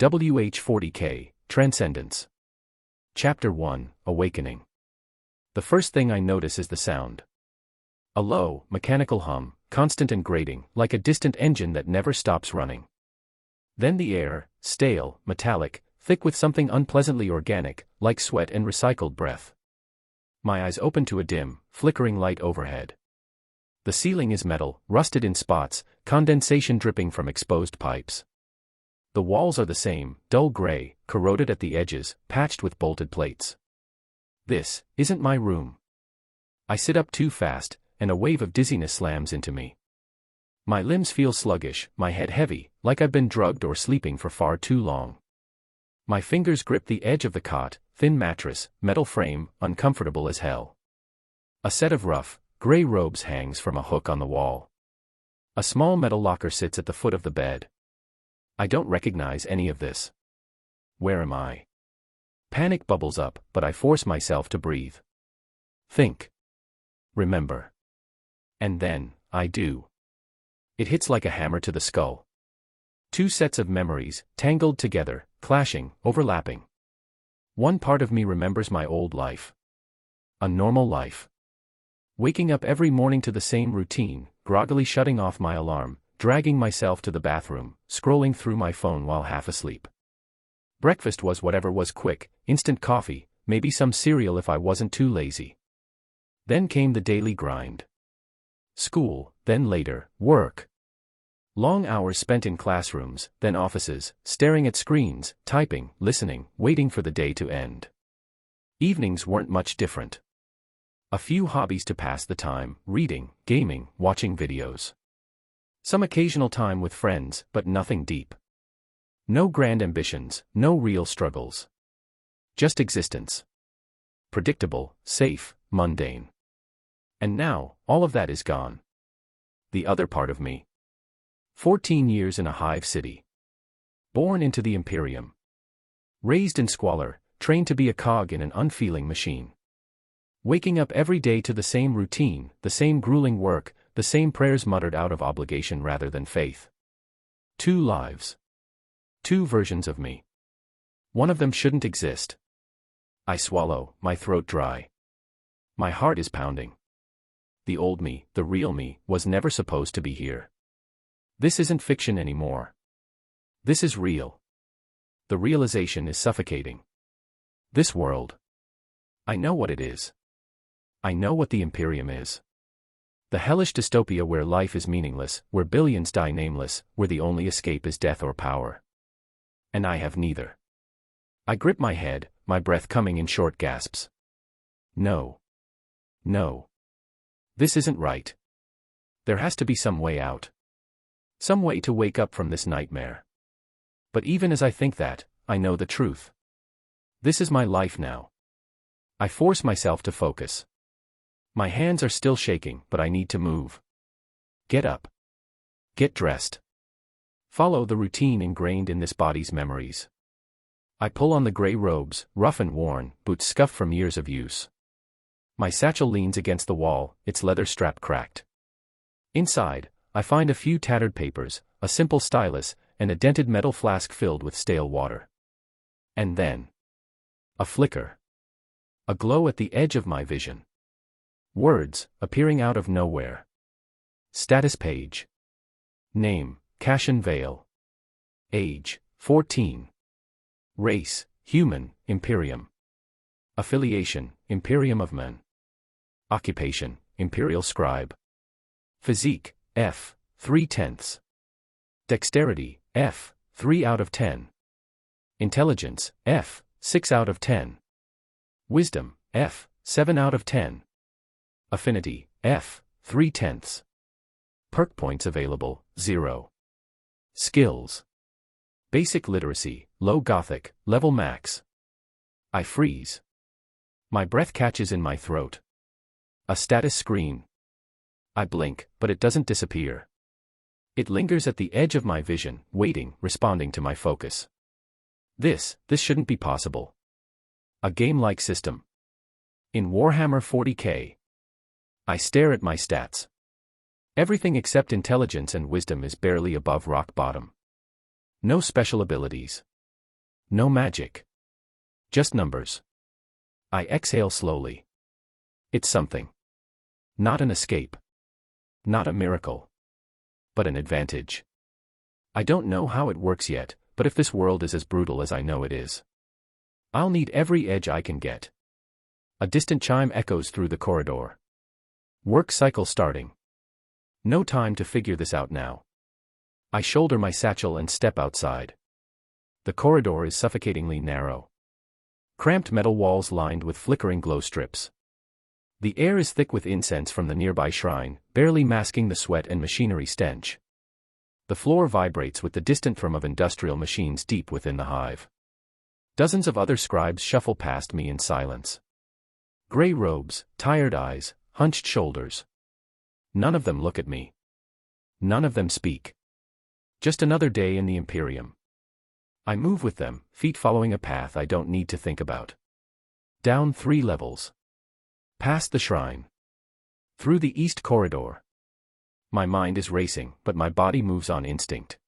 WH40K, Transcendence. Chapter 1, Awakening. The first thing I notice is the sound. A low, mechanical hum, constant and grating, like a distant engine that never stops running. Then the air, stale, metallic, thick with something unpleasantly organic, like sweat and recycled breath. My eyes open to a dim, flickering light overhead. The ceiling is metal, rusted in spots, condensation dripping from exposed pipes. The walls are the same, dull gray, corroded at the edges, patched with bolted plates. This isn't my room. I sit up too fast, and a wave of dizziness slams into me. My limbs feel sluggish, my head heavy, like I've been drugged or sleeping for far too long. My fingers grip the edge of the cot, thin mattress, metal frame, uncomfortable as hell. A set of rough, gray robes hangs from a hook on the wall. A small metal locker sits at the foot of the bed. I don't recognize any of this. Where am I? Panic bubbles up, but I force myself to breathe. Think. Remember. And then, I do. It hits like a hammer to the skull. Two sets of memories, tangled together, clashing, overlapping. One part of me remembers my old life. A normal life. Waking up every morning to the same routine, groggily shutting off my alarm, dragging myself to the bathroom, scrolling through my phone while half asleep. Breakfast was whatever was quick, instant coffee, maybe some cereal if I wasn't too lazy. Then came the daily grind. School, then later, work. Long hours spent in classrooms, then offices, staring at screens, typing, listening, waiting for the day to end. Evenings weren't much different. A few hobbies to pass the time, reading, gaming, watching videos. Some occasional time with friends, but nothing deep. No grand ambitions, no real struggles. Just existence. Predictable, safe, mundane. And now, all of that is gone. The other part of me. 14 years in a hive city. Born into the Imperium. Raised in squalor, trained to be a cog in an unfeeling machine. Waking up every day to the same routine, the same grueling work, the same prayers muttered out of obligation rather than faith. Two lives. Two versions of me. One of them shouldn't exist. I swallow, my throat dry. My heart is pounding. The old me, the real me, was never supposed to be here. This isn't fiction anymore. This is real. The realization is suffocating. This world. I know what it is. I know what the Imperium is. The hellish dystopia where life is meaningless, where billions die nameless, where the only escape is death or power. And I have neither. I grip my head, my breath coming in short gasps. No. No. This isn't right. There has to be some way out. Some way to wake up from this nightmare. But even as I think that, I know the truth. This is my life now. I force myself to focus. My hands are still shaking, but I need to move. Get up. Get dressed. Follow the routine ingrained in this body's memories. I pull on the gray robes, rough and worn, boots scuffed from years of use. My satchel leans against the wall, its leather strap cracked. Inside, I find a few tattered papers, a simple stylus, and a dented metal flask filled with stale water. And then, a flicker. A glow at the edge of my vision. Words, appearing out of nowhere. Status page. Name, Cashin Vale. Age, 14. Race, human, Imperium. Affiliation, Imperium of Men. Occupation, Imperial Scribe. Physique, F, 3/10. Dexterity, F, 3 out of 10. Intelligence, F, 6 out of 10. Wisdom, F, 7 out of 10. Affinity, F, 3/10. Perk points available, 0. Skills. Basic literacy, low Gothic, level max. I freeze. My breath catches in my throat. A status screen. I blink, but it doesn't disappear. It lingers at the edge of my vision, waiting, responding to my focus. This shouldn't be possible. A game-like system. In Warhammer 40K. I stare at my stats. Everything except intelligence and wisdom is barely above rock bottom. No special abilities. No magic. Just numbers. I exhale slowly. It's something. Not an escape. Not a miracle. But an advantage. I don't know how it works yet, but if this world is as brutal as I know it is, I'll need every edge I can get. A distant chime echoes through the corridor. Work cycle starting. No time to figure this out now. I shoulder my satchel and step outside. The corridor is suffocatingly narrow. Cramped metal walls lined with flickering glow strips. The air is thick with incense from the nearby shrine, barely masking the sweat and machinery stench. The floor vibrates with the distant thrum of industrial machines deep within the hive. Dozens of other scribes shuffle past me in silence. Gray robes, tired eyes, hunched shoulders. None of them look at me. None of them speak. Just another day in the Imperium. I move with them, feet following a path I don't need to think about. Down 3 levels. Past the shrine. Through the east corridor. My mind is racing, but my body moves on instinct.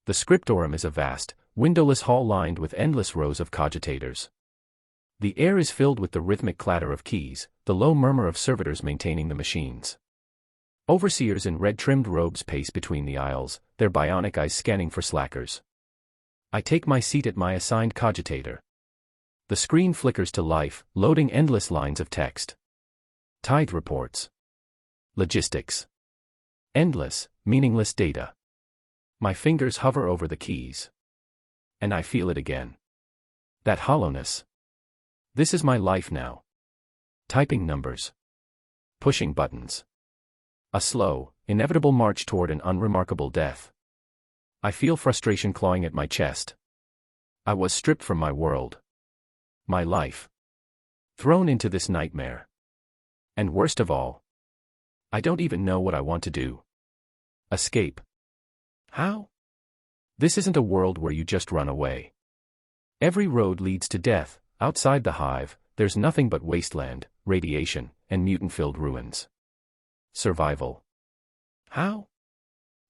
The scriptorum is a vast, windowless hall lined with endless rows of cogitators. The air is filled with the rhythmic clatter of keys, the low murmur of servitors maintaining the machines. Overseers in red-trimmed robes pace between the aisles, their bionic eyes scanning for slackers. I take my seat at my assigned cogitator. The screen flickers to life, loading endless lines of text. Tide reports. Logistics. Endless, meaningless data. My fingers hover over the keys. And I feel it again. That hollowness. This is my life now. Typing numbers. Pushing buttons. A slow, inevitable march toward an unremarkable death. I feel frustration clawing at my chest. I was stripped from my world. My life. Thrown into this nightmare. And worst of all, I don't even know what I want to do. Escape. How? This isn't a world where you just run away. Every road leads to death. Outside the hive, there's nothing but wasteland, radiation, and mutant-filled ruins. Survival. How?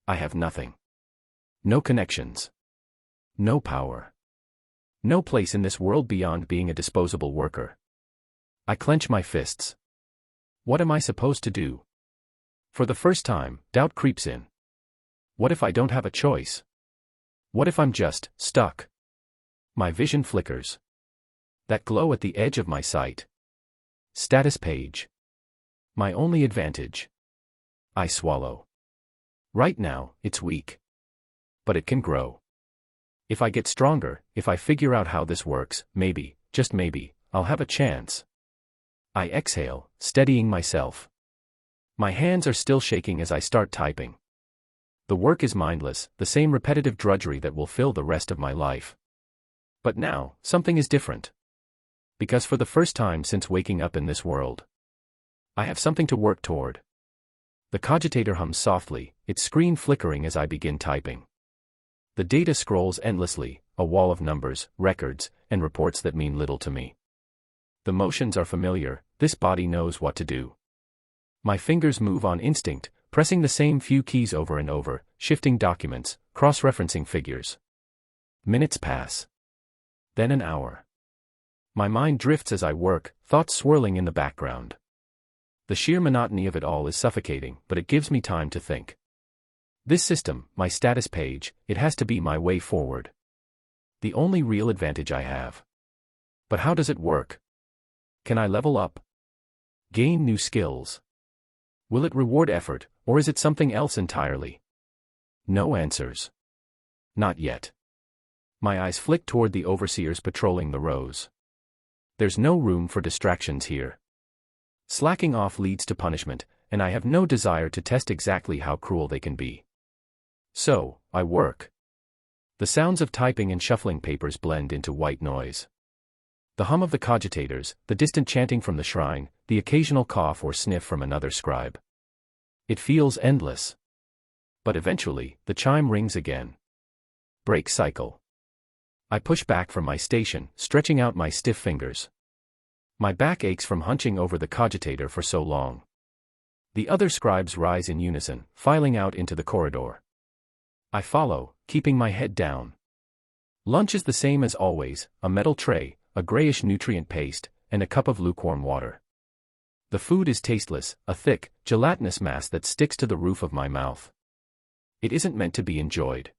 I have nothing. No connections. No power. No place in this world beyond being a disposable worker. I clench my fists. What am I supposed to do? For the first time, doubt creeps in. What if I don't have a choice? What if I'm just stuck? My vision flickers. That glow at the edge of my sight. Status page. My only advantage. I swallow. Right now, it's weak. But it can grow. If I get stronger, if I figure out how this works, maybe, just maybe, I'll have a chance. I exhale, steadying myself. My hands are still shaking as I start typing. The work is mindless, the same repetitive drudgery that will fill the rest of my life. But now, something is different. Because for the first time since waking up in this world, I have something to work toward. The cogitator hums softly, its screen flickering as I begin typing. The data scrolls endlessly, a wall of numbers, records, and reports that mean little to me. The motions are familiar, this body knows what to do. My fingers move on instinct, pressing the same few keys over and over, shifting documents, cross-referencing figures. Minutes pass. Then an hour. My mind drifts as I work, thoughts swirling in the background. The sheer monotony of it all is suffocating, but it gives me time to think. This system, my status page, it has to be my way forward. The only real advantage I have. But how does it work? Can I level up? Gain new skills? Will it reward effort, or is it something else entirely? No answers. Not yet. My eyes flick toward the overseers patrolling the rows. There's no room for distractions here. Slacking off leads to punishment, and I have no desire to test exactly how cruel they can be. So, I work. The sounds of typing and shuffling papers blend into white noise. The hum of the cogitators, the distant chanting from the shrine, the occasional cough or sniff from another scribe. It feels endless. But eventually, the chime rings again. Break cycle. I push back from my station, stretching out my stiff fingers. My back aches from hunching over the cogitator for so long. The other scribes rise in unison, filing out into the corridor. I follow, keeping my head down. Lunch is the same as always, a metal tray, a grayish nutrient paste, and a cup of lukewarm water. The food is tasteless, a thick, gelatinous mass that sticks to the roof of my mouth. It isn't meant to be enjoyed.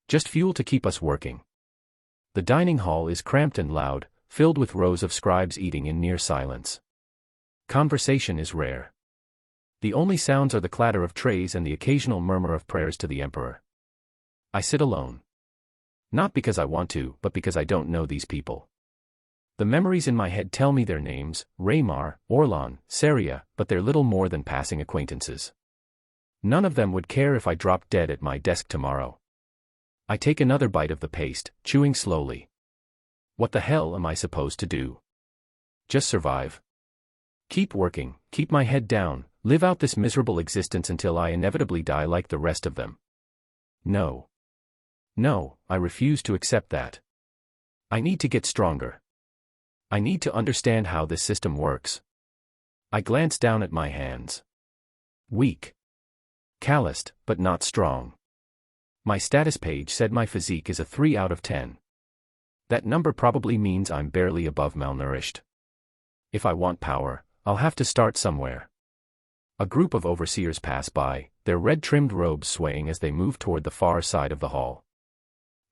Just fuel to keep us working. The dining hall is cramped and loud, filled with rows of scribes eating in near silence. Conversation is rare. The only sounds are the clatter of trays and the occasional murmur of prayers to the emperor. I sit alone. Not because I want to, but because I don't know these people. The memories in my head tell me their names, Raymar, Orlan, Saria, but they're little more than passing acquaintances. None of them would care if I dropped dead at my desk tomorrow. I take another bite of the paste, chewing slowly. What the hell am I supposed to do? Just survive. Keep working, keep my head down, live out this miserable existence until I inevitably die like the rest of them. No. No, I refuse to accept that. I need to get stronger. I need to understand how this system works. I glance down at my hands. Weak. Calloused, but not strong. My status page said my physique is a 3 out of 10. That number probably means I'm barely above malnourished. If I want power, I'll have to start somewhere. A group of overseers pass by, their red-trimmed robes swaying as they move toward the far side of the hall.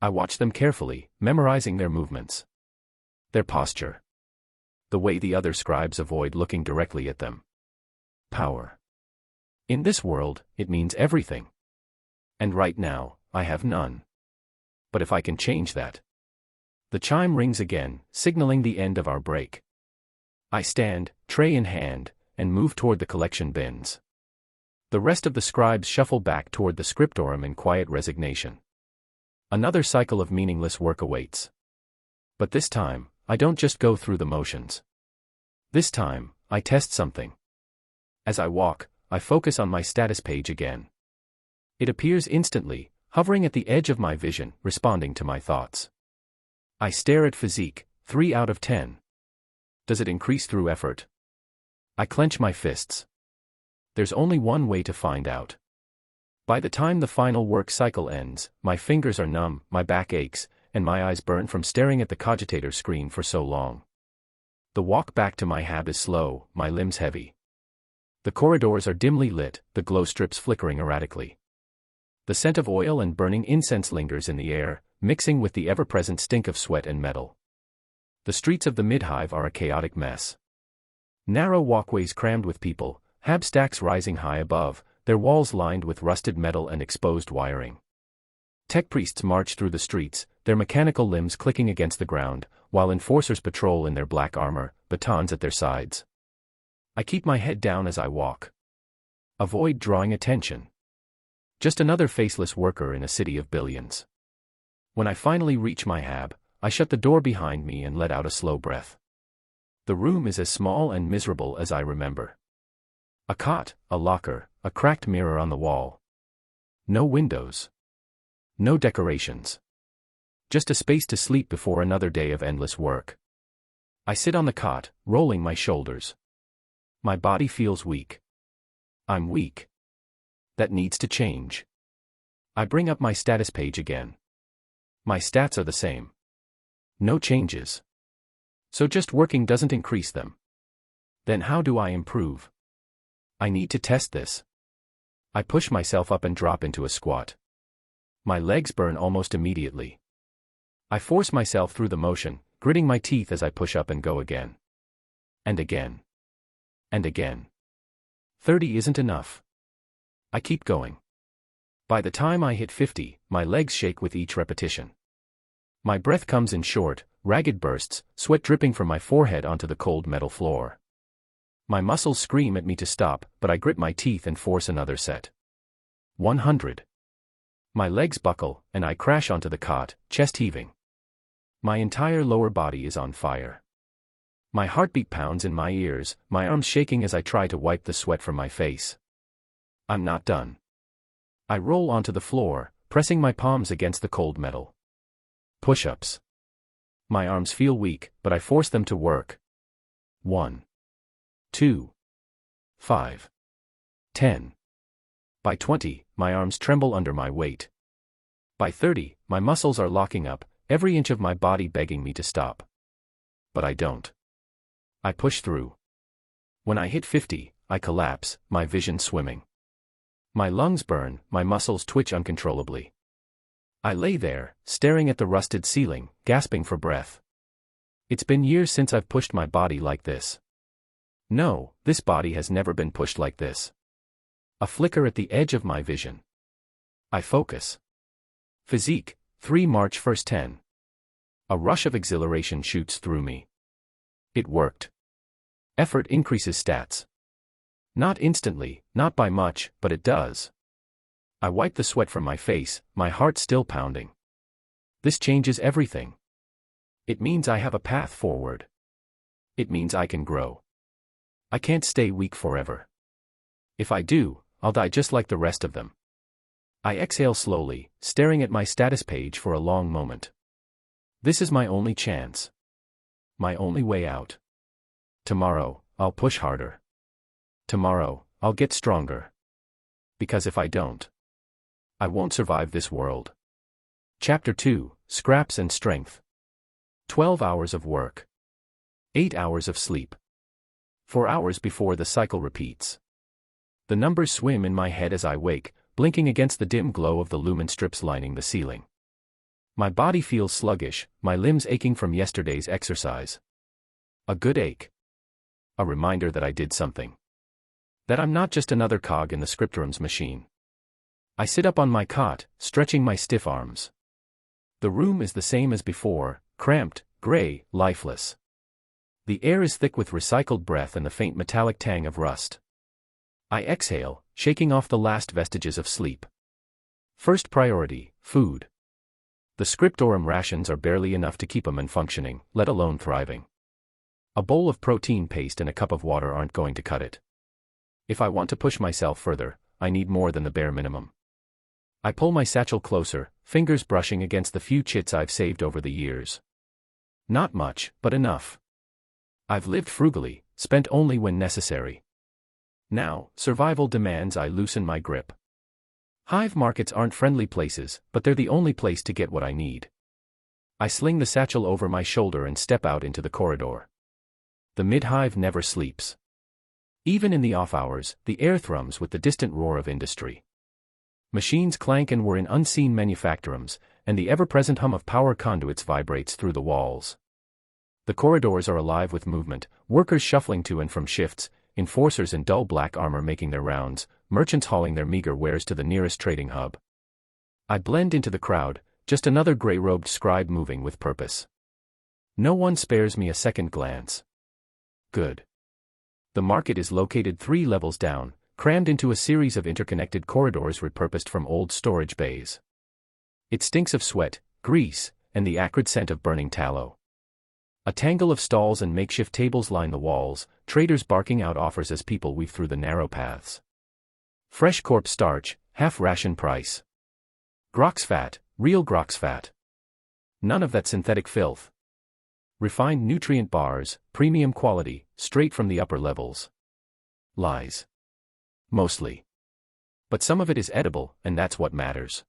I watch them carefully, memorizing their movements. Their posture. The way the other scribes avoid looking directly at them. Power. In this world, it means everything. And right now, I have none. But if I can change that. The chime rings again, signaling the end of our break. I stand, tray in hand, and move toward the collection bins. The rest of the scribes shuffle back toward the scriptorum in quiet resignation. Another cycle of meaningless work awaits. But this time, I don't just go through the motions. This time, I test something. As I walk, I focus on my status page again. It appears instantly, hovering at the edge of my vision, responding to my thoughts. I stare at physique, 3 out of 10. Does it increase through effort? I clench my fists. There's only one way to find out. By the time the final work cycle ends, my fingers are numb, my back aches, and my eyes burn from staring at the cogitator screen for so long. The walk back to my hab is slow, my limbs heavy. The corridors are dimly lit, the glow strips flickering erratically. The scent of oil and burning incense lingers in the air, mixing with the ever-present stink of sweat and metal. The streets of the mid-hive are a chaotic mess. Narrow walkways crammed with people, hab stacks rising high above, their walls lined with rusted metal and exposed wiring. Tech priests march through the streets, their mechanical limbs clicking against the ground, while enforcers patrol in their black armor, batons at their sides. I keep my head down as I walk. Avoid drawing attention. Just another faceless worker in a city of billions. When I finally reach my hab, I shut the door behind me and let out a slow breath. The room is as small and miserable as I remember. A cot, a locker, a cracked mirror on the wall. No windows. No decorations. Just a space to sleep before another day of endless work. I sit on the cot, rolling my shoulders. My body feels weak. I'm weak. That needs to change. I bring up my status page again. My stats are the same. No changes. So just working doesn't increase them. Then how do I improve? I need to test this. I push myself up and drop into a squat. My legs burn almost immediately. I force myself through the motion, gritting my teeth as I push up and go again. And again. And again. 30 isn't enough. I keep going. By the time I hit 50, my legs shake with each repetition. My breath comes in short, ragged bursts, sweat dripping from my forehead onto the cold metal floor. My muscles scream at me to stop, but I grit my teeth and force another set. 100. My legs buckle, and I crash onto the cot, chest heaving. My entire lower body is on fire. My heartbeat pounds in my ears, my arms shaking as I try to wipe the sweat from my face. I'm not done. I roll onto the floor, pressing my palms against the cold metal. Push-ups. My arms feel weak, but I force them to work. 1. 2. 5. 10. By 20, my arms tremble under my weight. By 30, my muscles are locking up, every inch of my body begging me to stop. But I don't. I push through. When I hit 50, I collapse, my vision swimming. My lungs burn, my muscles twitch uncontrollably. I lay there, staring at the rusted ceiling, gasping for breath. It's been years since I've pushed my body like this. No, this body has never been pushed like this. A flicker at the edge of my vision. I focus. Physique, 3 March 1st 10. A rush of exhilaration shoots through me. It worked. Effort increases stats. Not instantly, not by much, but it does. I wipe the sweat from my face, my heart still pounding. This changes everything. It means I have a path forward. It means I can grow. I can't stay weak forever. If I do, I'll die just like the rest of them. I exhale slowly, staring at my status page for a long moment. This is my only chance. My only way out. Tomorrow, I'll push harder. Tomorrow, I'll get stronger. Because if I don't, I won't survive this world. Chapter 2, Scraps and Strength. 12 hours of work. 8 hours of sleep. 4 hours before the cycle repeats. The numbers swim in my head as I wake, blinking against the dim glow of the lumen strips lining the ceiling. My body feels sluggish, my limbs aching from yesterday's exercise. A good ache. A reminder that I did something. That I'm not just another cog in the scriptorum's machine. I sit up on my cot, stretching my stiff arms. The room is the same as before, cramped, gray, lifeless. The air is thick with recycled breath and the faint metallic tang of rust. I exhale, shaking off the last vestiges of sleep. First priority, food. The scriptorum rations are barely enough to keep a man functioning, let alone thriving. A bowl of protein paste and a cup of water aren't going to cut it. If I want to push myself further, I need more than the bare minimum. I pull my satchel closer, fingers brushing against the few chits I've saved over the years. Not much, but enough. I've lived frugally, spent only when necessary. Now, survival demands I loosen my grip. Hive markets aren't friendly places, but they're the only place to get what I need. I sling the satchel over my shoulder and step out into the corridor. The mid-hive never sleeps. Even in the off hours, the air thrums with the distant roar of industry. Machines clank and whir in unseen manufactorums, and the ever-present hum of power conduits vibrates through the walls. The corridors are alive with movement, workers shuffling to and from shifts, enforcers in dull black armor making their rounds, merchants hauling their meager wares to the nearest trading hub. I blend into the crowd, just another gray-robed scribe moving with purpose. No one spares me a second glance. Good. The market is located 3 levels down, crammed into a series of interconnected corridors repurposed from old storage bays. It stinks of sweat, grease, and the acrid scent of burning tallow. A tangle of stalls and makeshift tables line the walls, traders barking out offers as people weave through the narrow paths. Fresh corpse starch, half ration price. Grox fat, real grox fat. None of that synthetic filth. Refined nutrient bars, premium quality, straight from the upper levels. Lies. Mostly. But some of it is edible, and that's what matters.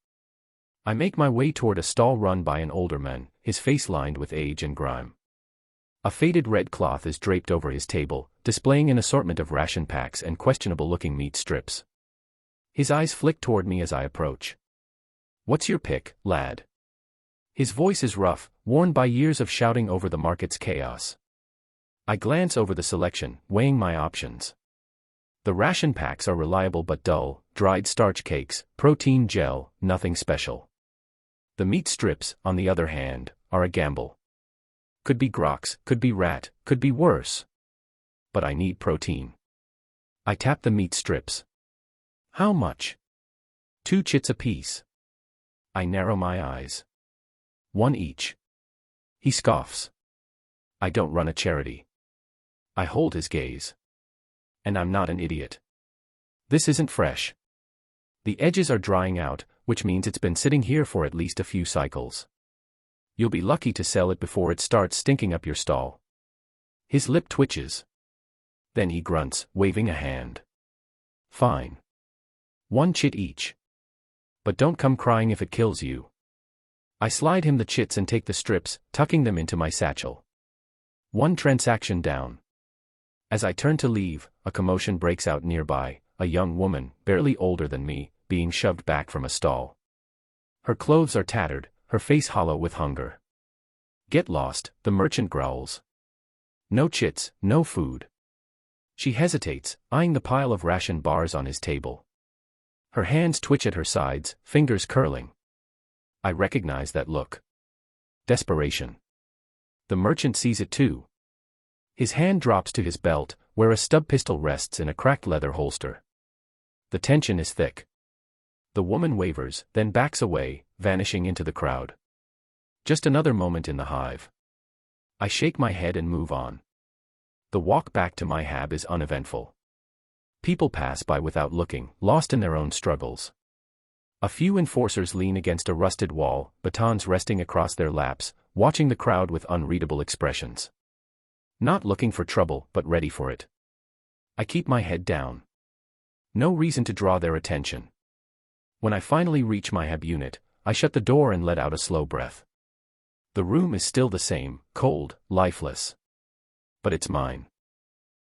I make my way toward a stall run by an older man, his face lined with age and grime. A faded red cloth is draped over his table, displaying an assortment of ration packs and questionable-looking meat strips. His eyes flick toward me as I approach. "What's your pick, lad?" His voice is rough, worn by years of shouting over the market's chaos. I glance over the selection, weighing my options. The ration packs are reliable but dull, dried starch cakes, protein gel, nothing special. The meat strips, on the other hand, are a gamble. Could be grox, could be rat, could be worse. But I need protein. I tap the meat strips. How much? 2 chits apiece. I narrow my eyes. 1 each. He scoffs. I don't run a charity. I hold his gaze. And I'm not an idiot. This isn't fresh. The edges are drying out, which means it's been sitting here for at least a few cycles. You'll be lucky to sell it before it starts stinking up your stall. His lip twitches. Then he grunts, waving a hand. Fine. 1 chit each. But don't come crying if it kills you. I slide him the chits and take the strips, tucking them into my satchel. One transaction down. As I turn to leave, a commotion breaks out nearby, a young woman, barely older than me, being shoved back from a stall. Her clothes are tattered, her face hollow with hunger. "Get lost," the merchant growls. "No chits, no food." She hesitates, eyeing the pile of ration bars on his table. Her hands twitch at her sides, fingers curling. I recognize that look. Desperation. The merchant sees it too. His hand drops to his belt, where a stub pistol rests in a cracked leather holster. The tension is thick. The woman wavers, then backs away, vanishing into the crowd. Just another moment in the hive. I shake my head and move on. The walk back to my hab is uneventful. People pass by without looking, lost in their own struggles. A few enforcers lean against a rusted wall, batons resting across their laps, watching the crowd with unreadable expressions. Not looking for trouble, but ready for it. I keep my head down. No reason to draw their attention. When I finally reach my hab unit, I shut the door and let out a slow breath. The room is still the same, cold, lifeless. But it's mine.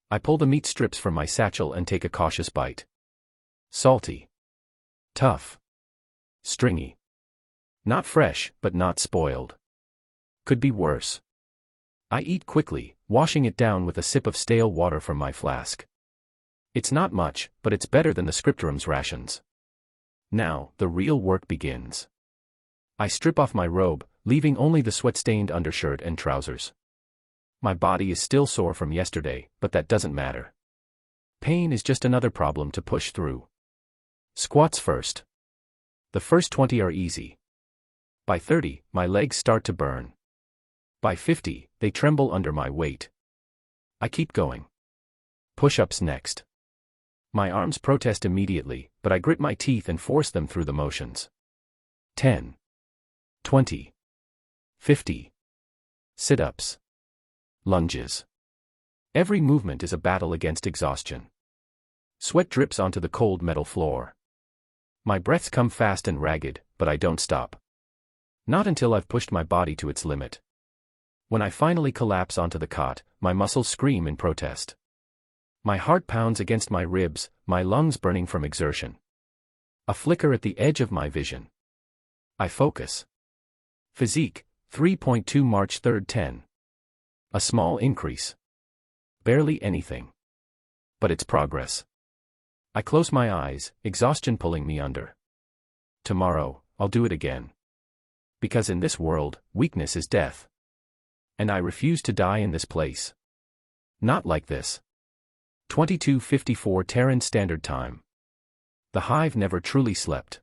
I pull the meat strips from my satchel and take a cautious bite. Salty. Tough. Stringy. Not fresh, but not spoiled. Could be worse. I eat quickly, washing it down with a sip of stale water from my flask. It's not much, but it's better than the scriptorum's rations. Now, the real work begins. I strip off my robe, leaving only the sweat-stained undershirt and trousers. My body is still sore from yesterday, but that doesn't matter. Pain is just another problem to push through. Squats first. The first 20 are easy. By 30, my legs start to burn. By 50, they tremble under my weight. I keep going. Push-ups next. My arms protest immediately, but I grit my teeth and force them through the motions. 10. 20. 50. Sit-ups. Lunges. Every movement is a battle against exhaustion. Sweat drips onto the cold metal floor. My breaths come fast and ragged, but I don't stop. Not until I've pushed my body to its limit. When I finally collapse onto the cot, my muscles scream in protest. My heart pounds against my ribs, my lungs burning from exertion. A flicker at the edge of my vision. I focus. Physique, 3.2 March 3, 10. A small increase. Barely anything. But it's progress. I close my eyes, exhaustion pulling me under. Tomorrow, I'll do it again. Because in this world, weakness is death. And I refuse to die in this place. Not like this. 22:54 Terran Standard Time. The hive never truly slept.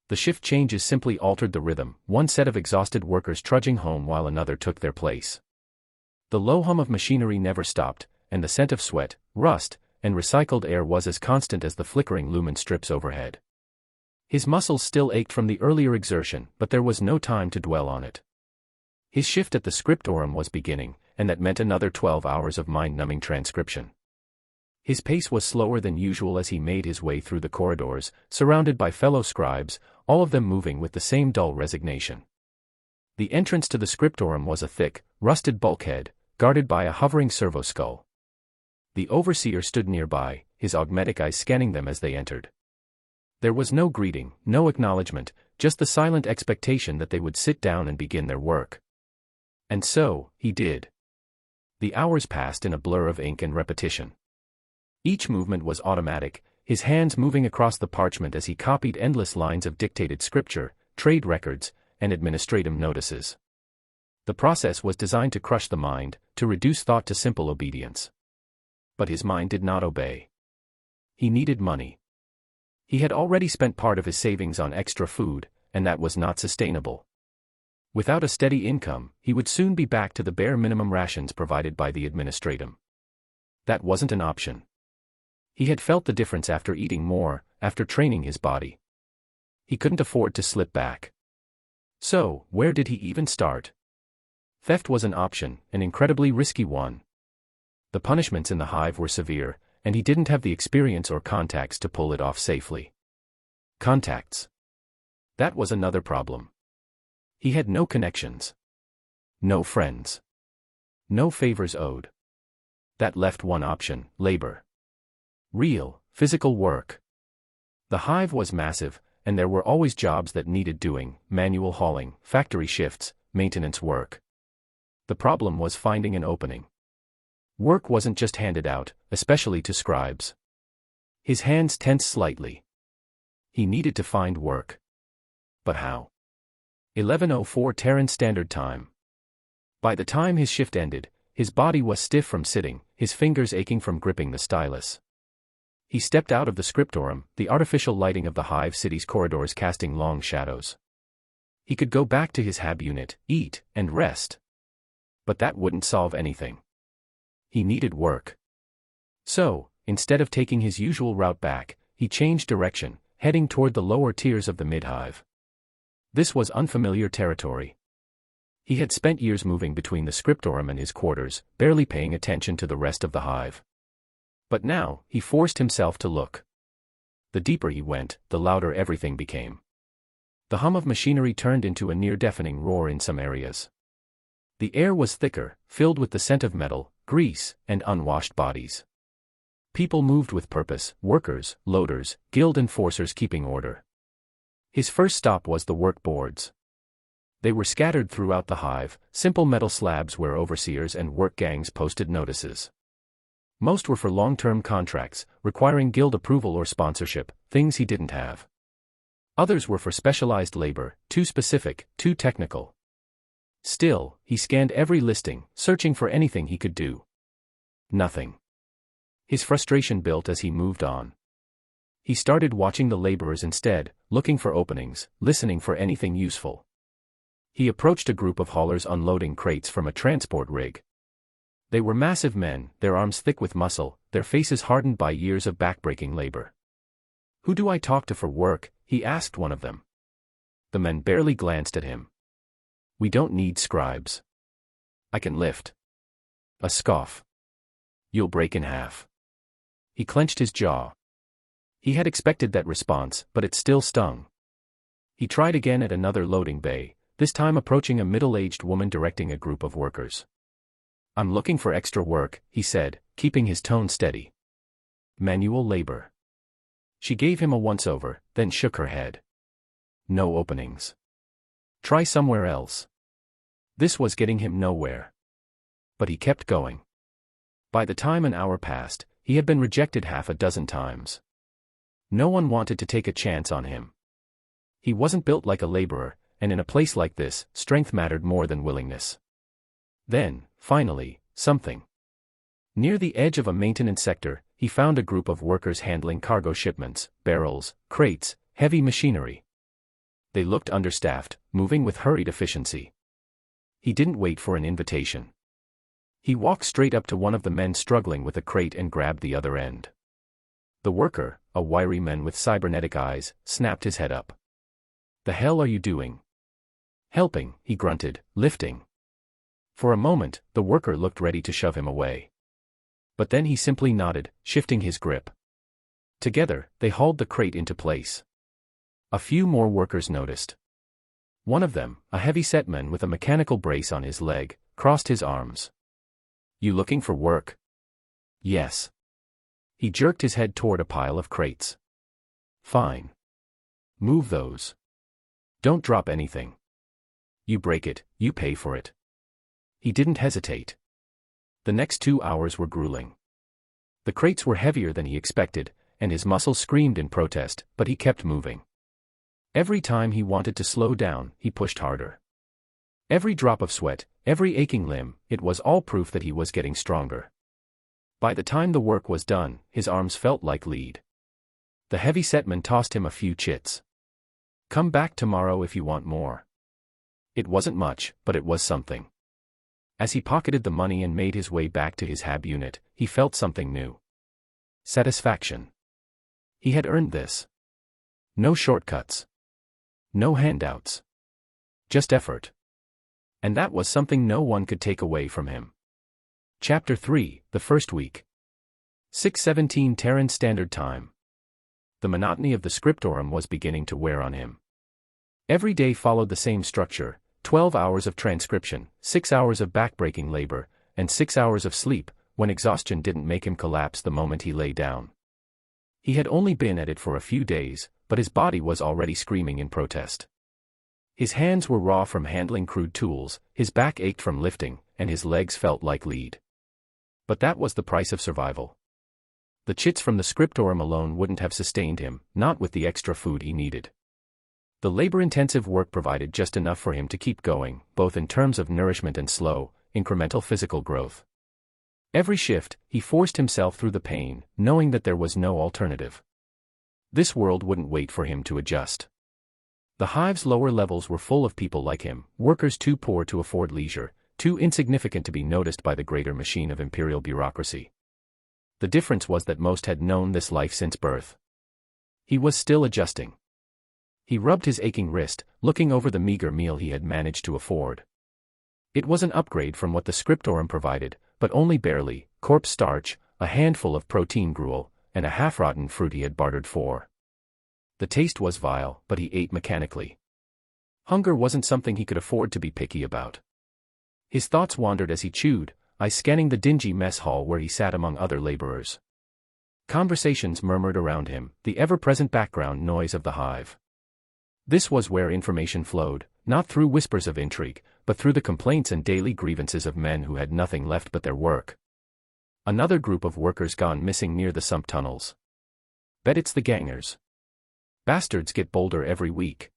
The shift changes simply altered the rhythm, one set of exhausted workers trudging home while another took their place. The low hum of machinery never stopped, and the scent of sweat, rust, and recycled air was as constant as the flickering lumen strips overhead. His muscles still ached from the earlier exertion, but there was no time to dwell on it. His shift at the scriptorum was beginning, and that meant another 12 hours of mind-numbing transcription. His pace was slower than usual as he made his way through the corridors, surrounded by fellow scribes, all of them moving with the same dull resignation. The entrance to the scriptorum was a thick, rusted bulkhead, guarded by a hovering servo skull. The overseer stood nearby, his augmetic eyes scanning them as they entered. There was no greeting, no acknowledgement, just the silent expectation that they would sit down and begin their work. And so, he did. The hours passed in a blur of ink and repetition. Each movement was automatic, his hands moving across the parchment as he copied endless lines of dictated scripture, trade records, and administrative notices. The process was designed to crush the mind, to reduce thought to simple obedience. But his mind did not obey. He needed money. He had already spent part of his savings on extra food, and that was not sustainable. Without a steady income, he would soon be back to the bare minimum rations provided by the administratum. That wasn't an option. He had felt the difference after eating more, after training his body. He couldn't afford to slip back. So, where did he even start? Theft was an option, an incredibly risky one. The punishments in the hive were severe, and he didn't have the experience or contacts to pull it off safely. Contacts. That was another problem. He had no connections. No friends. No favors owed. That left one option: labor. Real, physical work. The hive was massive, and there were always jobs that needed doing: manual hauling, factory shifts, maintenance work. The problem was finding an opening. Work wasn't just handed out, especially to scribes. His hands tensed slightly. He needed to find work. But how? 11:04 Terran Standard Time. By the time his shift ended, his body was stiff from sitting, his fingers aching from gripping the stylus. He stepped out of the scriptorum, the artificial lighting of the hive city's corridors casting long shadows. He could go back to his hab unit, eat, and rest. But that wouldn't solve anything. He needed work. So, instead of taking his usual route back, he changed direction, heading toward the lower tiers of the mid-hive. This was unfamiliar territory. He had spent years moving between the scriptorum and his quarters, barely paying attention to the rest of the hive. But now, he forced himself to look. The deeper he went, the louder everything became. The hum of machinery turned into a near-deafening roar in some areas. The air was thicker, filled with the scent of metal, grease, and unwashed bodies. People moved with purpose: workers, loaders, guild enforcers keeping order. His first stop was the work boards. They were scattered throughout the hive, simple metal slabs where overseers and work gangs posted notices. Most were for long-term contracts, requiring guild approval or sponsorship, things he didn't have. Others were for specialized labor, too specific, too technical. Still, he scanned every listing, searching for anything he could do. Nothing. His frustration built as he moved on. He started watching the laborers instead, looking for openings, listening for anything useful. He approached a group of haulers unloading crates from a transport rig. They were massive men, their arms thick with muscle, their faces hardened by years of backbreaking labor. "Who do I talk to for work?" he asked one of them. The men barely glanced at him. "We don't need scribes. I can lift." A scoff. "You'll break in half." He clenched his jaw. He had expected that response, but it still stung. He tried again at another loading bay, this time approaching a middle-aged woman directing a group of workers. "I'm looking for extra work," he said, keeping his tone steady. "Manual labor." She gave him a once-over, then shook her head. "No openings. Try somewhere else." This was getting him nowhere. But he kept going. By the time an hour passed, he had been rejected half a dozen times. No one wanted to take a chance on him. He wasn't built like a laborer, and in a place like this, strength mattered more than willingness. Then, finally, something. Near the edge of a maintenance sector, he found a group of workers handling cargo shipments, barrels, crates, heavy machinery. They looked understaffed, moving with hurried efficiency. He didn't wait for an invitation. He walked straight up to one of the men struggling with a crate and grabbed the other end. The worker, a wiry man with cybernetic eyes, snapped his head up. "The hell are you doing?" "Helping," he grunted, "lifting." For a moment, the worker looked ready to shove him away. But then he simply nodded, shifting his grip. Together, they hauled the crate into place. A few more workers noticed. One of them, a heavy-set man with a mechanical brace on his leg, crossed his arms. "You looking for work?" "Yes." He jerked his head toward a pile of crates. "Fine. Move those. Don't drop anything. You break it, you pay for it." He didn't hesitate. The next 2 hours were grueling. The crates were heavier than he expected, and his muscles screamed in protest, but he kept moving. Every time he wanted to slow down, he pushed harder. Every drop of sweat, every aching limb, it was all proof that he was getting stronger. By the time the work was done, his arms felt like lead. The heavy-set man tossed him a few chits. "Come back tomorrow if you want more." It wasn't much, but it was something. As he pocketed the money and made his way back to his hab unit, he felt something new. Satisfaction. He had earned this. No shortcuts. No handouts. Just effort. And that was something no one could take away from him. Chapter 3, the first week. 6:17 Terran Standard Time. The monotony of the scriptorum was beginning to wear on him. Every day followed the same structure: 12 hours of transcription, 6 hours of backbreaking labor, and 6 hours of sleep, when exhaustion didn't make him collapse the moment he lay down. He had only been at it for a few days, but his body was already screaming in protest. His hands were raw from handling crude tools, his back ached from lifting, and his legs felt like lead. But that was the price of survival. The chits from the scriptorum alone wouldn't have sustained him, not with the extra food he needed. The labor-intensive work provided just enough for him to keep going, both in terms of nourishment and slow, incremental physical growth. Every shift, he forced himself through the pain, knowing that there was no alternative. This world wouldn't wait for him to adjust. The hive's lower levels were full of people like him, workers too poor to afford leisure, too insignificant to be noticed by the greater machine of imperial bureaucracy. The difference was that most had known this life since birth. He was still adjusting. He rubbed his aching wrist, looking over the meager meal he had managed to afford. It was an upgrade from what the scriptorum provided, but only barely: corpse starch, a handful of protein gruel, and a half-rotten fruit he had bartered for. The taste was vile, but he ate mechanically. Hunger wasn't something he could afford to be picky about. His thoughts wandered as he chewed, eyes scanning the dingy mess hall where he sat among other laborers. Conversations murmured around him, the ever-present background noise of the hive. This was where information flowed, not through whispers of intrigue, but through the complaints and daily grievances of men who had nothing left but their work. Another group of workers gone missing near the sump tunnels. Bet it's the gangers. Bastards get bolder every week.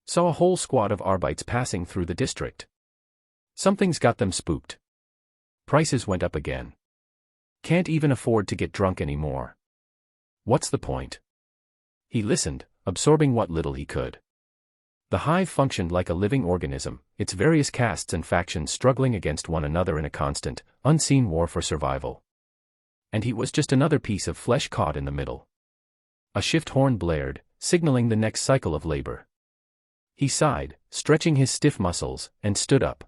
Saw a whole squad of Arbites passing through the district. Something's got them spooked. Prices went up again. Can't even afford to get drunk anymore. What's the point? He listened, absorbing what little he could. The hive functioned like a living organism, its various castes and factions struggling against one another in a constant, unseen war for survival. And he was just another piece of flesh caught in the middle. A shift horn blared, signaling the next cycle of labor. He sighed, stretching his stiff muscles, and stood up.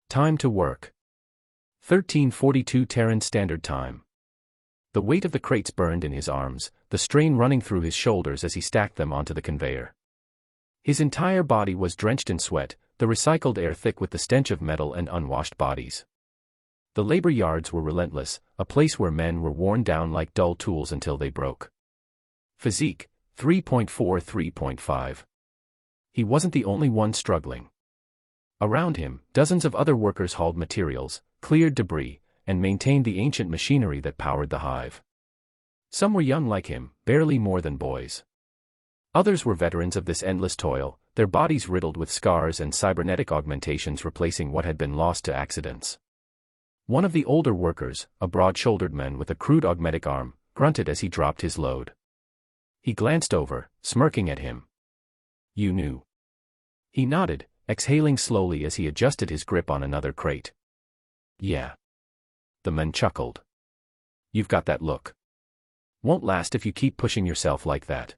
Time to work. 1342 Terran Standard Time. The weight of the crates burned in his arms, the strain running through his shoulders as he stacked them onto the conveyor. His entire body was drenched in sweat, the recycled air thick with the stench of metal and unwashed bodies. The labor yards were relentless, a place where men were worn down like dull tools until they broke. Physique, 3.4-3.5. He wasn't the only one struggling. Around him, dozens of other workers hauled materials, cleared debris, and maintained the ancient machinery that powered the hive. Some were young like him, barely more than boys. Others were veterans of this endless toil, their bodies riddled with scars and cybernetic augmentations replacing what had been lost to accidents. One of the older workers, a broad-shouldered man with a crude augmetic arm, grunted as he dropped his load. He glanced over, smirking at him. "You knew." He nodded, exhaling slowly as he adjusted his grip on another crate. "Yeah." The man chuckled. "You've got that look. Won't last if you keep pushing yourself like that."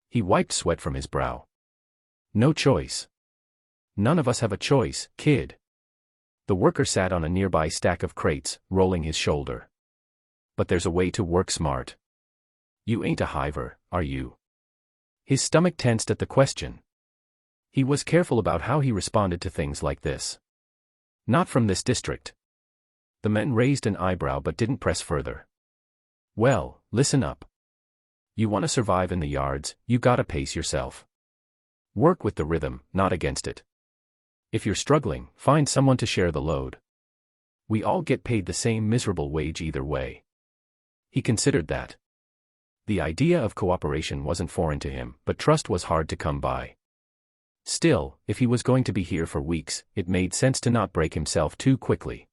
He wiped sweat from his brow. "No choice." "None of us have a choice, kid." The worker sat on a nearby stack of crates, rolling his shoulder. "But there's a way to work smart. You ain't a hiver, are you?" His stomach tensed at the question. He was careful about how he responded to things like this. "Not from this district." The man raised an eyebrow but didn't press further. "Well, listen up. You want to survive in the yards, you gotta pace yourself. Work with the rhythm, not against it. If you're struggling, find someone to share the load. We all get paid the same miserable wage either way." He considered that. The idea of cooperation wasn't foreign to him, but trust was hard to come by. Still, if he was going to be here for weeks, it made sense to not break himself too quickly.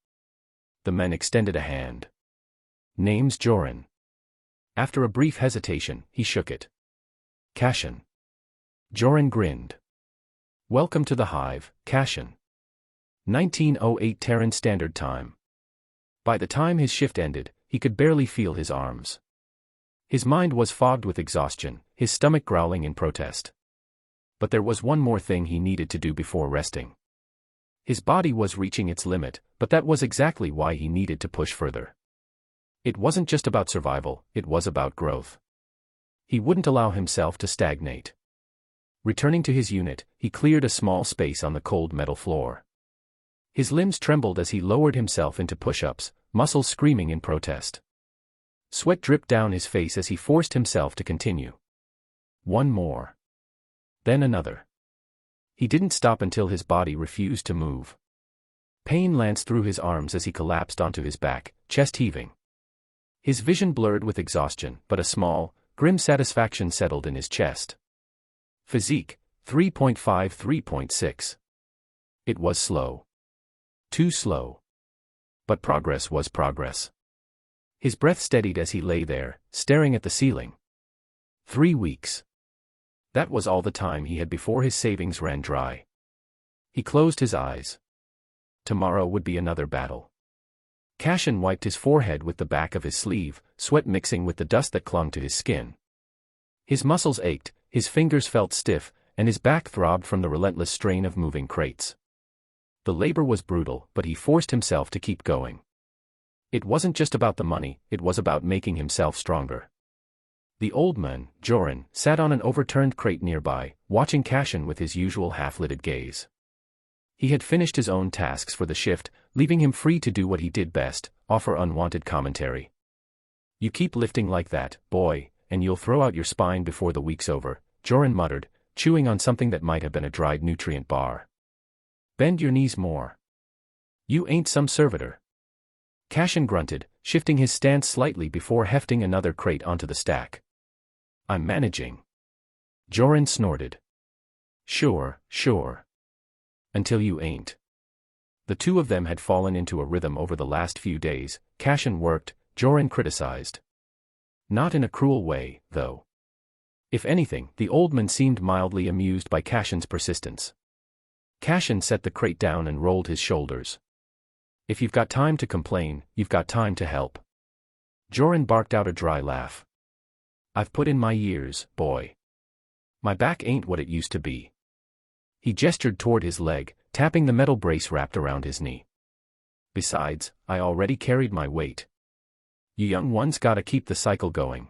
The man extended a hand. "Name's Joran." After a brief hesitation, he shook it. "Cashin." Joran grinned. "Welcome to the hive, Cashin." 1908 Terran Standard Time. By the time his shift ended, he could barely feel his arms. His mind was fogged with exhaustion, his stomach growling in protest. But there was one more thing he needed to do before resting. His body was reaching its limit, but that was exactly why he needed to push further. It wasn't just about survival, it was about growth. He wouldn't allow himself to stagnate. Returning to his unit, he cleared a small space on the cold metal floor. His limbs trembled as he lowered himself into push-ups, muscles screaming in protest. Sweat dripped down his face as he forced himself to continue. One more. Then another. He didn't stop until his body refused to move. Pain lanced through his arms as he collapsed onto his back, chest heaving. His vision blurred with exhaustion, but a small, grim satisfaction settled in his chest. Physique, 3.5-3.6. It was slow. Too slow. But progress was progress. His breath steadied as he lay there, staring at the ceiling. 3 weeks. That was all the time he had before his savings ran dry. He closed his eyes. Tomorrow would be another battle. Cashin wiped his forehead with the back of his sleeve, sweat mixing with the dust that clung to his skin. His muscles ached, his fingers felt stiff, and his back throbbed from the relentless strain of moving crates. The labor was brutal, but he forced himself to keep going. It wasn't just about the money, it was about making himself stronger. The old man, Joran, sat on an overturned crate nearby, watching Cashin with his usual half-lidded gaze. He had finished his own tasks for the shift, leaving him free to do what he did best, offer unwanted commentary. "You keep lifting like that, boy, and you'll throw out your spine before the week's over," Joran muttered, chewing on something that might have been a dried nutrient bar. "Bend your knees more. You ain't some servitor." Cashin grunted, shifting his stance slightly before hefting another crate onto the stack. "I'm managing." Joran snorted. Sure. Until you ain't." The two of them had fallen into a rhythm over the last few days. Cashin worked, Joran criticized. Not in a cruel way, though. If anything, the old man seemed mildly amused by Cashin's persistence. Cashin set the crate down and rolled his shoulders. "If you've got time to complain, you've got time to help." Joran barked out a dry laugh. "I've put in my years, boy. My back ain't what it used to be." He gestured toward his leg, tapping the metal brace wrapped around his knee. "Besides, I already carried my weight. You young ones gotta keep the cycle going."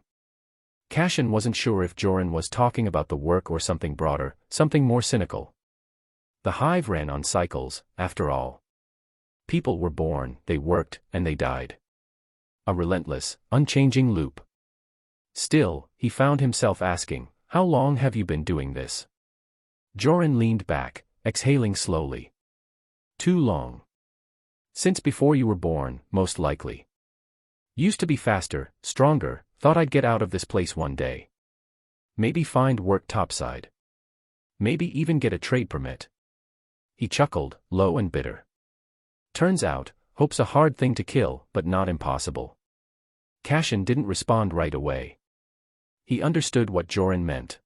Cashin wasn't sure if Joran was talking about the work or something broader, something more cynical. The hive ran on cycles, after all. People were born, they worked, and they died. A relentless, unchanging loop. Still, he found himself asking, "How long have you been doing this?" Joran leaned back, exhaling slowly. "Too long. Since before you were born, most likely. Used to be faster, stronger, thought I'd get out of this place one day. Maybe find work topside. Maybe even get a trade permit." He chuckled, low and bitter. "Turns out, hope's a hard thing to kill, but not impossible." Cashin didn't respond right away. He understood what Joran meant.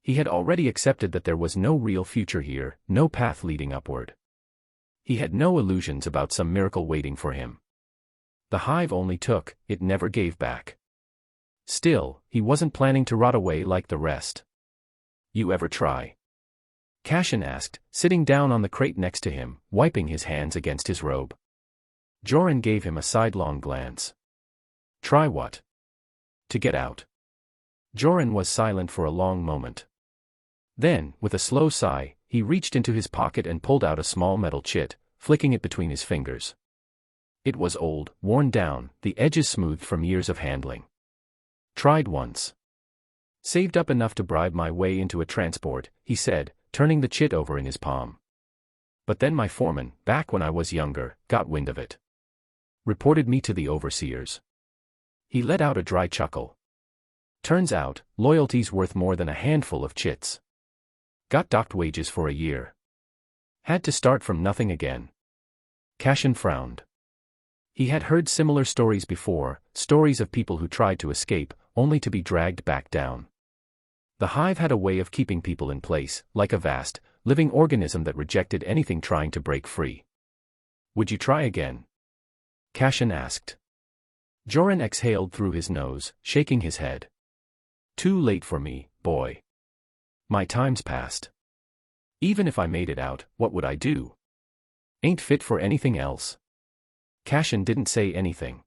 He had already accepted that there was no real future here, no path leading upward. He had no illusions about some miracle waiting for him. The hive only took, it never gave back. Still, he wasn't planning to rot away like the rest. "You ever try?" Cashin asked, sitting down on the crate next to him, wiping his hands against his robe. Joran gave him a sidelong glance. "Try what?" "To get out." Joran was silent for a long moment. Then, with a slow sigh, he reached into his pocket and pulled out a small metal chit, flicking it between his fingers. It was old, worn down, the edges smoothed from years of handling. "Tried once. Saved up enough to bribe my way into a transport," he said, turning the chit over in his palm. "But then my foreman, back when I was younger, got wind of it. Reported me to the overseers." He let out a dry chuckle. "Turns out, loyalty's worth more than a handful of chits. Got docked wages for a year. Had to start from nothing again." Cashin frowned. He had heard similar stories before, stories of people who tried to escape, only to be dragged back down. The hive had a way of keeping people in place, like a vast, living organism that rejected anything trying to break free. "Would you try again?" Cashin asked. Joran exhaled through his nose, shaking his head. "Too late for me, boy. My time's past. Even if I made it out, what would I do? Ain't fit for anything else." Cashin didn't say anything.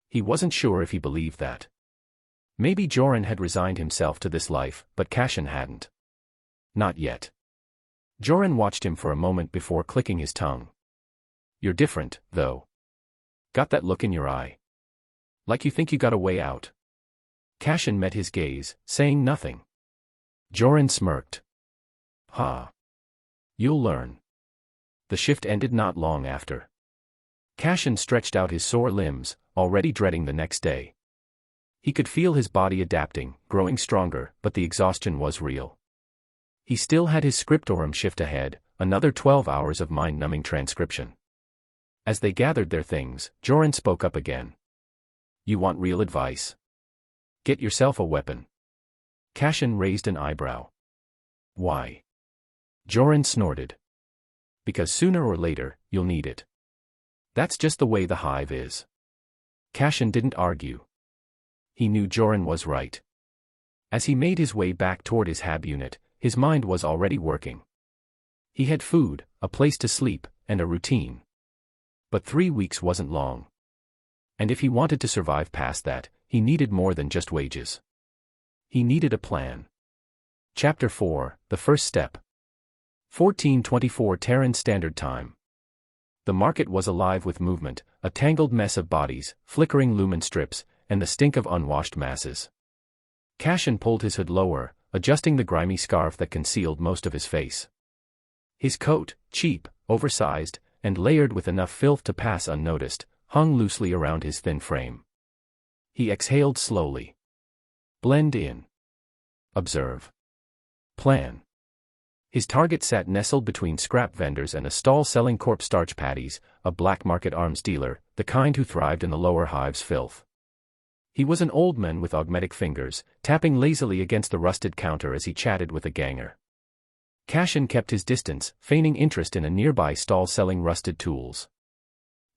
He wasn't sure if he believed that. Maybe Joran had resigned himself to this life, but Cashin hadn't. Not yet. Joran watched him for a moment before clicking his tongue. You're different, though. Got that look in your eye. Like you think you got a way out. Cashin met his gaze, saying nothing. Joran smirked. Ha. You'll learn. The shift ended not long after. Cashin stretched out his sore limbs, already dreading the next day. He could feel his body adapting, growing stronger, but the exhaustion was real. He still had his scriptorum shift ahead, another 12 hours of mind-numbing transcription. As they gathered their things, Joran spoke up again. You want real advice? Get yourself a weapon. Cashin raised an eyebrow. Why? Joran snorted. Because sooner or later, you'll need it. That's just the way the hive is. Cashin didn't argue. He knew Joran was right. As he made his way back toward his hab unit, his mind was already working. He had food, a place to sleep, and a routine. But 3 weeks wasn't long. And if he wanted to survive past that, he needed more than just wages. He needed a plan. Chapter 4, The First Step. 1424 Terran Standard Time. The market was alive with movement, a tangled mess of bodies, flickering lumen strips, and the stink of unwashed masses. Cashin pulled his hood lower, adjusting the grimy scarf that concealed most of his face. His coat, cheap, oversized, and layered with enough filth to pass unnoticed, hung loosely around his thin frame. He exhaled slowly. Blend in. Observe. Plan. His target sat nestled between scrap vendors and a stall selling corpse starch patties, a black market arms dealer, the kind who thrived in the lower hive's filth. He was an old man with augmetic fingers, tapping lazily against the rusted counter as he chatted with a ganger. Cashin kept his distance, feigning interest in a nearby stall selling rusted tools.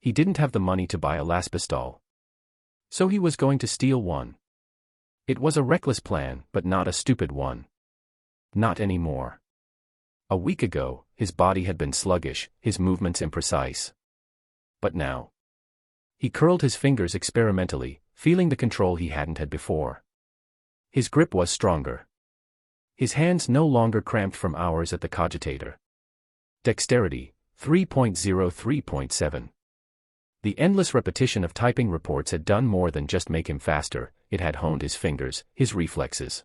He didn't have the money to buy a laspistol. So he was going to steal one. It was a reckless plan, but not a stupid one. Not anymore. A week ago, his body had been sluggish, his movements imprecise. But now. He curled his fingers experimentally, feeling the control he hadn't had before. His grip was stronger. His hands no longer cramped from hours at the cogitator. Dexterity, 3.03.7. The endless repetition of typing reports had done more than just make him faster, it had honed his fingers, his reflexes.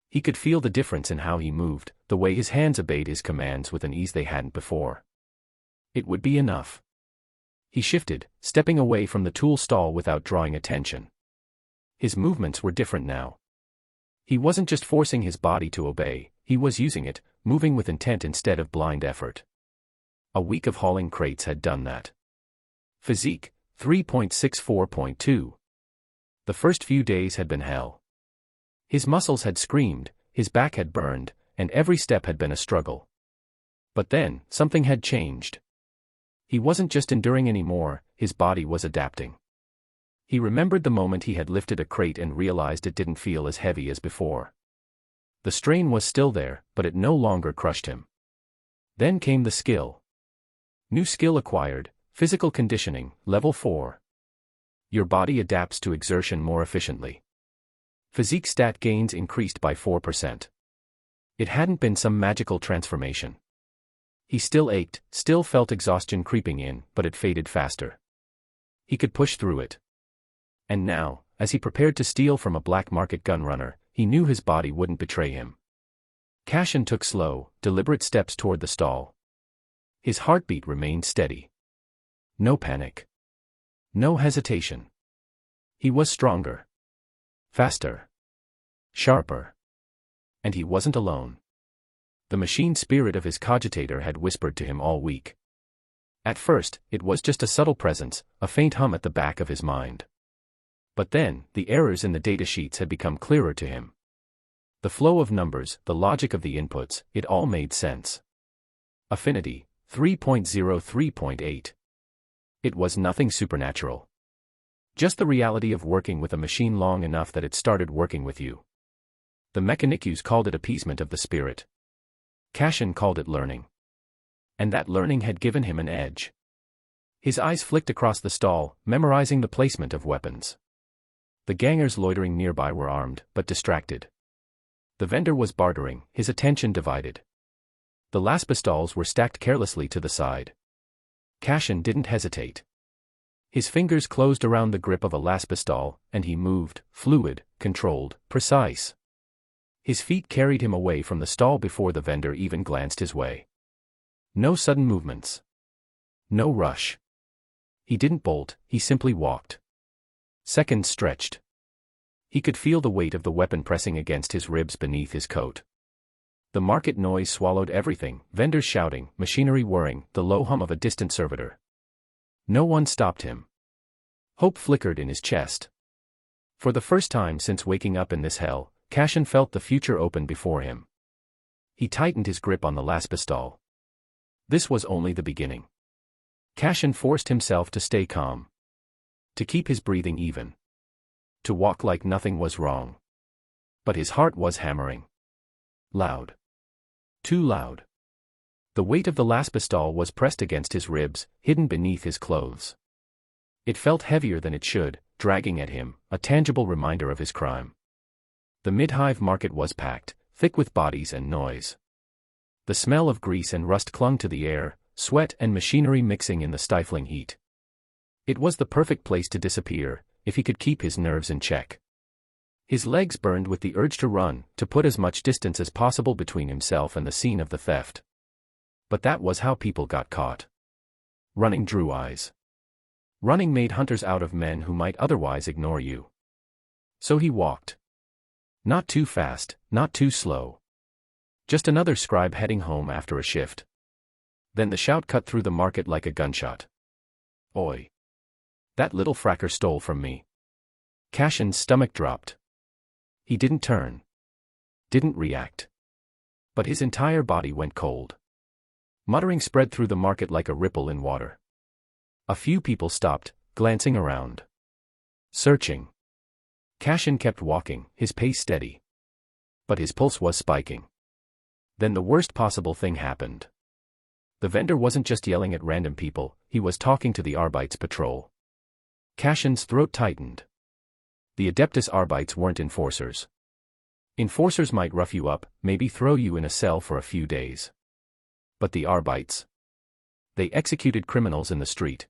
He could feel the difference in how he moved, the way his hands obeyed his commands with an ease they hadn't before. It would be enough. He shifted, stepping away from the tool stall without drawing attention. His movements were different now. He wasn't just forcing his body to obey, he was using it, moving with intent instead of blind effort. A week of hauling crates had done that. Physique, 3.64.2. The first few days had been hell. His muscles had screamed, his back had burned, and every step had been a struggle. But then, something had changed. He wasn't just enduring anymore, his body was adapting. He remembered the moment he had lifted a crate and realized it didn't feel as heavy as before. The strain was still there, but it no longer crushed him. Then came the skill. New skill acquired, physical conditioning, level 4. Your body adapts to exertion more efficiently. Physique stat gains increased by 4%. It hadn't been some magical transformation. He still ached, still felt exhaustion creeping in, but it faded faster. He could push through it. And now, as he prepared to steal from a black market gunrunner, he knew his body wouldn't betray him. Cashin took slow, deliberate steps toward the stall. His heartbeat remained steady. No panic. No hesitation. He was stronger. Faster. Sharper. And he wasn't alone. The machine spirit of his cogitator had whispered to him all week. At first, it was just a subtle presence, a faint hum at the back of his mind. But then, the errors in the datasheets had become clearer to him. The flow of numbers, the logic of the inputs, it all made sense. Affinity, 3.03.8. It was nothing supernatural. Just the reality of working with a machine long enough that it started working with you. The Mechanicus called it appeasement of the spirit. Cashin called it learning. And that learning had given him an edge. His eyes flicked across the stall, memorizing the placement of weapons. The gangers loitering nearby were armed, but distracted. The vendor was bartering, his attention divided. The laspistals were stacked carelessly to the side. Cashin didn't hesitate. His fingers closed around the grip of a laspistol, and he moved, fluid, controlled, precise. His feet carried him away from the stall before the vendor even glanced his way. No sudden movements. No rush. He didn't bolt, he simply walked. Seconds stretched. He could feel the weight of the weapon pressing against his ribs beneath his coat. The market noise swallowed everything, vendors shouting, machinery whirring, the low hum of a distant servitor. No one stopped him. Hope flickered in his chest. For the first time since waking up in this hell, Cashin felt the future open before him. He tightened his grip on the laspistol. This was only the beginning. Cashin forced himself to stay calm. To keep his breathing even. To walk like nothing was wrong. But his heart was hammering. Loud. Too loud. The weight of the laspistol was pressed against his ribs, hidden beneath his clothes. It felt heavier than it should, dragging at him, a tangible reminder of his crime. The mid-hive market was packed, thick with bodies and noise. The smell of grease and rust clung to the air, sweat and machinery mixing in the stifling heat. It was the perfect place to disappear, if he could keep his nerves in check. His legs burned with the urge to run, to put as much distance as possible between himself and the scene of the theft. But that was how people got caught. Running drew eyes. Running made hunters out of men who might otherwise ignore you. So he walked. Not too fast, not too slow. Just another scribe heading home after a shift. Then the shout cut through the market like a gunshot. Oi! That little fracker stole from me. Cashin's stomach dropped. He didn't turn. Didn't react. But his entire body went cold. Muttering spread through the market like a ripple in water. A few people stopped, glancing around. Searching. Cashin kept walking, his pace steady. But his pulse was spiking. Then the worst possible thing happened. The vendor wasn't just yelling at random people, he was talking to the Arbeits patrol. Cashin's throat tightened. The Adeptus Arbeits weren't enforcers. Enforcers might rough you up, maybe throw you in a cell for a few days. But the Arbeits. They executed criminals in the street.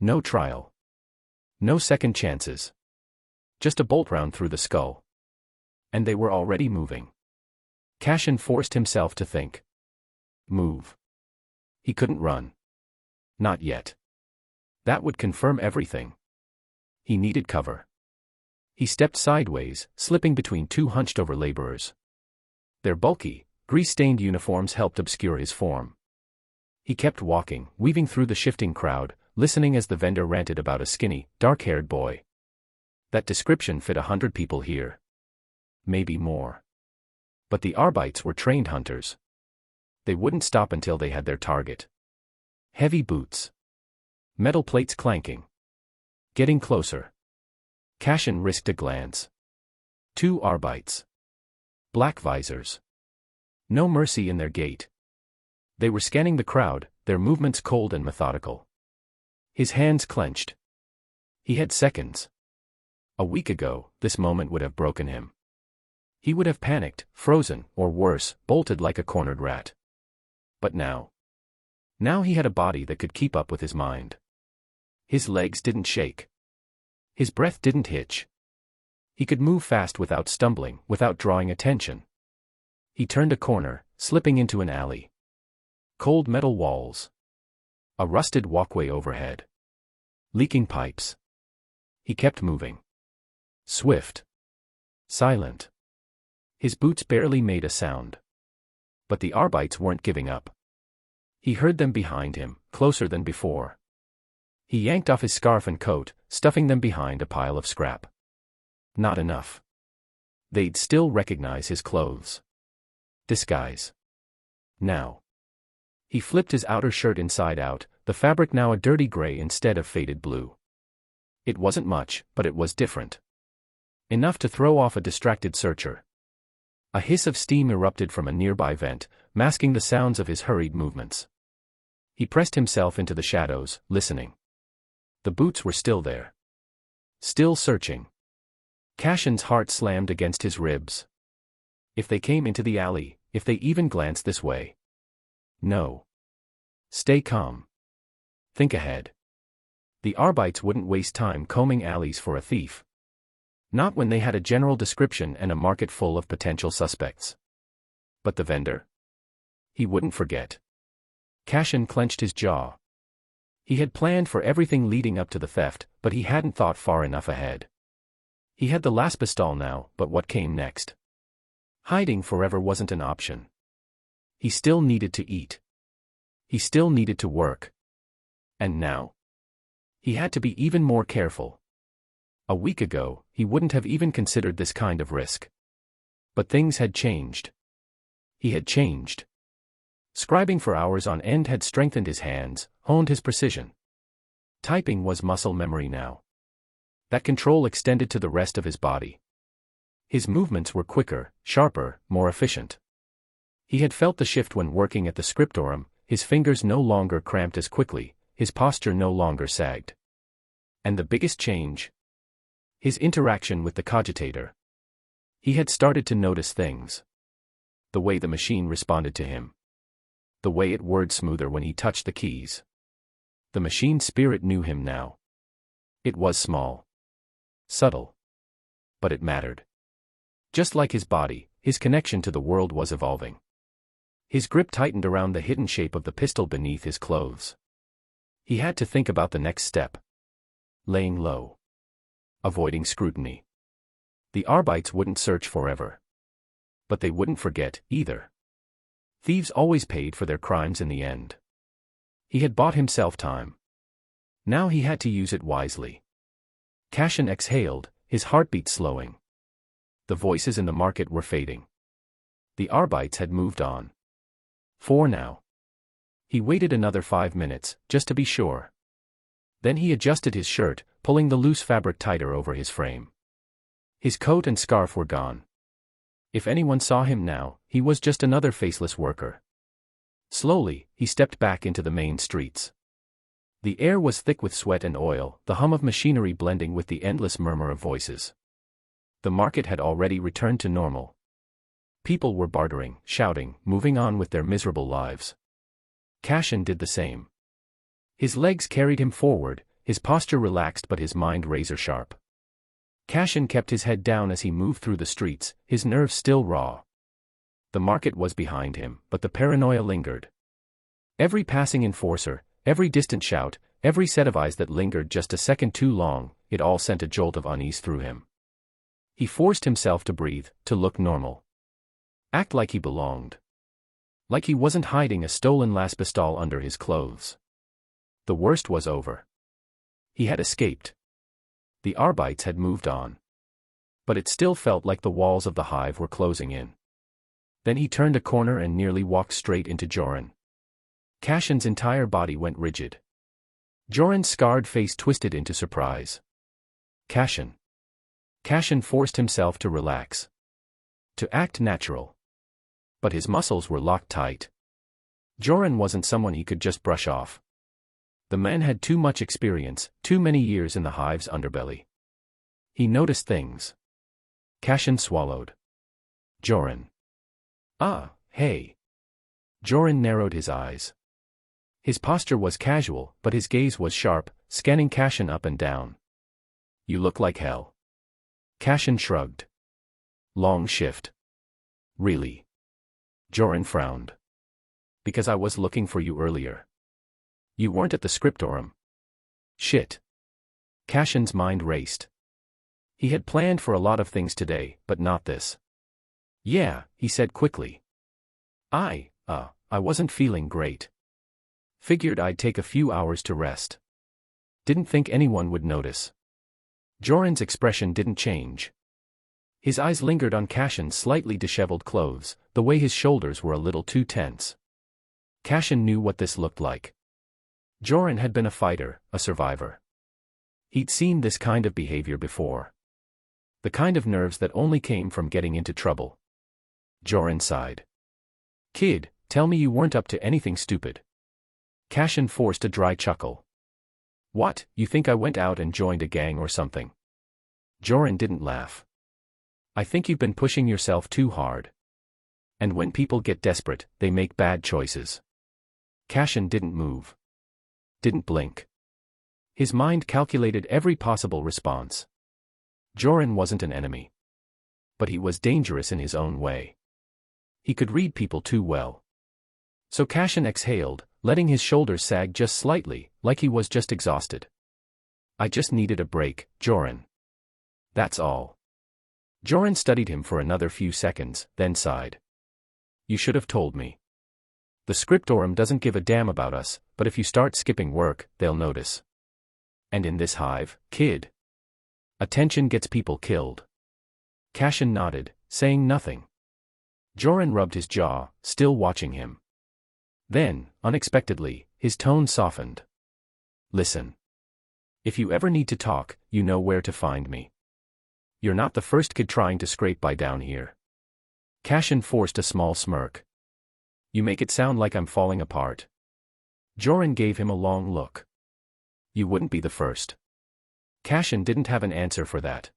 No trial. No second chances. Just a bolt round through the skull. And they were already moving. Cashin forced himself to think. Move. He couldn't run. Not yet. That would confirm everything. He needed cover. He stepped sideways, slipping between two hunched-over laborers. Their bulky, grease-stained uniforms helped obscure his form. He kept walking, weaving through the shifting crowd, listening as the vendor ranted about a skinny, dark-haired boy. That description fit 100 people here. Maybe more. But the Arbeits were trained hunters. They wouldn't stop until they had their target. Heavy boots. Metal plates clanking. Getting closer. Cashin risked a glance. 2 Arbeits. Black visors. No mercy in their gait. They were scanning the crowd, their movements cold and methodical. His hands clenched. He had seconds. A week ago, this moment would have broken him. He would have panicked, frozen, or worse, bolted like a cornered rat. But now. Now he had a body that could keep up with his mind. His legs didn't shake. His breath didn't hitch. He could move fast without stumbling, without drawing attention. He turned a corner, slipping into an alley. Cold metal walls. A rusted walkway overhead. Leaking pipes. He kept moving. Swift. Silent. His boots barely made a sound. But the Arbeits weren't giving up. He heard them behind him, closer than before. He yanked off his scarf and coat, stuffing them behind a pile of scrap. Not enough. They'd still recognize his clothes. Disguise. Now. He flipped his outer shirt inside out, the fabric now a dirty gray instead of faded blue. It wasn't much, but it was different. Enough to throw off a distracted searcher. A hiss of steam erupted from a nearby vent, masking the sounds of his hurried movements. He pressed himself into the shadows, listening. The boots were still there. Still searching. Cashin's heart slammed against his ribs. If they came into the alley, if they even glanced this way. No. Stay calm. Think ahead. The Arbites wouldn't waste time combing alleys for a thief. Not when they had a general description and a market full of potential suspects. But the vendor? He wouldn't forget. Cashin clenched his jaw. He had planned for everything leading up to the theft, but he hadn't thought far enough ahead. He had the last pistol now, but what came next? Hiding forever wasn't an option. He still needed to eat. He still needed to work. And now? He had to be even more careful. A week ago, he wouldn't have even considered this kind of risk. But things had changed. He had changed. Scribing for hours on end had strengthened his hands, honed his precision. Typing was muscle memory now. That control extended to the rest of his body. His movements were quicker, sharper, more efficient. He had felt the shift when working at the scriptorum. His fingers no longer cramped as quickly, his posture no longer sagged. And the biggest change? His interaction with the cogitator. He had started to notice things. The way the machine responded to him. The way it whirred smoother when he touched the keys. The machine's spirit knew him now. It was small. Subtle. But it mattered. Just like his body, his connection to the world was evolving. His grip tightened around the hidden shape of the pistol beneath his clothes. He had to think about the next step. Laying low. Avoiding scrutiny. The Arbites wouldn't search forever. But they wouldn't forget, either. Thieves always paid for their crimes in the end. He had bought himself time. Now he had to use it wisely. Cashin exhaled, his heartbeat slowing. The voices in the market were fading. The Arbites had moved on. For now. He waited another 5 minutes, just to be sure. Then he adjusted his shirt, pulling the loose fabric tighter over his frame. His coat and scarf were gone. If anyone saw him now, he was just another faceless worker. Slowly, he stepped back into the main streets. The air was thick with sweat and oil, the hum of machinery blending with the endless murmur of voices. The market had already returned to normal. People were bartering, shouting, moving on with their miserable lives. Cashin did the same. His legs carried him forward, his posture relaxed but his mind razor-sharp. Cashin kept his head down as he moved through the streets, his nerves still raw. The market was behind him, but the paranoia lingered. Every passing enforcer, every distant shout, every set of eyes that lingered just a second too long, it all sent a jolt of unease through him. He forced himself to breathe, to look normal. Act like he belonged. Like he wasn't hiding a stolen last pistol under his clothes. The worst was over. He had escaped. The Arbites had moved on. But it still felt like the walls of the hive were closing in. Then he turned a corner and nearly walked straight into Joran. Cashin's entire body went rigid. Joran's scarred face twisted into surprise. Cashin. Cashin forced himself to relax. To act natural. But his muscles were locked tight. Joran wasn't someone he could just brush off. The man had too much experience, too many years in the hive's underbelly. He noticed things. Cashin swallowed. Joran. Ah, hey. Joran narrowed his eyes. His posture was casual, but his gaze was sharp, scanning Cashin up and down. You look like hell. Cashin shrugged. Long shift. Really? Joran frowned. Because I was looking for you earlier. You weren't at the scriptorum. Shit. Cashin's mind raced. He had planned for a lot of things today, but not this. Yeah, he said quickly. I wasn't feeling great. Figured I'd take a few hours to rest. Didn't think anyone would notice. Joran's expression didn't change. His eyes lingered on Cashin's slightly disheveled clothes, the way his shoulders were a little too tense. Cashin knew what this looked like. Joran had been a fighter, a survivor. He'd seen this kind of behavior before. The kind of nerves that only came from getting into trouble. Joran sighed. Kid, tell me you weren't up to anything stupid. Cashin forced a dry chuckle. What, you think I went out and joined a gang or something? Joran didn't laugh. I think you've been pushing yourself too hard. And when people get desperate, they make bad choices. Cashin didn't move. Didn't blink. His mind calculated every possible response. Joran wasn't an enemy. But he was dangerous in his own way. He could read people too well. So Cashin exhaled, letting his shoulders sag just slightly, like he was just exhausted. I just needed a break, Joran. That's all. Joran studied him for another few seconds, then sighed. You should have told me. The scriptorum doesn't give a damn about us, but if you start skipping work, they'll notice. And in this hive, kid. Attention gets people killed. Cashin nodded, saying nothing. Joran rubbed his jaw, still watching him. Then, unexpectedly, his tone softened. Listen. If you ever need to talk, you know where to find me. You're not the first kid trying to scrape by down here. Cashin forced a small smirk. You make it sound like I'm falling apart. Joran gave him a long look. You wouldn't be the first. Cashin didn't have an answer for that.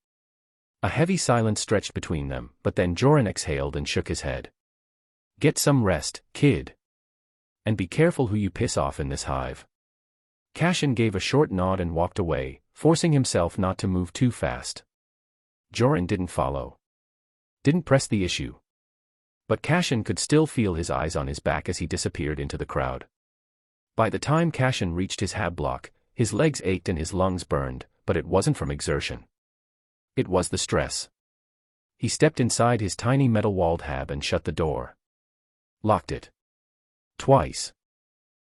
A heavy silence stretched between them, but then Joran exhaled and shook his head. Get some rest, kid. And be careful who you piss off in this hive. Cashin gave a short nod and walked away, forcing himself not to move too fast. Joran didn't follow. Didn't press the issue. But Cashin could still feel his eyes on his back as he disappeared into the crowd. By the time Cashin reached his hab block, his legs ached and his lungs burned, but it wasn't from exertion. It was the stress. He stepped inside his tiny metal-walled hab and shut the door. Locked it. Twice.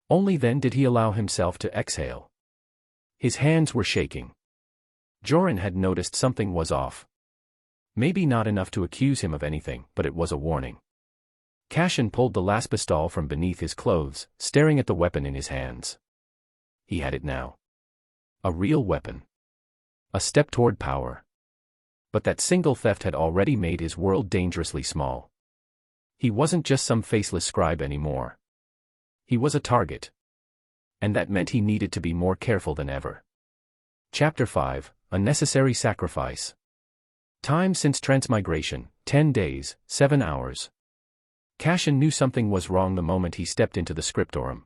Only then did he allow himself to exhale. His hands were shaking. Joran had noticed something was off. Maybe not enough to accuse him of anything, but it was a warning. Cashin pulled the last pistol from beneath his clothes, staring at the weapon in his hands. He had it now. A real weapon. A step toward power. But that single theft had already made his world dangerously small. He wasn't just some faceless scribe anymore. He was a target. And that meant he needed to be more careful than ever. Chapter 5, A Necessary Sacrifice. Time since transmigration, 10 days, 7 hours. Cashin knew something was wrong the moment he stepped into the scriptorum.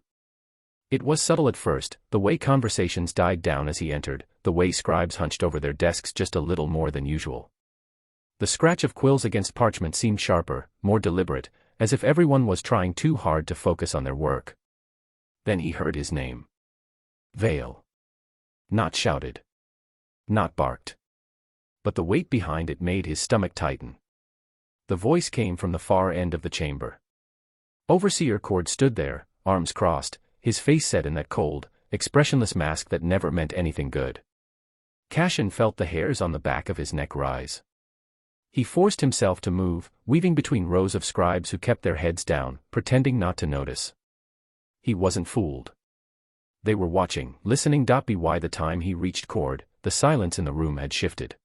It was subtle at first, the way conversations died down as he entered, the way scribes hunched over their desks just a little more than usual. The scratch of quills against parchment seemed sharper, more deliberate, as if everyone was trying too hard to focus on their work. Then he heard his name. Veil. Not shouted. Not barked. But the weight behind it made his stomach tighten. The voice came from the far end of the chamber. Overseer Cord stood there, arms crossed, his face set in that cold, expressionless mask that never meant anything good. Cashin felt the hairs on the back of his neck rise. He forced himself to move, weaving between rows of scribes who kept their heads down, pretending not to notice. He wasn't fooled. They were watching, listening. By the time he reached Cord, the silence in the room had shifted.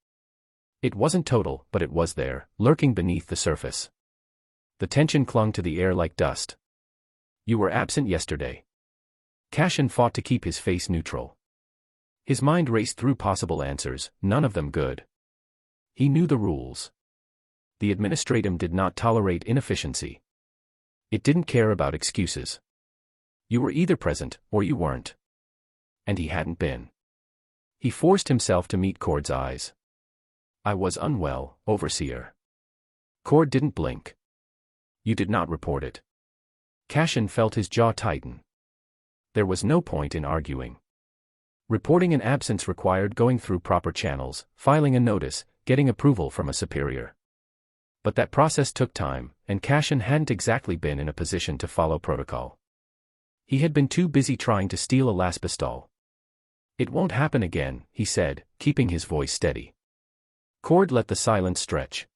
It wasn't total, but it was there, lurking beneath the surface. The tension clung to the air like dust. You were absent yesterday. Cashin fought to keep his face neutral. His mind raced through possible answers, none of them good. He knew the rules. The administratum did not tolerate inefficiency. It didn't care about excuses. You were either present, or you weren't. And he hadn't been. He forced himself to meet Cord's eyes. I was unwell, Overseer. Cord didn't blink. You did not report it. Cashin felt his jaw tighten. There was no point in arguing. Reporting an absence required going through proper channels, filing a notice, getting approval from a superior. But that process took time, and Cashin hadn't exactly been in a position to follow protocol. He had been too busy trying to steal a last pistol. It won't happen again, he said, keeping his voice steady. Cord let the silence stretch.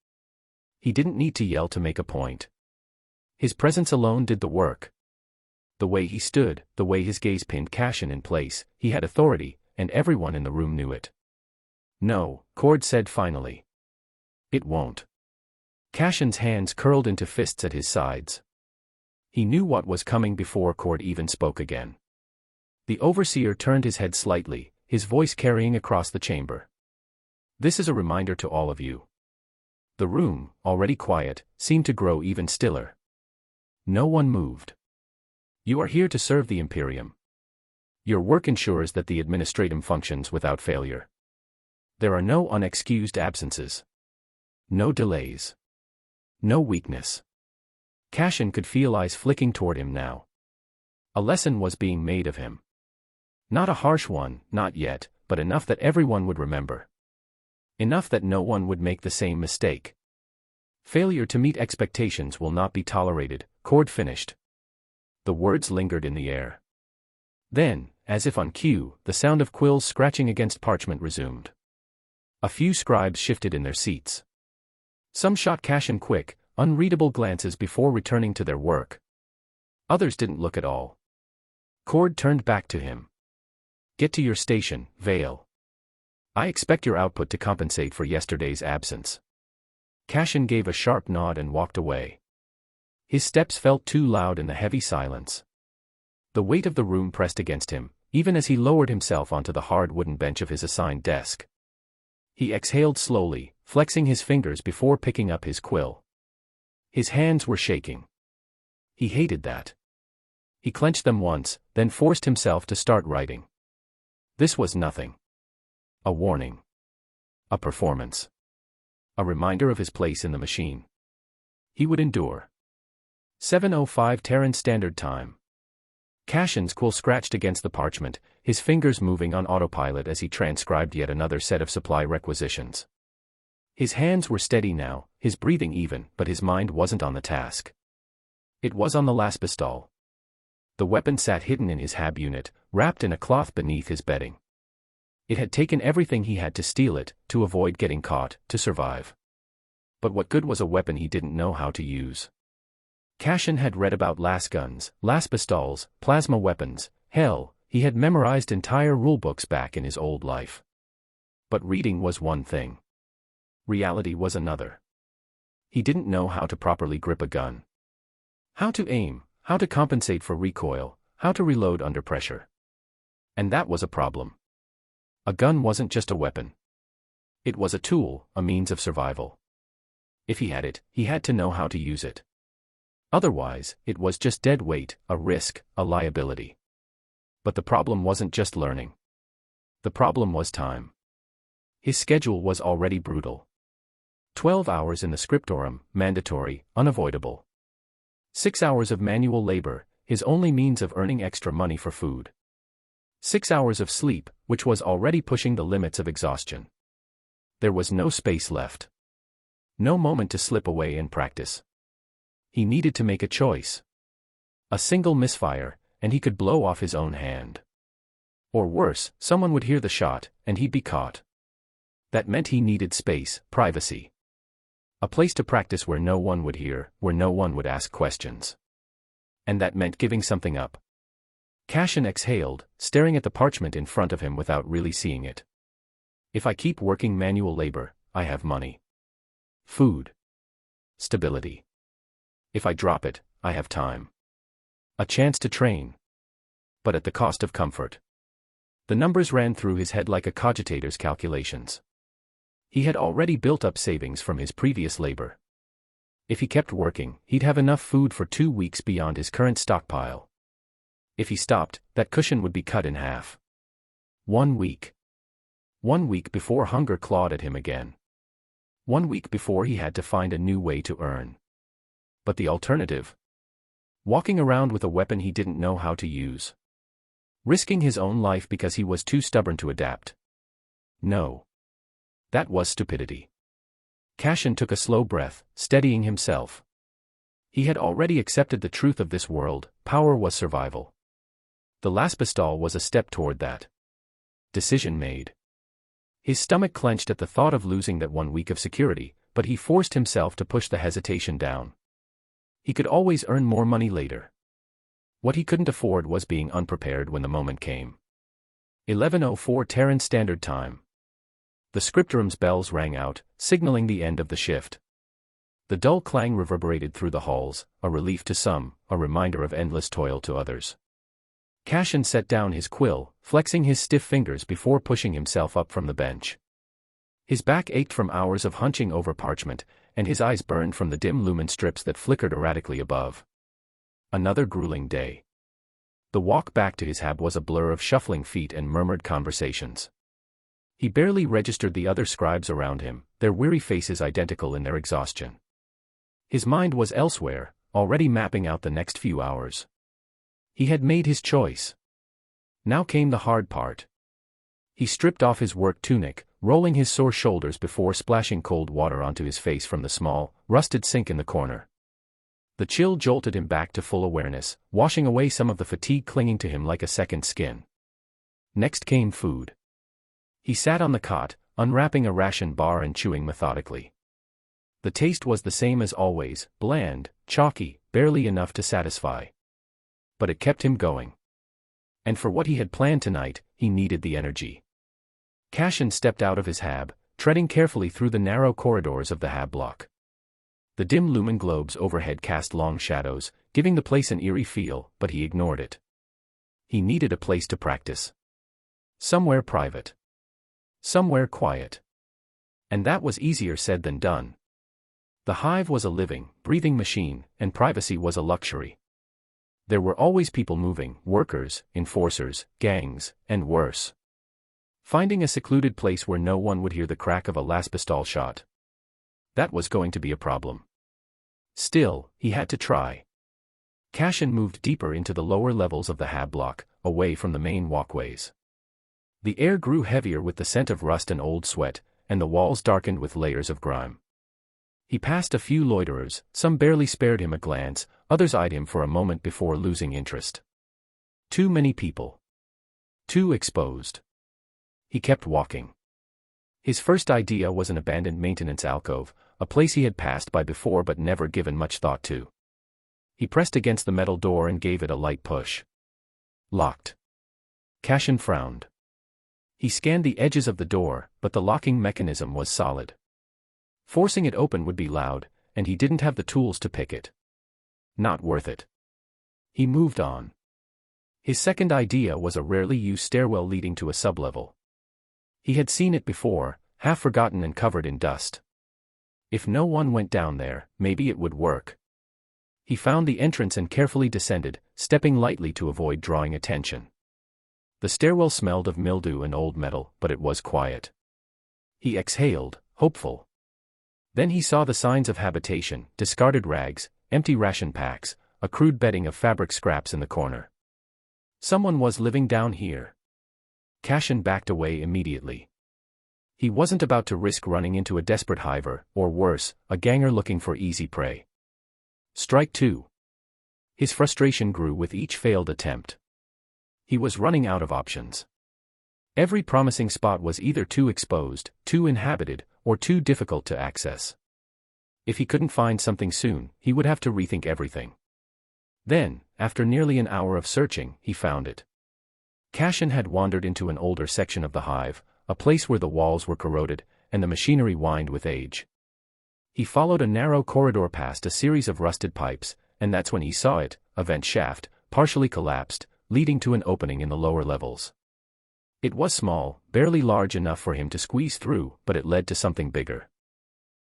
He didn't need to yell to make a point. His presence alone did the work. The way he stood, the way his gaze pinned Cashin in place, he had authority, and everyone in the room knew it. No, Cord said finally. It won't. Cashin's hands curled into fists at his sides. He knew what was coming before Cord even spoke again. The overseer turned his head slightly, his voice carrying across the chamber. This is a reminder to all of you. The room, already quiet, seemed to grow even stiller. No one moved. You are here to serve the Imperium. Your work ensures that the administratum functions without failure. There are no unexcused absences. No delays. No weakness. Cassian could feel eyes flicking toward him now. A lesson was being made of him. Not a harsh one, not yet, but enough that everyone would remember. Enough that no one would make the same mistake. Failure to meet expectations will not be tolerated, Cord finished. The words lingered in the air. Then, as if on cue, the sound of quills scratching against parchment resumed. A few scribes shifted in their seats. Some shot Cassian quick, unreadable glances before returning to their work. Others didn't look at all. Cord turned back to him. Get to your station, Vale. I expect your output to compensate for yesterday's absence. Cassian gave a sharp nod and walked away. His steps felt too loud in the heavy silence. The weight of the room pressed against him, even as he lowered himself onto the hard wooden bench of his assigned desk. He exhaled slowly, flexing his fingers before picking up his quill. His hands were shaking. He hated that. He clenched them once, then forced himself to start writing. This was nothing. A warning. A performance. A reminder of his place in the machine. He would endure. 7:05 Terran Standard Time. Cassian's quill scratched against the parchment, his fingers moving on autopilot as he transcribed yet another set of supply requisitions. His hands were steady now, his breathing even, but his mind wasn't on the task. It was on the laspistol. The weapon sat hidden in his hab unit, wrapped in a cloth beneath his bedding. It had taken everything he had to steal it, to avoid getting caught, to survive. But what good was a weapon he didn't know how to use? Cassian had read about lasguns, laspistols, plasma weapons, hell, he had memorized entire rulebooks back in his old life. But reading was one thing. Reality was another. He didn't know how to properly grip a gun. How to aim, how to compensate for recoil, how to reload under pressure. And that was a problem. A gun wasn't just a weapon. It was a tool, a means of survival. If he had it, he had to know how to use it. Otherwise, it was just dead weight, a risk, a liability. But the problem wasn't just learning. The problem was time. His schedule was already brutal. 12 hours in the scriptorum, mandatory, unavoidable. 6 hours of manual labor, his only means of earning extra money for food. 6 hours of sleep, which was already pushing the limits of exhaustion. There was no space left. No moment to slip away and practice. He needed to make a choice. A single misfire, and he could blow off his own hand. Or worse, someone would hear the shot, and he'd be caught. That meant he needed space, privacy. A place to practice where no one would hear, where no one would ask questions. And that meant giving something up. Cassian exhaled, staring at the parchment in front of him without really seeing it. If I keep working manual labor, I have money. Food. Stability. If I drop it, I have time. A chance to train. But at the cost of comfort. The numbers ran through his head like a cogitator's calculations. He had already built up savings from his previous labor. If he kept working, he'd have enough food for 2 weeks beyond his current stockpile. If he stopped, that cushion would be cut in half. 1 week. 1 week before hunger clawed at him again. 1 week before he had to find a new way to earn. But the alternative? Walking around with a weapon he didn't know how to use. Risking his own life because he was too stubborn to adapt. No. That was stupidity. Cassian took a slow breath, steadying himself. He had already accepted the truth of this world, power was survival. The laspistol was a step toward that. Decision made. His stomach clenched at the thought of losing that 1 week of security, but he forced himself to push the hesitation down. He could always earn more money later. What he couldn't afford was being unprepared when the moment came. 11:04 Terran Standard Time. The scriptorum's bells rang out, signaling the end of the shift. The dull clang reverberated through the halls, a relief to some, a reminder of endless toil to others. Cassian set down his quill, flexing his stiff fingers before pushing himself up from the bench. His back ached from hours of hunching over parchment, and his eyes burned from the dim lumen strips that flickered erratically above. Another grueling day. The walk back to his hab was a blur of shuffling feet and murmured conversations. He barely registered the other scribes around him, their weary faces identical in their exhaustion. His mind was elsewhere, already mapping out the next few hours. He had made his choice. Now came the hard part. He stripped off his work tunic, rolling his sore shoulders before splashing cold water onto his face from the small, rusted sink in the corner. The chill jolted him back to full awareness, washing away some of the fatigue clinging to him like a second skin. Next came food. He sat on the cot, unwrapping a ration bar and chewing methodically. The taste was the same as always, bland, chalky, barely enough to satisfy. But it kept him going. And for what he had planned tonight, he needed the energy. Cashin stepped out of his hab, treading carefully through the narrow corridors of the hab block. The dim lumen globes overhead cast long shadows, giving the place an eerie feel, but he ignored it. He needed a place to practice. Somewhere private. Somewhere quiet. And that was easier said than done. The hive was a living, breathing machine, and privacy was a luxury. There were always people moving, workers, enforcers, gangs, and worse. Finding a secluded place where no one would hear the crack of a last pistol shot. That was going to be a problem. Still, he had to try. Cashin moved deeper into the lower levels of the hab block, away from the main walkways. The air grew heavier with the scent of rust and old sweat, and the walls darkened with layers of grime. He passed a few loiterers, some barely spared him a glance, others eyed him for a moment before losing interest. Too many people. Too exposed. He kept walking. His first idea was an abandoned maintenance alcove, a place he had passed by before but never given much thought to. He pressed against the metal door and gave it a light push. Locked. Cashin frowned. He scanned the edges of the door, but the locking mechanism was solid. Forcing it open would be loud, and he didn't have the tools to pick it. Not worth it. He moved on. His second idea was a rarely used stairwell leading to a sublevel. He had seen it before, half forgotten and covered in dust. If no one went down there, maybe it would work. He found the entrance and carefully descended, stepping lightly to avoid drawing attention. The stairwell smelled of mildew and old metal, but it was quiet. He exhaled, hopeful. Then he saw the signs of habitation, discarded rags, empty ration packs, a crude bedding of fabric scraps in the corner. Someone was living down here. Cashin backed away immediately. He wasn't about to risk running into a desperate hiver, or worse, a ganger looking for easy prey. Strike two. His frustration grew with each failed attempt. He was running out of options. Every promising spot was either too exposed, too inhabited, or too difficult to access. If he couldn't find something soon, he would have to rethink everything. Then, after nearly an hour of searching, he found it. Cashin had wandered into an older section of the hive, a place where the walls were corroded, and the machinery whined with age. He followed a narrow corridor past a series of rusted pipes, and that's when he saw it, a vent shaft, partially collapsed, leading to an opening in the lower levels. It was small, barely large enough for him to squeeze through, but it led to something bigger.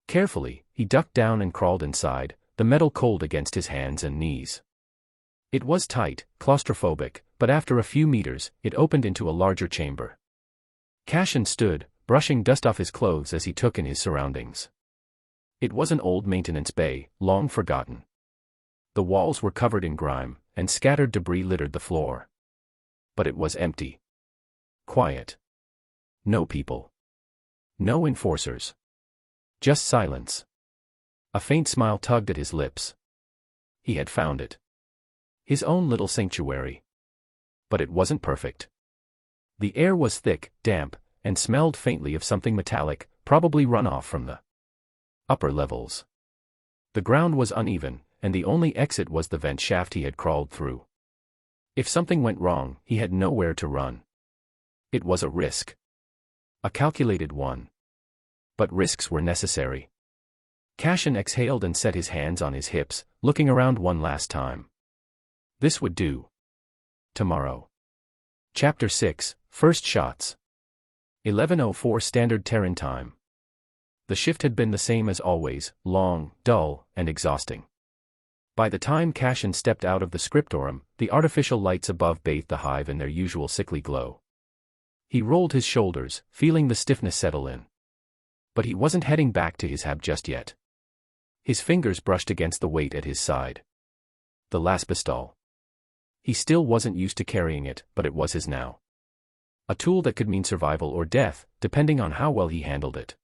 Carefully, he ducked down and crawled inside, the metal cold against his hands and knees. It was tight, claustrophobic, but after a few meters, it opened into a larger chamber. Cashin stood, brushing dust off his clothes as he took in his surroundings. It was an old maintenance bay, long forgotten. The walls were covered in grime, and scattered debris littered the floor. But it was empty. Quiet. No people. No enforcers. Just silence. A faint smile tugged at his lips. He had found it. His own little sanctuary. But it wasn't perfect. The air was thick, damp, and smelled faintly of something metallic, probably runoff from the upper levels. The ground was uneven, and the only exit was the vent shaft he had crawled through. If something went wrong, he had nowhere to run. It was a risk. A calculated one. But risks were necessary. Cashin exhaled and set his hands on his hips, looking around one last time. This would do. Tomorrow. Chapter 6, First Shots. 11:04 Standard Terran Time. The shift had been the same as always, long, dull, and exhausting. By the time Cashin stepped out of the scriptorum, the artificial lights above bathed the hive in their usual sickly glow. He rolled his shoulders, feeling the stiffness settle in. But he wasn't heading back to his hab just yet. His fingers brushed against the weight at his side. The last pistol. He still wasn't used to carrying it, but it was his now. A tool that could mean survival or death, depending on how well he handled it.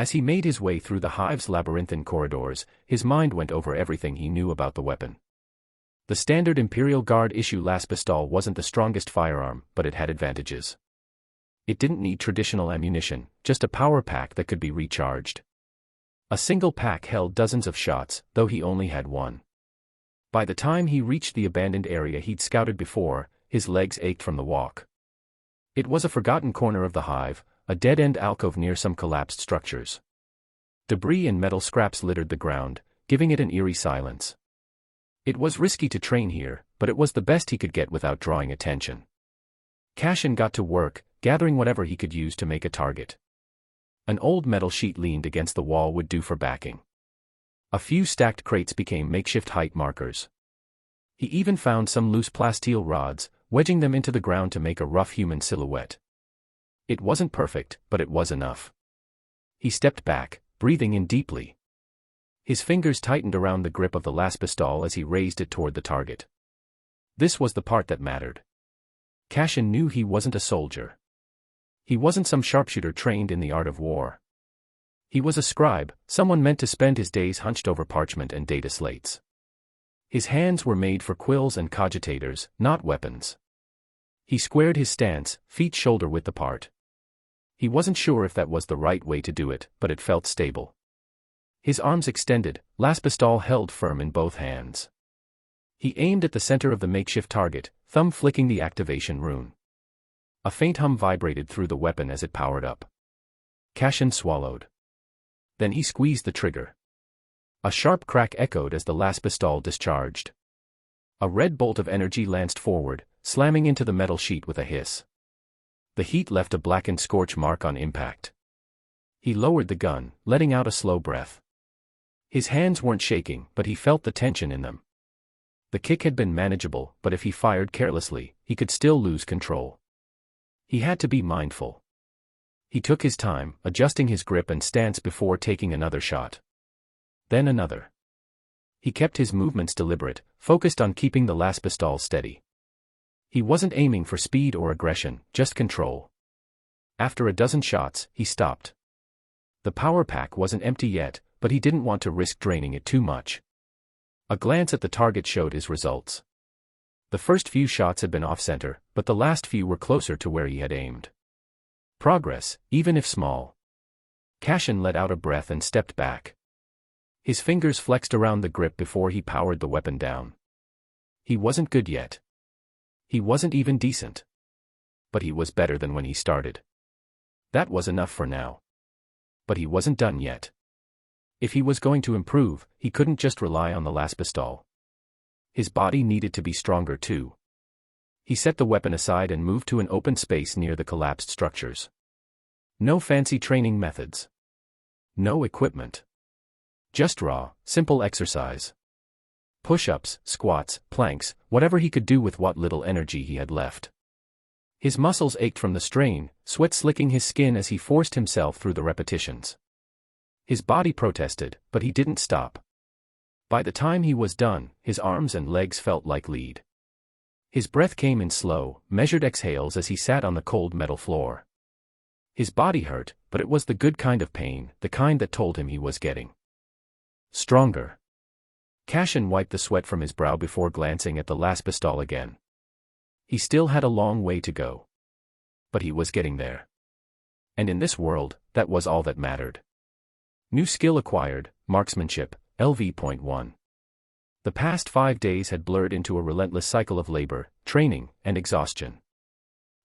As he made his way through the hive's labyrinthine corridors, his mind went over everything he knew about the weapon. The standard Imperial Guard issue las pistol wasn't the strongest firearm, but it had advantages. It didn't need traditional ammunition, just a power pack that could be recharged. A single pack held dozens of shots, though he only had one. By the time he reached the abandoned area he'd scouted before, his legs ached from the walk. It was a forgotten corner of the hive, a dead-end alcove near some collapsed structures. Debris and metal scraps littered the ground, giving it an eerie silence. It was risky to train here, but it was the best he could get without drawing attention. Cashin got to work, gathering whatever he could use to make a target. An old metal sheet leaned against the wall would do for backing. A few stacked crates became makeshift height markers. He even found some loose plasteel rods, wedging them into the ground to make a rough human silhouette. It wasn't perfect, but it was enough. He stepped back, breathing in deeply. His fingers tightened around the grip of the las pistol as he raised it toward the target. This was the part that mattered. Cashin knew he wasn't a soldier. He wasn't some sharpshooter trained in the art of war. He was a scribe, someone meant to spend his days hunched over parchment and data slates. His hands were made for quills and cogitators, not weapons. He squared his stance, feet shoulder-width apart. He wasn't sure if that was the right way to do it, but it felt stable. His arms extended, las pistol held firm in both hands. He aimed at the center of the makeshift target, thumb flicking the activation rune. A faint hum vibrated through the weapon as it powered up. Cashin swallowed. Then he squeezed the trigger. A sharp crack echoed as the las pistol discharged. A red bolt of energy lanced forward, slamming into the metal sheet with a hiss. The heat left a blackened scorch mark on impact. He lowered the gun, letting out a slow breath. His hands weren't shaking, but he felt the tension in them. The kick had been manageable, but if he fired carelessly, he could still lose control. He had to be mindful. He took his time, adjusting his grip and stance before taking another shot. Then another. He kept his movements deliberate, focused on keeping the las pistol steady. He wasn't aiming for speed or aggression, just control. After a dozen shots, he stopped. The power pack wasn't empty yet, but he didn't want to risk draining it too much. A glance at the target showed his results. The first few shots had been off-center, but the last few were closer to where he had aimed. Progress, even if small. Cashin let out a breath and stepped back. His fingers flexed around the grip before he powered the weapon down. He wasn't good yet. He wasn't even decent. But he was better than when he started. That was enough for now. But he wasn't done yet. If he was going to improve, he couldn't just rely on the las pistol. His body needed to be stronger too. He set the weapon aside and moved to an open space near the collapsed structures. No fancy training methods. No equipment. Just raw, simple exercise. Push-ups, squats, planks, whatever he could do with what little energy he had left. His muscles ached from the strain, sweat slicking his skin as he forced himself through the repetitions. His body protested, but he didn't stop. By the time he was done, his arms and legs felt like lead. His breath came in slow, measured exhales as he sat on the cold metal floor. His body hurt, but it was the good kind of pain, the kind that told him he was getting stronger. Cashin wiped the sweat from his brow before glancing at the las pistol again. He still had a long way to go. But he was getting there. And in this world, that was all that mattered. New skill acquired, marksmanship, LV.1. The past 5 days had blurred into a relentless cycle of labor, training, and exhaustion.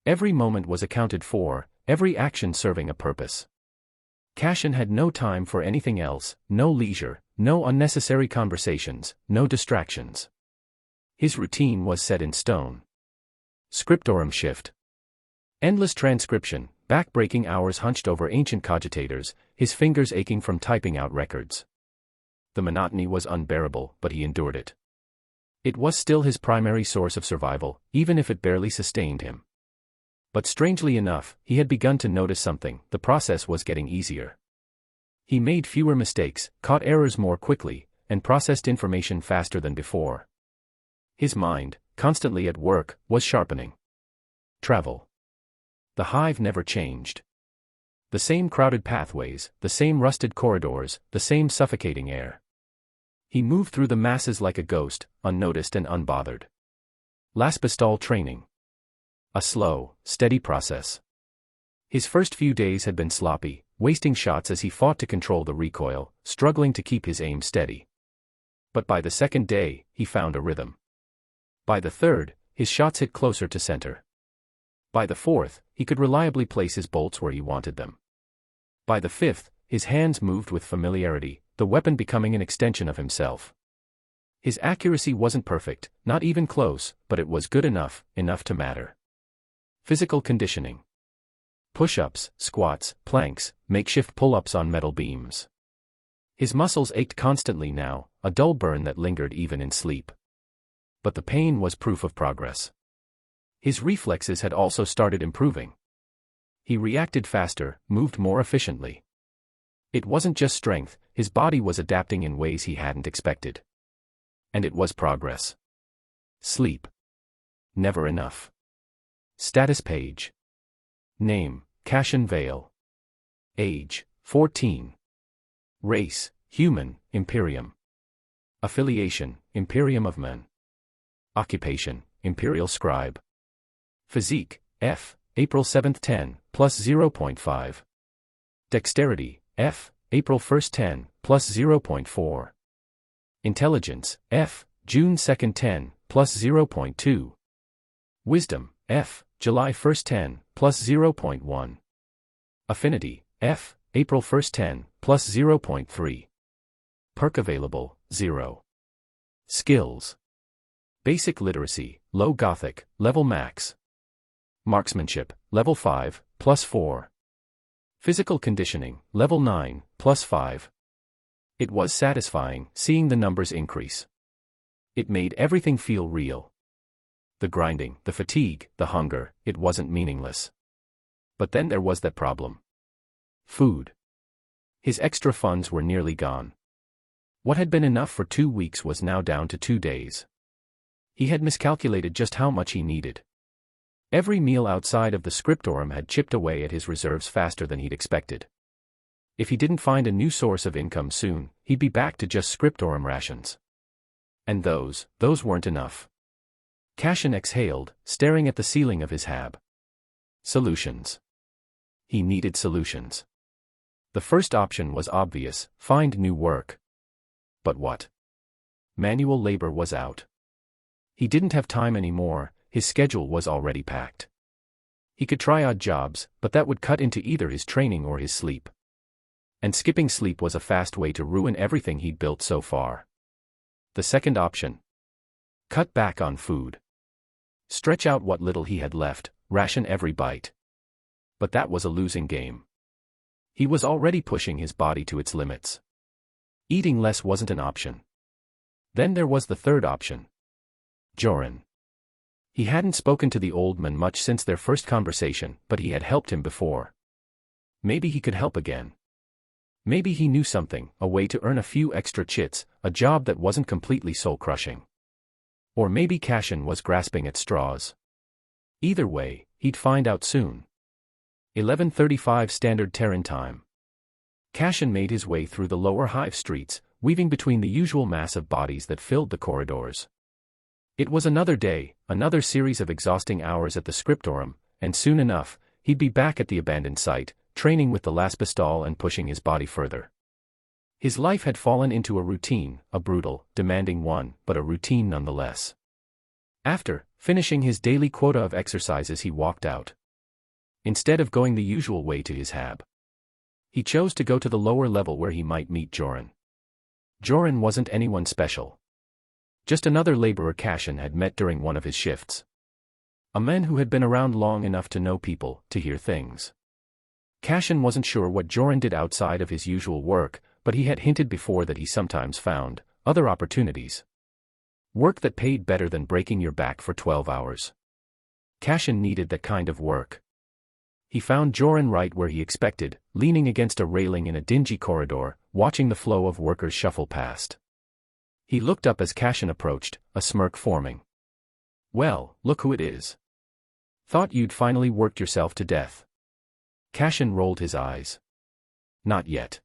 Every moment was accounted for, every action serving a purpose. Cashin had no time for anything else, no leisure, no unnecessary conversations, no distractions. His routine was set in stone. Scriptorum shift. Endless transcription, back-breaking hours hunched over ancient cogitators, his fingers aching from typing out records. The monotony was unbearable, but he endured it. It was still his primary source of survival, even if it barely sustained him. But strangely enough, he had begun to notice something: the process was getting easier. He made fewer mistakes, caught errors more quickly, and processed information faster than before. His mind, constantly at work, was sharpening. Travel. The hive never changed. The same crowded pathways, the same rusted corridors, the same suffocating air. He moved through the masses like a ghost, unnoticed and unbothered. Laspistol training. A slow, steady process. His first few days had been sloppy, wasting shots as he fought to control the recoil, struggling to keep his aim steady. But by the second day, he found a rhythm. By the third, his shots hit closer to center. By the fourth, he could reliably place his bolts where he wanted them. By the fifth, his hands moved with familiarity, the weapon becoming an extension of himself. His accuracy wasn't perfect, not even close, but it was good enough, enough to matter. Physical conditioning. Push-ups, squats, planks, makeshift pull-ups on metal beams. His muscles ached constantly now, a dull burn that lingered even in sleep. But the pain was proof of progress. His reflexes had also started improving. He reacted faster, moved more efficiently. It wasn't just strength, his body was adapting in ways he hadn't expected. And it was progress. Sleep. Never enough. Status page. Name, Cashin Vale. Age, 14. Race, human, Imperium. Affiliation, Imperium of Men. Occupation, Imperial Scribe. Physique, F, April 7th 10, plus 0.5. Dexterity, F, April 1st 10, plus 0.4. Intelligence, F, June 2nd 10, plus 0.2. Wisdom, F, July 1st 10, plus 0.1. Affinity, F, April 1st 10, plus 0.3. Perk available, 0. Skills. Basic literacy, low Gothic, level max. Marksmanship, level 5, plus 4. Physical conditioning, level 9, plus 5. It was satisfying, seeing the numbers increase. It made everything feel real. The grinding, the fatigue, the hunger, it wasn't meaningless. But then there was that problem. Food. His extra funds were nearly gone. What had been enough for 2 weeks was now down to 2 days. He had miscalculated just how much he needed. Every meal outside of the scriptorum had chipped away at his reserves faster than he'd expected. If he didn't find a new source of income soon, he'd be back to just scriptorum rations. And those weren't enough. Cashin exhaled, staring at the ceiling of his hab. Solutions. He needed solutions. The first option was obvious: find new work. But what? Manual labor was out. He didn't have time anymore, his schedule was already packed. He could try odd jobs, but that would cut into either his training or his sleep. And skipping sleep was a fast way to ruin everything he'd built so far. The second option. Cut back on food. Stretch out what little he had left, ration every bite. But that was a losing game. He was already pushing his body to its limits. Eating less wasn't an option. Then there was the third option. Joran. He hadn't spoken to the old man much since their first conversation, but he had helped him before. Maybe he could help again. Maybe he knew something, a way to earn a few extra chits, a job that wasn't completely soul-crushing. Or maybe Cashin was grasping at straws. Either way, he'd find out soon. 11:35 Standard Terran Time. Cashin made his way through the lower hive streets, weaving between the usual mass of bodies that filled the corridors. It was another day, another series of exhausting hours at the scriptorum, and soon enough, he'd be back at the abandoned site, training with the Laspistol and pushing his body further. His life had fallen into a routine, a brutal, demanding one, but a routine nonetheless. After finishing his daily quota of exercises, he walked out. Instead of going the usual way to his hab, he chose to go to the lower level where he might meet Joran. Joran wasn't anyone special. Just another laborer Cashin had met during one of his shifts. A man who had been around long enough to know people, to hear things. Cashin wasn't sure what Joran did outside of his usual work, but he had hinted before that he sometimes found other opportunities. Work that paid better than breaking your back for 12 hours. Cashin needed that kind of work. He found Joran right where he expected, leaning against a railing in a dingy corridor, watching the flow of workers shuffle past. He looked up as Cashin approached, a smirk forming. "Well, look who it is. Thought you'd finally worked yourself to death." Cashin rolled his eyes. "Not yet."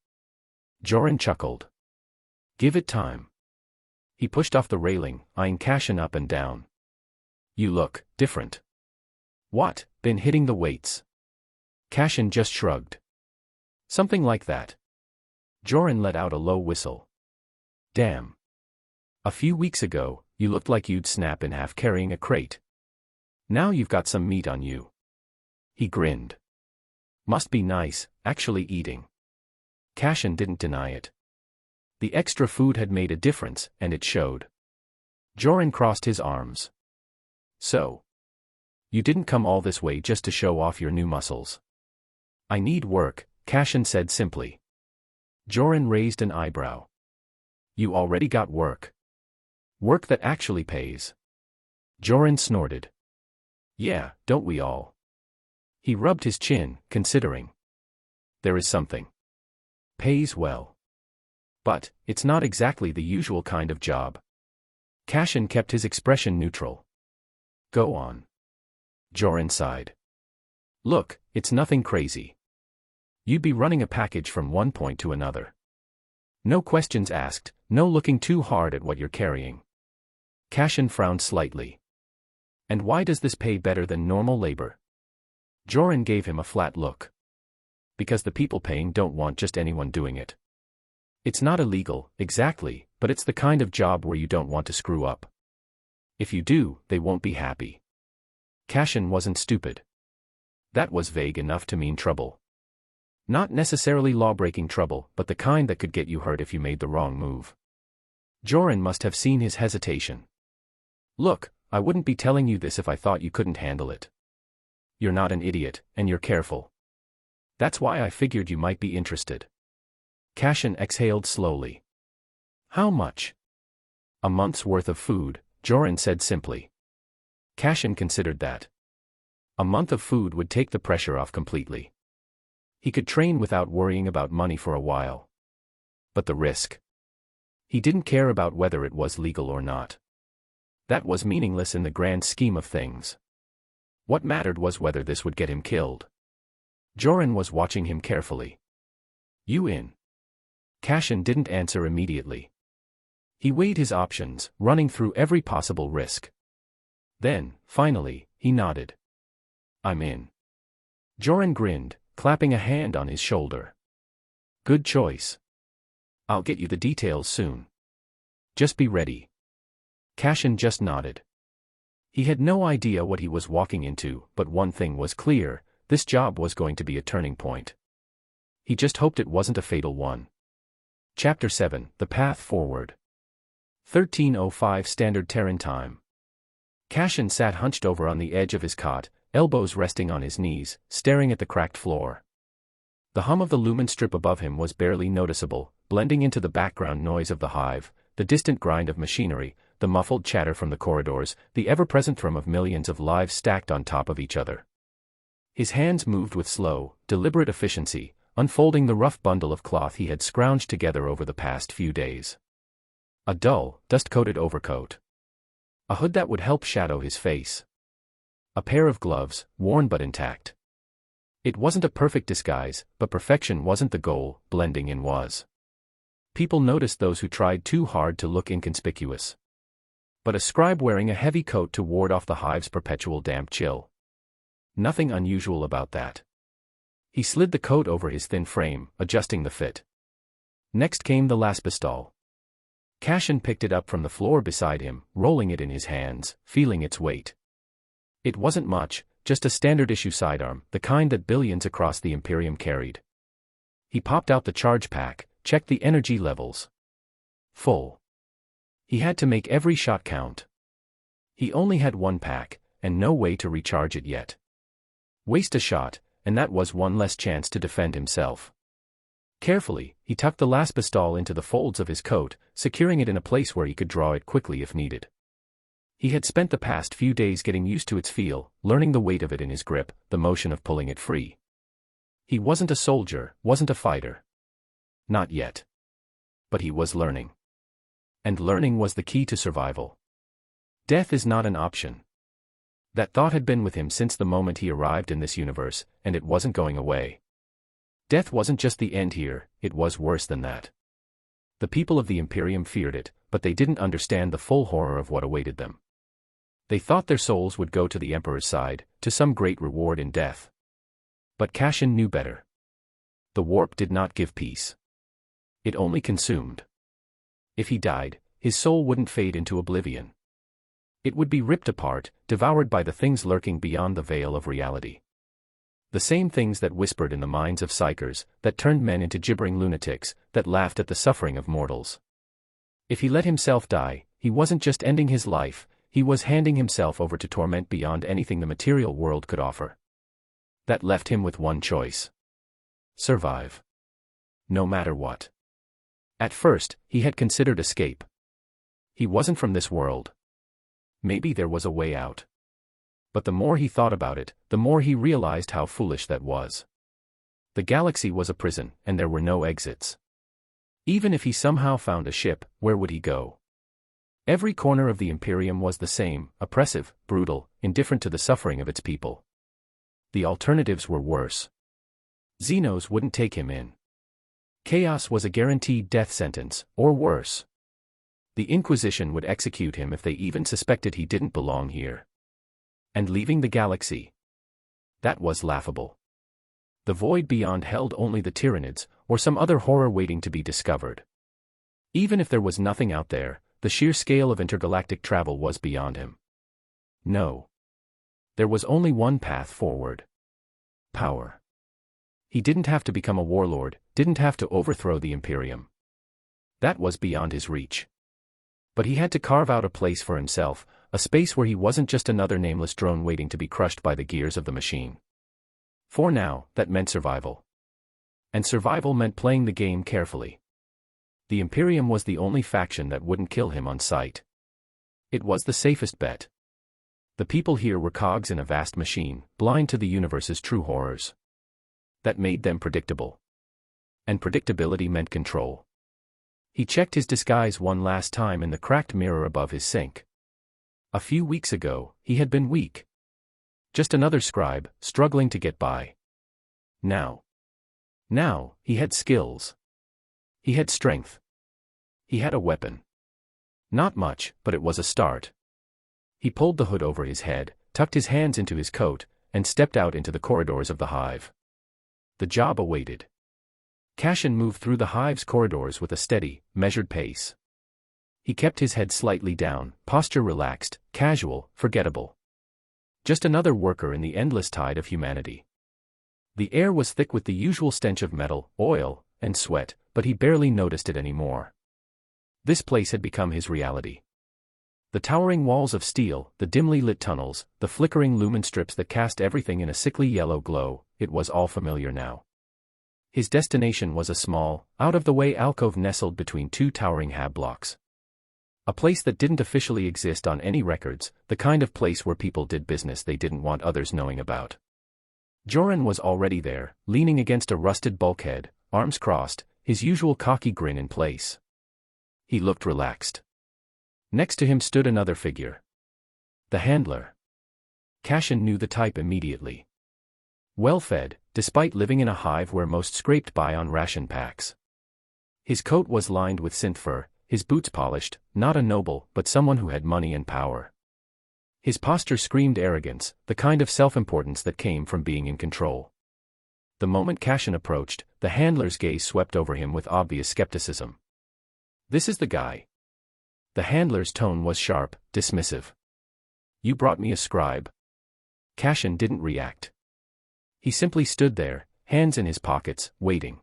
Joran chuckled. "Give it time." He pushed off the railing, eyeing Cashin up and down. "You look different." "What, been hitting the weights?" Cashin just shrugged. "Something like that." Joran let out a low whistle. "Damn. A few weeks ago, you looked like you'd snap in half carrying a crate. Now you've got some meat on you." He grinned. "Must be nice, actually eating." Cashin didn't deny it. The extra food had made a difference, and it showed. Joran crossed his arms. "So, you didn't come all this way just to show off your new muscles?" "I need work," Cashin said simply. Joran raised an eyebrow. "You already got work. Work that actually pays." Joran snorted. "Yeah, don't we all?" He rubbed his chin, considering. "There is something. Pays well. But, it's not exactly the usual kind of job." Cashin kept his expression neutral. "Go on." Joran sighed. "Look, it's nothing crazy. You'd be running a package from one point to another. No questions asked, no looking too hard at what you're carrying." Cashin frowned slightly. "And why does this pay better than normal labor?" Joran gave him a flat look. "Because the people paying don't want just anyone doing it. It's not illegal, exactly, but it's the kind of job where you don't want to screw up. If you do, they won't be happy." Cashin wasn't stupid. That was vague enough to mean trouble. Not necessarily law-breaking trouble, but the kind that could get you hurt if you made the wrong move. Joran must have seen his hesitation. "Look, I wouldn't be telling you this if I thought you couldn't handle it. You're not an idiot, and you're careful. That's why I figured you might be interested." Cashin exhaled slowly. "How much?" "A month's worth of food," Joran said simply. Cashin considered that. A month of food would take the pressure off completely. He could train without worrying about money for a while. But the risk. He didn't care about whether it was legal or not. That was meaningless in the grand scheme of things. What mattered was whether this would get him killed. Joran was watching him carefully. "You in?" Cashin didn't answer immediately. He weighed his options, running through every possible risk. Then, finally, he nodded. "I'm in." Joran grinned, clapping a hand on his shoulder. "Good choice. I'll get you the details soon. Just be ready." Cashin just nodded. He had no idea what he was walking into, but one thing was clear, this job was going to be a turning point. He just hoped it wasn't a fatal one. Chapter 7, The Path Forward. 13:05 Standard Terran Time. Cashin sat hunched over on the edge of his cot, elbows resting on his knees, staring at the cracked floor. The hum of the lumen strip above him was barely noticeable, blending into the background noise of the hive, the distant grind of machinery, the muffled chatter from the corridors, the ever-present thrum of millions of lives stacked on top of each other. His hands moved with slow, deliberate efficiency, unfolding the rough bundle of cloth he had scrounged together over the past few days. A dull, dust-coated overcoat. A hood that would help shadow his face. A pair of gloves, worn but intact. It wasn't a perfect disguise, but perfection wasn't the goal, blending in was. People noticed those who tried too hard to look inconspicuous. But a scribe wearing a heavy coat to ward off the hive's perpetual damp chill. Nothing unusual about that. He slid the coat over his thin frame, adjusting the fit. Next came the laspistol. Cashin picked it up from the floor beside him, rolling it in his hands, feeling its weight. It wasn't much, just a standard-issue sidearm, the kind that billions across the Imperium carried. He popped out the charge pack, checked the energy levels. Full. He had to make every shot count. He only had one pack, and no way to recharge it yet. Waste a shot, and that was one less chance to defend himself. Carefully, he tucked the last pistol into the folds of his coat, securing it in a place where he could draw it quickly if needed. He had spent the past few days getting used to its feel, learning the weight of it in his grip, the motion of pulling it free. He wasn't a soldier, wasn't a fighter. Not yet. But he was learning. And learning was the key to survival. Death is not an option. That thought had been with him since the moment he arrived in this universe, and it wasn't going away. Death wasn't just the end here, it was worse than that. The people of the Imperium feared it, but they didn't understand the full horror of what awaited them. They thought their souls would go to the Emperor's side, to some great reward in death. But Cassian knew better. The warp did not give peace. It only consumed. If he died, his soul wouldn't fade into oblivion. It would be ripped apart, devoured by the things lurking beyond the veil of reality. The same things that whispered in the minds of psychers, that turned men into gibbering lunatics, that laughed at the suffering of mortals. If he let himself die, he wasn't just ending his life, he was handing himself over to torment beyond anything the material world could offer. That left him with one choice. Survive. No matter what. At first, he had considered escape. He wasn't from this world. Maybe there was a way out. But the more he thought about it, the more he realized how foolish that was. The galaxy was a prison, and there were no exits. Even if he somehow found a ship, where would he go? Every corner of the Imperium was the same, oppressive, brutal, indifferent to the suffering of its people. The alternatives were worse. Xenos wouldn't take him in. Chaos was a guaranteed death sentence, or worse. The Inquisition would execute him if they even suspected he didn't belong here. And leaving the galaxy? That was laughable. The void beyond held only the Tyranids, or some other horror waiting to be discovered. Even if there was nothing out there, the sheer scale of intergalactic travel was beyond him. No. There was only one path forward. Power. He didn't have to become a warlord, didn't have to overthrow the Imperium. That was beyond his reach. But he had to carve out a place for himself, a space where he wasn't just another nameless drone waiting to be crushed by the gears of the machine. For now, that meant survival. And survival meant playing the game carefully. The Imperium was the only faction that wouldn't kill him on sight. It was the safest bet. The people here were cogs in a vast machine, blind to the universe's true horrors. That made them predictable. And predictability meant control. He checked his disguise one last time in the cracked mirror above his sink. A few weeks ago, he had been weak. Just another scribe, struggling to get by. Now, he had skills. He had strength. He had a weapon. Not much, but it was a start. He pulled the hood over his head, tucked his hands into his coat, and stepped out into the corridors of the hive. The job awaited. Cassian moved through the hive's corridors with a steady, measured pace. He kept his head slightly down, posture relaxed, casual, forgettable. Just another worker in the endless tide of humanity. The air was thick with the usual stench of metal, oil, and sweat, but he barely noticed it anymore. This place had become his reality. The towering walls of steel, the dimly lit tunnels, the flickering lumen strips that cast everything in a sickly yellow glow, it was all familiar now. His destination was a small, out-of-the-way alcove nestled between two towering hab blocks. A place that didn't officially exist on any records, the kind of place where people did business they didn't want others knowing about. Joran was already there, leaning against a rusted bulkhead, arms crossed, his usual cocky grin in place. He looked relaxed. Next to him stood another figure. The handler. Cassian knew the type immediately. Well-fed, despite living in a hive where most scraped by on ration packs. His coat was lined with synth fur, his boots polished, not a noble, but someone who had money and power. His posture screamed arrogance, the kind of self-importance that came from being in control. The moment Cassian approached, the handler's gaze swept over him with obvious skepticism. "This is the guy." The handler's tone was sharp, dismissive. "You brought me a scribe." Cassian didn't react. He simply stood there, hands in his pockets, waiting.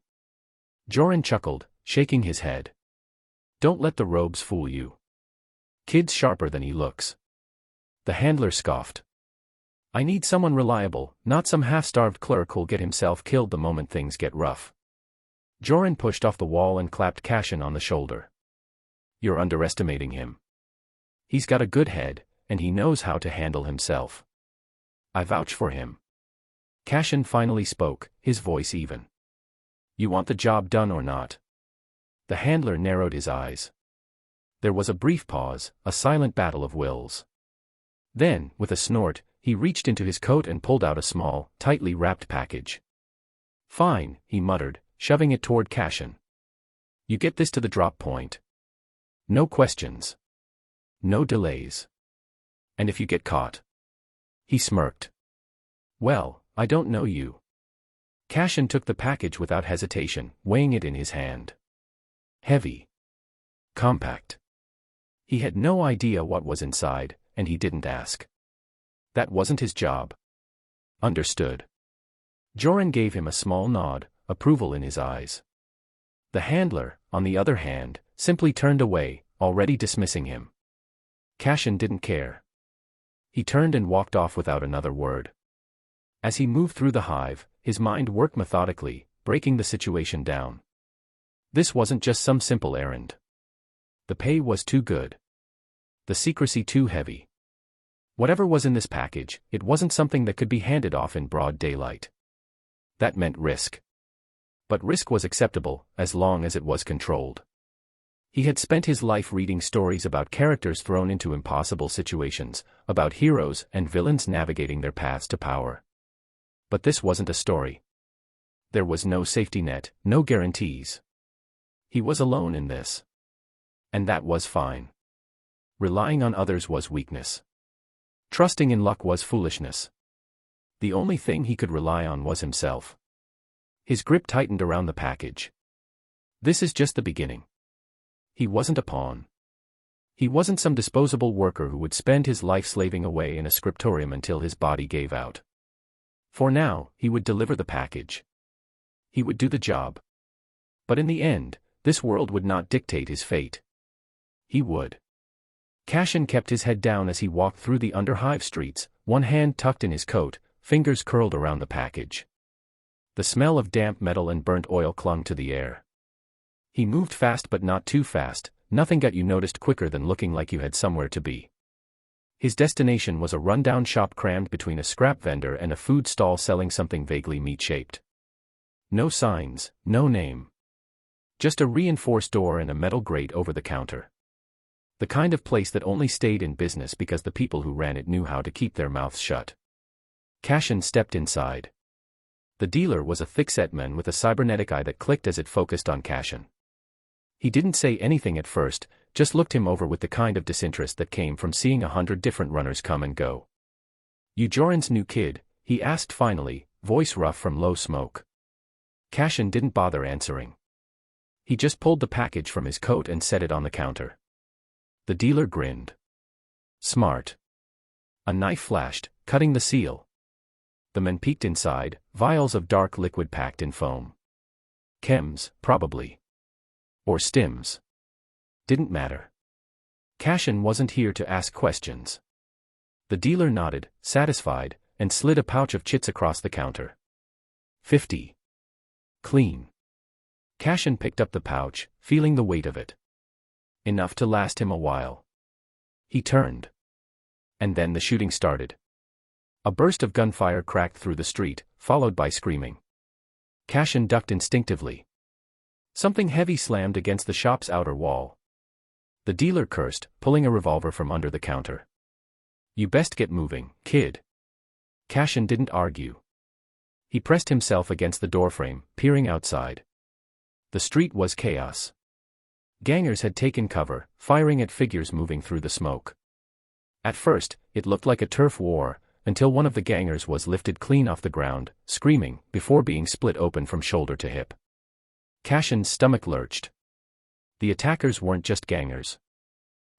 Joran chuckled, shaking his head. "Don't let the robes fool you. Kid's sharper than he looks." The handler scoffed. "I need someone reliable, not some half-starved clerk who'll get himself killed the moment things get rough." Joran pushed off the wall and clapped Cashin on the shoulder. "You're underestimating him. He's got a good head, and he knows how to handle himself. I vouch for him." Cashin finally spoke, his voice even. "You want the job done or not?" The handler narrowed his eyes. There was a brief pause, a silent battle of wills. Then, with a snort, he reached into his coat and pulled out a small, tightly wrapped package. "Fine," he muttered, shoving it toward Cashin. "You get this to the drop point. No questions. No delays. And if you get caught..." He smirked. "Well, I don't know you." Cashin took the package without hesitation, weighing it in his hand. Heavy. Compact. He had no idea what was inside, and he didn't ask. That wasn't his job. Understood. Joran gave him a small nod, approval in his eyes. The handler, on the other hand, simply turned away, already dismissing him. Cashin didn't care. He turned and walked off without another word. As he moved through the hive, his mind worked methodically, breaking the situation down. This wasn't just some simple errand. The pay was too good. The secrecy too heavy. Whatever was in this package, it wasn't something that could be handed off in broad daylight. That meant risk. But risk was acceptable, as long as it was controlled. He had spent his life reading stories about characters thrown into impossible situations, about heroes and villains navigating their paths to power. But this wasn't a story. There was no safety net, no guarantees. He was alone in this. And that was fine. Relying on others was weakness. Trusting in luck was foolishness. The only thing he could rely on was himself. His grip tightened around the package. This is just the beginning. He wasn't a pawn. He wasn't some disposable worker who would spend his life slaving away in a scriptorum until his body gave out. For now, he would deliver the package. He would do the job. But in the end, this world would not dictate his fate. He would. Cashin kept his head down as he walked through the underhive streets, one hand tucked in his coat, fingers curled around the package. The smell of damp metal and burnt oil clung to the air. He moved fast but not too fast, nothing got you noticed quicker than looking like you had somewhere to be. His destination was a rundown shop crammed between a scrap vendor and a food stall selling something vaguely meat-shaped. No signs, no name. Just a reinforced door and a metal grate over the counter. The kind of place that only stayed in business because the people who ran it knew how to keep their mouths shut. Cashin stepped inside. The dealer was a thick-set man with a cybernetic eye that clicked as it focused on Cashin. He didn't say anything at first, just looked him over with the kind of disinterest that came from seeing 100 different runners come and go. "You Joran's new kid?" he asked finally, voice rough from low smoke. Cashin didn't bother answering. He just pulled the package from his coat and set it on the counter. The dealer grinned. "Smart." A knife flashed, cutting the seal. The man peeked inside, vials of dark liquid packed in foam. Chems, probably. Or stims. Didn't matter. Cashin wasn't here to ask questions. The dealer nodded, satisfied, and slid a pouch of chits across the counter. 50. Clean. Cashin picked up the pouch, feeling the weight of it. Enough to last him a while. He turned. And then the shooting started. A burst of gunfire cracked through the street, followed by screaming. Cashin ducked instinctively. Something heavy slammed against the shop's outer wall. The dealer cursed, pulling a revolver from under the counter. "You best get moving, kid." Cashin didn't argue. He pressed himself against the doorframe, peering outside. The street was chaos. Gangers had taken cover, firing at figures moving through the smoke. At first, it looked like a turf war, until one of the gangers was lifted clean off the ground, screaming, before being split open from shoulder to hip. Cashin's stomach lurched. The attackers weren't just gangers.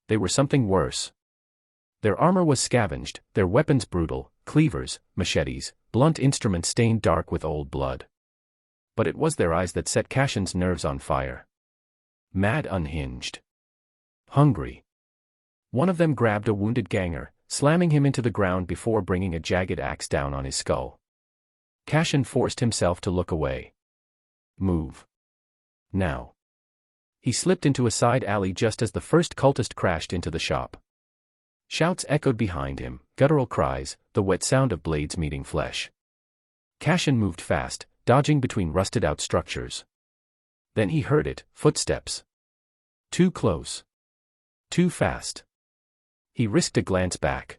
They were something worse. Their armor was scavenged, their weapons brutal, cleavers, machetes, blunt instruments stained dark with old blood. But it was their eyes that set Cashin's nerves on fire. Mad, unhinged. Hungry. One of them grabbed a wounded ganger, slamming him into the ground before bringing a jagged axe down on his skull. Cashin forced himself to look away. Move. Now. He slipped into a side alley just as the first cultist crashed into the shop. Shouts echoed behind him, guttural cries, the wet sound of blades meeting flesh. Cashin moved fast, dodging between rusted-out structures. Then he heard it, footsteps. Too close. Too fast. He risked a glance back.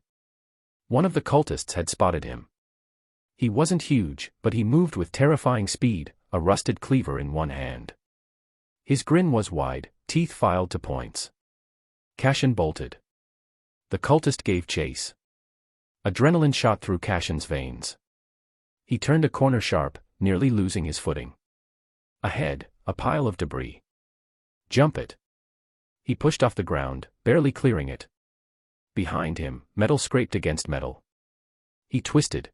One of the cultists had spotted him. He wasn't huge, but he moved with terrifying speed, a rusted cleaver in one hand. His grin was wide, teeth filed to points. Cashin bolted. The cultist gave chase. Adrenaline shot through Cashin's veins. He turned a corner sharp, nearly losing his footing. Ahead, a pile of debris. Jump it. He pushed off the ground, barely clearing it. Behind him, metal scraped against metal. He twisted.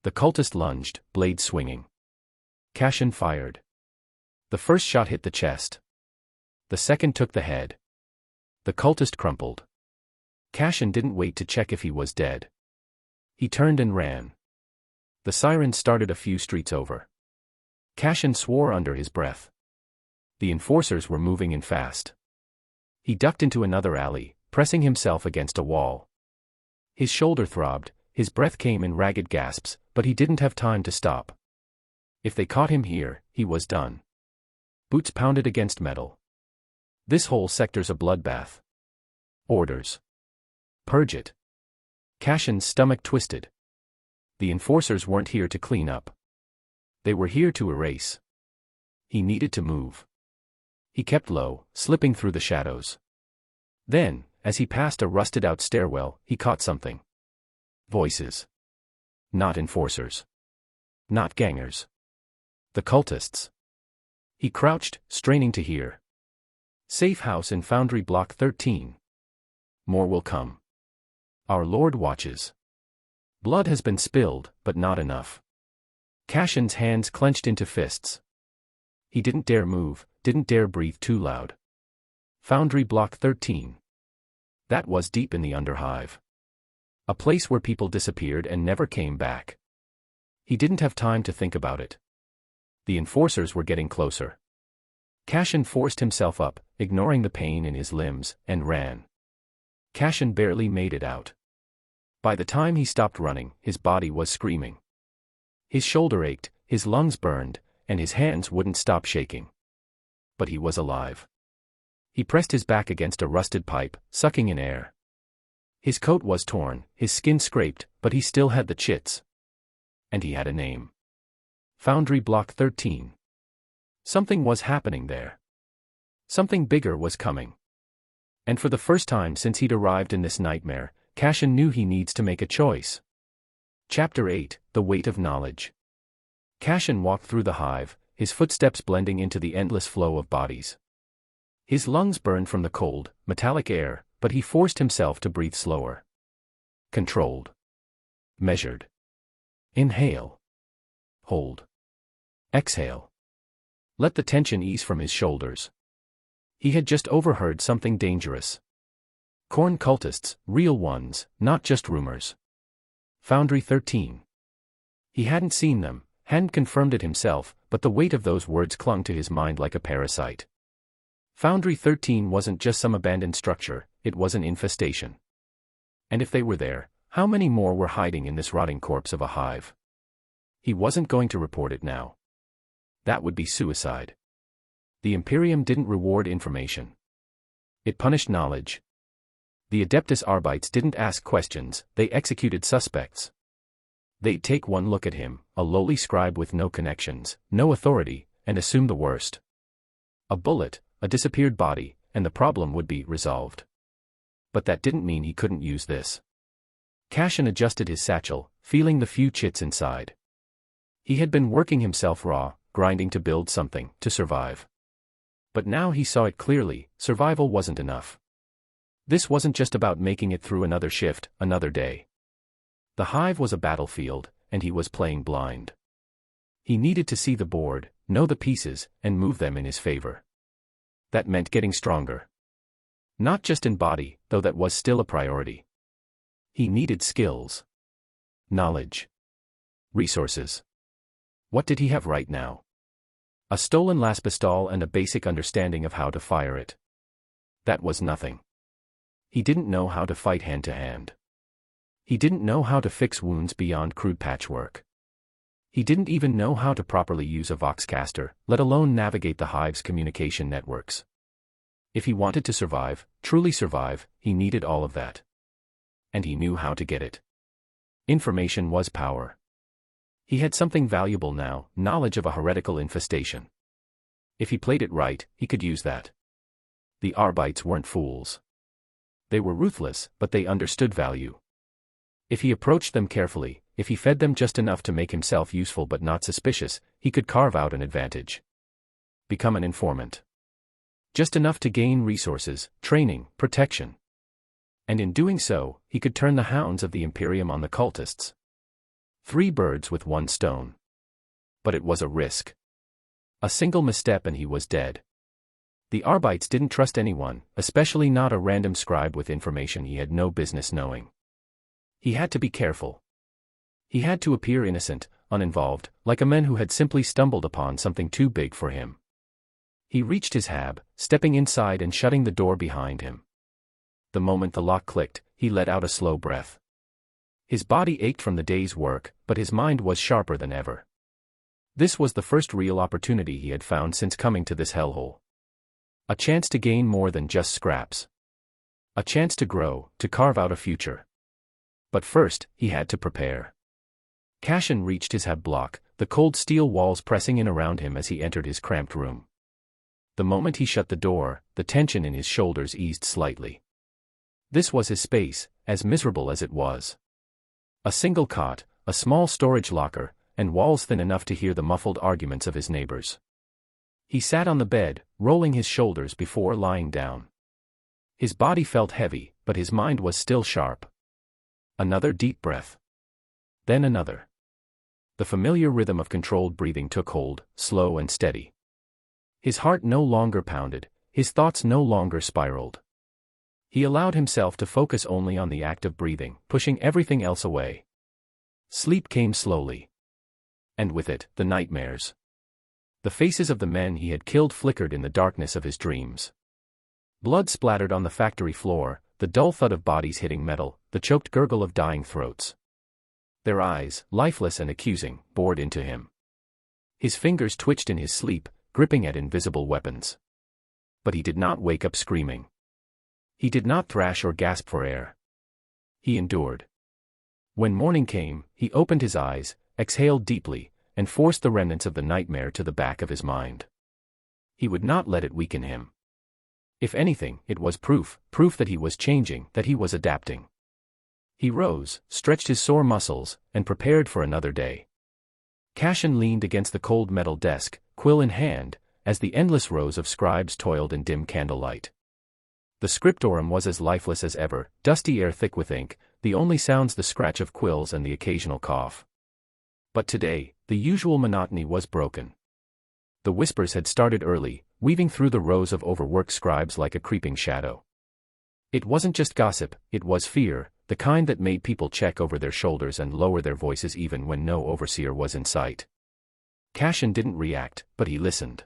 The cultist lunged, blade swinging. Cashin fired. The first shot hit the chest. The second took the head. The cultist crumpled. Cashin didn't wait to check if he was dead. He turned and ran. The siren started a few streets over. Cashin swore under his breath. The enforcers were moving in fast. He ducked into another alley, pressing himself against a wall. His shoulder throbbed, his breath came in ragged gasps, but he didn't have time to stop. If they caught him here, he was done. Boots pounded against metal. This whole sector's a bloodbath. Orders. Purge it. Cashin's stomach twisted. The enforcers weren't here to clean up. They were here to erase. He needed to move. He kept low, slipping through the shadows. Then, as he passed a rusted-out stairwell, he caught something. Voices. Not enforcers. Not gangers. The cultists. He crouched, straining to hear. Safe house in Foundry Block 13. More will come. Our Lord watches. Blood has been spilled, but not enough. Cashin's hands clenched into fists. He didn't dare move, didn't dare breathe too loud. Foundry Block 13. That was deep in the Underhive. A place where people disappeared and never came back. He didn't have time to think about it. The enforcers were getting closer. Cashin forced himself up, ignoring the pain in his limbs, and ran. Cashin barely made it out. By the time he stopped running, his body was screaming. His shoulder ached, his lungs burned, and his hands wouldn't stop shaking. But he was alive. He pressed his back against a rusted pipe, sucking in air. His coat was torn, his skin scraped, but he still had the chits. And he had a name. Foundry Block 13. Something was happening there. Something bigger was coming. And for the first time since he'd arrived in this nightmare, Cashin knew he needs to make a choice. Chapter 8, The Weight of Knowledge. Cashin walked through the hive, his footsteps blending into the endless flow of bodies. His lungs burned from the cold, metallic air, but he forced himself to breathe slower. Controlled. Measured. Inhale. Hold. Exhale. Let the tension ease from his shoulders. He had just overheard something dangerous. Corn cultists, real ones, not just rumors. Foundry 13. He hadn't seen them, hadn't confirmed it himself, but the weight of those words clung to his mind like a parasite. Foundry 13 wasn't just some abandoned structure, it was an infestation. And if they were there, how many more were hiding in this rotting corpse of a hive? He wasn't going to report it now. That would be suicide. The Imperium didn't reward information. It punished knowledge. The Adeptus Arbites didn't ask questions, they executed suspects. They'd take one look at him, a lowly scribe with no connections, no authority, and assume the worst. A bullet, a disappeared body, and the problem would be resolved. But that didn't mean he couldn't use this. Cashin adjusted his satchel, feeling the few chits inside. He had been working himself raw, grinding to build something, to survive. But now he saw it clearly, survival wasn't enough. This wasn't just about making it through another shift, another day. The hive was a battlefield, and he was playing blind. He needed to see the board, know the pieces, and move them in his favor. That meant getting stronger. Not just in body, though that was still a priority. He needed skills. Knowledge. Resources. What did he have right now? A stolen Laspistol and a basic understanding of how to fire it. That was nothing. He didn't know how to fight hand-to-hand. He didn't know how to fix wounds beyond crude patchwork. He didn't even know how to properly use a voxcaster, let alone navigate the hive's communication networks. If he wanted to survive, truly survive, he needed all of that. And he knew how to get it. Information was power. He had something valuable now, knowledge of a heretical infestation. If he played it right, he could use that. The Arbites weren't fools. They were ruthless, but they understood value. If he approached them carefully, if he fed them just enough to make himself useful but not suspicious, he could carve out an advantage. Become an informant. Just enough to gain resources, training, protection. And in doing so, he could turn the hounds of the Imperium on the cultists. 3 birds with 1 stone. But it was a risk. A single misstep and he was dead. The Arbites didn't trust anyone, especially not a random scribe with information he had no business knowing. He had to be careful. He had to appear innocent, uninvolved, like a man who had simply stumbled upon something too big for him. He reached his hab, stepping inside and shutting the door behind him. The moment the lock clicked, he let out a slow breath. His body ached from the day's work, but his mind was sharper than ever. This was the first real opportunity he had found since coming to this hellhole. A chance to gain more than just scraps. A chance to grow, to carve out a future. But first, he had to prepare. Cassian reached his hab block, the cold steel walls pressing in around him as he entered his cramped room. The moment he shut the door, the tension in his shoulders eased slightly. This was his space, as miserable as it was. A single cot, a small storage locker, and walls thin enough to hear the muffled arguments of his neighbors. He sat on the bed, rolling his shoulders before lying down. His body felt heavy, but his mind was still sharp. Another deep breath. Then another. The familiar rhythm of controlled breathing took hold, slow and steady. His heart no longer pounded, his thoughts no longer spiraled. He allowed himself to focus only on the act of breathing, pushing everything else away. Sleep came slowly. And with it, the nightmares. The faces of the men he had killed flickered in the darkness of his dreams. Blood splattered on the factory floor, the dull thud of bodies hitting metal, the choked gurgle of dying throats. Their eyes, lifeless and accusing, bored into him. His fingers twitched in his sleep, gripping at invisible weapons. But he did not wake up screaming. He did not thrash or gasp for air. He endured. When morning came, he opened his eyes, exhaled deeply, and forced the remnants of the nightmare to the back of his mind. He would not let it weaken him. If anything, it was proof that he was changing, that he was adapting. He rose, stretched his sore muscles, and prepared for another day. Cassian leaned against the cold metal desk, quill in hand, as the endless rows of scribes toiled in dim candlelight. The scriptorum was as lifeless as ever, dusty air thick with ink, the only sounds the scratch of quills and the occasional cough. But today, the usual monotony was broken. The whispers had started early, weaving through the rows of overworked scribes like a creeping shadow. It wasn't just gossip, it was fear, the kind that made people check over their shoulders and lower their voices even when no overseer was in sight. Cassian didn't react, but he listened.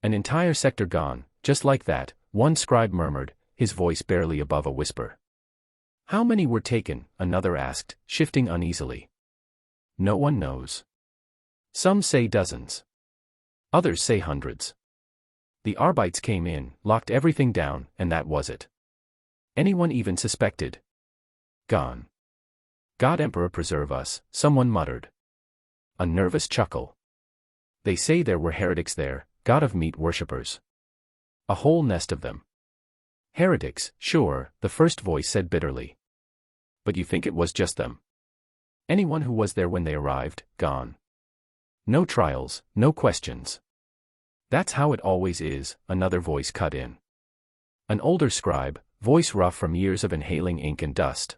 An entire sector gone, just like that, one scribe murmured, his voice barely above a whisper. How many were taken? Another asked, shifting uneasily. No one knows. Some say dozens. Others say hundreds. The Arbites came in, locked everything down, and that was it. Anyone even suspected? Gone. God Emperor preserve us, someone muttered. A nervous chuckle. They say there were heretics there, god of meat worshippers. A whole nest of them. Heretics, sure, the first voice said bitterly. But you think it was just them? Anyone who was there when they arrived, gone. No trials, no questions. That's how it always is, another voice cut in. An older scribe, voice rough from years of inhaling ink and dust.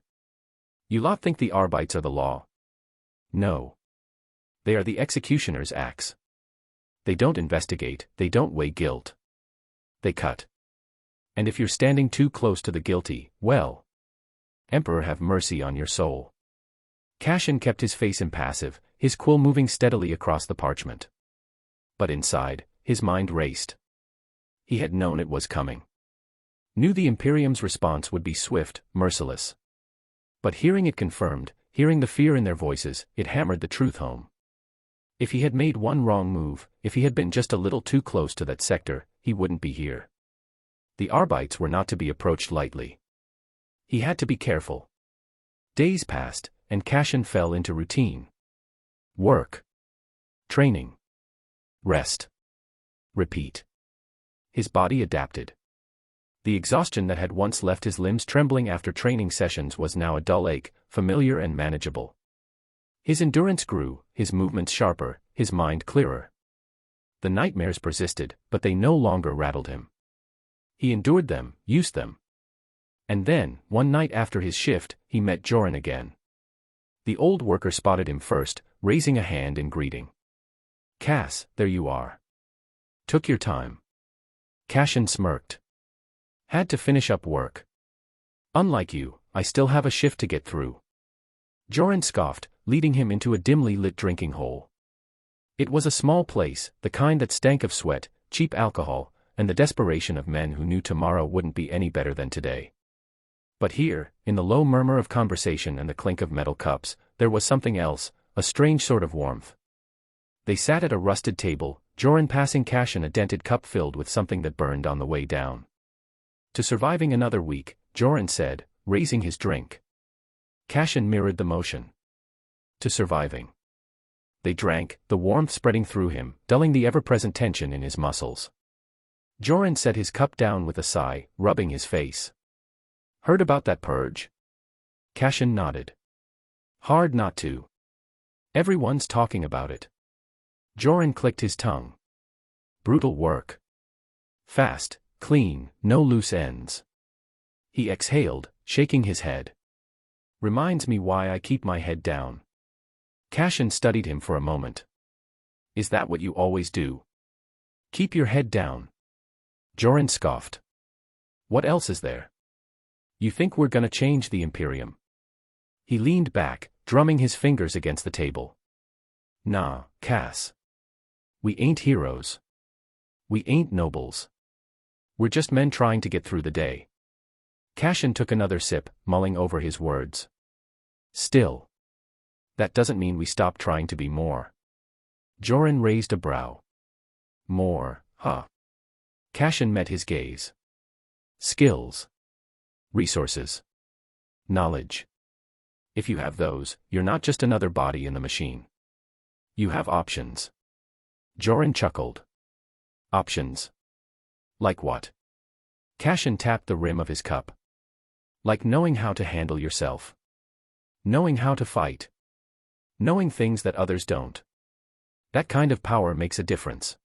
You lot think the Arbites are the law? No. They are the executioner's axe. They don't investigate, they don't weigh guilt. They cut. And if you're standing too close to the guilty, well. Emperor have mercy on your soul. Cassian kept his face impassive, his quill moving steadily across the parchment. But inside, his mind raced. He had known it was coming. Knew the Imperium's response would be swift, merciless. But hearing it confirmed, hearing the fear in their voices, it hammered the truth home. If he had made one wrong move, if he had been just a little too close to that sector, he wouldn't be here. The Arbites were not to be approached lightly. He had to be careful. Days passed, and Cassian fell into routine. Work. Training. Rest. Repeat. His body adapted. The exhaustion that had once left his limbs trembling after training sessions was now a dull ache, familiar and manageable. His endurance grew, his movements sharper, his mind clearer. The nightmares persisted, but they no longer rattled him. He endured them, used them. And then, one night after his shift, he met Joran again. The old worker spotted him first, raising a hand in greeting. "Cass, there you are. Took your time." Cassian smirked. "Had to finish up work. Unlike you, I still have a shift to get through." Joran scoffed, leading him into a dimly lit drinking hole. It was a small place, the kind that stank of sweat, cheap alcohol, and the desperation of men who knew tomorrow wouldn't be any better than today. But here, in the low murmur of conversation and the clink of metal cups, there was something else, a strange sort of warmth. They sat at a rusted table, Joran passing Cassian a dented cup filled with something that burned on the way down. "To surviving another week," Joran said, raising his drink. Cassian mirrored the motion. "To surviving." They drank, the warmth spreading through him, dulling the ever-present tension in his muscles. Joran set his cup down with a sigh, rubbing his face. "Heard about that purge?" Cassian nodded. "Hard not to. Everyone's talking about it." Joran clicked his tongue. "Brutal work. Fast, clean, no loose ends." He exhaled, shaking his head. "Reminds me why I keep my head down." Cassian studied him for a moment. "Is that what you always do? Keep your head down?" Joran scoffed. "What else is there? You think we're gonna change the Imperium?" He leaned back, drumming his fingers against the table. "Nah, Cass. We ain't heroes. We ain't nobles. We're just men trying to get through the day." Cassian took another sip, mulling over his words. "Still. That doesn't mean we stop trying to be more." Joran raised a brow. "More, huh?" Cassian met his gaze. "Skills. Resources. Knowledge. If you have those, you're not just another body in the machine. You have options." Joran chuckled. "Options? Like what?" Cassian tapped the rim of his cup. "Like knowing how to handle yourself. Knowing how to fight. Knowing things that others don't. That kind of power makes a difference.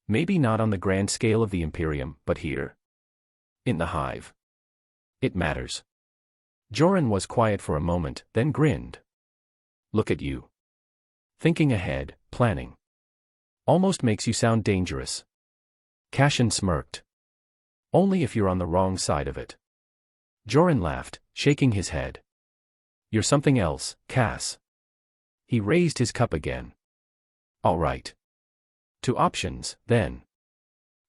Maybe not on the grand scale of the Imperium, but here. In the hive. It matters." Joran was quiet for a moment, then grinned. "Look at you. Thinking ahead, planning. Almost makes you sound dangerous." Cassian smirked. "Only if you're on the wrong side of it." Joran laughed, shaking his head. "You're something else, Cass." He raised his cup again. "All right. To options, then."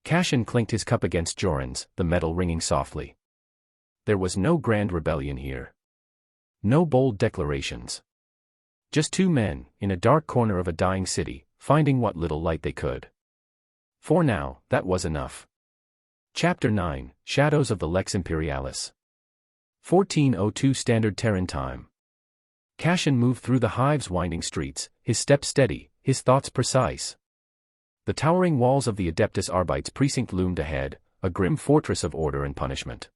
Cassian clinked his cup against Joran's, the metal ringing softly. There was no grand rebellion here. No bold declarations. Just two men, in a dark corner of a dying city, finding what little light they could. For now, that was enough. Chapter 9, Shadows of the Lex Imperialis. 1402 Standard Terran Time. Cassian moved through the hive's winding streets, his steps steady, his thoughts precise. The towering walls of the Adeptus Arbites precinct loomed ahead, a grim fortress of order and punishment.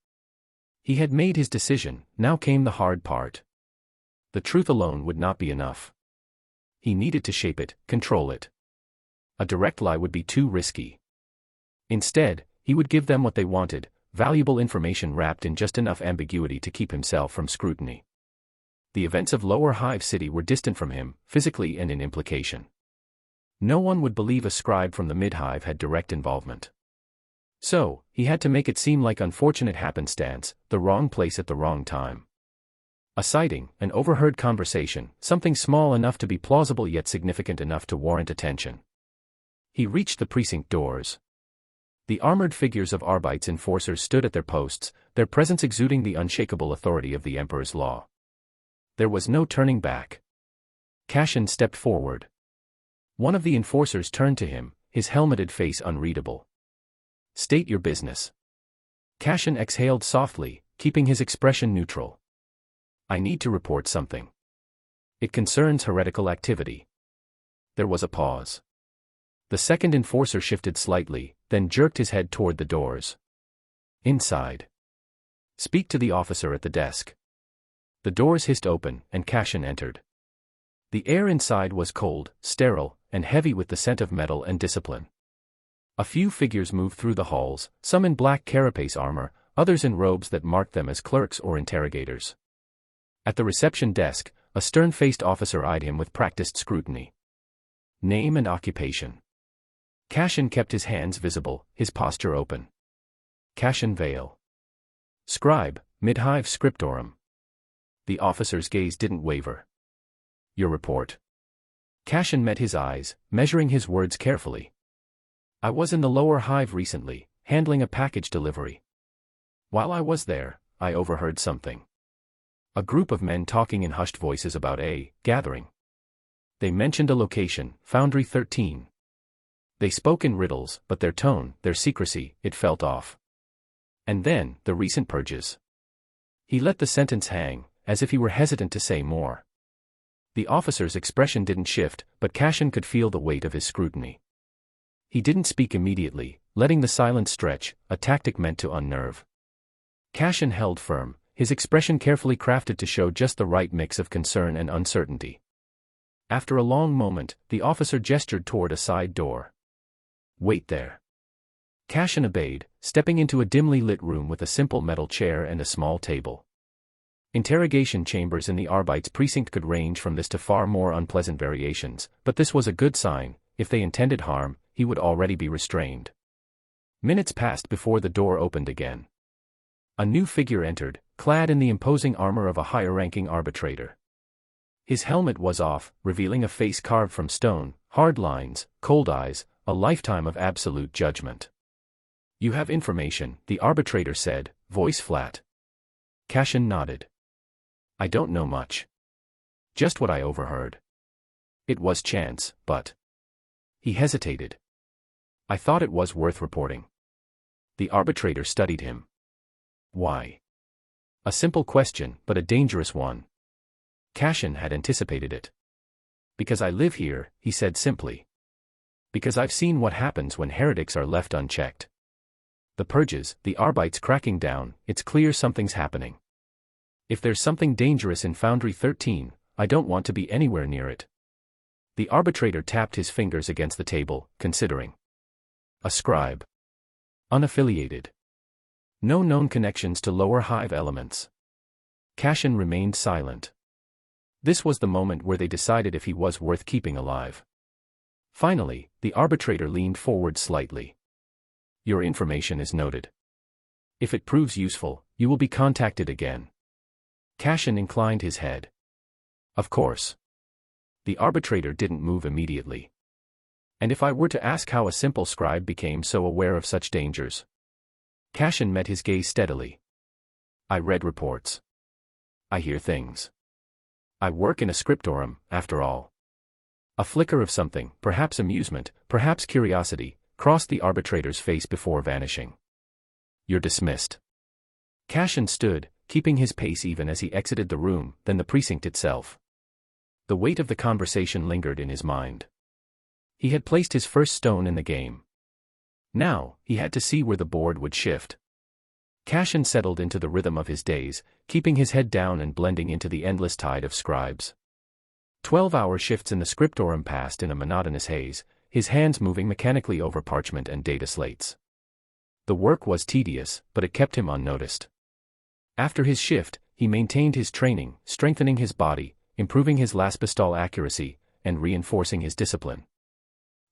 He had made his decision, now came the hard part. The truth alone would not be enough. He needed to shape it, control it. A direct lie would be too risky. Instead, he would give them what they wanted, valuable information wrapped in just enough ambiguity to keep himself from scrutiny. The events of Lower Hive City were distant from him, physically and in implication. No one would believe a scribe from the Mid-Hive had direct involvement. So, he had to make it seem like unfortunate happenstance, the wrong place at the wrong time. A sighting, an overheard conversation, something small enough to be plausible yet significant enough to warrant attention. He reached the precinct doors. The armored figures of Arbite's enforcers stood at their posts, their presence exuding the unshakable authority of the Emperor's law. There was no turning back. Cassian stepped forward. One of the enforcers turned to him, his helmeted face unreadable. "State your business." Cassian exhaled softly, keeping his expression neutral. "I need to report something. It concerns heretical activity." There was a pause. The second enforcer shifted slightly, then jerked his head toward the doors. "Inside. Speak to the officer at the desk." The doors hissed open, and Cassian entered. The air inside was cold, sterile, and heavy with the scent of metal and discipline. A few figures moved through the halls, some in black carapace armor, others in robes that marked them as clerks or interrogators. At the reception desk, a stern-faced officer eyed him with practiced scrutiny. "Name and occupation." Cassian kept his hands visible, his posture open. "Cassian Vale. Scribe, mid-hive scriptorum." The officer's gaze didn't waver. "Your report." Cassian met his eyes, measuring his words carefully. "I was in the lower hive recently, handling a package delivery. While I was there, I overheard something. A group of men talking in hushed voices about a gathering. They mentioned a location, Foundry 13. They spoke in riddles, but their tone, their secrecy, it felt off. And then, the recent purges." He let the sentence hang, as if he were hesitant to say more. The officer's expression didn't shift, but Cassian could feel the weight of his scrutiny. He didn't speak immediately, letting the silence stretch, a tactic meant to unnerve. Cassian held firm, his expression carefully crafted to show just the right mix of concern and uncertainty. After a long moment, the officer gestured toward a side door. "Wait there." Cassian obeyed, stepping into a dimly lit room with a simple metal chair and a small table. Interrogation chambers in the Arbite's precinct could range from this to far more unpleasant variations, but this was a good sign. If they intended harm, he would already be restrained. Minutes passed before the door opened again. A new figure entered, clad in the imposing armor of a higher-ranking arbitrator. His helmet was off, revealing a face carved from stone, hard lines, cold eyes, a lifetime of absolute judgment. "You have information," the arbitrator said, voice flat. Cassian nodded. "I don't know much. Just what I overheard. It was chance, but..." He hesitated. "I thought it was worth reporting." The arbitrator studied him. "Why?" A simple question, but a dangerous one. Cassian had anticipated it. "Because I live here," he said simply. "Because I've seen what happens when heretics are left unchecked. The purges, the Arbite's cracking down, it's clear something's happening. If there's something dangerous in Foundry 13, I don't want to be anywhere near it." The arbitrator tapped his fingers against the table, considering. "A scribe. Unaffiliated. No known connections to lower hive elements." Cassian remained silent. This was the moment where they decided if he was worth keeping alive. Finally, the arbitrator leaned forward slightly. "Your information is noted. If it proves useful, you will be contacted again." Cassian inclined his head. "Of course." The arbitrator didn't move immediately. "And if I were to ask how a simple scribe became so aware of such dangers?" Cassian met his gaze steadily. "I read reports. I hear things. I work in a scriptorum, after all." A flicker of something, perhaps amusement, perhaps curiosity, crossed the arbitrator's face before vanishing. "You're dismissed." Cassian stood, keeping his pace even as he exited the room, then the precinct itself. The weight of the conversation lingered in his mind. He had placed his first stone in the game. Now, he had to see where the board would shift. Cassian settled into the rhythm of his days, keeping his head down and blending into the endless tide of scribes. 12-hour shifts in the scriptorum passed in a monotonous haze, his hands moving mechanically over parchment and data slates. The work was tedious, but it kept him unnoticed. After his shift, he maintained his training, strengthening his body, improving his laspistol accuracy, and reinforcing his discipline.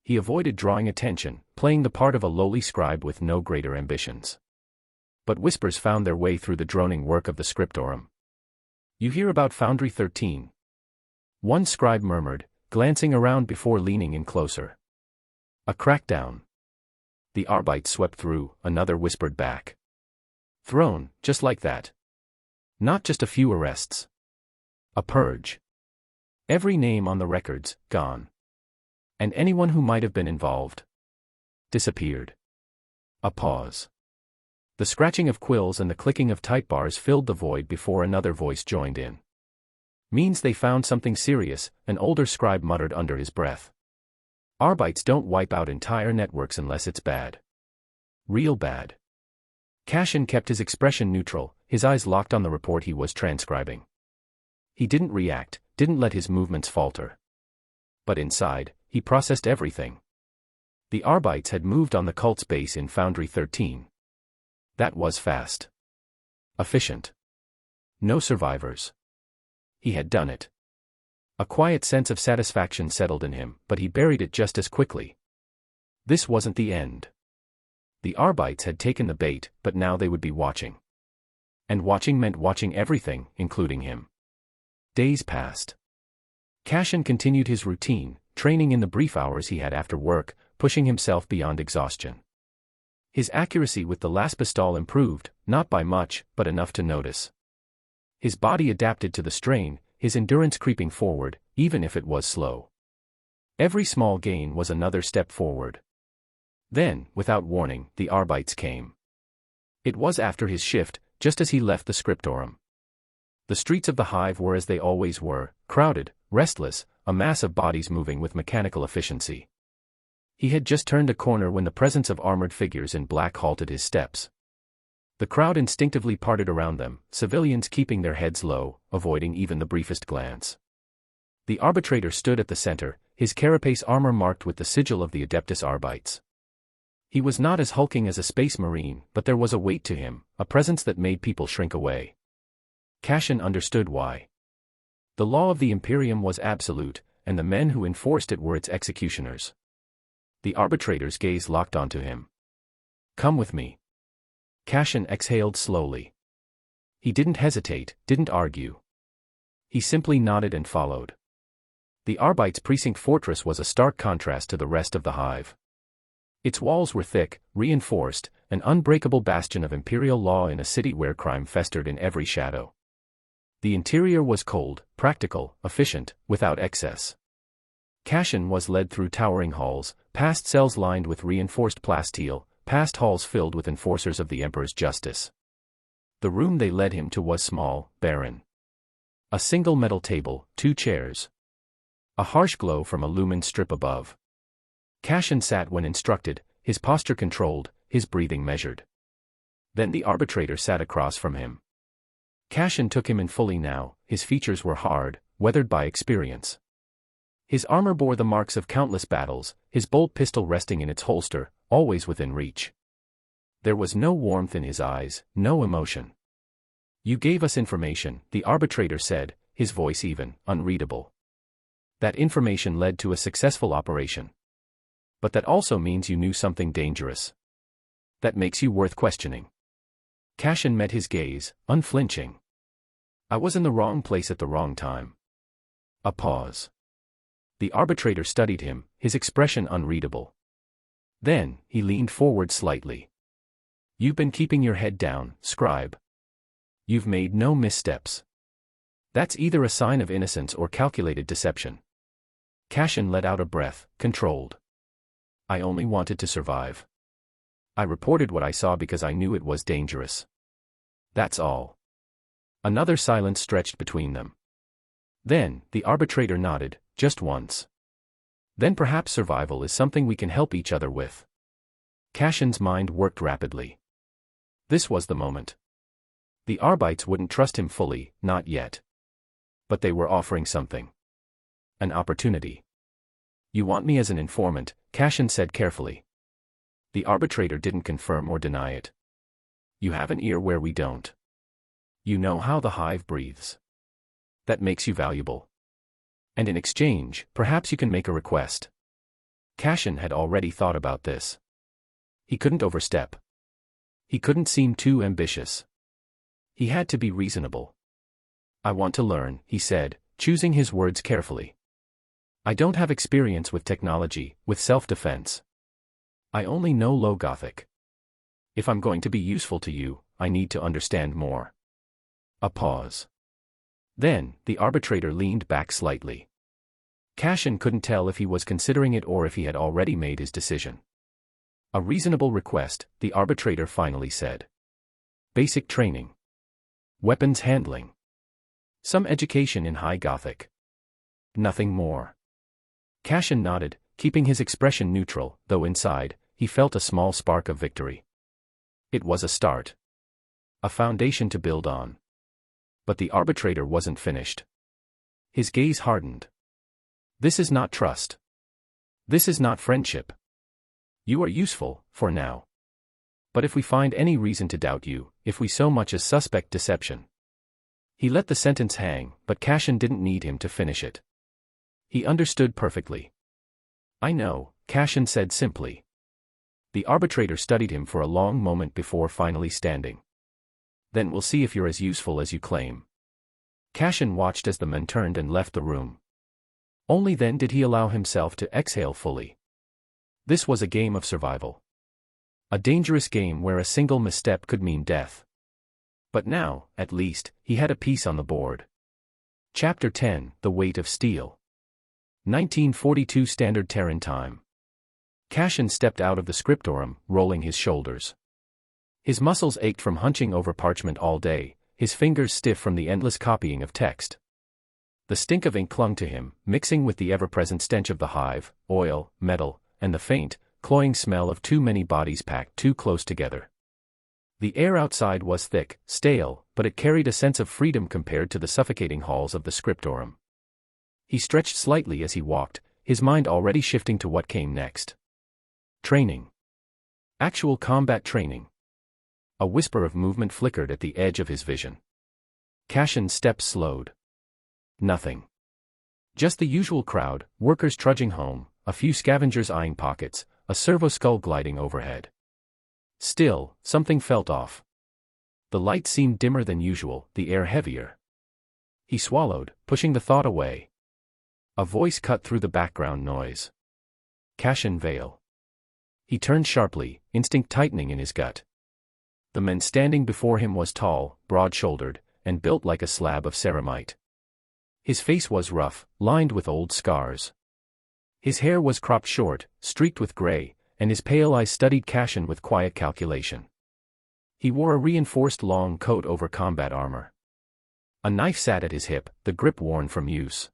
He avoided drawing attention, playing the part of a lowly scribe with no greater ambitions. But whispers found their way through the droning work of the scriptorum. "You hear about Foundry 13? One scribe murmured, glancing around before leaning in closer. A crackdown. The Arbite swept through, another whispered back. Thrown, just like that. Not just a few arrests. A purge. Every name on the records, gone. And anyone who might have been involved. Disappeared. A pause. The scratching of quills and the clicking of type bars filled the void before another voice joined in. Means they found something serious, an older scribe muttered under his breath. Arbites don't wipe out entire networks unless it's bad. Real bad. Cashin kept his expression neutral, his eyes locked on the report he was transcribing. He didn't react, didn't let his movements falter. But inside, he processed everything. The Arbites had moved on the cult's base in Foundry 13. That was fast. Efficient. No survivors. He had done it. A quiet sense of satisfaction settled in him, but he buried it just as quickly. This wasn't the end. The Arbites had taken the bait, but now they would be watching. And watching meant watching everything, including him. Days passed. Cashin continued his routine, training in the brief hours he had after work, pushing himself beyond exhaustion. His accuracy with the last pistol improved, not by much, but enough to notice. His body adapted to the strain, his endurance creeping forward, even if it was slow. Every small gain was another step forward. Then, without warning, the Arbites came. It was after his shift, just as he left the scriptorum. The streets of the hive were as they always were, crowded, restless, a mass of bodies moving with mechanical efficiency. He had just turned a corner when the presence of armored figures in black halted his steps. The crowd instinctively parted around them, civilians keeping their heads low, avoiding even the briefest glance. The arbitrator stood at the center, his carapace armor marked with the sigil of the Adeptus Arbites. He was not as hulking as a space marine, but there was a weight to him, a presence that made people shrink away. Cashin understood why. The law of the Imperium was absolute, and the men who enforced it were its executioners. The arbitrator's gaze locked onto him. Come with me. Cashin exhaled slowly. He didn't hesitate, didn't argue. He simply nodded and followed. The Arbites' precinct fortress was a stark contrast to the rest of the hive. Its walls were thick, reinforced, an unbreakable bastion of imperial law in a city where crime festered in every shadow. The interior was cold, practical, efficient, without excess. Cashin was led through towering halls, past cells lined with reinforced plasteel, past halls filled with enforcers of the Emperor's justice. The room they led him to was small, barren. A single metal table, 2 chairs. A harsh glow from a lumen strip above. Cashin sat when instructed, his posture controlled, his breathing measured. Then the arbitrator sat across from him. Cashin took him in fully now, his features were hard, weathered by experience. His armor bore the marks of countless battles, his bolt pistol resting in its holster, always within reach. There was no warmth in his eyes, no emotion. You gave us information, the arbitrator said, his voice even, unreadable. That information led to a successful operation. But that also means you knew something dangerous. That makes you worth questioning. Cashin met his gaze, unflinching. I was in the wrong place at the wrong time. A pause. The arbitrator studied him, his expression unreadable. Then, he leaned forward slightly. You've been keeping your head down, scribe. You've made no missteps. That's either a sign of innocence or calculated deception. Cashin let out a breath, controlled. I only wanted to survive. I reported what I saw because I knew it was dangerous. That's all. Another silence stretched between them. Then, the arbitrator nodded, just once. Then perhaps survival is something we can help each other with. Cashin's mind worked rapidly. This was the moment. The Arbites wouldn't trust him fully, not yet. But they were offering something. An opportunity. You want me as an informant, Cashin said carefully. The arbitrator didn't confirm or deny it. You have an ear where we don't. You know how the hive breathes. That makes you valuable. And in exchange, perhaps you can make a request. Cashin had already thought about this. He couldn't overstep. He couldn't seem too ambitious. He had to be reasonable. I want to learn, he said, choosing his words carefully. I don't have experience with technology, with self-defense. I only know Low Gothic. If I'm going to be useful to you, I need to understand more. A pause. Then, the arbitrator leaned back slightly. Cashin couldn't tell if he was considering it or if he had already made his decision. A reasonable request, the arbitrator finally said. Basic training. Weapons handling. Some education in High Gothic. Nothing more. Cashin nodded, keeping his expression neutral, though inside, he felt a small spark of victory. It was a start. A foundation to build on. But the arbitrator wasn't finished. His gaze hardened. This is not trust. This is not friendship. You are useful, for now. But if we find any reason to doubt you, if we so much as suspect deception. He let the sentence hang, but Cashin didn't need him to finish it. He understood perfectly. I know, Cashin said simply. The arbitrator studied him for a long moment before finally standing. Then we'll see if you're as useful as you claim. Cashin watched as the men turned and left the room. Only then did he allow himself to exhale fully. This was a game of survival. A dangerous game where a single misstep could mean death. But now, at least, he had a piece on the board. Chapter 10, The Weight of Steel. 1942 Standard Terran Time. Cashin stepped out of the scriptorum, rolling his shoulders. His muscles ached from hunching over parchment all day, his fingers stiff from the endless copying of text. The stink of ink clung to him, mixing with the ever-present stench of the hive, oil, metal, and the faint, cloying smell of too many bodies packed too close together. The air outside was thick, stale, but it carried a sense of freedom compared to the suffocating halls of the scriptorum. He stretched slightly as he walked, his mind already shifting to what came next. Training. Actual combat training. A whisper of movement flickered at the edge of his vision. Cashin's steps slowed. Nothing. Just the usual crowd, workers trudging home, a few scavengers eyeing pockets, a servo skull gliding overhead. Still, something felt off. The light seemed dimmer than usual, the air heavier. He swallowed, pushing the thought away. A voice cut through the background noise. Cashin Vale. He turned sharply, instinct tightening in his gut. The man standing before him was tall, broad-shouldered, and built like a slab of ceramite. His face was rough, lined with old scars. His hair was cropped short, streaked with gray, and his pale eyes studied Cashin with quiet calculation. He wore a reinforced long coat over combat armor. A knife sat at his hip, the grip worn from use.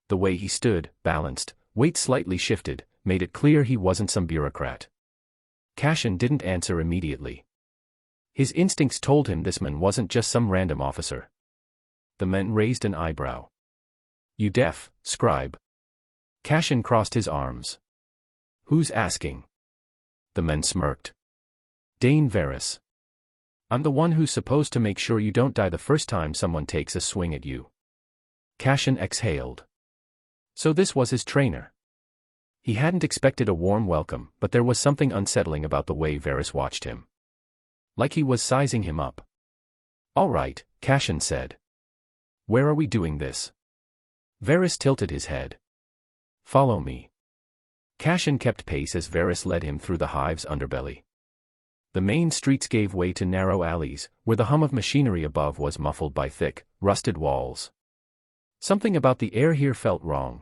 The way he stood, balanced, weight slightly shifted, made it clear he wasn't some bureaucrat. Cashin didn't answer immediately. His instincts told him this man wasn't just some random officer. The man raised an eyebrow. You deaf, scribe? Cashin crossed his arms. Who's asking? The man smirked. Dane Varys. I'm the one who's supposed to make sure you don't die the first time someone takes a swing at you. Cashin exhaled. So this was his trainer. He hadn't expected a warm welcome, but there was something unsettling about the way Varys watched him. Like he was sizing him up. All right, Cashin said. Where are we doing this? Varys tilted his head. Follow me. Cashin kept pace as Varys led him through the hive's underbelly. The main streets gave way to narrow alleys, where the hum of machinery above was muffled by thick, rusted walls. Something about the air here felt wrong.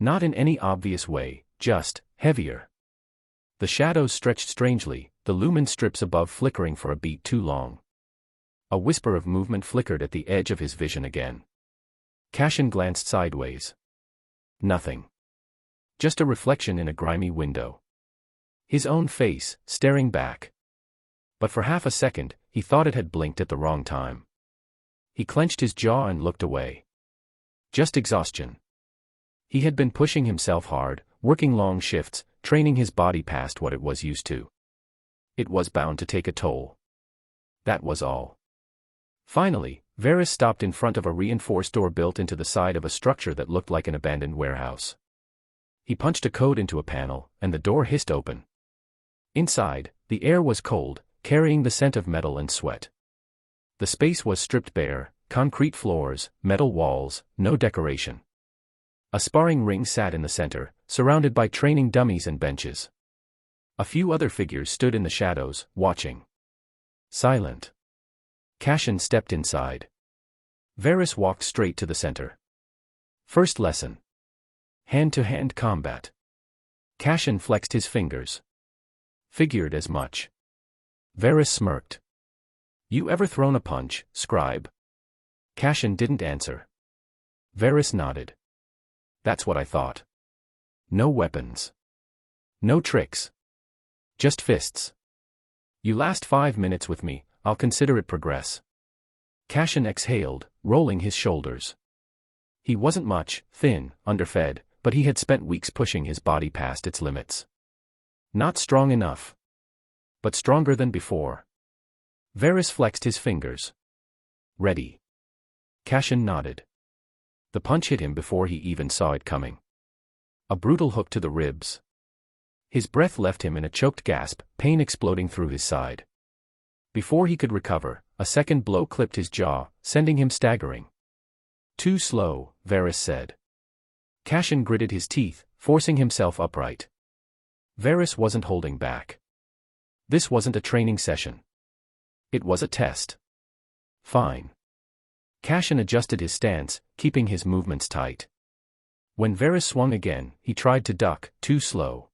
Not in any obvious way, just heavier. The shadows stretched strangely, the lumen strips above flickering for a beat too long. A whisper of movement flickered at the edge of his vision again. Cashin glanced sideways. Nothing. Just a reflection in a grimy window. His own face, staring back. But for half a second, he thought it had blinked at the wrong time. He clenched his jaw and looked away. Just exhaustion. He had been pushing himself hard, working long shifts, training his body past what it was used to. It was bound to take a toll. That was all. Finally, Varys stopped in front of a reinforced door built into the side of a structure that looked like an abandoned warehouse. He punched a code into a panel, and the door hissed open. Inside, the air was cold, carrying the scent of metal and sweat. The space was stripped bare, concrete floors, metal walls, no decoration. A sparring ring sat in the center, surrounded by training dummies and benches. A few other figures stood in the shadows, watching. Silent. Cashin stepped inside. Varys walked straight to the center. First lesson. Hand-to-hand combat. Cashin flexed his fingers. Figured as much. Varys smirked. You ever thrown a punch, scribe? Cashin didn't answer. Varys nodded. That's what I thought. No weapons. No tricks. Just fists. You last 5 minutes with me, I'll consider it progress. Cashin exhaled, rolling his shoulders. He wasn't much, thin, underfed, but he had spent weeks pushing his body past its limits. Not strong enough. But stronger than before. Varys flexed his fingers. Ready. Cashin nodded. The punch hit him before he even saw it coming. A brutal hook to the ribs. His breath left him in a choked gasp, pain exploding through his side. Before he could recover, a second blow clipped his jaw, sending him staggering. Too slow, Varys said. Cashin gritted his teeth, forcing himself upright. Varys wasn't holding back. This wasn't a training session. It was a test. Fine. Cashin adjusted his stance, keeping his movements tight. When Varys swung again, he tried to duck, too slow.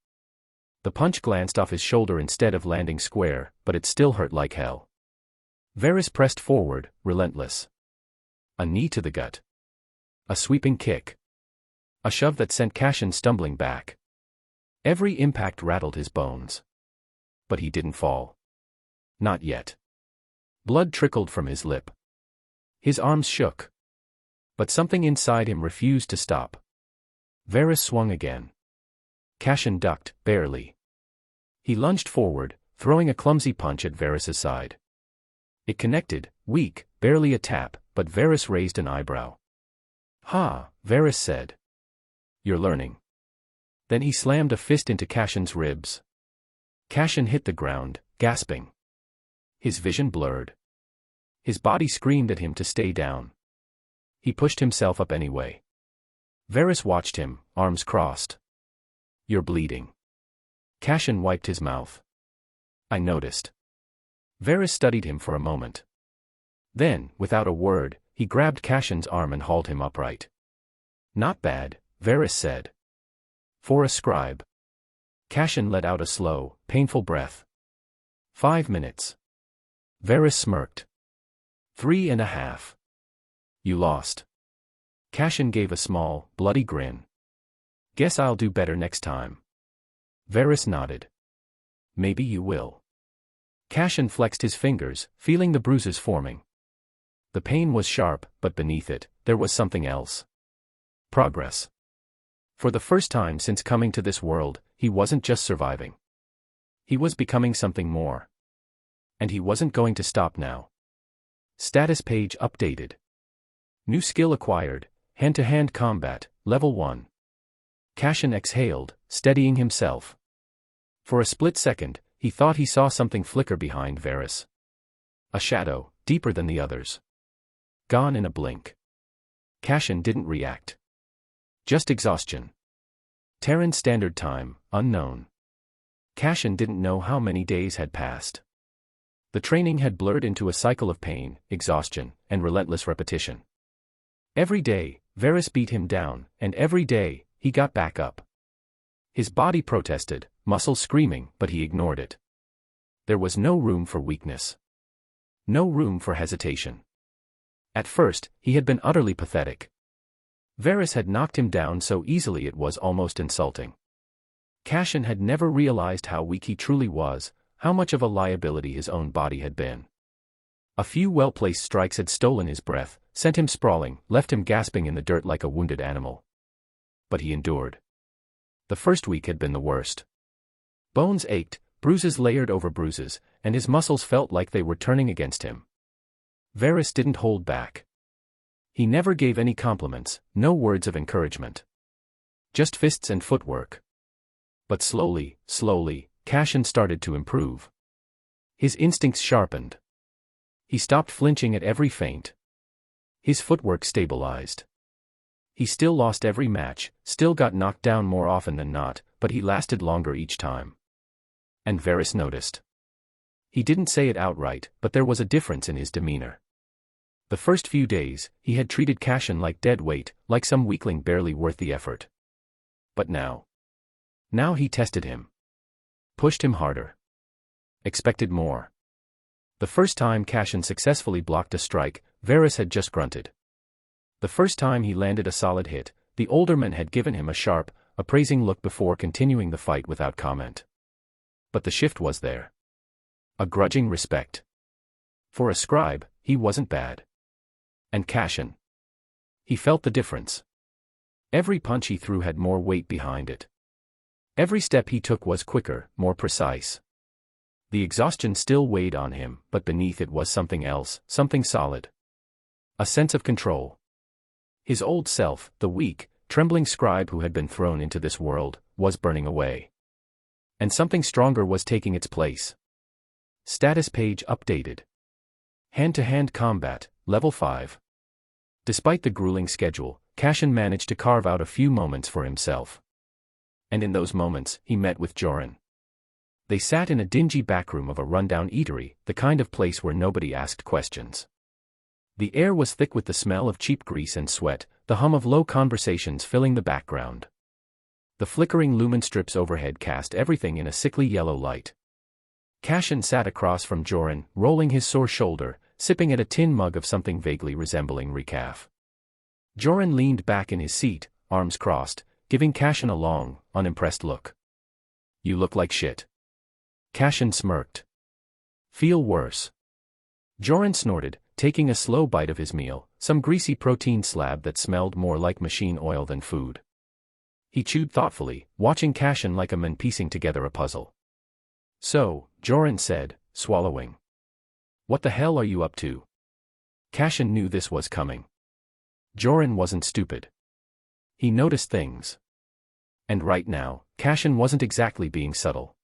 The punch glanced off his shoulder instead of landing square, but it still hurt like hell. Varys pressed forward, relentless. A knee to the gut. A sweeping kick. A shove that sent Cashin stumbling back. Every impact rattled his bones. But he didn't fall. Not yet. Blood trickled from his lip. His arms shook. But something inside him refused to stop. Varys swung again. Cashin ducked, barely. He lunged forward, throwing a clumsy punch at Varys' side. It connected, weak, barely a tap, but Varys raised an eyebrow. Ha, Varys said. You're learning. Then he slammed a fist into Cashin's ribs. Cashin hit the ground, gasping. His vision blurred. His body screamed at him to stay down. He pushed himself up anyway. Varys watched him, arms crossed. You're bleeding. Cashin wiped his mouth. I noticed. Varys studied him for a moment. Then, without a word, he grabbed Cashin's arm and hauled him upright. Not bad, Varys said. For a scribe. Cashin let out a slow, painful breath. 5 minutes. Varys smirked. 3.5. You lost. Cashin gave a small, bloody grin. Guess I'll do better next time. Varys nodded. Maybe you will. Cashin flexed his fingers, feeling the bruises forming. The pain was sharp, but beneath it, there was something else. Progress. For the first time since coming to this world, he wasn't just surviving. He was becoming something more. And he wasn't going to stop now. Status page updated. New skill acquired, hand-to-hand combat, level 1. Cashin exhaled, steadying himself. For a split second, he thought he saw something flicker behind Varys. A shadow, deeper than the others. Gone in a blink. Cashin didn't react. Just exhaustion. Terran Standard Time, unknown. Cashin didn't know how many days had passed. The training had blurred into a cycle of pain, exhaustion, and relentless repetition. Every day, Varys beat him down, and every day, he got back up. His body protested, muscles screaming, but he ignored it. There was no room for weakness. No room for hesitation. At first, he had been utterly pathetic. Varys had knocked him down so easily it was almost insulting. Cashin had never realized how weak he truly was, how much of a liability his own body had been. A few well-placed strikes had stolen his breath, sent him sprawling, left him gasping in the dirt like a wounded animal. But he endured. The first week had been the worst. Bones ached, bruises layered over bruises, and his muscles felt like they were turning against him. Varys didn't hold back. He never gave any compliments, no words of encouragement. Just fists and footwork. But slowly, Cashin started to improve. His instincts sharpened. He stopped flinching at every feint. His footwork stabilized. He still lost every match, still got knocked down more often than not, but he lasted longer each time. And Varys noticed. He didn't say it outright, but there was a difference in his demeanor. The first few days, he had treated Cashen like dead weight, like some weakling barely worth the effort. But now he tested him. Pushed him harder. Expected more. The first time Cashen successfully blocked a strike, Varys had just grunted. The first time he landed a solid hit, the older man had given him a sharp, appraising look before continuing the fight without comment. But the shift was there. A grudging respect. For a scribe, he wasn't bad. And Cashen. He felt the difference. Every punch he threw had more weight behind it. Every step he took was quicker, more precise. The exhaustion still weighed on him, but beneath it was something else, something solid. A sense of control. His old self, the weak, trembling scribe who had been thrown into this world, was burning away. And something stronger was taking its place. Status page updated. Hand-to-hand combat, level 5. Despite the grueling schedule, Cashen managed to carve out a few moments for himself. And in those moments, he met with Joran. They sat in a dingy backroom of a rundown eatery, the kind of place where nobody asked questions. The air was thick with the smell of cheap grease and sweat, the hum of low conversations filling the background. The flickering lumen strips overhead cast everything in a sickly yellow light. Cashen sat across from Joran, rolling his sore shoulder, sipping at a tin mug of something vaguely resembling recaf. Joran leaned back in his seat, arms crossed, giving Cashen a long, unimpressed look. "You look like shit." Cashen smirked. "Feel worse." Joran snorted, taking a slow bite of his meal, some greasy protein slab that smelled more like machine oil than food. He chewed thoughtfully, watching Cashen like a man piecing together a puzzle. "So," Joran said, swallowing. "What the hell are you up to?" Cashen knew this was coming. Joran wasn't stupid. He noticed things. And right now, Cashen wasn't exactly being subtle.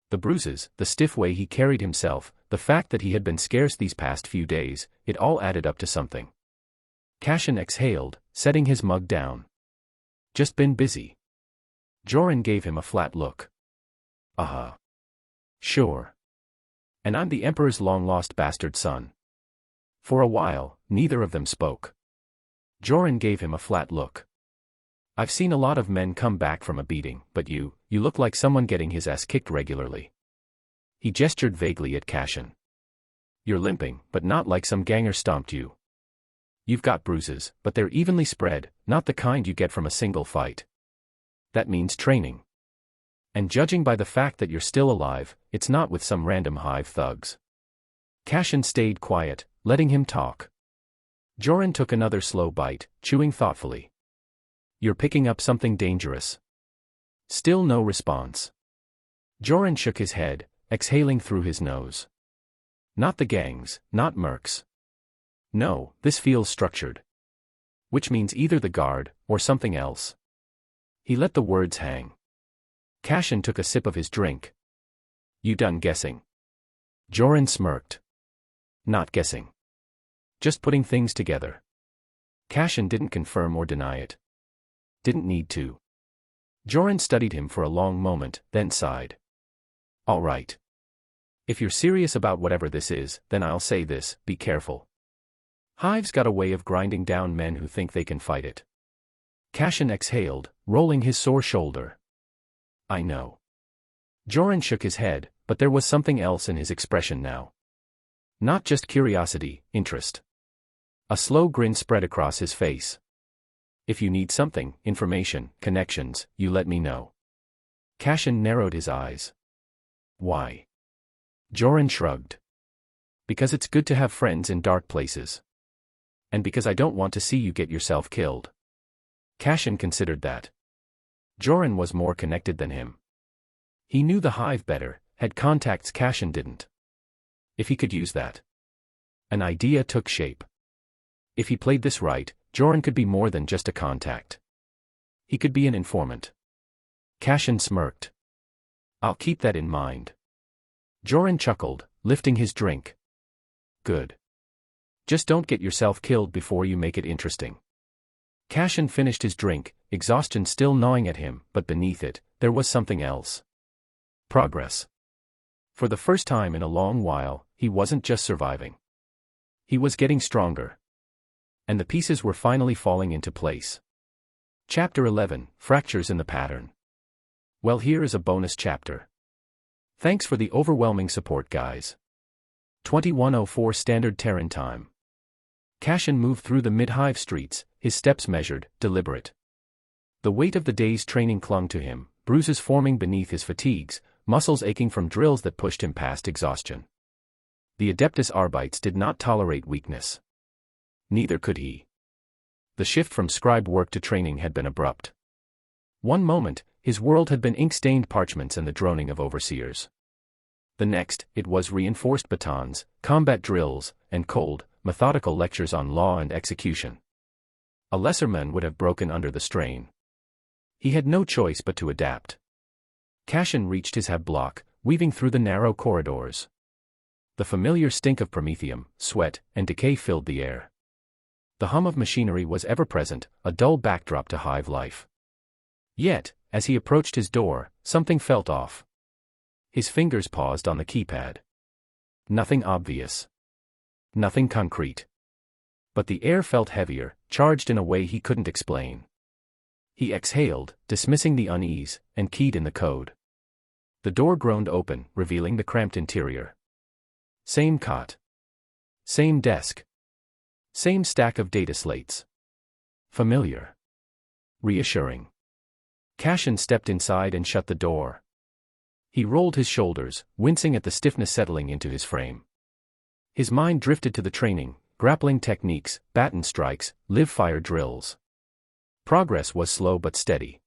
The bruises, the stiff way he carried himself, the fact that he had been scarce these past few days, it all added up to something. Cashen exhaled, setting his mug down. "Just been busy." Joran gave him a flat look. "Uh-huh. Sure. And I'm the Emperor's long-lost bastard son." For a while, neither of them spoke. Joran gave him a flat look. "I've seen a lot of men come back from a beating, but you look like someone getting his ass kicked regularly." He gestured vaguely at Cashen. "You're limping, but not like some ganger stomped you. You've got bruises, but they're evenly spread, not the kind you get from a single fight. That means training. And judging by the fact that you're still alive, it's not with some random hive thugs." Cashen stayed quiet, letting him talk. Joran took another slow bite, chewing thoughtfully. "You're picking up something dangerous." Still no response. Joran shook his head, exhaling through his nose. "Not the gangs, not mercs. No, this feels structured. Which means either the guard, or something else." He let the words hang. Cashen took a sip of his drink. "You done guessing?" Joran smirked. "Not guessing. Just putting things together." Cashen didn't confirm or deny it. Didn't need to. Joran studied him for a long moment, then sighed. "All right. If you're serious about whatever this is, then I'll say this, be careful. Hive's got a way of grinding down men who think they can fight it." Cashen exhaled, rolling his sore shoulder. "I know." Joran shook his head, but there was something else in his expression now. Not just curiosity, interest. A slow grin spread across his face. "If you need something, information, connections, you let me know." Cashen narrowed his eyes. "Why?" Joran shrugged. "Because it's good to have friends in dark places. And because I don't want to see you get yourself killed." Cashen considered that. Joran was more connected than him. He knew the hive better, had contacts Cashen didn't. If he could use that. An idea took shape. If he played this right, Joran could be more than just a contact. He could be an informant. Cashen smirked. "I'll keep that in mind." Joran chuckled, lifting his drink. "Good. Just don't get yourself killed before you make it interesting." Cashen finished his drink, exhaustion still gnawing at him, but beneath it, there was something else. Progress. For the first time in a long while, he wasn't just surviving. He was getting stronger. And the pieces were finally falling into place. Chapter 11, Fractures in the Pattern. Well, here is a bonus chapter. Thanks for the overwhelming support, guys. 21:04 Standard Terran Time. Cashin moved through the mid-hive streets, his steps measured, deliberate. The weight of the day's training clung to him, bruises forming beneath his fatigues, muscles aching from drills that pushed him past exhaustion. The Adeptus Arbites did not tolerate weakness. Neither could he. The shift from scribe work to training had been abrupt. One moment, his world had been ink-stained parchments and the droning of overseers. The next, it was reinforced batons, combat drills, and cold, methodical lectures on law and execution. A lesser man would have broken under the strain. He had no choice but to adapt. Cashin reached his hab block, weaving through the narrow corridors. The familiar stink of promethium, sweat, and decay filled the air. The hum of machinery was ever present, a dull backdrop to hive life. Yet, as he approached his door, something felt off. His fingers paused on the keypad. Nothing obvious. Nothing concrete. But the air felt heavier, charged in a way he couldn't explain. He exhaled, dismissing the unease, and keyed in the code. The door groaned open, revealing the cramped interior. Same cot. Same desk. Same stack of data slates. Familiar. Reassuring. Cashin stepped inside and shut the door. He rolled his shoulders, wincing at the stiffness settling into his frame. His mind drifted to the training, grappling techniques, baton strikes, live-fire drills. Progress was slow but steady.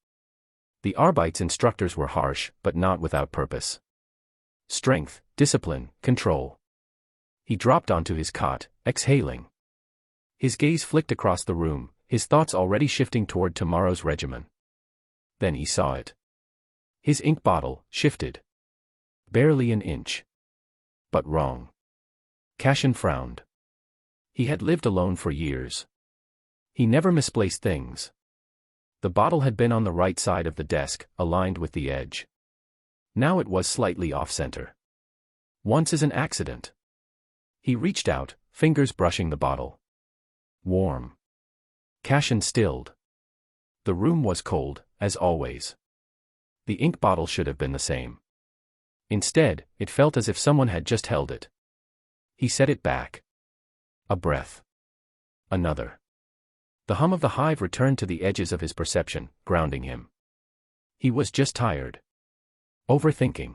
The Arbites instructors were harsh, but not without purpose. Strength, discipline, control. He dropped onto his cot, exhaling. His gaze flicked across the room, his thoughts already shifting toward tomorrow's regimen. Then he saw it. His ink bottle shifted. Barely an inch. But wrong. Cashin frowned. He had lived alone for years. He never misplaced things. The bottle had been on the right side of the desk, aligned with the edge. Now it was slightly off-center. Once is an accident. He reached out, fingers brushing the bottle. Warm. Cashin stilled. The room was cold, as always. The ink bottle should have been the same. Instead, it felt as if someone had just held it. He set it back. A breath. Another. The hum of the hive returned to the edges of his perception, grounding him. He was just tired. Overthinking.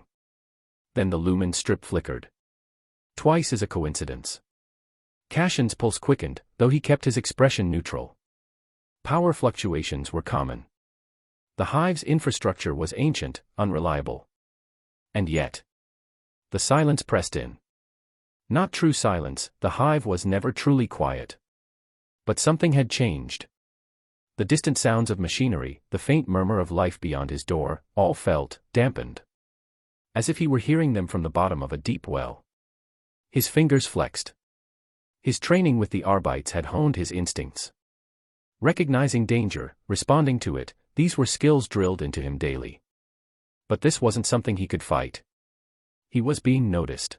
Then the lumen strip flickered. Twice is a coincidence. Cashin's pulse quickened, though he kept his expression neutral. Power fluctuations were common. The hive's infrastructure was ancient, unreliable. And yet, the silence pressed in. Not true silence, the hive was never truly quiet. But something had changed. The distant sounds of machinery, the faint murmur of life beyond his door, all felt dampened. As if he were hearing them from the bottom of a deep well. His fingers flexed. His training with the Arbites had honed his instincts. Recognizing danger, responding to it, these were skills drilled into him daily. But this wasn't something he could fight. He was being noticed.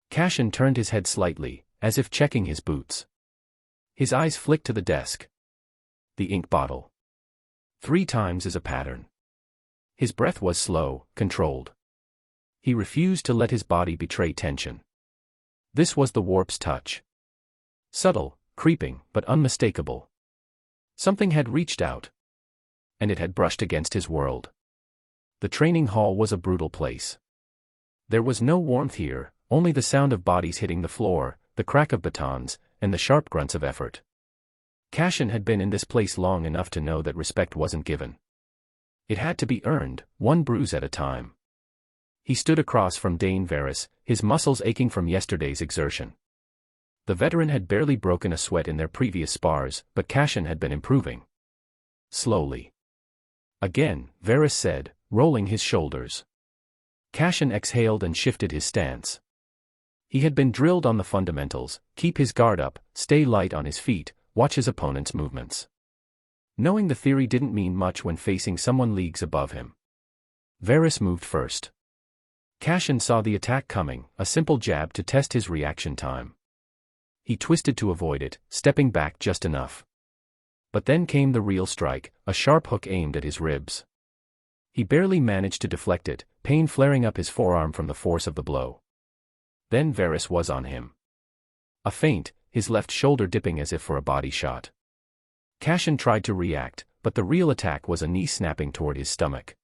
Cashin turned his head slightly, as if checking his boots. His eyes flicked to the desk. The ink bottle. 3 times is a pattern. His breath was slow, controlled. He refused to let his body betray tension. This was the warp's touch. Subtle, creeping, but unmistakable. Something had reached out. And it had brushed against his world. The training hall was a brutal place. There was no warmth here, only the sound of bodies hitting the floor, the crack of batons, and the sharp grunts of effort. Cashin had been in this place long enough to know that respect wasn't given. It had to be earned, one bruise at a time. He stood across from Dane Varys, his muscles aching from yesterday's exertion. The veteran had barely broken a sweat in their previous spars, but Cashin had been improving. Slowly. Again, Varys said, rolling his shoulders. Cashin exhaled and shifted his stance. He had been drilled on the fundamentals: keep his guard up, stay light on his feet, watch his opponent's movements. Knowing the theory didn't mean much when facing someone leagues above him. Varys moved first. Cashin saw the attack coming, a simple jab to test his reaction time. He twisted to avoid it, stepping back just enough. But then came the real strike, a sharp hook aimed at his ribs. He barely managed to deflect it, pain flaring up his forearm from the force of the blow. Then Varys was on him. A feint, his left shoulder dipping as if for a body shot. Cashin tried to react, but the real attack was a knee snapping toward his stomach.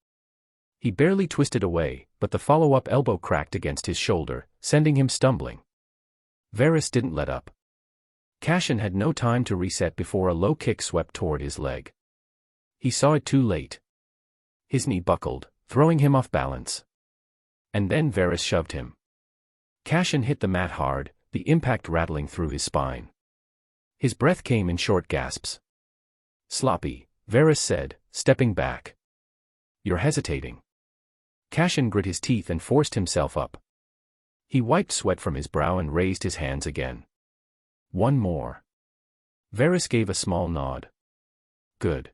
He barely twisted away, but the follow-up elbow cracked against his shoulder, sending him stumbling. Varys didn't let up. Cashin had no time to reset before a low kick swept toward his leg. He saw it too late. His knee buckled, throwing him off balance. And then Varys shoved him. Cashin hit the mat hard, the impact rattling through his spine. His breath came in short gasps. "Sloppy," Varys said, stepping back. "You're hesitating." Cashin grit his teeth and forced himself up. He wiped sweat from his brow and raised his hands again. "One more." Varys gave a small nod. "Good.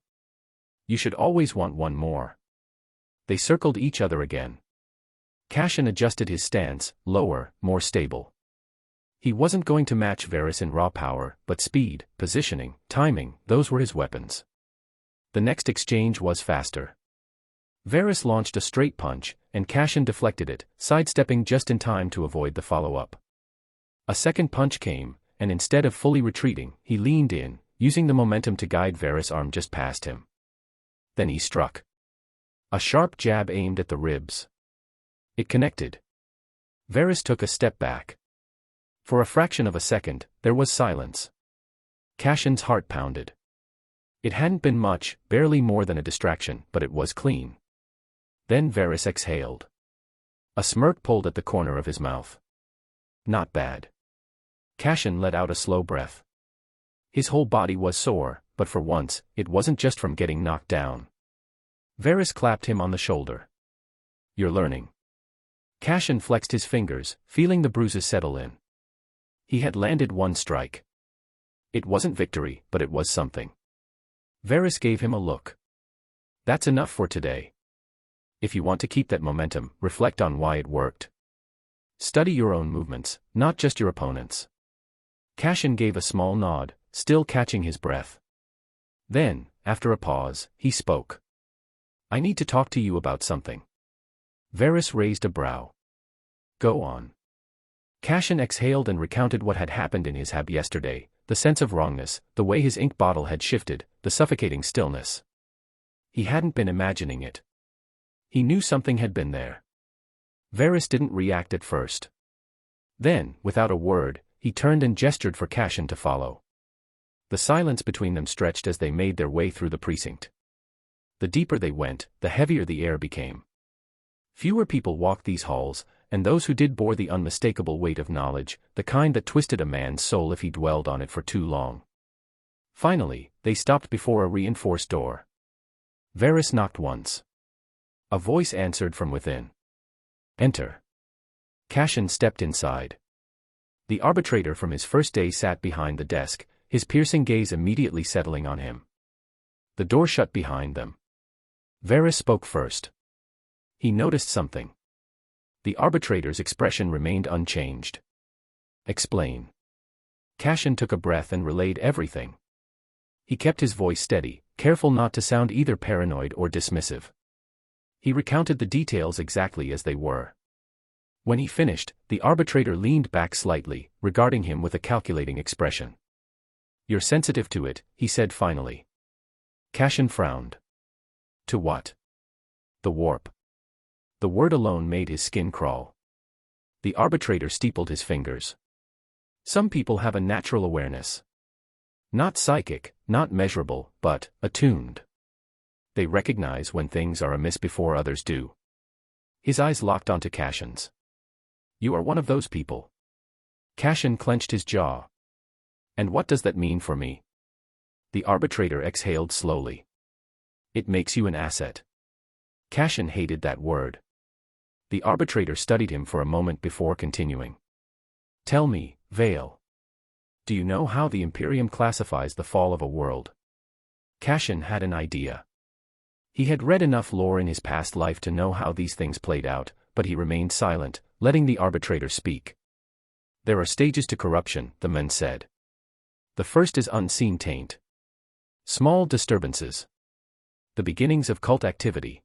You should always want one more." They circled each other again. Cashin adjusted his stance, lower, more stable. He wasn't going to match Varys in raw power, but speed, positioning, timing, those were his weapons. The next exchange was faster. Varys launched a straight punch, and Cashin deflected it, sidestepping just in time to avoid the follow-up. A second punch came, and instead of fully retreating, he leaned in, using the momentum to guide Varys' arm just past him. Then he struck. A sharp jab aimed at the ribs. It connected. Varys took a step back. For a fraction of a second, there was silence. Cashin's heart pounded. It hadn't been much, barely more than a distraction, but it was clean. Then Varys exhaled. A smirk pulled at the corner of his mouth. Not bad. Cashin let out a slow breath. His whole body was sore, but for once, it wasn't just from getting knocked down. Varys clapped him on the shoulder. "You're learning." Cashin flexed his fingers, feeling the bruises settle in. He had landed one strike. It wasn't victory, but it was something. Varys gave him a look. "That's enough for today. If you want to keep that momentum, reflect on why it worked. Study your own movements, not just your opponent's." Cashin gave a small nod, still catching his breath. Then, after a pause, he spoke. "I need to talk to you about something." Varys raised a brow. "Go on." Cashin exhaled and recounted what had happened in his hab yesterday, the sense of wrongness, the way his ink bottle had shifted, the suffocating stillness. He hadn't been imagining it. He knew something had been there. Varys didn't react at first. Then, without a word, he turned and gestured for Cashin to follow. The silence between them stretched as they made their way through the precinct. The deeper they went, the heavier the air became. Fewer people walked these halls, and those who did bore the unmistakable weight of knowledge, the kind that twisted a man's soul if he dwelled on it for too long. Finally, they stopped before a reinforced door. Varys knocked once. A voice answered from within. "Enter." Cashin stepped inside. The arbitrator from his first day sat behind the desk, his piercing gaze immediately settling on him. The door shut behind them. Varys spoke first. He noticed something. The arbitrator's expression remained unchanged. "Explain." Cashin took a breath and relayed everything. He kept his voice steady, careful not to sound either paranoid or dismissive. He recounted the details exactly as they were. When he finished, the arbitrator leaned back slightly, regarding him with a calculating expression. "You're sensitive to it," he said finally. Cashin frowned. "To what?" "The warp." The word alone made his skin crawl. The arbitrator steepled his fingers. "Some people have a natural awareness. Not psychic, not measurable, but attuned. They recognize when things are amiss before others do." His eyes locked onto Cashin's. "You are one of those people." Cashin clenched his jaw. "And what does that mean for me?" The arbitrator exhaled slowly. "It makes you an asset." Cashin hated that word. The arbitrator studied him for a moment before continuing. "Tell me, Vale. Do you know how the Imperium classifies the fall of a world?" Cashin had an idea. He had read enough lore in his past life to know how these things played out, but he remained silent, letting the arbitrator speak. There are stages to corruption, the men said. The first is unseen taint. Small disturbances. The beginnings of cult activity.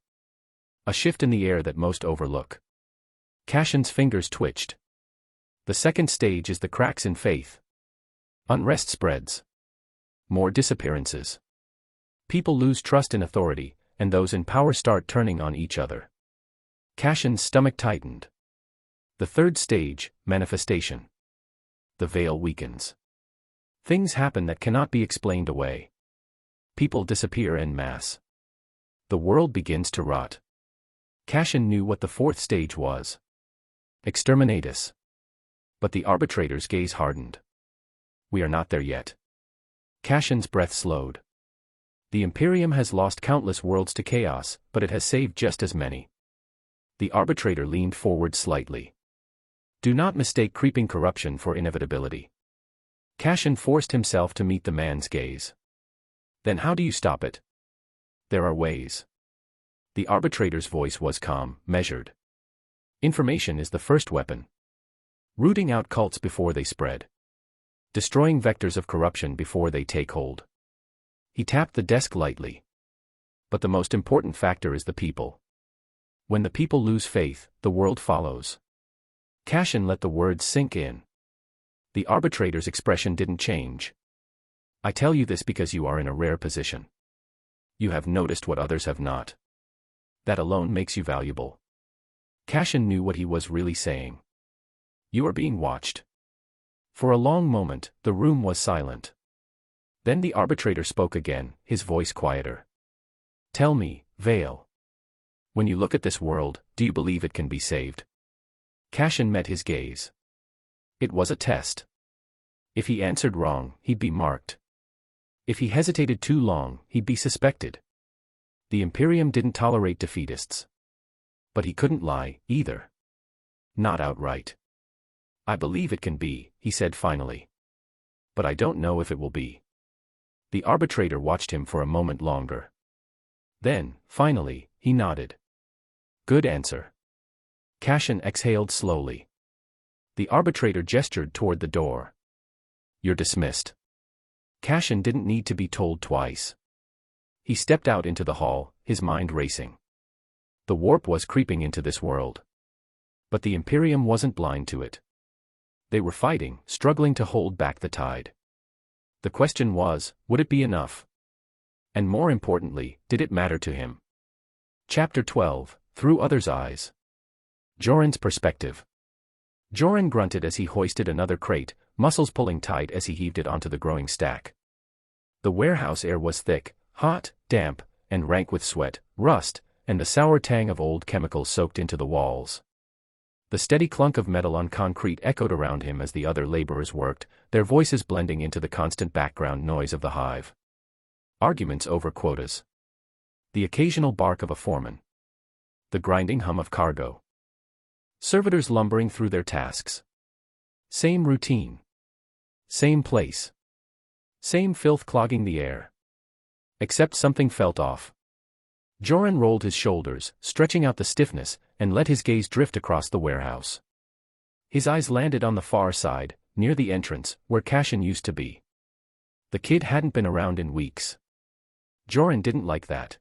A shift in the air that most overlook. Cashin's fingers twitched. The second stage is the cracks in faith. Unrest spreads. More disappearances. People lose trust in authority, and those in power start turning on each other. Cashin's stomach tightened. The third stage, manifestation. The veil weakens. Things happen that cannot be explained away. People disappear en masse. The world begins to rot. Cashin knew what the fourth stage was. Exterminatus. But the arbitrator's gaze hardened. We are not there yet. Cashin's breath slowed. The Imperium has lost countless worlds to chaos, but it has saved just as many. The arbitrator leaned forward slightly. Do not mistake creeping corruption for inevitability. Cashin forced himself to meet the man's gaze. Then how do you stop it? There are ways. The arbitrator's voice was calm, measured. Information is the first weapon. Rooting out cults before they spread. Destroying vectors of corruption before they take hold. He tapped the desk lightly. But the most important factor is the people. When the people lose faith, the world follows. Cashin let the words sink in. The arbitrator's expression didn't change. I tell you this because you are in a rare position. You have noticed what others have not. That alone makes you valuable. Cashin knew what he was really saying. You are being watched. For a long moment, the room was silent. Then the arbitrator spoke again, his voice quieter. Tell me, Veil. When you look at this world, do you believe it can be saved? Cashin met his gaze. It was a test. If he answered wrong, he'd be marked. If he hesitated too long, he'd be suspected. The Imperium didn't tolerate defeatists. But he couldn't lie, either. Not outright. I believe it can be, he said finally. But I don't know if it will be. The arbitrator watched him for a moment longer. Then, finally, he nodded. Good answer. Cashin exhaled slowly. The arbitrator gestured toward the door. You're dismissed. Cashin didn't need to be told twice. He stepped out into the hall, his mind racing. The warp was creeping into this world. But the Imperium wasn't blind to it. They were fighting, struggling to hold back the tide. The question was, would it be enough? And more importantly, did it matter to him? Chapter 12, Through Others' Eyes. Joran's Perspective. Joran grunted as he hoisted another crate, muscles pulling tight as he heaved it onto the growing stack. The warehouse air was thick, hot, damp, and rank with sweat, rust, and the sour tang of old chemicals soaked into the walls. The steady clunk of metal on concrete echoed around him as the other laborers worked, their voices blending into the constant background noise of the hive. Arguments over quotas. The occasional bark of a foreman. The grinding hum of cargo. Servitors lumbering through their tasks. Same routine. Same place. Same filth clogging the air. Except something felt off. Joran rolled his shoulders, stretching out the stiffness, and let his gaze drift across the warehouse. His eyes landed on the far side, near the entrance, where Cashin used to be. The kid hadn't been around in weeks. Joran didn't like that.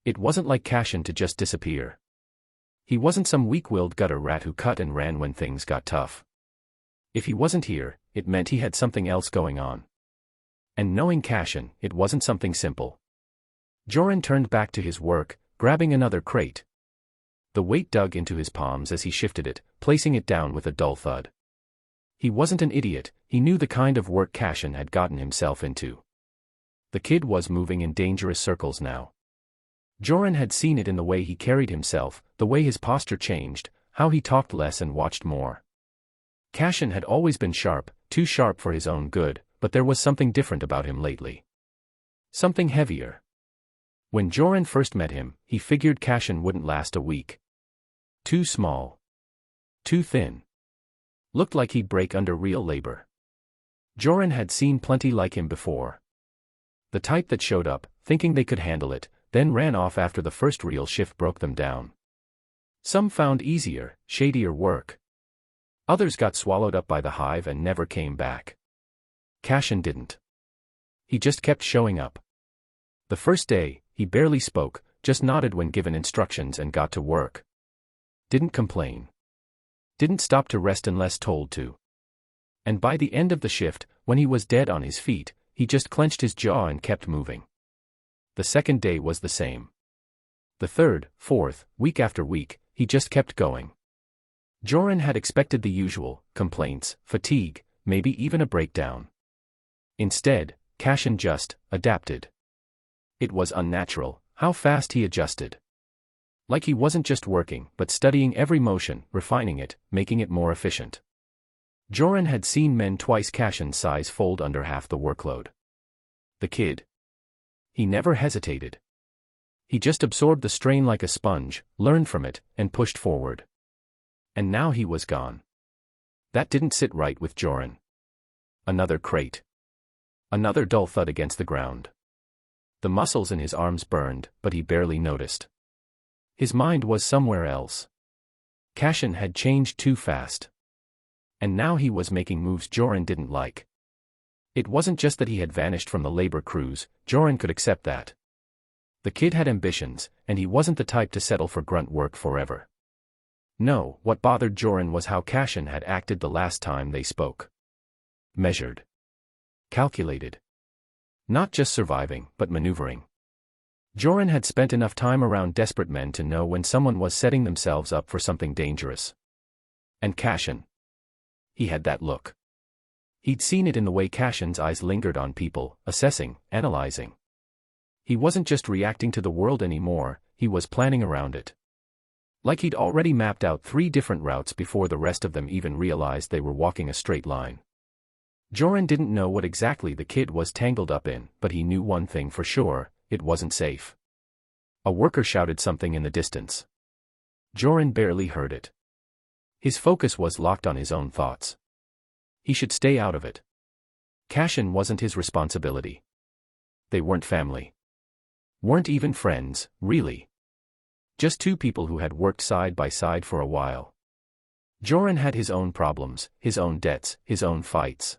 It wasn't like Cashin to just disappear. He wasn't some weak-willed gutter rat who cut and ran when things got tough. If he wasn't here, it meant he had something else going on. And knowing Cashin, it wasn't something simple. Joran turned back to his work, grabbing another crate. The weight dug into his palms as he shifted it, placing it down with a dull thud. He wasn't an idiot, he knew the kind of work Cashin had gotten himself into. The kid was moving in dangerous circles now. Joran had seen it in the way he carried himself, the way his posture changed, how he talked less and watched more. Cashin had always been sharp, too sharp for his own good, but there was something different about him lately. Something heavier. When Joran first met him, he figured Cashin wouldn't last a week. Too small. Too thin. Looked like he'd break under real labor. Joran had seen plenty like him before. The type that showed up, thinking they could handle it, then ran off after the first real shift broke them down. Some found easier, shadier work. Others got swallowed up by the hive and never came back. Cashin didn't. He just kept showing up. The first day, he barely spoke, just nodded when given instructions and got to work. Didn't complain. Didn't stop to rest unless told to. And by the end of the shift, when he was dead on his feet, he just clenched his jaw and kept moving. The second day was the same. The third, fourth, week after week, he just kept going. Joran had expected the usual, complaints, fatigue, maybe even a breakdown. Instead, Cashin just adapted. It was unnatural, how fast he adjusted. Like he wasn't just working, but studying every motion, refining it, making it more efficient. Joran had seen men twice Cashin's size fold under half the workload. The kid. He never hesitated. He just absorbed the strain like a sponge, learned from it, and pushed forward. And now he was gone. That didn't sit right with Joran. Another crate. Another dull thud against the ground. The muscles in his arms burned, but he barely noticed. His mind was somewhere else. Cashin had changed too fast. And now he was making moves Joran didn't like. It wasn't just that he had vanished from the labor crews, Joran could accept that. The kid had ambitions, and he wasn't the type to settle for grunt work forever. No, what bothered Joran was how Cashin had acted the last time they spoke. Measured. Calculated. Not just surviving, but maneuvering. Joran had spent enough time around desperate men to know when someone was setting themselves up for something dangerous. And Cashin. He had that look. He'd seen it in the way Cashin's eyes lingered on people, assessing, analyzing. He wasn't just reacting to the world anymore, he was planning around it. Like he'd already mapped out 3 different routes before the rest of them even realized they were walking a straight line. Joran didn't know what exactly the kid was tangled up in, but he knew one thing for sure, it wasn't safe. A worker shouted something in the distance. Joran barely heard it. His focus was locked on his own thoughts. He should stay out of it. Cashin wasn't his responsibility. They weren't family. Weren't even friends, really. Just 2 people who had worked side by side for a while. Joran had his own problems, his own debts, his own fights.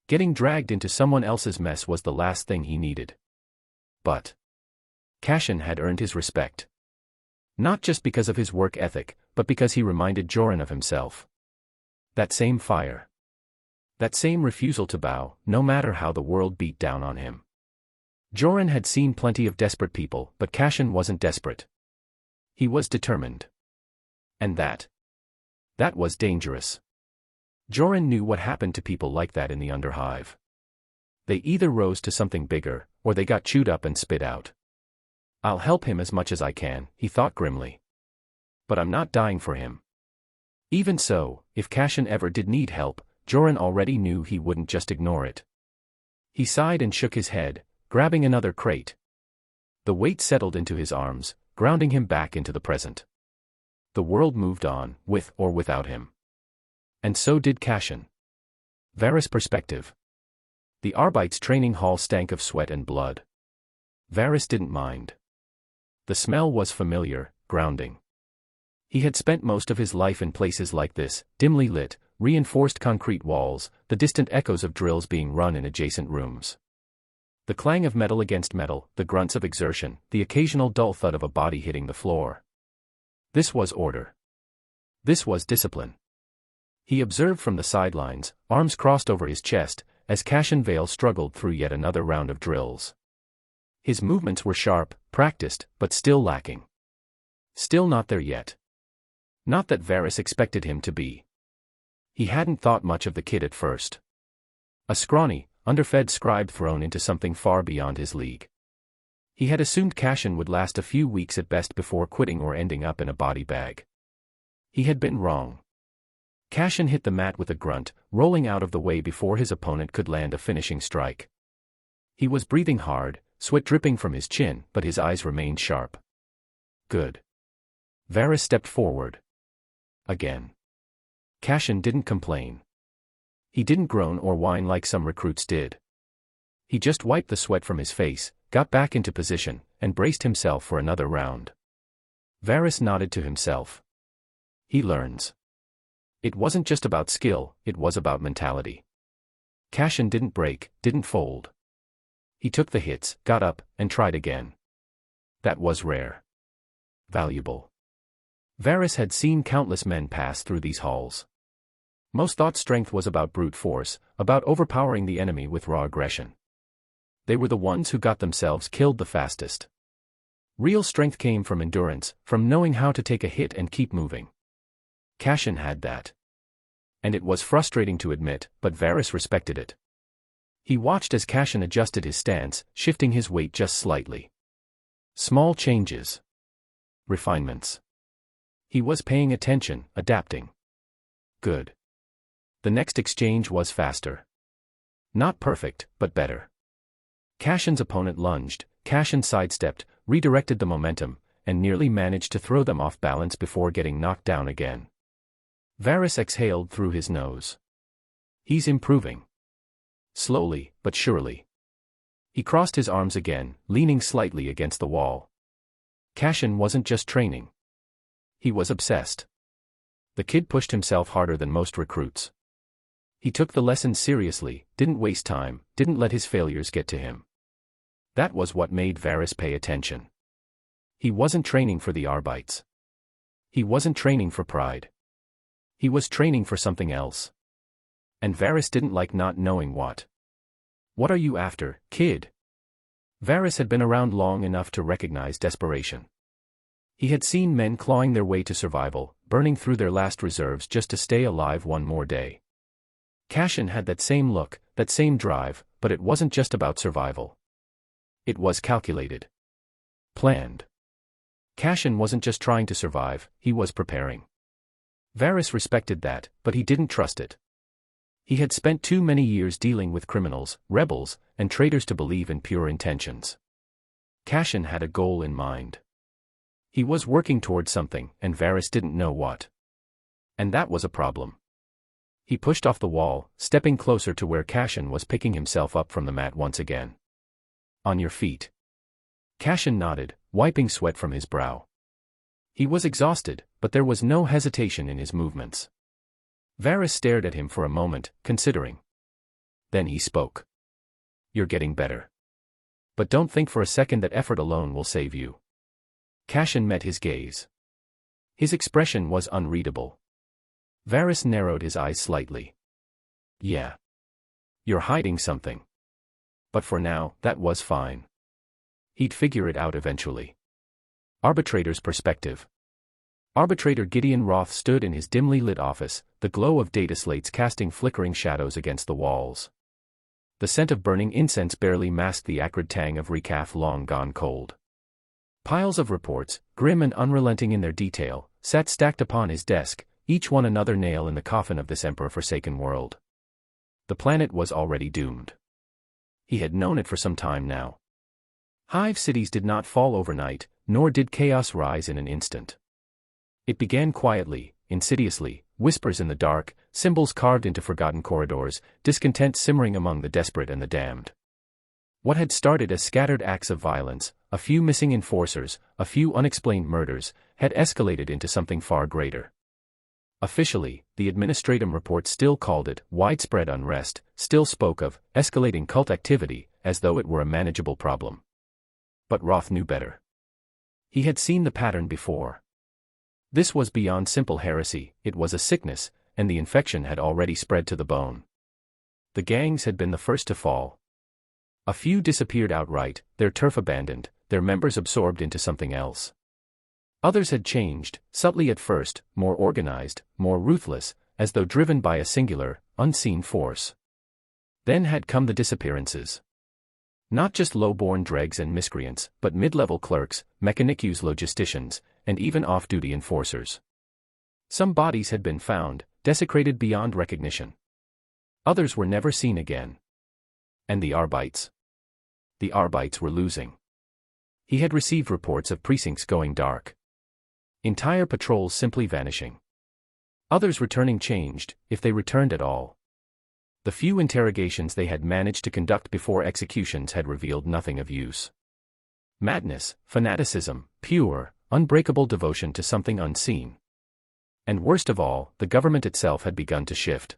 Getting dragged into someone else's mess was the last thing he needed. But Cashin had earned his respect. Not just because of his work ethic, but because he reminded Joran of himself. That same fire. That same refusal to bow, no matter how the world beat down on him. Joran had seen plenty of desperate people, but Cashin wasn't desperate. He was determined. And that was dangerous. Joran knew what happened to people like that in the Underhive. They either rose to something bigger, or they got chewed up and spit out. I'll help him as much as I can, he thought grimly. But I'm not dying for him. Even so, if Cashin ever did need help, Joran already knew he wouldn't just ignore it. He sighed and shook his head, grabbing another crate. The weight settled into his arms, grounding him back into the present. The world moved on, with or without him. And so did Cashin. Varys' perspective. The Arbeits training hall stank of sweat and blood. Varys didn't mind. The smell was familiar, grounding. He had spent most of his life in places like this, dimly lit, reinforced concrete walls, the distant echoes of drills being run in adjacent rooms. The clang of metal against metal, the grunts of exertion, the occasional dull thud of a body hitting the floor. This was order. This was discipline. He observed from the sidelines, arms crossed over his chest, as Cashin Vale struggled through yet another round of drills. His movements were sharp, practiced, but still lacking. Still not there yet. Not that Varys expected him to be. He hadn't thought much of the kid at first. A scrawny, underfed scribe thrown into something far beyond his league. He had assumed Cashin would last a few weeks at best before quitting or ending up in a body bag. He had been wrong. Cashin hit the mat with a grunt, rolling out of the way before his opponent could land a finishing strike. He was breathing hard, sweat dripping from his chin, but his eyes remained sharp. Good. Varys stepped forward. Again. Cashin didn't complain. He didn't groan or whine like some recruits did. He just wiped the sweat from his face, got back into position, and braced himself for another round. Varys nodded to himself. He learns. It wasn't just about skill, it was about mentality. Cassian didn't break, didn't fold. He took the hits, got up, and tried again. That was rare. Valuable. Varys had seen countless men pass through these halls. Most thought strength was about brute force, about overpowering the enemy with raw aggression. They were the ones who got themselves killed the fastest. Real strength came from endurance, from knowing how to take a hit and keep moving. Cassian had that. And it was frustrating to admit, but Varys respected it. He watched as Cassian adjusted his stance, shifting his weight just slightly. Small changes. Refinements. He was paying attention, adapting. Good. The next exchange was faster. Not perfect, but better. Cassian's opponent lunged, Cassian sidestepped, redirected the momentum, and nearly managed to throw them off balance before getting knocked down again. Varys exhaled through his nose. He's improving. Slowly, but surely. He crossed his arms again, leaning slightly against the wall. Cassian wasn't just training. He was obsessed. The kid pushed himself harder than most recruits. He took the lessons seriously, didn't waste time, didn't let his failures get to him. That was what made Varys pay attention. He wasn't training for the Arbites. He wasn't training for pride. He was training for something else. And Varys didn't like not knowing what. What are you after, kid? Varys had been around long enough to recognize desperation. He had seen men clawing their way to survival, burning through their last reserves just to stay alive one more day. Cassian had that same look, that same drive, but it wasn't just about survival. It was calculated. Planned. Cassian wasn't just trying to survive, he was preparing. Varys respected that, but he didn't trust it. He had spent too many years dealing with criminals, rebels, and traitors to believe in pure intentions. Cassian had a goal in mind. He was working towards something, and Varys didn't know what. And that was a problem. He pushed off the wall, stepping closer to where Cassian was picking himself up from the mat once again. On your feet. Cassian nodded, wiping sweat from his brow. He was exhausted, but there was no hesitation in his movements. Varys stared at him for a moment, considering. Then he spoke. You're getting better. But don't think for a second that effort alone will save you. Cassian met his gaze. His expression was unreadable. Varys narrowed his eyes slightly. Yeah. You're hiding something. But for now, that was fine. He'd figure it out eventually. Arbitrator's perspective. Arbitrator Gideon Roth stood in his dimly lit office, the glow of data slates casting flickering shadows against the walls. The scent of burning incense barely masked the acrid tang of recaf long gone cold. Piles of reports, grim and unrelenting in their detail, sat stacked upon his desk, each one another nail in the coffin of this emperor-forsaken world. The planet was already doomed. He had known it for some time now. Hive cities did not fall overnight, nor did chaos rise in an instant. It began quietly, insidiously, whispers in the dark, symbols carved into forgotten corridors, discontent simmering among the desperate and the damned. What had started as scattered acts of violence, a few missing enforcers, a few unexplained murders, had escalated into something far greater. Officially, the administratum report still called it widespread unrest, still spoke of escalating cult activity, as though it were a manageable problem. But Roth knew better. He had seen the pattern before. This was beyond simple heresy, it was a sickness, and the infection had already spread to the bone. The gangs had been the first to fall. A few disappeared outright, their turf abandoned, their members absorbed into something else. Others had changed, subtly at first, more organized, more ruthless, as though driven by a singular, unseen force. Then had come the disappearances. Not just low-born dregs and miscreants, but mid-level clerks, mechanicus logisticians, and even off-duty enforcers. Some bodies had been found, desecrated beyond recognition. Others were never seen again. And the Arbites? The Arbites were losing. He had received reports of precincts going dark. Entire patrols simply vanishing. Others returning changed, if they returned at all. The few interrogations they had managed to conduct before executions had revealed nothing of use. Madness, fanaticism, pure, unbreakable devotion to something unseen. And worst of all, the government itself had begun to shift.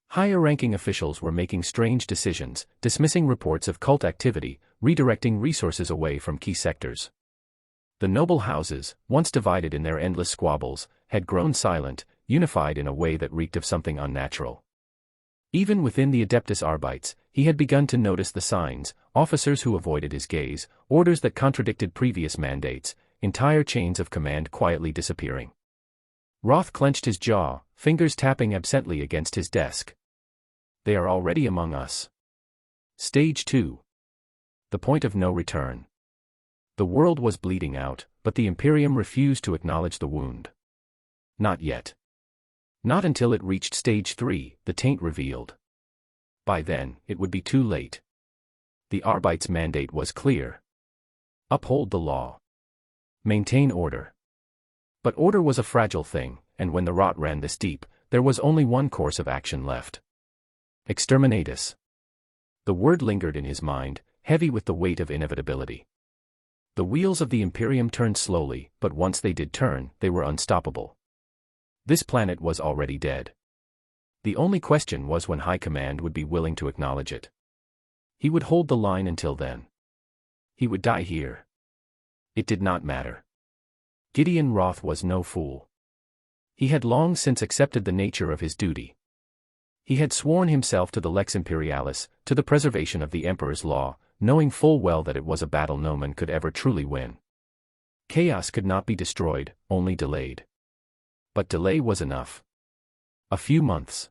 Higher-ranking officials were making strange decisions, dismissing reports of cult activity, redirecting resources away from key sectors. The noble houses, once divided in their endless squabbles, had grown silent, unified in a way that reeked of something unnatural. Even within the Adeptus Arbites, he had begun to notice the signs: officers who avoided his gaze, orders that contradicted previous mandates, entire chains of command quietly disappearing. Roth clenched his jaw, fingers tapping absently against his desk. They are already among us. Stage 2. The point of no return. The world was bleeding out, but the Imperium refused to acknowledge the wound. Not yet. Not until it reached Stage 3, the taint revealed. By then, it would be too late. The Arbites' mandate was clear. Uphold the law. Maintain order. But order was a fragile thing, and when the rot ran this deep, there was only one course of action left. Exterminatus. The word lingered in his mind, heavy with the weight of inevitability. The wheels of the Imperium turned slowly, but once they did turn, they were unstoppable. This planet was already dead. The only question was when High Command would be willing to acknowledge it. He would hold the line until then. He would die here. It did not matter. Gideon Roth was no fool. He had long since accepted the nature of his duty. He had sworn himself to the Lex Imperialis, to the preservation of the Emperor's law, knowing full well that it was a battle no man could ever truly win. Chaos could not be destroyed, only delayed. But delay was enough. A few months.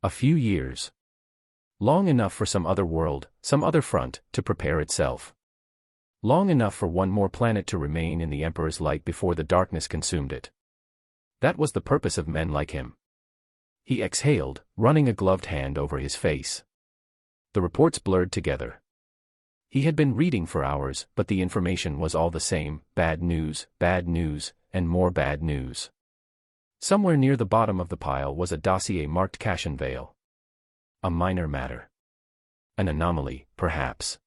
A few years. Long enough for some other world, some other front, to prepare itself. Long enough for one more planet to remain in the Emperor's light before the darkness consumed it. That was the purpose of men like him. He exhaled, running a gloved hand over his face. The reports blurred together. He had been reading for hours, but the information was all the same: bad news, and more bad news. Somewhere near the bottom of the pile was a dossier marked Cassian Vale. A minor matter. An anomaly, perhaps.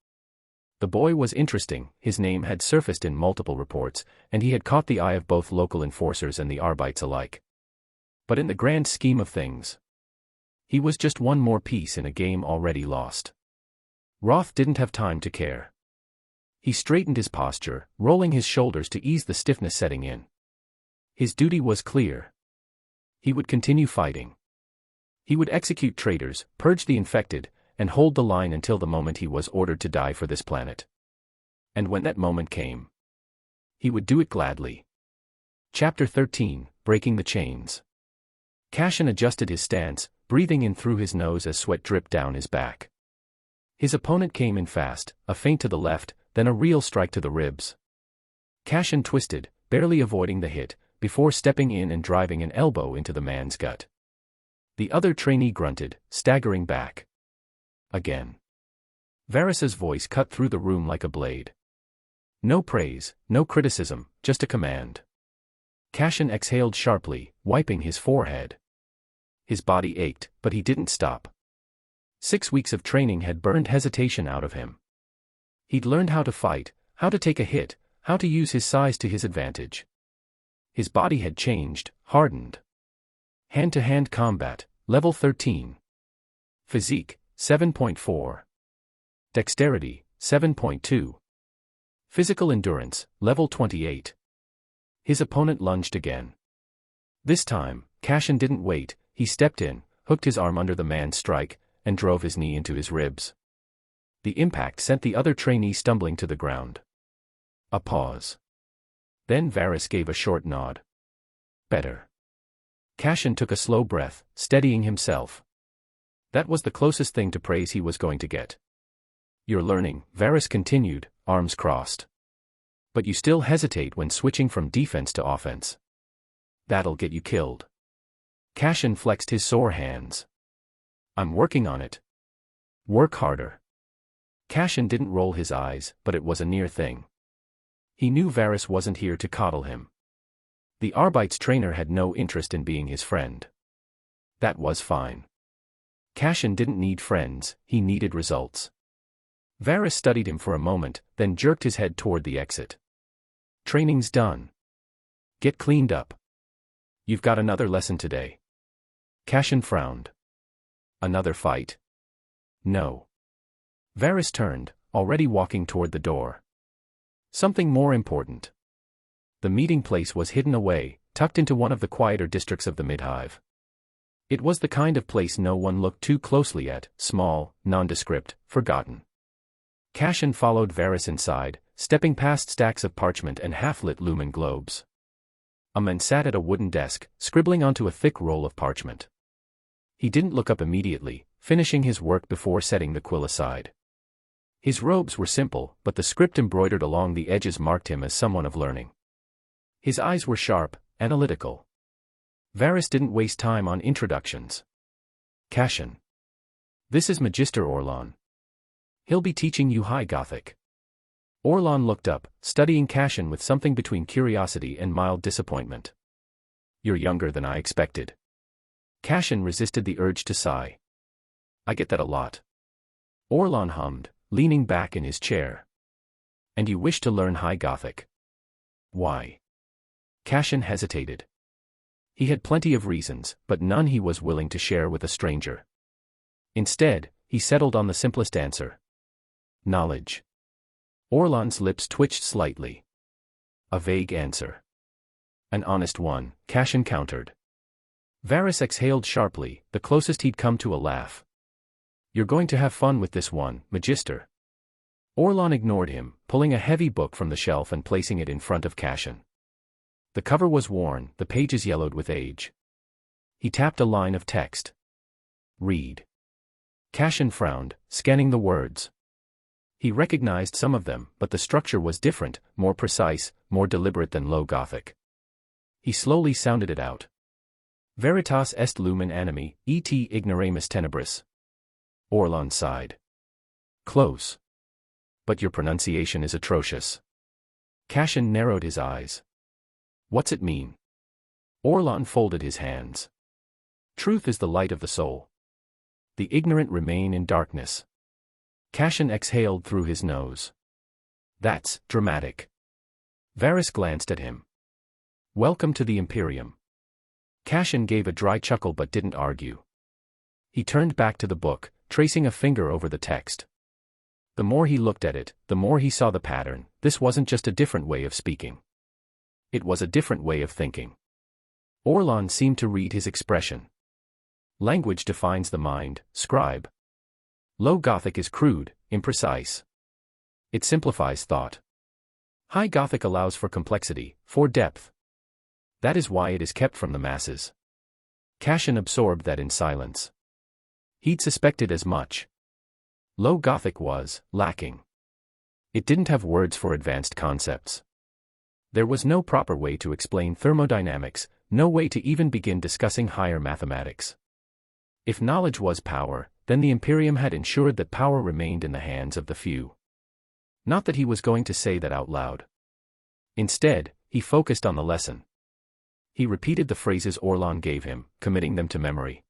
The boy was interesting, his name had surfaced in multiple reports, and he had caught the eye of both local enforcers and the Arbites alike. But in the grand scheme of things, he was just one more piece in a game already lost. Roth didn't have time to care. He straightened his posture, rolling his shoulders to ease the stiffness setting in. His duty was clear. He would continue fighting. He would execute traitors, purge the infected, and hold the line until the moment he was ordered to die for this planet. And when that moment came, he would do it gladly. Chapter 13, Breaking the Chains. Cassian adjusted his stance, breathing in through his nose as sweat dripped down his back. His opponent came in fast, a feint to the left, then a real strike to the ribs. Cassian twisted, barely avoiding the hit, before stepping in and driving an elbow into the man's gut. The other trainee grunted, staggering back. Again. Varys's voice cut through the room like a blade. No praise, no criticism, just a command. Cassian exhaled sharply, wiping his forehead. His body ached, but he didn't stop. 6 weeks of training had burned hesitation out of him. He'd learned how to fight, how to take a hit, how to use his size to his advantage. His body had changed, hardened. Hand-to-hand combat, level 13. Physique, 7.4. Dexterity, 7.2. Physical endurance, level 28. His opponent lunged again. This time, Cassian didn't wait, he stepped in, hooked his arm under the man's strike, and drove his knee into his ribs. The impact sent the other trainee stumbling to the ground. A pause. Then Varys gave a short nod. Better. Cassian took a slow breath, steadying himself. That was the closest thing to praise he was going to get. You're learning, Varys continued, arms crossed. But you still hesitate when switching from defense to offense. That'll get you killed. Cassian flexed his sore hands. I'm working on it. Work harder. Cassian didn't roll his eyes, but it was a near thing. He knew Varys wasn't here to coddle him. The Arbites trainer had no interest in being his friend. That was fine. Cassian didn't need friends, he needed results. Varys studied him for a moment, then jerked his head toward the exit. Training's done. Get cleaned up. You've got another lesson today. Cashin frowned. Another fight? No. Varys turned, already walking toward the door. Something more important. The meeting place was hidden away, tucked into one of the quieter districts of the Midhive. It was the kind of place no one looked too closely at, small, nondescript, forgotten. Cashin followed Varys inside, stepping past stacks of parchment and half-lit lumen globes. A man sat at a wooden desk, scribbling onto a thick roll of parchment. He didn't look up immediately, finishing his work before setting the quill aside. His robes were simple, but the script embroidered along the edges marked him as someone of learning. His eyes were sharp, analytical. Varys didn't waste time on introductions. Cashin. This is Magister Orlon. He'll be teaching you High Gothic. Orlon looked up, studying Cashin with something between curiosity and mild disappointment. You're younger than I expected. Cashin resisted the urge to sigh. I get that a lot. Orlon hummed, leaning back in his chair. And you wish to learn High Gothic? Why? Cashin hesitated. He had plenty of reasons, but none he was willing to share with a stranger. Instead, he settled on the simplest answer. Knowledge. Orlon's lips twitched slightly. A vague answer. An honest one, Cashin countered. Varys exhaled sharply, the closest he'd come to a laugh. You're going to have fun with this one, Magister. Orlon ignored him, pulling a heavy book from the shelf and placing it in front of Cashin. The cover was worn, the pages yellowed with age. He tapped a line of text. Read. Cashin frowned, scanning the words. He recognized some of them, but the structure was different, more precise, more deliberate than Low Gothic. He slowly sounded it out. Veritas est lumen animi, et ignoramus tenebris. Orlon sighed. Close. But your pronunciation is atrocious. Cashin narrowed his eyes. What's it mean? Orlon folded his hands. Truth is the light of the soul. The ignorant remain in darkness. Cashin exhaled through his nose. That's dramatic. Varys glanced at him. Welcome to the Imperium. Cashin gave a dry chuckle but didn't argue. He turned back to the book, tracing a finger over the text. The more he looked at it, the more he saw the pattern. This wasn't just a different way of speaking. It was a different way of thinking. Orlon seemed to read his expression. Language defines the mind, scribe. Low Gothic is crude, imprecise. It simplifies thought. High Gothic allows for complexity, for depth. That is why it is kept from the masses. Cashin absorbed that in silence. He'd suspected as much. Low Gothic was lacking. It didn't have words for advanced concepts. There was no proper way to explain thermodynamics, no way to even begin discussing higher mathematics. If knowledge was power, then the Imperium had ensured that power remained in the hands of the few. Not that he was going to say that out loud. Instead, he focused on the lesson. He repeated the phrases Orlon gave him, committing them to memory.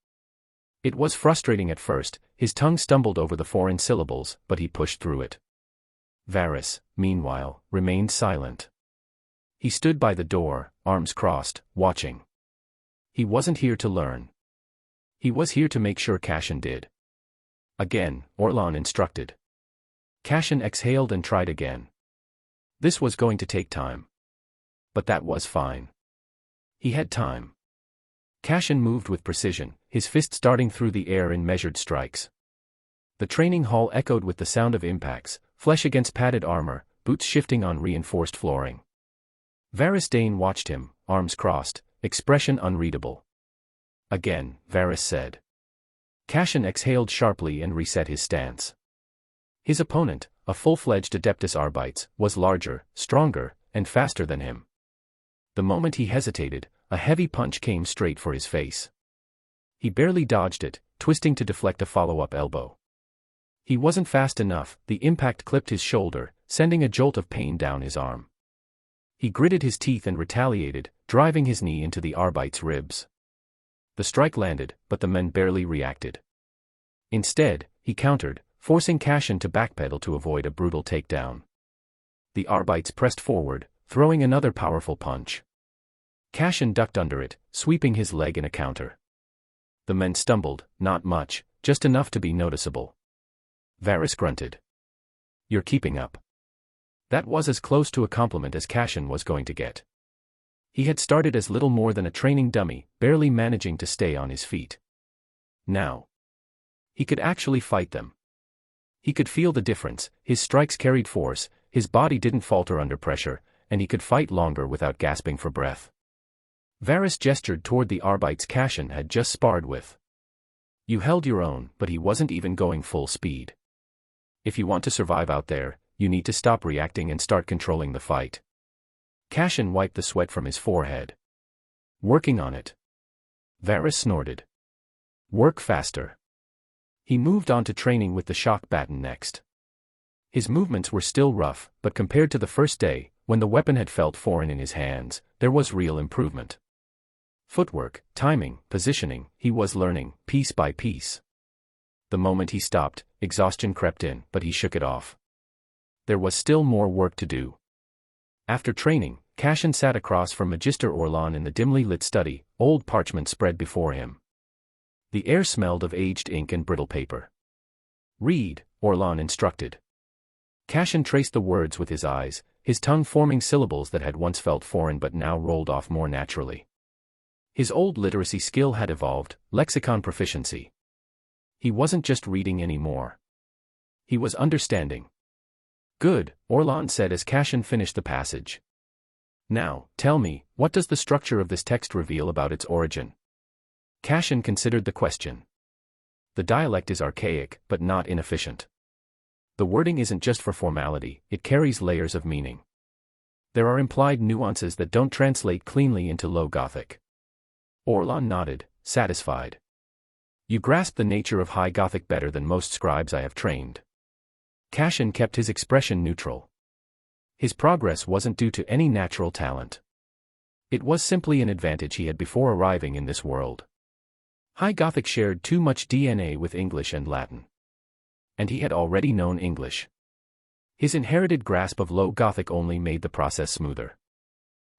It was frustrating at first, his tongue stumbled over the foreign syllables, but he pushed through it. Varys, meanwhile, remained silent. He stood by the door, arms crossed, watching. He wasn't here to learn. He was here to make sure Cashin did. Again, Orlon instructed. Cashin exhaled and tried again. This was going to take time. But that was fine. He had time. Cashin moved with precision, his fists darting through the air in measured strikes. The training hall echoed with the sound of impacts, flesh against padded armor, boots shifting on reinforced flooring. Varys Dane watched him, arms crossed, expression unreadable. Again, Varys said. Cashin exhaled sharply and reset his stance. His opponent, a full-fledged Adeptus Arbites, was larger, stronger, and faster than him. The moment he hesitated, a heavy punch came straight for his face. He barely dodged it, twisting to deflect a follow-up elbow. He wasn't fast enough, the impact clipped his shoulder, sending a jolt of pain down his arm. He gritted his teeth and retaliated, driving his knee into the Arbite's ribs. The strike landed, but the men barely reacted. Instead, he countered, forcing Cashin to backpedal to avoid a brutal takedown. The Arbites pressed forward, throwing another powerful punch. Cashin ducked under it, sweeping his leg in a counter. The men stumbled, not much, just enough to be noticeable. Varys grunted. "You're keeping up." That was as close to a compliment as Cashin was going to get. He had started as little more than a training dummy, barely managing to stay on his feet. Now he could actually fight them. He could feel the difference, his strikes carried force, his body didn't falter under pressure, and he could fight longer without gasping for breath. Varys gestured toward the Arbites Cashin had just sparred with. "You held your own, but he wasn't even going full speed. If you want to survive out there, you need to stop reacting and start controlling the fight." Cashin wiped the sweat from his forehead. "Working on it." Varys snorted. "Work faster." He moved on to training with the shock baton next. His movements were still rough, but compared to the first day, when the weapon had felt foreign in his hands, there was real improvement. Footwork, timing, positioning, he was learning, piece by piece. The moment he stopped, exhaustion crept in, but he shook it off. There was still more work to do. After training, Cashin sat across from Magister Orlan in the dimly lit study, old parchment spread before him. The air smelled of aged ink and brittle paper. "Read," Orlan instructed. Cashin traced the words with his eyes, his tongue forming syllables that had once felt foreign but now rolled off more naturally. His old literacy skill had evolved, lexicon proficiency. He wasn't just reading anymore. He was understanding. "Good," Orlan said as Cashin finished the passage. "Now, tell me, what does the structure of this text reveal about its origin?" Cashin considered the question. "The dialect is archaic, but not inefficient. The wording isn't just for formality, it carries layers of meaning. There are implied nuances that don't translate cleanly into Low Gothic." Orlan nodded, satisfied. "You grasp the nature of High Gothic better than most scribes I have trained." Cashin kept his expression neutral. His progress wasn't due to any natural talent. It was simply an advantage he had before arriving in this world. High Gothic shared too much DNA with English and Latin. And he had already known English. His inherited grasp of Low Gothic only made the process smoother.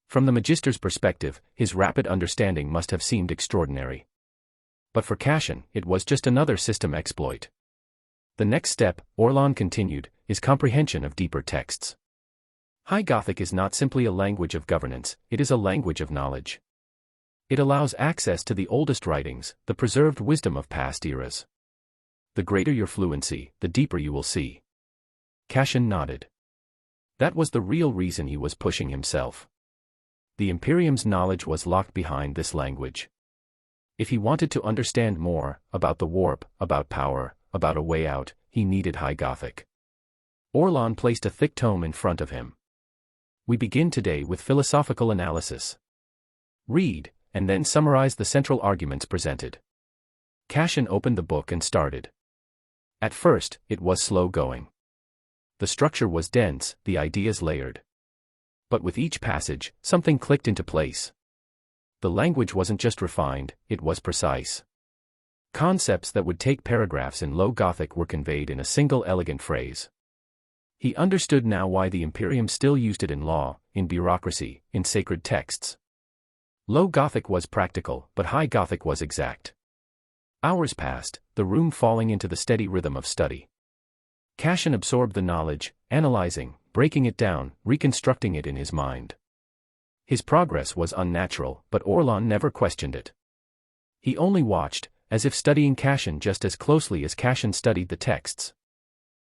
From the Magister's perspective, his rapid understanding must have seemed extraordinary. But for Cashin, it was just another system exploit. The next step, Orlan continued, is comprehension of deeper texts. High Gothic is not simply a language of governance, it is a language of knowledge. It allows access to the oldest writings, the preserved wisdom of past eras. The greater your fluency, the deeper you will see. Cashin nodded. That was the real reason he was pushing himself. The Imperium's knowledge was locked behind this language. If he wanted to understand more, about the warp, about power, about a way out, he needed High Gothic. Orlan placed a thick tome in front of him. "We begin today with philosophical analysis. Read, and then summarize the central arguments presented." Cashin opened the book and started. At first, it was slow going. The structure was dense, the ideas layered. But with each passage, something clicked into place. The language wasn't just refined, it was precise. Concepts that would take paragraphs in Low Gothic were conveyed in a single elegant phrase. He understood now why the Imperium still used it in law, in bureaucracy, in sacred texts. Low Gothic was practical, but High Gothic was exact. Hours passed, the room falling into the steady rhythm of study. Cashin absorbed the knowledge, analyzing, breaking it down, reconstructing it in his mind. His progress was unnatural, but Orlan never questioned it. He only watched, as if studying Cashin just as closely as Cashin studied the texts.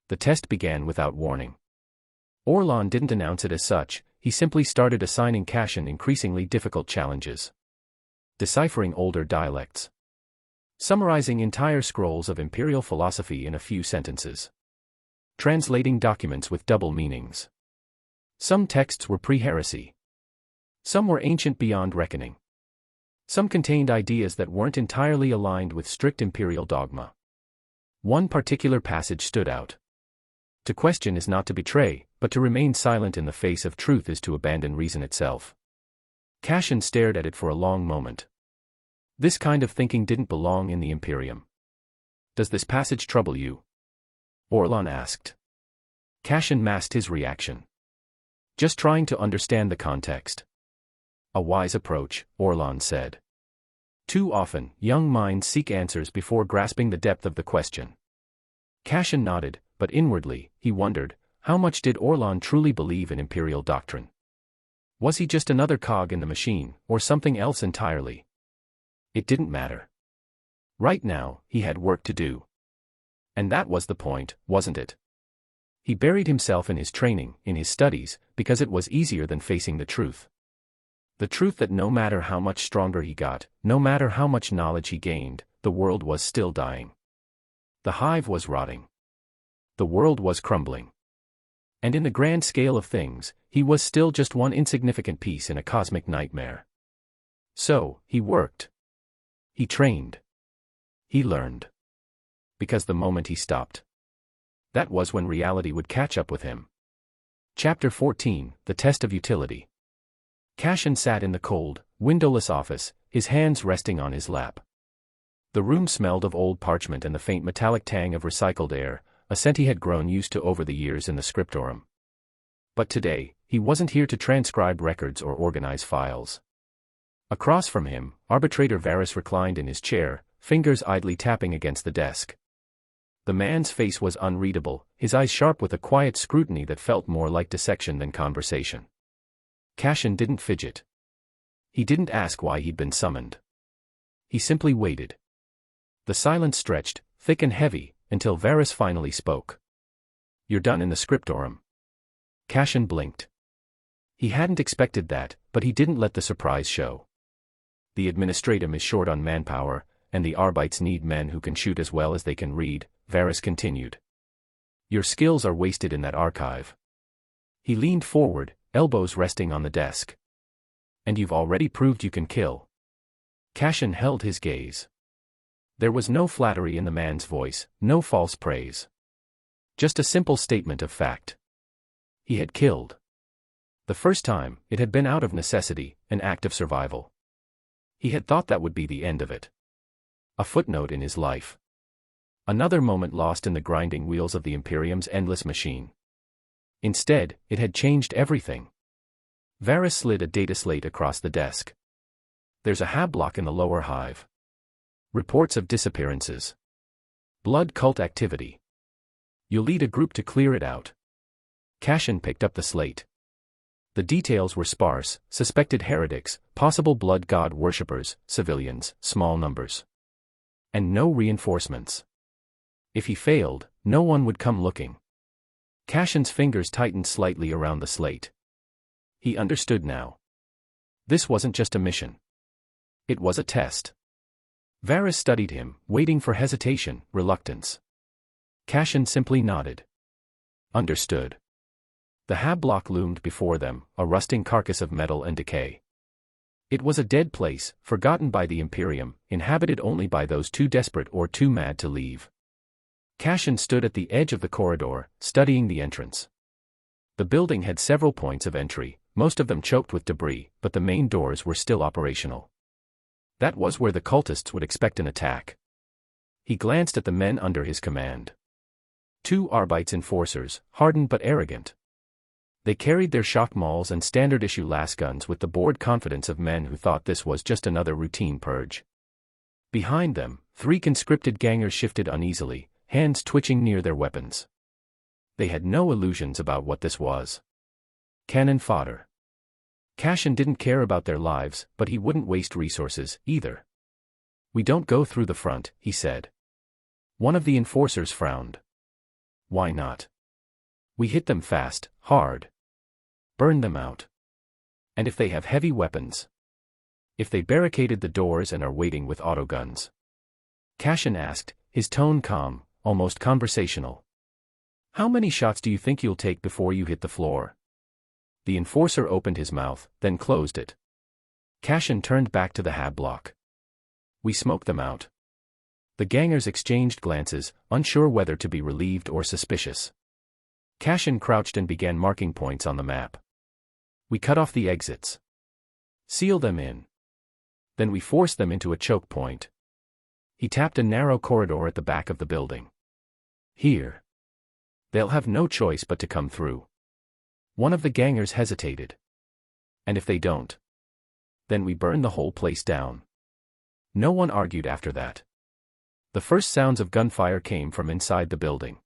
The test began without warning. Orlan didn't announce it as such, he simply started assigning Cashin increasingly difficult challenges. Deciphering older dialects. Summarizing entire scrolls of imperial philosophy in a few sentences. Translating documents with double meanings. Some texts were pre-heresy. Some were ancient beyond reckoning. Some contained ideas that weren't entirely aligned with strict imperial dogma. One particular passage stood out. To question is not to betray, but to remain silent in the face of truth is to abandon reason itself. Cashin stared at it for a long moment. This kind of thinking didn't belong in the Imperium. "Does this passage trouble you?" Orlan asked. Cashin masked his reaction. Just trying to understand the context. A wise approach, Orlan said. Too often, young minds seek answers before grasping the depth of the question. Cashin nodded, but inwardly, he wondered, how much did Orlan truly believe in imperial doctrine? Was he just another cog in the machine, or something else entirely? It didn't matter. Right now, he had work to do. And that was the point, wasn't it? He buried himself in his training, in his studies, because it was easier than facing the truth. The truth that no matter how much stronger he got, no matter how much knowledge he gained, the world was still dying. The hive was rotting. The world was crumbling. And in the grand scale of things, he was still just one insignificant piece in a cosmic nightmare. So, he worked. He trained. He learned. Because the moment he stopped, that was when reality would catch up with him. Chapter 14, The Test of Utility. Cashin sat in the cold, windowless office, his hands resting on his lap. The room smelled of old parchment and the faint metallic tang of recycled air, a scent he had grown used to over the years in the scriptorum. But today, he wasn't here to transcribe records or organize files. Across from him, Arbitrator Varys reclined in his chair, fingers idly tapping against the desk. The man's face was unreadable, his eyes sharp with a quiet scrutiny that felt more like dissection than conversation. Cashin didn't fidget. He didn't ask why he'd been summoned. He simply waited. The silence stretched, thick and heavy, until Varys finally spoke. "You're done in the scriptorum." Cashin blinked. He hadn't expected that, but he didn't let the surprise show. The administratum is short on manpower, and the Arbites need men who can shoot as well as they can read, Varys continued. "Your skills are wasted in that archive." He leaned forward, elbows resting on the desk. "And you've already proved you can kill." Cashin held his gaze. There was no flattery in the man's voice, no false praise. Just a simple statement of fact. He had killed. The first time, it had been out of necessity, an act of survival. He had thought that would be the end of it. A footnote in his life. Another moment lost in the grinding wheels of the Imperium's endless machine. Instead, it had changed everything. Varys slid a data slate across the desk. "There's a hab block in the lower hive. Reports of disappearances. Blood cult activity. You'll lead a group to clear it out." Cashin picked up the slate. The details were sparse: suspected heretics, possible blood god worshippers, civilians, small numbers. And no reinforcements. If he failed, no one would come looking. Cashin's fingers tightened slightly around the slate. He understood now. This wasn't just a mission. It was a test. Varys studied him, waiting for hesitation, reluctance. Cashin simply nodded. Understood. The hab block loomed before them, a rusting carcass of metal and decay. It was a dead place, forgotten by the Imperium, inhabited only by those too desperate or too mad to leave. Cashin stood at the edge of the corridor, studying the entrance. The building had several points of entry, most of them choked with debris, but the main doors were still operational. That was where the cultists would expect an attack. He glanced at the men under his command. 2 Arbites enforcers, hardened but arrogant. They carried their shock mauls and standard-issue lasguns with the bored confidence of men who thought this was just another routine purge. Behind them, 3 conscripted gangers shifted uneasily, hands twitching near their weapons. They had no illusions about what this was. Cannon fodder. Cashin didn't care about their lives, but he wouldn't waste resources, either. "We don't go through the front," he said. One of the enforcers frowned. "Why not?" "We hit them fast, hard. Burn them out. And if they have heavy weapons? If they barricaded the doors and are waiting with autoguns?" Cashin asked, his tone calm, almost conversational. "How many shots do you think you'll take before you hit the floor?" The enforcer opened his mouth, then closed it. Cashin turned back to the hab block. "We smoke them out." The gangers exchanged glances, unsure whether to be relieved or suspicious. Cashin crouched and began marking points on the map. "We cut off the exits. Seal them in. Then we force them into a choke point." He tapped a narrow corridor at the back of the building. "Here. They'll have no choice but to come through." One of the gangers hesitated. And if they don't? Then we burn the whole place down. No one argued after that. The first sounds of gunfire came from inside the building.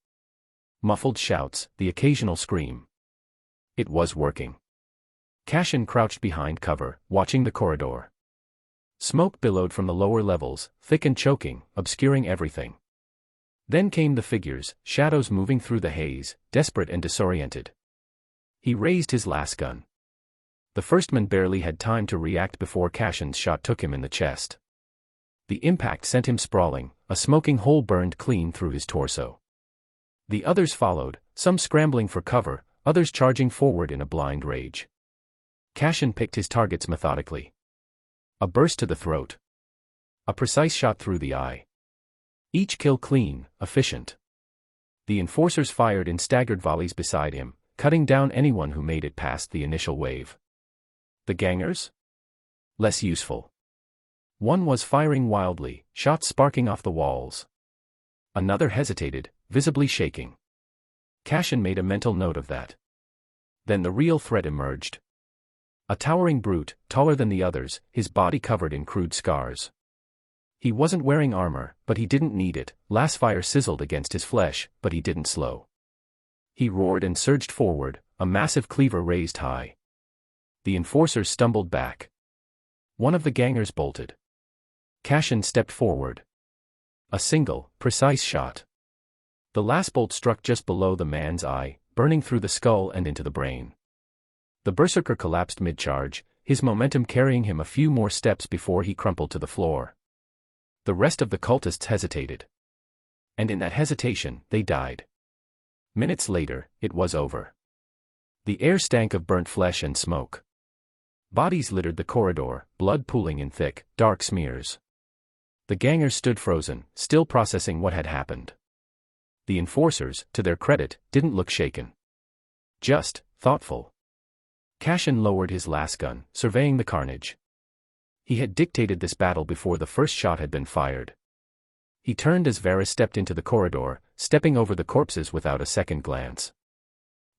Muffled shouts, the occasional scream. It was working. Cashin crouched behind cover, watching the corridor. Smoke billowed from the lower levels, thick and choking, obscuring everything. Then came the figures, shadows moving through the haze, desperate and disoriented. He raised his lasgun. The first man barely had time to react before Cashin's shot took him in the chest. The impact sent him sprawling, a smoking hole burned clean through his torso. The others followed, some scrambling for cover, others charging forward in a blind rage. Cashin picked his targets methodically. A burst to the throat. A precise shot through the eye. Each kill clean, efficient. The enforcers fired in staggered volleys beside him, cutting down anyone who made it past the initial wave. The gangers? Less useful. One was firing wildly, shots sparking off the walls. Another hesitated, visibly shaking. Cashin made a mental note of that. Then the real threat emerged. A towering brute, taller than the others, his body covered in crude scars. He wasn't wearing armor, but he didn't need it. Lasfire sizzled against his flesh, but he didn't slow. He roared and surged forward, a massive cleaver raised high. The enforcers stumbled back. One of the gangers bolted. Cashin stepped forward. A single, precise shot. The last bolt struck just below the man's eye, burning through the skull and into the brain. The berserker collapsed mid-charge, his momentum carrying him a few more steps before he crumpled to the floor. The rest of the cultists hesitated. And in that hesitation, they died. Minutes later, it was over. The air stank of burnt flesh and smoke. Bodies littered the corridor, blood pooling in thick, dark smears. The gangers stood frozen, still processing what had happened. The enforcers, to their credit, didn't look shaken. Just thoughtful. Cashin lowered his lasgun, surveying the carnage. He had dictated this battle before the first shot had been fired. He turned as Varys stepped into the corridor, stepping over the corpses without a second glance.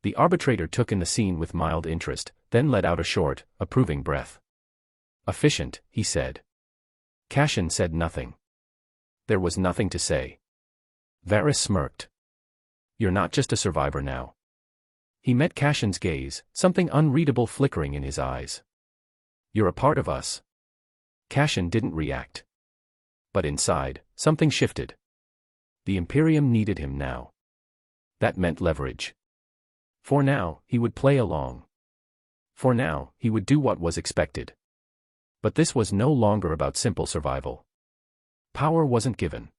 The arbitrator took in the scene with mild interest, then let out a short, approving breath. Efficient, he said. Cashin said nothing. There was nothing to say. Varys smirked. You're not just a survivor now. He met Cashin's gaze, something unreadable flickering in his eyes. You're a part of us. Cashin didn't react. But inside, something shifted. The Imperium needed him now. That meant leverage. For now, he would play along. For now, he would do what was expected. But this was no longer about simple survival. Power wasn't given.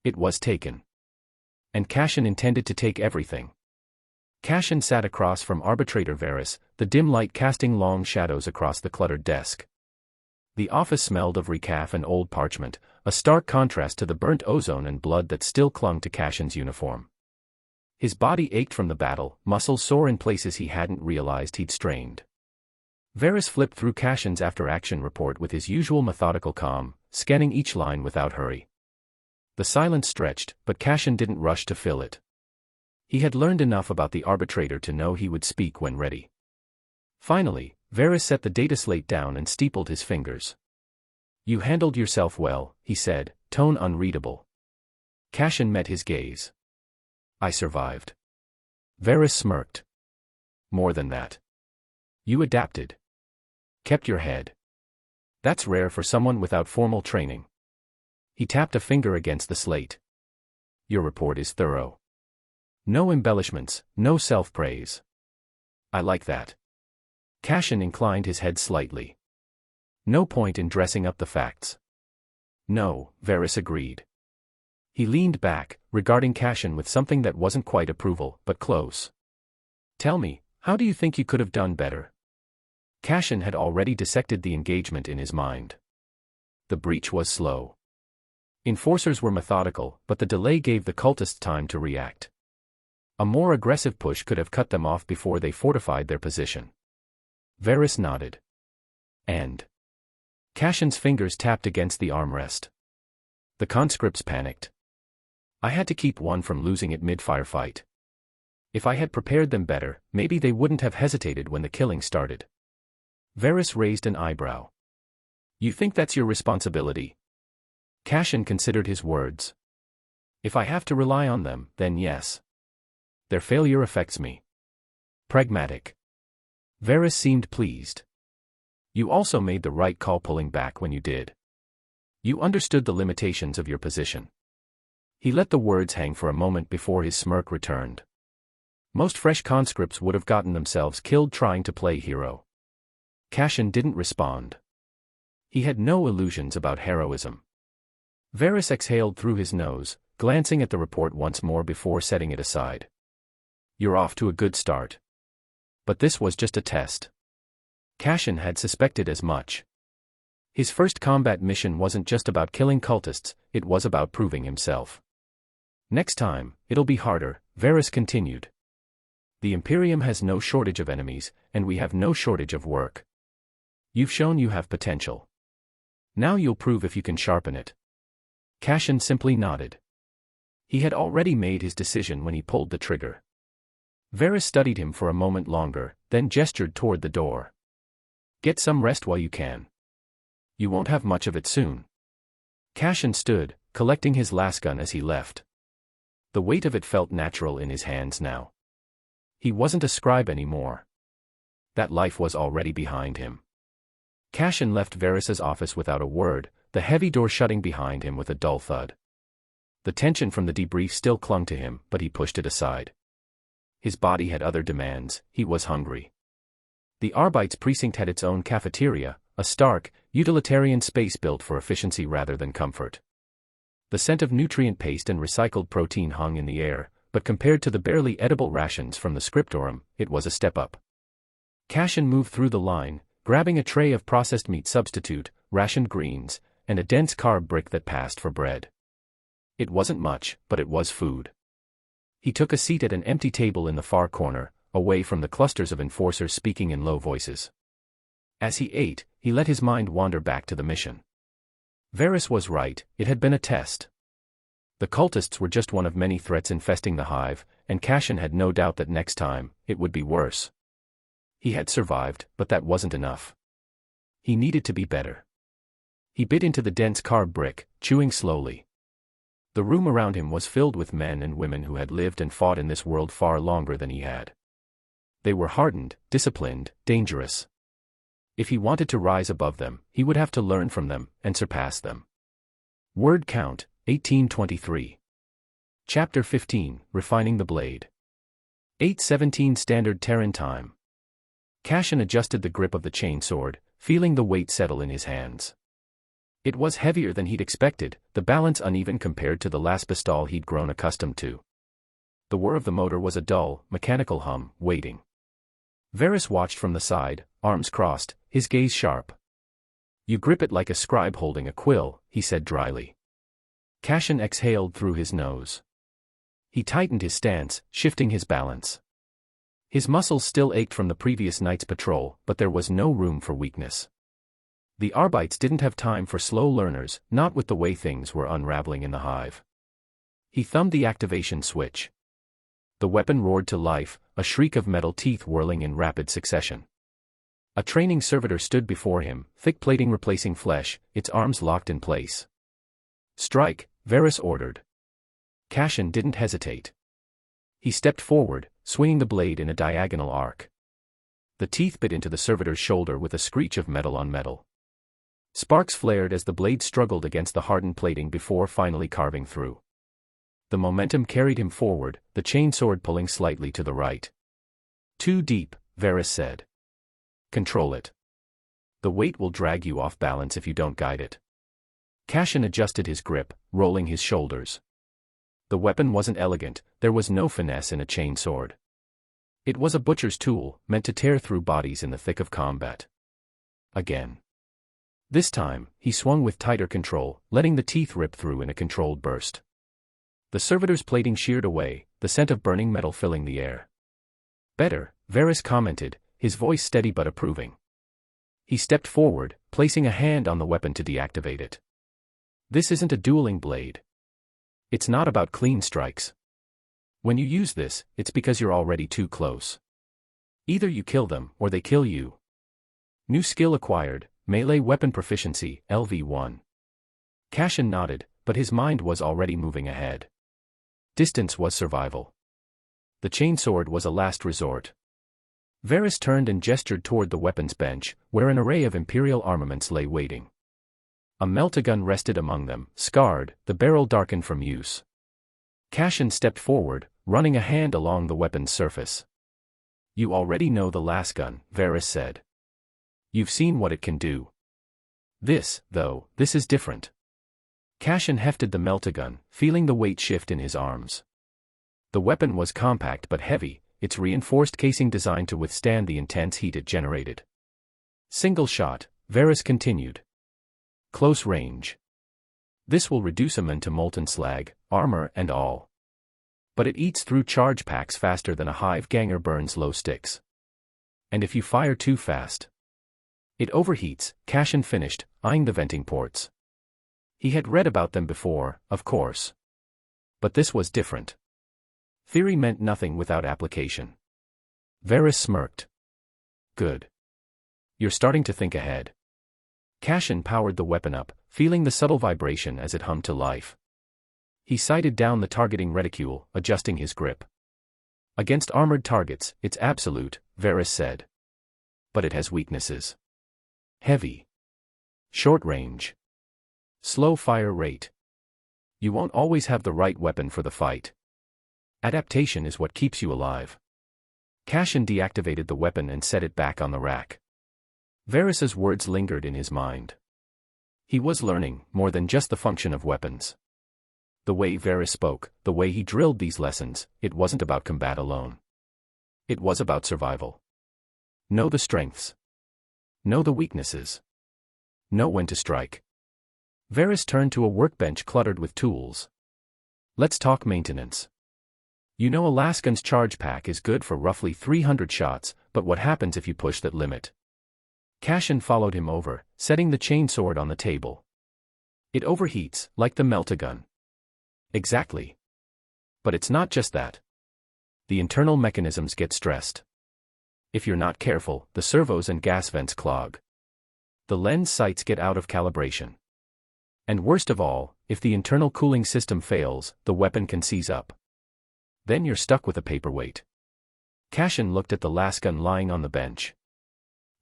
It was taken. And Cashin intended to take everything. Cashin sat across from Arbitrator Varys, the dim light casting long shadows across the cluttered desk. The office smelled of recaf and old parchment, a stark contrast to the burnt ozone and blood that still clung to Cashin's uniform. His body ached from the battle, muscles sore in places he hadn't realized he'd strained. Varys flipped through Cashin's after-action report with his usual methodical calm, scanning each line without hurry. The silence stretched, but Cashin didn't rush to fill it. He had learned enough about the arbitrator to know he would speak when ready. Finally, Varys set the data slate down and steepled his fingers. You handled yourself well, he said, tone unreadable. Cashin met his gaze. I survived. Varys smirked. More than that. You adapted. Kept your head. That's rare for someone without formal training. He tapped a finger against the slate. Your report is thorough. No embellishments, no self-praise. I like that. Cashin inclined his head slightly. No point in dressing up the facts. No, Varys agreed. He leaned back, regarding Cashin with something that wasn't quite approval, but close. Tell me, how do you think you could have done better? Cashin had already dissected the engagement in his mind. The breach was slow. Enforcers were methodical, but the delay gave the cultists time to react. A more aggressive push could have cut them off before they fortified their position. Varys nodded. And Cashin's fingers tapped against the armrest. The conscripts panicked. I had to keep one from losing it mid-firefight. If I had prepared them better, maybe they wouldn't have hesitated when the killing started. Varys raised an eyebrow. You think that's your responsibility? Cashin considered his words. If I have to rely on them, then yes. Their failure affects me. Pragmatic. Varys seemed pleased. You also made the right call pulling back when you did. You understood the limitations of your position. He let the words hang for a moment before his smirk returned. Most fresh conscripts would have gotten themselves killed trying to play hero. Cashin didn't respond. He had no illusions about heroism. Varys exhaled through his nose, glancing at the report once more before setting it aside. You're off to a good start. But this was just a test. Cashin had suspected as much. His first combat mission wasn't just about killing cultists, it was about proving himself. Next time, it'll be harder, Varys continued. The Imperium has no shortage of enemies, and we have no shortage of work. You've shown you have potential. Now you'll prove if you can sharpen it. Cashin simply nodded. He had already made his decision when he pulled the trigger. Varys studied him for a moment longer, then gestured toward the door. Get some rest while you can. You won't have much of it soon. Cashin stood, collecting his lasgun as he left. The weight of it felt natural in his hands now. He wasn't a scribe anymore. That life was already behind him. Cashin left Varys's office without a word, the heavy door shutting behind him with a dull thud. The tension from the debrief still clung to him, but he pushed it aside. His body had other demands, he was hungry. The Arbites precinct had its own cafeteria, a stark, utilitarian space built for efficiency rather than comfort. The scent of nutrient paste and recycled protein hung in the air, but compared to the barely edible rations from the scriptorum, it was a step up. Cashin moved through the line, grabbing a tray of processed meat substitute, rationed greens, and a dense carb brick that passed for bread. It wasn't much, but it was food. He took a seat at an empty table in the far corner, away from the clusters of enforcers speaking in low voices. As he ate, he let his mind wander back to the mission. Varys was right, it had been a test. The cultists were just one of many threats infesting the hive, and Cashin had no doubt that next time, it would be worse. He had survived, but that wasn't enough. He needed to be better. He bit into the dense carb brick, chewing slowly. The room around him was filled with men and women who had lived and fought in this world far longer than he had. They were hardened, disciplined, dangerous. If he wanted to rise above them, he would have to learn from them, and surpass them. Word count, 1823. Chapter 15, Refining the Blade. 8:17 Standard Terran Time. Cashin adjusted the grip of the chainsword, feeling the weight settle in his hands. It was heavier than he'd expected, the balance uneven compared to the last pistol he'd grown accustomed to. The whir of the motor was a dull, mechanical hum, waiting. Varys watched from the side, arms crossed, his gaze sharp. You grip it like a scribe holding a quill, he said dryly. Cashin exhaled through his nose. He tightened his stance, shifting his balance. His muscles still ached from the previous night's patrol, but there was no room for weakness. The Arbites didn't have time for slow learners, not with the way things were unraveling in the hive. He thumbed the activation switch. The weapon roared to life, a shriek of metal teeth whirling in rapid succession. A training servitor stood before him, thick plating replacing flesh, its arms locked in place. Strike, Varys ordered. Cashin didn't hesitate. He stepped forward, swinging the blade in a diagonal arc. The teeth bit into the servitor's shoulder with a screech of metal on metal. Sparks flared as the blade struggled against the hardened plating before finally carving through. The momentum carried him forward, the chainsword pulling slightly to the right. Too deep, Varys said. Control it. The weight will drag you off balance if you don't guide it. Cashin adjusted his grip, rolling his shoulders. The weapon wasn't elegant, there was no finesse in a chainsword. It was a butcher's tool, meant to tear through bodies in the thick of combat. Again. This time, he swung with tighter control, letting the teeth rip through in a controlled burst. The servitor's plating sheared away, the scent of burning metal filling the air. Better, Varys commented, his voice steady but approving. He stepped forward, placing a hand on the weapon to deactivate it. This isn't a dueling blade. It's not about clean strikes. When you use this, it's because you're already too close. Either you kill them, or they kill you. New skill acquired, melee weapon proficiency, LV1. Cashin nodded, but his mind was already moving ahead. Distance was survival. The chainsword was a last resort. Varys turned and gestured toward the weapons bench, where an array of Imperial armaments lay waiting. A meltagun rested among them, scarred, the barrel darkened from use. Cashin stepped forward, running a hand along the weapon's surface. You already know the lasgun, Varys said. You've seen what it can do. This, though, this is different. Cashin hefted the meltagun, feeling the weight shift in his arms. The weapon was compact but heavy, its reinforced casing designed to withstand the intense heat it generated. Single shot, Varys continued. Close range. This will reduce them to molten slag, armor and all. But it eats through charge packs faster than a hive ganger burns low sticks. And if you fire too fast, it overheats, Cashin finished, eyeing the venting ports. He had read about them before, of course. But this was different. Theory meant nothing without application. Varys smirked. Good. You're starting to think ahead. Cashin powered the weapon up, feeling the subtle vibration as it hummed to life. He sighted down the targeting reticule, adjusting his grip. Against armored targets, it's absolute, Varys said. But it has weaknesses. Heavy. Short range. Slow fire rate. You won't always have the right weapon for the fight. Adaptation is what keeps you alive. Cashin deactivated the weapon and set it back on the rack. Varys's words lingered in his mind. He was learning more than just the function of weapons. The way Varys spoke, the way he drilled these lessons, it wasn't about combat alone. It was about survival. Know the strengths. Know the weaknesses. Know when to strike. Varys turned to a workbench cluttered with tools. Let's talk maintenance. You know a lasgun's charge pack is good for roughly 300 shots, but what happens if you push that limit? Cashin followed him over, setting the chainsword on the table. It overheats, like the meltagun. Exactly. But it's not just that. The internal mechanisms get stressed. If you're not careful, the servos and gas vents clog. The lens sights get out of calibration. And worst of all, if the internal cooling system fails, the weapon can seize up. Then you're stuck with a paperweight. Cashin looked at the lasgun lying on the bench.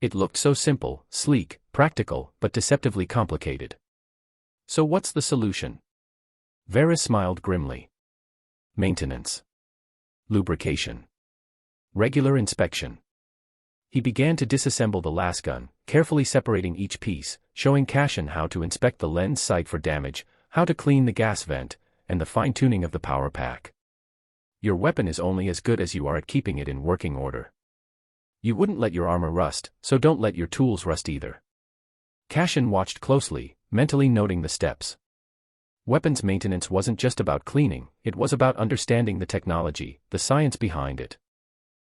It looked so simple, sleek, practical, but deceptively complicated. So what's the solution? Varys smiled grimly. Maintenance. Lubrication. Regular inspection. He began to disassemble the lasgun, carefully separating each piece, showing Cashin how to inspect the lens sight for damage, how to clean the gas vent, and the fine-tuning of the power pack. Your weapon is only as good as you are at keeping it in working order. You wouldn't let your armor rust, so don't let your tools rust either. Cashin watched closely, mentally noting the steps. Weapons maintenance wasn't just about cleaning, it was about understanding the technology, the science behind it.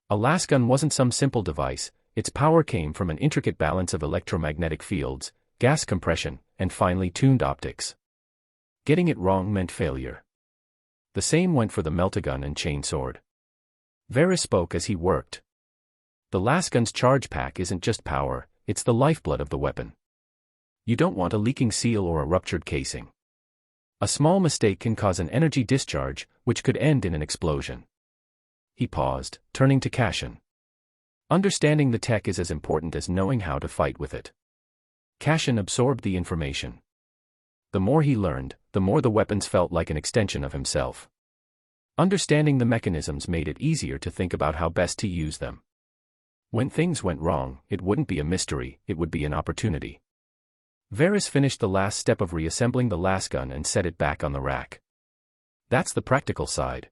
A lasgun wasn't some simple device, its power came from an intricate balance of electromagnetic fields, gas compression, and finely tuned optics. Getting it wrong meant failure. The same went for the meltagun and chainsword. Varys spoke as he worked. The lasgun's charge pack isn't just power, it's the lifeblood of the weapon. You don't want a leaking seal or a ruptured casing. A small mistake can cause an energy discharge, which could end in an explosion. He paused, turning to Cashin. Understanding the tech is as important as knowing how to fight with it. Cashin absorbed the information. The more he learned, the more the weapons felt like an extension of himself. Understanding the mechanisms made it easier to think about how best to use them. When things went wrong, it wouldn't be a mystery, it would be an opportunity. Varys finished the last step of reassembling the lasgun and set it back on the rack. That's the practical side.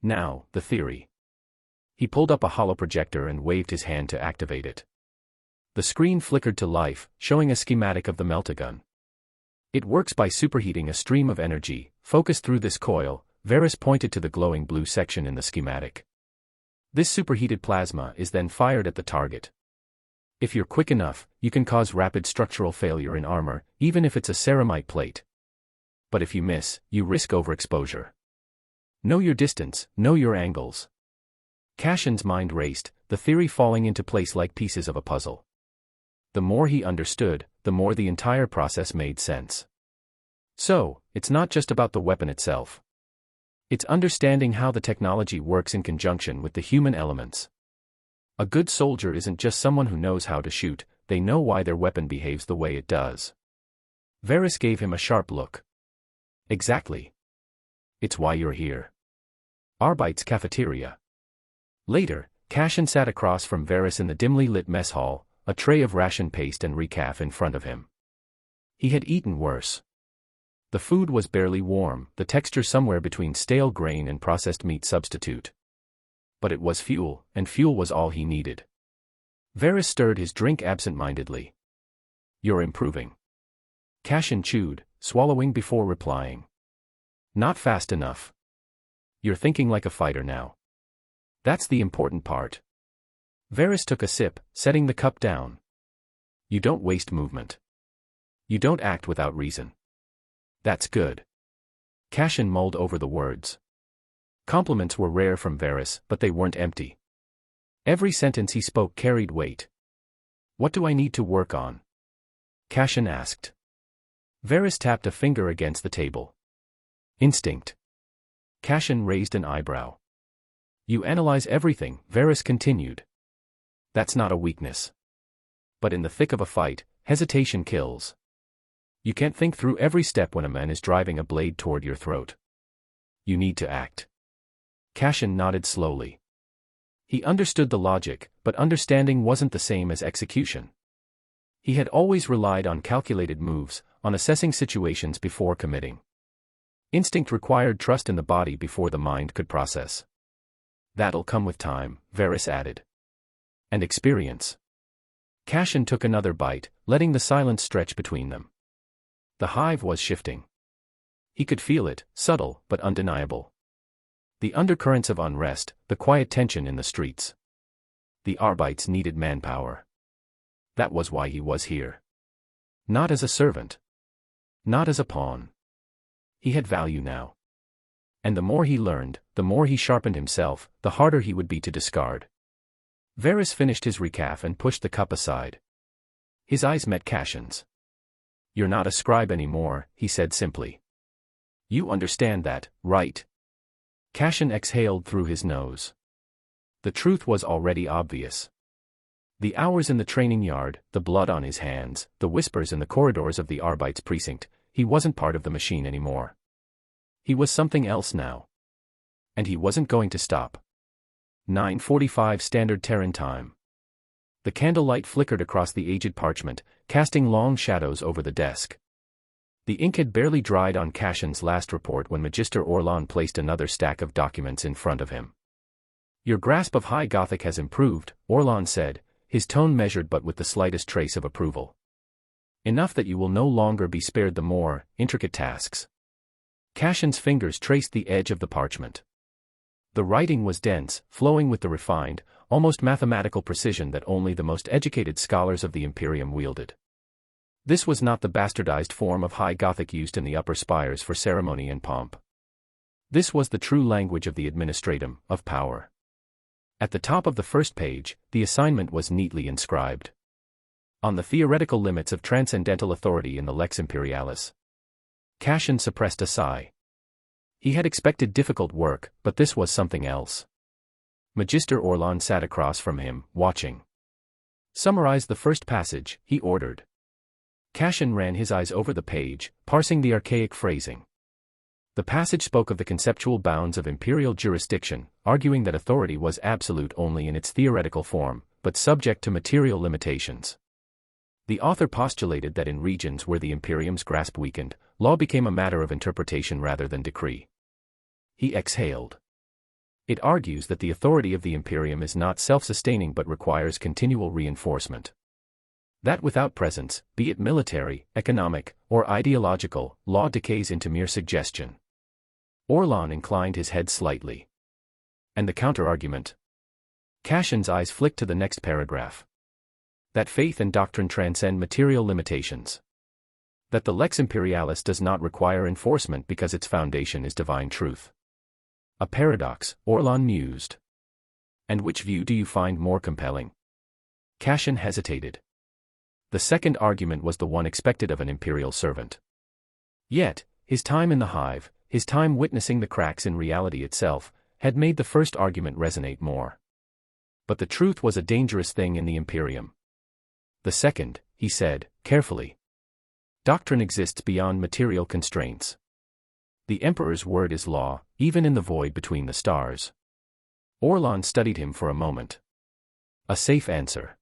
Now, the theory. He pulled up a hollow projector and waved his hand to activate it. The screen flickered to life, showing a schematic of the meltagun. It works by superheating a stream of energy, focused through this coil. Varys pointed to the glowing blue section in the schematic. This superheated plasma is then fired at the target. If you're quick enough, you can cause rapid structural failure in armor, even if it's a ceramite plate. But if you miss, you risk overexposure. Know your distance, know your angles. Cashin's mind raced, the theory falling into place like pieces of a puzzle. The more he understood, the more the entire process made sense. So, it's not just about the weapon itself. It's understanding how the technology works in conjunction with the human elements. A good soldier isn't just someone who knows how to shoot, they know why their weapon behaves the way it does. Varys gave him a sharp look. Exactly. It's why you're here. Arbite's cafeteria. Later, Cashin sat across from Varys in the dimly lit mess hall, a tray of ration paste and recaf in front of him. He had eaten worse. The food was barely warm, the texture somewhere between stale grain and processed meat substitute. But it was fuel, and fuel was all he needed. Varys stirred his drink absent-mindedly. You're improving. Cashin chewed, swallowing before replying. Not fast enough. You're thinking like a fighter now. That's the important part. Varys took a sip, setting the cup down. You don't waste movement. You don't act without reason. That's good. Cashin mulled over the words. Compliments were rare from Varys, but they weren't empty. Every sentence he spoke carried weight. What do I need to work on? Cashin asked. Varys tapped a finger against the table. Instinct. Cashin raised an eyebrow. You analyze everything, Varys continued. That's not a weakness. But in the thick of a fight, hesitation kills. You can't think through every step when a man is driving a blade toward your throat. You need to act. Cashin nodded slowly. He understood the logic, but understanding wasn't the same as execution. He had always relied on calculated moves, on assessing situations before committing. Instinct required trust in the body before the mind could process. That'll come with time, Varys added. And experience. Cashin took another bite, letting the silence stretch between them. The hive was shifting. He could feel it, subtle but undeniable. The undercurrents of unrest, the quiet tension in the streets. The Arbites needed manpower. That was why he was here. Not as a servant. Not as a pawn. He had value now. And the more he learned, the more he sharpened himself, the harder he would be to discard. Varys finished his recaf and pushed the cup aside. His eyes met Cashin's. You're not a scribe anymore, he said simply. You understand that, right? Cashin exhaled through his nose. The truth was already obvious. The hours in the training yard, the blood on his hands, the whispers in the corridors of the Arbites precinct, he wasn't part of the machine anymore. He was something else now. And he wasn't going to stop. 9:45 Standard Terran Time. The candlelight flickered across the aged parchment, casting long shadows over the desk. The ink had barely dried on Cashin's last report when Magister Orlan placed another stack of documents in front of him. Your grasp of High Gothic has improved, Orlan said, his tone measured but with the slightest trace of approval. Enough that you will no longer be spared the more intricate tasks. Cashin's fingers traced the edge of the parchment. The writing was dense, flowing with the refined, almost mathematical precision that only the most educated scholars of the Imperium wielded. This was not the bastardized form of High Gothic used in the upper spires for ceremony and pomp. This was the true language of the administratum, of power. At the top of the first page, the assignment was neatly inscribed. On the theoretical limits of transcendental authority in the Lex Imperialis. Cashin suppressed a sigh. He had expected difficult work, but this was something else. Magister Orlan sat across from him, watching. Summarize the first passage, he ordered. Cashin ran his eyes over the page, parsing the archaic phrasing. The passage spoke of the conceptual bounds of imperial jurisdiction, arguing that authority was absolute only in its theoretical form, but subject to material limitations. The author postulated that in regions where the Imperium's grasp weakened, law became a matter of interpretation rather than decree. He exhaled. It argues that the authority of the Imperium is not self-sustaining but requires continual reinforcement. That without presence, be it military, economic, or ideological, law decays into mere suggestion. Orlan inclined his head slightly. And the counter-argument? Cashin's eyes flicked to the next paragraph. That faith and doctrine transcend material limitations. That the Lex Imperialis does not require enforcement because its foundation is divine truth. A paradox, Orlan mused. And which view do you find more compelling? Cashin hesitated. The second argument was the one expected of an imperial servant. Yet, his time in the hive, his time witnessing the cracks in reality itself, had made the first argument resonate more. But the truth was a dangerous thing in the Imperium. The second, he said, carefully. Doctrine exists beyond material constraints. The Emperor's word is law, even in the void between the stars. Orlan studied him for a moment. A safe answer.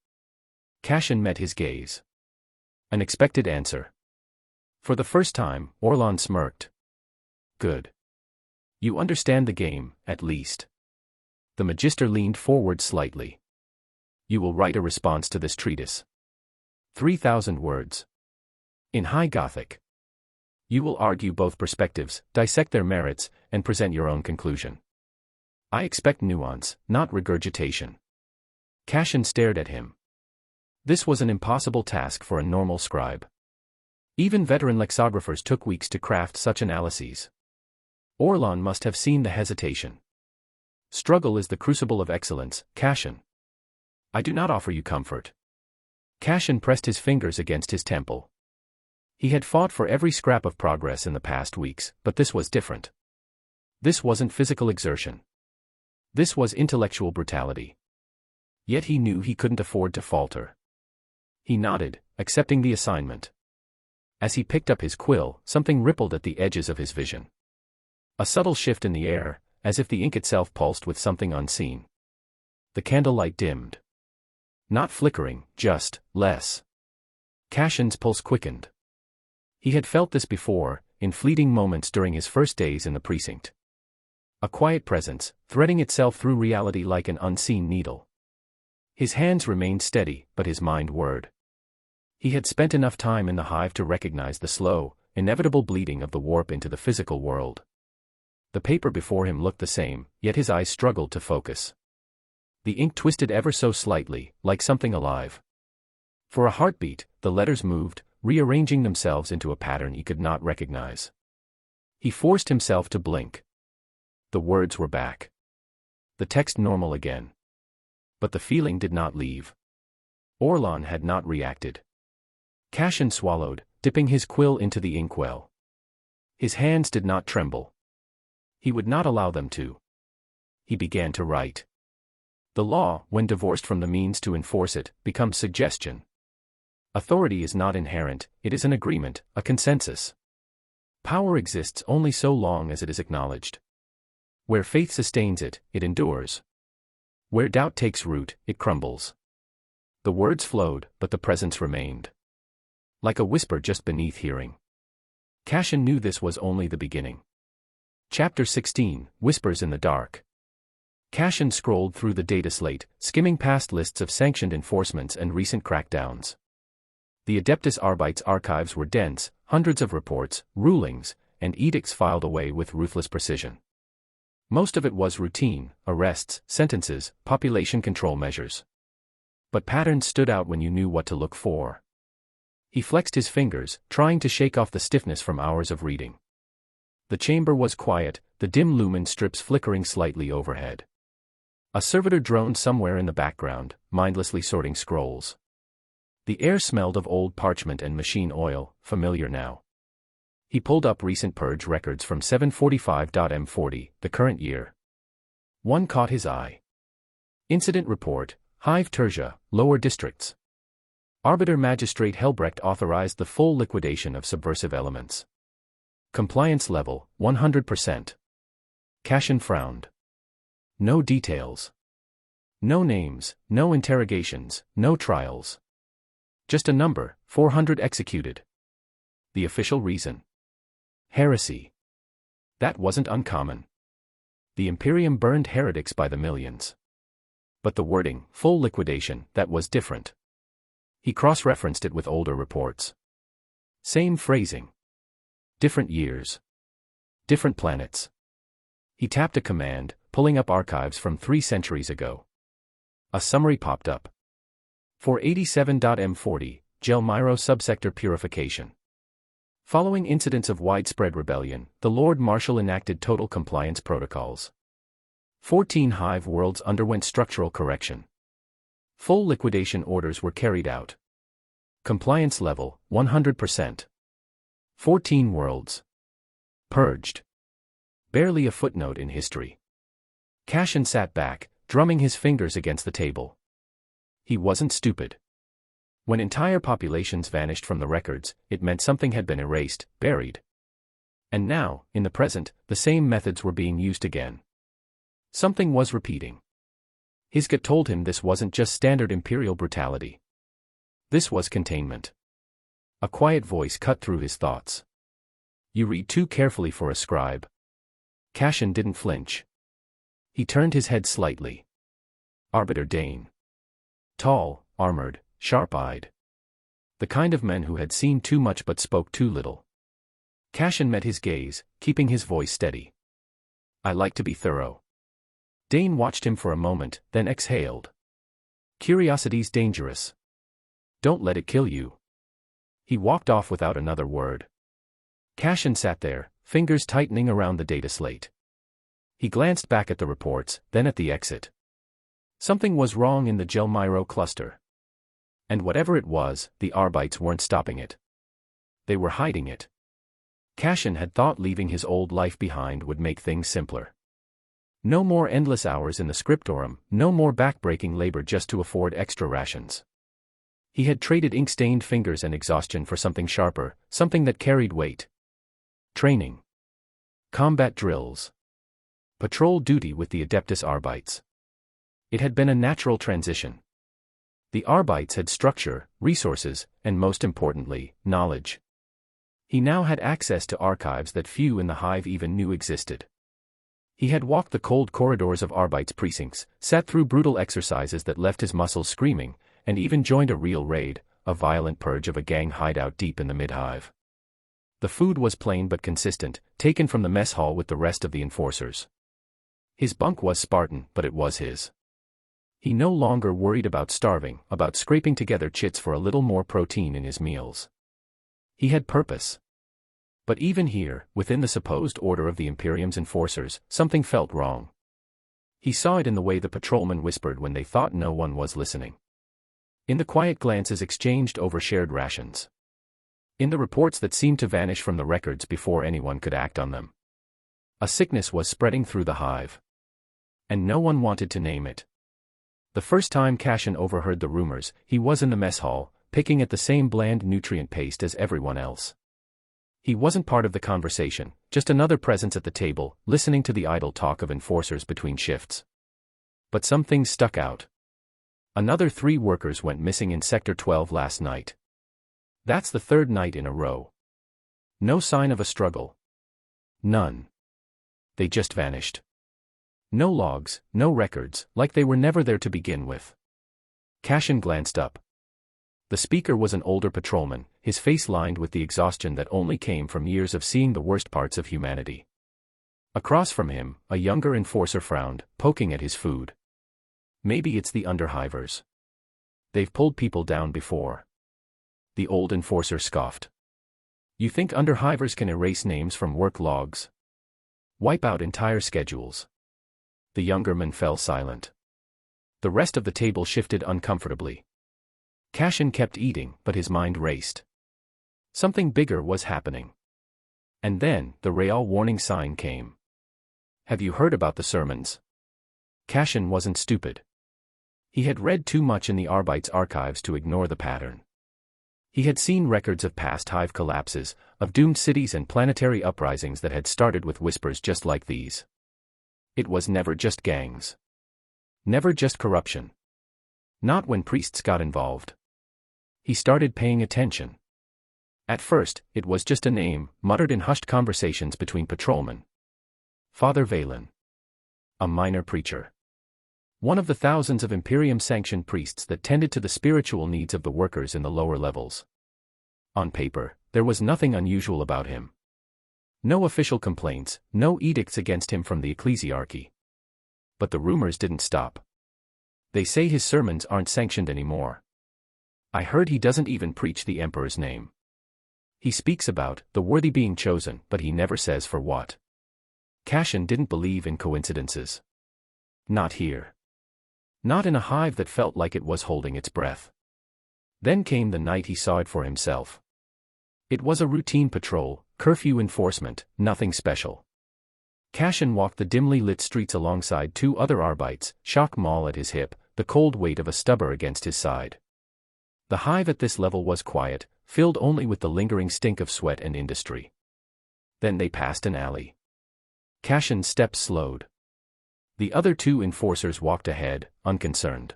Cashin met his gaze. An expected answer. For the first time, Orlan smirked. Good. You understand the game, at least. The Magister leaned forward slightly. You will write a response to this treatise. 3,000 words. In High Gothic. You will argue both perspectives, dissect their merits, and present your own conclusion. I expect nuance, not regurgitation. Cashin stared at him. This was an impossible task for a normal scribe. Even veteran lexicographers took weeks to craft such analyses. Orlan must have seen the hesitation. Struggle is the crucible of excellence, Cashin. I do not offer you comfort. Cashin pressed his fingers against his temple. He had fought for every scrap of progress in the past weeks, but this was different. This wasn't physical exertion. This was intellectual brutality. Yet he knew he couldn't afford to falter. He nodded, accepting the assignment. As he picked up his quill, something rippled at the edges of his vision. A subtle shift in the air, as if the ink itself pulsed with something unseen. The candlelight dimmed. Not flickering, just less. Cashin's pulse quickened. He had felt this before, in fleeting moments during his first days in the precinct. A quiet presence, threading itself through reality like an unseen needle. His hands remained steady, but his mind whirred. He had spent enough time in the hive to recognize the slow, inevitable bleeding of the warp into the physical world. The paper before him looked the same, yet his eyes struggled to focus. The ink twisted ever so slightly, like something alive. For a heartbeat, the letters moved, rearranging themselves into a pattern he could not recognize. He forced himself to blink. The words were back. The text normal again. But the feeling did not leave. Orlan had not reacted. Cashin swallowed, dipping his quill into the inkwell. His hands did not tremble. He would not allow them to. He began to write. The law, when divorced from the means to enforce it, becomes suggestion. Authority is not inherent, it is an agreement, a consensus. Power exists only so long as it is acknowledged. Where faith sustains it, it endures. Where doubt takes root, it crumbles. The words flowed, but the presence remained. Like a whisper just beneath hearing. Cashin knew this was only the beginning. Chapter 16, Whispers in the Dark. Cashin scrolled through the data slate, skimming past lists of sanctioned enforcements and recent crackdowns. The Adeptus Arbites archives were dense, hundreds of reports, rulings, and edicts filed away with ruthless precision. Most of it was routine, arrests, sentences, population control measures. But patterns stood out when you knew what to look for. He flexed his fingers, trying to shake off the stiffness from hours of reading. The chamber was quiet, the dim lumen strips flickering slightly overhead. A servitor droned somewhere in the background, mindlessly sorting scrolls. The air smelled of old parchment and machine oil, familiar now. He pulled up recent purge records from 745.m40, the current year. One caught his eye. Incident report, Hive Tertia, Lower Districts. Arbiter Magistrate Helbrecht authorized the full liquidation of subversive elements. Compliance level, 100%. Cashin frowned. No details. No names, no interrogations, no trials. Just a number, 400 executed. The official reason. Heresy. That wasn't uncommon. The Imperium burned heretics by the millions. But the wording, full liquidation, that was different. He cross-referenced it with older reports. Same phrasing. Different years. Different planets. He tapped a command, pulling up archives from 3 centuries ago. A summary popped up. 487.m40, Gelmiro subsector purification. Following incidents of widespread rebellion, the Lord Marshal enacted total compliance protocols. 14 hive worlds underwent structural correction. Full liquidation orders were carried out. Compliance level, 100%. 14 worlds purged. Barely a footnote in history. Cashin sat back, drumming his fingers against the table. He wasn't stupid. When entire populations vanished from the records, it meant something had been erased, buried. And now, in the present, the same methods were being used again. Something was repeating. His gut told him this wasn't just standard imperial brutality. This was containment. A quiet voice cut through his thoughts. You read too carefully for a scribe. Cashin didn't flinch. He turned his head slightly. Arbiter Dane. Tall, armored, sharp-eyed. The kind of men who had seen too much but spoke too little. Cashin met his gaze, keeping his voice steady. I like to be thorough. Dane watched him for a moment, then exhaled. Curiosity's dangerous. Don't let it kill you. He walked off without another word. Cashin sat there, fingers tightening around the data slate. He glanced back at the reports, then at the exit. Something was wrong in the Gelmiro cluster. And whatever it was, the Arbites weren't stopping it. They were hiding it. Cashin had thought leaving his old life behind would make things simpler. No more endless hours in the scriptorum, no more back-breaking labor just to afford extra rations. He had traded ink-stained fingers and exhaustion for something sharper, something that carried weight. Training. Combat drills. Patrol duty with the Adeptus Arbites. It had been a natural transition. The Arbites had structure, resources, and most importantly, knowledge. He now had access to archives that few in the hive even knew existed. He had walked the cold corridors of Arbites' precincts, sat through brutal exercises that left his muscles screaming, and even joined a real raid, a violent purge of a gang hideout deep in the mid-hive. The food was plain but consistent, taken from the mess hall with the rest of the enforcers. His bunk was Spartan, but it was his. He no longer worried about starving, about scraping together chits for a little more protein in his meals. He had purpose. But even here, within the supposed order of the Imperium's enforcers, something felt wrong. He saw it in the way the patrolmen whispered when they thought no one was listening. In the quiet glances exchanged over shared rations. In the reports that seemed to vanish from the records before anyone could act on them. A sickness was spreading through the hive. And no one wanted to name it. The first time Cashin overheard the rumors, he was in the mess hall, picking at the same bland nutrient paste as everyone else. He wasn't part of the conversation, just another presence at the table, listening to the idle talk of enforcers between shifts. But some things stuck out. Another 3 workers went missing in Sector 12 last night. That's the 3rd night in a row. No sign of a struggle. None. They just vanished. No logs, no records, like they were never there to begin with. Cashin glanced up. The speaker was an older patrolman, his face lined with the exhaustion that only came from years of seeing the worst parts of humanity. Across from him, a younger enforcer frowned, poking at his food. Maybe it's the underhivers. They've pulled people down before. The old enforcer scoffed. You think underhivers can erase names from work logs? Wipe out entire schedules? The younger man fell silent. The rest of the table shifted uncomfortably. Cashin kept eating, but his mind raced. Something bigger was happening. And then, the Real warning sign came. Have you heard about the sermons? Cashin wasn't stupid. He had read too much in the Arbites' archives to ignore the pattern. He had seen records of past hive collapses, of doomed cities and planetary uprisings that had started with whispers just like these. It was never just gangs. Never just corruption. Not when priests got involved. He started paying attention. At first, it was just a name, muttered in hushed conversations between patrolmen. Father Valen. A minor preacher. One of the thousands of Imperium-sanctioned priests that tended to the spiritual needs of the workers in the lower levels. On paper, there was nothing unusual about him. No official complaints, no edicts against him from the ecclesiarchy. But the rumors didn't stop. They say his sermons aren't sanctioned anymore. I heard he doesn't even preach the Emperor's name. He speaks about the worthy being chosen, but he never says for what. Cashin didn't believe in coincidences. Not here. Not in a hive that felt like it was holding its breath. Then came the night he saw it for himself. It was a routine patrol, curfew enforcement, nothing special. Cashin walked the dimly lit streets alongside two other Arbites, shock maul at his hip, the cold weight of a stubber against his side. The hive at this level was quiet, filled only with the lingering stink of sweat and industry. Then they passed an alley. Cashin's steps slowed. The other two enforcers walked ahead, unconcerned.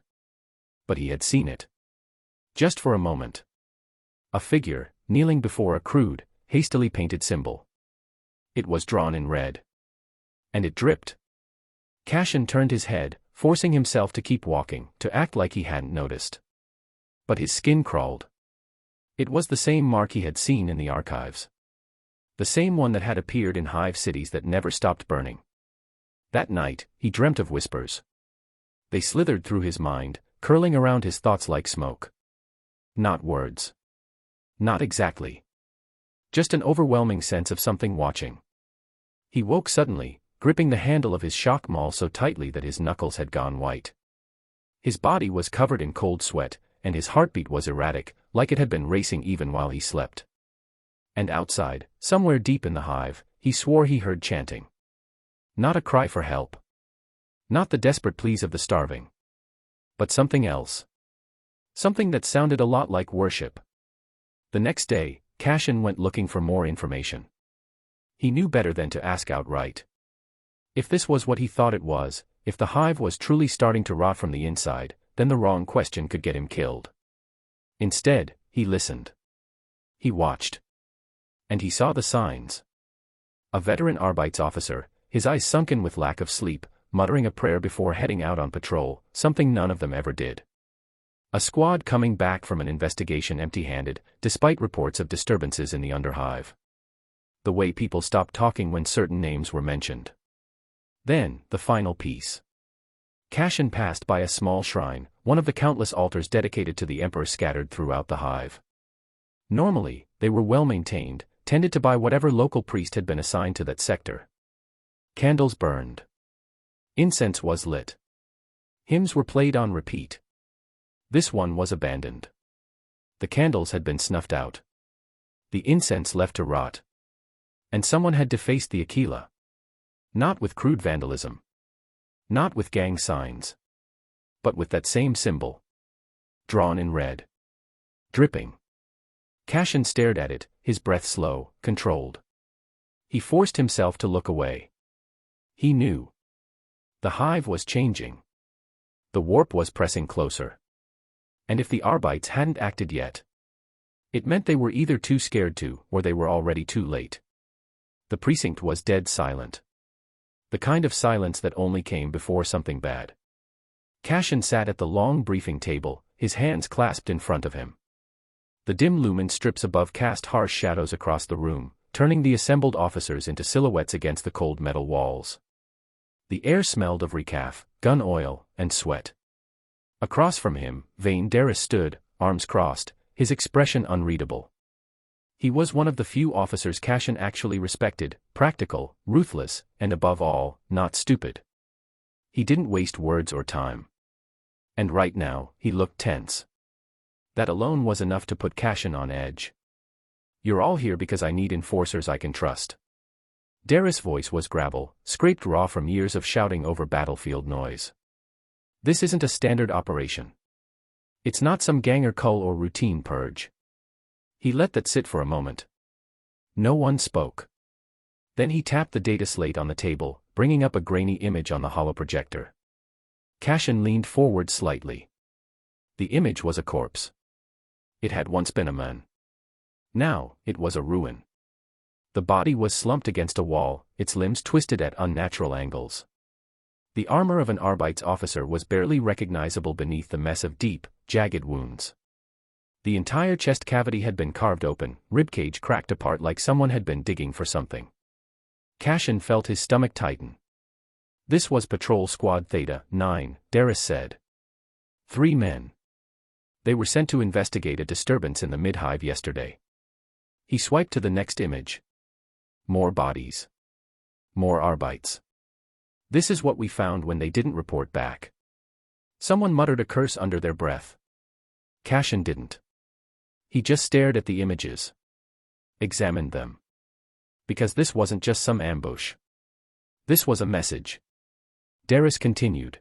But he had seen it. Just for a moment. A figure, kneeling before a crude, hastily painted symbol. It was drawn in red. And it dripped. Cashin turned his head, forcing himself to keep walking, to act like he hadn't noticed. But his skin crawled. It was the same mark he had seen in the archives. The same one that had appeared in hive cities that never stopped burning. That night, he dreamt of whispers. They slithered through his mind, curling around his thoughts like smoke. Not words. Not exactly. Just an overwhelming sense of something watching. He woke suddenly, gripping the handle of his shock maul so tightly that his knuckles had gone white. His body was covered in cold sweat, and his heartbeat was erratic, like it had been racing even while he slept. And outside, somewhere deep in the hive, he swore he heard chanting. Not a cry for help. Not the desperate pleas of the starving. But something else. Something that sounded a lot like worship. The next day, Cashin went looking for more information. He knew better than to ask outright. If this was what he thought it was, if the hive was truly starting to rot from the inside, then the wrong question could get him killed. Instead, he listened. He watched. And he saw the signs. A veteran Arbites officer, his eyes sunken with lack of sleep, muttering a prayer before heading out on patrol, something none of them ever did. A squad coming back from an investigation empty-handed, despite reports of disturbances in the underhive. The way people stopped talking when certain names were mentioned. Then, the final piece. Cashin passed by a small shrine, one of the countless altars dedicated to the Emperor scattered throughout the hive. Normally, they were well-maintained, tended to by whatever local priest had been assigned to that sector. Candles burned. Incense was lit. Hymns were played on repeat. This one was abandoned. The candles had been snuffed out. The incense left to rot. And someone had defaced the Aquila. Not with crude vandalism. Not with gang signs. But with that same symbol. Drawn in red. Dripping. Cashin stared at it, his breath slow, controlled. He forced himself to look away. He knew. The hive was changing. The warp was pressing closer. And if the Arbites hadn't acted yet, it meant they were either too scared to, or they were already too late. The precinct was dead silent. The kind of silence that only came before something bad. Cashin sat at the long briefing table, his hands clasped in front of him. The dim lumen strips above cast harsh shadows across the room, turning the assembled officers into silhouettes against the cold metal walls. The air smelled of recaf, gun oil, and sweat. Across from him, Vane Darris stood, arms crossed, his expression unreadable. He was one of the few officers Cashin actually respected, practical, ruthless, and above all, not stupid. He didn't waste words or time. And right now, he looked tense. That alone was enough to put Cashin on edge. "You're all here because I need enforcers I can trust." Darris' voice was gravel, scraped raw from years of shouting over battlefield noise. "This isn't a standard operation. It's not some ganger cull or routine purge." He let that sit for a moment. No one spoke. Then he tapped the data slate on the table, bringing up a grainy image on the holoprojector. Cashin leaned forward slightly. The image was a corpse. It had once been a man. Now, it was a ruin. The body was slumped against a wall, its limbs twisted at unnatural angles. The armor of an Arbites officer was barely recognizable beneath the mess of deep, jagged wounds. The entire chest cavity had been carved open, ribcage cracked apart like someone had been digging for something. Cashin felt his stomach tighten. "This was Patrol Squad Theta 9, Darris said. 3 men. They were sent to investigate a disturbance in the mid-hive yesterday." He swiped to the next image. More bodies. More Arbites. This is what we found when they didn't report back. Someone muttered a curse under their breath. Cashin didn't. He just stared at the images. Examined them. Because this wasn't just some ambush. This was a message. Darius continued.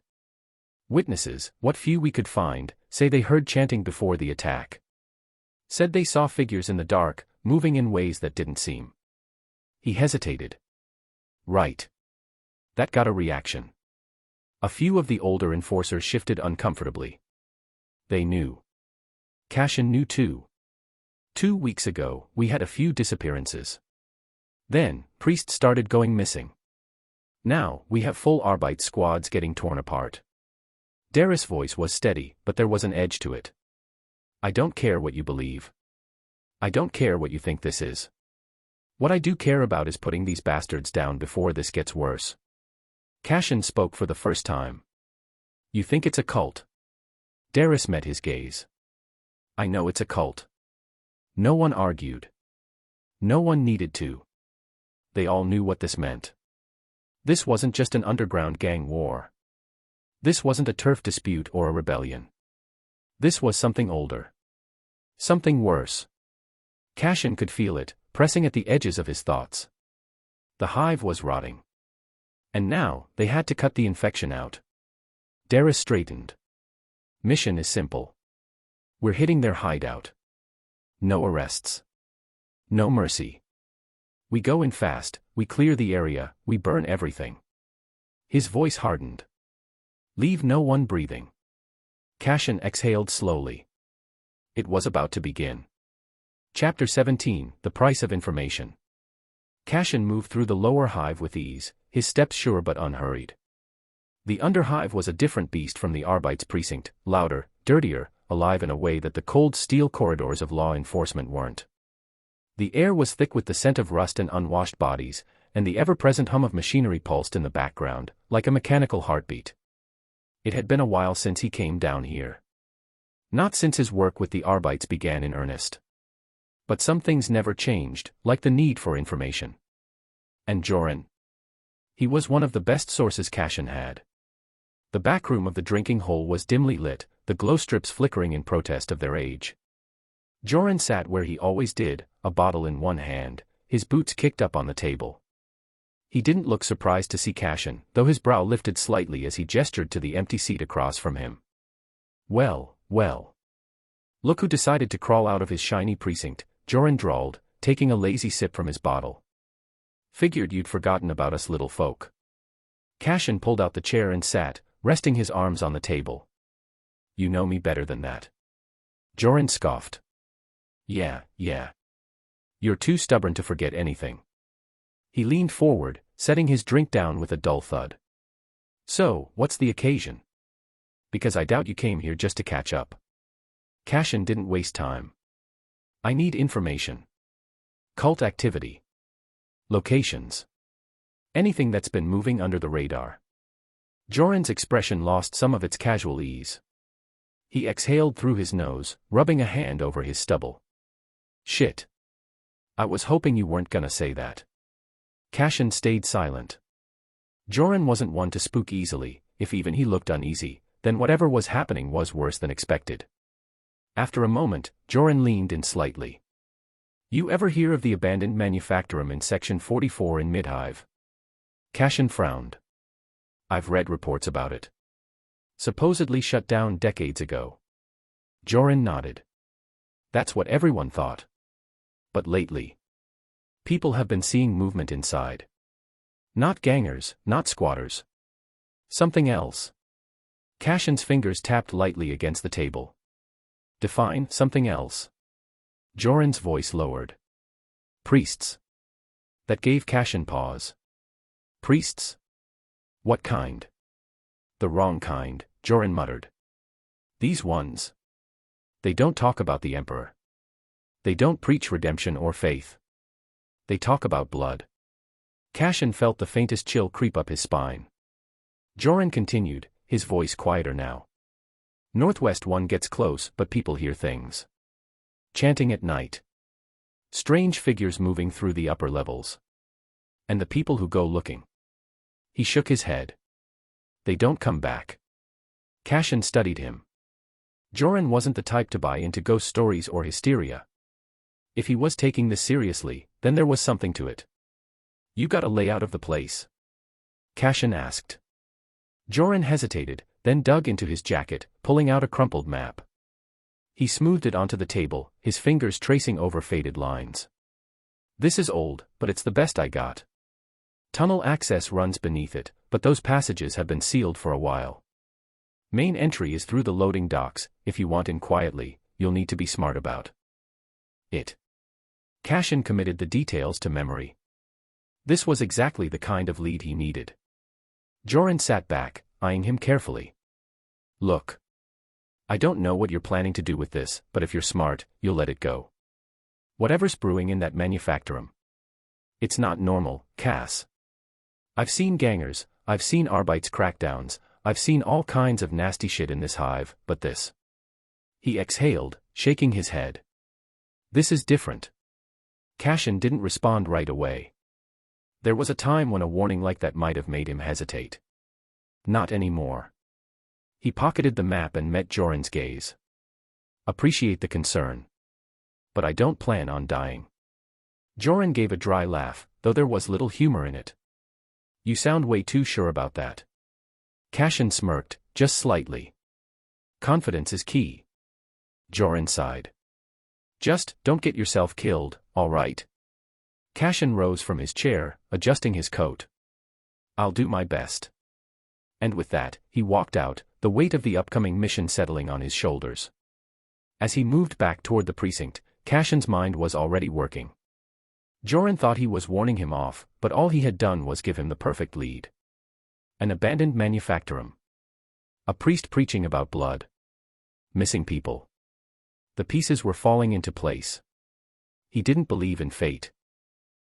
Witnesses, what few we could find, say they heard chanting before the attack. Said they saw figures in the dark, moving in ways that didn't seem. He hesitated. Right. That got a reaction. A few of the older enforcers shifted uncomfortably. They knew. Cashin knew too. 2 weeks ago, we had a few disappearances. Then, priests started going missing. Now, we have full Arbite squads getting torn apart. Darius' voice was steady, but there was an edge to it. I don't care what you believe. I don't care what you think this is. What I do care about is putting these bastards down before this gets worse. Cashin spoke for the first time. You think it's a cult? Darius met his gaze. I know it's a cult. No one argued. No one needed to. They all knew what this meant. This wasn't just an underground gang war. This wasn't a turf dispute or a rebellion. This was something older. Something worse. Cashin could feel it, pressing at the edges of his thoughts. The hive was rotting. And now, they had to cut the infection out. Darius straightened. Mission is simple. We're hitting their hideout. No arrests. No mercy. We go in fast, we clear the area, we burn everything. His voice hardened. Leave no one breathing. Cashin exhaled slowly. It was about to begin. Chapter 17, The Price of Information. Cashin moved through the lower hive with ease, his steps sure but unhurried. The underhive was a different beast from the Arbite's precinct, louder, dirtier, alive in a way that the cold steel corridors of law enforcement weren't. The air was thick with the scent of rust and unwashed bodies, and the ever-present hum of machinery pulsed in the background, like a mechanical heartbeat. It had been a while since he came down here. Not since his work with the Arbites began in earnest. But some things never changed, like the need for information. And Joran? He was one of the best sources Cashin had. The back room of the drinking hole was dimly lit, the glow strips flickering in protest of their age. Joran sat where he always did, a bottle in one hand, his boots kicked up on the table. He didn't look surprised to see Cashin, though his brow lifted slightly as he gestured to the empty seat across from him. Well, well. Look who decided to crawl out of his shiny precinct, Joran drawled, taking a lazy sip from his bottle. Figured you'd forgotten about us little folk. Cashin pulled out the chair and sat, resting his arms on the table. You know me better than that. Joran scoffed. Yeah. You're too stubborn to forget anything. He leaned forward, setting his drink down with a dull thud. So, what's the occasion? Because I doubt you came here just to catch up. Cashin didn't waste time. I need information. Cult activity. Locations. Anything that's been moving under the radar. Joran's expression lost some of its casual ease. He exhaled through his nose, rubbing a hand over his stubble. Shit. I was hoping you weren't gonna say that. Cashin stayed silent. Joran wasn't one to spook easily. If even he looked uneasy, then whatever was happening was worse than expected. After a moment, Joran leaned in slightly. You ever hear of the abandoned manufactorum in Section 44 in Midhive? Cashin frowned. I've read reports about it. Supposedly shut down decades ago. Joran nodded. That's what everyone thought. But lately, people have been seeing movement inside. Not gangers, not squatters. Something else. Cashin's fingers tapped lightly against the table. Define something else. Joran's voice lowered. Priests. That gave Cashin pause. Priests? What kind? The wrong kind, Joran muttered. These ones. They don't talk about the Emperor. They don't preach redemption or faith. They talk about blood. Cashin felt the faintest chill creep up his spine. Joran continued, his voice quieter now. Northwest one gets close, but people hear things. Chanting at night. Strange figures moving through the upper levels. And the people who go looking. He shook his head. they don't come back. Cashin studied him. Joran wasn't the type to buy into ghost stories or hysteria. If he was taking this seriously, then there was something to it. You got a layout of the place? Cashin asked. Joran hesitated, then dug into his jacket, pulling out a crumpled map. He smoothed it onto the table, his fingers tracing over faded lines. This is old, but it's the best I got. Tunnel access runs beneath it, but those passages have been sealed for a while. Main entry is through the loading docks. If you want in quietly, you'll need to be smart about it. Cashin committed the details to memory. This was exactly the kind of lead he needed. Joran sat back, eyeing him carefully. Look. I don't know what you're planning to do with this, but if you're smart, you'll let it go. Whatever's brewing in that manufactorum. It's not normal, Cass. I've seen gangers, I've seen Arbeits crackdowns, I've seen all kinds of nasty shit in this hive, but this. He exhaled, shaking his head. This is different. Cashin didn't respond right away. There was a time when a warning like that might have made him hesitate. Not anymore. He pocketed the map and met Joran's gaze. Appreciate the concern. But I don't plan on dying. Joran gave a dry laugh, though there was little humor in it. You sound way too sure about that. Cashin smirked, just slightly. Confidence is key. Joran sighed. Just don't get yourself killed, all right? Cashin rose from his chair, adjusting his coat. I'll do my best. And with that, he walked out, the weight of the upcoming mission settling on his shoulders. As he moved back toward the precinct, Cashin's mind was already working. Joran thought he was warning him off, but all he had done was give him the perfect lead. An abandoned manufactorum. A priest preaching about blood. Missing people. The pieces were falling into place. He didn't believe in fate.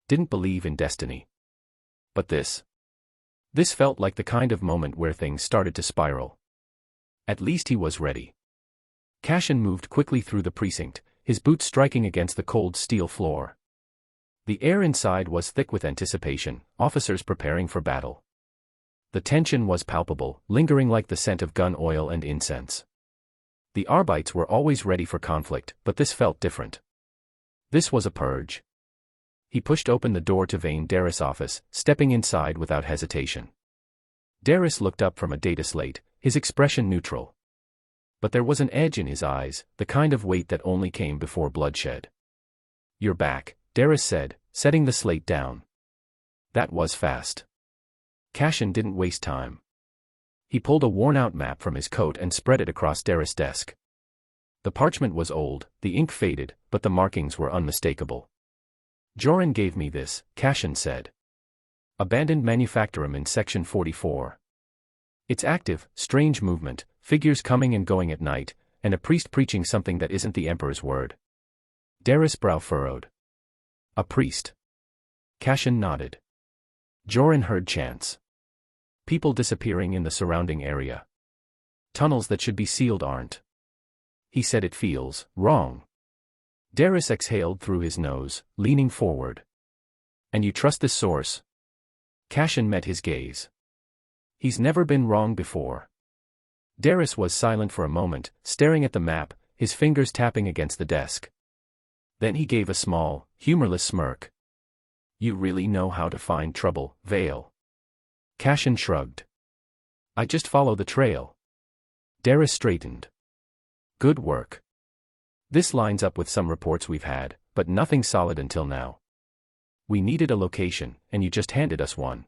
Didn't believe in destiny. But this felt like the kind of moment where things started to spiral. At least he was ready. Cashin moved quickly through the precinct, his boots striking against the cold steel floor. The air inside was thick with anticipation, officers preparing for battle. The tension was palpable, lingering like the scent of gun oil and incense. The Arbeits were always ready for conflict, but this felt different. This was a purge. He pushed open the door to Vane Darris' office, stepping inside without hesitation. Darris looked up from a data slate, his expression neutral. But there was an edge in his eyes, the kind of weight that only came before bloodshed. You're back, Darris said, setting the slate down. That was fast. Cashin didn't waste time. He pulled a worn-out map from his coat and spread it across Darris' desk. The parchment was old, the ink faded, but the markings were unmistakable. Joran gave me this, Cashin said. Abandoned manufactorum in Section 44. It's active, strange movement, figures coming and going at night, and a priest preaching something that isn't the Emperor's word. Darris' brow furrowed. A priest. Cashin nodded. Joran heard chants. People disappearing in the surrounding area. Tunnels that should be sealed aren't. He said it feels wrong. Darris exhaled through his nose, leaning forward. And you trust this source? Cashin met his gaze. He's never been wrong before. Darris was silent for a moment, staring at the map, his fingers tapping against the desk. Then he gave a small, humorless smirk. You really know how to find trouble, Vale. Cashin shrugged. I just follow the trail. Darris straightened. Good work. This lines up with some reports we've had, but nothing solid until now. We needed a location, and you just handed us one.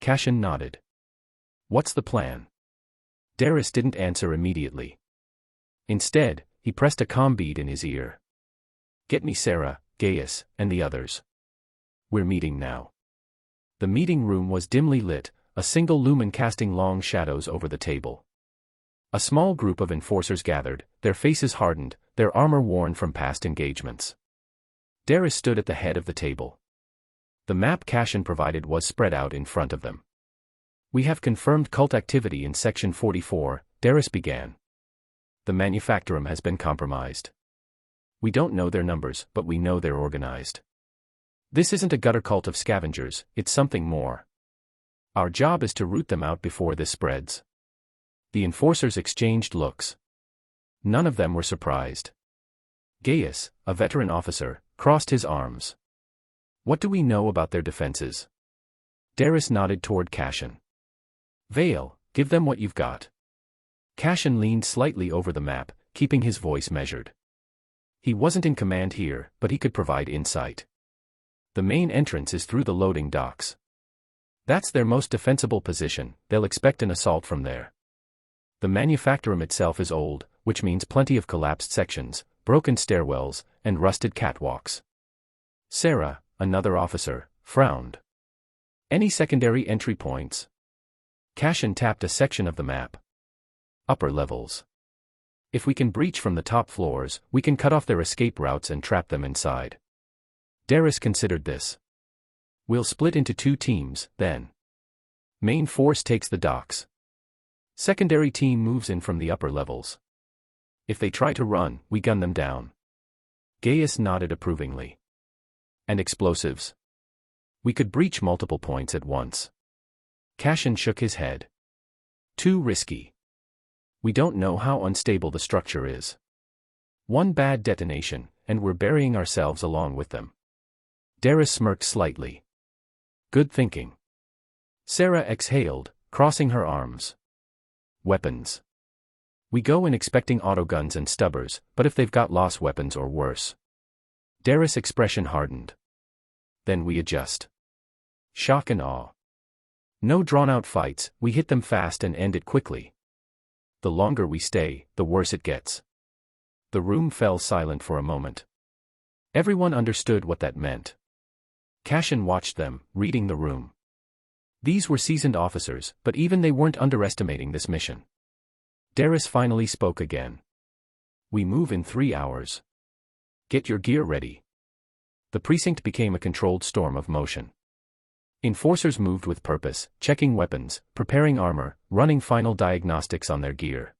Cashin nodded. What's the plan? Darris didn't answer immediately. Instead, he pressed a comm bead in his ear. Get me Sarah, Gaius, and the others. We're meeting now. The meeting room was dimly lit, a single lumen casting long shadows over the table. A small group of enforcers gathered, their faces hardened, their armor worn from past engagements. Darris stood at the head of the table. The map Cashin provided was spread out in front of them. We have confirmed cult activity in Section 44, Darris began. The manufactorum has been compromised. We don't know their numbers, but we know they're organized. This isn't a gutter cult of scavengers, it's something more. Our job is to root them out before this spreads. The enforcers exchanged looks. None of them were surprised. Gaius, a veteran officer, crossed his arms. What do we know about their defenses? Darius nodded toward Cassian. Veil, give them what you've got. Cassian leaned slightly over the map, keeping his voice measured. He wasn't in command here, but he could provide insight. The main entrance is through the loading docks. That's their most defensible position, they'll expect an assault from there. The manufactorum itself is old, which means plenty of collapsed sections, broken stairwells, and rusted catwalks. Sarah, another officer, frowned. Any secondary entry points? Cassian tapped a section of the map. Upper levels. If we can breach from the top floors, we can cut off their escape routes and trap them inside. Darius considered this. We'll split into 2 teams, then. Main force takes the docks. Secondary team moves in from the upper levels. If they try to run, we gun them down. Gaius nodded approvingly. And explosives? We could breach multiple points at once. Cassian shook his head. Too risky. We don't know how unstable the structure is. One bad detonation, and we're burying ourselves along with them. Darius smirked slightly. Good thinking. Sarah exhaled, crossing her arms. Weapons. We go in expecting autoguns and stubbers, but if they've got lost weapons or worse. Darius' expression hardened. Then we adjust. Shock and awe. No drawn-out fights, we hit them fast and end it quickly. The longer we stay, the worse it gets. The room fell silent for a moment. Everyone understood what that meant. Cassian watched them, reading the room. These were seasoned officers, but even they weren't underestimating this mission. Darius finally spoke again. We move in 3 hours. Get your gear ready. The precinct became a controlled storm of motion. Enforcers moved with purpose, checking weapons, preparing armor, running final diagnostics on their gear.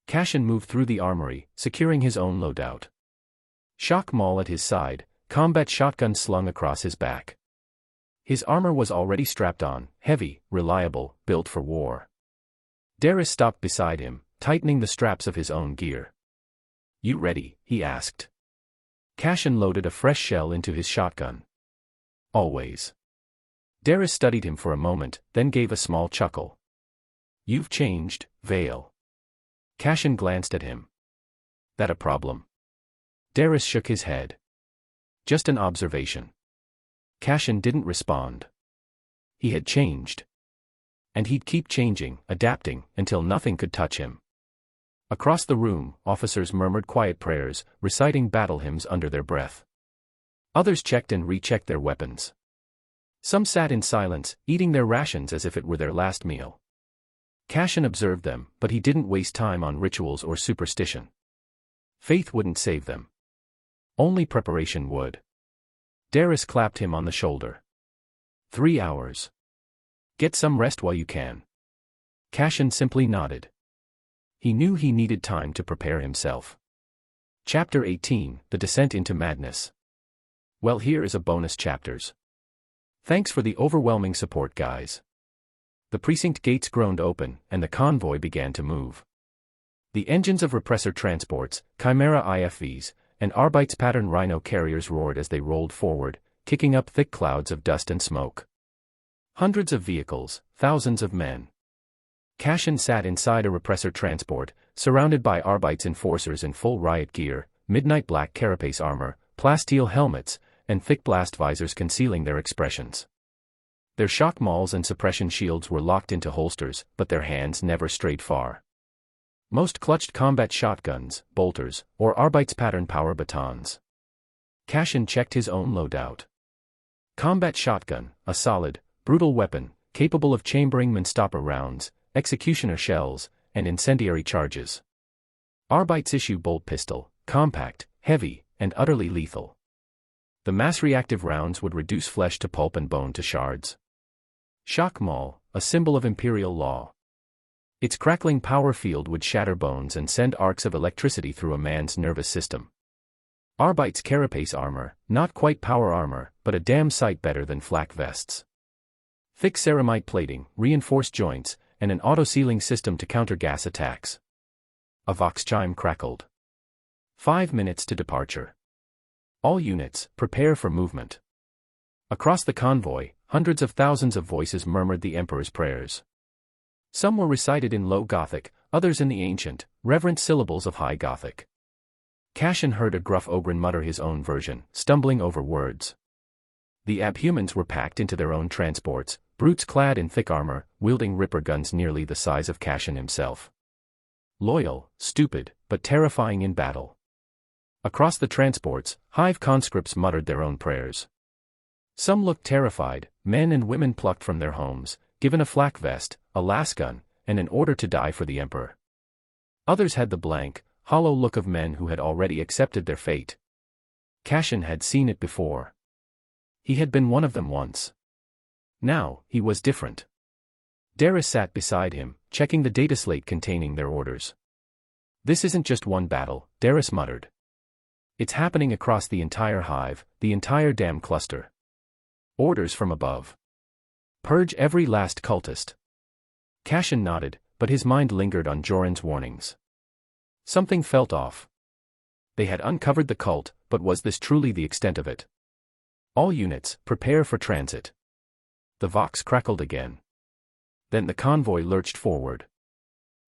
Cassian moved through the armory, securing his own loadout. Shock Maul at his side, combat shotgun slung across his back. His armor was already strapped on, heavy, reliable, built for war. Darius stopped beside him, tightening the straps of his own gear. You ready? He asked. Cassian loaded a fresh shell into his shotgun. Always. Darius studied him for a moment, then gave a small chuckle. You've changed, Veil. Cassian glanced at him. That a problem? Darius shook his head. Just an observation. Cassian didn't respond. He had changed. And he'd keep changing, adapting, until nothing could touch him. Across the room, officers murmured quiet prayers, reciting battle hymns under their breath. Others checked and rechecked their weapons. Some sat in silence, eating their rations as if it were their last meal. Cassian observed them, but he didn't waste time on rituals or superstition. Faith wouldn't save them. Only preparation would. Darius clapped him on the shoulder. 3 hours. Get some rest while you can. Cassian simply nodded. He knew he needed time to prepare himself. Chapter 18, The Descent into Madness. Well, here is a bonus chapters. Thanks for the overwhelming support, guys. The precinct gates groaned open, and the convoy began to move. The engines of repressor transports, Chimera IFVs, and Arbeits pattern Rhino carriers roared as they rolled forward, kicking up thick clouds of dust and smoke. Hundreds of vehicles, thousands of men. Cassian sat inside a repressor transport, surrounded by Arbeits enforcers in full riot gear, midnight black carapace armor, plasteel helmets, and thick blast visors concealing their expressions. Their shock mauls and suppression shields were locked into holsters, but their hands never strayed far. Most clutched combat shotguns, bolters, or Arbeits pattern power batons. Cassian checked his own loadout. Combat shotgun, a solid, brutal weapon, capable of chambering Manstopper rounds, executioner shells, and incendiary charges. Arbeits issue bolt pistol, compact, heavy, and utterly lethal. The mass-reactive rounds would reduce flesh to pulp and bone to shards. Shock Maul, a symbol of imperial law. Its crackling power field would shatter bones and send arcs of electricity through a man's nervous system. Arbeits carapace armor, not quite power armor, but a damn sight better than flak vests. Thick ceramite plating, reinforced joints, and an auto-sealing system to counter gas attacks. A vox chime crackled. 5 minutes to departure. All units, prepare for movement. Across the convoy, hundreds of thousands of voices murmured the Emperor's prayers. Some were recited in Low Gothic, others in the ancient, reverent syllables of High Gothic. Cashin heard a gruff Ogren mutter his own version, stumbling over words. The abhumans were packed into their own transports, brutes clad in thick armor, wielding ripper guns nearly the size of Cashin himself. Loyal, stupid, but terrifying in battle. Across the transports, Hive conscripts muttered their own prayers. Some looked terrified, men and women plucked from their homes, given a flak vest, a lasgun, and an order to die for the Emperor. Others had the blank, hollow look of men who had already accepted their fate. Cashin had seen it before. He had been one of them once. Now, he was different. Darius sat beside him, checking the data slate containing their orders. This isn't just one battle, Darius muttered. It's happening across the entire hive, the entire damn cluster. Orders from above. Purge every last cultist. Cashin nodded, but his mind lingered on Joran's warnings. Something felt off. They had uncovered the cult, but was this truly the extent of it? All units, prepare for transit. The vox crackled again. Then the convoy lurched forward.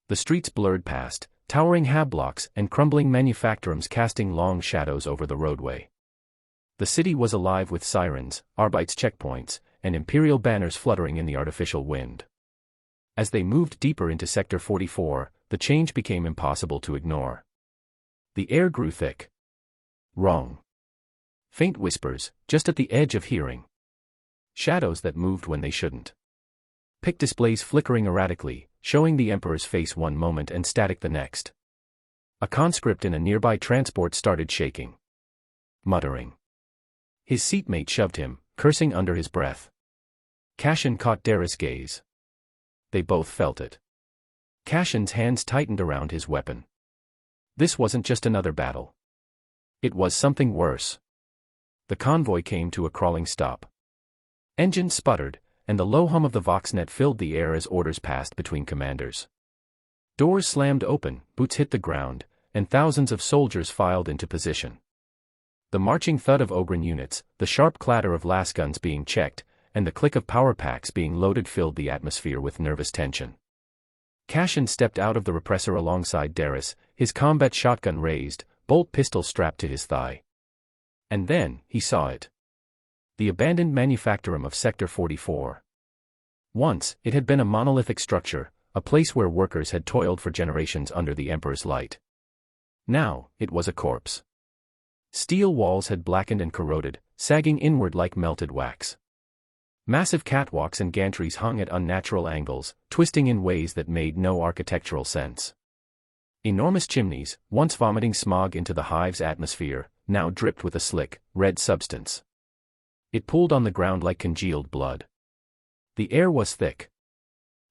The streets blurred past, towering hab-blocks and crumbling manufactorums casting long shadows over the roadway. The city was alive with sirens, Arbeits checkpoints, and imperial banners fluttering in the artificial wind. As they moved deeper into Sector 44, the change became impossible to ignore. The air grew thick. Wrong. Faint whispers, just at the edge of hearing. Shadows that moved when they shouldn't. Pic displays flickering erratically, showing the Emperor's face one moment and static the next. A conscript in a nearby transport started shaking. Muttering. His seatmate shoved him, cursing under his breath. Cashin caught Darius' gaze. They both felt it. Cashin's hands tightened around his weapon. This wasn't just another battle. It was something worse. The convoy came to a crawling stop. Engines sputtered, and the low hum of the Voxnet filled the air as orders passed between commanders. Doors slammed open, boots hit the ground, and thousands of soldiers filed into position. The marching thud of Ogren units, the sharp clatter of lasguns being checked, and the click of power packs being loaded filled the atmosphere with nervous tension. Cashin stepped out of the repressor alongside Darius, his combat shotgun raised, bolt pistol strapped to his thigh. And then, he saw it. The abandoned manufactorum of Sector 44. Once, it had been a monolithic structure, a place where workers had toiled for generations under the Emperor's light. Now, it was a corpse. Steel walls had blackened and corroded, sagging inward like melted wax. Massive catwalks and gantries hung at unnatural angles, twisting in ways that made no architectural sense. Enormous chimneys, once vomiting smog into the hive's atmosphere, now dripped with a slick, red substance. It pooled on the ground like congealed blood. The air was thick.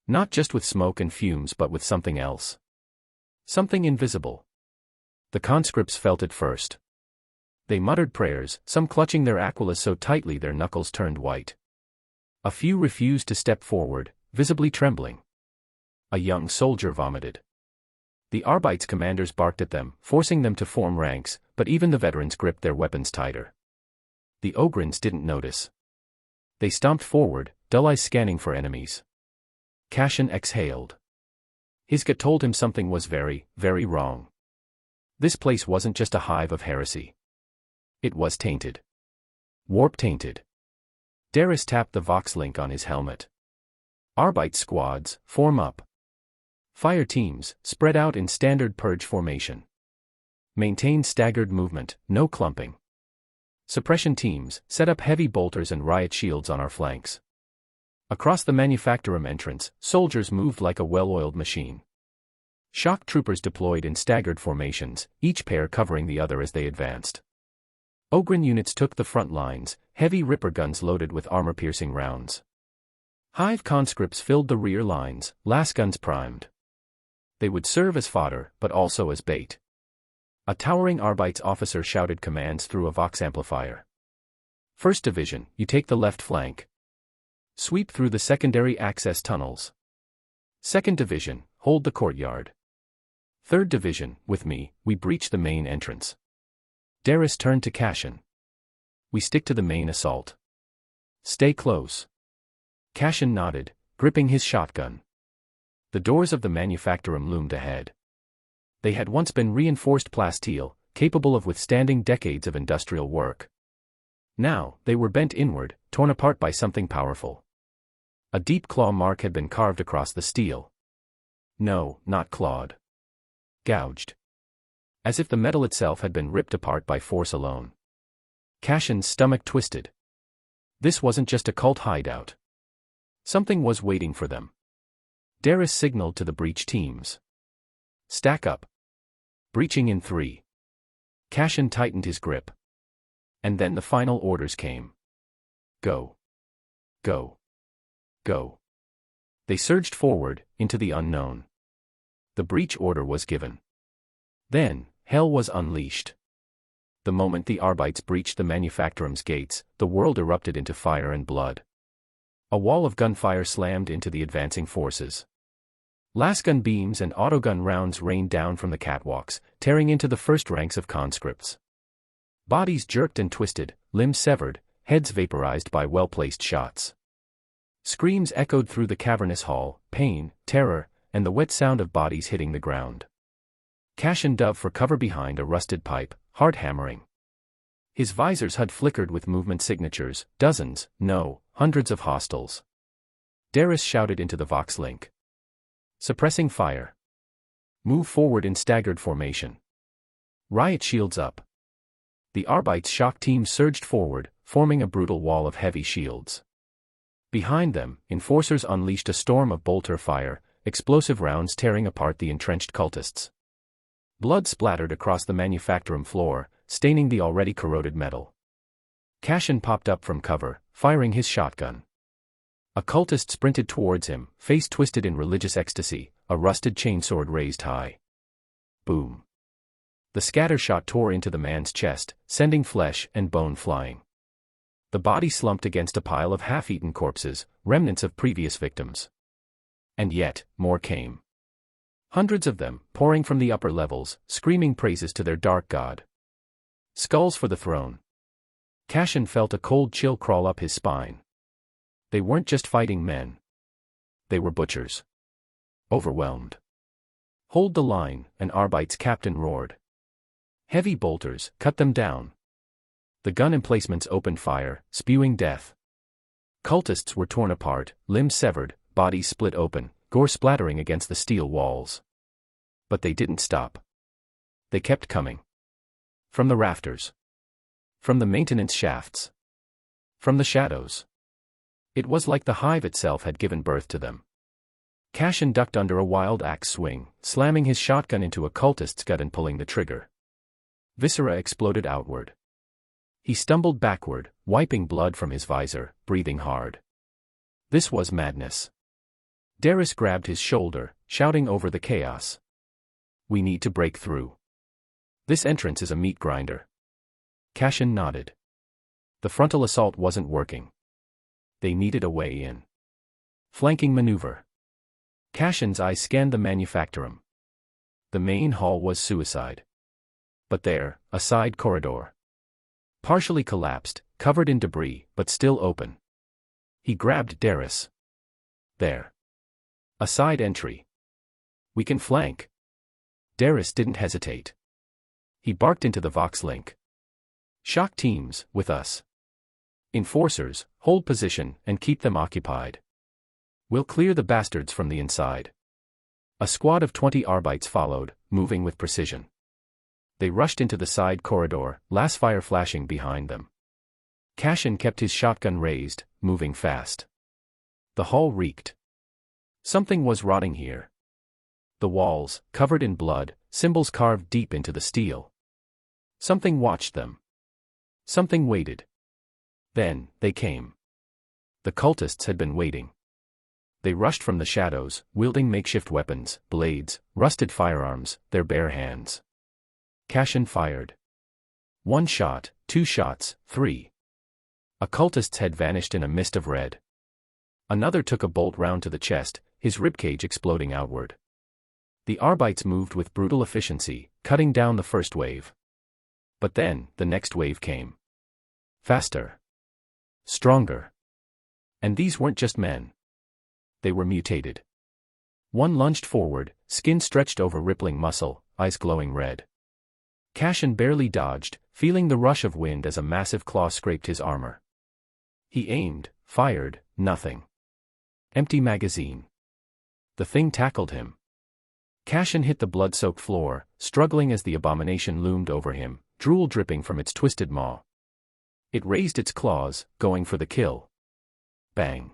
Not just with smoke and fumes but with something else. Something invisible. The conscripts felt it first. They muttered prayers, some clutching their aquilas so tightly their knuckles turned white. A few refused to step forward, visibly trembling. A young soldier vomited. The Arbeits commanders barked at them, forcing them to form ranks, but even the veterans gripped their weapons tighter. The Ogrins didn't notice. They stomped forward, dull eyes scanning for enemies. Cashin exhaled. His gut told him something was very, very wrong. This place wasn't just a hive of heresy. It was tainted. Warp-tainted. Darius tapped the Vox link on his helmet. Arbeit squads, form up. Fire teams, spread out in standard purge formation. Maintain staggered movement, no clumping. Suppression teams, set up heavy bolters and riot shields on our flanks. Across the manufactorum entrance, soldiers moved like a well-oiled machine. Shock troopers deployed in staggered formations, each pair covering the other as they advanced. Ogren units took the front lines, heavy ripper guns loaded with armor-piercing rounds. Hive conscripts filled the rear lines, lasguns primed. They would serve as fodder, but also as bait. A towering Arbeits officer shouted commands through a Vox amplifier. 1st Division, you take the left flank. Sweep through the secondary access tunnels. 2nd Division, hold the courtyard. 3rd Division, with me, we breach the main entrance. Darius turned to Cashin. We stick to the main assault. Stay close. Cashin nodded, gripping his shotgun. The doors of the manufactorum loomed ahead. They had once been reinforced plasteel, capable of withstanding decades of industrial work. Now, they were bent inward, torn apart by something powerful. A deep claw mark had been carved across the steel. No, not clawed. Gouged. As if the metal itself had been ripped apart by force alone. Cashin's stomach twisted. This wasn't just a cult hideout. Something was waiting for them. Darius signaled to the breach teams. Stack up. Breaching in 3. Cashin tightened his grip. And then the final orders came. Go. Go. Go. They surged forward, into the unknown. The breach order was given. Then, hell was unleashed. The moment the Arbites breached the manufactorum's gates, the world erupted into fire and blood. A wall of gunfire slammed into the advancing forces. Lasgun beams and autogun rounds rained down from the catwalks, tearing into the first ranks of conscripts. Bodies jerked and twisted, limbs severed, heads vaporized by well-placed shots. Screams echoed through the cavernous hall, pain, terror, and the wet sound of bodies hitting the ground. Cashin dove for cover behind a rusted pipe, heart hammering. His visors had flickered with movement signatures, dozens, no, hundreds of hostiles. Darius shouted into the Vox link. Suppressing fire. Move forward in staggered formation. Riot shields up. The Arbites' shock team surged forward, forming a brutal wall of heavy shields. Behind them, enforcers unleashed a storm of bolter fire, explosive rounds tearing apart the entrenched cultists. Blood splattered across the manufactorum floor, staining the already corroded metal. Cashin popped up from cover, firing his shotgun. A cultist sprinted towards him, face twisted in religious ecstasy, a rusted chainsword raised high. Boom. The scatter shot tore into the man's chest, sending flesh and bone flying. The body slumped against a pile of half-eaten corpses, remnants of previous victims. And yet, more came. Hundreds of them, pouring from the upper levels, screaming praises to their dark god. Skulls for the throne. Cashin felt a cold chill crawl up his spine. They weren't just fighting men. They were butchers. Overwhelmed. Hold the line, an Arbite's captain roared. Heavy bolters, cut them down. The gun emplacements opened fire, spewing death. Cultists were torn apart, limbs severed, bodies split open, gore splattering against the steel walls. But they didn't stop. They kept coming. From the rafters. From the maintenance shafts. From the shadows. It was like the hive itself had given birth to them. Cashin ducked under a wild axe swing, slamming his shotgun into a cultist's gut and pulling the trigger. Viscera exploded outward. He stumbled backward, wiping blood from his visor, breathing hard. This was madness. Darius grabbed his shoulder, shouting over the chaos. We need to break through. This entrance is a meat grinder. Cashin nodded. The frontal assault wasn't working. They needed a way in. Flanking maneuver. Cashin's eyes scanned the manufactorum. The main hall was suicide. But there, a side corridor. Partially collapsed, covered in debris, but still open. He grabbed Darius. There. A side entry. We can flank. Darius didn't hesitate. He barked into the Vox link. Shock teams, with us. Enforcers, hold position and keep them occupied. We'll clear the bastards from the inside. A squad of 20 Arbites followed, moving with precision. They rushed into the side corridor, last fire flashing behind them. Cashin kept his shotgun raised, moving fast. The hall reeked. Something was rotting here. The walls, covered in blood, symbols carved deep into the steel. Something watched them. Something waited. Then, they came. The cultists had been waiting. They rushed from the shadows, wielding makeshift weapons, blades, rusted firearms, their bare hands. Cashin fired. 1 shot, 2 shots, 3. A cultist's head vanished in a mist of red. Another took a bolt round to the chest, his ribcage exploding outward. The Arbites moved with brutal efficiency, cutting down the first wave. But then, the next wave came. Faster. Stronger. And these weren't just men. They were mutated. One lunged forward, skin stretched over rippling muscle, eyes glowing red. Cashin barely dodged, feeling the rush of wind as a massive claw scraped his armor. He aimed, fired, nothing. Empty magazine. The thing tackled him. Cashin hit the blood-soaked floor, struggling as the abomination loomed over him, drool dripping from its twisted maw. It raised its claws, going for the kill. Bang.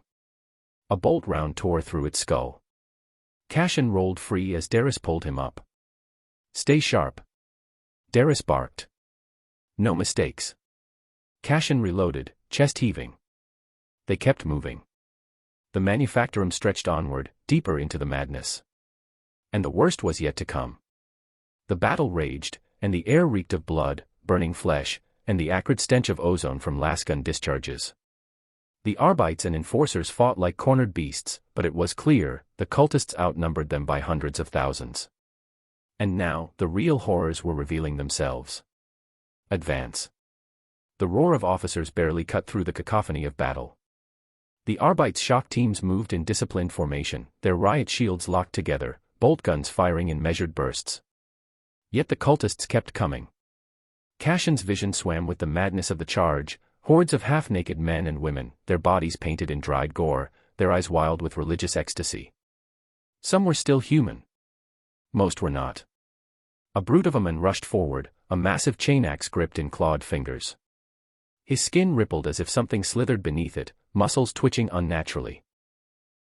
A bolt round tore through its skull. Cashin rolled free as Darius pulled him up. Stay sharp. Darius barked. No mistakes. Cashin reloaded, chest heaving. They kept moving. The manufactorum stretched onward, deeper into the madness. And the worst was yet to come. The battle raged, and the air reeked of blood, burning flesh, and the acrid stench of ozone from lasgun discharges. The Arbites and enforcers fought like cornered beasts, but it was clear, the cultists outnumbered them by hundreds of thousands. And now, the real horrors were revealing themselves. Advance. The roar of officers barely cut through the cacophony of battle. The Arbites' shock teams moved in disciplined formation, their riot shields locked together, bolt guns firing in measured bursts. Yet the cultists kept coming. Cashin's vision swam with the madness of the charge, hordes of half-naked men and women, their bodies painted in dried gore, their eyes wild with religious ecstasy. Some were still human. Most were not. A brute of a man rushed forward, a massive chain axe gripped in clawed fingers. His skin rippled as if something slithered beneath it, muscles twitching unnaturally.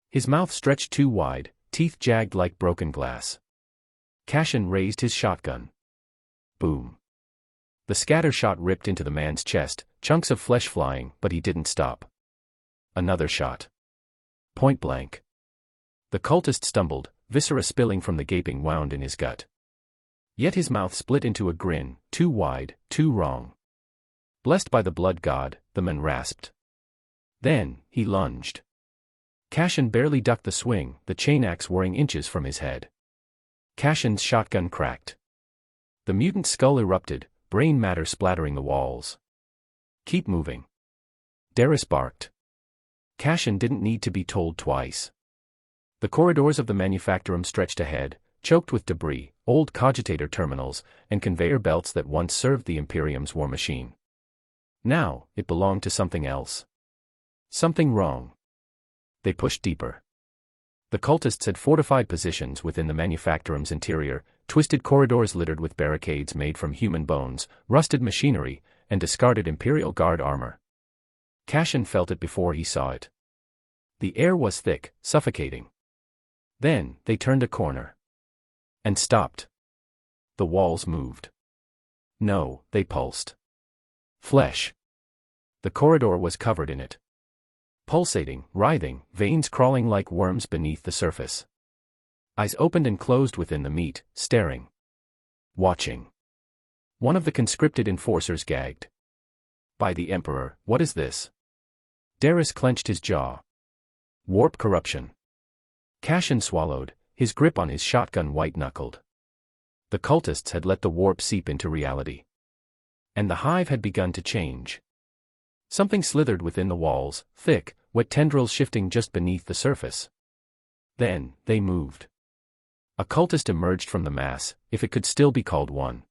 His mouth stretched too wide, teeth jagged like broken glass. Cashin raised his shotgun. Boom. The scatter shot ripped into the man's chest, chunks of flesh flying, but he didn't stop. Another shot. Point blank. The cultist stumbled, viscera spilling from the gaping wound in his gut. Yet his mouth split into a grin, too wide, too wrong. Blessed by the blood god, the man rasped. Then, he lunged. Cashin barely ducked the swing, the chain axe whirring inches from his head. Cashin's shotgun cracked. The mutant's skull erupted, brain matter splattering the walls. Keep moving. Darius barked. Cashin didn't need to be told twice. The corridors of the manufactorum stretched ahead, choked with debris, old cogitator terminals, and conveyor belts that once served the Imperium's war machine. Now, it belonged to something else. Something wrong. They pushed deeper. The cultists had fortified positions within the manufactorum's interior, twisted corridors littered with barricades made from human bones, rusted machinery, and discarded Imperial Guard armor. Cashin felt it before he saw it. The air was thick, suffocating. Then, they turned a corner. And stopped. The walls moved. No, they pulsed. Flesh. The corridor was covered in it. Pulsating, writhing, veins crawling like worms beneath the surface. Eyes opened and closed within the meat, staring. Watching. One of the conscripted enforcers gagged. By the Emperor, what is this? Darius clenched his jaw. Warp corruption. Cashin swallowed, his grip on his shotgun white-knuckled. The cultists had let the warp seep into reality. And the hive had begun to change. Something slithered within the walls, thick, wet tendrils shifting just beneath the surface. Then, they moved. A cultist emerged from the mass, if it could still be called one.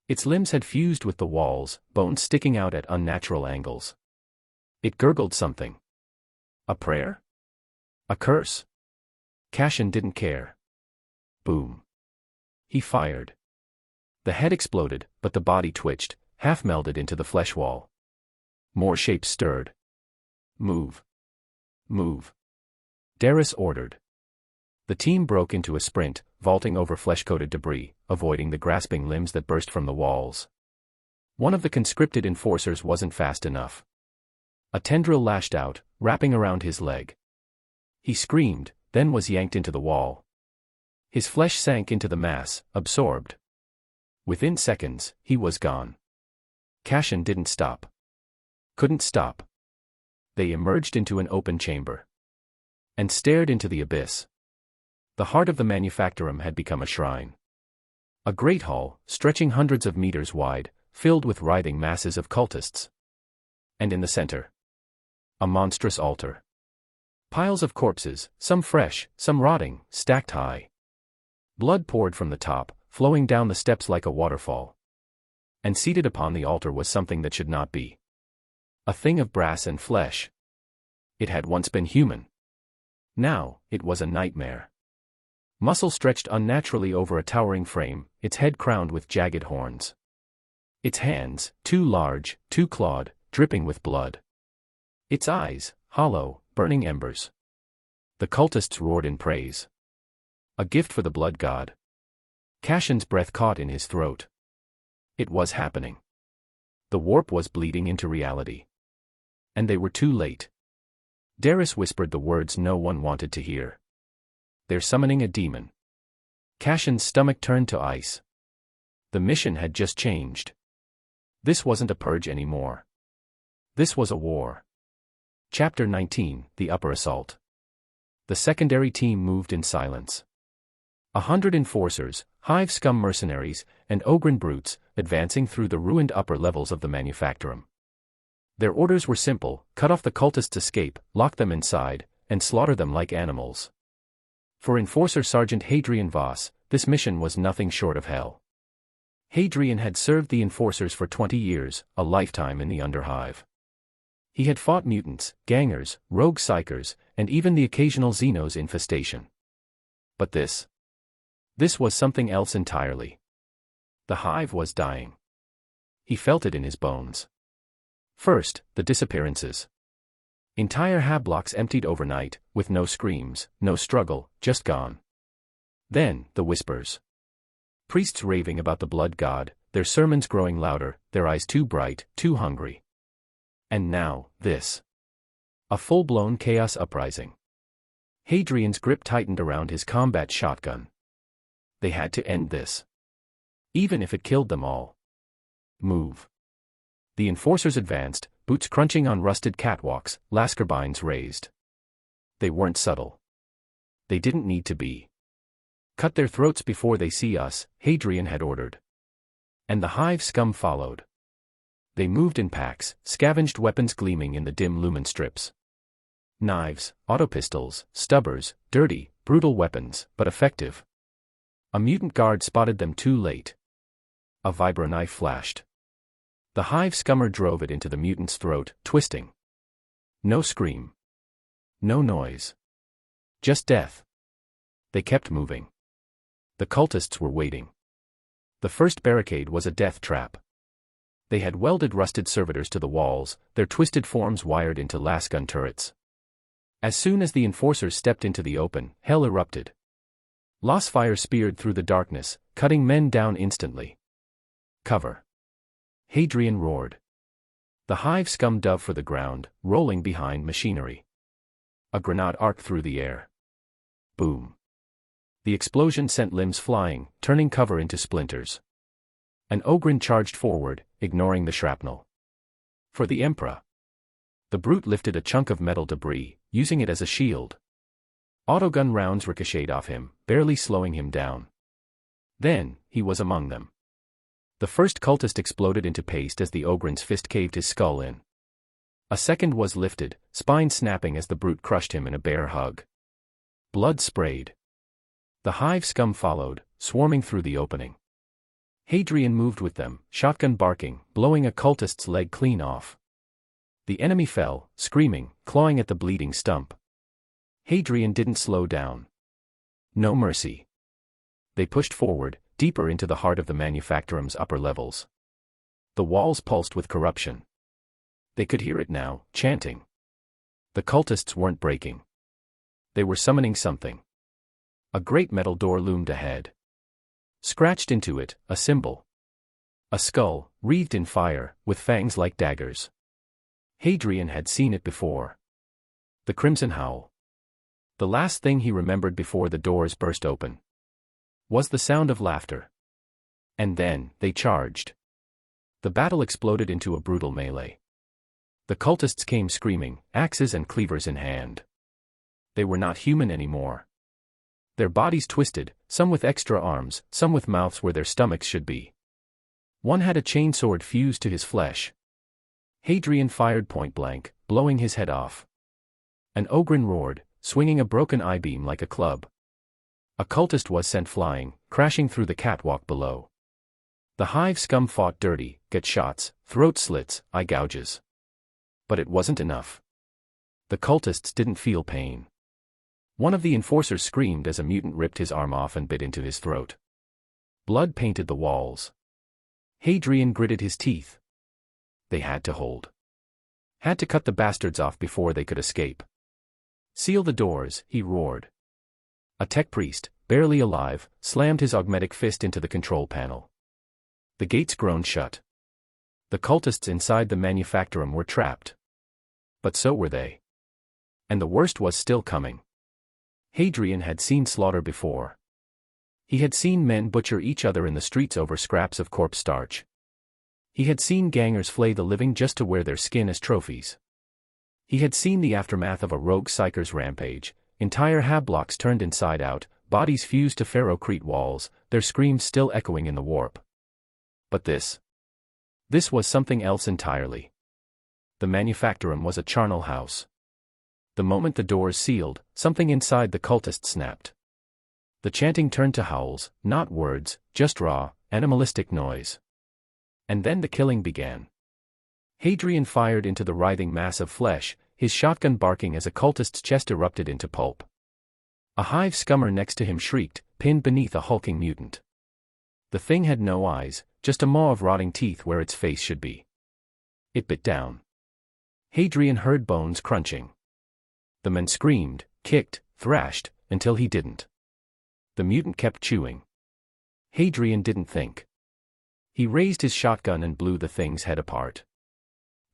Its limbs had fused with the walls, bones sticking out at unnatural angles. It gurgled something. A prayer? A curse? Cashin didn't care. Boom. He fired. The head exploded, but the body twitched, half melded into the flesh wall. More shapes stirred. Move. Move. Darius ordered. The team broke into a sprint, vaulting over flesh-coated debris, avoiding the grasping limbs that burst from the walls. One of the conscripted enforcers wasn't fast enough. A tendril lashed out, wrapping around his leg. He screamed, then was yanked into the wall. His flesh sank into the mass, absorbed. Within seconds, he was gone. Cashin didn't stop. Couldn't stop. They emerged into an open chamber. and stared into the abyss. The heart of the manufactorum had become a shrine. A great hall, stretching hundreds of meters wide, filled with writhing masses of cultists. And in the center, a monstrous altar. Piles of corpses, some fresh, some rotting, stacked high. Blood poured from the top, flowing down the steps like a waterfall. And seated upon the altar was something that should not be. A thing of brass and flesh. It had once been human. Now, it was a nightmare. Muscle stretched unnaturally over a towering frame, its head crowned with jagged horns. Its hands, too large, too clawed, dripping with blood. Its eyes, hollow, burning embers. The cultists roared in praise. A gift for the blood god. Cashin's breath caught in his throat. It was happening. The warp was bleeding into reality. And they were too late. Darius whispered the words no one wanted to hear. They're summoning a demon. Cashin's stomach turned to ice. The mission had just changed. This wasn't a purge anymore. This was a war. Chapter 19, The Upper Assault. The secondary team moved in silence. 100 enforcers, hive scum mercenaries, and ogren brutes, advancing through the ruined upper levels of the manufactorum. Their orders were simple: cut off the cultists' escape, lock them inside, and slaughter them like animals. For Enforcer Sergeant Hadrian Voss, this mission was nothing short of hell. Hadrian had served the enforcers for 20 years, a lifetime in the Underhive. He had fought mutants, gangers, rogue psychers, and even the occasional Xenos infestation. But this was something else entirely. The hive was dying. He felt it in his bones. First, the disappearances. Entire hab blocks emptied overnight, with no screams, no struggle, just gone. Then, the whispers. Priests raving about the blood god, their sermons growing louder, their eyes too bright, too hungry. And now, this. A full-blown chaos uprising. Hadrian's grip tightened around his combat shotgun. They had to end this. Even if it killed them all. Move. The enforcers advanced, boots crunching on rusted catwalks, lascarbines raised. They weren't subtle. They didn't need to be. Cut their throats before they see us, Hadrian had ordered. And the hive scum followed. They moved in packs, scavenged weapons gleaming in the dim lumen strips. Knives, autopistols, stubbers, dirty, brutal weapons, but effective. A mutant guard spotted them too late. A vibro knife flashed. The hive scummer drove it into the mutant's throat, twisting. No scream. No noise. Just death. They kept moving. The cultists were waiting. The first barricade was a death trap. They had welded rusted servitors to the walls, their twisted forms wired into lasgun turrets. As soon as the enforcers stepped into the open, hell erupted. Loss fire speared through the darkness, cutting men down instantly. Cover. Hadrian roared. The hive scum dove for the ground, rolling behind machinery. A grenade arced through the air. Boom. The explosion sent limbs flying, turning cover into splinters. An ogren charged forward, ignoring the shrapnel. For the Emperor. The brute lifted a chunk of metal debris, using it as a shield. Autogun rounds ricocheted off him, barely slowing him down. Then, he was among them. The first cultist exploded into paste as the ogren's fist caved his skull in. A second was lifted, spine snapping as the brute crushed him in a bear hug. Blood sprayed. The hive scum followed, swarming through the opening. Hadrian moved with them, shotgun barking, blowing a cultist's leg clean off. The enemy fell, screaming, clawing at the bleeding stump. Hadrian didn't slow down. No mercy. They pushed forward, deeper into the heart of the manufactorum's upper levels. The walls pulsed with corruption. They could hear it now, chanting. The cultists weren't breaking. They were summoning something. A great metal door loomed ahead. Scratched into it, a symbol. A skull, wreathed in fire, with fangs like daggers. Hadrian had seen it before. The Crimson Howl. The last thing he remembered before the doors burst open was the sound of laughter. And then, they charged. The battle exploded into a brutal melee. The cultists came screaming, axes and cleavers in hand. They were not human anymore. Their bodies twisted, some with extra arms, some with mouths where their stomachs should be. One had a chainsword fused to his flesh. Hadrian fired point blank, blowing his head off. An ogrin roared, swinging a broken eye-beam like a club. A cultist was sent flying, crashing through the catwalk below. The hive scum fought dirty, got shots, throat slits, eye gouges. But it wasn't enough. The cultists didn't feel pain. One of the enforcers screamed as a mutant ripped his arm off and bit into his throat. Blood painted the walls. Hadrian gritted his teeth. They had to hold. Had to cut the bastards off before they could escape. Seal the doors, he roared. A tech priest, barely alive, slammed his augmetic fist into the control panel. The gates groaned shut. The cultists inside the manufactorum were trapped. But so were they. And the worst was still coming. Hadrian had seen slaughter before. He had seen men butcher each other in the streets over scraps of corpse starch. He had seen gangers flay the living just to wear their skin as trophies. He had seen the aftermath of a rogue psyker's rampage, entire hab-blocks turned inside out, bodies fused to ferrocrete walls, their screams still echoing in the warp. But this was something else entirely. The manufactorum was a charnel house. The moment the doors sealed, something inside the cultists snapped. The chanting turned to howls, not words, just raw, animalistic noise. And then the killing began. Hadrian fired into the writhing mass of flesh, his shotgun barking as a cultist's chest erupted into pulp. A hive scummer next to him shrieked, pinned beneath a hulking mutant. The thing had no eyes, just a maw of rotting teeth where its face should be. It bit down. Hadrian heard bones crunching. The men screamed, kicked, thrashed, until he didn't. The mutant kept chewing. Hadrian didn't think. He raised his shotgun and blew the thing's head apart.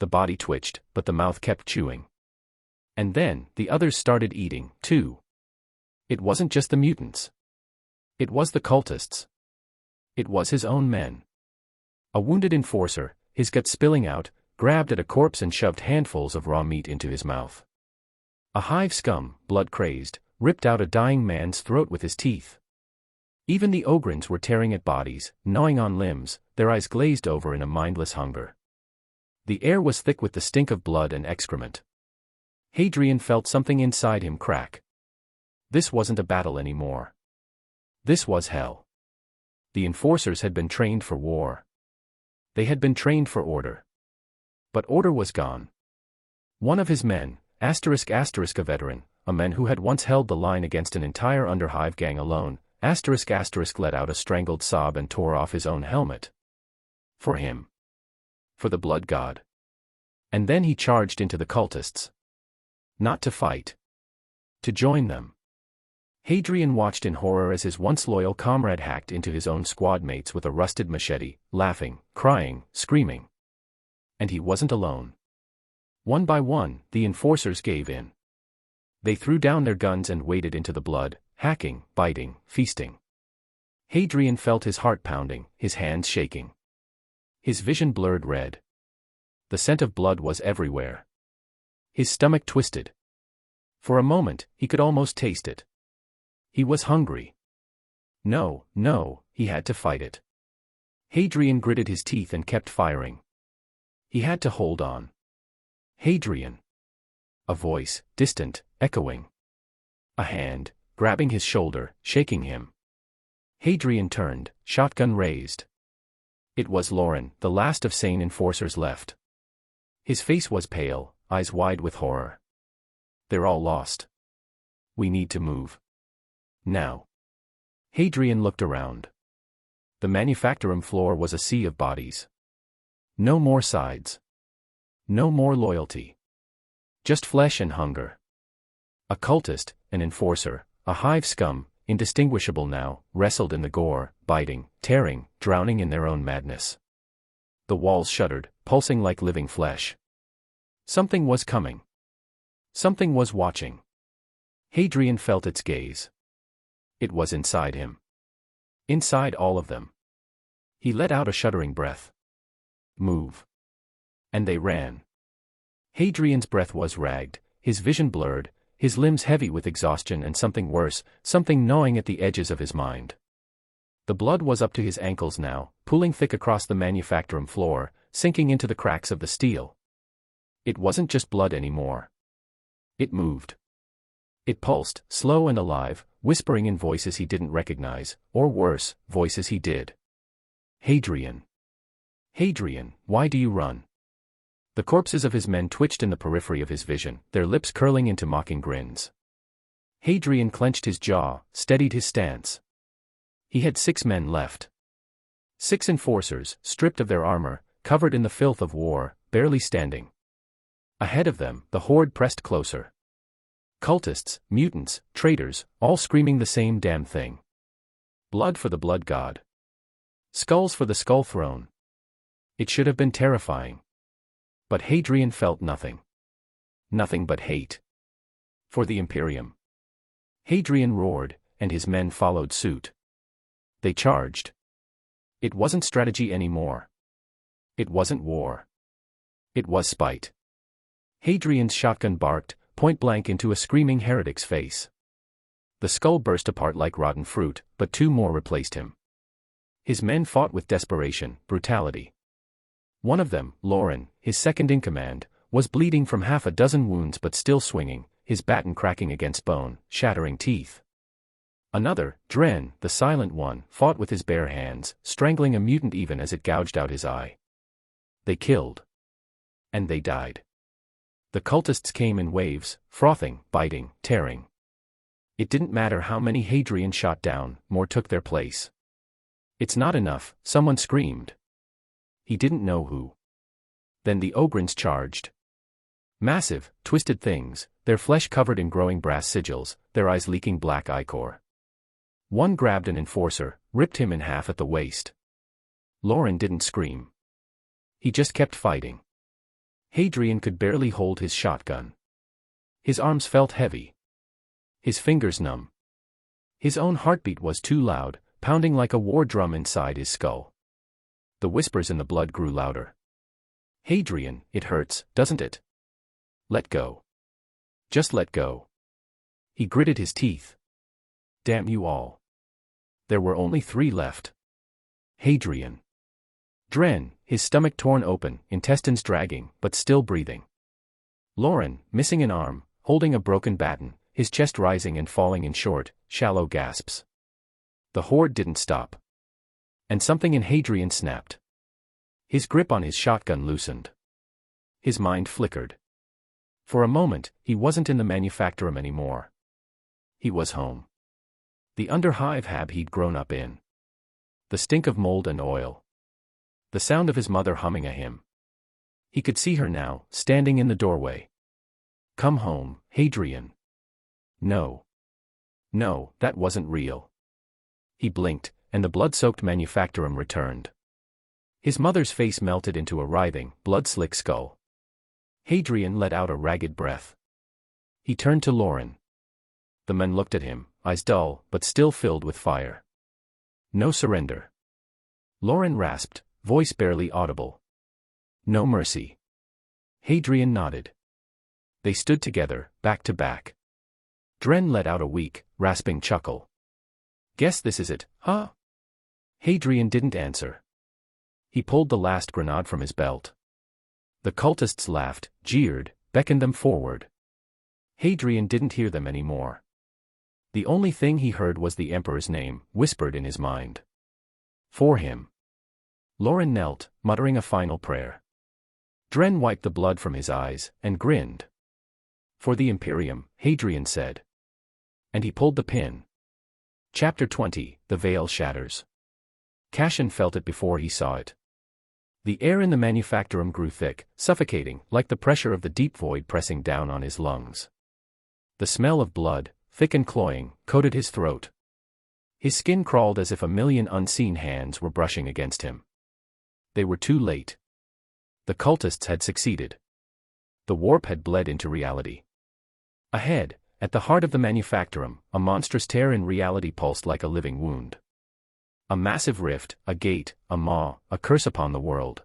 The body twitched, but the mouth kept chewing. And then, the others started eating, too. It wasn't just the mutants. It was the cultists. It was his own men. A wounded enforcer, his gut spilling out, grabbed at a corpse and shoved handfuls of raw meat into his mouth. A hive scum, blood-crazed, ripped out a dying man's throat with his teeth. Even the ogrins were tearing at bodies, gnawing on limbs, their eyes glazed over in a mindless hunger. The air was thick with the stink of blood and excrement. Hadrian felt something inside him crack. This wasn't a battle anymore. This was hell. The enforcers had been trained for war. They had been trained for order. But order was gone. One of his men, *** a veteran, a man who had once held the line against an entire underhive gang alone, *** let out a strangled sob and tore off his own helmet. For him. For the blood god. And then he charged into the cultists. Not to fight. To join them. Hadrian watched in horror as his once loyal comrade hacked into his own squad mates with a rusted machete, laughing, crying, screaming. And he wasn't alone. One by one, the enforcers gave in. They threw down their guns and waded into the blood, hacking, biting, feasting. Hadrian felt his heart pounding, his hands shaking. His vision blurred red. The scent of blood was everywhere. His stomach twisted. For a moment, he could almost taste it. He was hungry. No, he had to fight it. Hadrian gritted his teeth and kept firing. He had to hold on. Hadrian. A voice, distant, echoing. A hand, grabbing his shoulder, shaking him. Hadrian turned, shotgun raised. It was Lauren, the last of sane enforcers left. His face was pale, eyes wide with horror. They're all lost. We need to move. Now. Hadrian looked around. The manufactorum floor was a sea of bodies. No more sides. No more loyalty. Just flesh and hunger. A cultist, an enforcer, a hive scum, indistinguishable now, wrestled in the gore, biting, tearing, drowning in their own madness. The walls shuddered, pulsing like living flesh. Something was coming. Something was watching. Hadrian felt its gaze. It was inside him. Inside all of them. He let out a shuddering breath. Move. And they ran. Hadrian's breath was ragged, his vision blurred, his limbs heavy with exhaustion and something worse, something gnawing at the edges of his mind. The blood was up to his ankles now, pooling thick across the manufactorum floor, sinking into the cracks of the steel. It wasn't just blood anymore. It moved. It pulsed, slow and alive, whispering in voices he didn't recognize, or worse, voices he did. Hadrian. Hadrian, why do you run? The corpses of his men twitched in the periphery of his vision, their lips curling into mocking grins. Hadrian clenched his jaw, steadied his stance. He had 6 men left. 6 enforcers, stripped of their armor, covered in the filth of war, barely standing. Ahead of them, the horde pressed closer. Cultists, mutants, traitors, all screaming the same damn thing. Blood for the blood god. Skulls for the skull throne. It should have been terrifying. But Hadrian felt nothing. Nothing but hate. For the Imperium. Hadrian roared, and his men followed suit. They charged. It wasn't strategy anymore. It wasn't war. It was spite. Hadrian's shotgun barked, point-blank into a screaming heretic's face. The skull burst apart like rotten fruit, but 2 more replaced him. His men fought with desperation, brutality. One of them, Lauren, his second-in-command, was bleeding from half a dozen wounds but still swinging, his baton cracking against bone, shattering teeth. Another, Dren, the silent one, fought with his bare hands, strangling a mutant even as it gouged out his eye. They killed. And they died. The cultists came in waves, frothing, biting, tearing. It didn't matter how many Hadrian shot down, more took their place. It's not enough, someone screamed. He didn't know who. Then the Ogrins charged. Massive, twisted things, their flesh covered in growing brass sigils, their eyes leaking black ichor. One grabbed an enforcer, ripped him in half at the waist. Lauren didn't scream. He just kept fighting. Hadrian could barely hold his shotgun. His arms felt heavy. His fingers numb. His own heartbeat was too loud, pounding like a war drum inside his skull. The whispers in the blood grew louder. Hadrian, it hurts, doesn't it? Let go. Just let go. He gritted his teeth. Damn you all. There were only 3 left. Hadrian. Dren, his stomach torn open, intestines dragging, but still breathing. Lauren, missing an arm, holding a broken baton, his chest rising and falling in short, shallow gasps. The horde didn't stop. And something in Hadrian snapped. His grip on his shotgun loosened. His mind flickered. For a moment, he wasn't in the manufactorum anymore. He was home. The underhive hab he'd grown up in. The stink of mold and oil. The sound of his mother humming a hymn. He could see her now, standing in the doorway. Come home, Hadrian. No. No, that wasn't real. He blinked, and the blood-soaked manufactorum returned. His mother's face melted into a writhing, blood-slick skull. Hadrian let out a ragged breath. He turned to Lauren. The men looked at him, eyes dull, but still filled with fire. No surrender. Lauren rasped, voice barely audible. No mercy. Hadrian nodded. They stood together, back to back. Dren let out a weak, rasping chuckle. Guess this is it, huh? Hadrian didn't answer. He pulled the last grenade from his belt. The cultists laughed, jeered, beckoned them forward. Hadrian didn't hear them anymore. The only thing he heard was the Emperor's name, whispered in his mind. For him. Lauren knelt, muttering a final prayer. Dren wiped the blood from his eyes, and grinned. For the Imperium, Hadrian said. And he pulled the pin. Chapter 20, The Veil Shatters. Cassian felt it before he saw it. The air in the manufactorum grew thick, suffocating, like the pressure of the deep void pressing down on his lungs. The smell of blood, thick and cloying, coated his throat. His skin crawled as if a million unseen hands were brushing against him. They were too late. The cultists had succeeded. The warp had bled into reality. Ahead, at the heart of the manufactorum, a monstrous tear in reality pulsed like a living wound. A massive rift, a gate, a maw, a curse upon the world.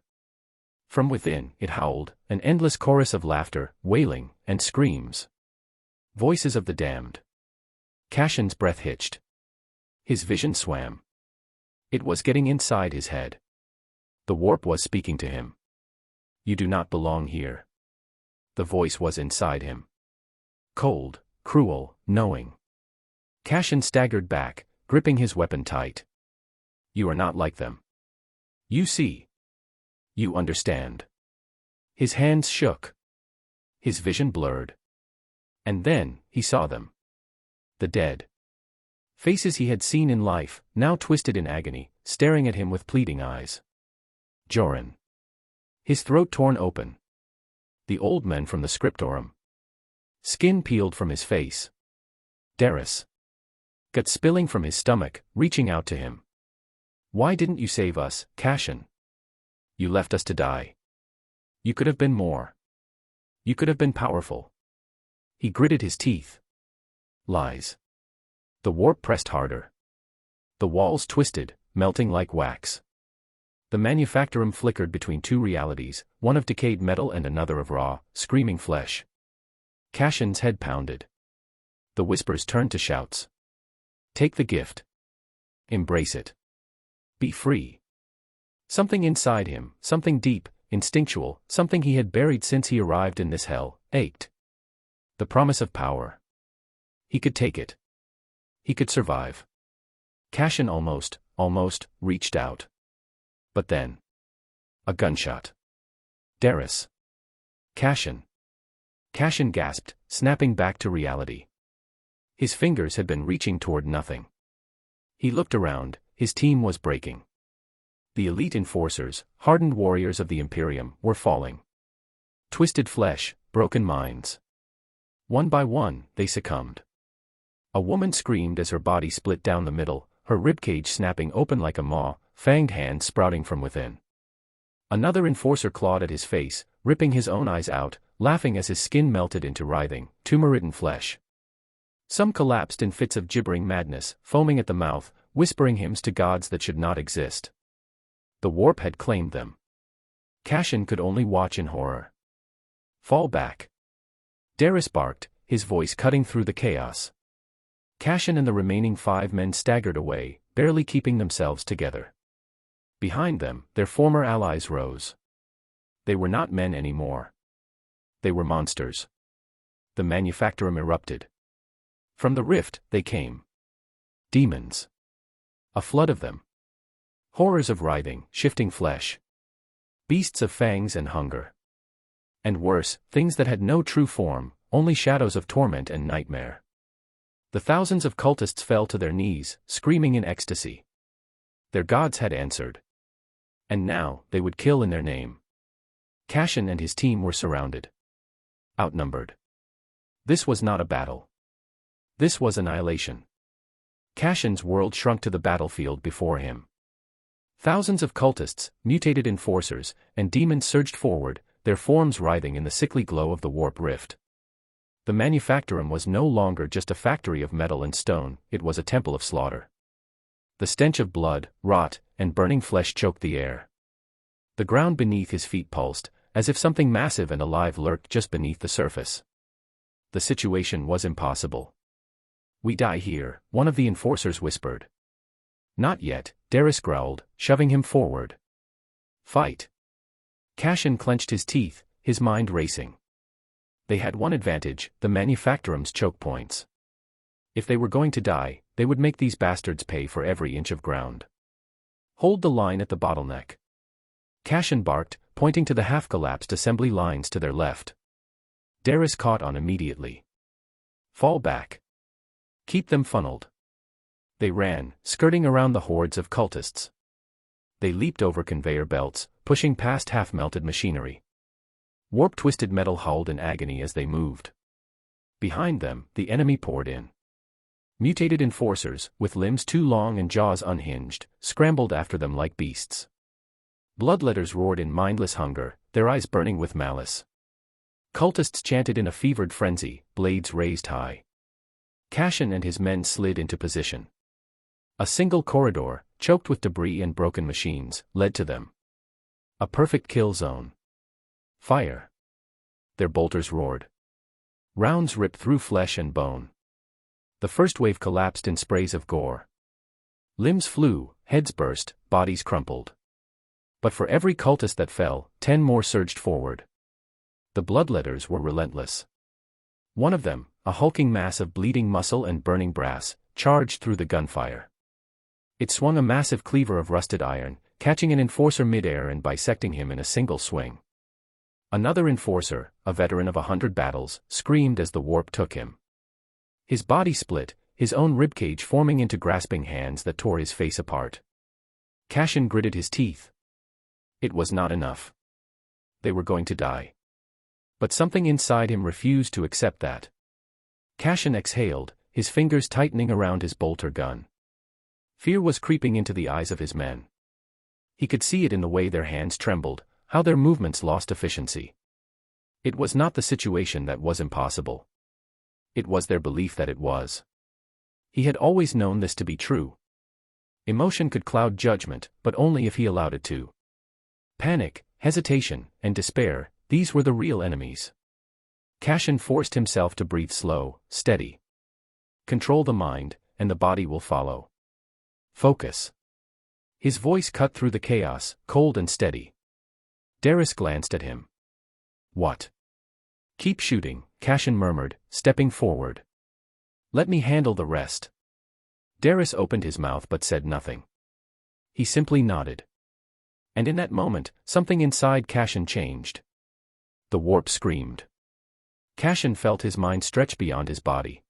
From within, it howled, an endless chorus of laughter, wailing, and screams. Voices of the damned. Cashin's breath hitched. His vision swam. It was getting inside his head. The warp was speaking to him. You do not belong here. The voice was inside him. Cold, cruel, knowing. Cashin staggered back, gripping his weapon tight. You are not like them. You see. You understand. His hands shook. His vision blurred. And then, he saw them. The dead. Faces he had seen in life, now twisted in agony, staring at him with pleading eyes. Joran. His throat torn open. The old men from the scriptorum. Skin peeled from his face. Darius. Gut spilling from his stomach, reaching out to him. Why didn't you save us, Cashin? You left us to die. You could have been more. You could have been powerful. He gritted his teeth. Lies. The warp pressed harder. The walls twisted, melting like wax. The manufactorum flickered between two realities, one of decayed metal and another of raw, screaming flesh. Cashin's head pounded. The whispers turned to shouts. Take the gift. Embrace it. Be free. Something inside him, something deep, instinctual, something he had buried since he arrived in this hell, ached. The promise of power. He could take it. He could survive. Cashin almost reached out. But then. A gunshot. Darius. Cashin. Cashin gasped, snapping back to reality. His fingers had been reaching toward nothing. He looked around, his team was breaking. The elite enforcers, hardened warriors of the Imperium, were falling. Twisted flesh, broken minds. One by one, they succumbed. A woman screamed as her body split down the middle, her ribcage snapping open like a maw, fanged hands sprouting from within. Another enforcer clawed at his face, ripping his own eyes out, laughing as his skin melted into writhing, tumor-ridden flesh. Some collapsed in fits of gibbering madness, foaming at the mouth, whispering hymns to gods that should not exist. The warp had claimed them. Cashin could only watch in horror. Fall back. Darius barked, his voice cutting through the chaos. Cashin and the remaining 5 men staggered away, barely keeping themselves together. Behind them, their former allies rose. They were not men anymore. They were monsters. The manufactorum erupted. From the rift, they came. Demons. A flood of them. Horrors of writhing, shifting flesh. Beasts of fangs and hunger. And worse, things that had no true form, only shadows of torment and nightmare. The thousands of cultists fell to their knees, screaming in ecstasy. Their gods had answered. And now, they would kill in their name. Cashin and his team were surrounded. Outnumbered. This was not a battle. This was annihilation. Cashin's world shrunk to the battlefield before him. Thousands of cultists, mutated enforcers, and demons surged forward, their forms writhing in the sickly glow of the warp rift. The manufactorum was no longer just a factory of metal and stone, it was a temple of slaughter. The stench of blood, rot, and burning flesh choked the air. The ground beneath his feet pulsed, as if something massive and alive lurked just beneath the surface. The situation was impossible. We die here, one of the enforcers whispered. Not yet, Darius growled, shoving him forward. Fight. Cashin clenched his teeth, his mind racing. They had one advantage, the manufactorum's choke points. If they were going to die, they would make these bastards pay for every inch of ground. Hold the line at the bottleneck. Cashin barked, pointing to the half-collapsed assembly lines to their left. Darius caught on immediately. Fall back. Keep them funneled. They ran, skirting around the hordes of cultists. They leaped over conveyor belts, pushing past half-melted machinery. Warp-twisted metal howled in agony as they moved. Behind them, the enemy poured in. Mutated enforcers, with limbs too long and jaws unhinged, scrambled after them like beasts. Bloodletters roared in mindless hunger, their eyes burning with malice. Cultists chanted in a fevered frenzy, blades raised high. Cashin and his men slid into position. A single corridor, choked with debris and broken machines, led to them. A perfect kill zone. Fire. Their bolters roared. Rounds ripped through flesh and bone. The first wave collapsed in sprays of gore. Limbs flew, heads burst, bodies crumpled. But for every cultist that fell, 10 more surged forward. The bloodletters were relentless. One of them, a hulking mass of bleeding muscle and burning brass, charged through the gunfire. It swung a massive cleaver of rusted iron, catching an enforcer mid-air and bisecting him in a single swing. Another enforcer, a veteran of 100 battles, screamed as the warp took him. His body split, his own ribcage forming into grasping hands that tore his face apart. Cashin gritted his teeth. It was not enough. They were going to die. But something inside him refused to accept that. Cashin exhaled, his fingers tightening around his bolter gun. Fear was creeping into the eyes of his men. He could see it in the way their hands trembled, how their movements lost efficiency. It was not the situation that was impossible. It was their belief that it was. He had always known this to be true. Emotion could cloud judgment, but only if he allowed it to. Panic, hesitation, and despair, these were the real enemies. Cashin forced himself to breathe slow, steady. Control the mind, and the body will follow. Focus. His voice cut through the chaos, cold and steady. Darius glanced at him. What? Keep shooting, Cashin murmured, stepping forward. Let me handle the rest. Darius opened his mouth but said nothing. He simply nodded. And in that moment, something inside Cashin changed. The warp screamed. Cashin felt his mind stretch beyond his body.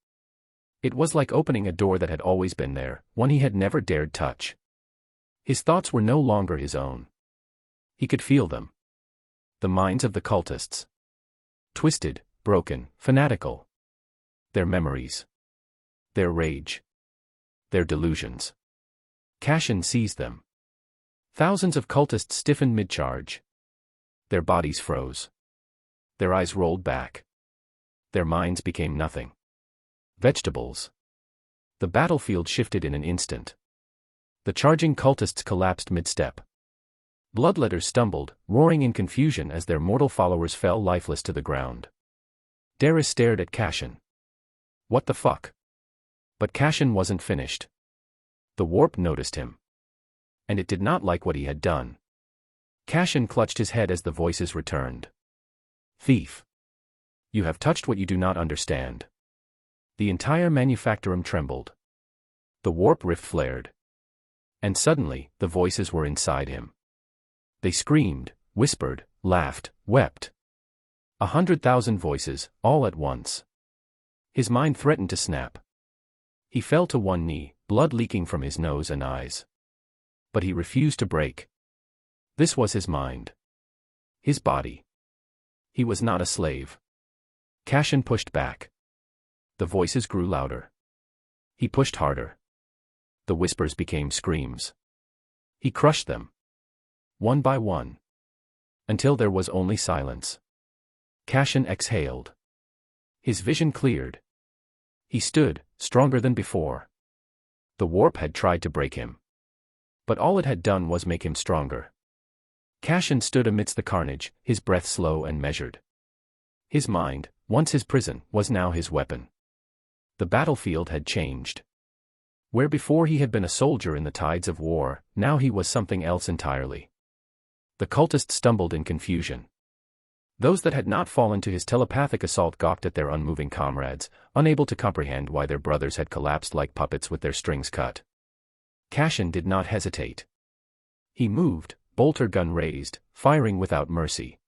It was like opening a door that had always been there, one he had never dared touch. His thoughts were no longer his own. He could feel them. The minds of the cultists. Twisted, broken, fanatical. Their memories. Their rage. Their delusions. Cashin seized them. Thousands of cultists stiffened mid-charge. Their bodies froze. Their eyes rolled back. Their minds became nothing. Vegetables. The battlefield shifted in an instant. The charging cultists collapsed mid-step. Bloodletters stumbled, roaring in confusion as their mortal followers fell lifeless to the ground. Darius stared at Cashin. What the fuck? But Cashin wasn't finished. The warp noticed him. And it did not like what he had done. Cashin clutched his head as the voices returned. Thief. You have touched what you do not understand. The entire manufactorum trembled. The warp rift flared. And suddenly, the voices were inside him. They screamed, whispered, laughed, wept. 100,000 voices, all at once. His mind threatened to snap. He fell to one knee, blood leaking from his nose and eyes. But he refused to break. This was his mind. His body. He was not a slave. Cashin pushed back. The voices grew louder. He pushed harder. The whispers became screams. He crushed them. One by one. Until there was only silence. Cashin exhaled. His vision cleared. He stood, stronger than before. The warp had tried to break him. But all it had done was make him stronger. Cashin stood amidst the carnage, his breath slow and measured. His mind, once his prison, was now his weapon. The battlefield had changed. Where before he had been a soldier in the tides of war, now he was something else entirely. The cultists stumbled in confusion. Those that had not fallen to his telepathic assault gawked at their unmoving comrades, unable to comprehend why their brothers had collapsed like puppets with their strings cut. Cashin did not hesitate. He moved, bolter gun raised, firing without mercy.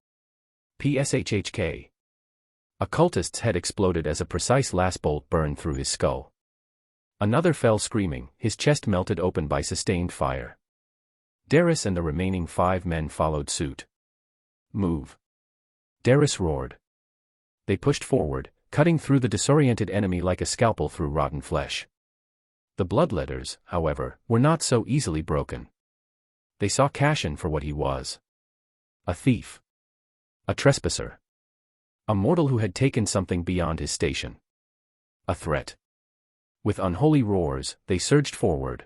PSHHK. A cultist's head exploded as a precise last bolt burned through his skull. Another fell screaming, his chest melted open by sustained fire. Darius and the remaining 5 men followed suit. Move. Darius roared. They pushed forward, cutting through the disoriented enemy like a scalpel through rotten flesh. The bloodletters, however, were not so easily broken. They saw Cashin for what he was. A thief. A trespasser. A mortal who had taken something beyond his station. A threat. With unholy roars, they surged forward.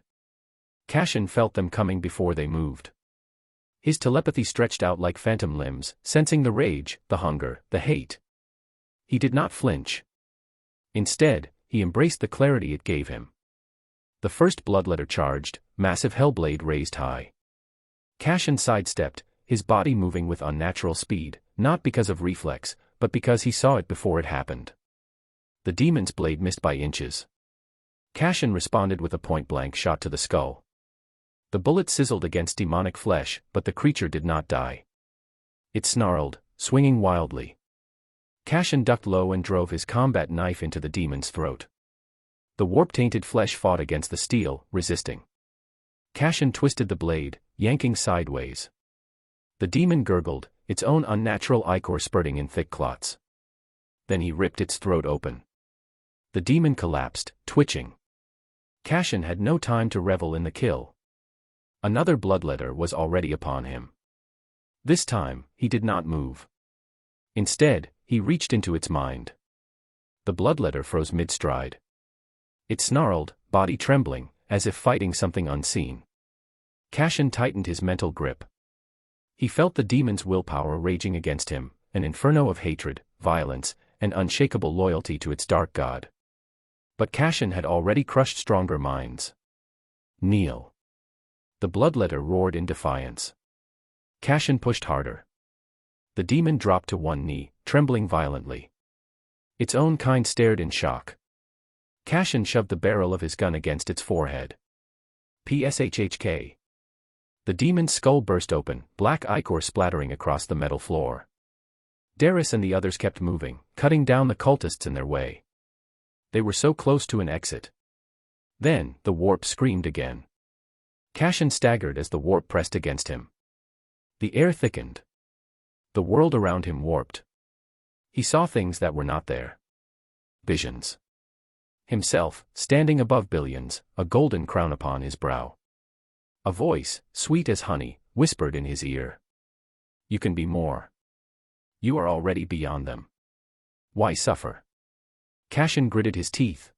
Cashin felt them coming before they moved. His telepathy stretched out like phantom limbs, sensing the rage, the hunger, the hate. He did not flinch. Instead, he embraced the clarity it gave him. The first bloodletter charged, massive hellblade raised high. Cashin sidestepped, his body moving with unnatural speed, not because of reflex, but because he saw it before it happened. The demon's blade missed by inches. Cashin responded with a point-blank shot to the skull. The bullet sizzled against demonic flesh, but the creature did not die. It snarled, swinging wildly. Cashin ducked low and drove his combat knife into the demon's throat. The warp-tainted flesh fought against the steel, resisting. Cashin twisted the blade, yanking sideways. The demon gurgled, its own unnatural ichor spurting in thick clots. Then he ripped its throat open. The demon collapsed, twitching. Cashin had no time to revel in the kill. Another bloodletter was already upon him. This time, he did not move. Instead, he reached into its mind. The bloodletter froze mid-stride. It snarled, body trembling, as if fighting something unseen. Cashin tightened his mental grip. He felt the demon's willpower raging against him, an inferno of hatred, violence, and unshakable loyalty to its dark god. But Cashin had already crushed stronger minds. Kneel. The bloodletter roared in defiance. Cashin pushed harder. The demon dropped to one knee, trembling violently. Its own kind stared in shock. Cashin shoved the barrel of his gun against its forehead. Pshhk. The demon's skull burst open, black ichor splattering across the metal floor. Darius and the others kept moving, cutting down the cultists in their way. They were so close to an exit. Then, the warp screamed again. Cashin staggered as the warp pressed against him. The air thickened. The world around him warped. He saw things that were not there. Visions. Himself, standing above billions, a golden crown upon his brow. A voice, sweet as honey, whispered in his ear. You can be more. You are already beyond them. Why suffer? Cashin gritted his teeth.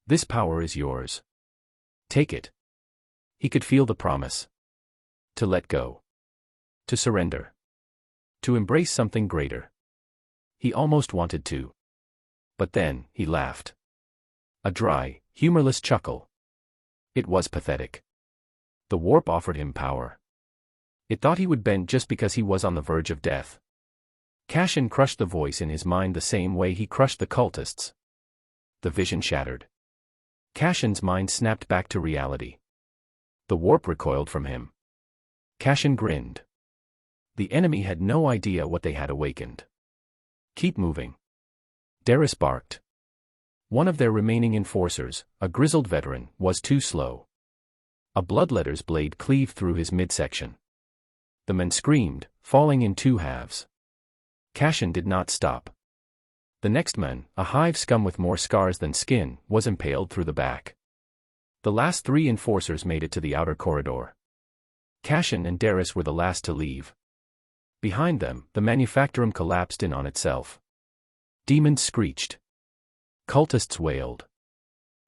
This power is yours. Take it. He could feel the promise. To let go. To surrender. To embrace something greater. He almost wanted to. But then, he laughed. A dry, humorless chuckle. It was pathetic. The warp offered him power. It thought he would bend just because he was on the verge of death. Cashin crushed the voice in his mind the same way he crushed the cultists. The vision shattered. Cashin's mind snapped back to reality. The warp recoiled from him. Cashin grinned. The enemy had no idea what they had awakened. Keep moving. Darius barked. One of their remaining enforcers, a grizzled veteran, was too slow. A bloodletter's blade cleaved through his midsection. The men screamed, falling in two halves. Cashin did not stop. The next man, a hive scum with more scars than skin, was impaled through the back. The last three enforcers made it to the outer corridor. Cashin and Darius were the last to leave. Behind them, the manufactorum collapsed in on itself. Demons screeched. Cultists wailed.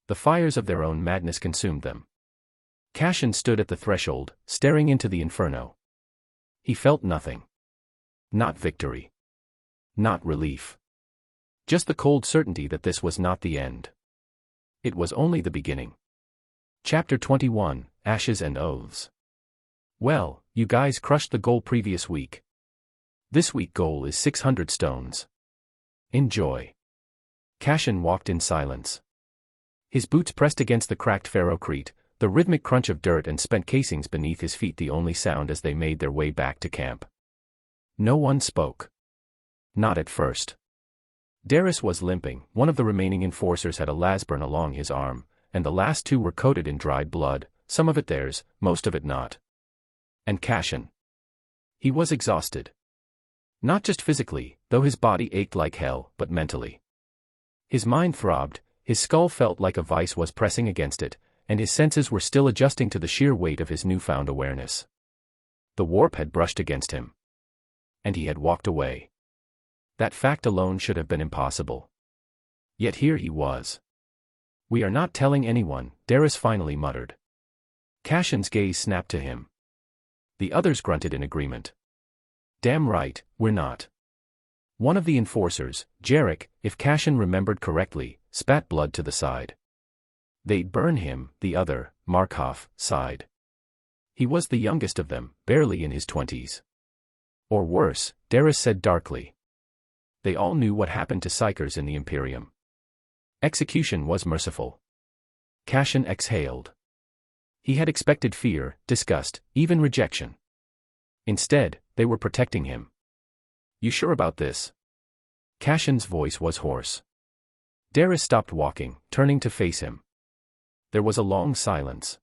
The fires of their own madness consumed them. Cashin stood at the threshold, staring into the inferno. He felt nothing. Not victory. Not relief. Just the cold certainty that this was not the end. It was only the beginning. Chapter 21, Ashes and Oaths. Well, you guys crushed the goal previous week. This week goal is 600 stones. Enjoy. Cashin walked in silence. His boots pressed against the cracked ferrocrete, the rhythmic crunch of dirt and spent casings beneath his feet the only sound as they made their way back to camp. No one spoke. Not at first. Darius was limping, one of the remaining enforcers had a lasburn along his arm, and the last two were coated in dried blood, some of it theirs, most of it not. And Cashin. He was exhausted. Not just physically, though his body ached like hell, but mentally. His mind throbbed, his skull felt like a vice was pressing against it, and his senses were still adjusting to the sheer weight of his newfound awareness. The warp had brushed against him. And he had walked away. That fact alone should have been impossible. Yet here he was. We are not telling anyone, Darius finally muttered. Cashin's gaze snapped to him. The others grunted in agreement. Damn right, we're not. One of the enforcers, Jarek, if Cashin remembered correctly, spat blood to the side. They'd burn him, the other, Markov, sighed. He was the youngest of them, barely in his 20s. Or worse, Darius said darkly. They all knew what happened to psychers in the Imperium. Execution was merciful. Cashin exhaled. He had expected fear, disgust, even rejection. Instead, they were protecting him. You sure about this? Cashin's voice was hoarse. Darius stopped walking, turning to face him. There was a long silence.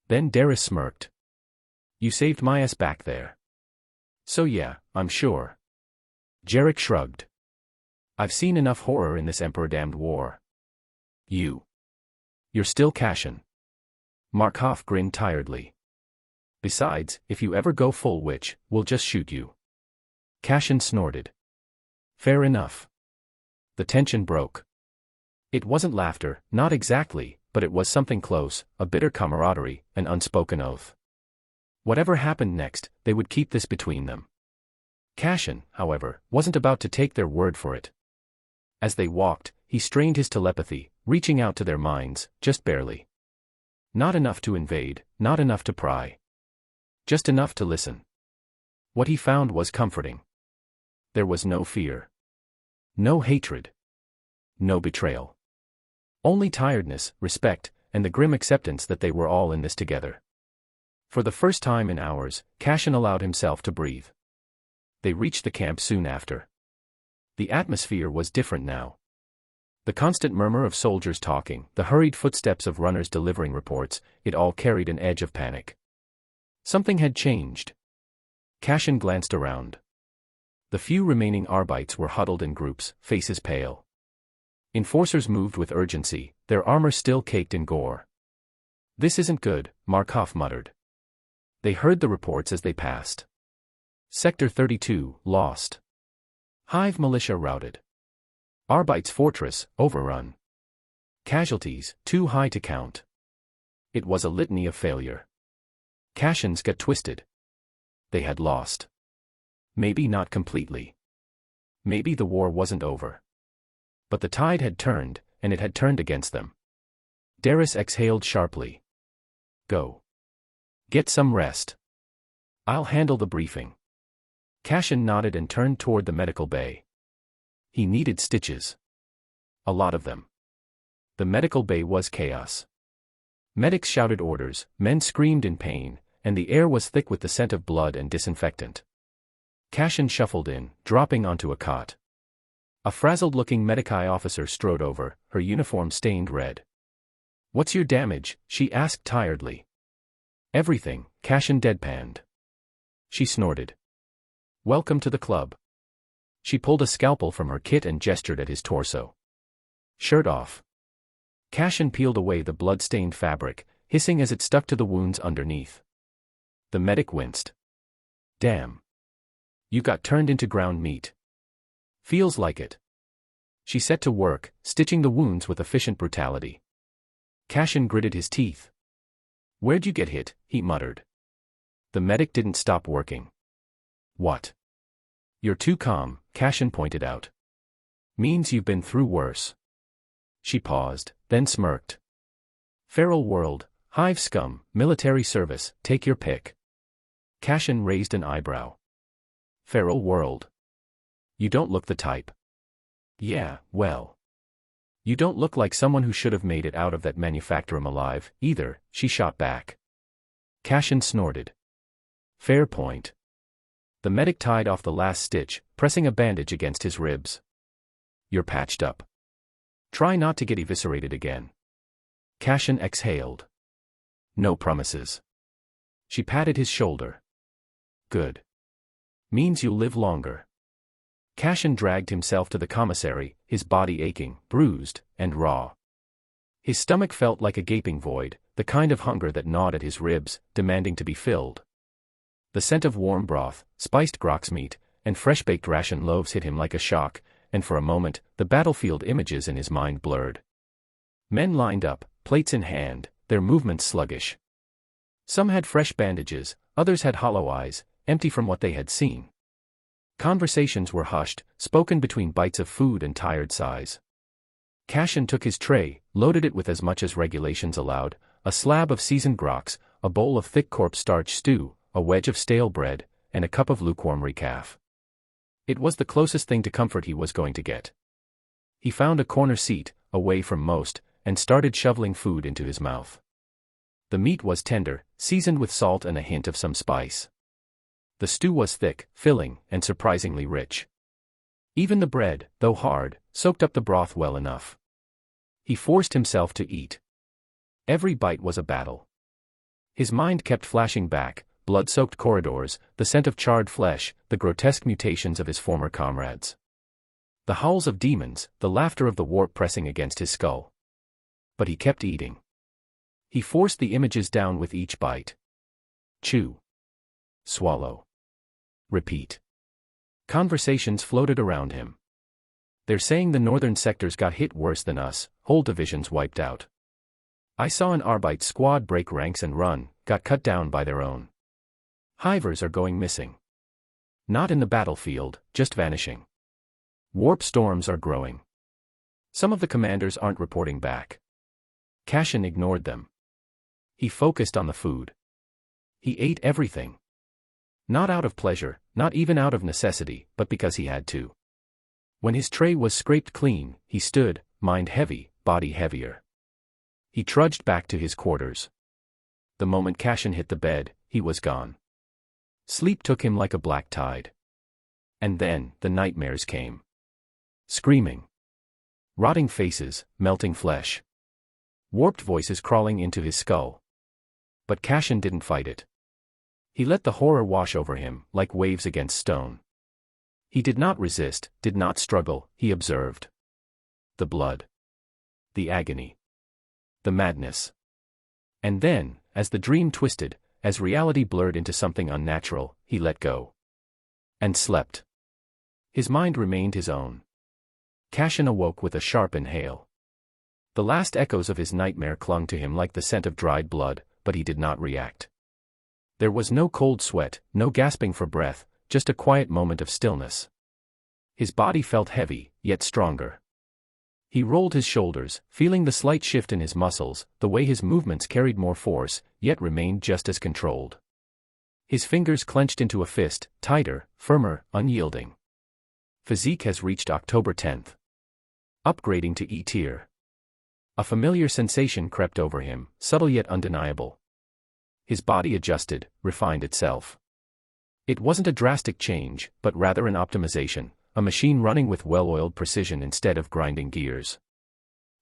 Then Darius smirked. You saved my ass back there. So yeah, I'm sure. Jarek shrugged. I've seen enough horror in this Emperor-damned war. You're still Cashin. Markov grinned tiredly. Besides, if you ever go full witch, we'll just shoot you. Cashin snorted. Fair enough. The tension broke. It wasn't laughter, not exactly, but it was something close, a bitter camaraderie, an unspoken oath. Whatever happened next, they would keep this between them. Cashin, however, wasn't about to take their word for it. As they walked, he strained his telepathy, reaching out to their minds, just barely. Not enough to invade, not enough to pry. Just enough to listen. What he found was comforting. There was no fear. No hatred. No betrayal. Only tiredness, respect, and the grim acceptance that they were all in this together. For the first time in hours, Cashin allowed himself to breathe. They reached the camp soon after. The atmosphere was different now. The constant murmur of soldiers talking, the hurried footsteps of runners delivering reports, it all carried an edge of panic. Something had changed. Cashin glanced around. The few remaining Arbites were huddled in groups, faces pale. Enforcers moved with urgency, their armor still caked in gore. This isn't good, Markov muttered. They heard the reports as they passed. Sector 32, lost. Hive militia routed. Arbite's fortress, overrun. Casualties, too high to count. It was a litany of failure. Cashin's got twisted. They had lost. Maybe not completely. Maybe the war wasn't over. But the tide had turned, and it had turned against them. Darius exhaled sharply. Go. Get some rest. I'll handle the briefing. Cashin nodded and turned toward the medical bay. He needed stitches. A lot of them. The medical bay was chaos. Medics shouted orders, men screamed in pain, and the air was thick with the scent of blood and disinfectant. Cashin shuffled in, dropping onto a cot. A frazzled-looking Medici officer strode over, her uniform stained red. What's your damage? She asked tiredly. Everything, Cashin deadpanned. She snorted. Welcome to the club. She pulled a scalpel from her kit and gestured at his torso. Shirt off. Cashin peeled away the blood-stained fabric, hissing as it stuck to the wounds underneath. The medic winced. Damn. You got turned into ground meat. Feels like it. She set to work, stitching the wounds with efficient brutality. Cashin gritted his teeth. Where'd you get hit? He muttered. The medic didn't stop working. What? You're too calm, Cashin pointed out. Means you've been through worse. She paused, then smirked. Feral world, hive scum, military service, take your pick. Cashin raised an eyebrow. Feral world. You don't look the type. Yeah, well. You don't look like someone who should have made it out of that manufactorum alive, either, she shot back. Cashin snorted. Fair point. The medic tied off the last stitch, pressing a bandage against his ribs. You're patched up. Try not to get eviscerated again. Cashin exhaled. No promises. She patted his shoulder. Good. Means you'll live longer. Cashin dragged himself to the commissary, his body aching, bruised, and raw. His stomach felt like a gaping void, the kind of hunger that gnawed at his ribs, demanding to be filled. The scent of warm broth, spiced grox meat, and fresh-baked ration loaves hit him like a shock, and for a moment, the battlefield images in his mind blurred. Men lined up, plates in hand, their movements sluggish. Some had fresh bandages, others had hollow eyes, empty from what they had seen. Conversations were hushed, spoken between bites of food and tired sighs. Cashin took his tray, loaded it with as much as regulations allowed, a slab of seasoned grox, a bowl of thick corpse starch stew, a wedge of stale bread, and a cup of lukewarm recaf. It was the closest thing to comfort he was going to get. He found a corner seat, away from most, and started shoveling food into his mouth. The meat was tender, seasoned with salt and a hint of some spice. The stew was thick, filling, and surprisingly rich. Even the bread, though hard, soaked up the broth well enough. He forced himself to eat. Every bite was a battle. His mind kept flashing back, blood-soaked corridors, the scent of charred flesh, the grotesque mutations of his former comrades. The howls of demons, the laughter of the warp pressing against his skull. But he kept eating. He forced the images down with each bite. Chew. Swallow. Repeat. Conversations floated around him. They're saying the northern sectors got hit worse than us, whole divisions wiped out. I saw an Arbite squad break ranks and run, got cut down by their own. Hivers are going missing. Not in the battlefield, just vanishing. Warp storms are growing. Some of the commanders aren't reporting back. Cashin ignored them. He focused on the food. He ate everything. Not out of pleasure, not even out of necessity, but because he had to. When his tray was scraped clean, he stood, mind heavy, body heavier. He trudged back to his quarters. The moment Cashin hit the bed, he was gone. Sleep took him like a black tide. And then, the nightmares came. Screaming. Rotting faces, melting flesh. Warped voices crawling into his skull. But Cashin didn't fight it. He let the horror wash over him, like waves against stone. He did not resist, did not struggle, he observed. The blood. The agony. The madness. And then, as the dream twisted, as reality blurred into something unnatural, he let go. And slept. His mind remained his own. Cashin awoke with a sharp inhale. The last echoes of his nightmare clung to him like the scent of dried blood, but he did not react. There was no cold sweat, no gasping for breath, just a quiet moment of stillness. His body felt heavy, yet stronger. He rolled his shoulders, feeling the slight shift in his muscles, the way his movements carried more force, yet remained just as controlled. His fingers clenched into a fist, tighter, firmer, unyielding. Physique has reached October 10th. Upgrading to E tier. A familiar sensation crept over him, subtle yet undeniable. His body adjusted, refined itself. It wasn't a drastic change, but rather an optimization, a machine running with well-oiled precision instead of grinding gears.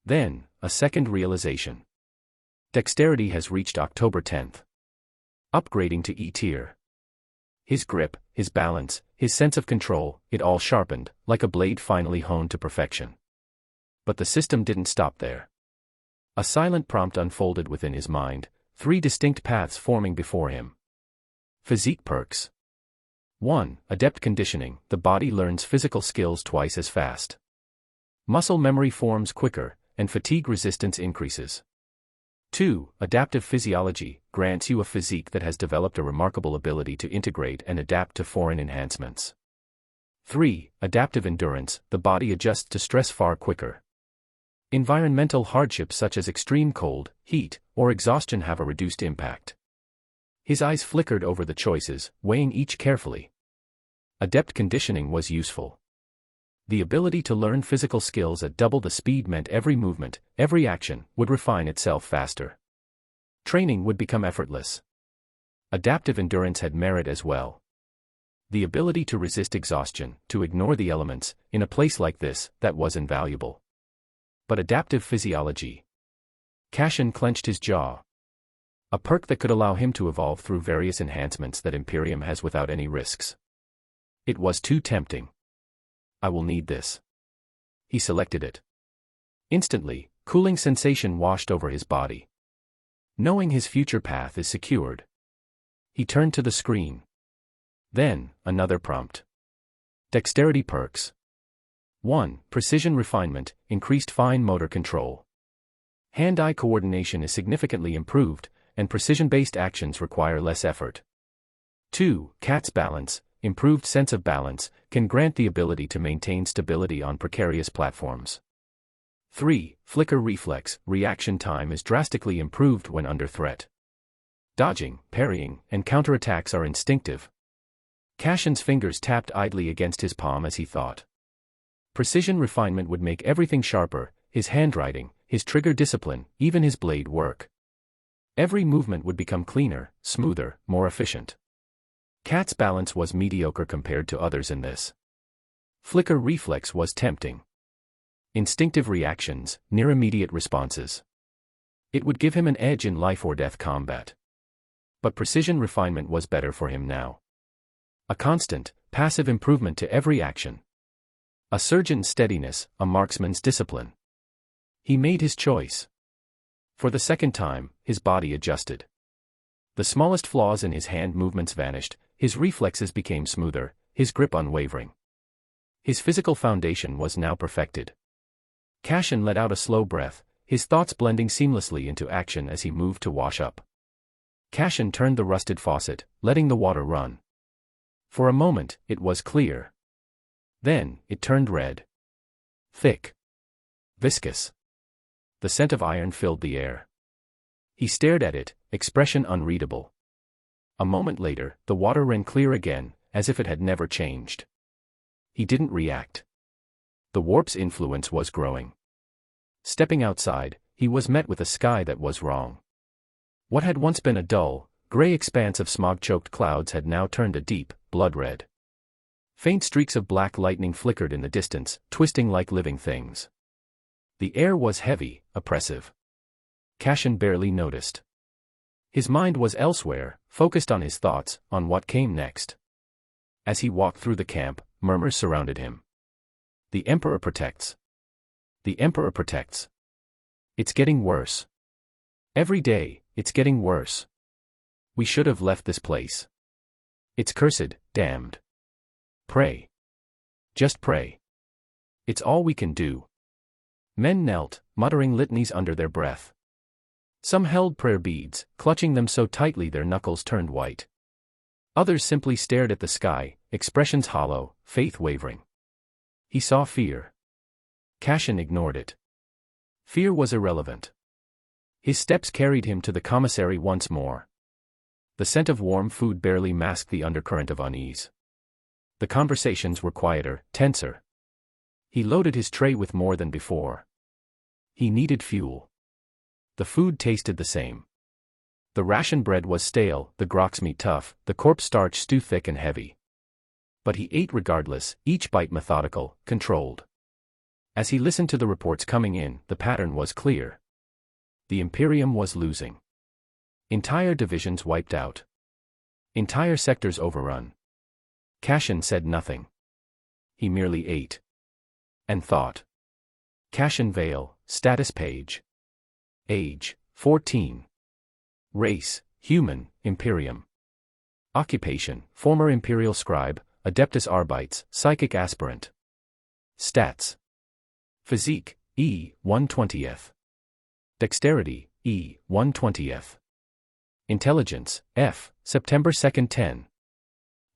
Then, a second realization. Dexterity has reached October 10th. Upgrading to E tier. His grip, his balance, his sense of control, it all sharpened, like a blade finally honed to perfection. But the system didn't stop there. A silent prompt unfolded within his mind, 3 distinct paths forming before him. Physique perks. 1. Adept conditioning, the body learns physical skills twice as fast. Muscle memory forms quicker, and fatigue resistance increases. 2. Adaptive physiology, grants you a physique that has developed a remarkable ability to integrate and adapt to foreign enhancements. 3. Adaptive endurance, the body adjusts to stress far quicker. Environmental hardships such as extreme cold, heat, or exhaustion have a reduced impact. His eyes flickered over the choices, weighing each carefully. Adept conditioning was useful. The ability to learn physical skills at double the speed meant every movement, every action, would refine itself faster. Training would become effortless. Adaptive endurance had merit as well. The ability to resist exhaustion, to ignore the elements, in a place like this, that was invaluable. But adaptive physiology. Cashin clenched his jaw. A perk that could allow him to evolve through various enhancements that Imperium has without any risks. It was too tempting. I will need this. He selected it. Instantly, cooling sensation washed over his body. Knowing his future path is secured. He turned to the screen. Then, another prompt. Dexterity perks. 1. Precision refinement, increased fine motor control. Hand-eye coordination is significantly improved, and precision-based actions require less effort. 2. Cat's balance, improved sense of balance, can grant the ability to maintain stability on precarious platforms. 3. Flicker reflex, reaction time is drastically improved when under threat. Dodging, parrying, and counterattacks are instinctive. Cashin's fingers tapped idly against his palm as he thought. Precision refinement would make everything sharper, his handwriting, his trigger discipline, even his blade work. Every movement would become cleaner, smoother, more efficient. Cat's balance was mediocre compared to others in this. Flicker reflex was tempting. Instinctive reactions, near immediate responses. It would give him an edge in life-or-death combat. But precision refinement was better for him now. A constant, passive improvement to every action. A surgeon's steadiness, a marksman's discipline. He made his choice. For the second time, his body adjusted. The smallest flaws in his hand movements vanished, his reflexes became smoother, his grip unwavering. His physical foundation was now perfected. Cashin let out a slow breath, his thoughts blending seamlessly into action as he moved to wash up. Cashin turned the rusted faucet, letting the water run. For a moment, it was clear. Then, it turned red. Thick. Viscous. The scent of iron filled the air. He stared at it, expression unreadable. A moment later, the water ran clear again, as if it had never changed. He didn't react. The warp's influence was growing. Stepping outside, he was met with a sky that was wrong. What had once been a dull, gray expanse of smog-choked clouds had now turned a deep, blood red. Faint streaks of black lightning flickered in the distance, twisting like living things. The air was heavy, oppressive. Cashin barely noticed. His mind was elsewhere, focused on his thoughts, on what came next. As he walked through the camp, murmurs surrounded him. The Emperor protects. The Emperor protects. It's getting worse. Every day, it's getting worse. We should have left this place. It's cursed, damned. Pray. Just pray. It's all we can do. Men knelt, muttering litanies under their breath. Some held prayer beads, clutching them so tightly their knuckles turned white. Others simply stared at the sky, expressions hollow, faith wavering. He saw fear. Cashin ignored it. Fear was irrelevant. His steps carried him to the commissary once more. The scent of warm food barely masked the undercurrent of unease. The conversations were quieter, tenser. He loaded his tray with more than before. He needed fuel. The food tasted the same. The ration bread was stale, the grox meat tough, the corpse starch stew thick and heavy. But he ate regardless, each bite methodical, controlled. As he listened to the reports coming in, the pattern was clear. The Imperium was losing. Entire divisions wiped out. Entire sectors overrun. Cashin said nothing. He merely ate. And thought. Cashin Vale, status page. Age, 14. Race, human, Imperium. Occupation, former Imperial scribe, Adeptus Arbites, psychic aspirant. Stats. Physique, E, 1/20th. Dexterity, E, 1/20th. Intelligence, F, September 2nd 10.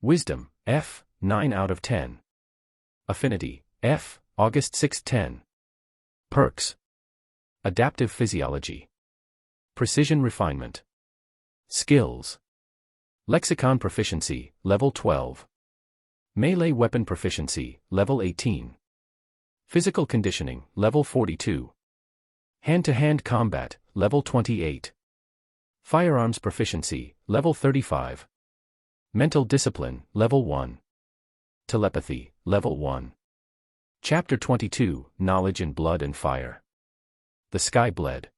Wisdom, F, 9 out of 10. Affinity, F, August 6th 10. Perks. Adaptive physiology. Precision refinement. Skills. Lexicon proficiency, level 12. Melee weapon proficiency, level 18. Physical conditioning, level 42. Hand-to-hand combat, level 28. Firearms proficiency, level 35. Mental discipline, level 1. Telepathy, level 1. Chapter 22, Knowledge in Blood and Fire. The sky bled.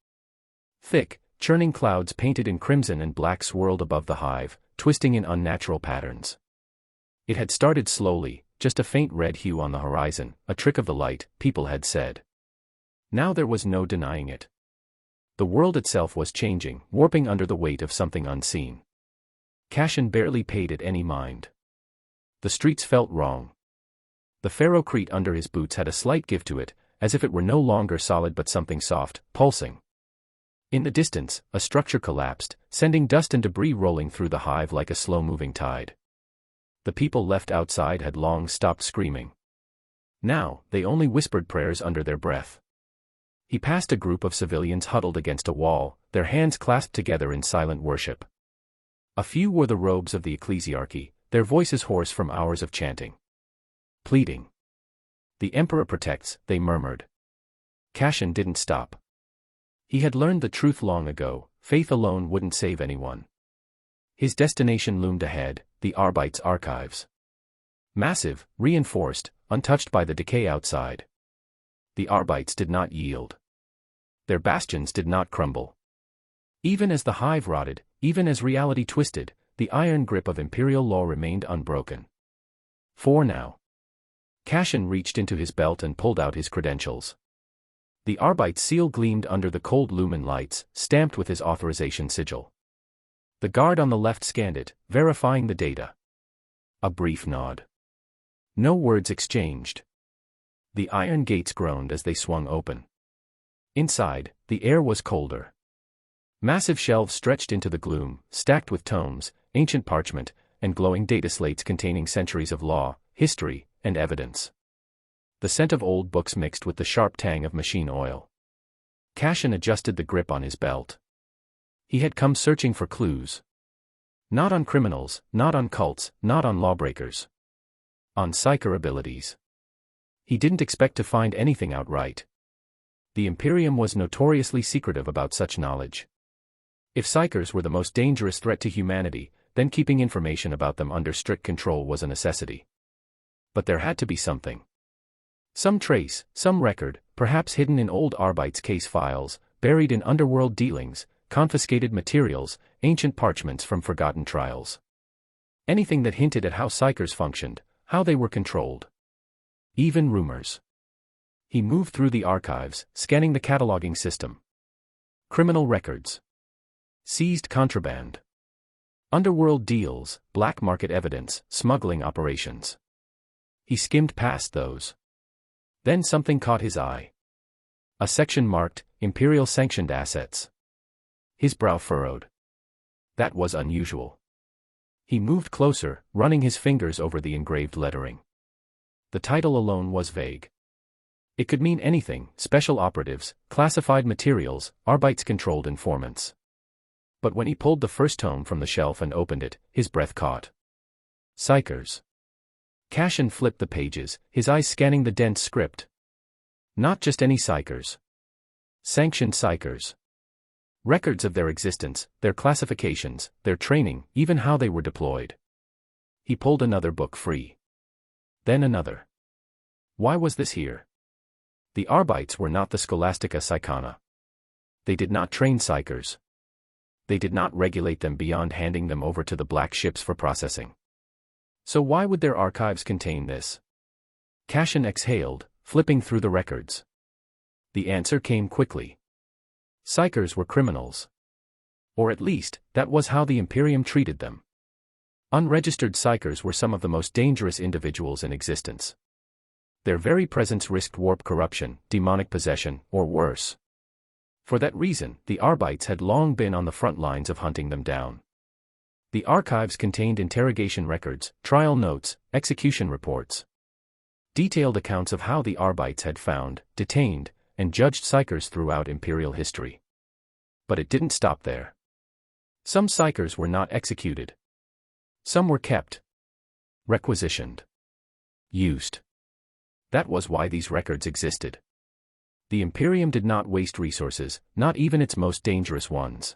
Thick, churning clouds painted in crimson and black swirled above the hive, twisting in unnatural patterns. It had started slowly, just a faint red hue on the horizon, a trick of the light, people had said. Now there was no denying it. The world itself was changing, warping under the weight of something unseen. Cashin barely paid it any mind. The streets felt wrong. The ferrocrete under his boots had a slight give to it, as if it were no longer solid but something soft, pulsing. In the distance, a structure collapsed, sending dust and debris rolling through the hive like a slow-moving tide. The people left outside had long stopped screaming. Now, they only whispered prayers under their breath. He passed a group of civilians huddled against a wall, their hands clasped together in silent worship. A few wore the robes of the ecclesiarchy, their voices hoarse from hours of chanting. Pleading. "The emperor protects," they murmured. Cassian didn't stop. He had learned the truth long ago: faith alone wouldn't save anyone. His destination loomed ahead, the Arbite's archives. Massive, reinforced, untouched by the decay outside. The Arbites did not yield. Their bastions did not crumble. Even as the hive rotted, even as reality twisted, the iron grip of imperial law remained unbroken. For now. Cassian reached into his belt and pulled out his credentials. The Arbite's seal gleamed under the cold lumen lights, stamped with his authorization sigil. The guard on the left scanned it, verifying the data. A brief nod. No words exchanged. The iron gates groaned as they swung open. Inside, the air was colder. Massive shelves stretched into the gloom, stacked with tomes, ancient parchment, and glowing data slates containing centuries of law, history, and evidence. The scent of old books mixed with the sharp tang of machine oil. Cassian adjusted the grip on his belt. He had come searching for clues. Not on criminals, not on cults, not on lawbreakers. On psyker abilities. He didn't expect to find anything outright. The Imperium was notoriously secretive about such knowledge. If psykers were the most dangerous threat to humanity, then keeping information about them under strict control was a necessity. But there had to be something. Some trace, some record, perhaps hidden in old Arbite's case files, buried in underworld dealings, confiscated materials, ancient parchments from forgotten trials. Anything that hinted at how psykers functioned, how they were controlled. Even rumors. He moved through the archives, scanning the cataloging system. Criminal records. Seized contraband. Underworld deals, black market evidence, smuggling operations. He skimmed past those. Then something caught his eye. A section marked, Imperial Sanctioned Assets. His brow furrowed. That was unusual. He moved closer, running his fingers over the engraved lettering. The title alone was vague. It could mean anything: special operatives, classified materials, Arbites-controlled informants. But when he pulled the first tome from the shelf and opened it, his breath caught. Psykers. Cassian flipped the pages, his eyes scanning the dense script. Not just any psykers. Sanctioned psykers. Records of their existence, their classifications, their training, even how they were deployed. He pulled another book free. Then another. Why was this here? The Arbites were not the Scholastica Psychana. They did not train psykers. They did not regulate them beyond handing them over to the black ships for processing. So why would their archives contain this? Cassian exhaled, flipping through the records. The answer came quickly. Psykers were criminals. Or at least, that was how the Imperium treated them. Unregistered psykers were some of the most dangerous individuals in existence. Their very presence risked warp corruption, demonic possession, or worse. For that reason, the Arbites had long been on the front lines of hunting them down. The archives contained interrogation records, trial notes, execution reports. Detailed accounts of how the Arbites had found, detained, and judged psykers throughout Imperial history. But it didn't stop there. Some psykers were not executed. Some were kept. Requisitioned. Used. That was why these records existed. The Imperium did not waste resources, not even its most dangerous ones.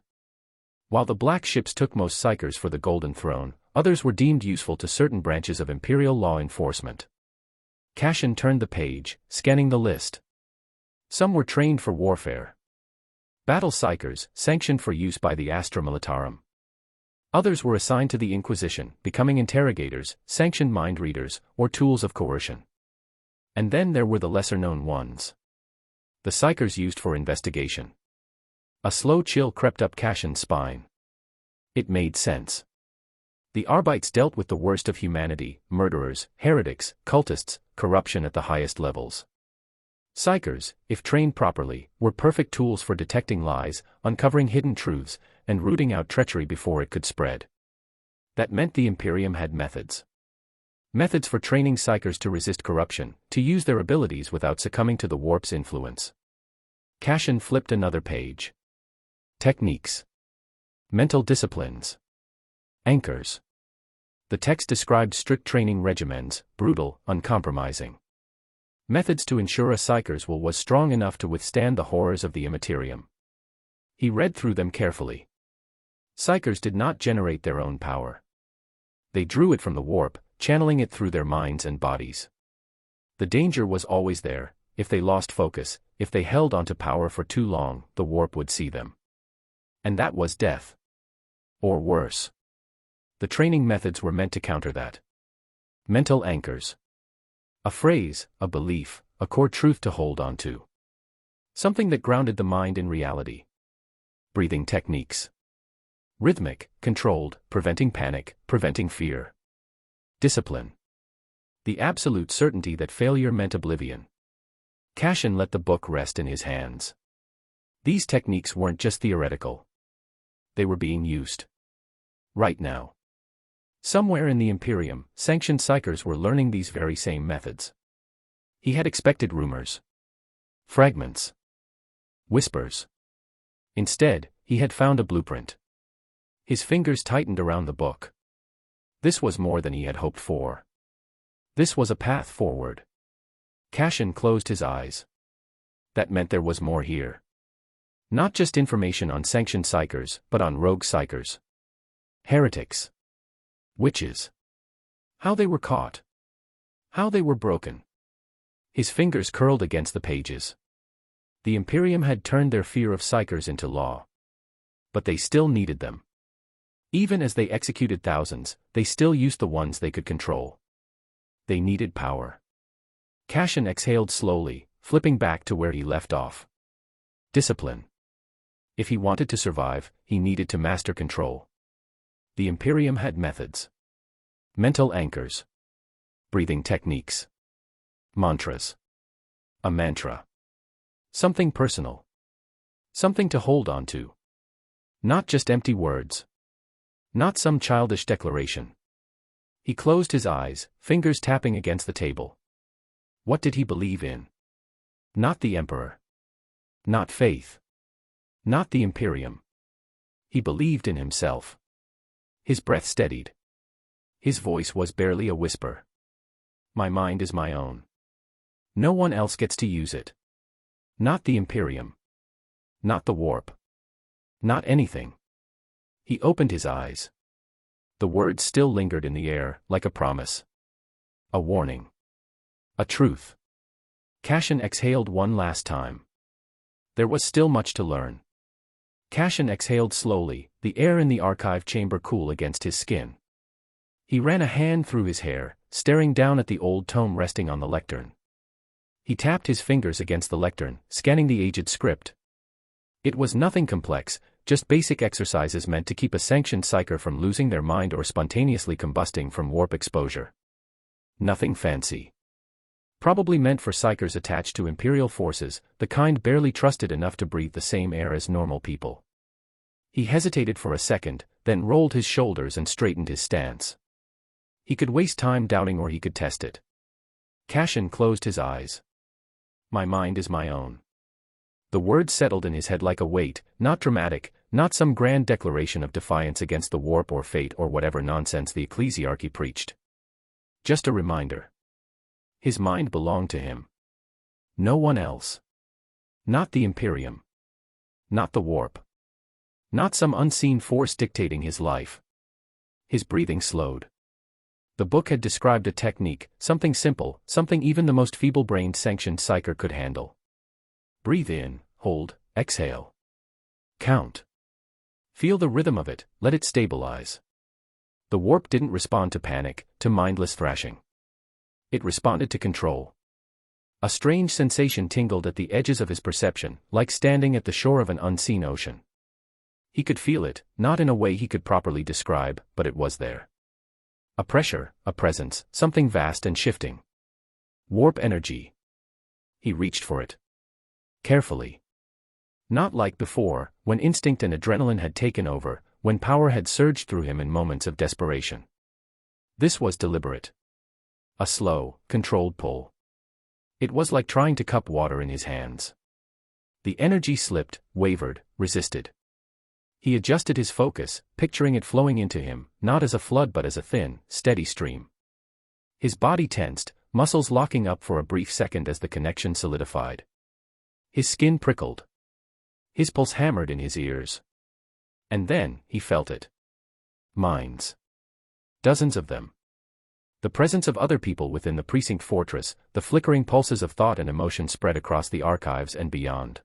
While the black ships took most psykers for the Golden Throne, others were deemed useful to certain branches of Imperial law enforcement. Cassian turned the page, scanning the list. Some were trained for warfare. Battle psykers, sanctioned for use by the Astra Militarum. Others were assigned to the Inquisition, becoming interrogators, sanctioned mind readers, or tools of coercion. And then there were the lesser-known ones. The psykers used for investigation. A slow chill crept up Cassian's spine. It made sense. The Arbites dealt with the worst of humanity: murderers, heretics, cultists, corruption at the highest levels. Psykers, if trained properly, were perfect tools for detecting lies, uncovering hidden truths, and rooting out treachery before it could spread. That meant the Imperium had methods. Methods for training psychers to resist corruption, to use their abilities without succumbing to the warp's influence. Cashin flipped another page. Techniques. Mental disciplines. Anchors. The text described strict training regimens, brutal, uncompromising. Methods to ensure a psycher's will was strong enough to withstand the horrors of the immaterium. He read through them carefully. Psychers did not generate their own power. They drew it from the warp, channeling it through their minds and bodies. The danger was always there: if they lost focus, if they held onto power for too long, the warp would see them. And that was death. Or worse. The training methods were meant to counter that. Mental anchors. A phrase, a belief, a core truth to hold on to. Something that grounded the mind in reality. Breathing techniques. Rhythmic, controlled, preventing panic, preventing fear. Discipline. The absolute certainty that failure meant oblivion. Cashin let the book rest in his hands. These techniques weren't just theoretical. They were being used. Right now. Somewhere in the Imperium, sanctioned psychers were learning these very same methods. He had expected rumors. Fragments. Whispers. Instead, he had found a blueprint. His fingers tightened around the book. This was more than he had hoped for. This was a path forward. Cashin closed his eyes. That meant there was more here. Not just information on sanctioned psychers, but on rogue psychers. Heretics. Witches. How they were caught. How they were broken. His fingers curled against the pages. The Imperium had turned their fear of psychers into law. But they still needed them. Even as they executed thousands, they still used the ones they could control. They needed power. Cashin exhaled slowly, flipping back to where he left off. Discipline. If he wanted to survive, he needed to master control. The Imperium had methods. Mental anchors. Breathing techniques. Mantras. A mantra. Something personal. Something to hold on to. Not just empty words. Not some childish declaration. He closed his eyes, fingers tapping against the table. What did he believe in? Not the Emperor. Not faith. Not the Imperium. He believed in himself. His breath steadied. His voice was barely a whisper. My mind is my own. No one else gets to use it. Not the Imperium. Not the warp. Not anything. He opened his eyes. The words still lingered in the air, like a promise. A warning. A truth. Cashin exhaled one last time. There was still much to learn. Cashin exhaled slowly, the air in the archive chamber cool against his skin. He ran a hand through his hair, staring down at the old tome resting on the lectern. He tapped his fingers against the lectern, scanning the aged script. It was nothing complex, just basic exercises meant to keep a sanctioned psycher from losing their mind or spontaneously combusting from warp exposure. Nothing fancy. Probably meant for psychers attached to Imperial forces, the kind barely trusted enough to breathe the same air as normal people. He hesitated for a second, then rolled his shoulders and straightened his stance. He could waste time doubting or he could test it. Cashin closed his eyes. My mind is my own. The words settled in his head like a weight, not dramatic, not some grand declaration of defiance against the warp or fate or whatever nonsense the ecclesiarchy preached. Just a reminder. His mind belonged to him. No one else. Not the Imperium. Not the warp. Not some unseen force dictating his life. His breathing slowed. The book had described a technique, something simple, something even the most feeble-brained sanctioned psycher could handle. Breathe in, hold, exhale. Count. Feel the rhythm of it, let it stabilize. The warp didn't respond to panic, to mindless thrashing. It responded to control. A strange sensation tingled at the edges of his perception, like standing at the shore of an unseen ocean. He could feel it, not in a way he could properly describe, but it was there. A pressure, a presence, something vast and shifting. Warp energy. He reached for it. Carefully. Not like before, when instinct and adrenaline had taken over, when power had surged through him in moments of desperation. This was deliberate. A slow, controlled pull. It was like trying to cup water in his hands. The energy slipped, wavered, resisted. He adjusted his focus, picturing it flowing into him, not as a flood but as a thin, steady stream. His body tensed, muscles locking up for a brief second as the connection solidified. His skin prickled. His pulse hammered in his ears. And then, he felt it. Minds. Dozens of them. The presence of other people within the precinct fortress, the flickering pulses of thought and emotion spread across the archives and beyond.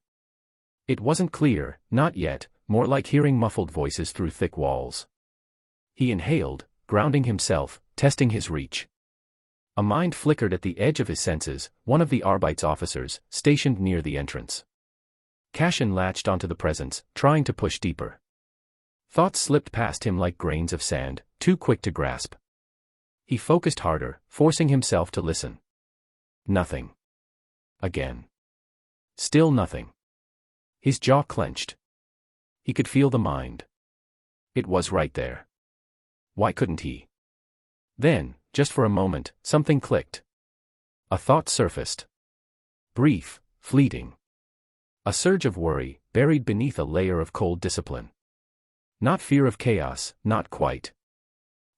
It wasn't clear, not yet, more like hearing muffled voices through thick walls. He inhaled, grounding himself, testing his reach. A mind flickered at the edge of his senses, one of the Arbeit's officers, stationed near the entrance. Cashin latched onto the presence, trying to push deeper. Thoughts slipped past him like grains of sand, too quick to grasp. He focused harder, forcing himself to listen. Nothing. Again. Still nothing. His jaw clenched. He could feel the mind. It was right there. Why couldn't he? Then, just for a moment, something clicked. A thought surfaced. Brief, fleeting. A surge of worry, buried beneath a layer of cold discipline. Not fear of chaos, not quite.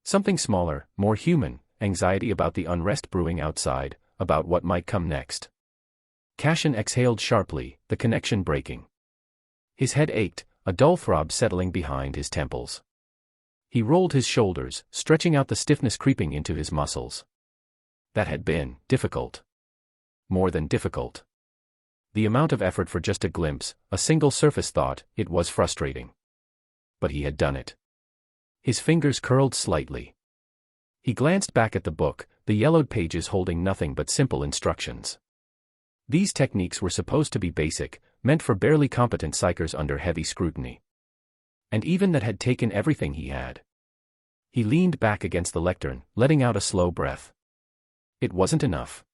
Something smaller, more human, anxiety about the unrest brewing outside, about what might come next. Cashin exhaled sharply, the connection breaking. His head ached, a dull throb settling behind his temples. He rolled his shoulders, stretching out the stiffness creeping into his muscles. That had been difficult. More than difficult. The amount of effort for just a glimpse, a single surface thought, it was frustrating. But he had done it. His fingers curled slightly. He glanced back at the book, the yellowed pages holding nothing but simple instructions. These techniques were supposed to be basic, meant for barely competent psychers under heavy scrutiny. And even that had taken everything he had. He leaned back against the lectern, letting out a slow breath. It wasn't enough.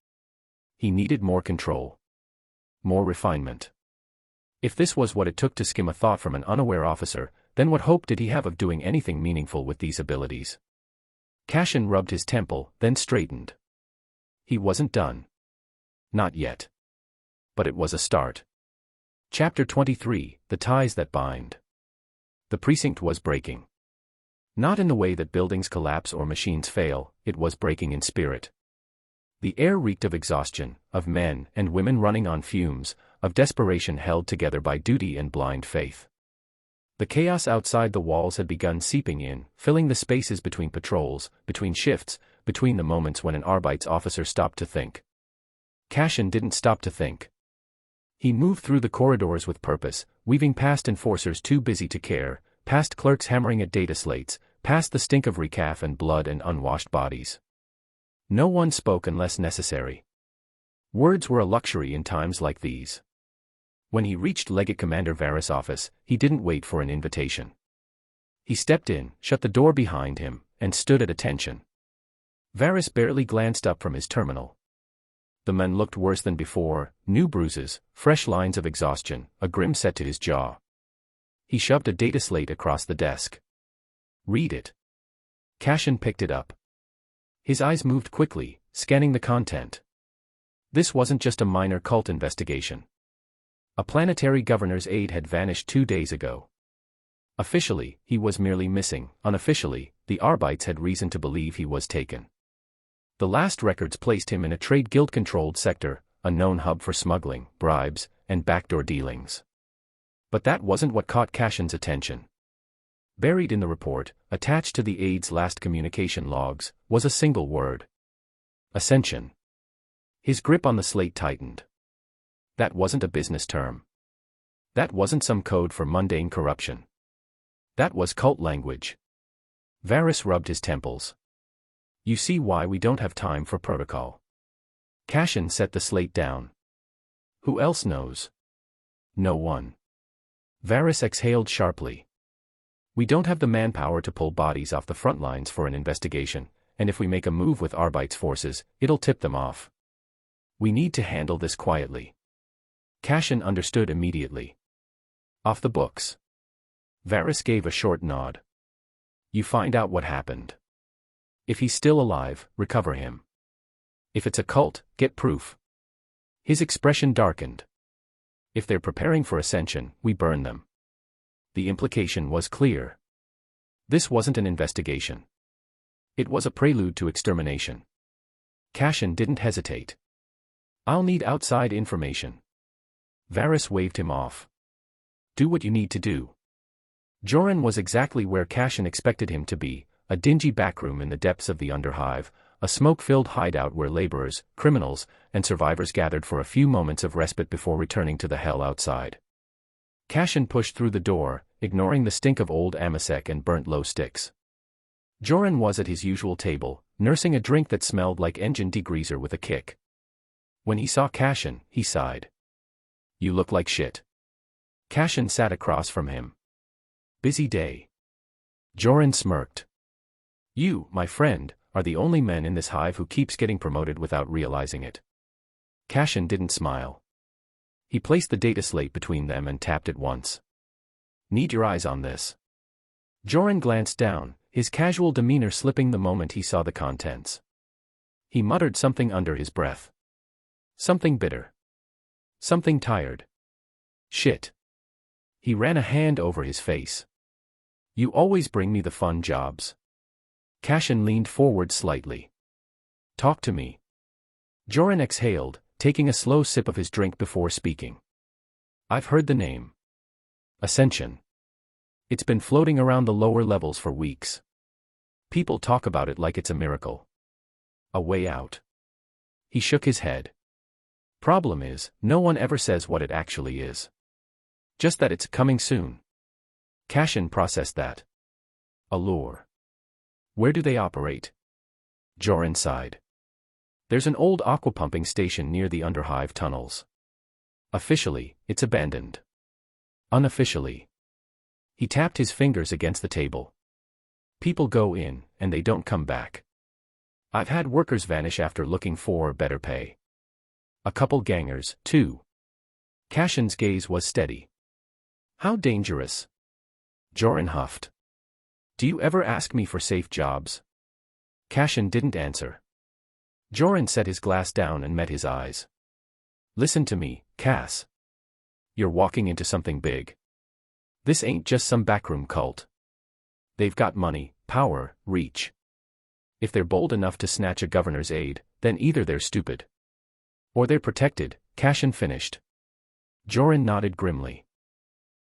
He needed more control. More refinement. If this was what it took to skim a thought from an unaware officer, then what hope did he have of doing anything meaningful with these abilities? Cashin rubbed his temple, then straightened. He wasn't done. Not yet. But it was a start. Chapter 23, The Ties That Bind. The precinct was breaking. Not in the way that buildings collapse or machines fail, it was breaking in spirit. The air reeked of exhaustion, of men and women running on fumes, of desperation held together by duty and blind faith. The chaos outside the walls had begun seeping in, filling the spaces between patrols, between shifts, between the moments when an Arbeit's officer stopped to think. Cashin didn't stop to think. He moved through the corridors with purpose, weaving past enforcers too busy to care, past clerks hammering at data slates, past the stink of recaf and blood and unwashed bodies. No one spoke unless necessary. Words were a luxury in times like these. When he reached Legate Commander Varys' office, he didn't wait for an invitation. He stepped in, shut the door behind him, and stood at attention. Varys barely glanced up from his terminal. The man looked worse than before, new bruises, fresh lines of exhaustion, a grim set to his jaw. He shoved a data slate across the desk. Read it. Cashin picked it up. His eyes moved quickly, scanning the content. This wasn't just a minor cult investigation. A planetary governor's aide had vanished 2 days ago. Officially, he was merely missing. Unofficially, the Arbeits had reason to believe he was taken. The last records placed him in a trade guild-controlled sector, a known hub for smuggling, bribes, and backdoor dealings. But that wasn't what caught Cashin's attention. Buried in the report, attached to the aide's last communication logs, was a single word. Ascension. His grip on the slate tightened. That wasn't a business term. That wasn't some code for mundane corruption. That was cult language. Varys rubbed his temples. You see why we don't have time for protocol. Cashin set the slate down. Who else knows? No one. Varys exhaled sharply. We don't have the manpower to pull bodies off the front lines for an investigation, and if we make a move with Arbeit's forces, it'll tip them off. We need to handle this quietly. Cashin understood immediately. Off the books. Varys gave a short nod. You find out what happened. If he's still alive, recover him. If it's a cult, get proof. His expression darkened. If they're preparing for ascension, we burn them. The implication was clear. This wasn't an investigation. It was a prelude to extermination. Cashin didn't hesitate. I'll need outside information. Varys waved him off. Do what you need to do. Joran was exactly where Cashin expected him to be, a dingy backroom in the depths of the Underhive, a smoke-filled hideout where laborers, criminals, and survivors gathered for a few moments of respite before returning to the hell outside. Cashin pushed through the door, ignoring the stink of old amasec and burnt low sticks. Joran was at his usual table, nursing a drink that smelled like engine degreaser with a kick. When he saw Cashin, he sighed. You look like shit. Cashin sat across from him. Busy day. Joran smirked. You, my friend, are the only men in this hive who keeps getting promoted without realizing it. Cashin didn't smile. He placed the data slate between them and tapped it once. Need your eyes on this. Joran glanced down, his casual demeanor slipping the moment he saw the contents. He muttered something under his breath. Something bitter. Something tired. Shit. He ran a hand over his face. You always bring me the fun jobs. Cashin leaned forward slightly. Talk to me. Joran exhaled, taking a slow sip of his drink before speaking. I've heard the name. Ascension. It's been floating around the lower levels for weeks. People talk about it like it's a miracle. A way out. He shook his head. Problem is, no one ever says what it actually is. Just that it's coming soon. Cashin processed that. Allure. Where do they operate? Joran sighed. There's an old aquapumping station near the Underhive tunnels. Officially, it's abandoned. Unofficially. He tapped his fingers against the table. People go in, and they don't come back. I've had workers vanish after looking for better pay. A couple gangers, too. Cashin's gaze was steady. How dangerous? Joran huffed. Do you ever ask me for safe jobs? Cashin didn't answer. Joran set his glass down and met his eyes. Listen to me, Cass. You're walking into something big. This ain't just some backroom cult. They've got money, power, reach. If they're bold enough to snatch a governor's aide, then either they're stupid. Or they're protected, Cashin finished. Joran nodded grimly.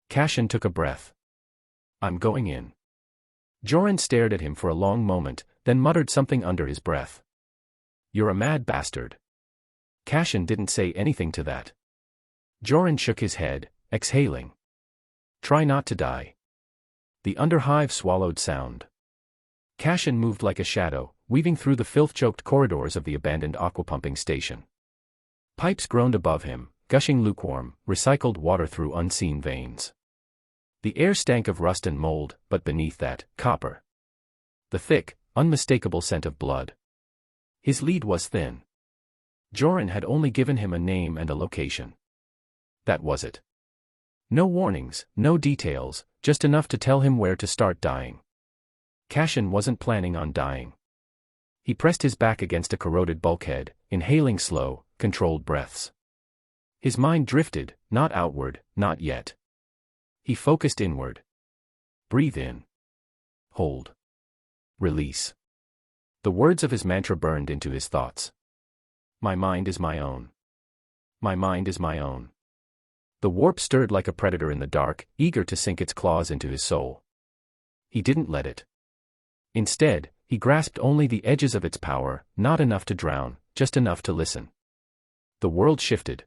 Cashin took a breath. I'm going in. Joran stared at him for a long moment, then muttered something under his breath. You're a mad bastard. Cashin didn't say anything to that. Joran shook his head, exhaling. Try not to die. The Underhive swallowed sound. Cashin moved like a shadow, weaving through the filth-choked corridors of the abandoned aquapumping station. Pipes groaned above him, gushing lukewarm, recycled water through unseen veins. The air stank of rust and mold, but beneath that, copper. The thick, unmistakable scent of blood. His lead was thin. Joran had only given him a name and a location. That was it. No warnings, no details, just enough to tell him where to start dying. Cashin wasn't planning on dying. He pressed his back against a corroded bulkhead, inhaling slow, controlled breaths. His mind drifted, not outward, not yet. He focused inward. Breathe in. Hold. Release. The words of his mantra burned into his thoughts. My mind is my own. My mind is my own. The warp stirred like a predator in the dark, eager to sink its claws into his soul. He didn't let it. Instead, he grasped only the edges of its power, not enough to drown, just enough to listen. The world shifted.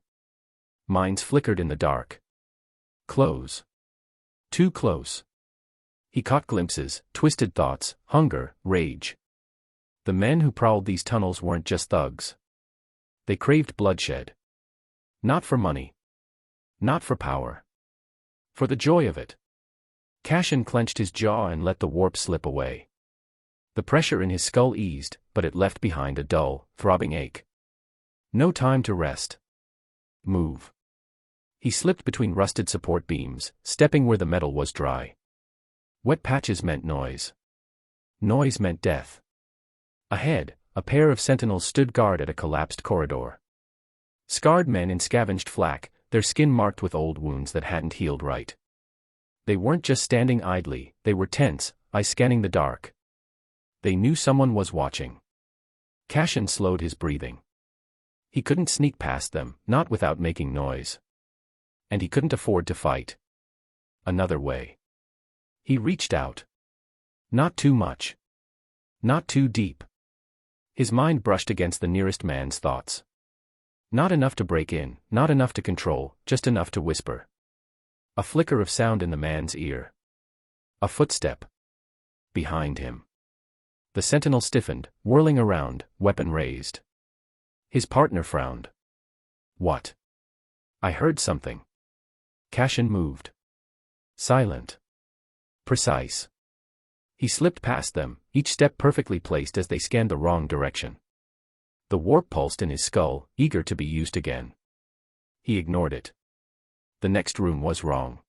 Minds flickered in the dark. Close. Too close. He caught glimpses, twisted thoughts, hunger, rage. The men who prowled these tunnels weren't just thugs. They craved bloodshed. Not for money. Not for power. For the joy of it. Cashin clenched his jaw and let the warp slip away. The pressure in his skull eased, but it left behind a dull, throbbing ache. No time to rest. Move. He slipped between rusted support beams, stepping where the metal was dry. Wet patches meant noise. Noise meant death. Ahead, a pair of sentinels stood guard at a collapsed corridor. Scarred men in scavenged flak, their skin marked with old wounds that hadn't healed right. They weren't just standing idly, they were tense, eyes scanning the dark. They knew someone was watching. Cassian slowed his breathing. He couldn't sneak past them, not without making noise. And he couldn't afford to fight. Another way. He reached out. Not too much. Not too deep. His mind brushed against the nearest man's thoughts. Not enough to break in, not enough to control, just enough to whisper. A flicker of sound in the man's ear. A footstep. Behind him. The sentinel stiffened, whirling around, weapon raised. His partner frowned. What? I heard something. Cassian moved. Silent. Precise. He slipped past them, each step perfectly placed as they scanned the wrong direction. The warp pulsed in his skull, eager to be used again. He ignored it. The next room was wrong.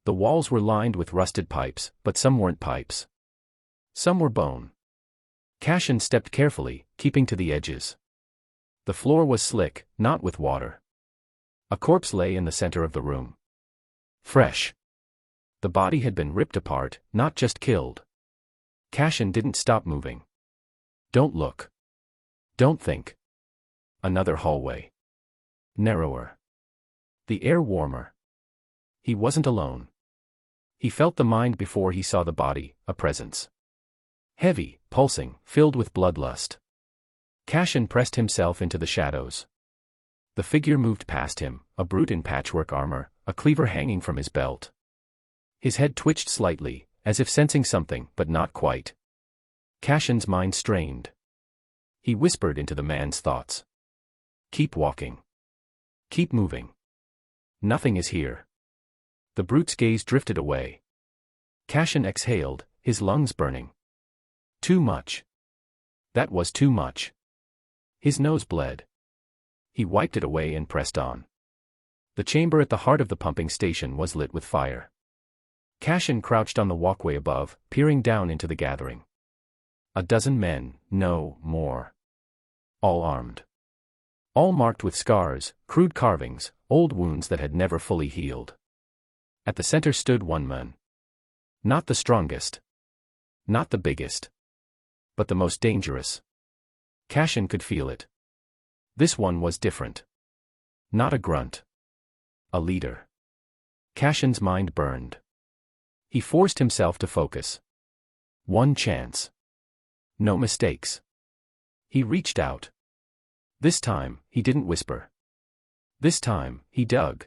The walls were lined with rusted pipes, but some weren't pipes. Some were bone. Cassian stepped carefully, keeping to the edges. The floor was slick, not with water. A corpse lay in the center of the room. Fresh. The body had been ripped apart, not just killed. Cassian didn't stop moving. Don't look. Don't think. Another hallway. Narrower. The air warmer. He wasn't alone. He felt the mind before he saw the body, a presence. Heavy, pulsing, filled with bloodlust. Cassian pressed himself into the shadows. The figure moved past him, a brute in patchwork armor, a cleaver hanging from his belt. His head twitched slightly, as if sensing something, but not quite. Cassian's mind strained. He whispered into the man's thoughts. Keep walking. Keep moving. Nothing is here. The brute's gaze drifted away. Cassian exhaled, his lungs burning. Too much. That was too much. His nose bled. He wiped it away and pressed on. The chamber at the heart of the pumping station was lit with fire. Cassian crouched on the walkway above, peering down into the gathering. A dozen men, no more. All armed. All marked with scars, crude carvings, old wounds that had never fully healed. At the center stood one man. Not the strongest. Not the biggest. But the most dangerous. Cassian could feel it. This one was different. Not a grunt. A leader. Cassian's mind burned. He forced himself to focus. One chance. No mistakes. He reached out. This time, he didn't whisper. This time, he dug.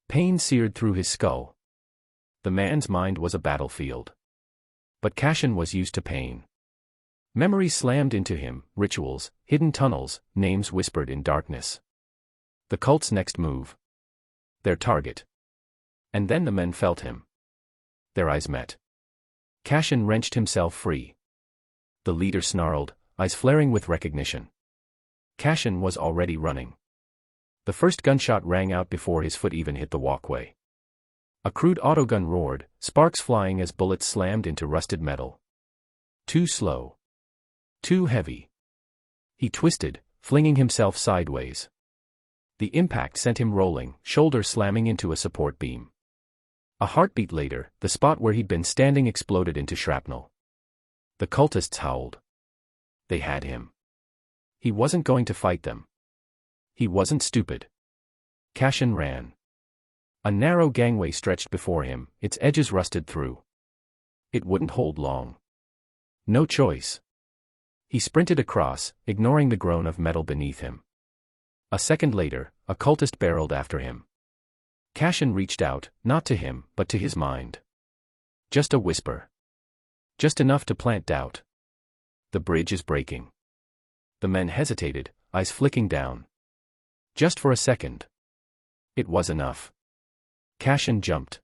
Pain seared through his skull. The man's mind was a battlefield. But Cassian was used to pain. Memories slammed into him, rituals, hidden tunnels, names whispered in darkness. The cult's next move. Their target. And then the men felt him. Their eyes met. Cassian wrenched himself free. The leader snarled, eyes flaring with recognition. Cassian was already running. The first gunshot rang out before his foot even hit the walkway. A crude autogun roared, sparks flying as bullets slammed into rusted metal. Too slow. Too heavy. He twisted, flinging himself sideways. The impact sent him rolling, shoulder slamming into a support beam. A heartbeat later, the spot where he'd been standing exploded into shrapnel. The cultists howled. They had him. He wasn't going to fight them. He wasn't stupid. Cassian ran. A narrow gangway stretched before him, its edges rusted through. It wouldn't hold long. No choice. He sprinted across, ignoring the groan of metal beneath him. A second later, a cultist barreled after him. Cassian reached out, not to him, but to his mind. Just a whisper. Just enough to plant doubt. The bridge is breaking. The men hesitated, eyes flicking down. Just for a second. It was enough. Cassian jumped.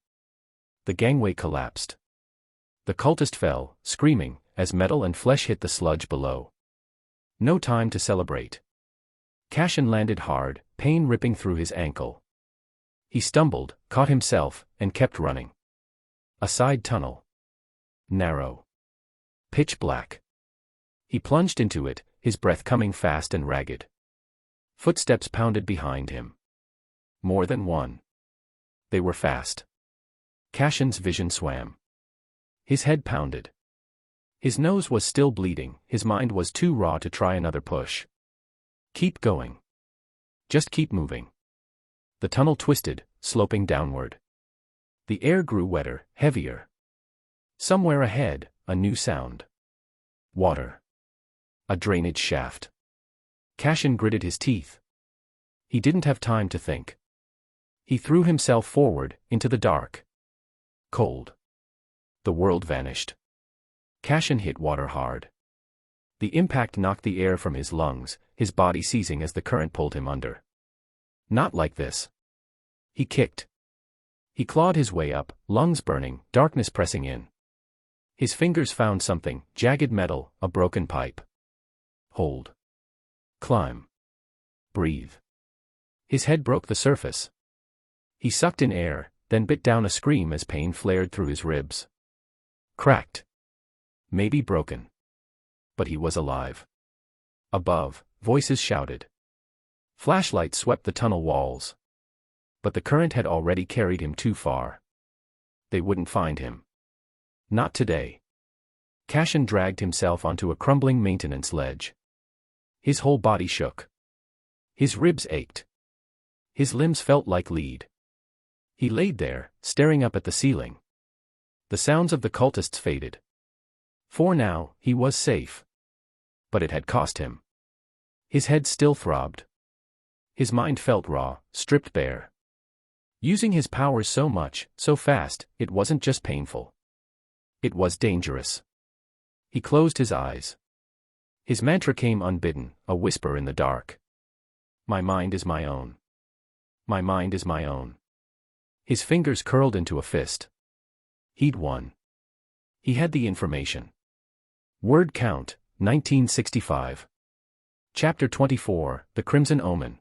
The gangway collapsed. The cultist fell, screaming, as metal and flesh hit the sludge below. No time to celebrate. Cassian landed hard, pain ripping through his ankle. He stumbled, caught himself, and kept running. A side tunnel. Narrow. Pitch black. He plunged into it, his breath coming fast and ragged. Footsteps pounded behind him. More than one. They were fast. Cashin's vision swam. His head pounded. His nose was still bleeding, his mind was too raw to try another push. Keep going. Just keep moving. The tunnel twisted, sloping downward. The air grew wetter, heavier. Somewhere ahead, a new sound. Water. A drainage shaft. Cashin gritted his teeth. He didn't have time to think. He threw himself forward, into the dark. Cold. The world vanished. Cashin hit water hard. The impact knocked the air from his lungs, his body seizing as the current pulled him under. Not like this. He kicked. He clawed his way up, lungs burning, darkness pressing in. His fingers found something, jagged metal, a broken pipe. Hold. Climb. Breathe. His head broke the surface. He sucked in air, then bit down a scream as pain flared through his ribs. Cracked. Maybe broken. But he was alive. Above, voices shouted. Flashlights swept the tunnel walls. But the current had already carried him too far. They wouldn't find him. Not today. Cashin dragged himself onto a crumbling maintenance ledge. His whole body shook. His ribs ached. His limbs felt like lead. He laid there, staring up at the ceiling. The sounds of the cultists faded. For now, he was safe. But it had cost him. His head still throbbed. His mind felt raw, stripped bare. Using his powers so much, so fast, it wasn't just painful. It was dangerous. He closed his eyes. His mantra came unbidden, a whisper in the dark. My mind is my own. My mind is my own. His fingers curled into a fist. He'd won. He had the information. Word count, 1965. Chapter 24, The Crimson Omen.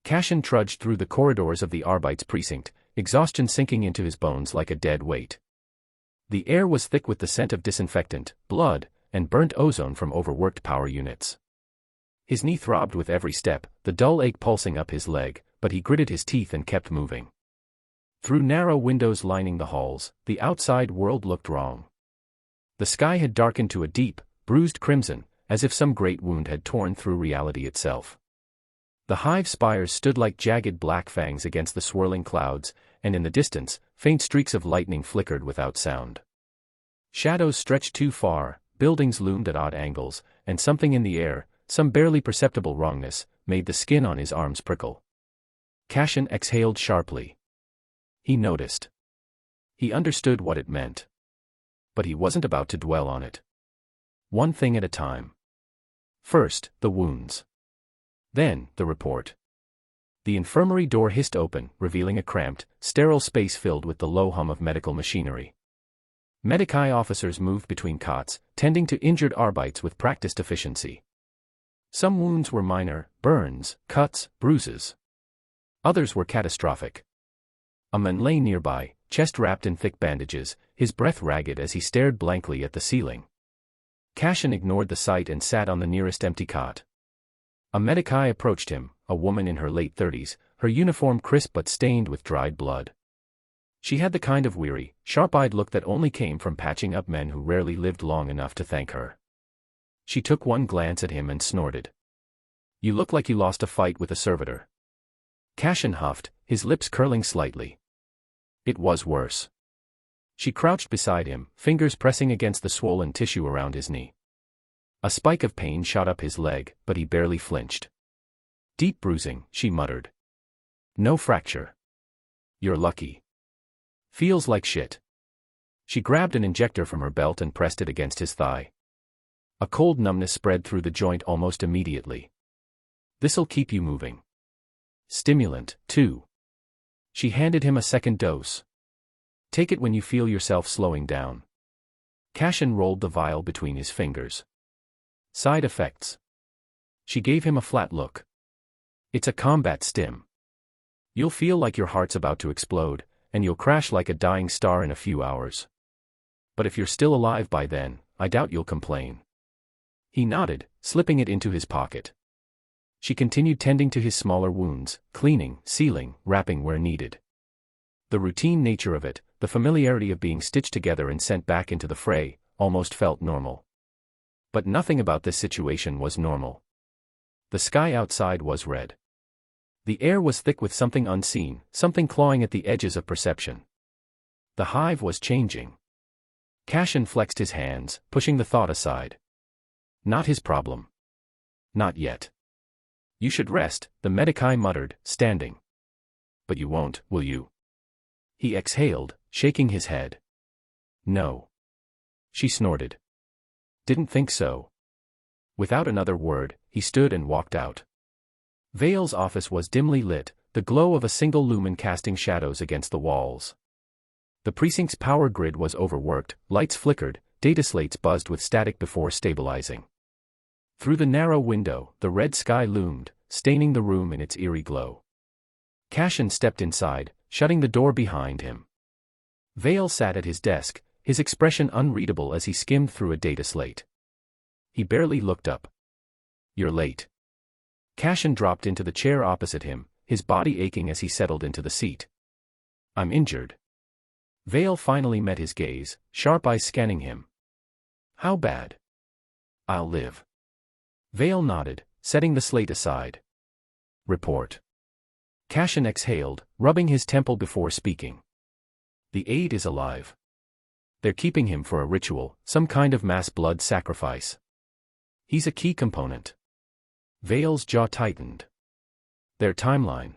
Cashin trudged through the corridors of the Arbite's precinct, exhaustion sinking into his bones like a dead weight. The air was thick with the scent of disinfectant, blood, and burnt ozone from overworked power units. His knee throbbed with every step, the dull ache pulsing up his leg, but he gritted his teeth and kept moving. Through narrow windows lining the halls, the outside world looked wrong. The sky had darkened to a deep, bruised crimson, as if some great wound had torn through reality itself. The hive spires stood like jagged black fangs against the swirling clouds, and in the distance, faint streaks of lightning flickered without sound. Shadows stretched too far, buildings loomed at odd angles, and something in the air, some barely perceptible wrongness, made the skin on his arms prickle. Cashin exhaled sharply. He noticed. He understood what it meant. But he wasn't about to dwell on it. One thing at a time. First, the wounds. Then, the report. The infirmary door hissed open, revealing a cramped, sterile space filled with the low hum of medical machinery. Medici officers moved between cots, tending to injured Arbites with practiced efficiency. Some wounds were minor, burns, cuts, bruises. Others were catastrophic. A man lay nearby, chest wrapped in thick bandages, his breath ragged as he stared blankly at the ceiling. Cashin ignored the sight and sat on the nearest empty cot. A medici approached him, a woman in her late 30s, her uniform crisp but stained with dried blood. She had the kind of weary, sharp-eyed look that only came from patching up men who rarely lived long enough to thank her. She took one glance at him and snorted. You look like you lost a fight with a servitor. Cashin huffed, his lips curling slightly. It was worse. She crouched beside him, fingers pressing against the swollen tissue around his knee. A spike of pain shot up his leg, but he barely flinched. Deep bruising, she muttered. No fracture. You're lucky. Feels like shit. She grabbed an injector from her belt and pressed it against his thigh. A cold numbness spread through the joint almost immediately. This'll keep you moving. Stimulant, too. She handed him a second dose. Take it when you feel yourself slowing down. Cashin rolled the vial between his fingers. Side effects. She gave him a flat look. It's a combat stim. You'll feel like your heart's about to explode, and you'll crash like a dying star in a few hours. But if you're still alive by then, I doubt you'll complain. He nodded, slipping it into his pocket. She continued tending to his smaller wounds, cleaning, sealing, wrapping where needed. The routine nature of it, the familiarity of being stitched together and sent back into the fray, almost felt normal. But nothing about this situation was normal. The sky outside was red. The air was thick with something unseen, something clawing at the edges of perception. The hive was changing. Cassian flexed his hands, pushing the thought aside. Not his problem. Not yet. You should rest, the Medicae muttered, standing. But you won't, will you? He exhaled, shaking his head. No. She snorted. Didn't think so. Without another word, he stood and walked out. Vale's office was dimly lit, the glow of a single lumen casting shadows against the walls. The precinct's power grid was overworked, lights flickered, data slates buzzed with static before stabilizing. Through the narrow window, the red sky loomed, staining the room in its eerie glow. Cassian stepped inside, shutting the door behind him. Vale sat at his desk, his expression unreadable as he skimmed through a data slate. He barely looked up. You're late. Cassian dropped into the chair opposite him, his body aching as he settled into the seat. I'm injured. Vale finally met his gaze, sharp eyes scanning him. How bad? I'll live. Vale nodded, setting the slate aside. Report. Cassian exhaled, rubbing his temple before speaking. The aide is alive. They're keeping him for a ritual, some kind of mass blood sacrifice. He's a key component. Vale's jaw tightened. Their timeline.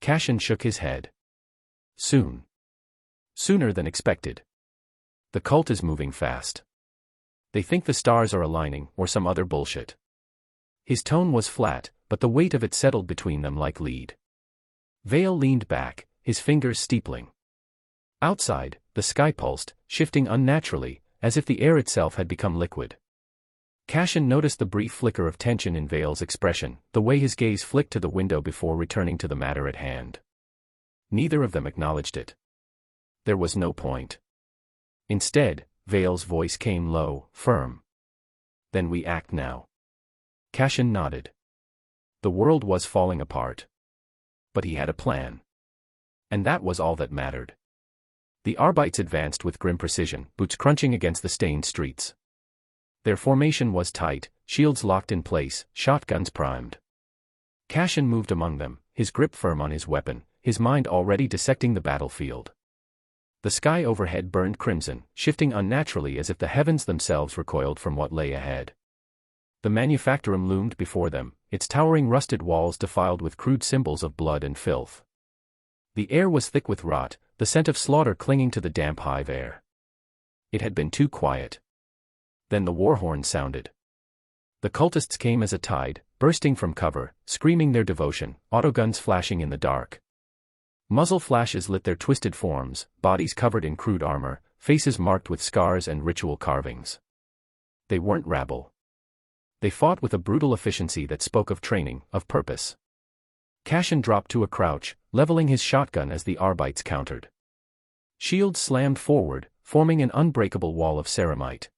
Cassian shook his head. Soon. Sooner than expected. The cult is moving fast. They think the stars are aligning, or some other bullshit. His tone was flat, but the weight of it settled between them like lead. Vale leaned back, his fingers steepling. Outside, the sky pulsed, shifting unnaturally, as if the air itself had become liquid. Cassian noticed the brief flicker of tension in Vale's expression, the way his gaze flicked to the window before returning to the matter at hand. Neither of them acknowledged it. There was no point. Instead, Vale's voice came low, firm. Then we act now. Cassian nodded. The world was falling apart. But he had a plan. And that was all that mattered. The Arbites advanced with grim precision, boots crunching against the stained streets. Their formation was tight, shields locked in place, shotguns primed. Cassian moved among them, his grip firm on his weapon, his mind already dissecting the battlefield. The sky overhead burned crimson, shifting unnaturally as if the heavens themselves recoiled from what lay ahead. The manufactorum loomed before them, its towering rusted walls defiled with crude symbols of blood and filth. The air was thick with rot, the scent of slaughter clinging to the damp hive air. It had been too quiet. Then the war horn sounded. The cultists came as a tide, bursting from cover, screaming their devotion, autoguns flashing in the dark. Muzzle flashes lit their twisted forms, bodies covered in crude armor, faces marked with scars and ritual carvings. They weren't rabble. They fought with a brutal efficiency that spoke of training, of purpose. Cassian dropped to a crouch, leveling his shotgun as the Arbites countered. Shields slammed forward, forming an unbreakable wall of ceramite.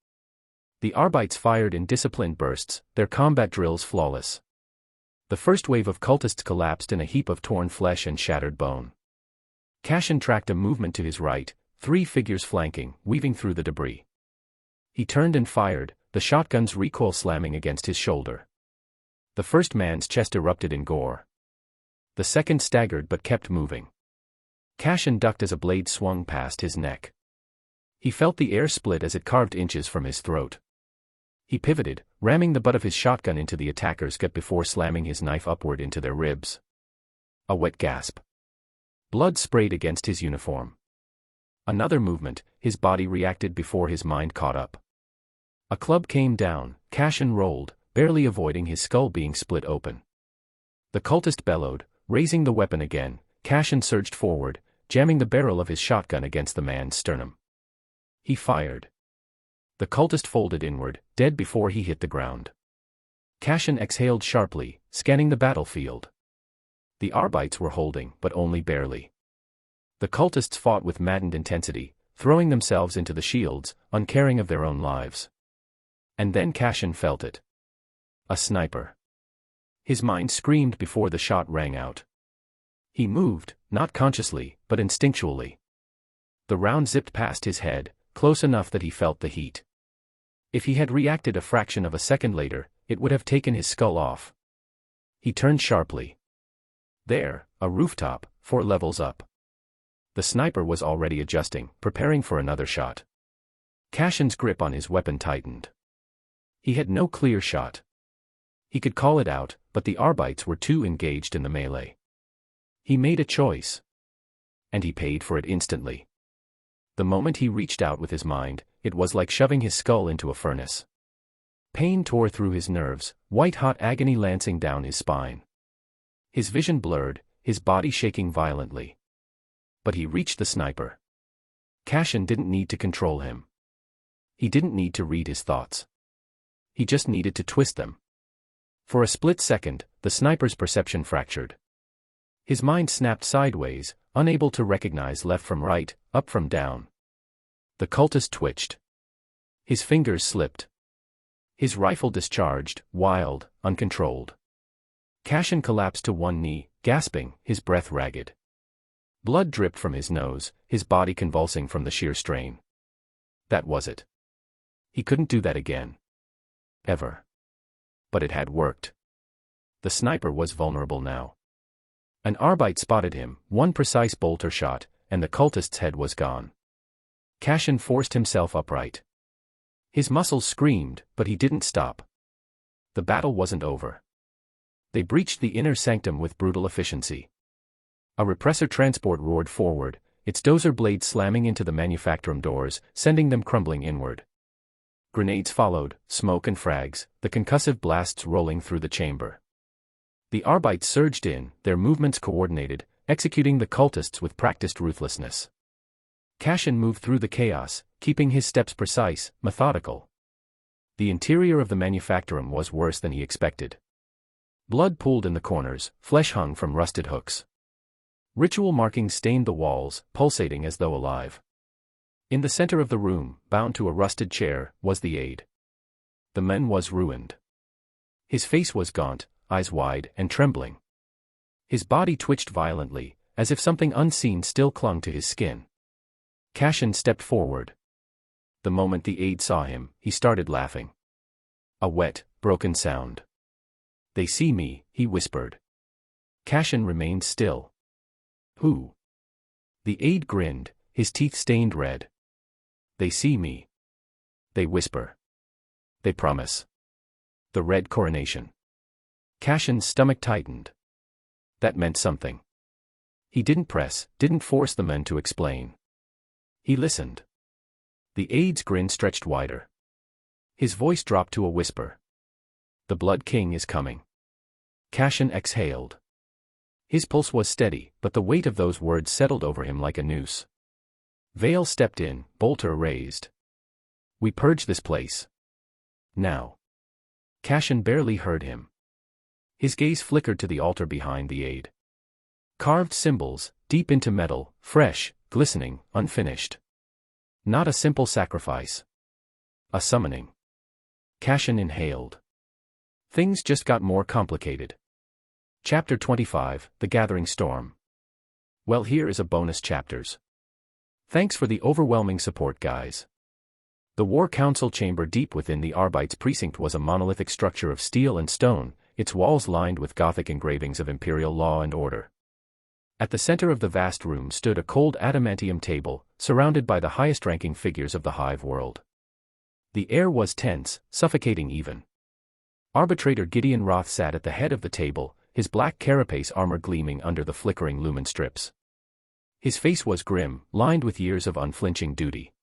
The Arbites fired in disciplined bursts, their combat drills flawless. The first wave of cultists collapsed in a heap of torn flesh and shattered bone. Cassian tracked a movement to his right, 3 figures flanking, weaving through the debris. He turned and fired, the shotgun's recoil slamming against his shoulder. The first man's chest erupted in gore. The second staggered but kept moving. Cassian ducked as a blade swung past his neck. He felt the air split as it carved inches from his throat. He pivoted, ramming the butt of his shotgun into the attacker's gut before slamming his knife upward into their ribs. A wet gasp. Blood sprayed against his uniform. Another movement, his body reacted before his mind caught up. A club came down, Cassian rolled, barely avoiding his skull being split open. The cultist bellowed, raising the weapon again. Cassian surged forward, jamming the barrel of his shotgun against the man's sternum. He fired. The cultist folded inward, dead before he hit the ground. Cassian exhaled sharply, scanning the battlefield. The Arbites were holding, but only barely. The cultists fought with maddened intensity, throwing themselves into the shields, uncaring of their own lives. And then Cashin felt it. A sniper. His mind screamed before the shot rang out. He moved, not consciously, but instinctually. The round zipped past his head, close enough that he felt the heat. If he had reacted a fraction of a second later, it would have taken his skull off. He turned sharply. There, a rooftop, 4 levels up. The sniper was already adjusting, preparing for another shot. Cashin's grip on his weapon tightened. He had no clear shot. He could call it out, but the Arbites were too engaged in the melee. He made a choice. And he paid for it instantly. The moment he reached out with his mind, it was like shoving his skull into a furnace. Pain tore through his nerves, white-hot agony lancing down his spine. His vision blurred, his body shaking violently. But he reached the sniper. Cashin didn't need to control him. He didn't need to read his thoughts. He just needed to twist them. For a split second, the sniper's perception fractured. His mind snapped sideways, unable to recognize left from right, up from down. The cultist twitched. His fingers slipped. His rifle discharged, wild, uncontrolled. Cashin collapsed to one knee, gasping, his breath ragged. Blood dripped from his nose, his body convulsing from the sheer strain. That was it. He couldn't do that again. Ever. But it had worked. The sniper was vulnerable now. An Arbite spotted him, one precise bolter shot, and the cultist's head was gone. Cashin forced himself upright. His muscles screamed, but he didn't stop. The battle wasn't over. They breached the inner sanctum with brutal efficiency. A repressor transport roared forward, its dozer blade slamming into the manufactorum doors, sending them crumbling inward. Grenades followed, smoke and frags, the concussive blasts rolling through the chamber. The Arbites surged in, their movements coordinated, executing the cultists with practiced ruthlessness. Cashin moved through the chaos, keeping his steps precise, methodical. The interior of the manufactorum was worse than he expected. Blood pooled in the corners, flesh hung from rusted hooks. Ritual markings stained the walls, pulsating as though alive. In the center of the room, bound to a rusted chair, was the aide. The man was ruined. His face was gaunt, eyes wide and trembling. His body twitched violently, as if something unseen still clung to his skin. Cashin stepped forward. The moment the aide saw him, he started laughing. A wet, broken sound. "They see me," he whispered. Cashin remained still. "Who?" The aide grinned, his teeth stained red. "They see me. They whisper. They promise. The red coronation." Cashin's stomach tightened. That meant something. He didn't press, didn't force the men to explain. He listened. The aide's grin stretched wider. His voice dropped to a whisper. "The Blood King is coming." Cashin exhaled. His pulse was steady, but the weight of those words settled over him like a noose. Vale stepped in, bolter raised. "We purge this place. Now." Cashin barely heard him. His gaze flickered to the altar behind the aide. Carved symbols, deep into metal, fresh, glistening, unfinished. Not a simple sacrifice. A summoning. Cashin inhaled. Things just got more complicated. Chapter 25, The Gathering Storm. Well, here is a bonus chapters. Thanks for the overwhelming support, guys. The War Council chamber deep within the Arbites precinct was a monolithic structure of steel and stone, its walls lined with Gothic engravings of imperial law and order. At the center of the vast room stood a cold adamantium table, surrounded by the highest-ranking figures of the hive world. The air was tense, suffocating even. Arbitrator Gideon Roth sat at the head of the table, his black carapace armor gleaming under the flickering lumen strips. His face was grim, lined with years of unflinching duty.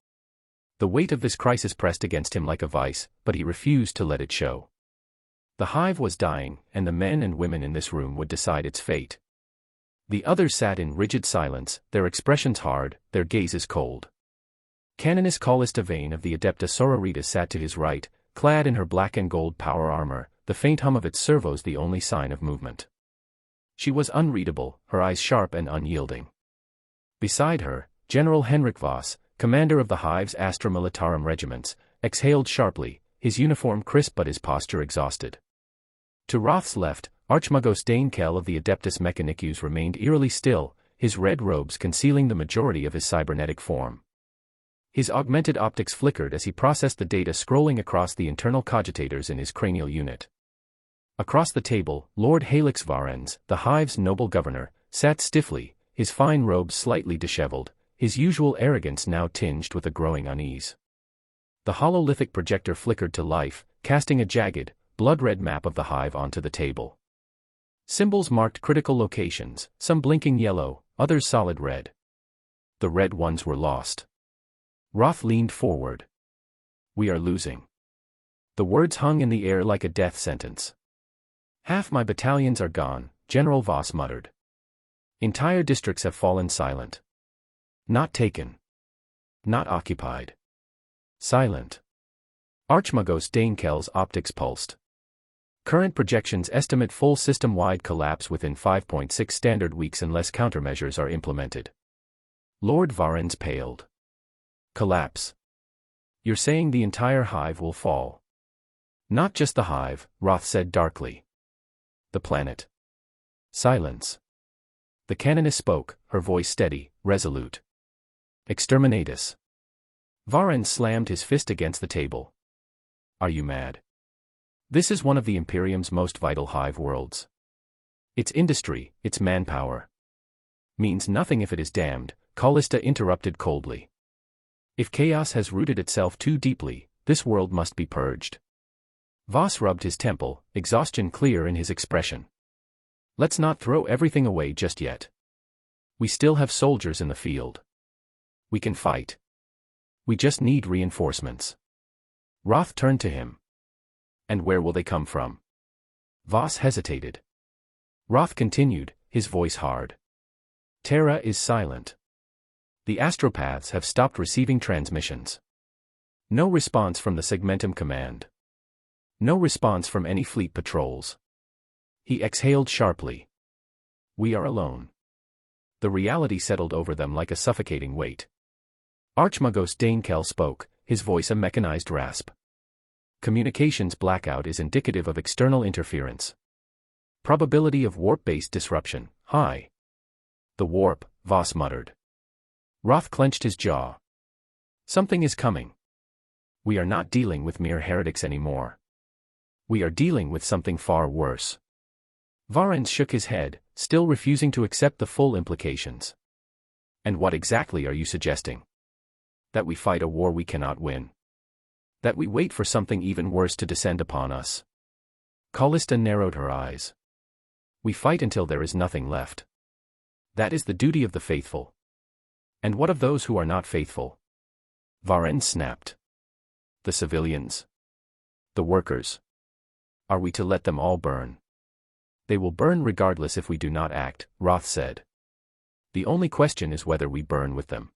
The weight of this crisis pressed against him like a vice, but he refused to let it show. The hive was dying, and the men and women in this room would decide its fate. The others sat in rigid silence, their expressions hard, their gazes cold. Canoness Callista Vane of the Adepta Sororita sat to his right, clad in her black and gold power armor, the faint hum of its servos the only sign of movement. She was unreadable, her eyes sharp and unyielding. Beside her, General Henrik Voss, commander of the Hive's Astra Militarum regiments, exhaled sharply, his uniform crisp but his posture exhausted. To Roth's left, Archmagos Danekel of the Adeptus Mechanicus remained eerily still, his red robes concealing the majority of his cybernetic form. His augmented optics flickered as he processed the data scrolling across the internal cogitators in his cranial unit. Across the table, Lord Halix Varens, the Hive's noble governor, sat stiffly, his fine robes slightly disheveled, his usual arrogance now tinged with a growing unease. The hololithic projector flickered to life, casting a jagged, blood-red map of the Hive onto the table. Symbols marked critical locations, some blinking yellow, others solid red. The red ones were lost. Roth leaned forward. "We are losing." The words hung in the air like a death sentence. "Half my battalions are gone," General Voss muttered. "Entire districts have fallen silent. Not taken. Not occupied. Silent." Archmagos Danekel's optics pulsed. Current projections estimate full system-wide collapse within 5.6 standard weeks unless countermeasures are implemented. Lord Varens paled. "Collapse? You're saying the entire Hive will fall?" "Not just the Hive," Roth said darkly. "The planet." Silence. The canoness spoke, her voice steady, resolute. "Exterminatus." Varens slammed his fist against the table. "Are you mad? This is one of the Imperium's most vital Hive worlds. Its industry, its manpower. Means nothing if it is damned," Callista interrupted coldly. "If chaos has rooted itself too deeply, this world must be purged." Voss rubbed his temple, exhaustion clear in his expression. "Let's not throw everything away just yet. We still have soldiers in the field. We can fight. We just need reinforcements." Roth turned to him. "And where will they come from?" Voss hesitated. Roth continued, his voice hard. "Terra is silent. The astropaths have stopped receiving transmissions. No response from the Segmentum Command. No response from any fleet patrols." He exhaled sharply. "We are alone." The reality settled over them like a suffocating weight. Archmagos Danekel spoke, his voice a mechanized rasp. "Communications blackout is indicative of external interference. Probability of warp-based disruption, high." "The warp," Voss muttered. Roth clenched his jaw. "Something is coming. We are not dealing with mere heretics anymore. We are dealing with something far worse." Varens shook his head, still refusing to accept the full implications. "And what exactly are you suggesting? That we fight a war we cannot win? That we wait for something even worse to descend upon us?" Callista narrowed her eyes. "We fight until there is nothing left. That is the duty of the faithful." "And what of those who are not faithful?" Varens snapped. "The civilians? The workers? Are we to let them all burn?" "They will burn regardless if we do not act," Roth said. "The only question is whether we burn with them."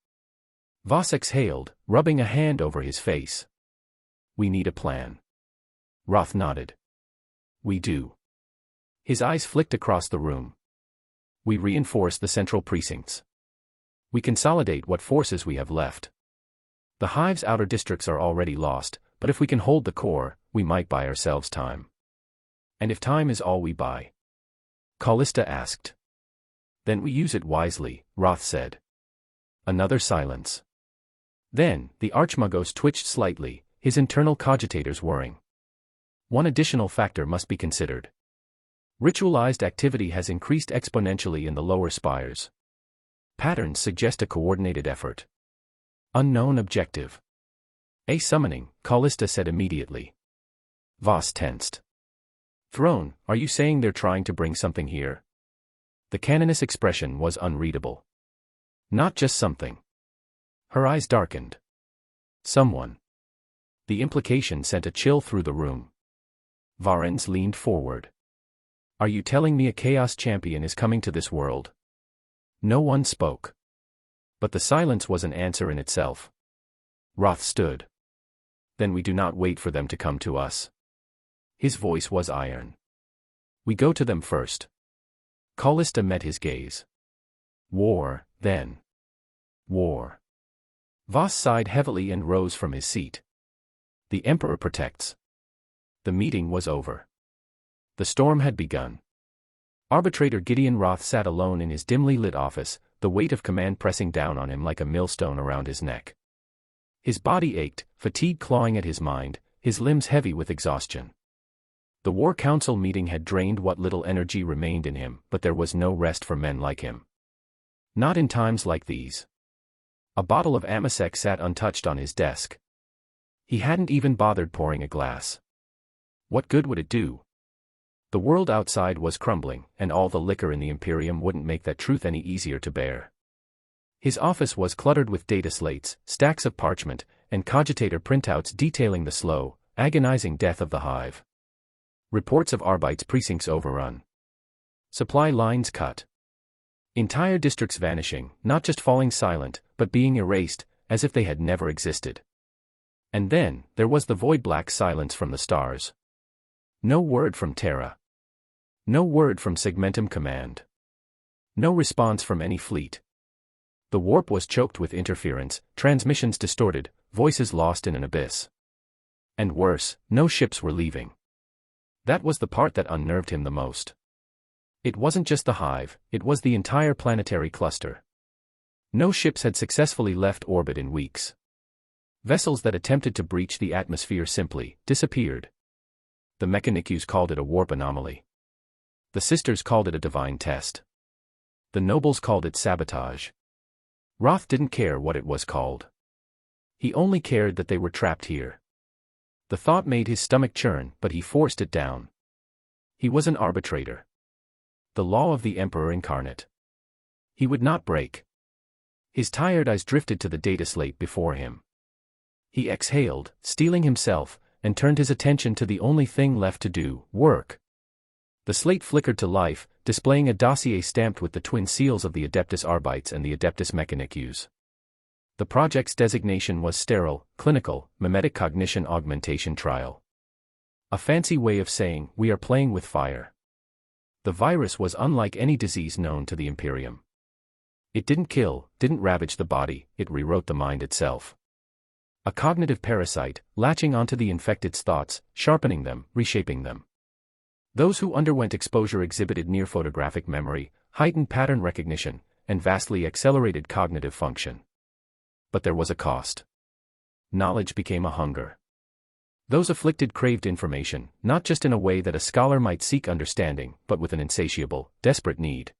Voss exhaled, rubbing a hand over his face. "We need a plan." Roth nodded. "We do." His eyes flicked across the room. "We reinforce the central precincts. We consolidate what forces we have left. The Hive's outer districts are already lost, but if we can hold the core, we might buy ourselves time." "And if time is all we buy?" Callista asked. "Then we use it wisely," Roth said. Another silence. Then, the Archmagos twitched slightly, his internal cogitators whirring. One additional factor must be considered. Ritualized activity has increased exponentially in the lower spires. Patterns suggest a coordinated effort. Unknown objective. "A summoning," Callista said immediately. Voss tensed. "Throne, are you saying they're trying to bring something here?" The canoness expression was unreadable. "Not just something." Her eyes darkened. "Someone." The implication sent a chill through the room. Varens leaned forward. "Are you telling me a chaos champion is coming to this world?" No one spoke. But the silence was an answer in itself. Roth stood. "Then we do not wait for them to come to us." His voice was iron. "We go to them first." Callista met his gaze. "War, then." "War." Voss sighed heavily and rose from his seat. The Emperor protects. The meeting was over. The storm had begun. Arbitrator Gideon Roth sat alone in his dimly lit office, the weight of command pressing down on him like a millstone around his neck. His body ached, fatigue clawing at his mind, his limbs heavy with exhaustion. The War Council meeting had drained what little energy remained in him, but there was no rest for men like him. Not in times like these. A bottle of Amasec sat untouched on his desk. He hadn't even bothered pouring a glass. What good would it do? The world outside was crumbling, and all the liquor in the Imperium wouldn't make that truth any easier to bear. His office was cluttered with data slates, stacks of parchment, and cogitator printouts detailing the slow, agonizing death of the hive. Reports of Arbite's precincts overrun. Supply lines cut. Entire districts vanishing, not just falling silent, but being erased, as if they had never existed. And then, there was the void-black silence from the stars. No word from Terra. No word from Segmentum Command. No response from any fleet. The warp was choked with interference, transmissions distorted, voices lost in an abyss. And worse, no ships were leaving. That was the part that unnerved him the most. It wasn't just the hive, it was the entire planetary cluster. No ships had successfully left orbit in weeks. Vessels that attempted to breach the atmosphere simply disappeared. The Mechanicus called it a warp anomaly. The Sisters called it a divine test. The nobles called it sabotage. Roth didn't care what it was called. He only cared that they were trapped here. The thought made his stomach churn, but he forced it down. He was an arbitrator. The law of the Emperor incarnate. He would not break. His tired eyes drifted to the data slate before him. He exhaled, steeling himself, and turned his attention to the only thing left to do, work. The slate flickered to life, displaying a dossier stamped with the twin seals of the Adeptus Arbites and the Adeptus Mechanicus. The project's designation was Sterile, Clinical, Mimetic Cognition Augmentation Trial. A fancy way of saying, we are playing with fire. The virus was unlike any disease known to the Imperium. It didn't kill, didn't ravage the body, it rewrote the mind itself. A cognitive parasite, latching onto the infected's thoughts, sharpening them, reshaping them. Those who underwent exposure exhibited near photographic memory, heightened pattern recognition, and vastly accelerated cognitive function. But there was a cost. Knowledge became a hunger. Those afflicted craved information, not just in a way that a scholar might seek understanding, but with an insatiable, desperate need.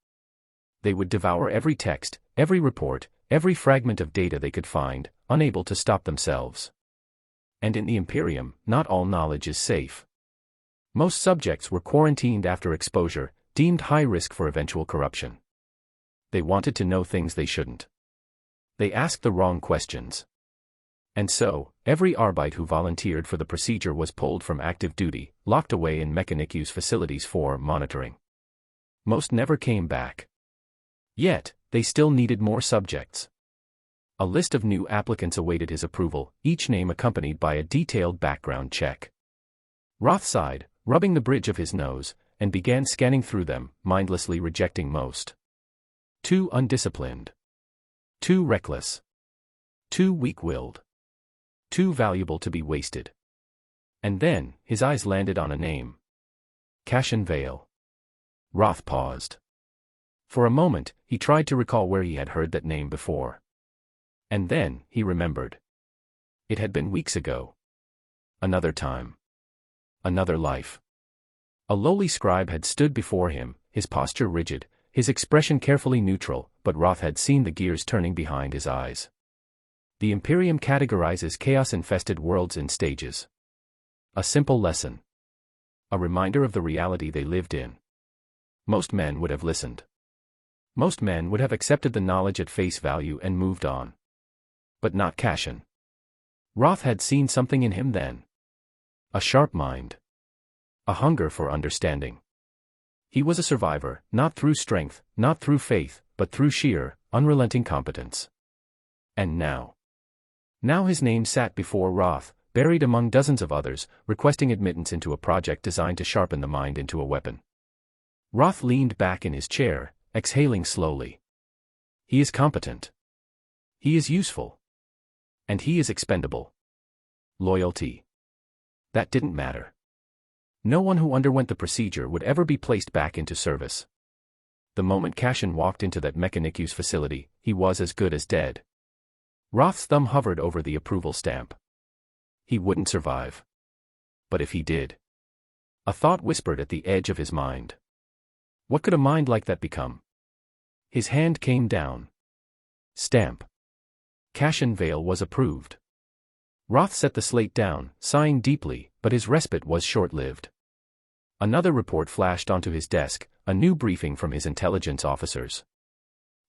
They would devour every text, every report, every fragment of data they could find, unable to stop themselves. And in the Imperium, not all knowledge is safe. Most subjects were quarantined after exposure, deemed high risk for eventual corruption. They wanted to know things they shouldn't. They asked the wrong questions. And so, every Arbite who volunteered for the procedure was pulled from active duty, locked away in Mechanicus facilities for monitoring. Most never came back. Yet, they still needed more subjects. A list of new applicants awaited his approval, each name accompanied by a detailed background check. Roth sighed, rubbing the bridge of his nose, and began scanning through them, mindlessly rejecting most. Too undisciplined. Too reckless. Too weak-willed. Too valuable to be wasted. And then, his eyes landed on a name. Cassian Vale. Roth paused. For a moment, he tried to recall where he had heard that name before. And then, he remembered. It had been weeks ago. Another time. Another life. A lowly scribe had stood before him, his posture rigid, his expression carefully neutral, but Roth had seen the gears turning behind his eyes. The Imperium categorizes chaos-infested worlds in stages. A simple lesson. A reminder of the reality they lived in. Most men would have listened. Most men would have accepted the knowledge at face value and moved on. But not Cassian. Roth had seen something in him then. A sharp mind. A hunger for understanding. He was a survivor, not through strength, not through faith, but through sheer, unrelenting competence. And now. Now his name sat before Roth, buried among dozens of others, requesting admittance into a project designed to sharpen the mind into a weapon. Roth leaned back in his chair, exhaling slowly. He is competent. He is useful. And he is expendable. Loyalty. That didn't matter. No one who underwent the procedure would ever be placed back into service. The moment Cashin walked into that Mechanicus facility, he was as good as dead. Roth's thumb hovered over the approval stamp. He wouldn't survive. But if he did? A thought whispered at the edge of his mind. What could a mind like that become? His hand came down. Stamp. Cashin Vale was approved. Roth set the slate down, sighing deeply, but his respite was short-lived. Another report flashed onto his desk, a new briefing from his intelligence officers.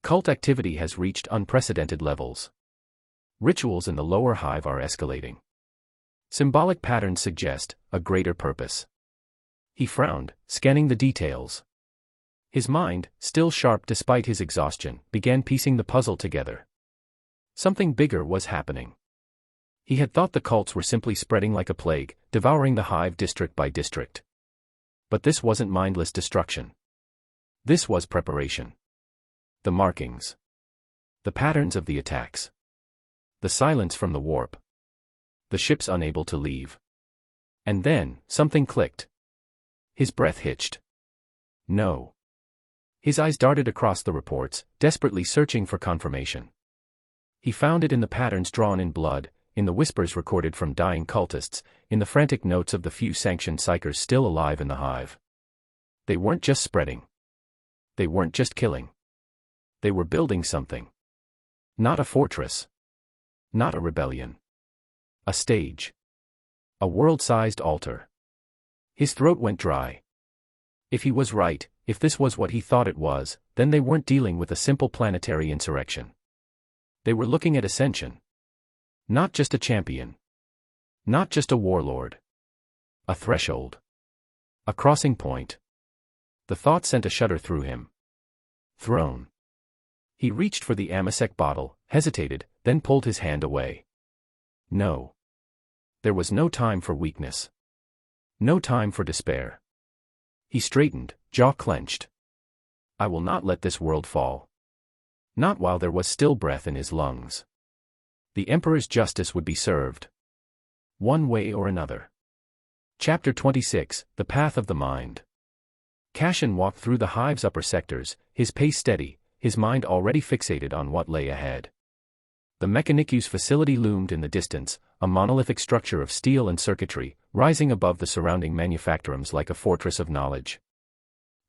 Cult activity has reached unprecedented levels. Rituals in the lower hive are escalating. Symbolic patterns suggest a greater purpose. He frowned, scanning the details. His mind, still sharp despite his exhaustion, began piecing the puzzle together. Something bigger was happening. He had thought the cults were simply spreading like a plague, devouring the hive district by district. But this wasn't mindless destruction. This was preparation. The markings. The patterns of the attacks. The silence from the warp. The ships unable to leave. And then, something clicked. His breath hitched. No. His eyes darted across the reports, desperately searching for confirmation. He found it in the patterns drawn in blood, in the whispers recorded from dying cultists, in the frantic notes of the few sanctioned psychers still alive in the hive. They weren't just spreading. They weren't just killing. They were building something. Not a fortress. Not a rebellion. A stage. A world-sized altar. His throat went dry. If he was right, if this was what he thought it was, then they weren't dealing with a simple planetary insurrection. They were looking at ascension. Not just a champion. Not just a warlord. A threshold. A crossing point. The thought sent a shudder through him. Throne. He reached for the Amasec bottle, hesitated, then pulled his hand away. No. There was no time for weakness. No time for despair. He straightened, jaw clenched. I will not let this world fall. Not while there was still breath in his lungs. The Emperor's justice would be served. One way or another. Chapter 26, The Path of the Mind. Cashin walked through the hive's upper sectors, his pace steady, his mind already fixated on what lay ahead. The Mechanicus facility loomed in the distance, a monolithic structure of steel and circuitry, rising above the surrounding manufactorums like a fortress of knowledge.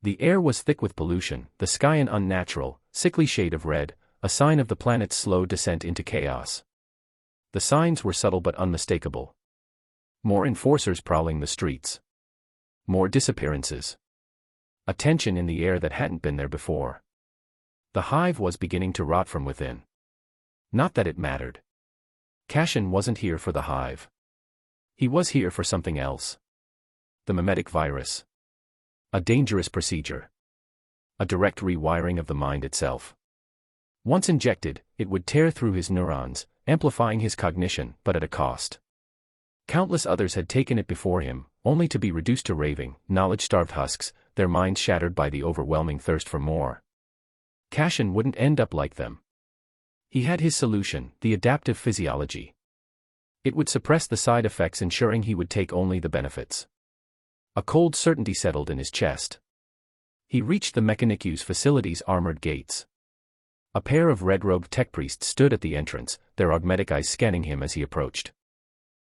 The air was thick with pollution, the sky an unnatural, sickly shade of red, a sign of the planet's slow descent into chaos. The signs were subtle but unmistakable. More enforcers prowling the streets. More disappearances. A tension in the air that hadn't been there before. The hive was beginning to rot from within. Not that it mattered. Cashin wasn't here for the hive. He was here for something else. The mimetic virus. A dangerous procedure. A direct rewiring of the mind itself. Once injected, it would tear through his neurons, amplifying his cognition, but at a cost. Countless others had taken it before him, only to be reduced to raving, knowledge-starved husks, their minds shattered by the overwhelming thirst for more. Cashin wouldn't end up like them. He had his solution, the adaptive physiology. It would suppress the side effects, ensuring he would take only the benefits. A cold certainty settled in his chest. He reached the Mechanicus facility's armored gates. A pair of red-robed tech priests stood at the entrance, their augmetic eyes scanning him as he approached.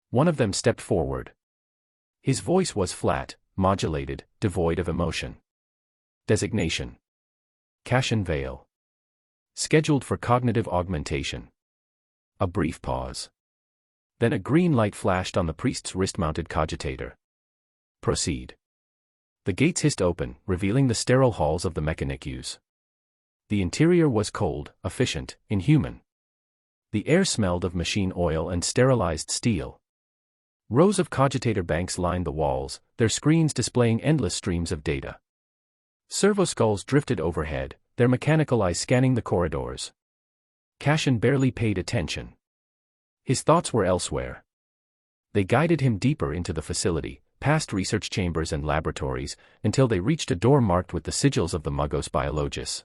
One of them stepped forward. His voice was flat, modulated, devoid of emotion. Designation. Cashin Vale. Scheduled for cognitive augmentation. A brief pause. Then a green light flashed on the priest's wrist-mounted cogitator. Proceed. The gates hissed open, revealing the sterile halls of the Mechanicus. The interior was cold, efficient, inhuman. The air smelled of machine oil and sterilized steel. Rows of cogitator banks lined the walls, their screens displaying endless streams of data. Servo-skulls drifted overhead, their mechanical eyes scanning the corridors. Cashin barely paid attention. His thoughts were elsewhere. They guided him deeper into the facility, past research chambers and laboratories, until they reached a door marked with the sigils of the Magos Biologus.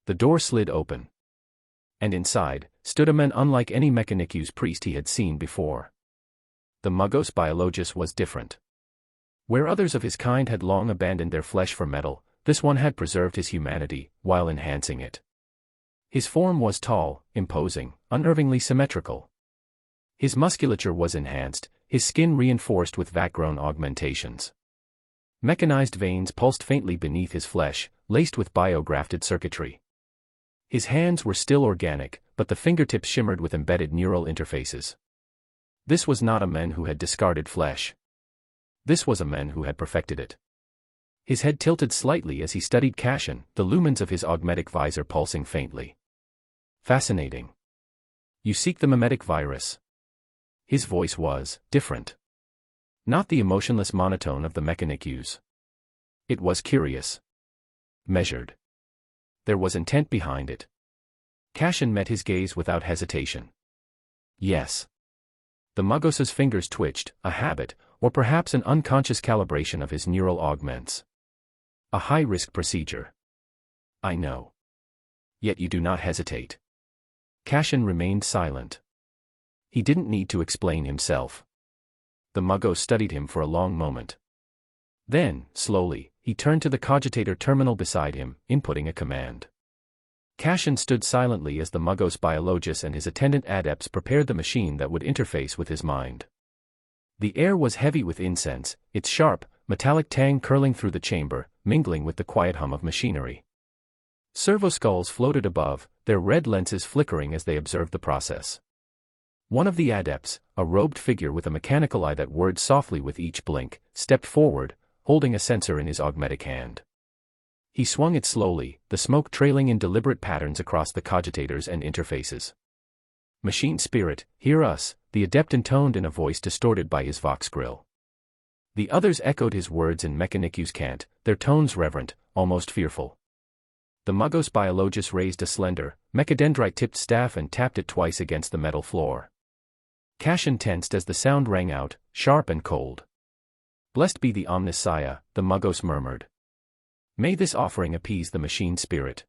The door slid open. And inside, stood a man unlike any Mechanicus priest he had seen before. the Muggos biologus was different. Where others of his kind had long abandoned their flesh for metal, this one had preserved his humanity, while enhancing it. His form was tall, imposing, unnervingly symmetrical. His musculature was enhanced, his skin reinforced with vat-grown augmentations. Mechanized veins pulsed faintly beneath his flesh, laced with biografted circuitry. His hands were still organic, but the fingertips shimmered with embedded neural interfaces. This was not a man who had discarded flesh. This was a man who had perfected it. His head tilted slightly as he studied Cashin, the lumens of his augmetic visor pulsing faintly. Fascinating. You seek the mimetic virus. His voice was different. Not the emotionless monotone of the mechanicus. It was curious. Measured. There was intent behind it. Cashin met his gaze without hesitation. Yes. The Muggos's fingers twitched, a habit, or perhaps an unconscious calibration of his neural augments. A high-risk procedure. I know. Yet you do not hesitate. Cashin remained silent. He didn't need to explain himself. The Muggos studied him for a long moment. Then, slowly, he turned to the cogitator terminal beside him, inputting a command. Cashin stood silently as the Muggos biologus and his attendant adepts prepared the machine that would interface with his mind. The air was heavy with incense, its sharp, metallic tang curling through the chamber, mingling with the quiet hum of machinery. Servoskulls floated above, their red lenses flickering as they observed the process. One of the adepts, a robed figure with a mechanical eye that whirred softly with each blink, stepped forward, holding a sensor in his augmetic hand. He swung it slowly, the smoke trailing in deliberate patterns across the cogitators and interfaces. Machine spirit, hear us, the adept intoned in a voice distorted by his vox grill. The others echoed his words in mechanicus cant, their tones reverent, almost fearful. The Muggos biologus raised a slender, mechadendrite-tipped staff and tapped it twice against the metal floor. Cashin tensed as the sound rang out, sharp and cold. Blessed be the Omnissiah, the Muggos murmured. May this offering appease the machine spirit.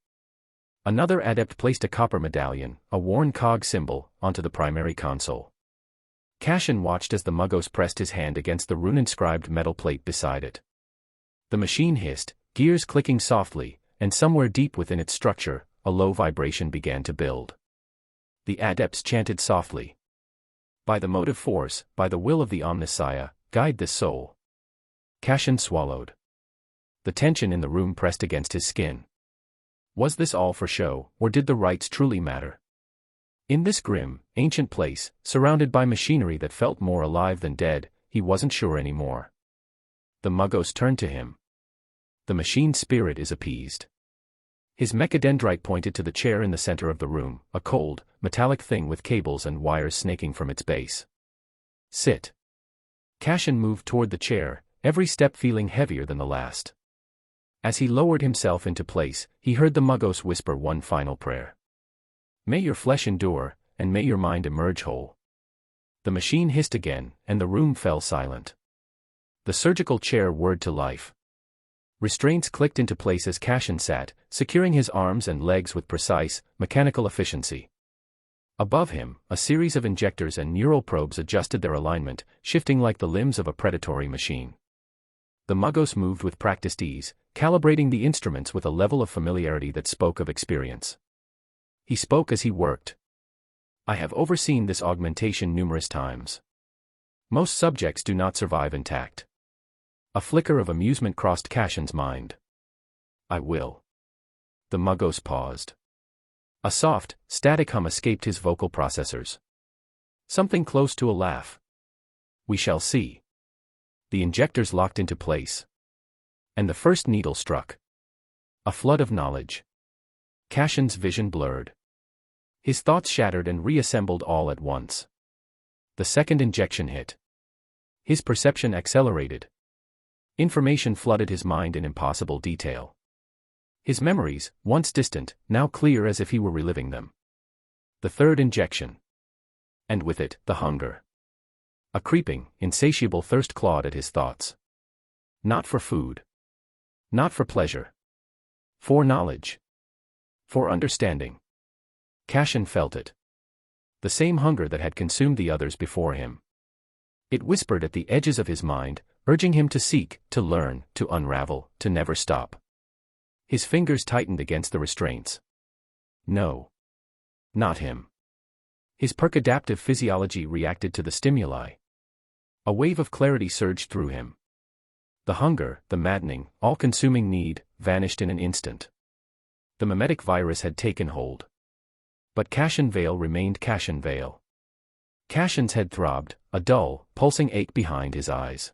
Another adept placed a copper medallion, a worn cog symbol, onto the primary console. Cashin watched as the Muggos pressed his hand against the rune-inscribed metal plate beside it. The machine hissed, gears clicking softly, and somewhere deep within its structure, a low vibration began to build. The adepts chanted softly. By the motive force, by the will of the Omnissiah, guide this soul. Cashin swallowed. The tension in the room pressed against his skin. Was this all for show, or did the rites truly matter? In this grim, ancient place, surrounded by machinery that felt more alive than dead, he wasn't sure anymore. The Muggos turned to him. The machine spirit is appeased. His mechadendrite pointed to the chair in the center of the room, a cold, metallic thing with cables and wires snaking from its base. Sit. Cashin moved toward the chair, every step feeling heavier than the last. As he lowered himself into place, he heard the Muggos whisper one final prayer. May your flesh endure, and may your mind emerge whole. The machine hissed again, and the room fell silent. The surgical chair whirred to life. Restraints clicked into place as Cashin sat, securing his arms and legs with precise, mechanical efficiency. Above him, a series of injectors and neural probes adjusted their alignment, shifting like the limbs of a predatory machine. The Muggos moved with practiced ease, calibrating the instruments with a level of familiarity that spoke of experience. He spoke as he worked. I have overseen this augmentation numerous times. Most subjects do not survive intact. A flicker of amusement crossed Cashin's mind. I will. The Muggos paused. A soft, static hum escaped his vocal processors. Something close to a laugh. We shall see. The injectors locked into place. And the first needle struck. A flood of knowledge. Cashin's vision blurred. His thoughts shattered and reassembled all at once. The second injection hit. His perception accelerated. Information flooded his mind in impossible detail. His memories, once distant, now clear as if he were reliving them. The third injection. And with it, the hunger. A creeping, insatiable thirst clawed at his thoughts. Not for food. Not for pleasure. For knowledge. For understanding. Cashin felt it. The same hunger that had consumed the others before him. It whispered at the edges of his mind, urging him to seek, to learn, to unravel, to never stop. His fingers tightened against the restraints. No. Not him. His perk-adaptive physiology reacted to the stimuli. A wave of clarity surged through him. The hunger, the maddening, all-consuming need, vanished in an instant. The mimetic virus had taken hold. But Cashin Vale remained Cashin Vale. Cashin's head throbbed, a dull, pulsing ache behind his eyes.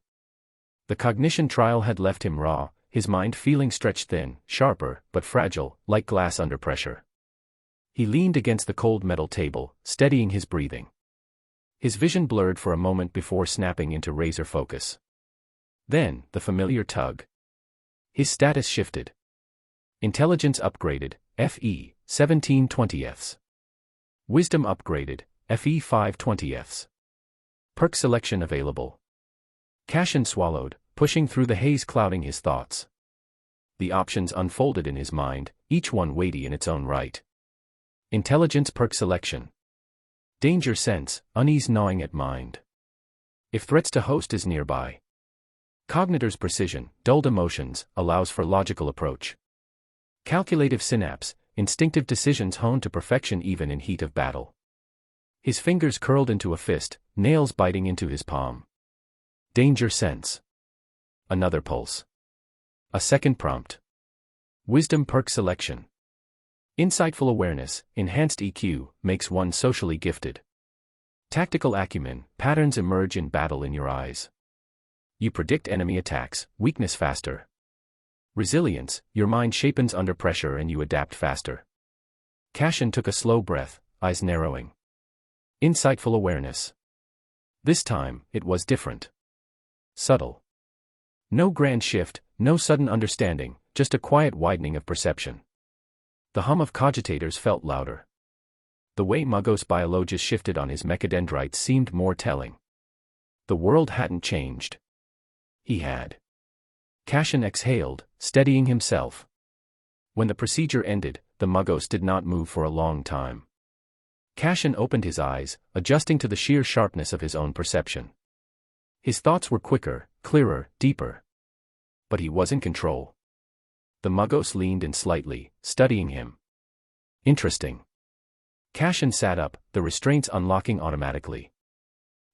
The cognition trial had left him raw, his mind feeling stretched thin, sharper, but fragile, like glass under pressure. He leaned against the cold metal table, steadying his breathing. His vision blurred for a moment before snapping into razor focus. Then, the familiar tug. His status shifted. Intelligence upgraded, FE, 17/20ths. Wisdom upgraded, FE 5/20ths. Perk selection available. Cashin swallowed, pushing through the haze clouding his thoughts. The options unfolded in his mind, each one weighty in its own right. Intelligence perk selection. Danger sense, unease gnawing at mind. If threats to host is nearby. Cognitor's precision, dulled emotions, allows for logical approach. Calculative synapse, instinctive decisions honed to perfection even in heat of battle. His fingers curled into a fist, nails biting into his palm. Danger sense. Another pulse. A second prompt. Wisdom perk selection. Insightful awareness, enhanced EQ, makes one socially gifted. Tactical acumen, patterns emerge in battle in your eyes. You predict enemy attacks, weakness faster. Resilience, your mind sharpens under pressure and you adapt faster. Cashin took a slow breath, eyes narrowing. Insightful awareness. This time, it was different. Subtle. No grand shift, no sudden understanding, just a quiet widening of perception. The hum of cogitators felt louder. The way Muggos Biologus shifted on his mechadendrites seemed more telling. The world hadn't changed. He had. Cashin exhaled, steadying himself. When the procedure ended, the Muggos did not move for a long time. Cashin opened his eyes, adjusting to the sheer sharpness of his own perception. His thoughts were quicker, clearer, deeper. But he was in control. The Muggos leaned in slightly, studying him. Interesting. Cashin sat up, the restraints unlocking automatically.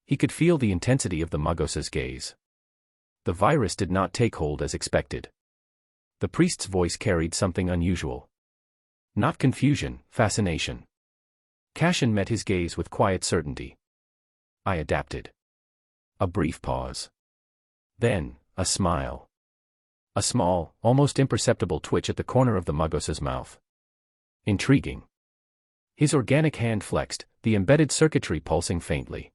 He could feel the intensity of the Muggos' gaze. The virus did not take hold as expected. The priest's voice carried something unusual. Not confusion, fascination. Cashin met his gaze with quiet certainty. I adapted. A brief pause. Then, a smile. A small, almost imperceptible twitch at the corner of the Muggos' mouth. Intriguing. His organic hand flexed, the embedded circuitry pulsing faintly.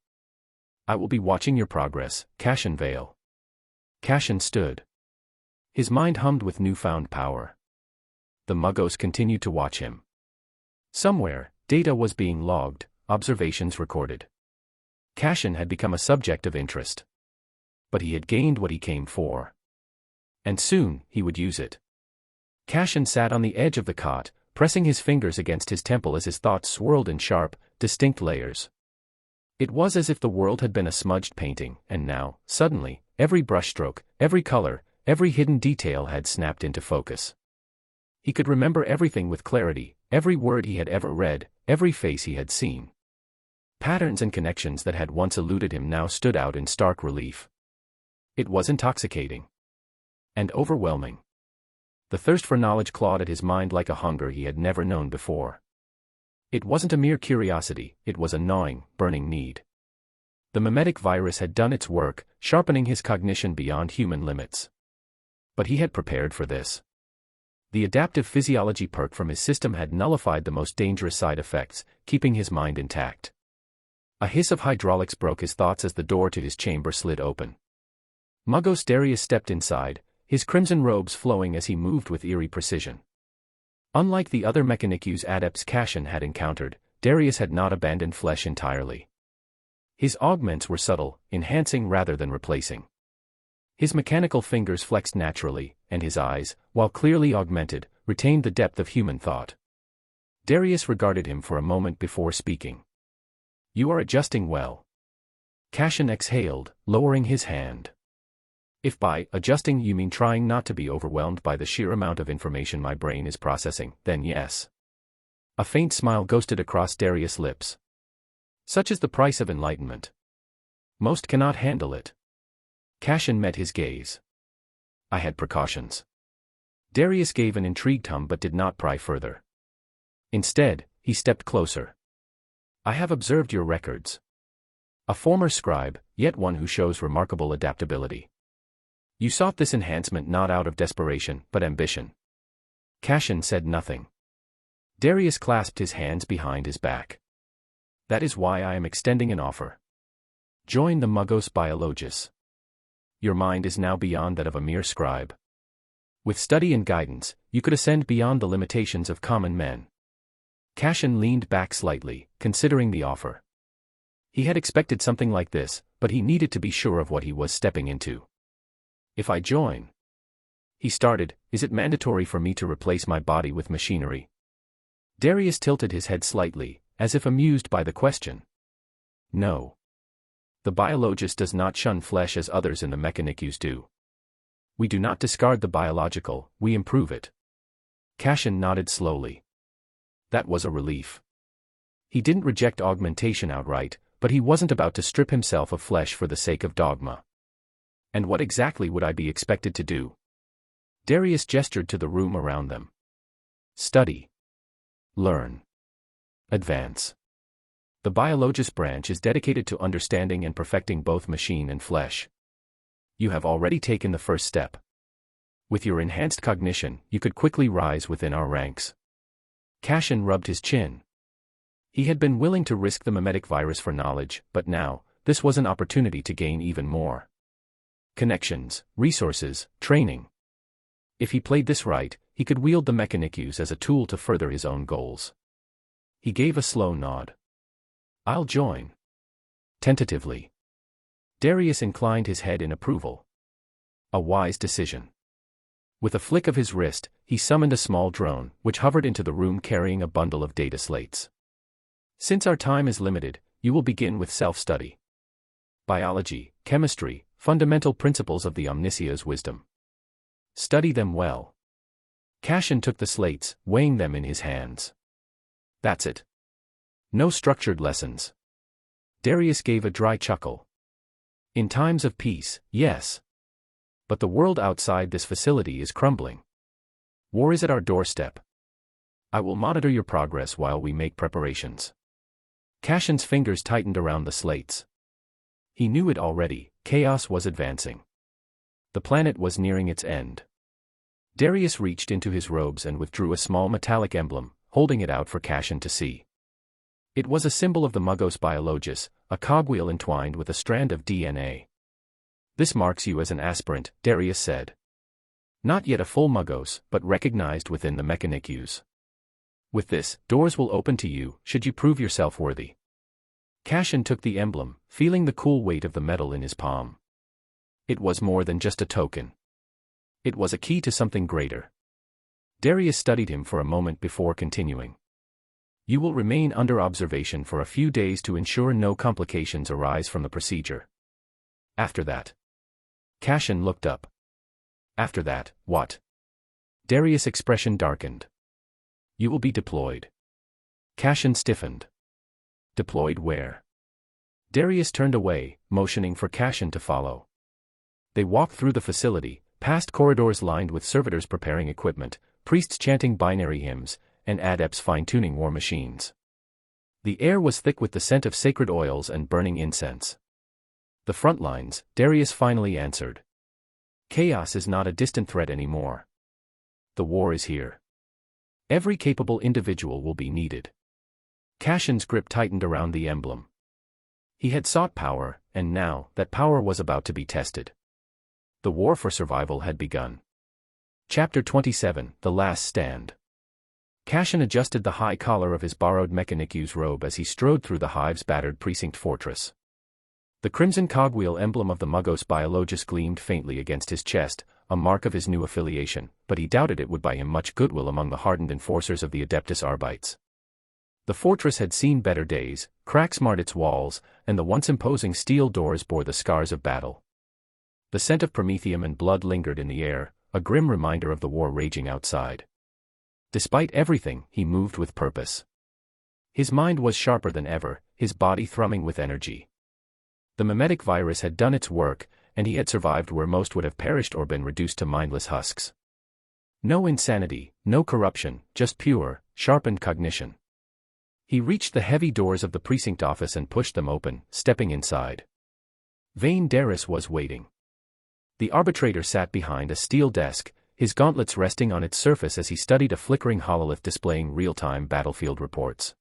I will be watching your progress, Cashin Vale. Cashin stood. His mind hummed with newfound power. The Muggos continued to watch him. Somewhere, data was being logged, observations recorded. Cashin had become a subject of interest. But he had gained what he came for. And soon, he would use it. Cashin sat on the edge of the cot, pressing his fingers against his temple as his thoughts swirled in sharp, distinct layers. It was as if the world had been a smudged painting, and now, suddenly, every brushstroke, every color, every hidden detail had snapped into focus. He could remember everything with clarity, every word he had ever read, every face he had seen. Patterns and connections that had once eluded him now stood out in stark relief. It was intoxicating. And overwhelming. The thirst for knowledge clawed at his mind like a hunger he had never known before. It wasn't a mere curiosity, it was a gnawing, burning need. The mimetic virus had done its work, sharpening his cognition beyond human limits. But he had prepared for this. The adaptive physiology perk from his system had nullified the most dangerous side effects, keeping his mind intact. A hiss of hydraulics broke his thoughts as the door to his chamber slid open. Muggos Darius stepped inside, his crimson robes flowing as he moved with eerie precision. Unlike the other Mechanicus adepts Cashin had encountered, Darius had not abandoned flesh entirely. His augments were subtle, enhancing rather than replacing. His mechanical fingers flexed naturally, and his eyes, while clearly augmented, retained the depth of human thought. Darius regarded him for a moment before speaking. You are adjusting well. Cashin exhaled, lowering his hand. If by adjusting you mean trying not to be overwhelmed by the sheer amount of information my brain is processing, then yes. A faint smile ghosted across Darius' lips. Such is the price of enlightenment. Most cannot handle it. Cashin met his gaze. I had precautions. Darius gave an intrigued hum but did not pry further. Instead, he stepped closer. I have observed your records. A former scribe, yet one who shows remarkable adaptability. You sought this enhancement not out of desperation, but ambition. Cashin said nothing. Darius clasped his hands behind his back. That is why I am extending an offer. Join the Magos Biologus. Your mind is now beyond that of a mere scribe. With study and guidance, you could ascend beyond the limitations of common men. Cashin leaned back slightly, considering the offer. He had expected something like this, but he needed to be sure of what he was stepping into. If I join, he started, is it mandatory for me to replace my body with machinery? Darius tilted his head slightly, as if amused by the question. No. The biologist does not shun flesh as others in the mechanicus do. We do not discard the biological, we improve it. Cashin nodded slowly. That was a relief. He didn't reject augmentation outright, but he wasn't about to strip himself of flesh for the sake of dogma. And what exactly would I be expected to do? Darius gestured to the room around them. Study. Learn. Advance. The biologist branch is dedicated to understanding and perfecting both machine and flesh. You have already taken the first step. With your enhanced cognition, you could quickly rise within our ranks. Cashin rubbed his chin. He had been willing to risk the mimetic virus for knowledge, but now, this was an opportunity to gain even more. Connections, resources, training. If he played this right, he could wield the mechanicus as a tool to further his own goals. He gave a slow nod. I'll join. Tentatively. Darius inclined his head in approval. A wise decision. With a flick of his wrist, he summoned a small drone, which hovered into the room carrying a bundle of data slates. Since our time is limited, you will begin with self-study. Biology, chemistry, fundamental principles of the Omnissia's wisdom. Study them well. Cashin took the slates, weighing them in his hands. That's it. No structured lessons. Darius gave a dry chuckle. In times of peace, yes. But the world outside this facility is crumbling. War is at our doorstep. I will monitor your progress while we make preparations. Cashin's fingers tightened around the slates. He knew it already, chaos was advancing. The planet was nearing its end. Darius reached into his robes and withdrew a small metallic emblem, holding it out for Cashin to see. It was a symbol of the Magos Biologus, a cogwheel entwined with a strand of DNA. This marks you as an aspirant, Darius said. Not yet a full Magos, but recognized within the mechanicus. With this, doors will open to you, should you prove yourself worthy. Cashin took the emblem, feeling the cool weight of the metal in his palm. It was more than just a token. It was a key to something greater. Darius studied him for a moment before continuing. You will remain under observation for a few days to ensure no complications arise from the procedure. After that. Cashin looked up. After that, what? Darius' expression darkened. You will be deployed. Cashin stiffened. Deployed where? Darius turned away, motioning for Cashin to follow. They walked through the facility, past corridors lined with servitors preparing equipment, priests chanting binary hymns, and adepts fine-tuning war machines. The air was thick with the scent of sacred oils and burning incense. The front lines, Darius finally answered. Chaos is not a distant threat anymore. The war is here. Every capable individual will be needed. Cashin's grip tightened around the emblem. He had sought power, and now, that power was about to be tested. The war for survival had begun. Chapter 27, The Last Stand. Cashin adjusted the high collar of his borrowed mechanicus robe as he strode through the hive's battered precinct fortress. The crimson cogwheel emblem of the Magos Biologus gleamed faintly against his chest, a mark of his new affiliation, but he doubted it would buy him much goodwill among the hardened enforcers of the Adeptus Arbites. The fortress had seen better days, cracks marred its walls, and the once imposing steel doors bore the scars of battle. The scent of promethium and blood lingered in the air, a grim reminder of the war raging outside. Despite everything, he moved with purpose. His mind was sharper than ever, his body thrumming with energy. The mimetic virus had done its work, and he had survived where most would have perished or been reduced to mindless husks. No insanity, no corruption, just pure, sharpened cognition. He reached the heavy doors of the precinct office and pushed them open, stepping inside. Vane Darris was waiting. The arbitrator sat behind a steel desk, his gauntlets resting on its surface as he studied a flickering hololith displaying real-time battlefield reports.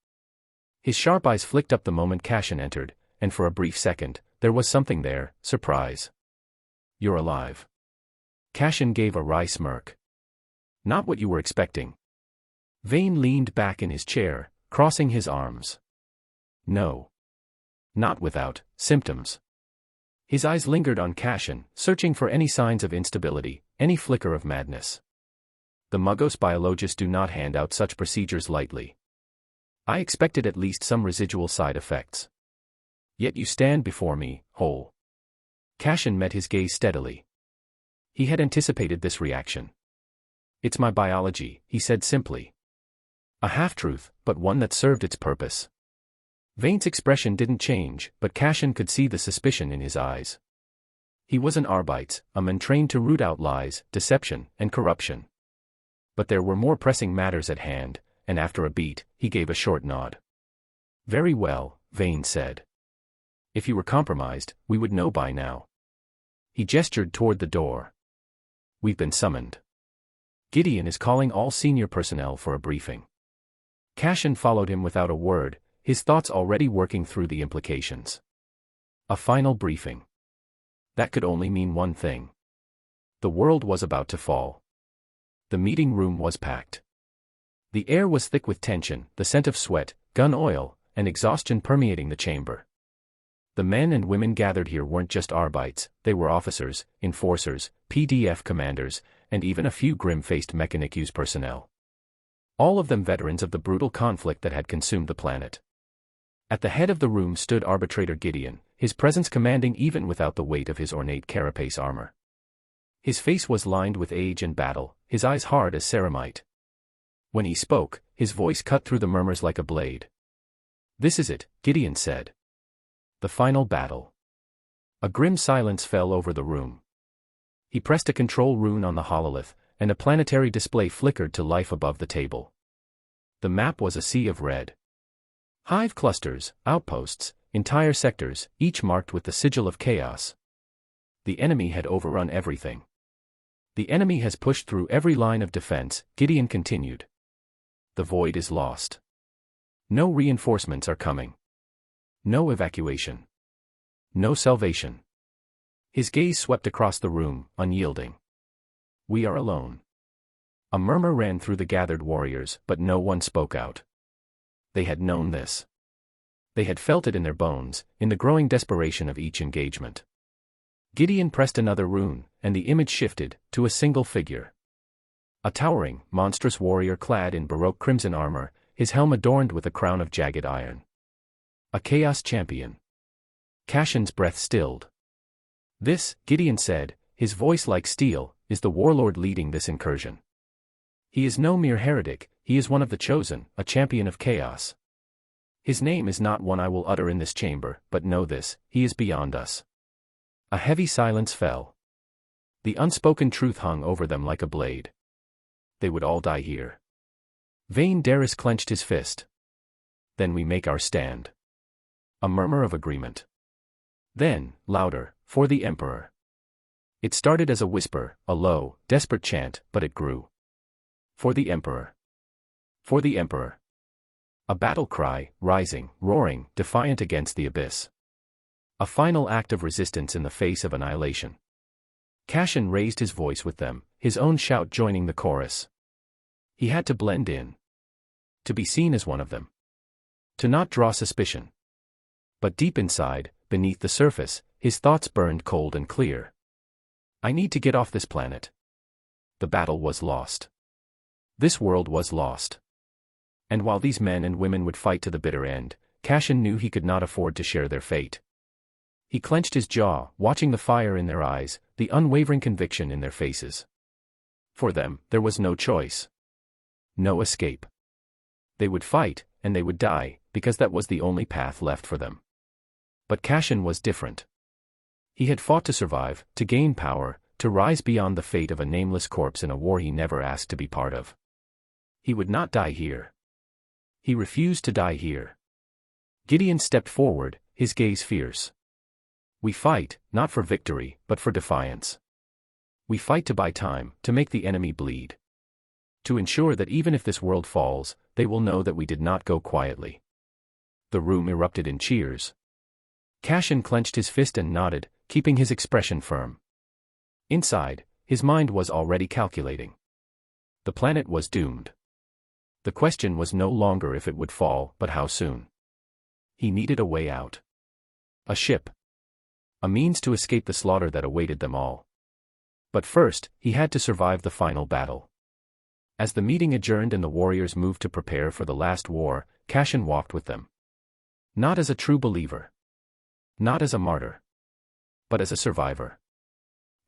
His sharp eyes flicked up the moment Cashin entered, and for a brief second, there was something there, surprise. "You're alive." Cashin gave a wry smirk. "Not what you were expecting." Vane leaned back in his chair, crossing his arms. "No. Not without symptoms." His eyes lingered on Cashin, searching for any signs of instability, any flicker of madness. The Muggos biologists do not hand out such procedures lightly. I expected at least some residual side effects. Yet you stand before me, whole. Cashin met his gaze steadily. He had anticipated this reaction. "It's my biology," he said simply. A half-truth, but one that served its purpose. Vane's expression didn't change, but Cashin could see the suspicion in his eyes. He was an Arbite, a man trained to root out lies, deception, and corruption. But there were more pressing matters at hand, and after a beat, he gave a short nod. "Very well," Vane said. "If you were compromised, we would know by now." He gestured toward the door. "We've been summoned. Gideon is calling all senior personnel for a briefing." Cashin followed him without a word, his thoughts already working through the implications. A final briefing. That could only mean one thing. The world was about to fall. The meeting room was packed. The air was thick with tension, the scent of sweat, gun oil, and exhaustion permeating the chamber. The men and women gathered here weren't just Arbites, they were officers, enforcers, PDF commanders, and even a few grim-faced Mechanicus personnel. All of them veterans of the brutal conflict that had consumed the planet. At the head of the room stood Arbitrator Gideon, his presence commanding even without the weight of his ornate carapace armor. His face was lined with age and battle, his eyes hard as ceramite. When he spoke, his voice cut through the murmurs like a blade. "This is it," Gideon said. "The final battle." A grim silence fell over the room. He pressed a control rune on the hololith, and a planetary display flickered to life above the table. The map was a sea of red. Hive clusters, outposts, entire sectors, each marked with the sigil of chaos. The enemy had overrun everything. "The enemy has pushed through every line of defense," Gideon continued. "The void is lost. No reinforcements are coming. No evacuation. No salvation." His gaze swept across the room, unyielding. "We are alone." A murmur ran through the gathered warriors, but no one spoke out. They had known this. They had felt it in their bones, in the growing desperation of each engagement. Gideon pressed another rune, and the image shifted, to a single figure. A towering, monstrous warrior clad in Baroque crimson armor, his helm adorned with a crown of jagged iron. A chaos champion. Cashin's breath stilled. "This," Gideon said, his voice like steel, "is the warlord leading this incursion. He is no mere heretic, he is one of the chosen, a champion of chaos. His name is not one I will utter in this chamber, but know this, he is beyond us." A heavy silence fell. The unspoken truth hung over them like a blade. They would all die here. Vane Darris clenched his fist. "Then we make our stand." A murmur of agreement. Then, louder, "For the Emperor." It started as a whisper, a low, desperate chant, but it grew. "For the Emperor. For the Emperor." A battle cry, rising, roaring, defiant against the abyss. A final act of resistance in the face of annihilation. Cashin raised his voice with them, his own shout joining the chorus. He had to blend in. To be seen as one of them. To not draw suspicion. But deep inside, beneath the surface, his thoughts burned cold and clear. "I need to get off this planet." The battle was lost. This world was lost. And while these men and women would fight to the bitter end, Cashin knew he could not afford to share their fate. He clenched his jaw, watching the fire in their eyes, the unwavering conviction in their faces. For them, there was no choice. No escape. They would fight, and they would die, because that was the only path left for them. But Cashin was different. He had fought to survive, to gain power, to rise beyond the fate of a nameless corpse in a war he never asked to be part of. He would not die here. He refused to die here. Gideon stepped forward, his gaze fierce. We fight, not for victory, but for defiance. We fight to buy time, to make the enemy bleed. To ensure that even if this world falls, they will know that we did not go quietly. The room erupted in cheers. Cashin clenched his fist and nodded, keeping his expression firm. Inside, his mind was already calculating. The planet was doomed. The question was no longer if it would fall, but how soon. He needed a way out. A ship. A means to escape the slaughter that awaited them all. But first, he had to survive the final battle. As the meeting adjourned and the warriors moved to prepare for the last war, Cashin walked with them. Not as a true believer. Not as a martyr. But as a survivor.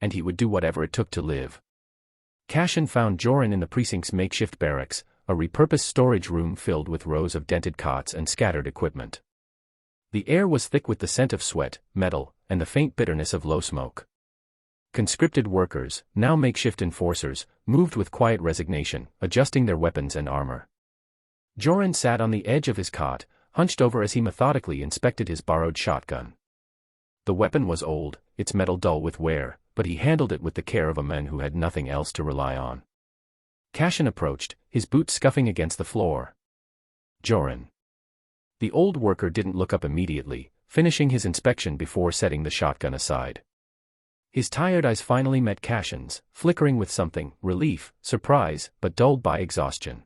And he would do whatever it took to live. Cashin found Joran in the precinct's makeshift barracks, a repurposed storage room filled with rows of dented cots and scattered equipment. The air was thick with the scent of sweat, metal, and the faint bitterness of low smoke. Conscripted workers, now makeshift enforcers, moved with quiet resignation, adjusting their weapons and armor. Joran sat on the edge of his cot, hunched over as he methodically inspected his borrowed shotgun. The weapon was old, its metal dull with wear, but he handled it with the care of a man who had nothing else to rely on. Cashin approached, his boots scuffing against the floor. Joran. The old worker didn't look up immediately, finishing his inspection before setting the shotgun aside. His tired eyes finally met Cashin's, flickering with something, relief, surprise, but dulled by exhaustion.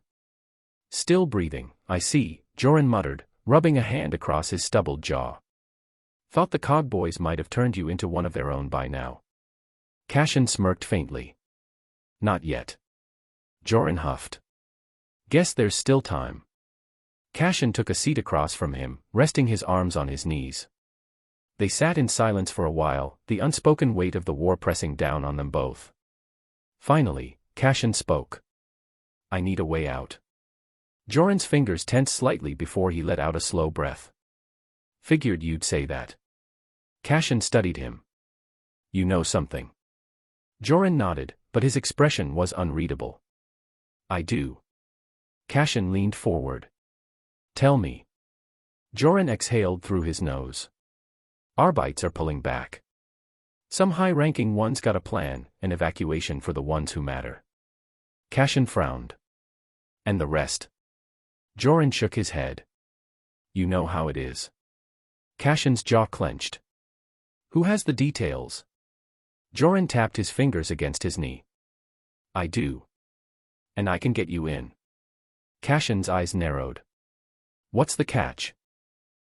Still breathing, I see, Joran muttered, rubbing a hand across his stubbled jaw. Thought the cog boys might have turned you into one of their own by now. Cashin smirked faintly. Not yet. Joran huffed. Guess there's still time. Cashin took a seat across from him, resting his arms on his knees. They sat in silence for a while, the unspoken weight of the war pressing down on them both. Finally, Cashin spoke. I need a way out. Joran's fingers tensed slightly before he let out a slow breath. Figured you'd say that. Cashin studied him. You know something. Joran nodded, but his expression was unreadable. I do. Cashin leaned forward. Tell me. Joran exhaled through his nose. Arbites are pulling back. Some high-ranking ones got a plan, an evacuation for the ones who matter. Cashin frowned. And the rest? Joran shook his head. You know how it is. Cashin's jaw clenched. Who has the details? Joran tapped his fingers against his knee. I do. And I can get you in. Cashin's eyes narrowed. What's the catch?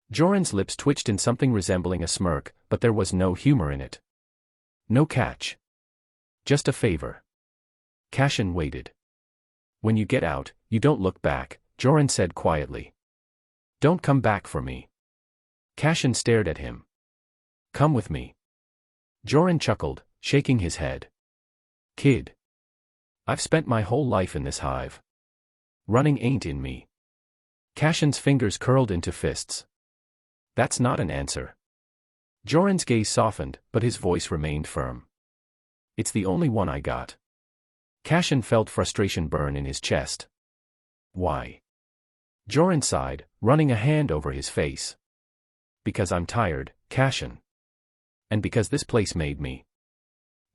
Joran's lips twitched in something resembling a smirk, but there was no humor in it. No catch. Just a favor. Cashin waited. When you get out, you don't look back, Joran said quietly. Don't come back for me. Cashin stared at him. Come with me. Joran chuckled, shaking his head. Kid. I've spent my whole life in this hive. Running ain't in me. Cashin's fingers curled into fists. That's not an answer. Joran's gaze softened, but his voice remained firm. It's the only one I got. Cashin felt frustration burn in his chest. Why? Joran sighed, running a hand over his face. Because I'm tired, Cashin. And because this place made me.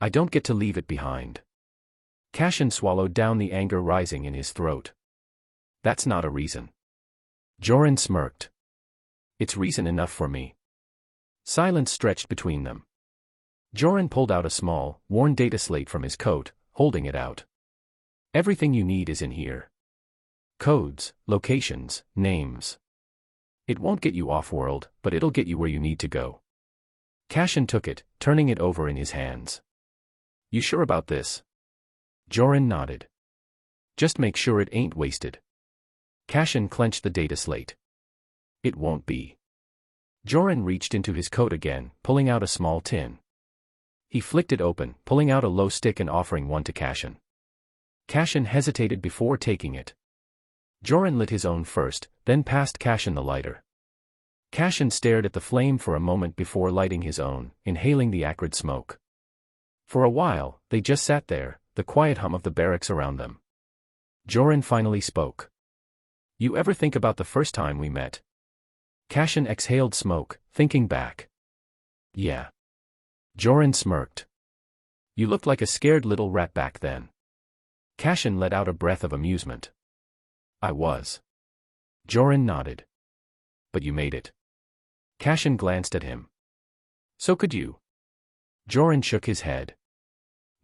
I don't get to leave it behind. Cashin swallowed down the anger rising in his throat. That's not a reason. Joran smirked. It's reason enough for me. Silence stretched between them. Joran pulled out a small, worn data slate from his coat, holding it out. Everything you need is in here. Codes, locations, names. It won't get you off-world, but it'll get you where you need to go. Cashin took it, turning it over in his hands. You sure about this? Joran nodded. Just make sure it ain't wasted. Cashin clenched the data slate. It won't be. Joran reached into his coat again, pulling out a small tin. He flicked it open, pulling out a low stick and offering one to Cashin. Cashin hesitated before taking it. Joran lit his own first, then passed Cashin the lighter. Cashin stared at the flame for a moment before lighting his own, inhaling the acrid smoke. For a while, they just sat there, the quiet hum of the barracks around them. Joran finally spoke. "You ever think about the first time we met?" Cashin exhaled smoke, thinking back. "Yeah." Joran smirked. "You looked like a scared little rat back then." Cashin let out a breath of amusement. "I was." Joran nodded. "But you made it." Cashin glanced at him. "So could you." Joran shook his head.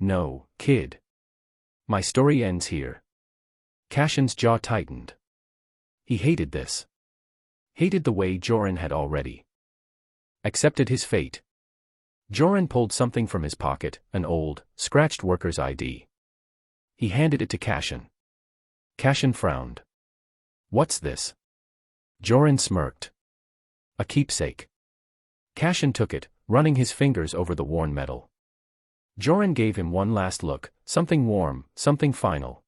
"No, kid. My story ends here." Cashin's jaw tightened. He hated this. Hated the way Joran had already accepted his fate. Joran pulled something from his pocket, an old, scratched worker's ID. He handed it to Cashin. Cashin frowned. "What's this?" Joran smirked. "A keepsake." Cashin took it, running his fingers over the worn metal. Joran gave him one last look, something warm, something final.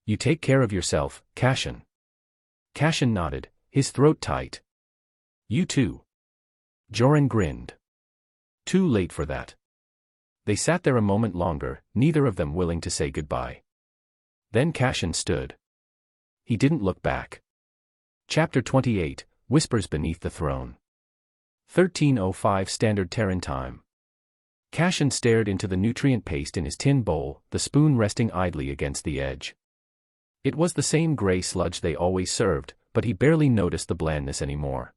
"You take care of yourself, Cashin." Cashin nodded, his throat tight. "You too." Joran grinned. Too late for that. They sat there a moment longer, neither of them willing to say goodbye. Then Cashin stood. He didn't look back. Chapter 28, Whispers Beneath the Throne. 13:05 Standard Terran Time. Cashin stared into the nutrient paste in his tin bowl, the spoon resting idly against the edge. It was the same gray sludge they always served, but he barely noticed the blandness anymore.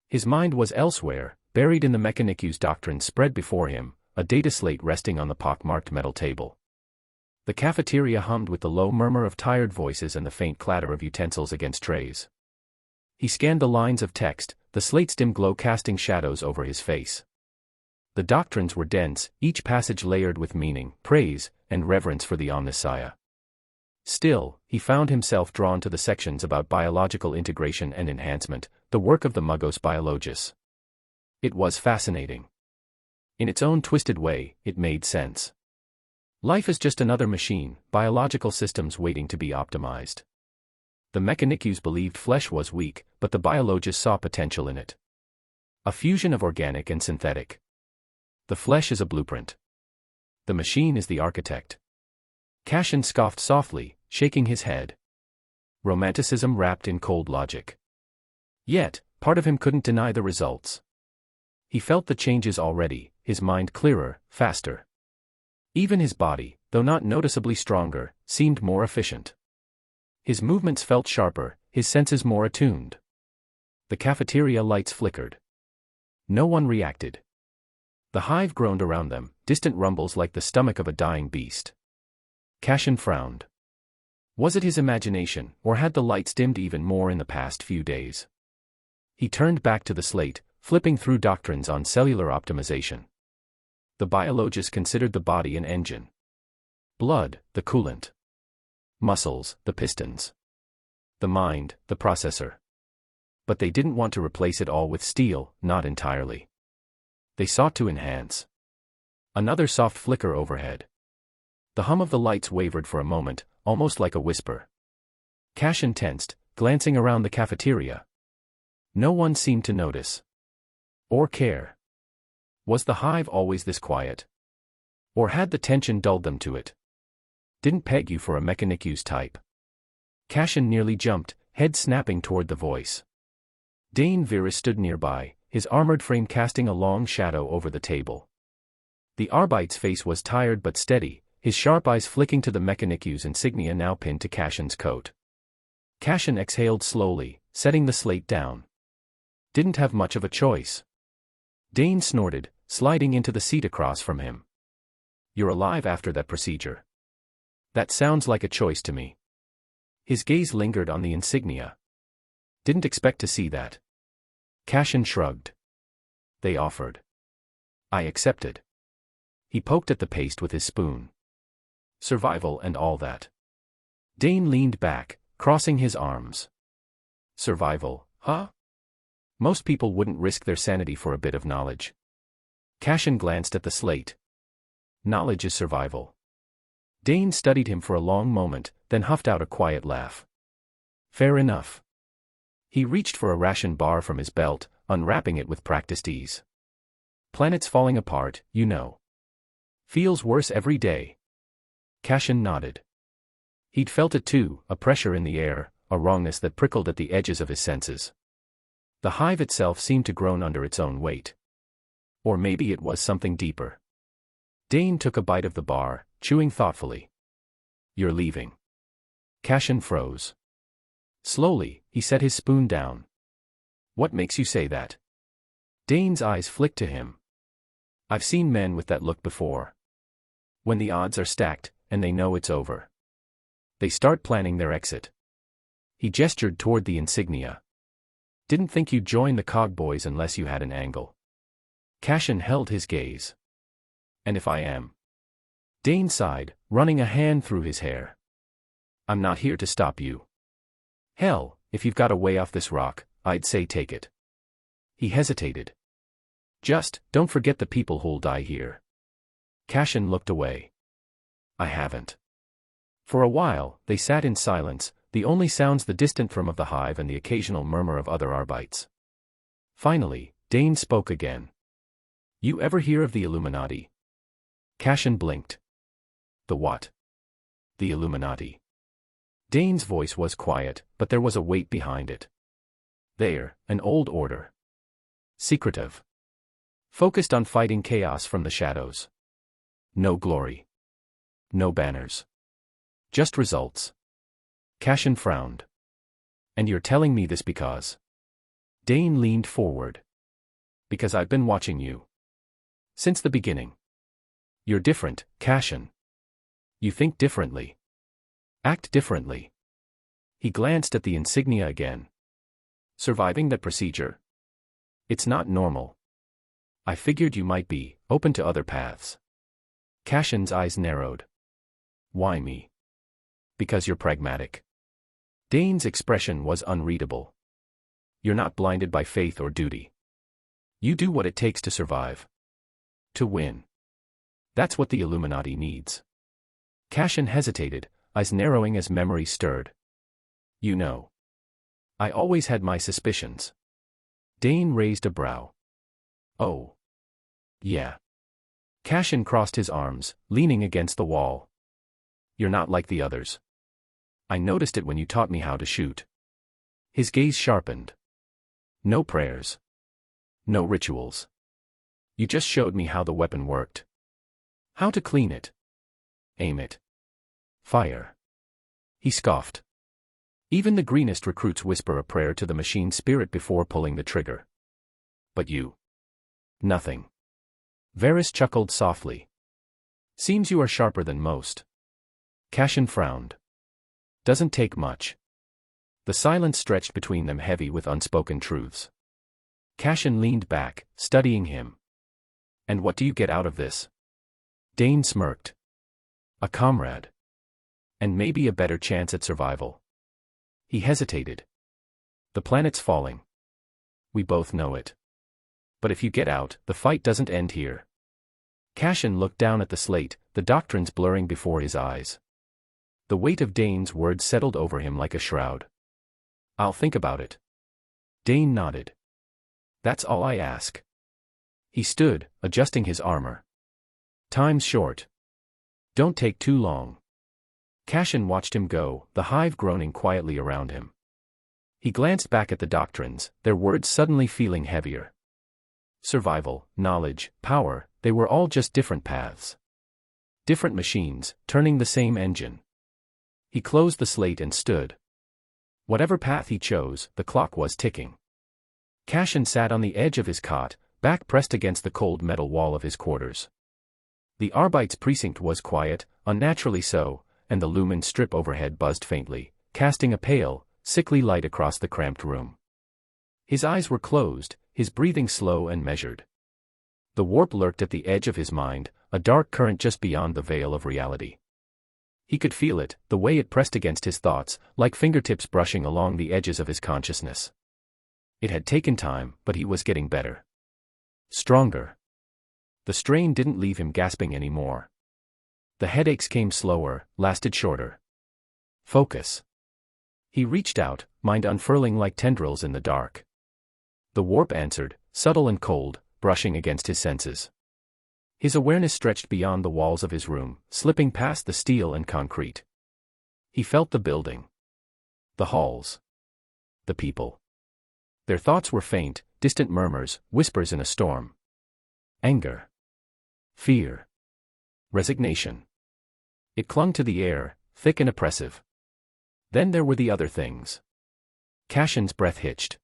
His mind was elsewhere, buried in the Mechanicu's doctrines spread before him, a data slate resting on the pockmarked metal table. The cafeteria hummed with the low murmur of tired voices and the faint clatter of utensils against trays. He scanned the lines of text, the slate's dim glow casting shadows over his face. The doctrines were dense, each passage layered with meaning, praise, and reverence for the Omnissiah. Still, he found himself drawn to the sections about biological integration and enhancement, the work of the Mugos Biologus. It was fascinating. In its own twisted way, it made sense. Life is just another machine, biological systems waiting to be optimized. The Mechanicus believed flesh was weak, but the Biologus saw potential in it. A fusion of organic and synthetic. The flesh is a blueprint. The machine is the architect. Cashin scoffed softly, shaking his head. Romanticism wrapped in cold logic. Yet, part of him couldn't deny the results. He felt the changes already, his mind clearer, faster. Even his body, though not noticeably stronger, seemed more efficient. His movements felt sharper, his senses more attuned. The cafeteria lights flickered. No one reacted. The hive groaned around them, distant rumbles like the stomach of a dying beast. Cashin frowned. Was it his imagination, or had the lights dimmed even more in the past few days? He turned back to the slate, flipping through doctrines on cellular optimization. The Biologus considered the body an engine. Blood, the coolant. Muscles, the pistons. The mind, the processor. But they didn't want to replace it all with steel, not entirely. They sought to enhance. Another soft flicker overhead. The hum of the lights wavered for a moment, almost like a whisper. Cashin tensed, glancing around the cafeteria. No one seemed to notice. Or care. Was the hive always this quiet? Or had the tension dulled them to it? Didn't peg you for a Mechanicus type. Cashin nearly jumped, head snapping toward the voice. Dane Virus stood nearby, his armored frame casting a long shadow over the table. The Arbite's face was tired but steady, his sharp eyes flicking to the Mechanicus insignia now pinned to Cashin's coat. Cashin exhaled slowly, setting the slate down. Didn't have much of a choice. Dane snorted, sliding into the seat across from him. You're alive after that procedure. That sounds like a choice to me. His gaze lingered on the insignia. Didn't expect to see that. Cashin shrugged. They offered. I accepted. He poked at the paste with his spoon. Survival and all that. Dane leaned back, crossing his arms. Survival, huh? Most people wouldn't risk their sanity for a bit of knowledge. Cashin glanced at the slate. Knowledge is survival. Dane studied him for a long moment, then huffed out a quiet laugh. Fair enough. He reached for a ration bar from his belt, unwrapping it with practiced ease. Planets falling apart, you know. Feels worse every day. Cashin nodded. He'd felt it too, a pressure in the air, a wrongness that prickled at the edges of his senses. The hive itself seemed to groan under its own weight. Or maybe it was something deeper. Dane took a bite of the bar, chewing thoughtfully. You're leaving. Cashin froze. Slowly, he set his spoon down. What makes you say that? Dane's eyes flicked to him. I've seen men with that look before. When the odds are stacked, and they know it's over. They start planning their exit. He gestured toward the insignia. Didn't think you'd join the Cogboys unless you had an angle. Cashin held his gaze. And if I am? Dane sighed, running a hand through his hair. I'm not here to stop you. Hell, if you've got a way off this rock, I'd say take it. He hesitated. Just, don't forget the people who'll die here. Cashin looked away. I haven't. For a while, they sat in silence, the only sounds the distant thrum of the hive and the occasional murmur of other Arbites. Finally, Dane spoke again. You ever hear of the Illuminati? Cashin blinked. The what? The Illuminati. Dane's voice was quiet, but there was a weight behind it. They're an old order. Secretive. Focused on fighting chaos from the shadows. No glory. No banners. Just results. Cashin frowned. And you're telling me this because? Dane leaned forward. Because I've been watching you. Since the beginning. You're different, Cashin. You think differently. Act differently. He glanced at the insignia again. Surviving that procedure? It's not normal. I figured you might be open to other paths. Cashin's eyes narrowed. Why me? Because you're pragmatic. Dane's expression was unreadable. You're not blinded by faith or duty. You do what it takes to survive. To win. That's what the Illuminati needs. Cashin hesitated, eyes narrowing as memory stirred. You know. I always had my suspicions. Dane raised a brow. Oh. Yeah. Cashin crossed his arms, leaning against the wall. You're not like the others. I noticed it when you taught me how to shoot. His gaze sharpened. No prayers. No rituals. You just showed me how the weapon worked. How to clean it. Aim it. Fire. He scoffed. Even the greenest recruits whisper a prayer to the machine spirit before pulling the trigger. But you. Nothing. Varys chuckled softly. Seems you are sharper than most. Cashin frowned. Doesn't take much. The silence stretched between them heavy with unspoken truths. Cashin leaned back, studying him. And what do you get out of this? Dane smirked. A comrade. And maybe a better chance at survival. He hesitated. The planet's falling. We both know it. But if you get out, the fight doesn't end here. Cashin looked down at the slate, the doctrines blurring before his eyes. The weight of Dane's words settled over him like a shroud. I'll think about it. Dane nodded. That's all I ask. He stood, adjusting his armor. Time's short. Don't take too long. Cashin watched him go, the hive groaning quietly around him. He glanced back at the doctrines, their words suddenly feeling heavier. Survival, knowledge, power, they were all just different paths. Different machines, turning the same engine. He closed the slate and stood. Whatever path he chose, the clock was ticking. Cashin sat on the edge of his cot, back pressed against the cold metal wall of his quarters. The Arbite's precinct was quiet, unnaturally so, and the lumen strip overhead buzzed faintly, casting a pale, sickly light across the cramped room. His eyes were closed, his breathing slow and measured. The warp lurked at the edge of his mind, a dark current just beyond the veil of reality. He could feel it, the way it pressed against his thoughts, like fingertips brushing along the edges of his consciousness. It had taken time, but he was getting better. Stronger. The strain didn't leave him gasping anymore. The headaches came slower, lasted shorter. Focus. He reached out, mind unfurling like tendrils in the dark. The warp answered, subtle and cold, brushing against his senses. His awareness stretched beyond the walls of his room, slipping past the steel and concrete. He felt the building. The halls. The people. Their thoughts were faint, distant murmurs, whispers in a storm. Anger. Fear. Resignation. It clung to the air, thick and oppressive. Then there were the other things. Cashin's breath hitched.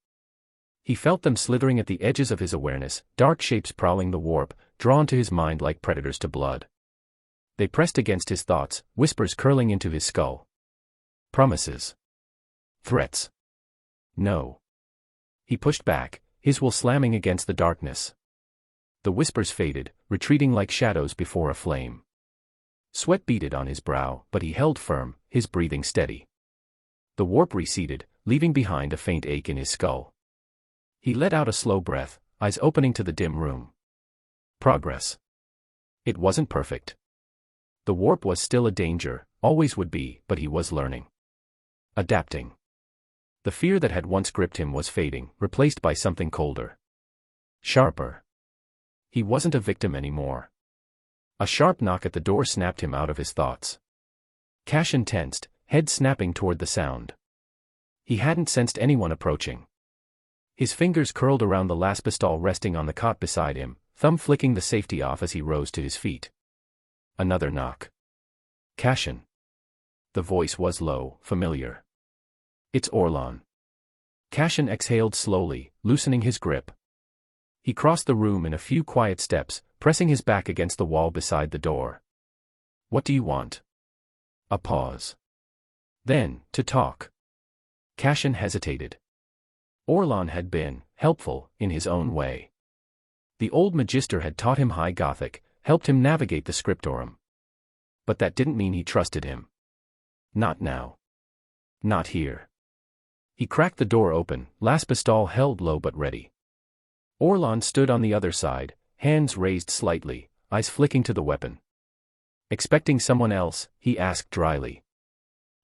He felt them slithering at the edges of his awareness, dark shapes prowling the warp, drawn to his mind like predators to blood. They pressed against his thoughts, whispers curling into his skull. Promises. Threats. No. He pushed back, his will slamming against the darkness. The whispers faded, retreating like shadows before a flame. Sweat beaded on his brow, but he held firm, his breathing steady. The warp receded, leaving behind a faint ache in his skull. He let out a slow breath, eyes opening to the dim room. Progress. It wasn't perfect. The warp was still a danger, always would be, but he was learning. Adapting. The fear that had once gripped him was fading, replaced by something colder. Sharper. He wasn't a victim anymore. A sharp knock at the door snapped him out of his thoughts. Cashin tensed, head snapping toward the sound. He hadn't sensed anyone approaching. His fingers curled around the last pistol resting on the cot beside him, thumb flicking the safety off as he rose to his feet. Another knock. Cashin. The voice was low, familiar. It's Orlan. Cashin exhaled slowly, loosening his grip. He crossed the room in a few quiet steps, pressing his back against the wall beside the door. What do you want? A pause. Then, to talk. Cashin hesitated. Orlan had been helpful in his own way. The old Magister had taught him High Gothic, helped him navigate the scriptorum. But that didn't mean he trusted him. Not now. Not here. He cracked the door open, last pistol held low but ready. Orlan stood on the other side, hands raised slightly, eyes flicking to the weapon. Expecting someone else, he asked dryly.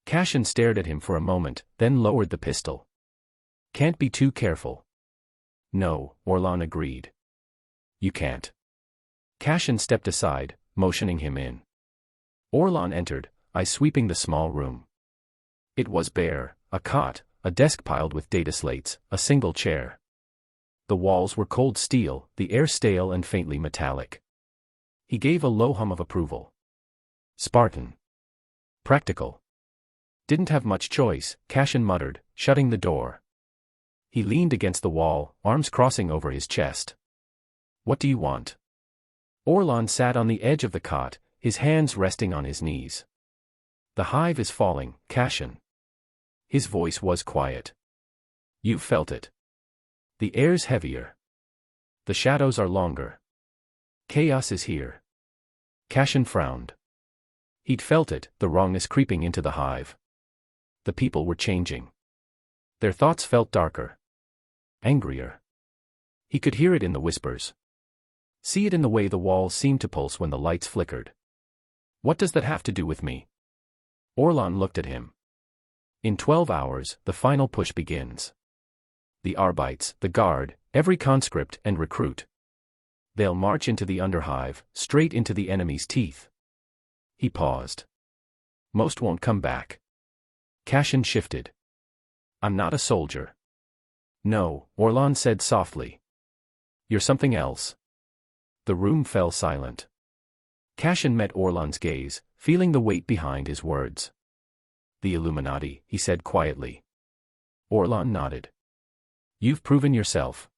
Cashin stared at him for a moment, then lowered the pistol. Can't be too careful. No, Orlan agreed. You can't. Cashin stepped aside, motioning him in. Orlan entered, eyes sweeping the small room. It was bare, a cot, a desk piled with data slates, a single chair. The walls were cold steel, the air stale and faintly metallic. He gave a low hum of approval. Spartan. Practical. Didn't have much choice, Cashin muttered, shutting the door. He leaned against the wall, arms crossing over his chest. What do you want? Orlan sat on the edge of the cot, his hands resting on his knees. The hive is falling, Cashin. His voice was quiet. You've felt it. The air's heavier. The shadows are longer. Chaos is here. Cashin frowned. He'd felt it, the wrongness creeping into the hive. The people were changing. Their thoughts felt darker. Angrier. He could hear it in the whispers. See it in the way the walls seemed to pulse when the lights flickered. What does that have to do with me? Orlan looked at him. In 12 hours, the final push begins. The Arbites, the Guard, every conscript and recruit. They'll march into the underhive, straight into the enemy's teeth. He paused. Most won't come back. Cashin shifted. I'm not a soldier. No, Orlan said softly. You're something else. The room fell silent. Cashin met Orlan's gaze, feeling the weight behind his words. The Illuminati, he said quietly. Orlan nodded. You've proven yourself.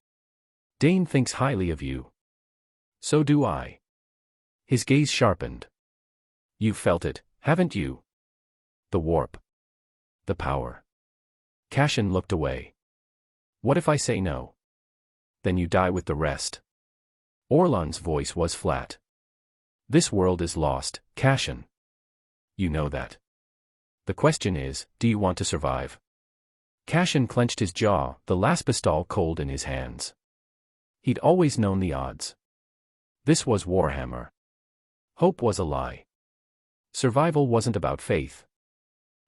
Dane thinks highly of you. So do I. His gaze sharpened. You've felt it, haven't you? The warp. The power. Cashin looked away. What if I say no? Then you die with the rest. Orlan's voice was flat. This world is lost, Cashin. You know that. The question is, do you want to survive? Cashin clenched his jaw, the last pistol cold in his hands. He'd always known the odds. This was Warhammer. Hope was a lie. Survival wasn't about faith.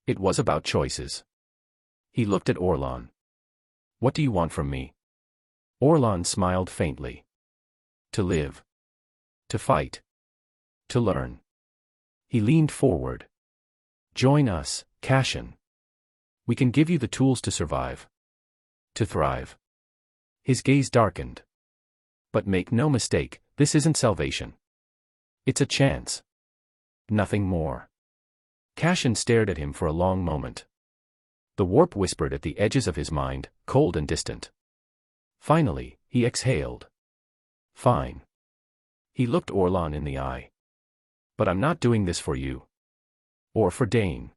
It was about choices. He looked at Orlan. What do you want from me? Orlan smiled faintly. To live. To fight. To learn. He leaned forward. Join us, Cashin. We can give you the tools to survive. To thrive. His gaze darkened. But make no mistake, this isn't salvation. It's a chance. Nothing more. Cashin stared at him for a long moment. The warp whispered at the edges of his mind, cold and distant. Finally, he exhaled. Fine. He looked Orlan in the eye. But I'm not doing this for you. Or for Dane.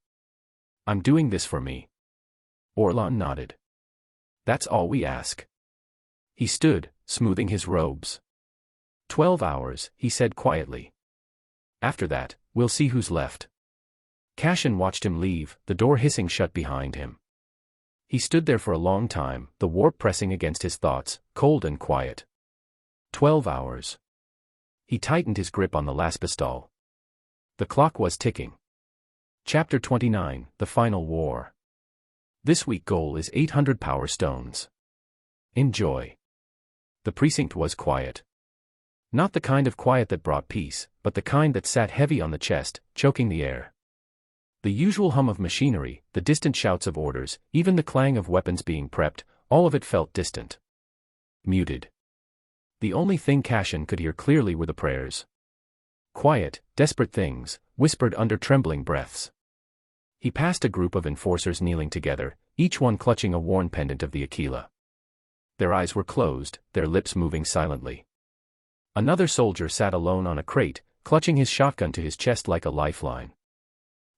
I'm doing this for me. Orlan nodded. That's all we ask. He stood, smoothing his robes. 12 hours, he said quietly. After that, we'll see who's left. Cashin watched him leave, the door hissing shut behind him. He stood there for a long time, the warp pressing against his thoughts, cold and quiet. 12 hours. He tightened his grip on the last pistol. The clock was ticking. Chapter 29, The Final War. This week goal is 800 power stones. Enjoy. The precinct was quiet. Not the kind of quiet that brought peace, but the kind that sat heavy on the chest, choking the air. The usual hum of machinery, the distant shouts of orders, even the clang of weapons being prepped, all of it felt distant. Muted. The only thing Cashin could hear clearly were the prayers. Quiet, desperate things, whispered under trembling breaths. He passed a group of enforcers kneeling together, each one clutching a worn pendant of the Aquila. Their eyes were closed, their lips moving silently. Another soldier sat alone on a crate, clutching his shotgun to his chest like a lifeline.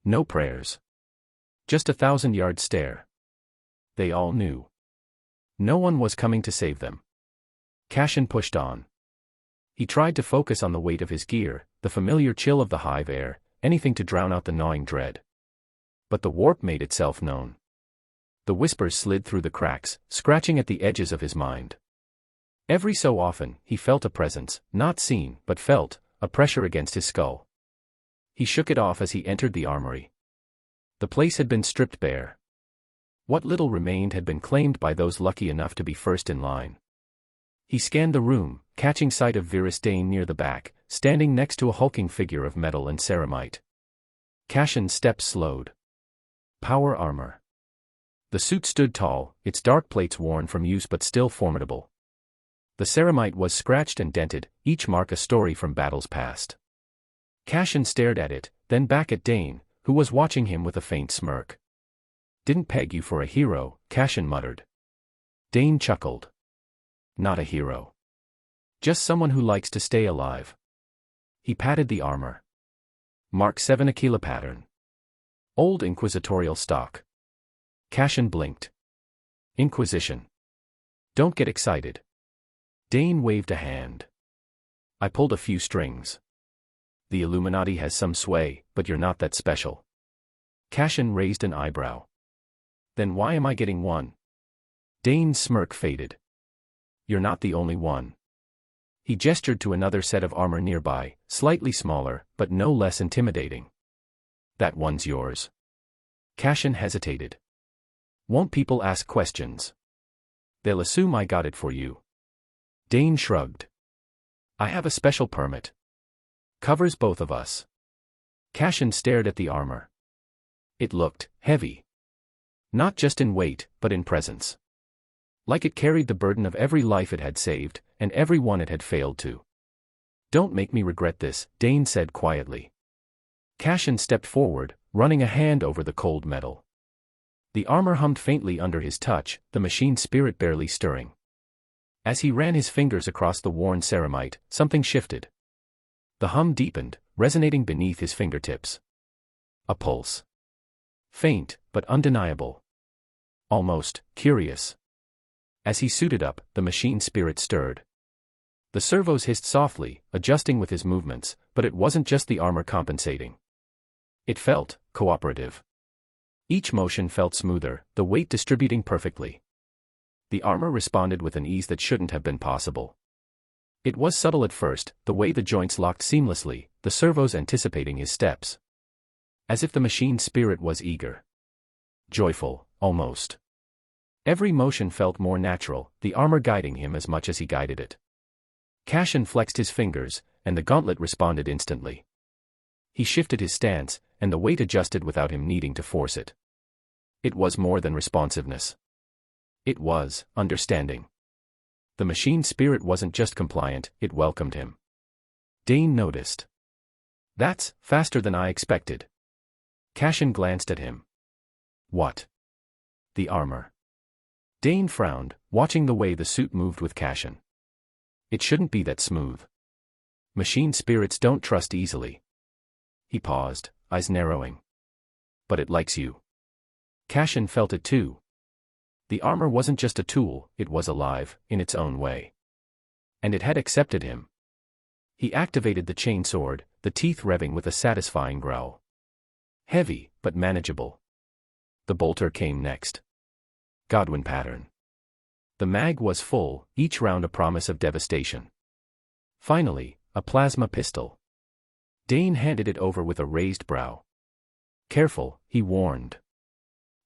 No prayers. Just a 1,000-yard stare. They all knew. No one was coming to save them. Cashin pushed on. He tried to focus on the weight of his gear, the familiar chill of the hive air, anything to drown out the gnawing dread. But the warp made itself known. The whispers slid through the cracks, scratching at the edges of his mind. Every so often, he felt a presence, not seen, but felt, a pressure against his skull. He shook it off as he entered the armory. The place had been stripped bare. What little remained had been claimed by those lucky enough to be first in line. He scanned the room, catching sight of Virus Dane near the back, standing next to a hulking figure of metal and ceramite. Cashin's steps slowed. Power armor. The suit stood tall, its dark plates worn from use but still formidable. The ceramite was scratched and dented, each mark a story from battles past. Cashin stared at it, then back at Dane, who was watching him with a faint smirk. Didn't peg you for a hero, Cashin muttered. Dane chuckled. Not a hero. Just someone who likes to stay alive. He patted the armor. Mark 7 Aquila pattern. Old inquisitorial stock. Cashin blinked. Inquisition. Don't get excited. Dane waved a hand. I pulled a few strings. The Illuminati has some sway, but you're not that special. Cashin raised an eyebrow. Then why am I getting one? Dane's smirk faded. You're not the only one. He gestured to another set of armor nearby, slightly smaller, but no less intimidating. That one's yours. Cashin hesitated. Won't people ask questions? They'll assume I got it for you. Dane shrugged. I have a special permit. Covers both of us. Cashin stared at the armor. It looked heavy. Not just in weight, but in presence. Like it carried the burden of every life it had saved, and every one it had failed to. Don't make me regret this, Dane said quietly. Cashin stepped forward, running a hand over the cold metal. The armor hummed faintly under his touch, the machine spirit barely stirring. As he ran his fingers across the worn ceramite, something shifted. The hum deepened, resonating beneath his fingertips. A pulse. Faint, but undeniable. Almost curious. As he suited up, the machine spirit stirred. The servos hissed softly, adjusting with his movements, but it wasn't just the armor compensating. It felt cooperative. Each motion felt smoother, the weight distributing perfectly. The armor responded with an ease that shouldn't have been possible. It was subtle at first, the way the joints locked seamlessly, the servos anticipating his steps. As if the machine's spirit was eager. Joyful, almost. Every motion felt more natural, the armor guiding him as much as he guided it. Cassian flexed his fingers, and the gauntlet responded instantly. He shifted his stance, and the weight adjusted without him needing to force it. It was more than responsiveness. It was understanding. The machine's spirit wasn't just compliant, it welcomed him. Dane noticed. "That's faster than I expected." Cassian glanced at him. "What?" "The armor." Dane frowned, watching the way the suit moved with Cassian. "It shouldn't be that smooth. Machine spirits don't trust easily." He paused, eyes narrowing. "But it likes you." Cassian felt it too. The armor wasn't just a tool, it was alive, in its own way. And it had accepted him. He activated the chain sword, the teeth revving with a satisfying growl. Heavy, but manageable. The bolter came next. Godwin pattern. The mag was full, each round a promise of devastation. Finally, a plasma pistol. Dane handed it over with a raised brow. "Careful," he warned.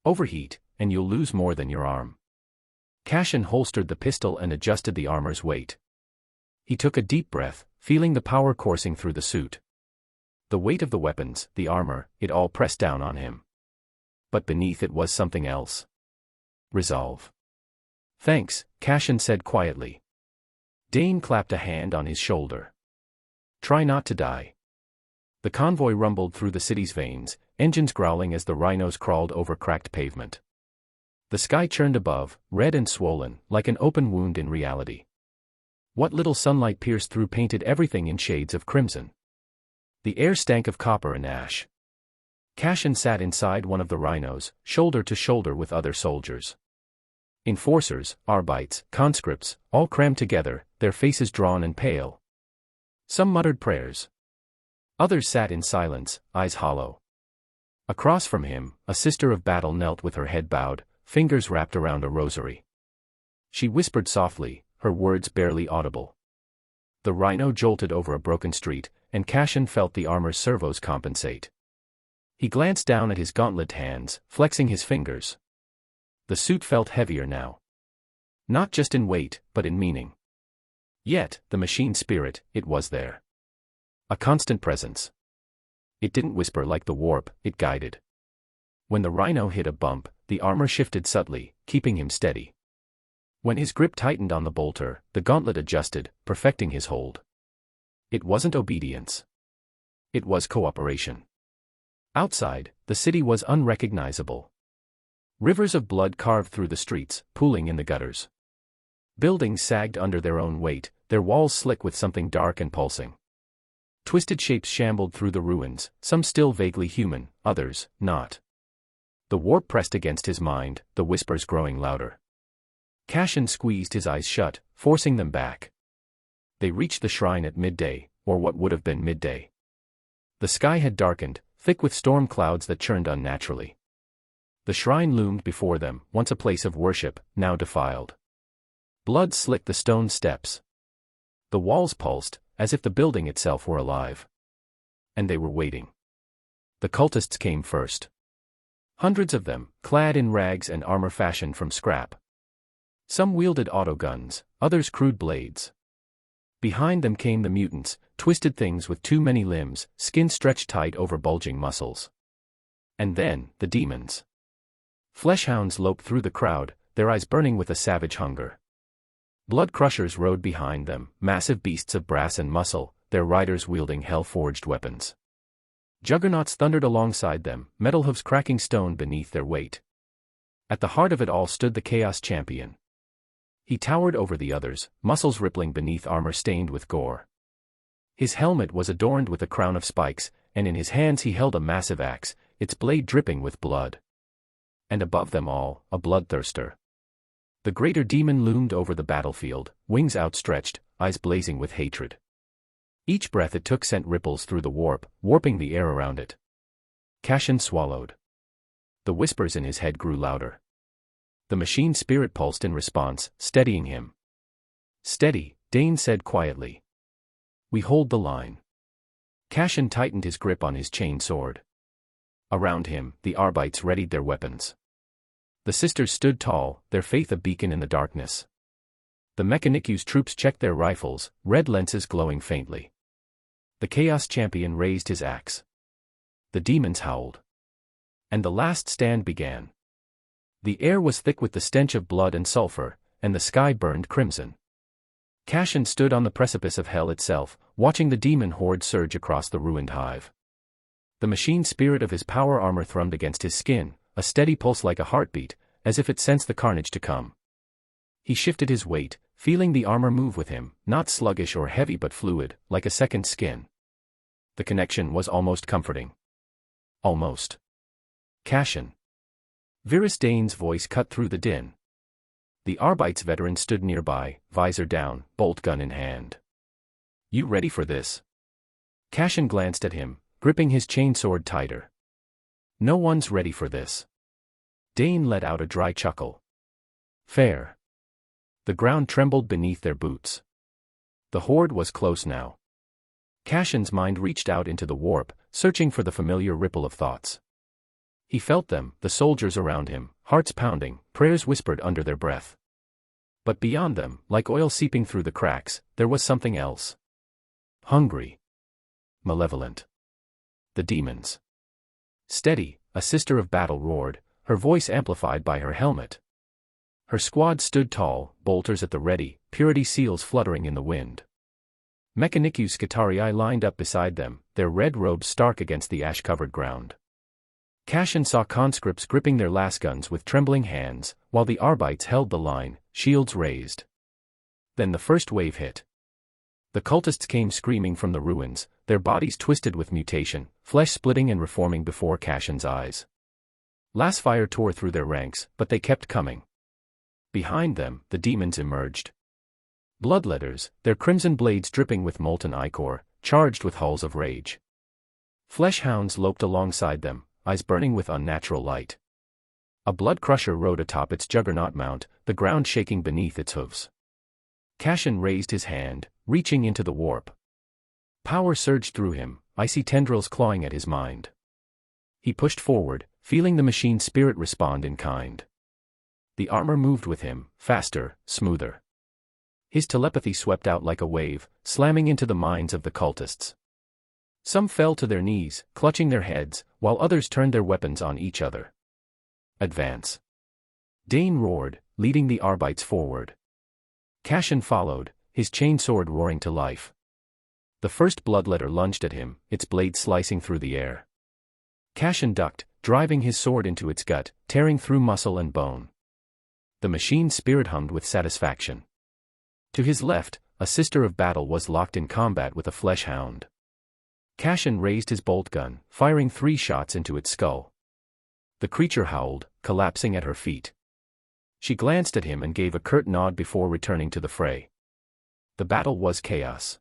"Overheat, and you'll lose more than your arm." Cassian holstered the pistol and adjusted the armor's weight. He took a deep breath, feeling the power coursing through the suit. The weight of the weapons, the armor, it all pressed down on him. But beneath it was something else. Resolve. "Thanks," Cassian said quietly. Dane clapped a hand on his shoulder. "Try not to die." The convoy rumbled through the city's veins, engines growling as the rhinos crawled over cracked pavement. The sky churned above, red and swollen, like an open wound in reality. What little sunlight pierced through painted everything in shades of crimson. The air stank of copper and ash. Cassian sat inside one of the rhinos, shoulder to shoulder with other soldiers. Enforcers, arbites, conscripts, all crammed together, their faces drawn and pale. Some muttered prayers. Others sat in silence, eyes hollow. Across from him, a sister of battle knelt with her head bowed, fingers wrapped around a rosary. She whispered softly, her words barely audible. The rhino jolted over a broken street, and Cassian felt the armor's servos compensate. He glanced down at his gauntlet hands, flexing his fingers. The suit felt heavier now. Not just in weight, but in meaning. Yet, the machine spirit, it was there. A constant presence. It didn't whisper like the warp, it guided. When the rhino hit a bump, the armor shifted subtly, keeping him steady. When his grip tightened on the bolter, the gauntlet adjusted, perfecting his hold. It wasn't obedience. It was cooperation. Outside, the city was unrecognizable. Rivers of blood carved through the streets, pooling in the gutters. Buildings sagged under their own weight, their walls slick with something dark and pulsing. Twisted shapes shambled through the ruins, some still vaguely human, others not. The warp pressed against his mind, the whispers growing louder. Cassian squeezed his eyes shut, forcing them back. They reached the shrine at midday, or what would have been midday. The sky had darkened, thick with storm clouds that churned unnaturally. The shrine loomed before them, once a place of worship, now defiled. Blood slicked the stone steps. The walls pulsed, as if the building itself were alive. And they were waiting. The cultists came first. Hundreds of them, clad in rags and armor fashioned from scrap. Some wielded autoguns, others crude blades. Behind them came the mutants, twisted things with too many limbs, skin stretched tight over bulging muscles. And then, the demons. Fleshhounds loped through the crowd, their eyes burning with a savage hunger. Blood crushers rode behind them, massive beasts of brass and muscle, their riders wielding hell-forged weapons. Juggernauts thundered alongside them, metal hooves cracking stone beneath their weight. At the heart of it all stood the Chaos Champion. He towered over the others, muscles rippling beneath armor stained with gore. His helmet was adorned with a crown of spikes, and in his hands he held a massive axe, its blade dripping with blood. And above them all, a bloodthirster. The greater demon loomed over the battlefield, wings outstretched, eyes blazing with hatred. Each breath it took sent ripples through the warp, warping the air around it. Cashin swallowed. The whispers in his head grew louder. The machine spirit pulsed in response, steadying him. Steady, Dane said quietly. We hold the line. Cashin tightened his grip on his chain sword. Around him, the Arbites readied their weapons. The sisters stood tall, their faith a beacon in the darkness. The Mechaniku's troops checked their rifles, red lenses glowing faintly. The Chaos Champion raised his axe. The demons howled. And the last stand began. The air was thick with the stench of blood and sulfur, and the sky burned crimson. Cashin stood on the precipice of hell itself, watching the demon horde surge across the ruined hive. The machine spirit of his power armor thrummed against his skin, a steady pulse like a heartbeat, as if it sensed the carnage to come. He shifted his weight, feeling the armor move with him, not sluggish or heavy but fluid, like a second skin. The connection was almost comforting. Almost. Cashin. Virus Dane's voice cut through the din. The Arbites veteran stood nearby, visor down, bolt gun in hand. You ready for this? Cashin glanced at him, gripping his chainsword tighter. No one's ready for this. Dane let out a dry chuckle. Fair. The ground trembled beneath their boots. The horde was close now. Cashin's mind reached out into the warp, searching for the familiar ripple of thoughts. He felt them, the soldiers around him, hearts pounding, prayers whispered under their breath. But beyond them, like oil seeping through the cracks, there was something else. Hungry. Malevolent. The demons. Steady, a sister of battle roared, her voice amplified by her helmet. Her squad stood tall, bolters at the ready, purity seals fluttering in the wind. Mechanicu Scutarii lined up beside them, their red robes stark against the ash-covered ground. Cashin saw conscripts gripping their lasguns with trembling hands, while the Arbites held the line, shields raised. Then the first wave hit. The cultists came screaming from the ruins, their bodies twisted with mutation, flesh splitting and reforming before Cashin's eyes. Lasfire tore through their ranks, but they kept coming. Behind them, the demons emerged. Bloodletters, their crimson blades dripping with molten ichor, charged with hulls of rage. Flesh hounds loped alongside them, eyes burning with unnatural light. A blood crusher rode atop its juggernaut mount, the ground shaking beneath its hooves. Cashin raised his hand, reaching into the warp. Power surged through him, icy tendrils clawing at his mind. He pushed forward, feeling the machine spirit respond in kind. The armor moved with him, faster, smoother. His telepathy swept out like a wave, slamming into the minds of the cultists. Some fell to their knees, clutching their heads, while others turned their weapons on each other. Advance. Dane roared, leading the Arbites forward. Cashin followed, his chainsword roaring to life. The first bloodletter lunged at him, its blade slicing through the air. Cashin ducked, driving his sword into its gut, tearing through muscle and bone. The machine spirit hummed with satisfaction. To his left, a sister of battle was locked in combat with a flesh hound. Cashin raised his bolt gun, firing 3 shots into its skull. The creature howled, collapsing at her feet. She glanced at him and gave a curt nod before returning to the fray. The battle was chaos.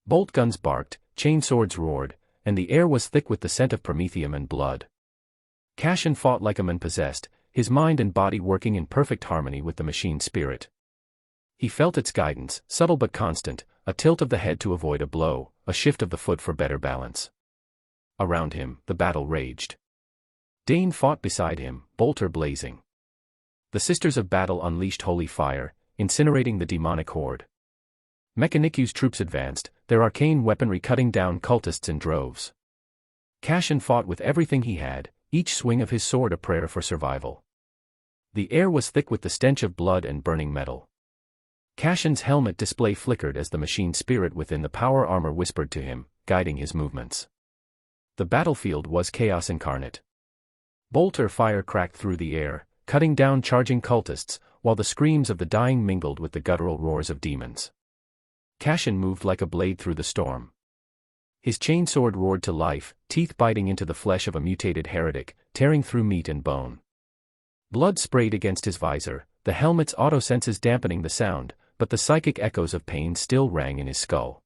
Bolt guns barked, chainswords roared, and the air was thick with the scent of promethium and blood. Cashin fought like a man possessed, his mind and body working in perfect harmony with the machine spirit. He felt its guidance, subtle but constant, a tilt of the head to avoid a blow, a shift of the foot for better balance. Around him, the battle raged. Dane fought beside him, bolter blazing. The Sisters of Battle unleashed holy fire, incinerating the demonic horde. Mechaniku's troops advanced, their arcane weaponry cutting down cultists in droves. Cashin fought with everything he had, each swing of his sword a prayer for survival. The air was thick with the stench of blood and burning metal. Cashin's helmet display flickered as the machine spirit within the power armor whispered to him, guiding his movements. The battlefield was chaos incarnate. Bolter fire cracked through the air, cutting down charging cultists, while the screams of the dying mingled with the guttural roars of demons. Cashin moved like a blade through the storm. His chainsword roared to life, teeth biting into the flesh of a mutated heretic, tearing through meat and bone. Blood sprayed against his visor, the helmet's autosenses dampening the sound, but the psychic echoes of pain still rang in his skull.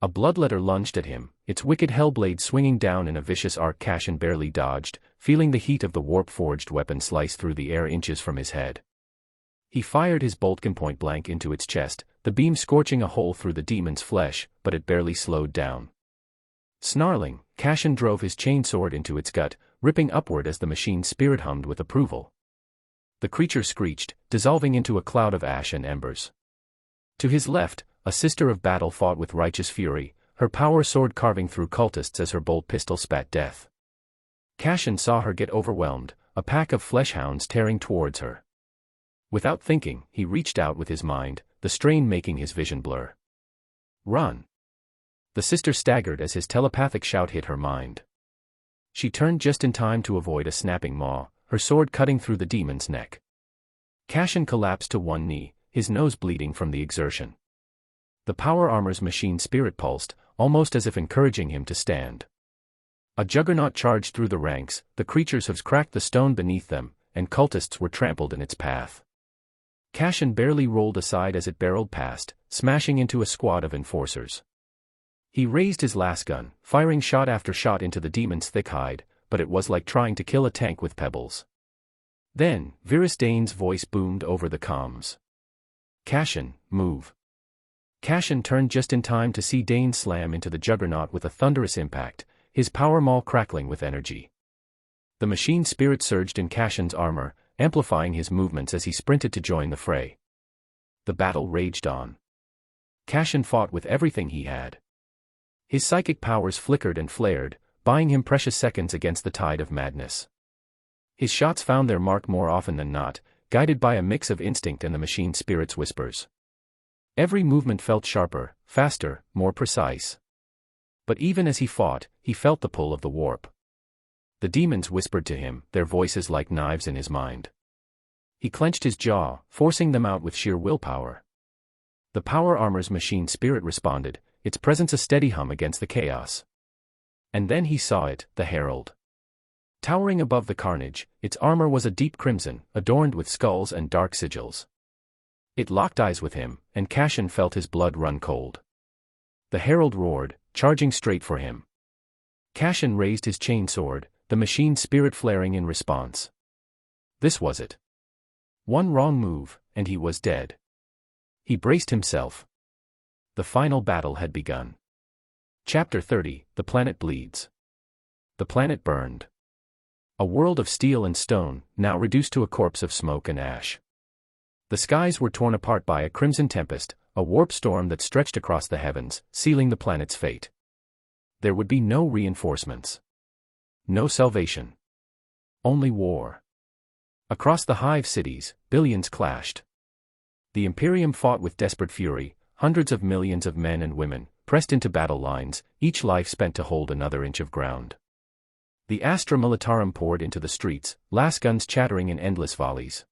A bloodletter lunged at him, its wicked hellblade swinging down in a vicious arc. Cashin barely dodged, feeling the heat of the warp-forged weapon slice through the air inches from his head. He fired his boltgun point blank into its chest, the beam scorching a hole through the demon's flesh, but it barely slowed down. Snarling, Cashin drove his chainsword into its gut, ripping upward as the machine's spirit hummed with approval. The creature screeched, dissolving into a cloud of ash and embers. To his left, a sister of battle fought with righteous fury, her power sword carving through cultists as her bolt pistol spat death. Cashin saw her get overwhelmed, a pack of fleshhounds tearing towards her. Without thinking, he reached out with his mind, the strain making his vision blur. Run! The sister staggered as his telepathic shout hit her mind. She turned just in time to avoid a snapping maw, her sword cutting through the demon's neck. Cashin collapsed to one knee, his nose bleeding from the exertion. The power armor's machine spirit pulsed, almost as if encouraging him to stand. A juggernaut charged through the ranks, the creature's hooves cracked the stone beneath them, and cultists were trampled in its path. Cashin barely rolled aside as it barreled past, smashing into a squad of enforcers. He raised his lasgun, firing shot after shot into the demon's thick hide, but it was like trying to kill a tank with pebbles. Then, Virus Dane's voice boomed over the comms. "Cashin, move." Cashin turned just in time to see Dane slam into the juggernaut with a thunderous impact, his power maul crackling with energy. The machine spirit surged in Cashin's armor, amplifying his movements as he sprinted to join the fray. The battle raged on. Cashin fought with everything he had. His psychic powers flickered and flared, buying him precious seconds against the tide of madness. His shots found their mark more often than not, guided by a mix of instinct and the machine spirit's whispers. Every movement felt sharper, faster, more precise. But even as he fought, he felt the pull of the warp. The demons whispered to him, their voices like knives in his mind. He clenched his jaw, forcing them out with sheer willpower. The power armor's machine spirit responded, its presence a steady hum against the chaos. And then he saw it, the herald. Towering above the carnage, its armor was a deep crimson, adorned with skulls and dark sigils. It locked eyes with him, and Cashin felt his blood run cold. The herald roared, charging straight for him. Cashin raised his chainsword, the machine spirit flaring in response. This was it. One wrong move, and he was dead. He braced himself. The final battle had begun. Chapter 30, The Planet Bleeds. The planet burned. A world of steel and stone, now reduced to a corpse of smoke and ash. The skies were torn apart by a crimson tempest, a warp storm that stretched across the heavens, sealing the planet's fate. There would be no reinforcements. No salvation. Only war. Across the hive cities, billions clashed. The Imperium fought with desperate fury, hundreds of millions of men and women, pressed into battle lines, each life spent to hold another inch of ground. The Astra Militarum poured into the streets, lasguns chattering in endless volleys.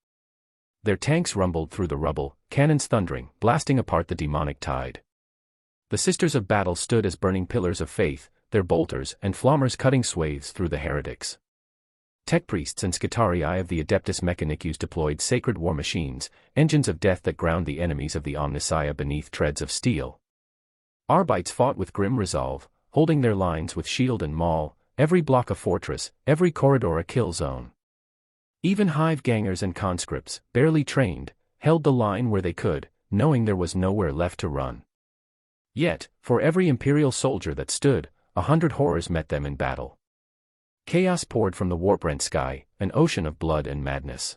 Their tanks rumbled through the rubble, cannons thundering, blasting apart the demonic tide. The Sisters of Battle stood as burning pillars of faith, their bolters and flammers cutting swathes through the heretics. Tech priests and Scitarii of the Adeptus Mechanicus deployed sacred war machines, engines of death that ground the enemies of the Omnissiah beneath treads of steel. Arbites fought with grim resolve, holding their lines with shield and maul, every block a fortress, every corridor a kill zone. Even hive gangers and conscripts, barely trained, held the line where they could, knowing there was nowhere left to run. Yet, for every Imperial soldier that stood, 100 horrors met them in battle. Chaos poured from the warp-rent sky, an ocean of blood and madness.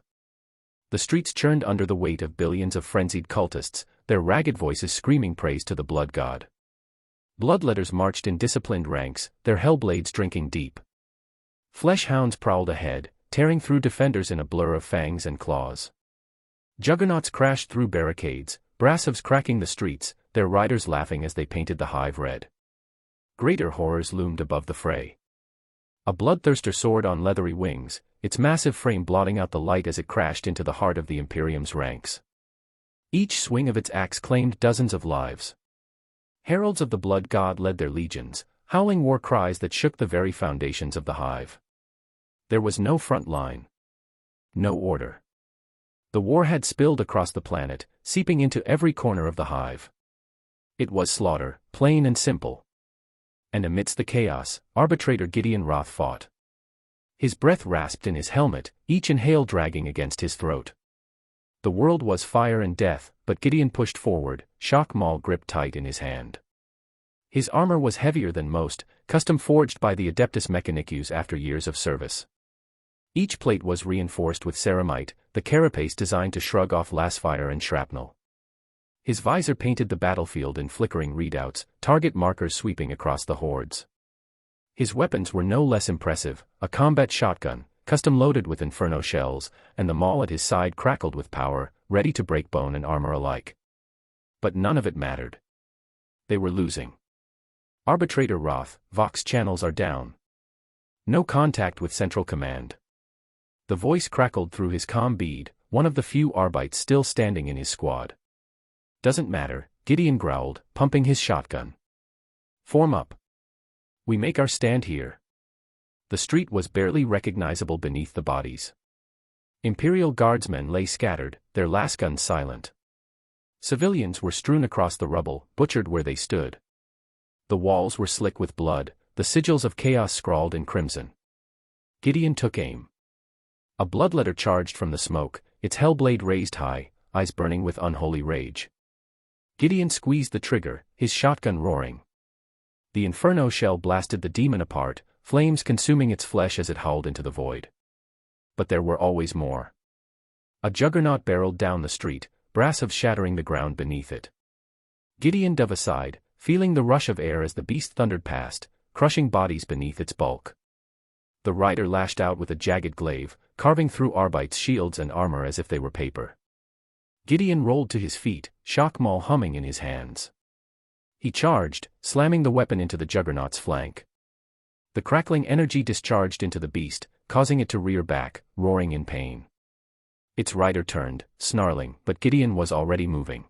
The streets churned under the weight of billions of frenzied cultists, their ragged voices screaming praise to the blood god. Bloodletters marched in disciplined ranks, their hellblades drinking deep. Fleshhounds prowled ahead, tearing through defenders in a blur of fangs and claws. Juggernauts crashed through barricades, brass hooves cracking the streets, their riders laughing as they painted the hive red. Greater horrors loomed above the fray. A bloodthirster soared on leathery wings, its massive frame blotting out the light as it crashed into the heart of the Imperium's ranks. Each swing of its axe claimed dozens of lives. Heralds of the blood god led their legions, howling war cries that shook the very foundations of the hive. There was no front line. No order. The war had spilled across the planet, seeping into every corner of the hive. It was slaughter, plain and simple. And amidst the chaos, Arbitrator Gideon Roth fought. His breath rasped in his helmet, each inhale dragging against his throat. The world was fire and death, but Gideon pushed forward, shock maul gripped tight in his hand. His armor was heavier than most, custom forged by the Adeptus Mechanicus after years of service. Each plate was reinforced with ceramite, the carapace designed to shrug off lasfire and shrapnel. His visor painted the battlefield in flickering readouts, target markers sweeping across the hordes. His weapons were no less impressive, a combat shotgun, custom loaded with inferno shells, and the maul at his side crackled with power, ready to break bone and armor alike. But none of it mattered. They were losing. Arbitrator Roth, Vox channels are down. No contact with Central Command. The voice crackled through his comm bead, one of the few Arbites still standing in his squad. Doesn't matter, Gideon growled, pumping his shotgun. Form up. We make our stand here. The street was barely recognizable beneath the bodies. Imperial Guardsmen lay scattered, their lasguns silent. Civilians were strewn across the rubble, butchered where they stood. The walls were slick with blood, the sigils of chaos scrawled in crimson. Gideon took aim. A bloodletter charged from the smoke, its hellblade raised high, eyes burning with unholy rage. Gideon squeezed the trigger, his shotgun roaring. The inferno shell blasted the demon apart, flames consuming its flesh as it howled into the void. But there were always more. A juggernaut barreled down the street, brass of shattering the ground beneath it. Gideon dove aside, feeling the rush of air as the beast thundered past, crushing bodies beneath its bulk. The rider lashed out with a jagged glaive, carving through Arbites' shields and armor as if they were paper. Gideon rolled to his feet, shock maul humming in his hands. He charged, slamming the weapon into the juggernaut's flank. The crackling energy discharged into the beast, causing it to rear back, roaring in pain. Its rider turned, snarling, but Gideon was already moving.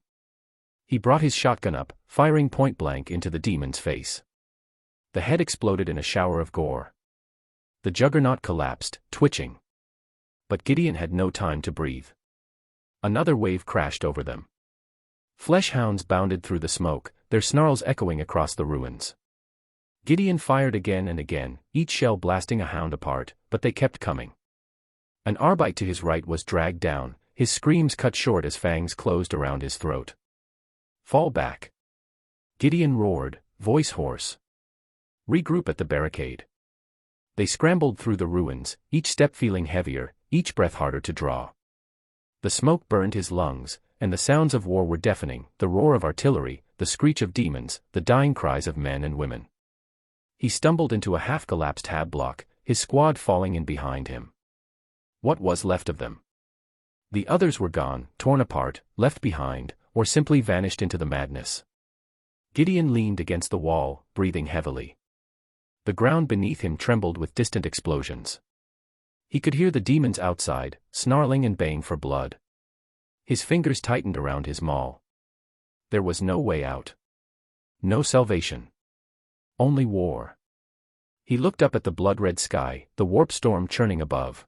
He brought his shotgun up, firing point-blank into the demon's face. The head exploded in a shower of gore. The juggernaut collapsed, twitching. But Gideon had no time to breathe. Another wave crashed over them. Flesh hounds bounded through the smoke, their snarls echoing across the ruins. Gideon fired again and again, each shell blasting a hound apart, but they kept coming. An Arbite to his right was dragged down, his screams cut short as fangs closed around his throat. Fall back. Gideon roared, voice hoarse. Regroup at the barricade. They scrambled through the ruins, each step feeling heavier, each breath harder to draw. The smoke burned his lungs, and the sounds of war were deafening, the roar of artillery, the screech of demons, the dying cries of men and women. He stumbled into a half-collapsed hab block, his squad falling in behind him. What was left of them? The others were gone, torn apart, left behind, or simply vanished into the madness. Gideon leaned against the wall, breathing heavily. The ground beneath him trembled with distant explosions. He could hear the demons outside, snarling and baying for blood. His fingers tightened around his maul. There was no way out. No salvation. Only war. He looked up at the blood-red sky, the warp storm churning above.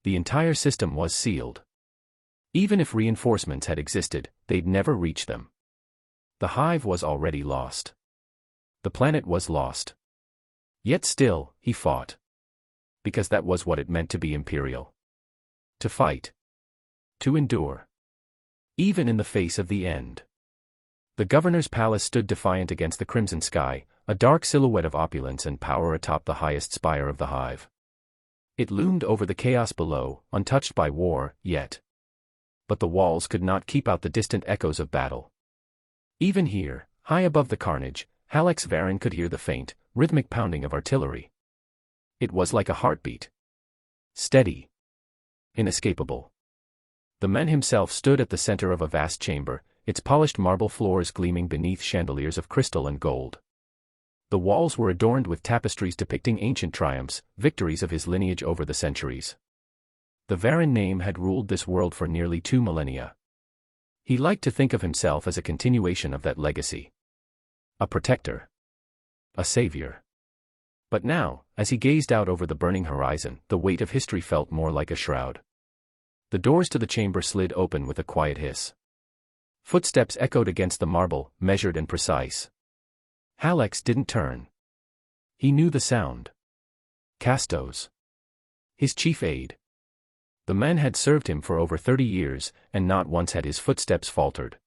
The entire system was sealed. Even if reinforcements had existed, they'd never reach them. The hive was already lost. The planet was lost. Yet still, he fought. Because that was what it meant to be imperial. To fight. To endure. Even in the face of the end. The governor's palace stood defiant against the crimson sky, a dark silhouette of opulence and power atop the highest spire of the hive. It loomed over the chaos below, untouched by war, yet. But the walls could not keep out the distant echoes of battle. Even here, high above the carnage, Hallex Varen could hear the faint, rhythmic pounding of artillery. It was like a heartbeat. Steady. Inescapable. The man himself stood at the center of a vast chamber, its polished marble floors gleaming beneath chandeliers of crystal and gold. The walls were adorned with tapestries depicting ancient triumphs, victories of his lineage over the centuries. The Varen name had ruled this world for nearly 2 millennia. He liked to think of himself as a continuation of that legacy. A protector. A savior. But now, as he gazed out over the burning horizon, the weight of history felt more like a shroud. The doors to the chamber slid open with a quiet hiss. Footsteps echoed against the marble, measured and precise. Hallex didn't turn. He knew the sound. Castos. His chief aide. The man had served him for over 30 years, and not once had his footsteps faltered.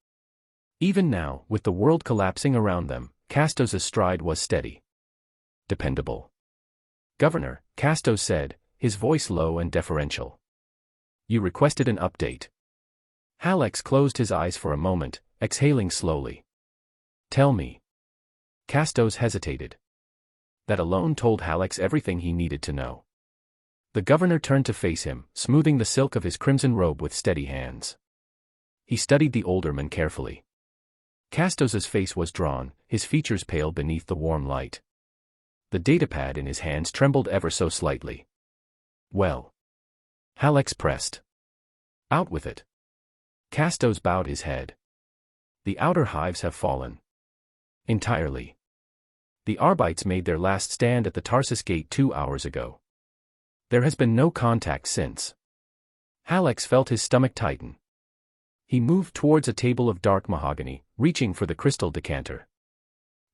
Even now, with the world collapsing around them, Castos' stride was steady. Dependable. "Governor," Castos said, his voice low and deferential. "You requested an update." Hallex closed his eyes for a moment, exhaling slowly. "Tell me." Castos hesitated. That alone told Hallex everything he needed to know. The governor turned to face him, smoothing the silk of his crimson robe with steady hands. He studied the older man carefully. Castos' face was drawn, his features pale beneath the warm light. The datapad in his hands trembled ever so slightly. "Well?" Hallex pressed. "Out with it." Castos bowed his head. "The outer hives have fallen. Entirely. The Arbites made their last stand at the Tarsus gate 2 hours ago. There has been no contact since." Hallex felt his stomach tighten. He moved towards a table of dark mahogany, reaching for the crystal decanter.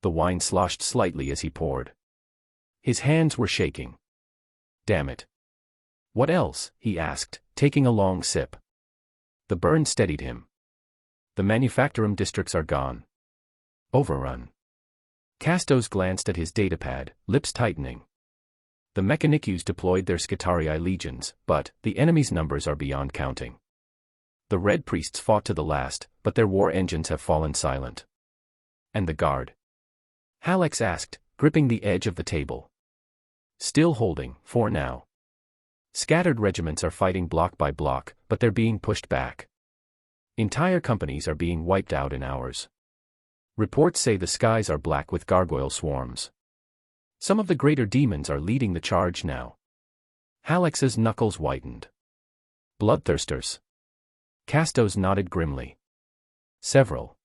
The wine sloshed slightly as he poured. His hands were shaking. "Damn it." "What else?" he asked, taking a long sip. The burn steadied him. "The manufacturum districts are gone. Overrun." Castos glanced at his datapad, lips tightening. "The Mechanicus deployed their Scitarii legions, but the enemy's numbers are beyond counting. The Red Priests fought to the last, but their war engines have fallen silent." "And the Guard?" Hallex asked, gripping the edge of the table. "Still holding, for now. Scattered regiments are fighting block by block, but they're being pushed back. Entire companies are being wiped out in hours. Reports say the skies are black with gargoyle swarms. Some of the greater demons are leading the charge now." Hallex's knuckles whitened. "Bloodthirsters?" Castos nodded grimly. "Several.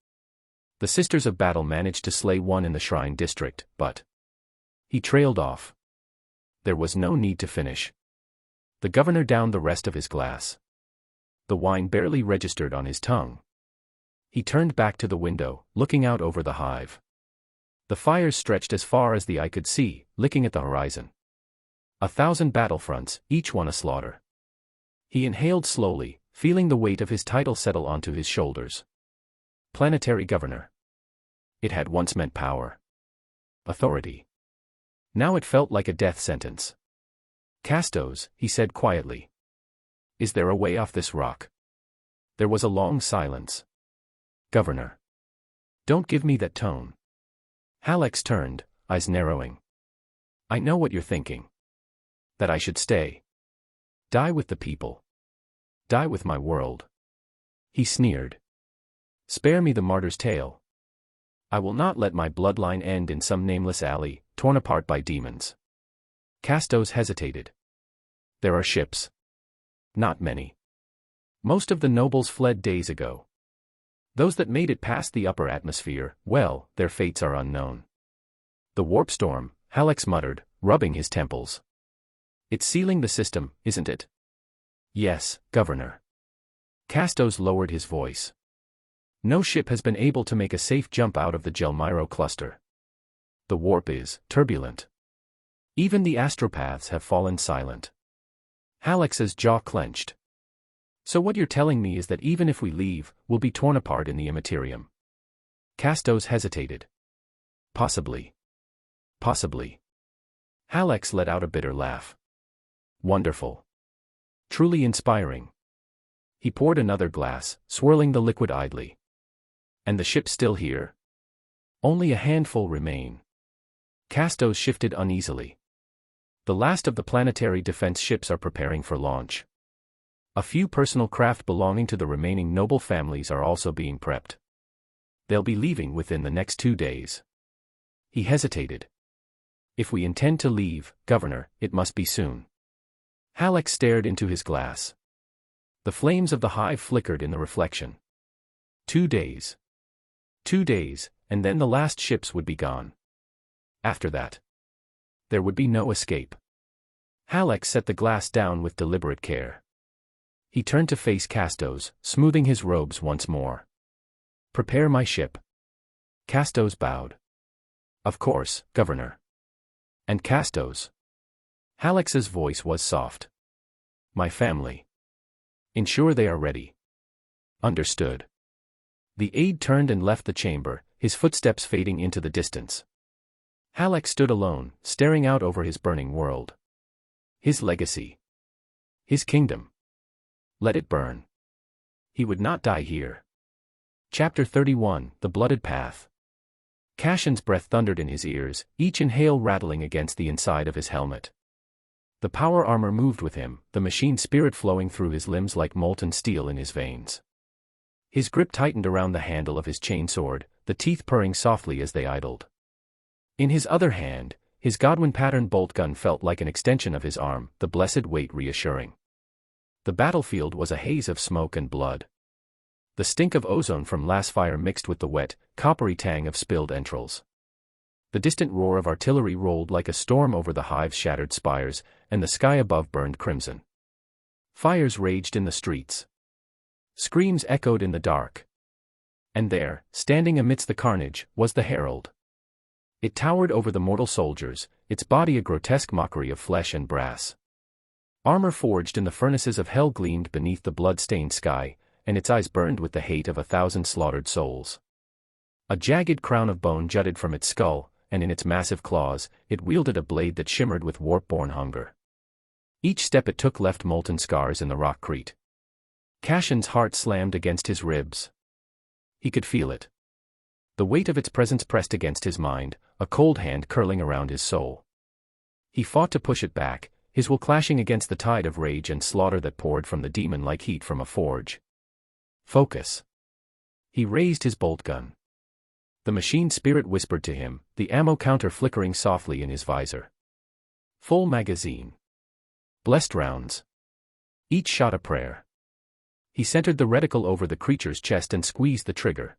The Sisters of Battle managed to slay one in the Shrine District, but..." He trailed off. There was no need to finish. The governor downed the rest of his glass. The wine barely registered on his tongue. He turned back to the window, looking out over the hive. The fires stretched as far as the eye could see, licking at the horizon. 1,000 battlefronts, each one a slaughter. He inhaled slowly, feeling the weight of his title settle onto his shoulders. Planetary governor. It had once meant power. Authority. Now it felt like a death sentence. "Castos," he said quietly. "Is there a way off this rock?" There was a long silence. "Governor. Don't give me that tone." Hallex turned, eyes narrowing. "I know what you're thinking. That I should stay. Die with the people. Die with my world." He sneered. "Spare me the martyr's tale. I will not let my bloodline end in some nameless alley, torn apart by demons." Castos hesitated. "There are ships." "Not many. Most of the nobles fled days ago. Those that made it past the upper atmosphere, well, their fates are unknown." "The warp storm," Hallex muttered, rubbing his temples. "It's sealing the system, isn't it?" "Yes, Governor." Castos lowered his voice. "No ship has been able to make a safe jump out of the Gelmiro cluster. The warp is turbulent. Even the astropaths have fallen silent." Hallex's jaw clenched. "So what you're telling me is that even if we leave, we'll be torn apart in the immaterium." Castos hesitated. "Possibly. Possibly." Hallex let out a bitter laugh. "Wonderful. Truly inspiring." He poured another glass, swirling the liquid idly. "And the ship's still here?" "Only a handful remain." Castos shifted uneasily. "The last of the planetary defense ships are preparing for launch. A few personal craft belonging to the remaining noble families are also being prepped. They'll be leaving within the next 2 days." He hesitated. "If we intend to leave, Governor, it must be soon." Hallex stared into his glass. The flames of the hive flickered in the reflection. 2 days. 2 days, and then the last ships would be gone. After that, there would be no escape. Hallex set the glass down with deliberate care. He turned to face Castos, smoothing his robes once more. Prepare my ship. Castos bowed. Of course, Governor. And Castos? Halix's voice was soft. My family. Ensure they are ready. Understood. The aide turned and left the chamber, his footsteps fading into the distance. Halix stood alone, staring out over his burning world. His legacy. His kingdom. Let it burn. He would not die here. Chapter 31, The Blooded Path. Cassion's breath thundered in his ears, each inhale rattling against the inside of his helmet. The power armor moved with him, the machine spirit flowing through his limbs like molten steel in his veins. His grip tightened around the handle of his chainsword, the teeth purring softly as they idled. In his other hand, his Godwin-patterned bolt gun felt like an extension of his arm, the blessed weight reassuring. The battlefield was a haze of smoke and blood. The stink of ozone from last fire mixed with the wet, coppery tang of spilled entrails. The distant roar of artillery rolled like a storm over the hive's shattered spires, and the sky above burned crimson. Fires raged in the streets. Screams echoed in the dark. And there, standing amidst the carnage, was the herald. It towered over the mortal soldiers, its body a grotesque mockery of flesh and brass. Armor forged in the furnaces of hell gleamed beneath the blood-stained sky, and its eyes burned with the hate of 1,000 slaughtered souls. A jagged crown of bone jutted from its skull, and in its massive claws, it wielded a blade that shimmered with warp-born hunger. Each step it took left molten scars in the rockcrete. Cassion's heart slammed against his ribs. He could feel it. The weight of its presence pressed against his mind, a cold hand curling around his soul. He fought to push it back, his will clashing against the tide of rage and slaughter that poured from the demon like heat from a forge. Focus. He raised his bolt gun. The machine spirit whispered to him, the ammo counter flickering softly in his visor. Full magazine. Blessed rounds. Each shot a prayer. He centered the reticle over the creature's chest and squeezed the trigger.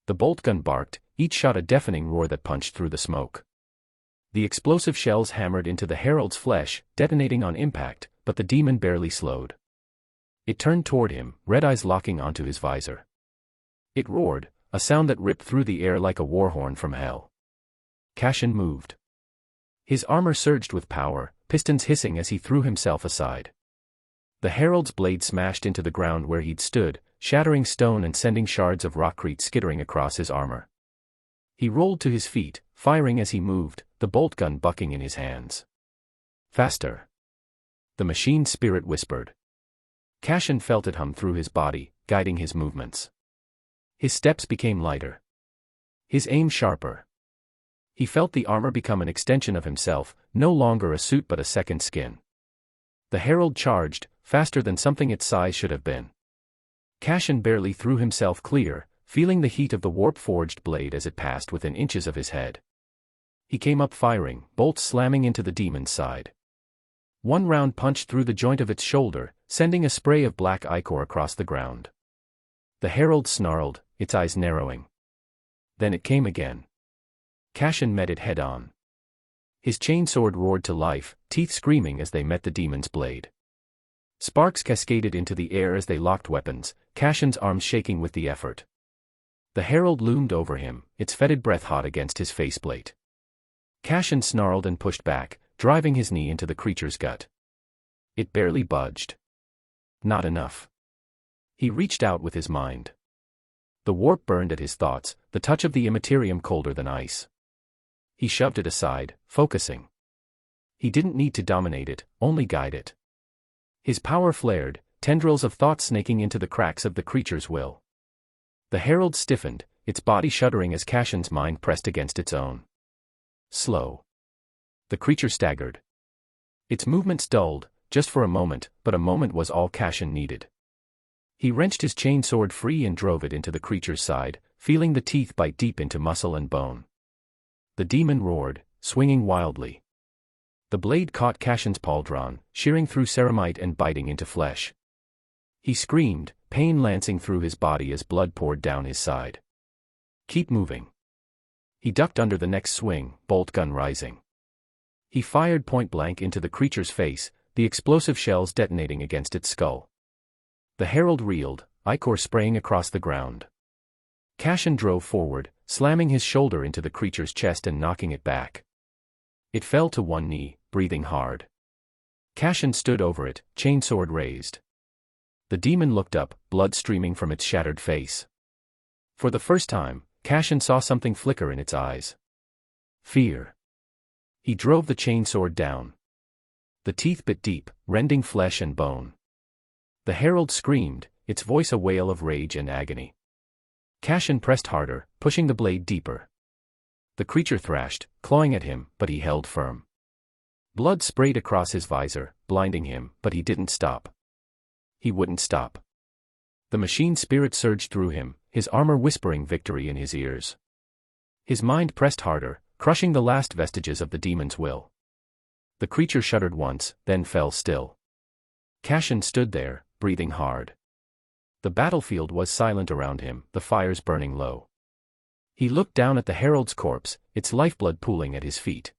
The bolt gun barked, each shot a deafening roar that punched through the smoke. The explosive shells hammered into the herald's flesh, detonating on impact, but the demon barely slowed. It turned toward him, red eyes locking onto his visor. It roared, a sound that ripped through the air like a war horn from hell. Cassion moved. His armor surged with power, pistons hissing as he threw himself aside. The herald's blade smashed into the ground where he'd stood, shattering stone and sending shards of rockcrete skittering across his armor. He rolled to his feet, firing as he moved, the bolt gun bucking in his hands. Faster. The machine spirit whispered. Cassion felt it hum through his body, guiding his movements. His steps became lighter. His aim sharper. He felt the armor become an extension of himself, no longer a suit but a second skin. The herald charged, faster than something its size should have been. Cassion barely threw himself clear, feeling the heat of the warp-forged blade as it passed within inches of his head. He came up firing, bolts slamming into the demon's side. One round punched through the joint of its shoulder, sending a spray of black ichor across the ground. The herald snarled, its eyes narrowing. Then it came again. Cassion met it head-on. His chainsword roared to life, teeth screaming as they met the demon's blade. Sparks cascaded into the air as they locked weapons, Cassion's arms shaking with the effort. The herald loomed over him, its fetid breath hot against his faceplate. Cassion snarled and pushed back, driving his knee into the creature's gut. It barely budged. Not enough. He reached out with his mind. The warp burned at his thoughts, the touch of the immaterium colder than ice. He shoved it aside, focusing. He didn't need to dominate it, only guide it. His power flared, tendrils of thought snaking into the cracks of the creature's will. The herald stiffened, its body shuddering as Cassion's mind pressed against its own. Slow. The creature staggered. Its movements dulled, just for a moment, but a moment was all Cassion needed. He wrenched his chainsword free and drove it into the creature's side, feeling the teeth bite deep into muscle and bone. The demon roared, swinging wildly. The blade caught Cassion's pauldron, shearing through ceramite and biting into flesh. He screamed, pain lancing through his body as blood poured down his side. Keep moving. He ducked under the next swing, bolt gun rising. He fired point blank into the creature's face, the explosive shells detonating against its skull. The herald reeled, ichor spraying across the ground. Cashin drove forward, slamming his shoulder into the creature's chest and knocking it back. It fell to one knee, breathing hard. Cashin stood over it, chainsword raised. The demon looked up, blood streaming from its shattered face. For the first time, Cashin saw something flicker in its eyes. Fear. He drove the chainsword down. The teeth bit deep, rending flesh and bone. The herald screamed, its voice a wail of rage and agony. Cashin pressed harder, pushing the blade deeper. The creature thrashed, clawing at him, but he held firm. Blood sprayed across his visor, blinding him, but he didn't stop. He wouldn't stop. The machine spirit surged through him, his armor whispering victory in his ears. His mind pressed harder, crushing the last vestiges of the demon's will. The creature shuddered once, then fell still. Cashin stood there, breathing hard. The battlefield was silent around him, the fires burning low. He looked down at the herald's corpse, its lifeblood pooling at his feet.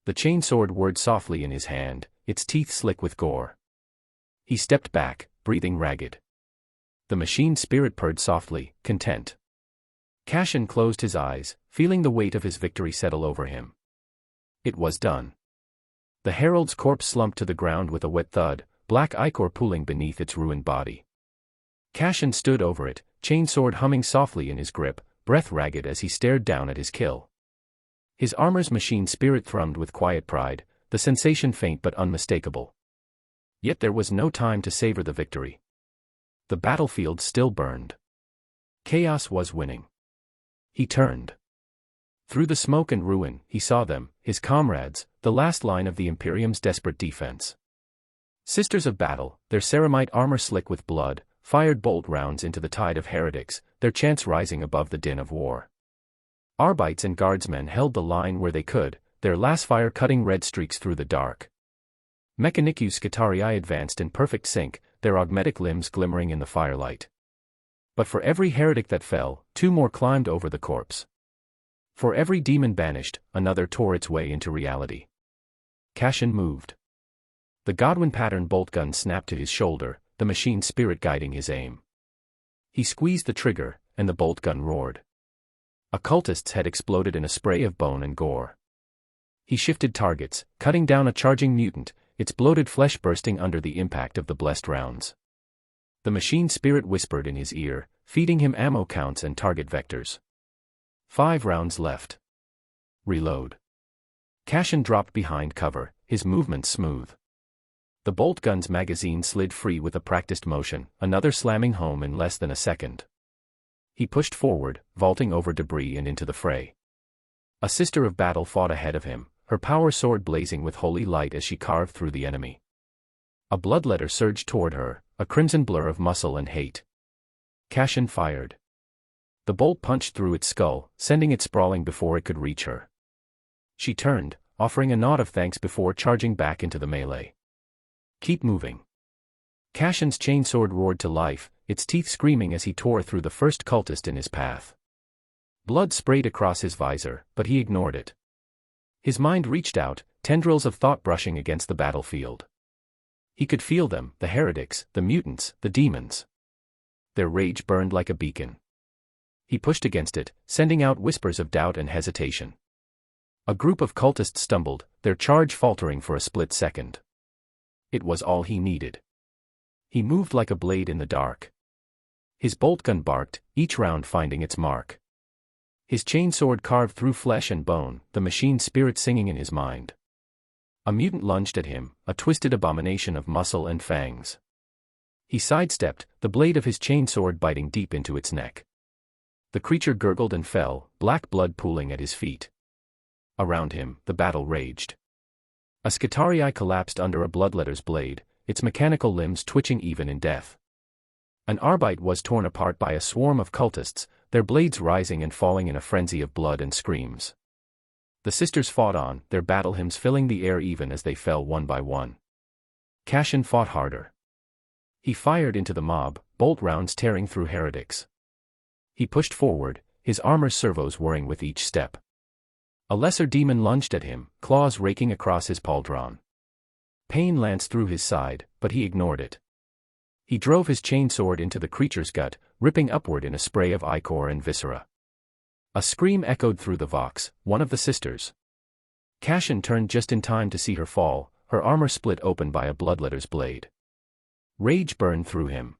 The chainsword whirred softly in his hand, its teeth slick with gore. He stepped back, breathing ragged. The machine spirit purred softly, content. Cashin closed his eyes, feeling the weight of his victory settle over him. It was done. The herald's corpse slumped to the ground with a wet thud, black ichor pooling beneath its ruined body. Cashin stood over it, chainsword humming softly in his grip, breath ragged as he stared down at his kill. His armor's machine spirit thrummed with quiet pride, the sensation faint but unmistakable. Yet there was no time to savor the victory. The battlefield still burned. Chaos was winning. He turned. Through the smoke and ruin, he saw them, his comrades, the last line of the Imperium's desperate defense. Sisters of battle, their ceramite armor slick with blood, fired bolt rounds into the tide of heretics, their chants rising above the din of war. Arbites and guardsmen held the line where they could, their lasfire cutting red streaks through the dark. Mechanicu Scutarii advanced in perfect sync, their augmetic limbs glimmering in the firelight. But for every heretic that fell, two more climbed over the corpse. For every demon banished, another tore its way into reality. Cashin moved. The Godwin pattern bolt gun snapped to his shoulder, the machine spirit guiding his aim. He squeezed the trigger, and the bolt gun roared. Occultist's head exploded in a spray of bone and gore. He shifted targets, cutting down a charging mutant, its bloated flesh bursting under the impact of the blessed rounds. The machine spirit whispered in his ear, feeding him ammo counts and target vectors. 5 rounds left. Reload. Cashin dropped behind cover, his movements smooth. The bolt gun's magazine slid free with a practiced motion, another slamming home in less than a second. He pushed forward, vaulting over debris and into the fray. A sister of battle fought ahead of him, her power sword blazing with holy light as she carved through the enemy. A bloodletter surged toward her, a crimson blur of muscle and hate. Cashin fired. The bolt punched through its skull, sending it sprawling before it could reach her. She turned, offering a nod of thanks before charging back into the melee. Keep moving. Cashin's chainsword roared to life, its teeth screaming as he tore through the first cultist in his path. Blood sprayed across his visor, but he ignored it. His mind reached out, tendrils of thought brushing against the battlefield. He could feel them, the heretics, the mutants, the demons. Their rage burned like a beacon. He pushed against it, sending out whispers of doubt and hesitation. A group of cultists stumbled, their charge faltering for a split second. It was all he needed. He moved like a blade in the dark. His bolt gun barked, each round finding its mark. His chainsword carved through flesh and bone, the machine spirit singing in his mind. A mutant lunged at him, a twisted abomination of muscle and fangs. He sidestepped, the blade of his chainsword biting deep into its neck. The creature gurgled and fell, black blood pooling at his feet. Around him, the battle raged. A Scutarii collapsed under a bloodletter's blade, its mechanical limbs twitching even in death. An Arbite was torn apart by a swarm of cultists, their blades rising and falling in a frenzy of blood and screams. The sisters fought on, their battle hymns filling the air even as they fell one by one. Cashin fought harder. He fired into the mob, bolt rounds tearing through heretics. He pushed forward, his armor's servos whirring with each step. A lesser demon lunged at him, claws raking across his pauldron. Pain lanced through his side, but he ignored it. He drove his chainsword into the creature's gut, ripping upward in a spray of ichor and viscera. A scream echoed through the Vox, one of the sisters. Cashin turned just in time to see her fall, her armor split open by a bloodletter's blade. Rage burned through him.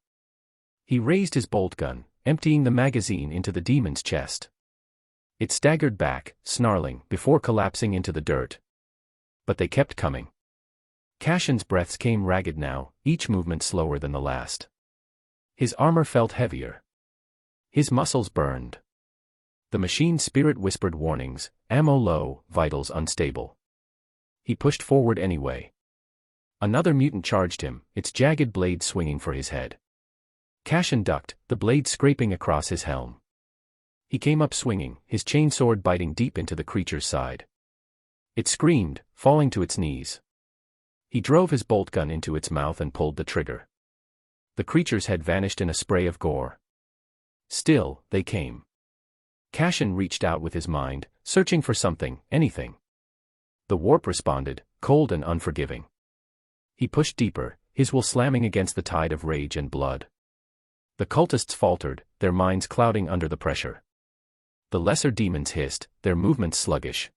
He raised his bolt gun, emptying the magazine into the demon's chest. It staggered back, snarling, before collapsing into the dirt. But they kept coming. Cashin's breaths came ragged now, each movement slower than the last. His armor felt heavier. His muscles burned. The machine spirit whispered warnings, ammo low, vitals unstable. He pushed forward anyway. Another mutant charged him, its jagged blade swinging for his head. Cashin ducked, the blade scraping across his helm. He came up swinging, his chainsword biting deep into the creature's side. It screamed, falling to its knees. He drove his bolt gun into its mouth and pulled the trigger. The creature's head vanished in a spray of gore. Still, they came. Cashin reached out with his mind, searching for something, anything. The warp responded, cold and unforgiving. He pushed deeper, his will slamming against the tide of rage and blood. The cultists faltered, their minds clouding under the pressure. The lesser demons hissed, their movements sluggish.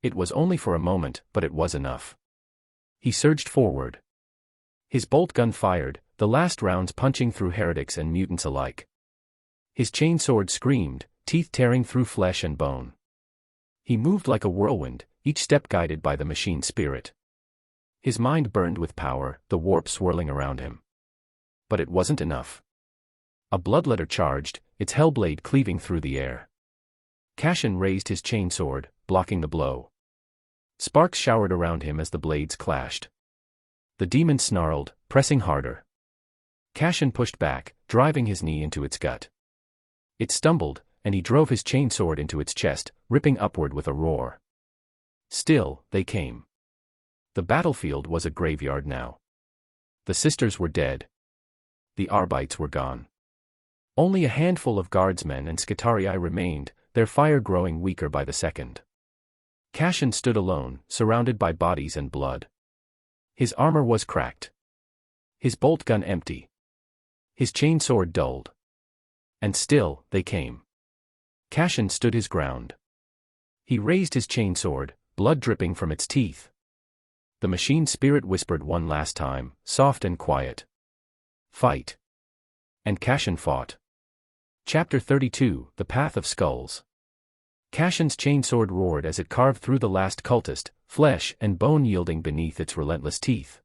It was only for a moment, but it was enough. He surged forward. His bolt gun fired, the last rounds punching through heretics and mutants alike. His chainsword screamed, teeth tearing through flesh and bone. He moved like a whirlwind, each step guided by the machine spirit. His mind burned with power, the warp swirling around him. But it wasn't enough. A bloodletter charged, its hellblade cleaving through the air. Cashin raised his chainsword, blocking the blow. Sparks showered around him as the blades clashed. The demon snarled, pressing harder. Cashin pushed back, driving his knee into its gut. It stumbled, and he drove his chainsword into its chest, ripping upward with a roar. Still, they came. The battlefield was a graveyard now. The sisters were dead. The Arbites were gone. Only a handful of guardsmen and Skitarii remained, their fire growing weaker by the second. Cashin stood alone, surrounded by bodies and blood. His armor was cracked. His bolt gun empty. His chainsword dulled. And still, they came. Cashin stood his ground. He raised his chainsword, blood dripping from its teeth. The machine spirit whispered one last time, soft and quiet. Fight. And Cashin fought. Chapter 32, The Path of Skulls. Cashin's chainsword roared as it carved through the last cultist, flesh and bone yielding beneath its relentless teeth.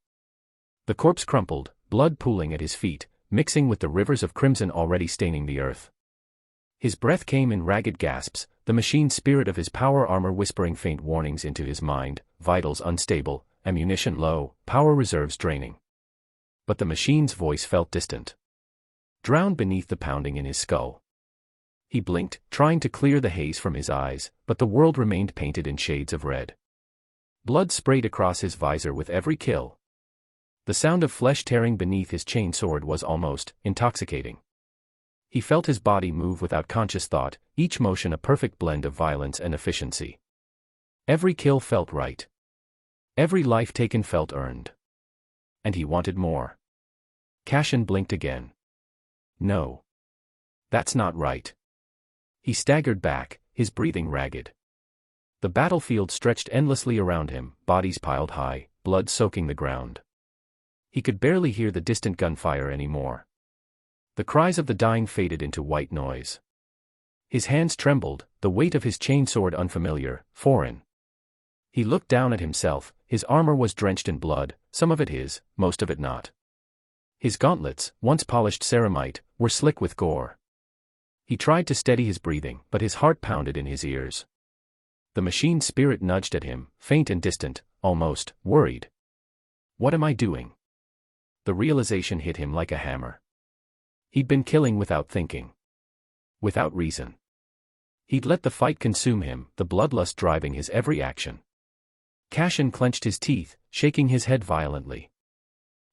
The corpse crumpled, blood pooling at his feet, mixing with the rivers of crimson already staining the earth. His breath came in ragged gasps, the machine spirit of his power armor whispering faint warnings into his mind, vitals unstable, ammunition low, power reserves draining. But the machine's voice felt distant. Drowned beneath the pounding in his skull. He blinked, trying to clear the haze from his eyes, but the world remained painted in shades of red. Blood sprayed across his visor with every kill. The sound of flesh tearing beneath his chainsword was almost intoxicating. He felt his body move without conscious thought, each motion a perfect blend of violence and efficiency. Every kill felt right. Every life taken felt earned. And he wanted more. Cashin blinked again. No. That's not right. He staggered back, his breathing ragged. The battlefield stretched endlessly around him, bodies piled high, blood soaking the ground. He could barely hear the distant gunfire anymore. The cries of the dying faded into white noise. His hands trembled, the weight of his chainsword unfamiliar, foreign. He looked down at himself, his armor was drenched in blood, some of it his, most of it not. His gauntlets, once polished ceramite, were slick with gore. He tried to steady his breathing, but his heart pounded in his ears. The machine spirit nudged at him, faint and distant, almost worried. What am I doing? The realization hit him like a hammer. He'd been killing without thinking. Without reason. He'd let the fight consume him, the bloodlust driving his every action. Cashin clenched his teeth, shaking his head violently.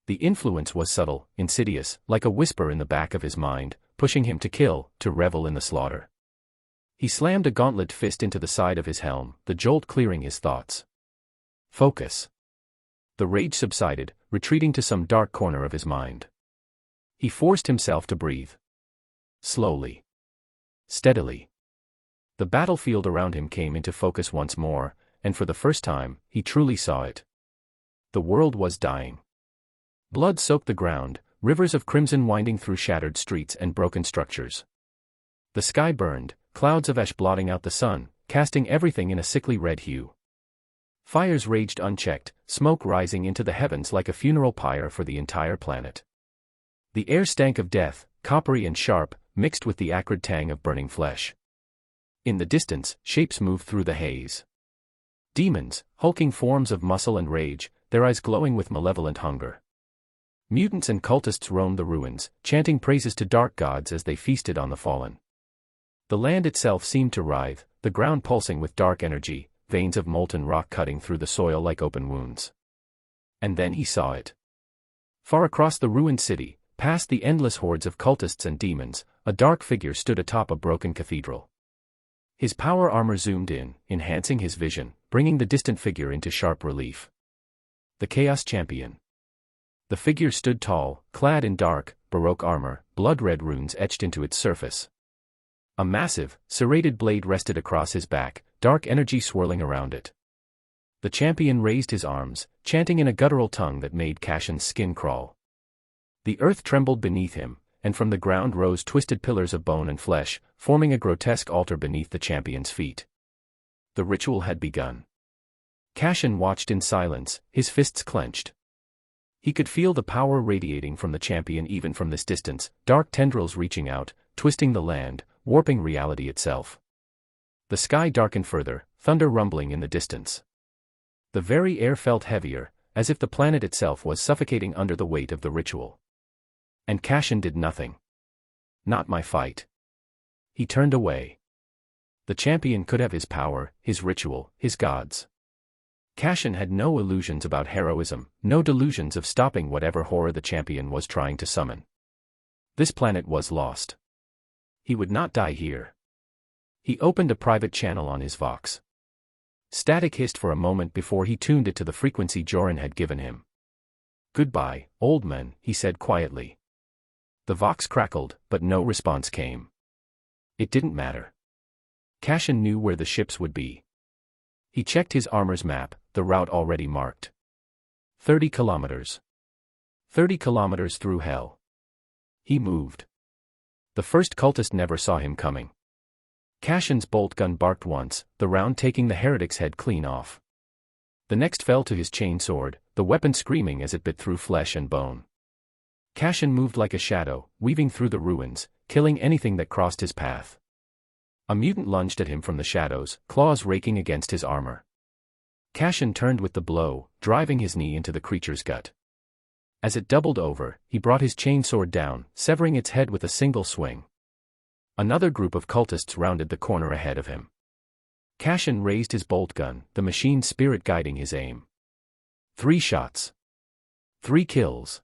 The influence was subtle, insidious, like a whisper in the back of his mind, pushing him to kill, to revel in the slaughter. He slammed a gauntlet fist into the side of his helm, the jolt clearing his thoughts. Focus. The rage subsided, retreating to some dark corner of his mind. He forced himself to breathe. Slowly. Steadily. The battlefield around him came into focus once more, and for the first time, he truly saw it. The world was dying. Blood soaked the ground, rivers of crimson winding through shattered streets and broken structures. The sky burned, clouds of ash blotting out the sun, casting everything in a sickly red hue. Fires raged unchecked, smoke rising into the heavens like a funeral pyre for the entire planet. The air stank of death, coppery and sharp, mixed with the acrid tang of burning flesh. In the distance, shapes moved through the haze. Demons, hulking forms of muscle and rage, their eyes glowing with malevolent hunger. Mutants and cultists roamed the ruins, chanting praises to dark gods as they feasted on the fallen. The land itself seemed to writhe, the ground pulsing with dark energy, veins of molten rock cutting through the soil like open wounds. And then he saw it. Far across the ruined city, past the endless hordes of cultists and demons, a dark figure stood atop a broken cathedral. His power armor zoomed in, enhancing his vision, bringing the distant figure into sharp relief. The Chaos Champion. The figure stood tall, clad in dark, baroque armor, blood-red runes etched into its surface. A massive, serrated blade rested across his back, dark energy swirling around it. The champion raised his arms, chanting in a guttural tongue that made Cashin's skin crawl. The earth trembled beneath him, and from the ground rose twisted pillars of bone and flesh, forming a grotesque altar beneath the champion's feet. The ritual had begun. Cashin watched in silence, his fists clenched. He could feel the power radiating from the champion even from this distance, dark tendrils reaching out, twisting the land, warping reality itself. The sky darkened further, thunder rumbling in the distance. The very air felt heavier, as if the planet itself was suffocating under the weight of the ritual. And Cashin did nothing. Not my fight. He turned away. The champion could have his power, his ritual, his gods. Cashin had no illusions about heroism, no delusions of stopping whatever horror the champion was trying to summon. This planet was lost. He would not die here. He opened a private channel on his Vox. Static hissed for a moment before he tuned it to the frequency Joran had given him. "Goodbye, old man," he said quietly. The Vox crackled, but no response came. It didn't matter. Cashin knew where the ships would be. He checked his armor's map, the route already marked. 30 kilometers. 30 kilometers through hell. He moved. The first cultist never saw him coming. Cashin's bolt gun barked once, the round taking the heretic's head clean off. The next fell to his chain sword, the weapon screaming as it bit through flesh and bone. Cashin moved like a shadow, weaving through the ruins, killing anything that crossed his path. A mutant lunged at him from the shadows, claws raking against his armor. Cashin turned with the blow, driving his knee into the creature's gut. As it doubled over, he brought his chainsword down, severing its head with a single swing. Another group of cultists rounded the corner ahead of him. Cashin raised his bolt gun, the machine's spirit guiding his aim. 3 shots. 3 kills.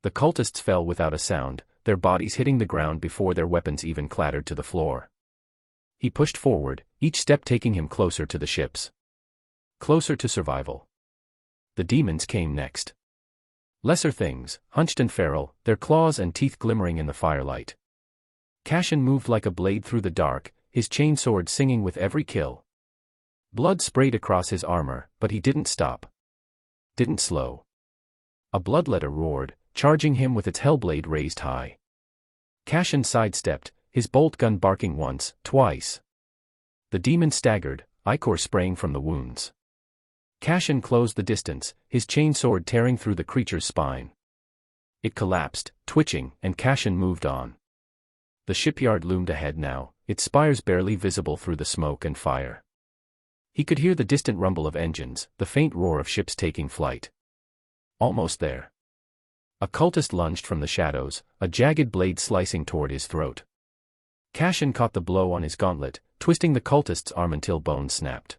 The cultists fell without a sound, their bodies hitting the ground before their weapons even clattered to the floor. He pushed forward, each step taking him closer to the ships. Closer to survival. The demons came next. Lesser things, hunched and feral, their claws and teeth glimmering in the firelight. Cashin moved like a blade through the dark, his chainsword singing with every kill. Blood sprayed across his armor, but he didn't stop. Didn't slow. A bloodletter roared, charging him with its hellblade raised high. Cashin sidestepped, his bolt gun barking once, twice. The demon staggered, ichor spraying from the wounds. Cashin closed the distance, his chainsword tearing through the creature's spine. It collapsed, twitching, and Cashin moved on. The shipyard loomed ahead now, its spires barely visible through the smoke and fire. He could hear the distant rumble of engines, the faint roar of ships taking flight. Almost there. A cultist lunged from the shadows, a jagged blade slicing toward his throat. Cashin caught the blow on his gauntlet, twisting the cultist's arm until bones snapped.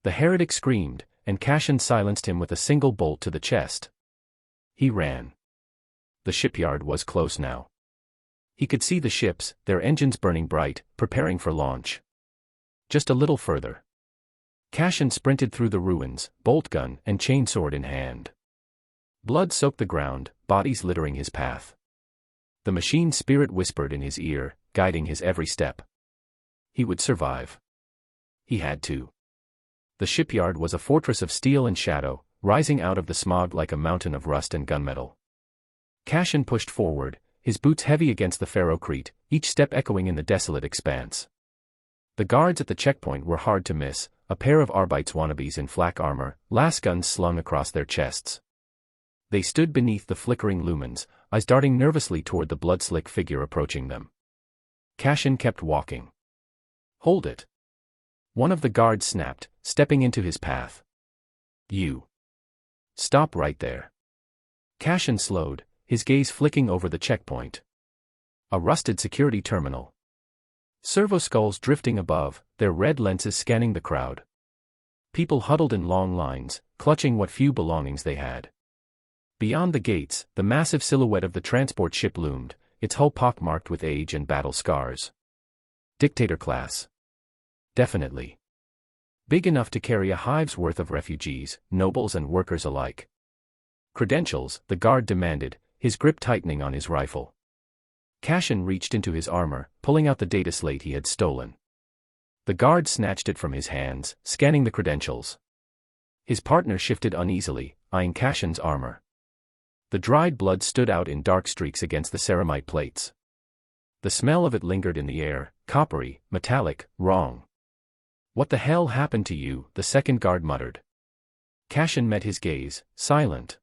The heretic screamed, and Cashin silenced him with a single bolt to the chest. He ran. The shipyard was close now. He could see the ships, their engines burning bright, preparing for launch. Just a little further. Cashin sprinted through the ruins, bolt gun and chainsword in hand. Blood soaked the ground, bodies littering his path. The machine spirit whispered in his ear, guiding his every step. He would survive. He had to. The shipyard was a fortress of steel and shadow, rising out of the smog like a mountain of rust and gunmetal. Cassian pushed forward, his boots heavy against the ferrocrete, each step echoing in the desolate expanse. The guards at the checkpoint were hard to miss, a pair of Arbite's wannabes in flak armor, lasguns slung across their chests. They stood beneath the flickering lumens, eyes darting nervously toward the blood-slick figure approaching them. Cassian kept walking. "Hold it!" One of the guards snapped, stepping into his path. "You! Stop right there!" Cassian slowed, his gaze flicking over the checkpoint. A rusted security terminal. Servo skulls drifting above, their red lenses scanning the crowd. People huddled in long lines, clutching what few belongings they had. Beyond the gates, the massive silhouette of the transport ship loomed, its hull pockmarked with age and battle scars. Dictator class. Definitely. Big enough to carry a hive's worth of refugees, nobles and workers alike. Credentials, the guard demanded, his grip tightening on his rifle. Cassian reached into his armor, pulling out the data slate he had stolen. The guard snatched it from his hands, scanning the credentials. His partner shifted uneasily, eyeing Cassian's armor. The dried blood stood out in dark streaks against the ceramite plates. The smell of it lingered in the air, coppery, metallic, wrong. "What the hell happened to you?" the second guard muttered. Cassian met his gaze, silent.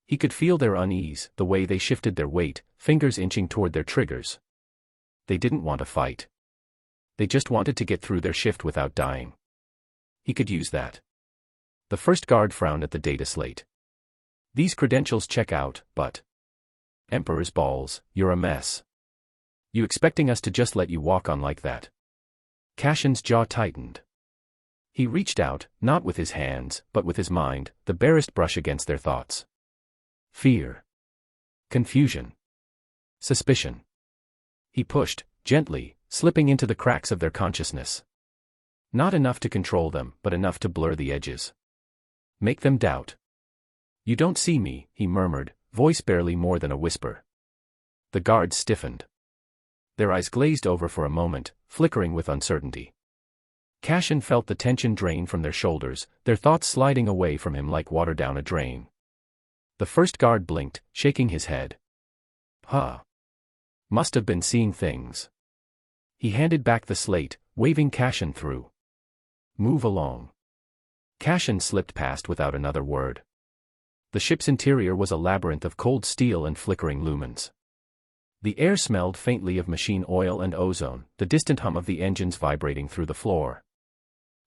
He could feel their unease, the way they shifted their weight, fingers inching toward their triggers. They didn't want to fight. They just wanted to get through their shift without dying. He could use that. The first guard frowned at the data slate. "These credentials check out, but..." "Emperor's balls, you're a mess. You expecting us to just let you walk on like that?" Cassian's jaw tightened. He reached out, not with his hands, but with his mind, the barest brush against their thoughts. Fear. Confusion. Suspicion. He pushed, gently, slipping into the cracks of their consciousness. Not enough to control them, but enough to blur the edges. Make them doubt. "You don't see me," he murmured, voice barely more than a whisper. The guards stiffened. Their eyes glazed over for a moment, flickering with uncertainty. Cassian felt the tension drain from their shoulders, their thoughts sliding away from him like water down a drain. The first guard blinked, shaking his head. "Huh. Must have been seeing things." He handed back the slate, waving Cassian through. "Move along." Cassian slipped past without another word. The ship's interior was a labyrinth of cold steel and flickering lumens. The air smelled faintly of machine oil and ozone, the distant hum of the engines vibrating through the floor.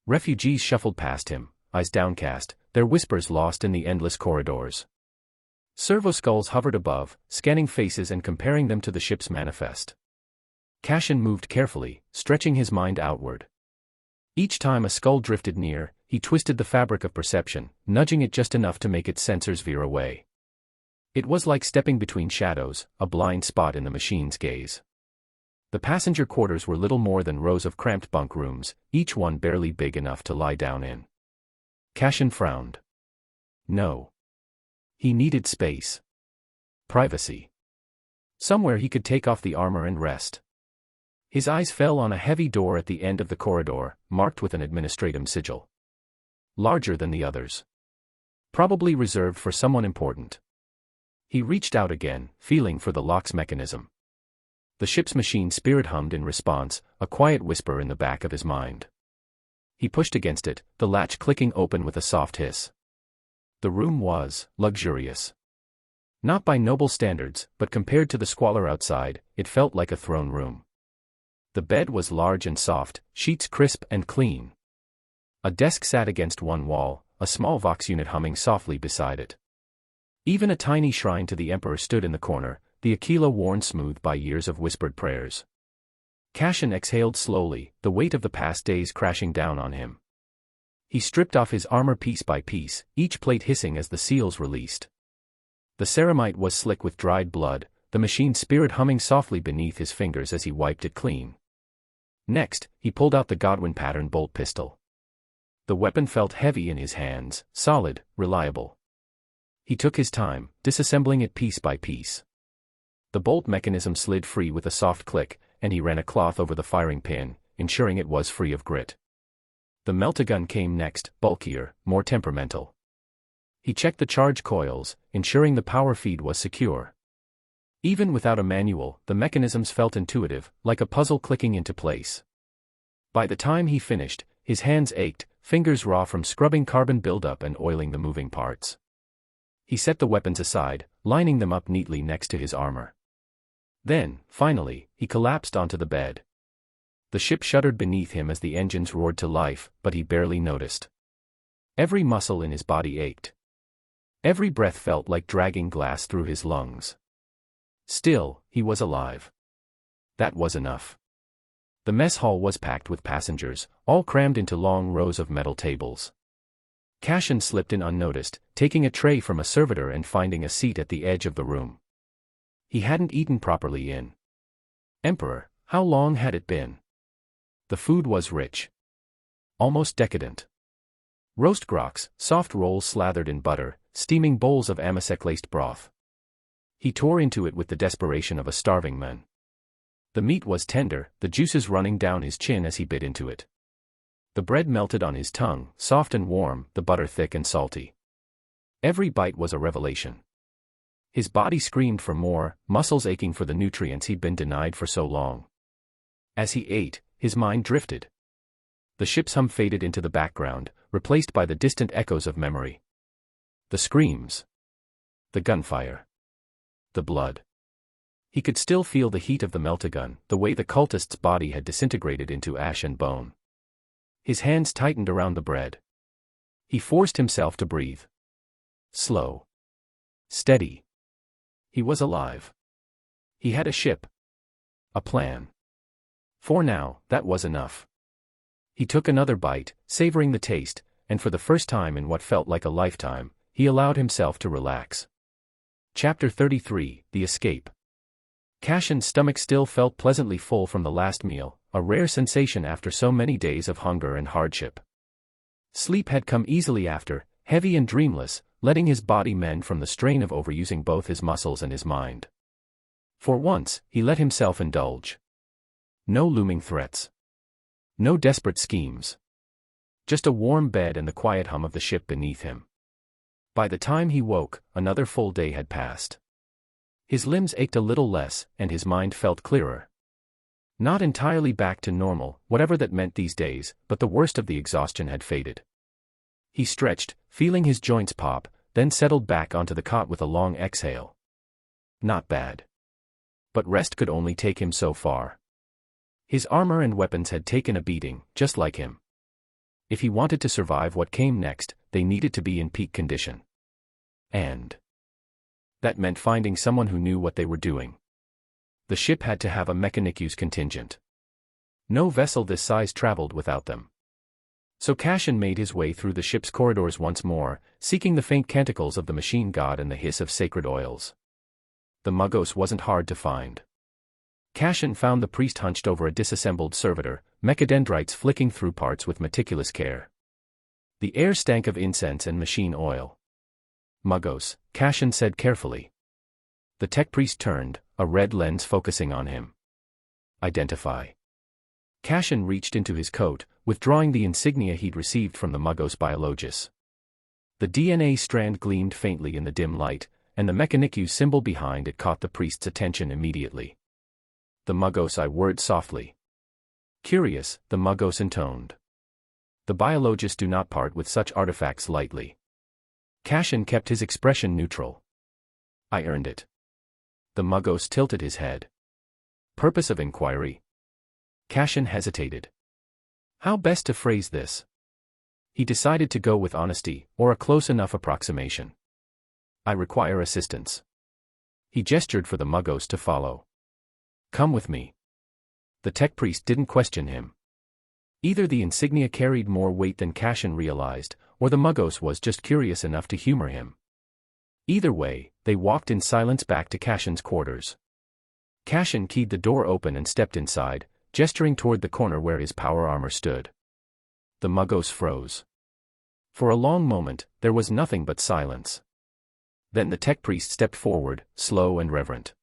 Refugees shuffled past him, eyes downcast, their whispers lost in the endless corridors. Servo skulls hovered above, scanning faces and comparing them to the ship's manifest. Cassian moved carefully, stretching his mind outward. Each time a skull drifted near, he twisted the fabric of perception, nudging it just enough to make its sensors veer away. It was like stepping between shadows, a blind spot in the machine's gaze. The passenger quarters were little more than rows of cramped bunk rooms, each one barely big enough to lie down in. Cassian frowned. No. He needed space. Privacy. Somewhere he could take off the armor and rest. His eyes fell on a heavy door at the end of the corridor, marked with an administrative sigil. Larger than the others. Probably reserved for someone important. He reached out again, feeling for the lock's mechanism. The ship's machine spirit hummed in response, a quiet whisper in the back of his mind. He pushed against it, the latch clicking open with a soft hiss. The room was luxurious. Not by noble standards, but compared to the squalor outside, it felt like a throne room. The bed was large and soft, sheets crisp and clean. A desk sat against one wall, a small Vox unit humming softly beside it. Even a tiny shrine to the Emperor stood in the corner, the Aquila worn smooth by years of whispered prayers. Cassian exhaled slowly, the weight of the past days crashing down on him. He stripped off his armor piece by piece, each plate hissing as the seals released. The ceramite was slick with dried blood, the machine spirit humming softly beneath his fingers as he wiped it clean. Next, he pulled out the Godwin pattern bolt pistol. The weapon felt heavy in his hands, solid, reliable. He took his time, disassembling it piece by piece. The bolt mechanism slid free with a soft click, and he ran a cloth over the firing pin, ensuring it was free of grit. The meltagun came next, bulkier, more temperamental. He checked the charge coils, ensuring the power feed was secure. Even without a manual, the mechanisms felt intuitive, like a puzzle clicking into place. By the time he finished, his hands ached, fingers raw from scrubbing carbon buildup and oiling the moving parts. He set the weapons aside, lining them up neatly next to his armor. Then, finally, he collapsed onto the bed. The ship shuddered beneath him as the engines roared to life, but he barely noticed. Every muscle in his body ached. Every breath felt like dragging glass through his lungs. Still, he was alive. That was enough. The mess hall was packed with passengers, all crammed into long rows of metal tables. Cassian slipped in unnoticed, taking a tray from a servitor and finding a seat at the edge of the room. He hadn't eaten properly in Emperor. How long had it been? The food was rich. Almost decadent. Roast groks, soft rolls slathered in butter, steaming bowls of amasec-laced broth. He tore into it with the desperation of a starving man. The meat was tender, the juices running down his chin as he bit into it. The bread melted on his tongue, soft and warm, the butter thick and salty. Every bite was a revelation. His body screamed for more, muscles aching for the nutrients he'd been denied for so long. As he ate, his mind drifted. The ship's hum faded into the background, replaced by the distant echoes of memory. The screams. The gunfire. The blood. He could still feel the heat of the meltagun, the way the cultist's body had disintegrated into ash and bone. His hands tightened around the bread. He forced himself to breathe. Slow. Steady. He was alive. He had a ship. A plan. For now, that was enough. He took another bite, savoring the taste, and for the first time in what felt like a lifetime, he allowed himself to relax. Chapter 33, The Escape. Cassian's stomach still felt pleasantly full from the last meal, a rare sensation after so many days of hunger and hardship. Sleep had come easily after, heavy and dreamless, letting his body mend from the strain of overusing both his muscles and his mind. For once, he let himself indulge. No looming threats. No desperate schemes. Just a warm bed and the quiet hum of the ship beneath him. By the time he woke, another full day had passed. His limbs ached a little less, and his mind felt clearer. Not entirely back to normal, whatever that meant these days, but the worst of the exhaustion had faded. He stretched, feeling his joints pop, then settled back onto the cot with a long exhale. Not bad. But rest could only take him so far. His armor and weapons had taken a beating, just like him. If he wanted to survive what came next, they needed to be in peak condition. And that meant finding someone who knew what they were doing. The ship had to have a Mechanicus contingent. No vessel this size traveled without them. So Cassian made his way through the ship's corridors once more, seeking the faint canticles of the machine god and the hiss of sacred oils. The Muggos wasn't hard to find. Cassian found the priest hunched over a disassembled servitor, mechadendrites flicking through parts with meticulous care. The air stank of incense and machine oil. Muggos, Cassian said carefully. The tech priest turned, a red lens focusing on him. Identify. Cassian reached into his coat, withdrawing the insignia he'd received from the Muggos biologist. The DNA strand gleamed faintly in the dim light, and the Mechanicus symbol behind it caught the priest's attention immediately. The Muggos, I word softly. Curious, the Muggos intoned. The biologists do not part with such artifacts lightly. Cassian kept his expression neutral. I earned it. The Muggos tilted his head. Purpose of inquiry? Cassian hesitated. How best to phrase this? He decided to go with honesty, or a close enough approximation. I require assistance. He gestured for the Muggos to follow. Come with me. The tech priest didn't question him. Either the insignia carried more weight than Cassian realized, or the Muggos was just curious enough to humor him. Either way, they walked in silence back to Cassian's quarters. Cassian keyed the door open and stepped inside, gesturing toward the corner where his power armor stood. The Muggos froze. For a long moment, there was nothing but silence. Then the tech priest stepped forward, slow and reverent.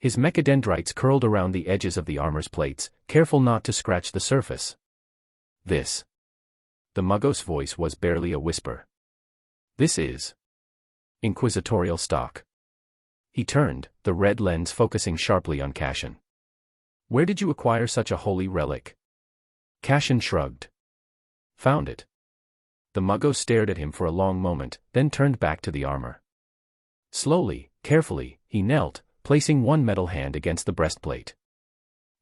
His mechadendrites curled around the edges of the armor's plates, careful not to scratch the surface. This. The Muggos' voice was barely a whisper. This is inquisitorial stock. He turned, the red lens focusing sharply on Cashin. Where did you acquire such a holy relic? Cashin shrugged. Found it. The Muggos stared at him for a long moment, then turned back to the armor. Slowly, carefully, he knelt, placing one metal hand against the breastplate.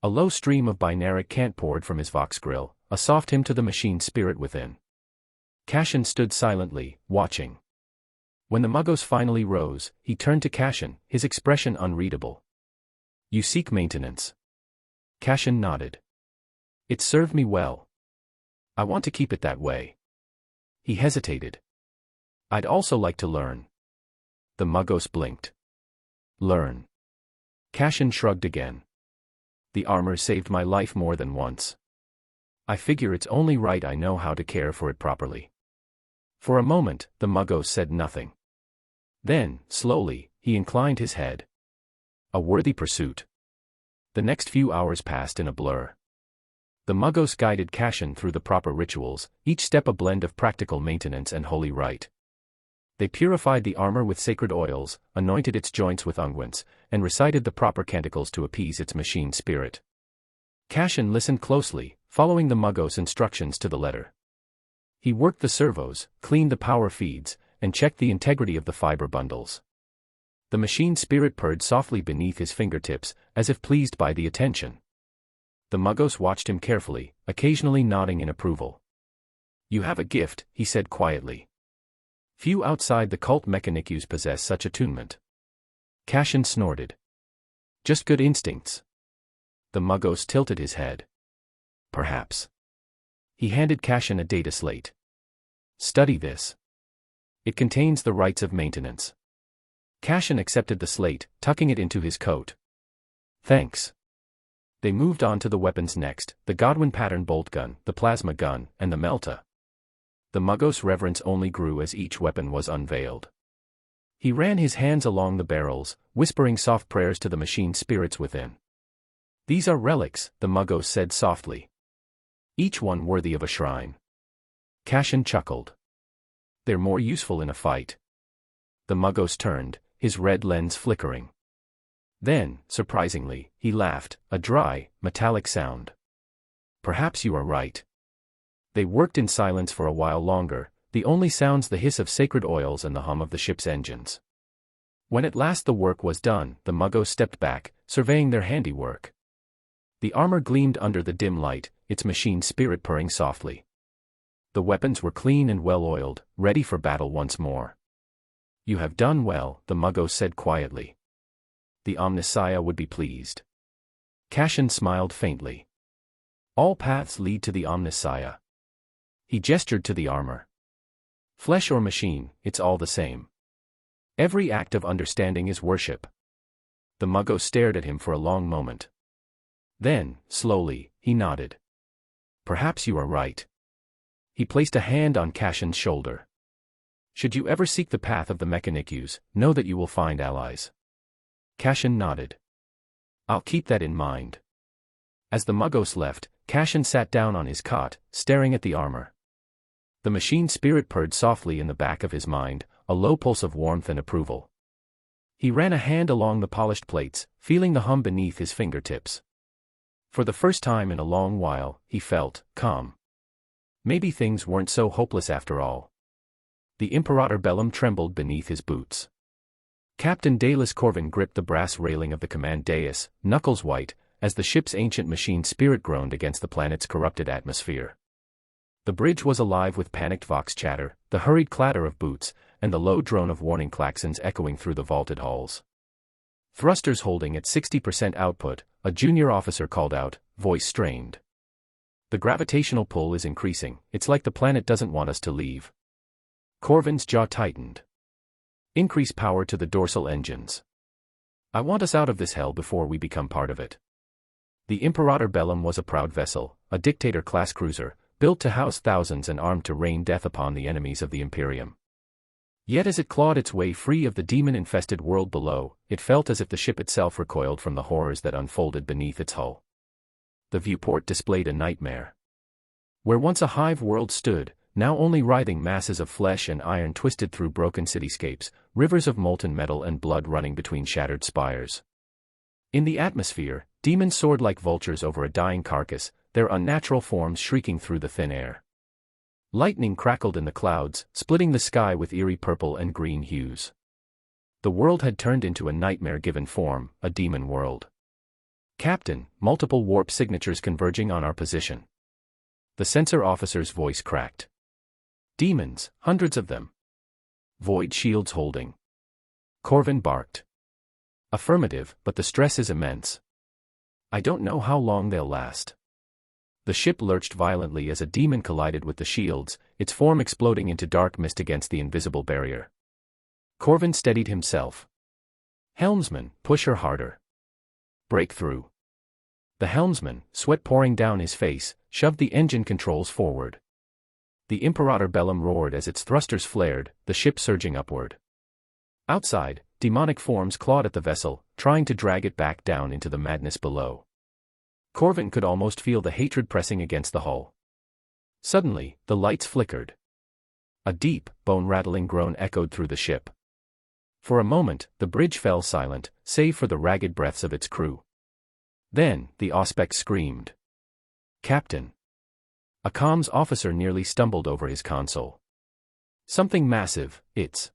A low stream of binaric cant poured from his vox grill, a soft hymn to the machine spirit within. Cashin stood silently, watching. When the Muggos finally rose, he turned to Cashin, his expression unreadable. You seek maintenance. Cashin nodded. It served me well. I want to keep it that way. He hesitated. I'd also like to learn. The Muggos blinked. Learn. Cashin shrugged again. The armor saved my life more than once. I figure it's only right I know how to care for it properly. For a moment, the Muggos said nothing. Then, slowly, he inclined his head. A worthy pursuit. The next few hours passed in a blur. The Muggos guided Cashin through the proper rituals, each step a blend of practical maintenance and holy rite. They purified the armor with sacred oils, anointed its joints with unguents, and recited the proper canticles to appease its machine spirit. Cashin listened closely, following the Muggos' instructions to the letter. He worked the servos, cleaned the power feeds, and checked the integrity of the fiber bundles. The machine spirit purred softly beneath his fingertips, as if pleased by the attention. The Muggos watched him carefully, occasionally nodding in approval. You have a gift, he said quietly. Few outside the cult mechanicus possess such attunement. Cashin snorted. Just good instincts. The Muggos tilted his head. Perhaps. He handed Cashin a data slate. Study this. It contains the rites of maintenance. Cashin accepted the slate, tucking it into his coat. Thanks. They moved on to the weapons next, the Godwin pattern bolt gun, the plasma gun, and the melta. The Muggos' reverence only grew as each weapon was unveiled. He ran his hands along the barrels, whispering soft prayers to the machine spirits within. These are relics, the Muggos said softly. Each one worthy of a shrine. Cashin chuckled. They're more useful in a fight. The Muggos turned, his red lens flickering. Then, surprisingly, he laughed, a dry, metallic sound. Perhaps you are right. They worked in silence for a while longer, the only sounds the hiss of sacred oils and the hum of the ship's engines. When at last the work was done, the Muggos stepped back, surveying their handiwork. The armor gleamed under the dim light, its machine spirit purring softly. The weapons were clean and well-oiled, ready for battle once more. You have done well, the Muggos said quietly. The Omnissiah would be pleased. Cashin smiled faintly. All paths lead to the Omnissiah. He gestured to the armor. Flesh or machine, it's all the same. Every act of understanding is worship. The Muggos stared at him for a long moment. Then, slowly, he nodded. Perhaps you are right. He placed a hand on Cashin's shoulder. Should you ever seek the path of the Mechanicus, know that you will find allies. Cashin nodded. I'll keep that in mind. As the Muggos left, Cashin sat down on his cot, staring at the armor. The machine spirit purred softly in the back of his mind, a low pulse of warmth and approval. He ran a hand along the polished plates, feeling the hum beneath his fingertips. For the first time in a long while, he felt calm. Maybe things weren't so hopeless after all. The Imperator Bellum trembled beneath his boots. Captain Dallas Corvin gripped the brass railing of the command dais, knuckles white, as the ship's ancient machine spirit groaned against the planet's corrupted atmosphere. The bridge was alive with panicked vox chatter, the hurried clatter of boots, and the low drone of warning klaxons echoing through the vaulted halls. Thrusters holding at 60% output, a junior officer called out, voice strained. The gravitational pull is increasing, it's like the planet doesn't want us to leave. Corvin's jaw tightened. Increase power to the dorsal engines. I want us out of this hell before we become part of it. The Imperator Bellum was a proud vessel, a dictator-class cruiser, built to house thousands and armed to rain death upon the enemies of the Imperium. Yet as it clawed its way free of the demon-infested world below, it felt as if the ship itself recoiled from the horrors that unfolded beneath its hull. The viewport displayed a nightmare. Where once a hive world stood, now only writhing masses of flesh and iron twisted through broken cityscapes, rivers of molten metal and blood running between shattered spires. In the atmosphere, demons soared like vultures over a dying carcass, their unnatural forms shrieking through the thin air. Lightning crackled in the clouds, splitting the sky with eerie purple and green hues. The world had turned into a nightmare-given form, a demon world. "Captain, multiple warp signatures converging on our position." The sensor officer's voice cracked. "Demons, hundreds of them. Void shields holding." Corvin barked. "Affirmative, but the stress is immense. I don't know how long they'll last." The ship lurched violently as a demon collided with the shields, its form exploding into dark mist against the invisible barrier. Corvin steadied himself. "Helmsman, push her harder. Break through." The helmsman, sweat pouring down his face, shoved the engine controls forward. The Imperator Bellum roared as its thrusters flared, the ship surging upward. Outside, demonic forms clawed at the vessel, trying to drag it back down into the madness below. Corvin could almost feel the hatred pressing against the hull. Suddenly, the lights flickered. A deep, bone-rattling groan echoed through the ship. For a moment, the bridge fell silent, save for the ragged breaths of its crew. Then, the Auspex screamed. "Captain!" A comms officer nearly stumbled over his console. "Something massive, it's..."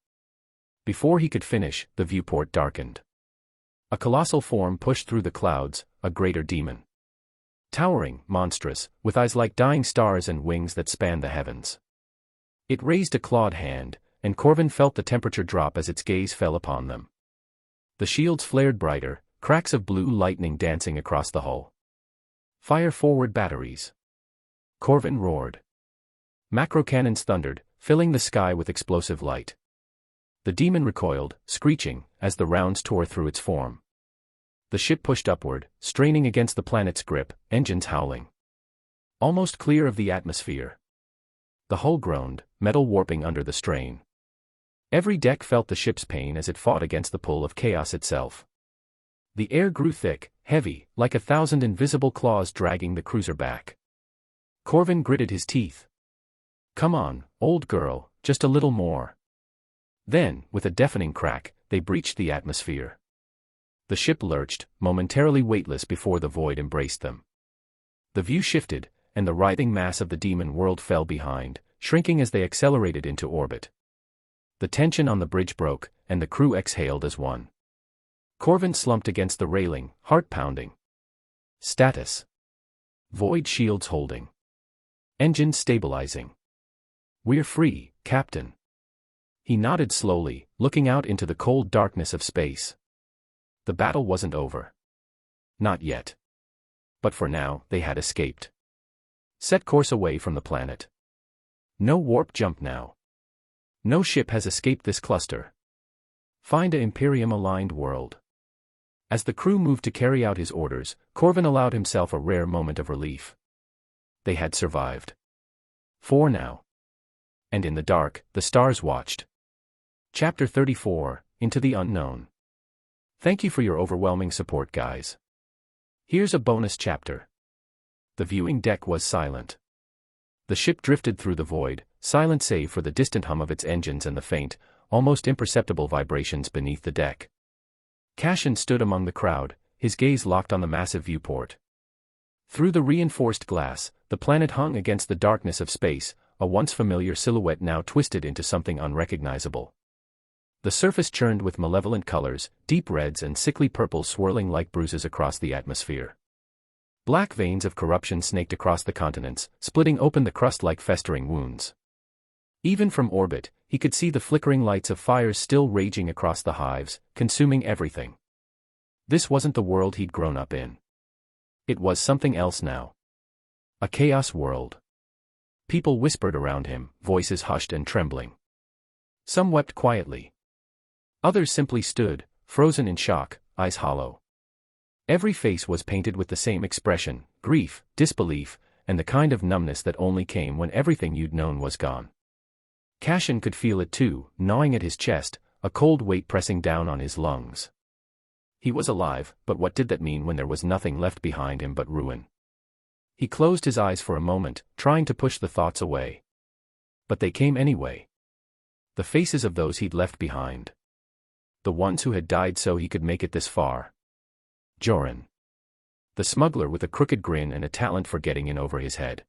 Before he could finish, the viewport darkened. A colossal form pushed through the clouds, a greater demon. Towering, monstrous, with eyes like dying stars and wings that spanned the heavens. It raised a clawed hand, and Corvin felt the temperature drop as its gaze fell upon them. The shields flared brighter, cracks of blue lightning dancing across the hull. "Fire forward batteries!" Corvin roared. Macro cannons thundered, filling the sky with explosive light. The demon recoiled, screeching, as the rounds tore through its form. The ship pushed upward, straining against the planet's grip, engines howling. Almost clear of the atmosphere. The hull groaned, metal warping under the strain. Every deck felt the ship's pain as it fought against the pull of chaos itself. The air grew thick, heavy, like 1,000 invisible claws dragging the cruiser back. Corvin gritted his teeth. "Come on, old girl, just a little more." Then, with a deafening crack, they breached the atmosphere. The ship lurched, momentarily weightless before the void embraced them. The view shifted, and the writhing mass of the demon world fell behind, shrinking as they accelerated into orbit. The tension on the bridge broke, and the crew exhaled as one. Corvin slumped against the railing, heart pounding. "Status. Void shields holding. Engines stabilizing. We're free, Captain." He nodded slowly, looking out into the cold darkness of space. The battle wasn't over. Not yet. But for now, they had escaped. Set course away from the planet. No warp jump now. No ship has escaped this cluster. Find a Imperium-aligned world. As the crew moved to carry out his orders, Corvin allowed himself a rare moment of relief. They had survived. For now. And in the dark, the stars watched. Chapter 34, Into the Unknown. Thank you for your overwhelming support, guys. Here's a bonus chapter. The viewing deck was silent. The ship drifted through the void, silent save for the distant hum of its engines and the faint, almost imperceptible vibrations beneath the deck. Cashin stood among the crowd, his gaze locked on the massive viewport. Through the reinforced glass, the planet hung against the darkness of space, a once familiar silhouette now twisted into something unrecognizable. The surface churned with malevolent colors, deep reds and sickly purples swirling like bruises across the atmosphere. Black veins of corruption snaked across the continents, splitting open the crust like festering wounds. Even from orbit, he could see the flickering lights of fires still raging across the hives, consuming everything. This wasn't the world he'd grown up in. It was something else now. A chaos world. People whispered around him, voices hushed and trembling. Some wept quietly. Others simply stood, frozen in shock, eyes hollow. Every face was painted with the same expression, grief, disbelief, and the kind of numbness that only came when everything you'd known was gone. Cassian could feel it too, gnawing at his chest, a cold weight pressing down on his lungs. He was alive, but what did that mean when there was nothing left behind him but ruin? He closed his eyes for a moment, trying to push the thoughts away. But they came anyway. The faces of those he'd left behind. The ones who had died so he could make it this far. Joran. The smuggler with a crooked grin and a talent for getting in over his head.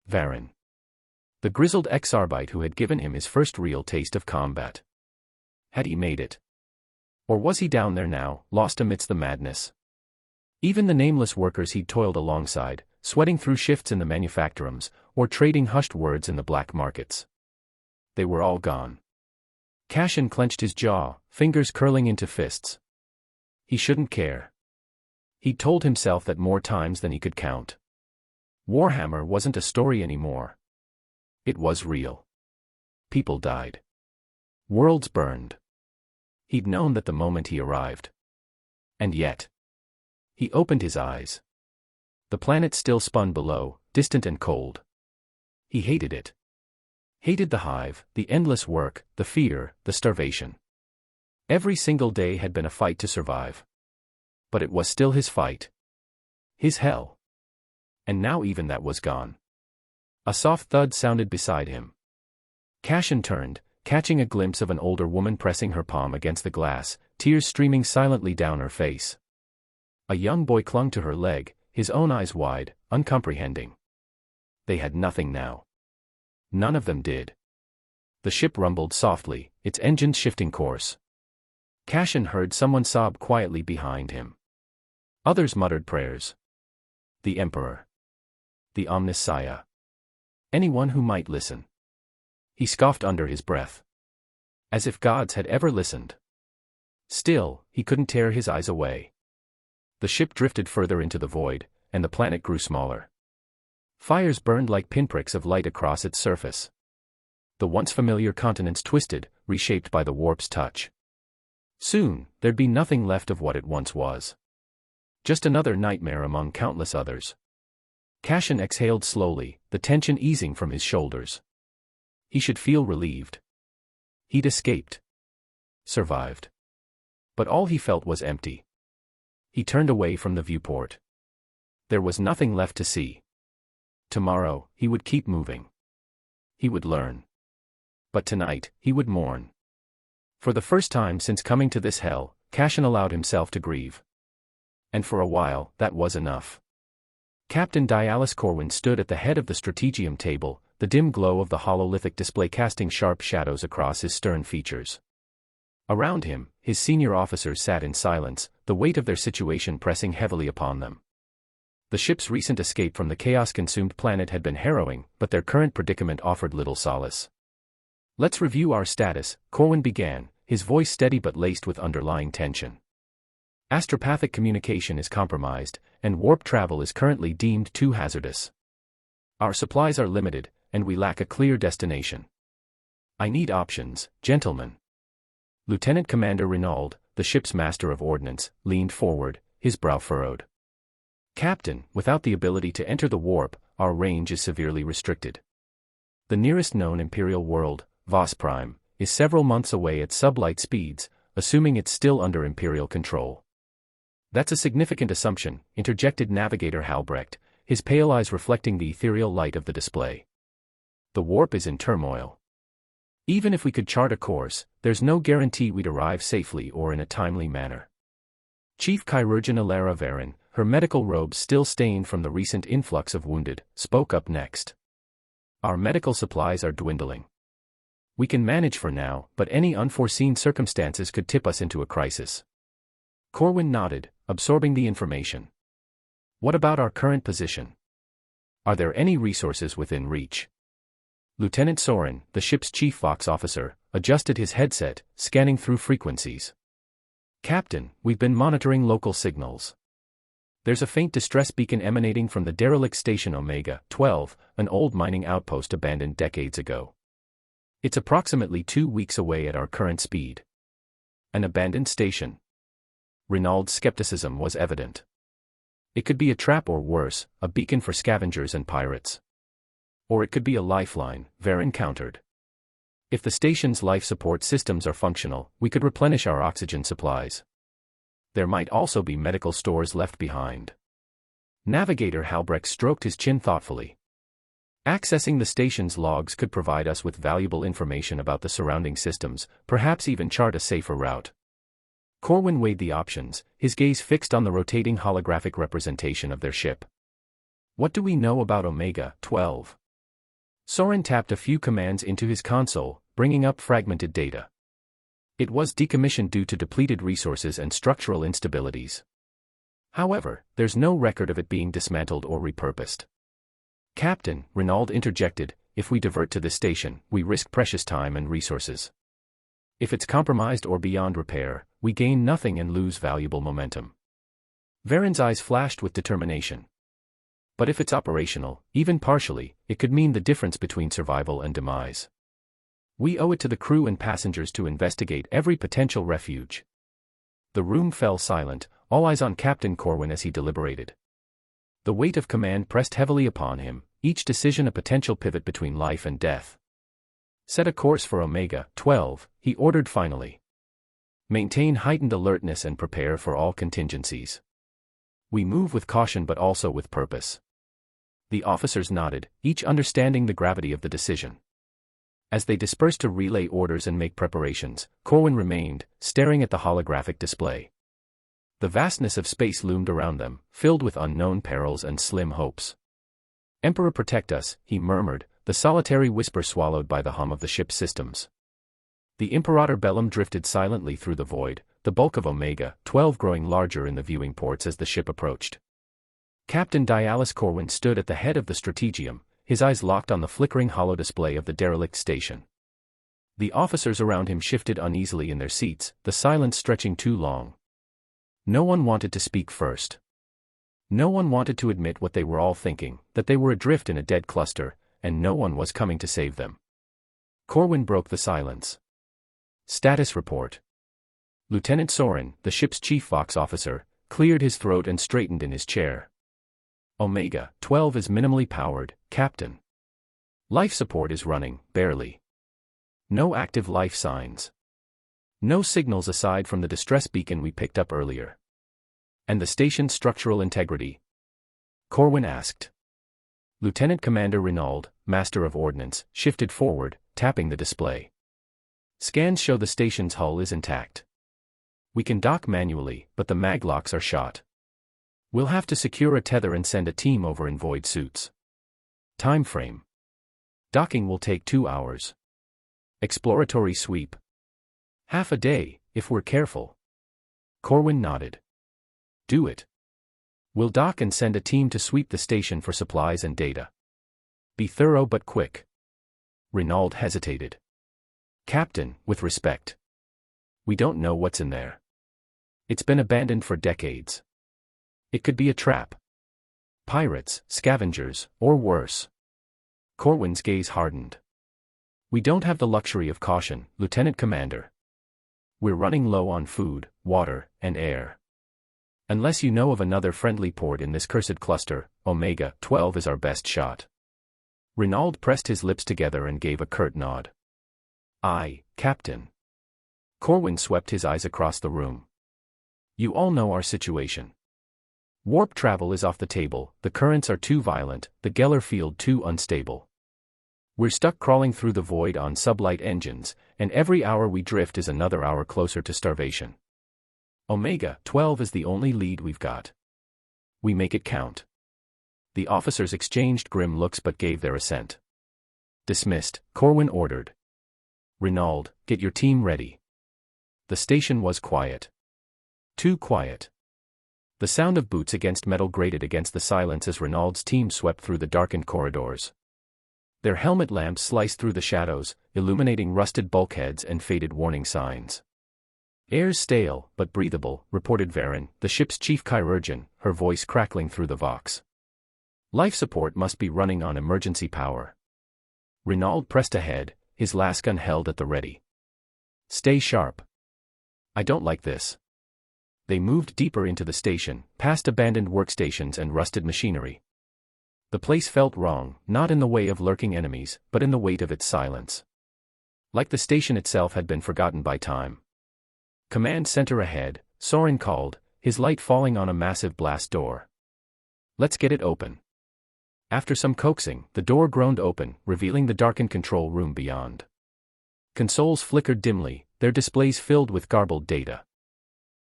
Varen. The grizzled ex-Arbite who had given him his first real taste of combat. Had he made it? Or was he down there now, lost amidst the madness? Even the nameless workers he'd toiled alongside, sweating through shifts in the manufactorums, or trading hushed words in the black markets. They were all gone. Cassian clenched his jaw, fingers curling into fists. He shouldn't care. He'd told himself that more times than he could count. Warhammer wasn't a story anymore. It was real. People died. Worlds burned. He'd known that the moment he arrived. And yet. He opened his eyes. The planet still spun below, distant and cold. He hated it. Hated the hive, the endless work, the fear, the starvation. Every single day had been a fight to survive. But it was still his fight. His hell. And now even that was gone. A soft thud sounded beside him. Cassian turned, catching a glimpse of an older woman pressing her palm against the glass, tears streaming silently down her face. A young boy clung to her leg, his own eyes wide, uncomprehending. They had nothing now. None of them did. The ship rumbled softly, its engines shifting course. Cassian heard someone sob quietly behind him. Others muttered prayers. The Emperor. The Omnissiah. Anyone who might listen. He scoffed under his breath. As if gods had ever listened. Still, he couldn't tear his eyes away. The ship drifted further into the void, and the planet grew smaller. Fires burned like pinpricks of light across its surface. The once familiar continents twisted, reshaped by the warp's touch. Soon, there'd be nothing left of what it once was. Just another nightmare among countless others. Cassian exhaled slowly, the tension easing from his shoulders. He should feel relieved. He'd escaped. Survived. But all he felt was empty. He turned away from the viewport. There was nothing left to see. Tomorrow, he would keep moving. He would learn. But tonight, he would mourn. For the first time since coming to this hell, Cassian allowed himself to grieve. And for a while, that was enough. Captain Dialis Corwin stood at the head of the strategium table, the dim glow of the hololithic display casting sharp shadows across his stern features. Around him, his senior officers sat in silence, the weight of their situation pressing heavily upon them. The ship's recent escape from the chaos-consumed planet had been harrowing, but their current predicament offered little solace. "Let's review our status," Corwin began, his voice steady but laced with underlying tension. "Astropathic communication is compromised, and warp travel is currently deemed too hazardous. Our supplies are limited, and we lack a clear destination. I need options, gentlemen." Lieutenant Commander Renauld, the ship's master of ordnance, leaned forward, his brow furrowed. "Captain, without the ability to enter the warp, our range is severely restricted. The nearest known Imperial world, Vos Prime, is several months away at sublight speeds, assuming it's still under Imperial control." "That's a significant assumption," interjected Navigator Halbrecht, his pale eyes reflecting the ethereal light of the display. "The warp is in turmoil. Even if we could chart a course, there's no guarantee we'd arrive safely or in a timely manner." Chief Chirurgeon Alara Varen, her medical robes still stained from the recent influx of wounded, spoke up next. "Our medical supplies are dwindling. We can manage for now, but any unforeseen circumstances could tip us into a crisis." Corwin nodded, absorbing the information. "What about our current position? Are there any resources within reach?" Lieutenant Soren, the ship's chief Vox officer, adjusted his headset, scanning through frequencies. "Captain, we've been monitoring local signals. There's a faint distress beacon emanating from the derelict station Omega-12, an old mining outpost abandoned decades ago. It's approximately 2 weeks away at our current speed." "An abandoned station?" Renaud's skepticism was evident. "It could be a trap or worse, a beacon for scavengers and pirates. Or it could be a lifeline," Varen countered. If the station's life support systems are functional, we could replenish our oxygen supplies. There might also be medical stores left behind. Navigator Halbrecht stroked his chin thoughtfully. Accessing the station's logs could provide us with valuable information about the surrounding systems, perhaps even chart a safer route. Corwin weighed the options, his gaze fixed on the rotating holographic representation of their ship. What do we know about Omega-12? Soren tapped a few commands into his console, bringing up fragmented data. It was decommissioned due to depleted resources and structural instabilities. However, there's no record of it being dismantled or repurposed. Captain, Renaud interjected, if we divert to this station, we risk precious time and resources. If it's compromised or beyond repair, we gain nothing and lose valuable momentum. Varen's eyes flashed with determination. But if it's operational, even partially, it could mean the difference between survival and demise. We owe it to the crew and passengers to investigate every potential refuge. The room fell silent, all eyes on Captain Corwin as he deliberated. The weight of command pressed heavily upon him, each decision a potential pivot between life and death. Set a course for Omega-12, he ordered finally. Maintain heightened alertness and prepare for all contingencies. We move with caution but also with purpose. The officers nodded, each understanding the gravity of the decision. As they dispersed to relay orders and make preparations, Corwin remained, staring at the holographic display. The vastness of space loomed around them, filled with unknown perils and slim hopes. Emperor protect us, he murmured, the solitary whisper swallowed by the hum of the ship's systems. The Imperator Bellum drifted silently through the void, the bulk of Omega-12 growing larger in the viewing ports as the ship approached. Captain Dialis Corwin stood at the head of the strategium, his eyes locked on the flickering holodisplay of the derelict station. The officers around him shifted uneasily in their seats, the silence stretching too long. No one wanted to speak first. No one wanted to admit what they were all thinking, that they were adrift in a dead cluster, and no one was coming to save them. Corwin broke the silence. Status report. Lieutenant Soren, the ship's chief Vox officer, cleared his throat and straightened in his chair. Omega-12 is minimally powered, Captain. Life support is running, barely. No active life signs. No signals aside from the distress beacon we picked up earlier. And the station's structural integrity? Corwin asked. Lieutenant Commander Renaud, Master of Ordnance, shifted forward, tapping the display. Scans show the station's hull is intact. We can dock manually, but the maglocks are shot. We'll have to secure a tether and send a team over in void suits. Time frame. Docking will take 2 hours. Exploratory sweep. Half a day, if we're careful. Corwin nodded. Do it. We'll dock and send a team to sweep the station for supplies and data. Be thorough but quick. Renaud hesitated. Captain, with respect. We don't know what's in there. It's been abandoned for decades. It could be a trap. Pirates, scavengers, or worse. Corwin's gaze hardened. We don't have the luxury of caution, Lieutenant Commander. We're running low on food, water, and air. Unless you know of another friendly port in this cursed cluster, Omega-12 is our best shot. Renaud pressed his lips together and gave a curt nod. Aye, Captain. Corwin swept his eyes across the room. You all know our situation. Warp travel is off the table, the currents are too violent, the Geller field too unstable. We're stuck crawling through the void on sublight engines, and every hour we drift is another hour closer to starvation. Omega-12 is the only lead we've got. We make it count. The officers exchanged grim looks but gave their assent. Dismissed, Corwin ordered. Renaud, get your team ready. The station was quiet. Too quiet. The sound of boots against metal grated against the silence as Renaud's team swept through the darkened corridors. Their helmet lamps sliced through the shadows, illuminating rusted bulkheads and faded warning signs. Air's stale, but breathable, reported Varen, the ship's chief chirurgeon, her voice crackling through the Vox. Life support must be running on emergency power. Renaud pressed ahead, his lasgun held at the ready. Stay sharp. I don't like this. They moved deeper into the station, past abandoned workstations and rusted machinery. The place felt wrong, not in the way of lurking enemies, but in the weight of its silence. Like the station itself had been forgotten by time. Command center ahead, Soren called, his light falling on a massive blast door. Let's get it open. After some coaxing, the door groaned open, revealing the darkened control room beyond. Consoles flickered dimly, their displays filled with garbled data.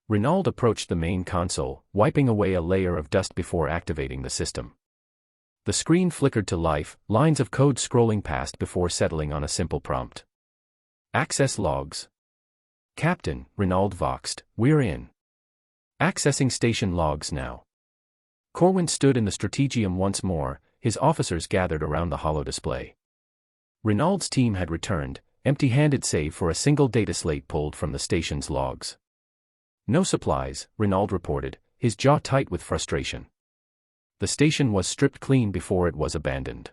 Renaud approached the main console, wiping away a layer of dust before activating the system. The screen flickered to life, lines of code scrolling past before settling on a simple prompt. Access logs. Captain, Renaud voxed, we're in. Accessing station logs now. Corwin stood in the strategium once more, his officers gathered around the hollow display. Renaud's team had returned, empty-handed save for a single data slate pulled from the station's logs. No supplies, Renaud reported, his jaw tight with frustration. The station was stripped clean before it was abandoned.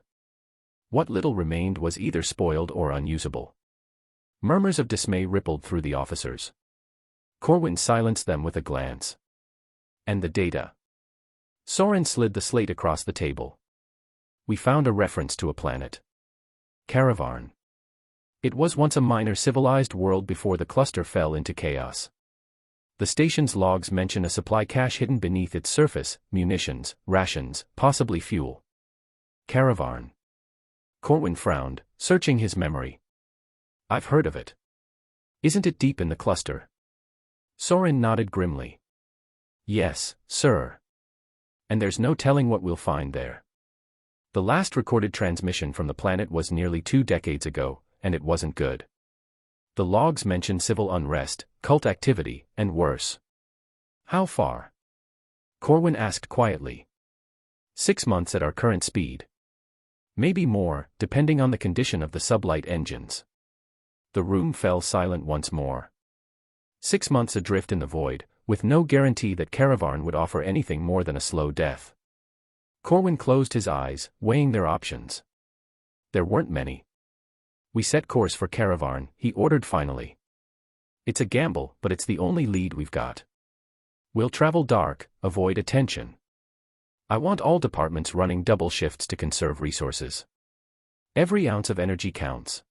What little remained was either spoiled or unusable. Murmurs of dismay rippled through the officers. Corwin silenced them with a glance. And the data? Soren slid the slate across the table. We found a reference to a planet. Caravarn. It was once a minor civilized world before the cluster fell into chaos. The station's logs mention a supply cache hidden beneath its surface, munitions, rations, possibly fuel. Caravarn. Corwin frowned, searching his memory. I've heard of it. Isn't it deep in the cluster? Soren nodded grimly. Yes, sir. And there's no telling what we'll find there. The last recorded transmission from the planet was nearly 2 decades ago, and it wasn't good. The logs mention civil unrest, cult activity, and worse. How far? Corwin asked quietly. 6 months at our current speed. Maybe more, depending on the condition of the sublight engines. The room fell silent once more. 6 months adrift in the void, with no guarantee that Caravarn would offer anything more than a slow death. Corwin closed his eyes, weighing their options. There weren't many. We set course for Caravarn, he ordered finally. It's a gamble, but it's the only lead we've got. We'll travel dark, avoid attention. I want all departments running double shifts to conserve resources. Every ounce of energy counts.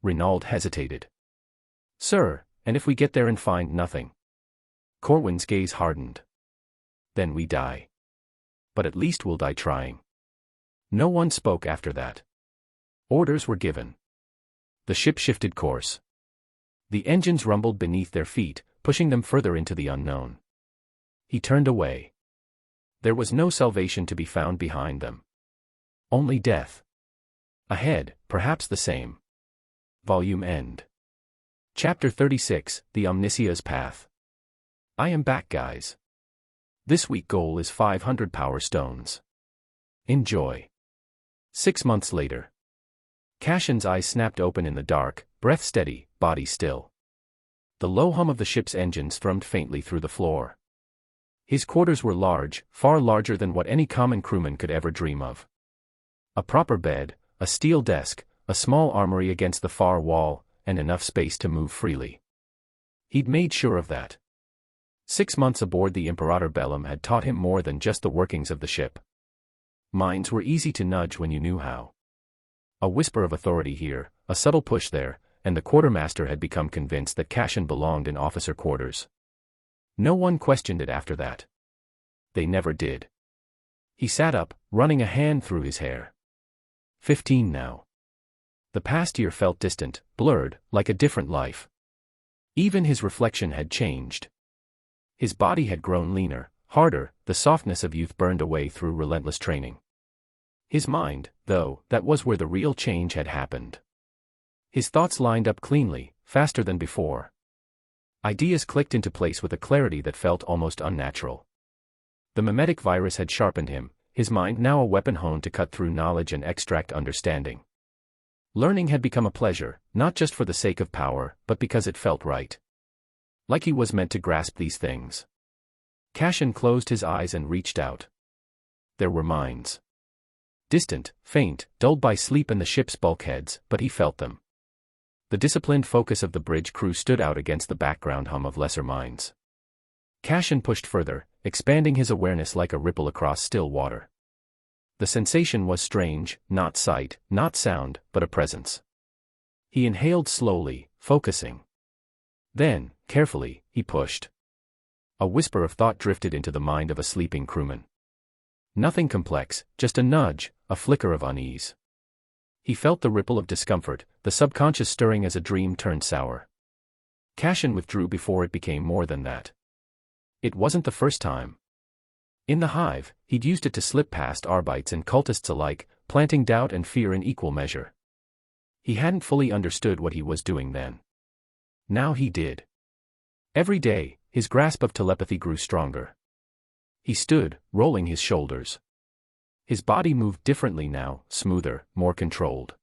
Renaud hesitated. Sir, and if we get there and find nothing? Corwin's gaze hardened. Then we die. But at least we'll die trying. No one spoke after that. Orders were given. The ship shifted course. The engines rumbled beneath their feet, pushing them further into the unknown. He turned away. There was no salvation to be found behind them. Only death. Ahead, perhaps the same. Volume end. Chapter 36, The Omnisia's Path. I am back, guys. This week goal is 500 power stones. Enjoy. 6 months later. Cashin's eyes snapped open in the dark, breath steady, body still. The low hum of the ship's engines thrummed faintly through the floor. His quarters were large, far larger than what any common crewman could ever dream of. A proper bed, a steel desk, a small armory against the far wall, and enough space to move freely. He'd made sure of that. 6 months aboard the Imperator Bellum had taught him more than just the workings of the ship. Minds were easy to nudge when you knew how. A whisper of authority here, a subtle push there, and the quartermaster had become convinced that Cashin belonged in officer quarters. No one questioned it after that. They never did. He sat up, running a hand through his hair. 15 now. The past year felt distant, blurred, like a different life. Even his reflection had changed. His body had grown leaner, harder, the softness of youth burned away through relentless training. His mind, though, that was where the real change had happened. His thoughts lined up cleanly, faster than before. Ideas clicked into place with a clarity that felt almost unnatural. The mimetic virus had sharpened him, his mind now a weapon honed to cut through knowledge and extract understanding. Learning had become a pleasure, not just for the sake of power, but because it felt right. Like he was meant to grasp these things. Cashin closed his eyes and reached out. There were minds. Distant, faint, dulled by sleep and the ship's bulkheads, but he felt them. The disciplined focus of the bridge crew stood out against the background hum of lesser minds. Cashin pushed further, expanding his awareness like a ripple across still water. The sensation was strange, not sight, not sound, but a presence. He inhaled slowly, focusing. Then, carefully, he pushed. A whisper of thought drifted into the mind of a sleeping crewman. Nothing complex, just a nudge, a flicker of unease. He felt the ripple of discomfort, the subconscious stirring as a dream turned sour. Cashin withdrew before it became more than that. It wasn't the first time. In the hive, he'd used it to slip past Arbites and cultists alike, planting doubt and fear in equal measure. He hadn't fully understood what he was doing then. Now he did. Every day, his grasp of telepathy grew stronger. He stood, rolling his shoulders. His body moved differently now, smoother, more controlled.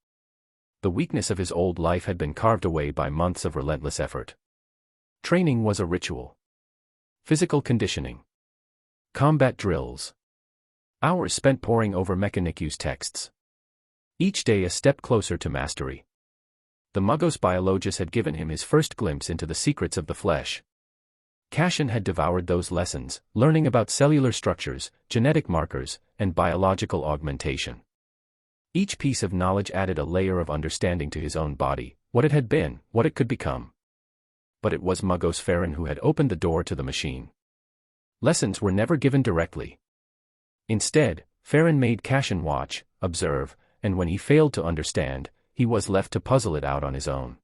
The weakness of his old life had been carved away by months of relentless effort. Training was a ritual. Physical conditioning. Combat drills. Hours spent poring over Mechanicu's texts. Each day a step closer to mastery. The Muggos biologist had given him his first glimpse into the secrets of the flesh. Cashin had devoured those lessons, learning about cellular structures, genetic markers, and biological augmentation. Each piece of knowledge added a layer of understanding to his own body, what it had been, what it could become. But it was Muggos Farron who had opened the door to the machine. Lessons were never given directly. Instead, Farron made Cashin watch, observe, and when he failed to understand, he was left to puzzle it out on his own.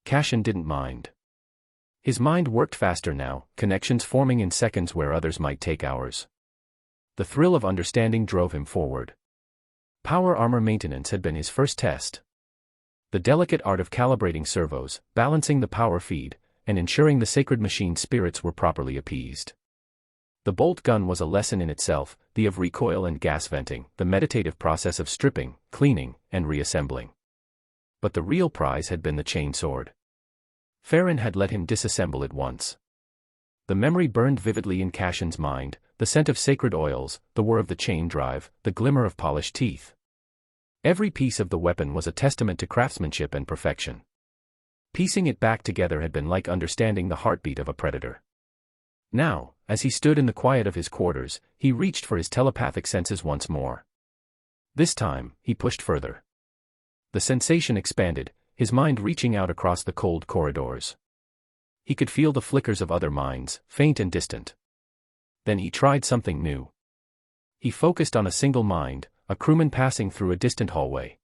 Cashin didn't mind. His mind worked faster now, connections forming in seconds where others might take hours. The thrill of understanding drove him forward. Power armor maintenance had been his first test. The delicate art of calibrating servos, balancing the power feed, and ensuring the sacred machine spirits were properly appeased. The bolt gun was a lesson in itself, the of recoil and gas venting, the meditative process of stripping, cleaning, and reassembling. But the real prize had been the chain sword. Farron had let him disassemble it once. The memory burned vividly in Cashin's mind, the scent of sacred oils, the whir of the chain drive, the glimmer of polished teeth. Every piece of the weapon was a testament to craftsmanship and perfection. Piecing it back together had been like understanding the heartbeat of a predator. Now, as he stood in the quiet of his quarters, he reached for his telepathic senses once more. This time, he pushed further. The sensation expanded, his mind reaching out across the cold corridors. He could feel the flickers of other minds, faint and distant. Then he tried something new. He focused on a single mind, a crewman passing through a distant hallway.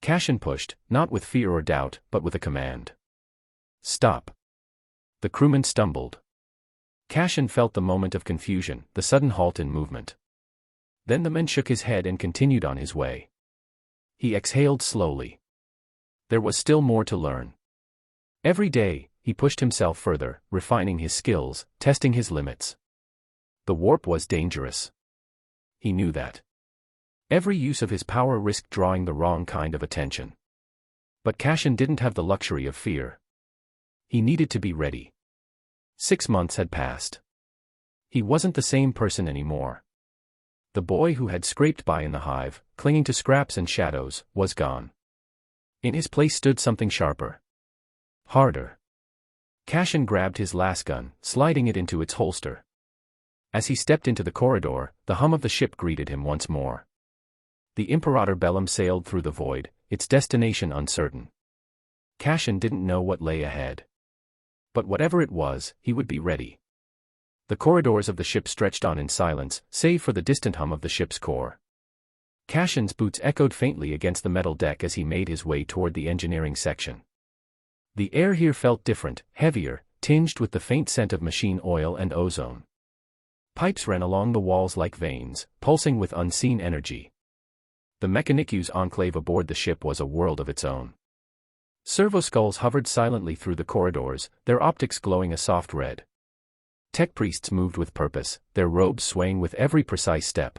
Cashin pushed, not with fear or doubt, but with a command. Stop. The crewman stumbled. Cashin felt the moment of confusion, the sudden halt in movement. Then the man shook his head and continued on his way. He exhaled slowly. There was still more to learn. Every day, he pushed himself further, refining his skills, testing his limits. The warp was dangerous. He knew that. Every use of his power risked drawing the wrong kind of attention. But Cashin didn't have the luxury of fear. He needed to be ready. 6 months had passed. He wasn't the same person anymore. The boy who had scraped by in the hive, clinging to scraps and shadows, was gone. In his place stood something sharper. Harder. Cashin grabbed his lasgun, sliding it into its holster. As he stepped into the corridor, the hum of the ship greeted him once more. The Imperator Bellum sailed through the void, its destination uncertain. Cashin didn't know what lay ahead. But whatever it was, he would be ready. The corridors of the ship stretched on in silence, save for the distant hum of the ship's core. Cashin's boots echoed faintly against the metal deck as he made his way toward the engineering section. The air here felt different, heavier, tinged with the faint scent of machine oil and ozone. Pipes ran along the walls like veins, pulsing with unseen energy. The Mechanicu's enclave aboard the ship was a world of its own. Servoskulls hovered silently through the corridors, their optics glowing a soft red. Tech priests moved with purpose, their robes swaying with every precise step.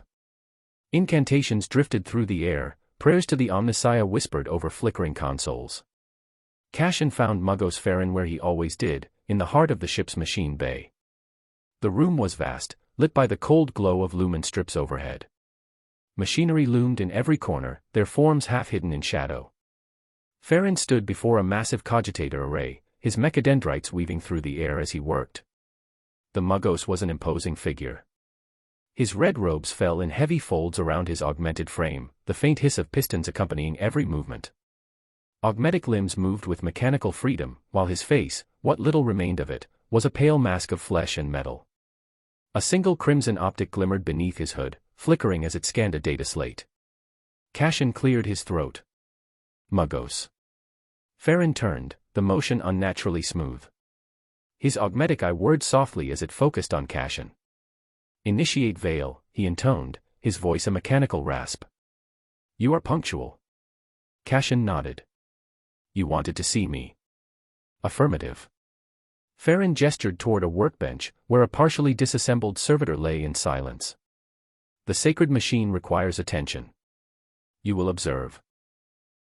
Incantations drifted through the air, prayers to the Omnissiah whispered over flickering consoles. Cashin found Muggos Farron where he always did, in the heart of the ship's machine bay. The room was vast, lit by the cold glow of lumen strips overhead. Machinery loomed in every corner, their forms half hidden in shadow. Farron stood before a massive cogitator array, his mechadendrites weaving through the air as he worked. The Muggos was an imposing figure. His red robes fell in heavy folds around his augmented frame, the faint hiss of pistons accompanying every movement. Augmetic limbs moved with mechanical freedom, while his face, what little remained of it, was a pale mask of flesh and metal. A single crimson optic glimmered beneath his hood, flickering as it scanned a data slate. Cashin cleared his throat. Muggos. Farron turned, the motion unnaturally smooth. His augmetic eye whirred softly as it focused on Cashin. Initiate veil, he intoned, his voice a mechanical rasp. You are punctual. Cashin nodded. You wanted to see me. Affirmative. Farron gestured toward a workbench, where a partially disassembled servitor lay in silence. The sacred machine requires attention. You will observe.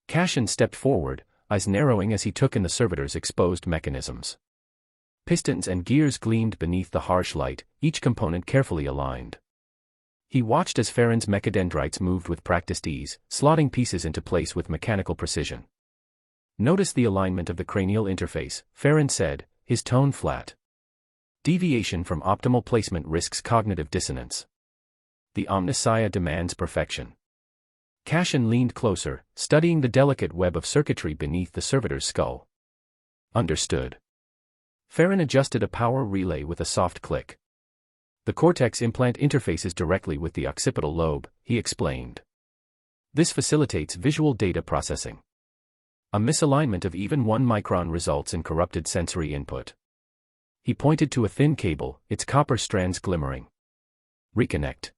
Cashin stepped forward, eyes narrowing as he took in the servitor's exposed mechanisms. Pistons and gears gleamed beneath the harsh light, each component carefully aligned. He watched as Farron's mechadendrites moved with practiced ease, slotting pieces into place with mechanical precision. Notice the alignment of the cranial interface, Farron said, his tone flat. Deviation from optimal placement risks cognitive dissonance. The omnisia demands perfection. Cashin leaned closer, studying the delicate web of circuitry beneath the servitor's skull. Understood. Farron adjusted a power relay with a soft click. The cortex implant interfaces directly with the occipital lobe, he explained. This facilitates visual data processing. A misalignment of even 1 micron results in corrupted sensory input. He pointed to a thin cable, its copper strands glimmering. Reconnect.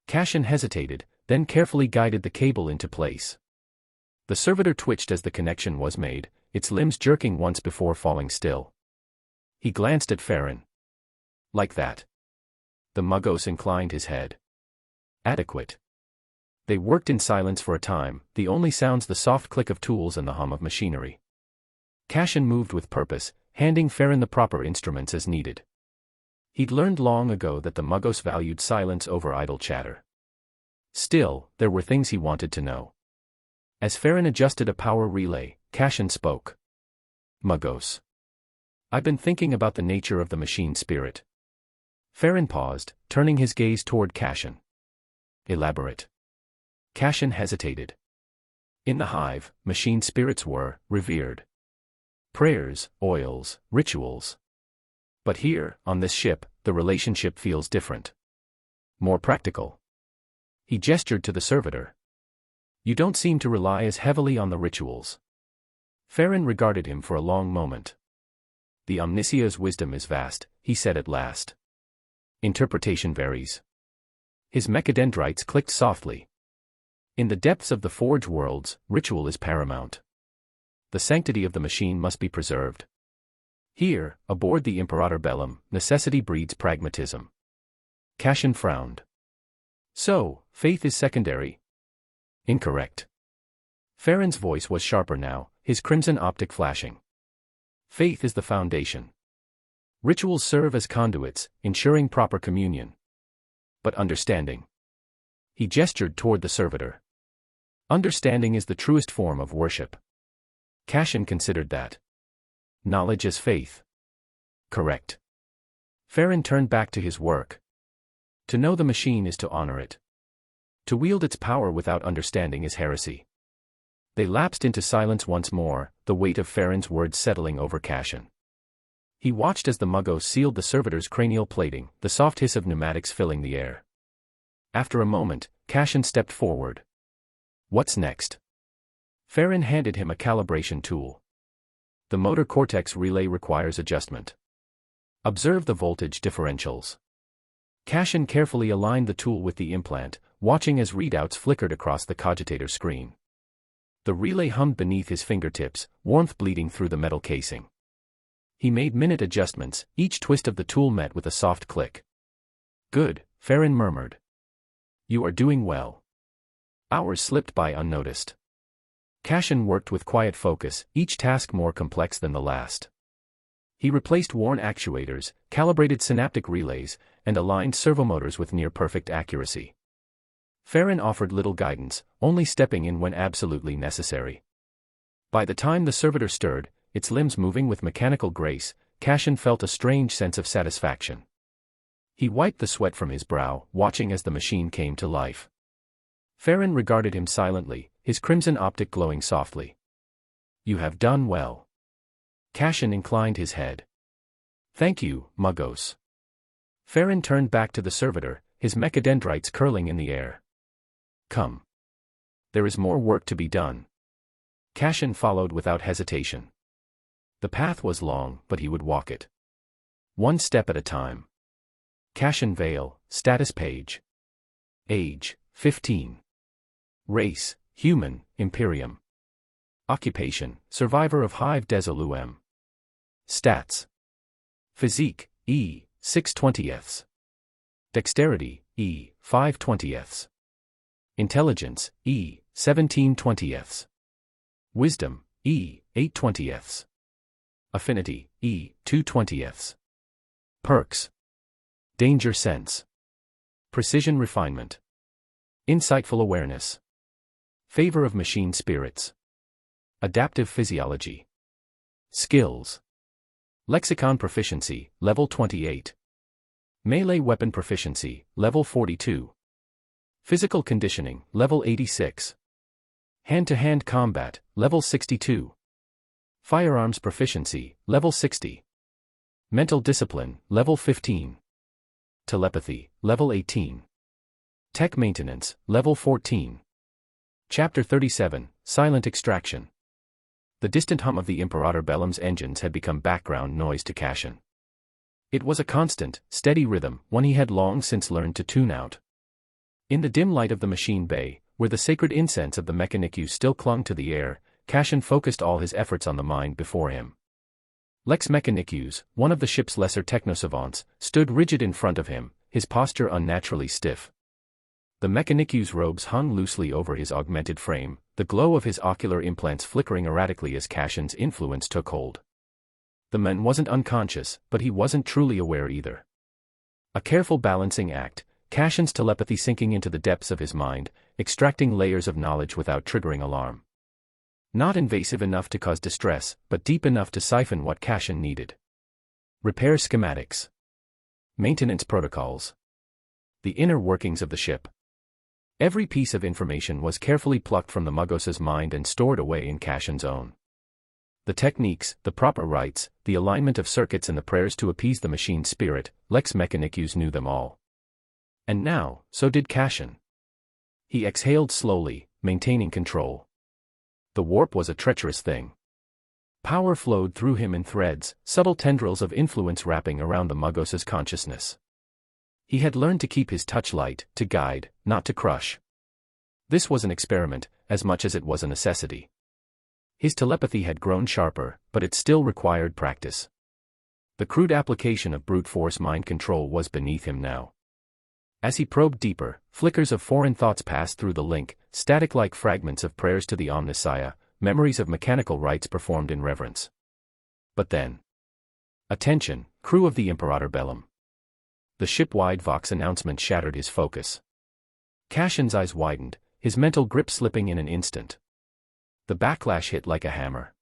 Cashin hesitated, then carefully guided the cable into place. The servitor twitched as the connection was made, its limbs jerking once before falling still. He glanced at Farron. Like that. The Muggos inclined his head. Adequate. They worked in silence for a time, the only sounds the soft click of tools and the hum of machinery. Cashin moved with purpose, handing Farron the proper instruments as needed. He'd learned long ago that the Muggos valued silence over idle chatter. Still, there were things he wanted to know. As Farron adjusted a power relay, Cashin spoke. Muggos. I've been thinking about the nature of the machine spirit. Farron paused, turning his gaze toward Cashin. Elaborate. Cashin hesitated. In the hive, machine spirits were revered. Prayers, oils, rituals. But here, on this ship, the relationship feels different. More practical. He gestured to the servitor. You don't seem to rely as heavily on the rituals. Farron regarded him for a long moment. The omnisia's wisdom is vast, he said at last. Interpretation varies. His mechadendrites clicked softly. In the depths of the forge worlds, ritual is paramount. The sanctity of the machine must be preserved. Here, aboard the Imperator Bellum, necessity breeds pragmatism. Cashin frowned. So, faith is secondary? Incorrect. Farron's voice was sharper now, his crimson optic flashing. Faith is the foundation. Rituals serve as conduits, ensuring proper communion. But understanding. He gestured toward the servitor. Understanding is the truest form of worship. Cashin considered that. Knowledge as faith. Correct. Farron turned back to his work. To know the machine is to honor it. To wield its power without understanding is heresy. They lapsed into silence once more, the weight of Farron's words settling over Cashin. He watched as the Muggos sealed the servitor's cranial plating, the soft hiss of pneumatics filling the air. After a moment, Cashin stepped forward. What's next? Farron handed him a calibration tool. The motor cortex relay requires adjustment. Observe the voltage differentials. Cashin carefully aligned the tool with the implant, watching as readouts flickered across the cogitator screen. The relay hummed beneath his fingertips, warmth bleeding through the metal casing. He made minute adjustments, each twist of the tool met with a soft click. Good, Farron murmured. You are doing well. Hours slipped by unnoticed. Cashin worked with quiet focus, each task more complex than the last. He replaced worn actuators, calibrated synaptic relays, and aligned servomotors with near-perfect accuracy. Farron offered little guidance, only stepping in when absolutely necessary. By the time the servitor stirred, its limbs moving with mechanical grace, Cashin felt a strange sense of satisfaction. He wiped the sweat from his brow, watching as the machine came to life. Farron regarded him silently, his crimson optic glowing softly. You have done well. Cashin inclined his head. Thank you, Muggos. Farron turned back to the servitor, his mechadendrites curling in the air. Come. There is more work to be done. Cashin followed without hesitation. The path was long, but he would walk it. One step at a time. Cashin Vale, status page. Age, 15. Race, human, Imperium. Occupation, survivor of Hive Desolum. Stats. Physique, E, 6/20ths. Dexterity, E, 5/20ths. Intelligence, E, 17/20ths. Wisdom, E, 8/20ths. Affinity, E, 2/20ths. Perks. Danger sense. Precision refinement. Insightful awareness. Favor of machine spirits. Adaptive physiology. Skills. Lexicon proficiency, level 28. Melee weapon proficiency, level 42. Physical conditioning, level 86. Hand-to-hand combat, level 62. Firearms proficiency, level 60. Mental discipline, level 15. Telepathy, level 18. Tech maintenance, level 14. Chapter 37, Silent Extraction. The distant hum of the Imperator Bellum's engines had become background noise to Cashin. It was a constant, steady rhythm, one he had long since learned to tune out. In the dim light of the machine bay, where the sacred incense of the Mechanicus still clung to the air, Cashin focused all his efforts on the mind before him. Lex Mechanicus, one of the ship's lesser technosavants, stood rigid in front of him, his posture unnaturally stiff. The Mechanicus' robes hung loosely over his augmented frame, the glow of his ocular implants flickering erratically as Cashin's influence took hold. The man wasn't unconscious, but he wasn't truly aware either. A careful balancing act, Cashin's telepathy sinking into the depths of his mind, extracting layers of knowledge without triggering alarm. Not invasive enough to cause distress, but deep enough to siphon what Cashin needed. Repair schematics. Maintenance protocols. The inner workings of the ship. Every piece of information was carefully plucked from the Muggos' mind and stored away in Cashin's own. The techniques, the proper rites, the alignment of circuits and the prayers to appease the machine spirit, Lex Mechanicus knew them all. And now, so did Cashin. He exhaled slowly, maintaining control. The warp was a treacherous thing. Power flowed through him in threads, subtle tendrils of influence wrapping around the Muggos' consciousness. He had learned to keep his touch light, to guide, not to crush. This was an experiment, as much as it was a necessity. His telepathy had grown sharper, but it still required practice. The crude application of brute force mind control was beneath him now. As he probed deeper, flickers of foreign thoughts passed through the link, static-like fragments of prayers to the Omnissiah, memories of mechanical rites performed in reverence. But then. Attention, crew of the Imperator Bellum. The ship-wide Vox announcement shattered his focus. Cashin's eyes widened, his mental grip slipping in an instant. The backlash hit like a hammer.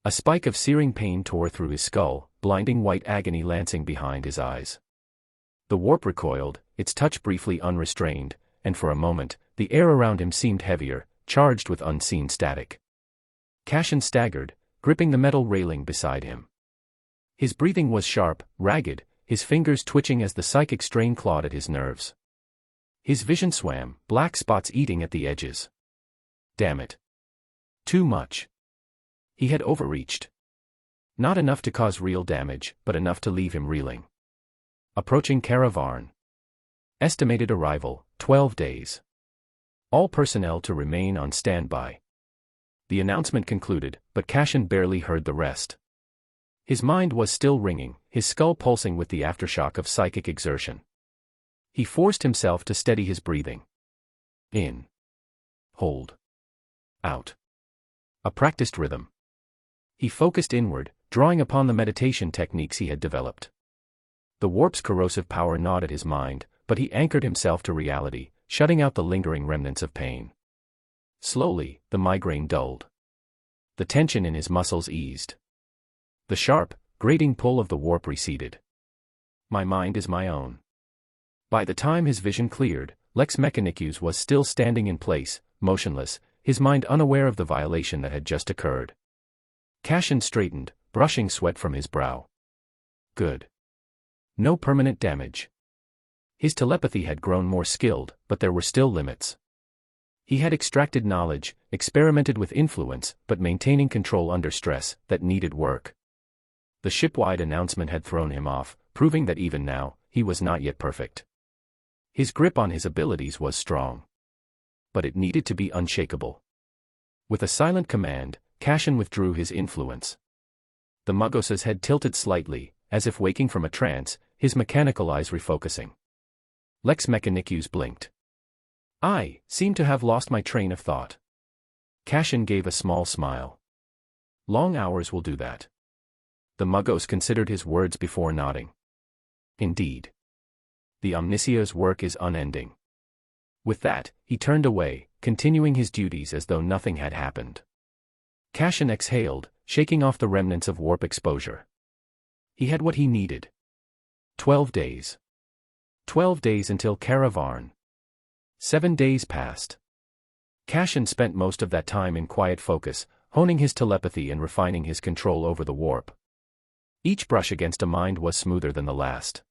A spike of searing pain tore through his skull, blinding white agony lancing behind his eyes. The warp recoiled, its touch briefly unrestrained, and for a moment, the air around him seemed heavier, charged with unseen static. Cashin staggered, gripping the metal railing beside him. His breathing was sharp, ragged, his fingers twitching as the psychic strain clawed at his nerves. His vision swam, black spots eating at the edges. Damn it. Too much. He had overreached. Not enough to cause real damage, but enough to leave him reeling. Approaching Caravarn. Estimated arrival, 12 days. All personnel to remain on standby. The announcement concluded, but Cashin barely heard the rest. His mind was still ringing, his skull pulsing with the aftershock of psychic exertion. He forced himself to steady his breathing. In. Hold. Out. A practiced rhythm. He focused inward, drawing upon the meditation techniques he had developed. The warp's corrosive power gnawed at his mind, but he anchored himself to reality, shutting out the lingering remnants of pain. Slowly, the migraine dulled. The tension in his muscles eased. The sharp, grating pull of the warp receded. My mind is my own. By the time his vision cleared, Lex Mechanicus was still standing in place, motionless, his mind unaware of the violation that had just occurred. Cashin straightened, brushing sweat from his brow. Good. No permanent damage. His telepathy had grown more skilled, but there were still limits. He had extracted knowledge, experimented with influence, but maintaining control under stress, that needed work. The ship-wide announcement had thrown him off, proving that even now, he was not yet perfect. His grip on his abilities was strong. But it needed to be unshakable. With a silent command, Cashin withdrew his influence. The Muggos's head tilted slightly, as if waking from a trance, his mechanical eyes refocusing. Lex Mechanicus blinked. I seem to have lost my train of thought. Cashin gave a small smile. Long hours will do that. The Muggos considered his words before nodding. Indeed. The Omnisio's work is unending. With that, he turned away, continuing his duties as though nothing had happened. Cashin exhaled, shaking off the remnants of warp exposure. He had what he needed. 12 days. 12 days until Caravarn. 7 days passed. Cashin spent most of that time in quiet focus, honing his telepathy and refining his control over the warp. Each brush against a mind was smoother than the last.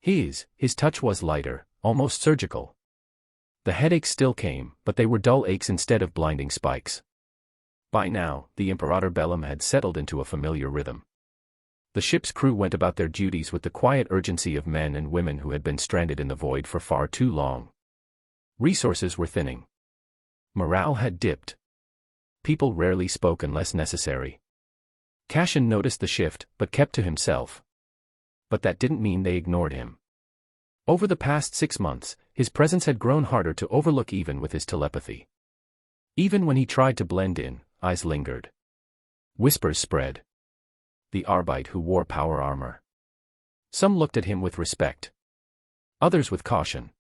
His touch was lighter, almost surgical. The headaches still came, but they were dull aches instead of blinding spikes. By now, the Imperator Bellum had settled into a familiar rhythm. The ship's crew went about their duties with the quiet urgency of men and women who had been stranded in the void for far too long. Resources were thinning. Morale had dipped. People rarely spoke unless necessary. Cashin noticed the shift, but kept to himself. But that didn't mean they ignored him. Over the past 6 months, his presence had grown harder to overlook even with his telepathy. Even when he tried to blend in, eyes lingered. Whispers spread. The Arbite who wore power armor. Some looked at him with respect. Others with caution.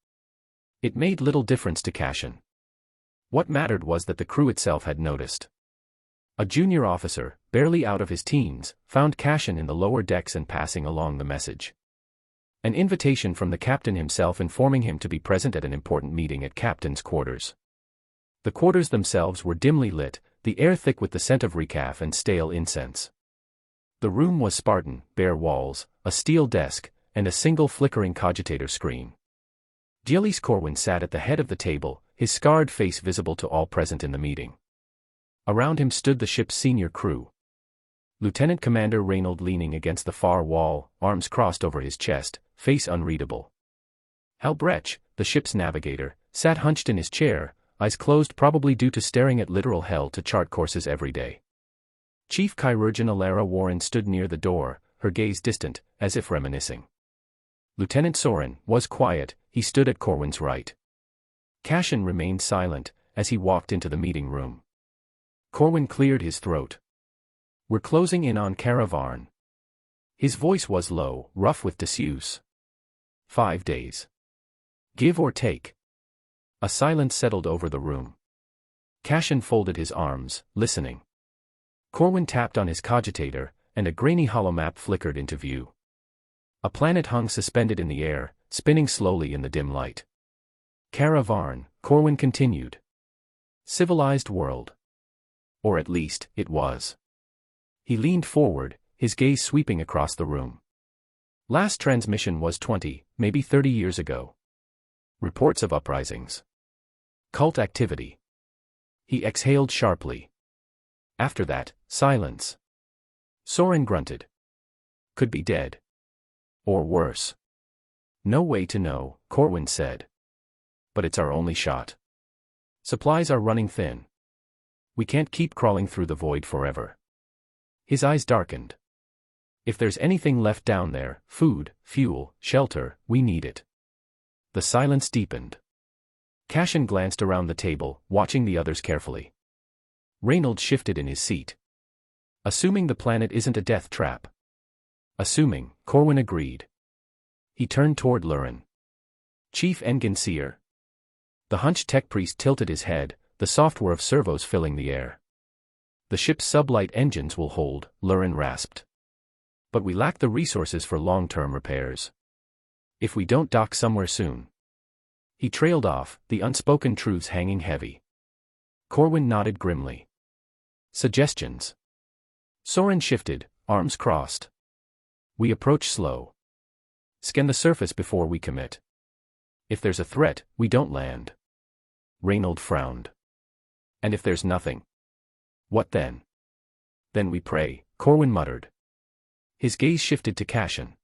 It made little difference to Cashin. What mattered was that the crew itself had noticed. A junior officer, barely out of his teens, found Cashin in the lower decks and passing along the message. An invitation from the captain himself informing him to be present at an important meeting at captain's quarters. The quarters themselves were dimly lit, the air thick with the scent of recaf and stale incense. The room was Spartan, bare walls, a steel desk, and a single flickering cogitator screen. Gilles Corwin sat at the head of the table, his scarred face visible to all present in the meeting. Around him stood the ship's senior crew. Lieutenant Commander Reynold leaning against the far wall, arms crossed over his chest, face unreadable. Hal Brecht, the ship's navigator, sat hunched in his chair, eyes closed probably due to staring at literal hell to chart courses every day. Chief Chirurgeon Alara Warren stood near the door, her gaze distant, as if reminiscing. Lieutenant Soren was quiet, he stood at Corwin's right. Cashin remained silent, as he walked into the meeting room. Corwin cleared his throat. We're closing in on Caravarn. His voice was low, rough with disuse. 5 days. Give or take. A silence settled over the room. Cashin folded his arms, listening. Corwin tapped on his cogitator, and a grainy holomap flickered into view. A planet hung suspended in the air, spinning slowly in the dim light. Caravarn, Corwin continued. Civilized world. Or at least, it was. He leaned forward, his gaze sweeping across the room. Last transmission was 20, maybe 30 years ago. Reports of uprisings. Cult activity. He exhaled sharply. After that, silence. Soren grunted. Could be dead. Or worse. No way to know, Corwin said. But it's our only shot. Supplies are running thin. We can't keep crawling through the void forever. His eyes darkened. If there's anything left down there, food, fuel, shelter, we need it. The silence deepened. Cashin glanced around the table, watching the others carefully. Reynold shifted in his seat. Assuming the planet isn't a death trap. Assuming, Corwin agreed. He turned toward Lurin. Chief Ensign Seer. The hunched tech priest tilted his head, the software of servos filling the air. The ship's sublight engines will hold, Lurin rasped. But we lack the resources for long-term repairs. If we don't dock somewhere soon. He trailed off, the unspoken truths hanging heavy. Corwin nodded grimly. Suggestions. Soren shifted, arms crossed. We approach slow. Scan the surface before we commit. If there's a threat, we don't land. Reynold frowned. And if there's nothing? What then? Then we pray, Corwin muttered. His gaze shifted to Cashin.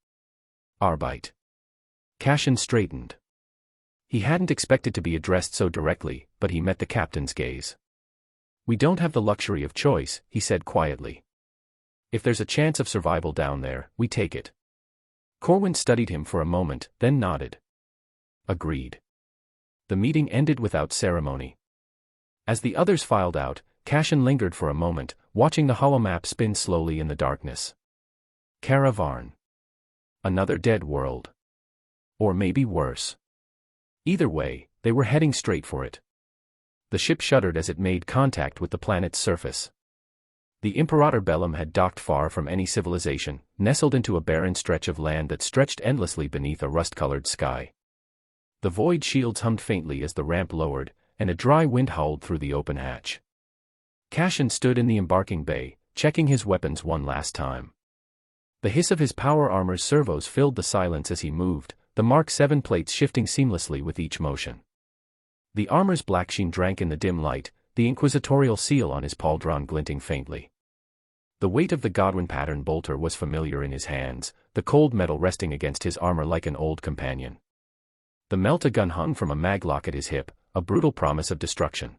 Arbeit. Cashin straightened. He hadn't expected to be addressed so directly, but he met the captain's gaze. We don't have the luxury of choice, he said quietly. If there's a chance of survival down there, we take it. Corwin studied him for a moment, then nodded. Agreed. The meeting ended without ceremony. As the others filed out, Cashin lingered for a moment, watching the holomap spin slowly in the darkness. Caravarn. Another dead world. Or maybe worse. Either way, they were heading straight for it. The ship shuddered as it made contact with the planet's surface. The Imperator Bellum had docked far from any civilization, nestled into a barren stretch of land that stretched endlessly beneath a rust-colored sky. The void shields hummed faintly as the ramp lowered, and a dry wind howled through the open hatch. Cashin stood in the embarking bay, checking his weapons one last time. The hiss of his power armor's servos filled the silence as he moved, the Mark 7 plates shifting seamlessly with each motion. The armor's black sheen drank in the dim light, the inquisitorial seal on his pauldron glinting faintly. The weight of the Godwin pattern bolter was familiar in his hands, the cold metal resting against his armor like an old companion. The melt-a-gun hung from a maglock at his hip, a brutal promise of destruction.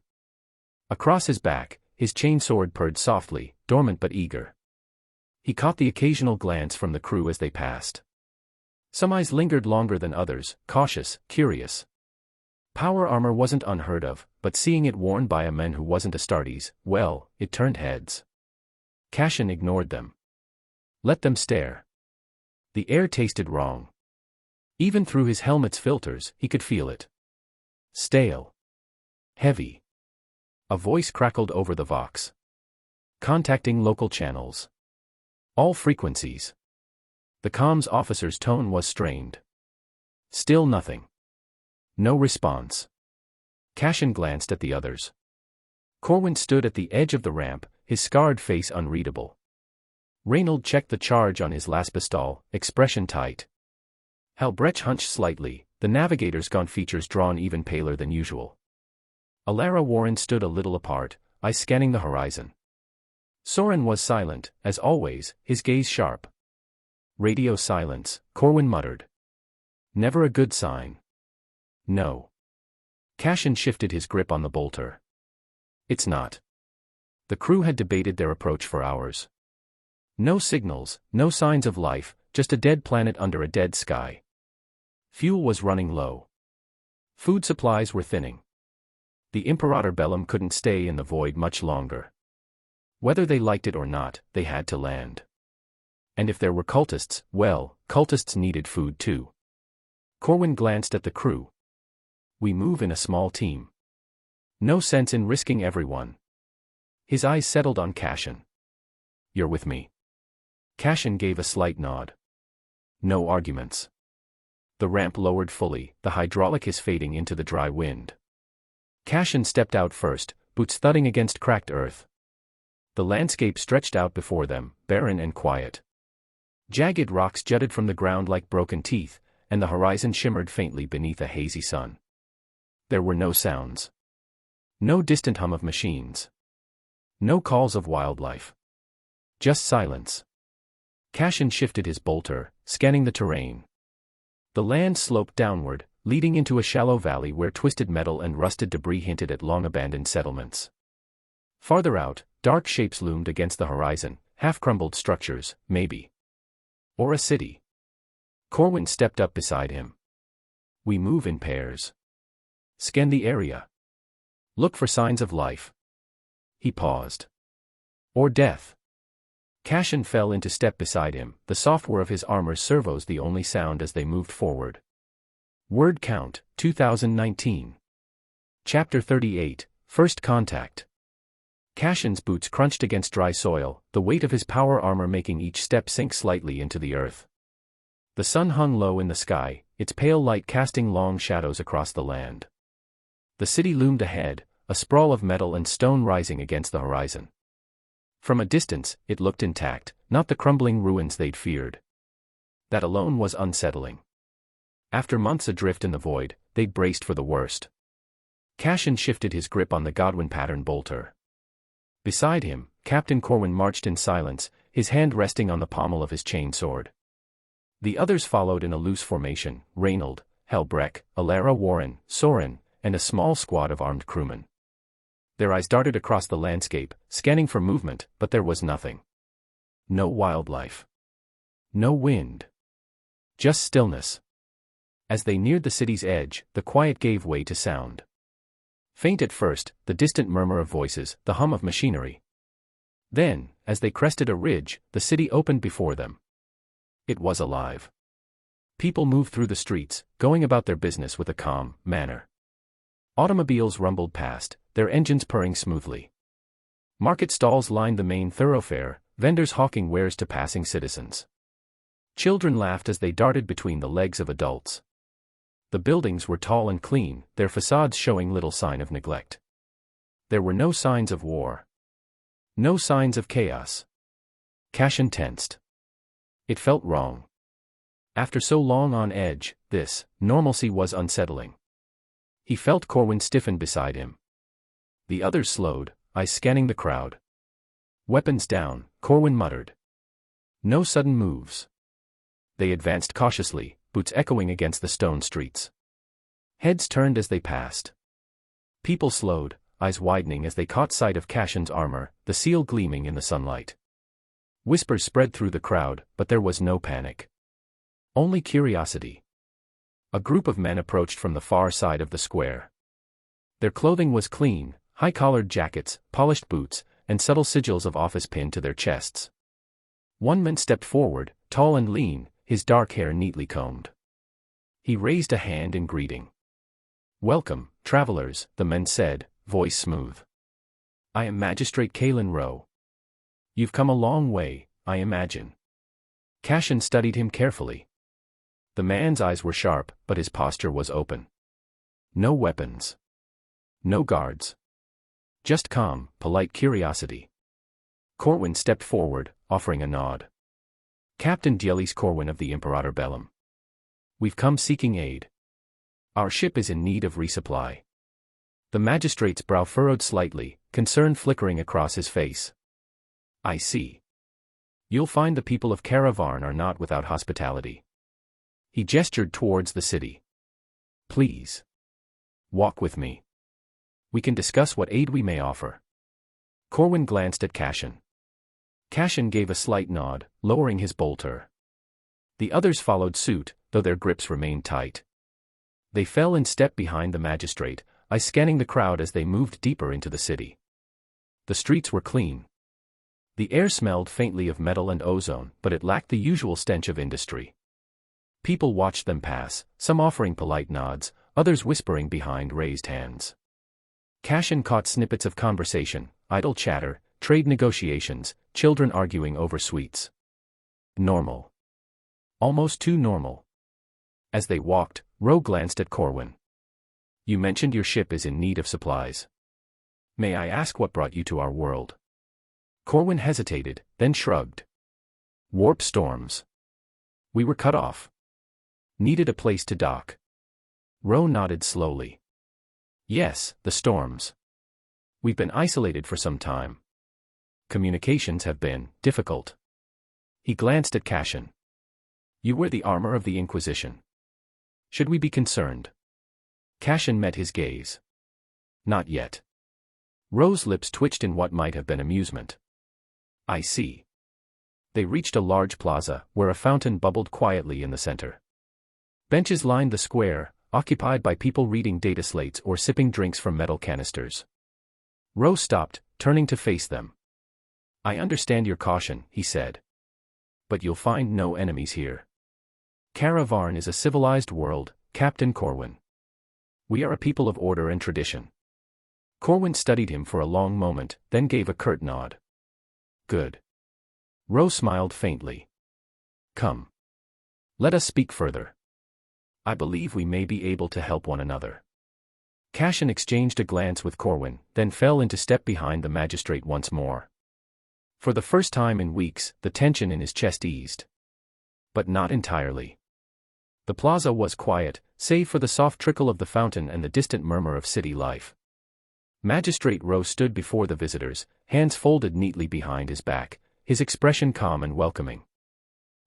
Across his back, his chain sword purred softly, dormant but eager. He caught the occasional glance from the crew as they passed. Some eyes lingered longer than others, cautious, curious. Power armor wasn't unheard of, but seeing it worn by a man who wasn't Astartes, well, it turned heads. Cashin ignored them. Let them stare. The air tasted wrong. Even through his helmet's filters, he could feel it. Stale. Heavy. A voice crackled over the vox. Contacting local channels. All frequencies. The comms officer's tone was strained. Still nothing. No response. Cashin glanced at the others. Corwin stood at the edge of the ramp, his scarred face unreadable. Reynold checked the charge on his last pistol, expression tight. Halbrecht hunched slightly, the navigator's gaunt features drawn even paler than usual. Alara Warren stood a little apart, eyes scanning the horizon. Soren was silent, as always, his gaze sharp. Radio silence, Corwin muttered. Never a good sign. No. Cashin shifted his grip on the bolter. It's not. The crew had debated their approach for hours. No signals, no signs of life, just a dead planet under a dead sky. Fuel was running low. Food supplies were thinning. The Imperator Bellum couldn't stay in the void much longer. Whether they liked it or not, they had to land. And if there were cultists, well, cultists needed food too. Corwin glanced at the crew. We move in a small team. No sense in risking everyone. His eyes settled on Cashin. You're with me. Cashin gave a slight nod. No arguments. The ramp lowered fully, the hydraulic hiss fading into the dry wind. Cashin stepped out first, boots thudding against cracked earth. The landscape stretched out before them, barren and quiet. Jagged rocks jutted from the ground like broken teeth, and the horizon shimmered faintly beneath a hazy sun. There were no sounds. No distant hum of machines. No calls of wildlife. Just silence. Cashin shifted his bolter, scanning the terrain. The land sloped downward, leading into a shallow valley where twisted metal and rusted debris hinted at long-abandoned settlements. Farther out, dark shapes loomed against the horizon, half-crumbled structures, maybe. Or a city. Corwin stepped up beside him. We move in pairs. Scan the area. Look for signs of life. He paused. Or death. Cashin fell into step beside him, the software of his armor's servos the only sound as they moved forward. Word count, 2019. Chapter 38, First Contact. Cashin's boots crunched against dry soil, the weight of his power armor making each step sink slightly into the earth. The sun hung low in the sky, its pale light casting long shadows across the land. The city loomed ahead, a sprawl of metal and stone rising against the horizon. From a distance, it looked intact, not the crumbling ruins they'd feared. That alone was unsettling. After months adrift in the void, they'd braced for the worst. Cassian shifted his grip on the Godwin pattern bolter. Beside him, Captain Corwin marched in silence, his hand resting on the pommel of his chain sword. The others followed in a loose formation: Reynold, Helbreck, Alara Warren, Soren, and a small squad of armed crewmen. Their eyes darted across the landscape, scanning for movement, but there was nothing. No wildlife. No wind. Just stillness. As they neared the city's edge, the quiet gave way to sound. Faint at first, the distant murmur of voices, the hum of machinery. Then, as they crested a ridge, the city opened before them. It was alive. People moved through the streets, going about their business with a calm manner. Automobiles rumbled past, their engines purring smoothly. Market stalls lined the main thoroughfare, vendors hawking wares to passing citizens. Children laughed as they darted between the legs of adults. The buildings were tall and clean, their facades showing little sign of neglect. There were no signs of war. No signs of chaos. Cassian tensed. It felt wrong. After so long on edge, this normalcy was unsettling. He felt Corwin stiffen beside him. The others slowed, eyes scanning the crowd. Weapons down, Corwin muttered. No sudden moves. They advanced cautiously, boots echoing against the stone streets. Heads turned as they passed. People slowed, eyes widening as they caught sight of Cassian's armor, the seal gleaming in the sunlight. Whispers spread through the crowd, but there was no panic. Only curiosity. A group of men approached from the far side of the square. Their clothing was clean, high-collared jackets, polished boots, and subtle sigils of office pinned to their chests. One man stepped forward, tall and lean, his dark hair neatly combed. He raised a hand in greeting. "Welcome, travelers," the man said, voice smooth. "I am Magistrate Kalen Rowe. You've come a long way, I imagine." Cassian studied him carefully. The man's eyes were sharp, but his posture was open. No weapons. No guards. Just calm, polite curiosity. Corwin stepped forward, offering a nod. "Captain Dielis Corwin of the Imperator Bellum. We've come seeking aid. Our ship is in need of resupply." The magistrate's brow furrowed slightly, concern flickering across his face. "I see. You'll find the people of Caravarn are not without hospitality." He gestured towards the city. "Please. Walk with me. We can discuss what aid we may offer." Corwin glanced at Cassian. Cassian gave a slight nod, lowering his bolter. The others followed suit, though their grips remained tight. They fell in step behind the magistrate, eyes scanning the crowd as they moved deeper into the city. The streets were clean. The air smelled faintly of metal and ozone, but it lacked the usual stench of industry. People watched them pass, some offering polite nods, others whispering behind raised hands. Cassian caught snippets of conversation, idle chatter, trade negotiations, children arguing over sweets. Normal. Almost too normal. As they walked, Rowe glanced at Corwin. "You mentioned your ship is in need of supplies. May I ask what brought you to our world?" Corwin hesitated, then shrugged. "Warp storms. We were cut off. Needed a place to dock." Rowe nodded slowly. "Yes, the storms. We've been isolated for some time. Communications have been difficult." He glanced at Cassian. "You wear the armor of the Inquisition. Should we be concerned?" Cassian met his gaze. "Not yet." Rowe's lips twitched in what might have been amusement. "I see." They reached a large plaza, where a fountain bubbled quietly in the center. Benches lined the square, occupied by people reading data slates or sipping drinks from metal canisters. Rowe stopped, turning to face them. "I understand your caution," he said. "But you'll find no enemies here. Caravarn is a civilized world, Captain Corwin. We are a people of order and tradition." Corwin studied him for a long moment, then gave a curt nod. "Good." Rowe smiled faintly. "Come. Let us speak further. I believe we may be able to help one another." Cassian exchanged a glance with Corwin, then fell into step behind the magistrate once more. For the first time in weeks, the tension in his chest eased. But not entirely. The plaza was quiet, save for the soft trickle of the fountain and the distant murmur of city life. Magistrate Rowe stood before the visitors, hands folded neatly behind his back, his expression calm and welcoming.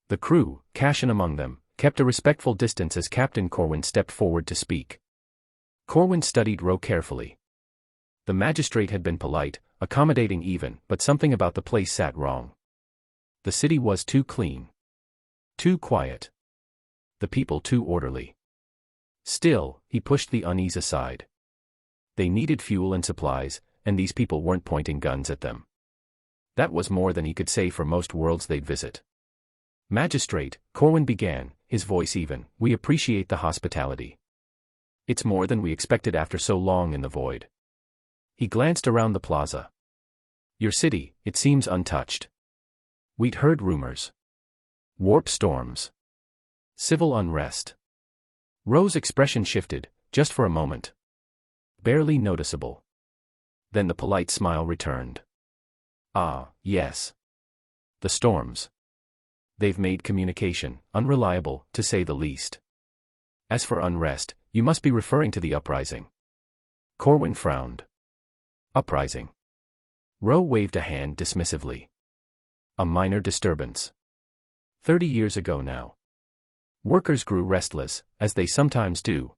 The crew, Cashin among them, kept a respectful distance as Captain Corwin stepped forward to speak. Corwin studied Rowe carefully. The magistrate had been polite, accommodating even, but something about the place sat wrong. The city was too clean. Too quiet. The people too orderly. Still, he pushed the unease aside. They needed fuel and supplies, and these people weren't pointing guns at them. That was more than he could say for most worlds they'd visit. Magistrate, Corwin began, his voice even, we appreciate the hospitality. It's more than we expected after so long in the void. He glanced around the plaza. Your city, it seems untouched. We'd heard rumors. Warp storms. Civil unrest. Rowe's expression shifted, just for a moment. Barely noticeable. Then the polite smile returned. Ah, yes. The storms. They've made communication unreliable, to say the least. As for unrest, you must be referring to the uprising. Corwin frowned. Uprising. Rowe waved a hand dismissively. A minor disturbance. 30 years ago now. Workers grew restless, as they sometimes do.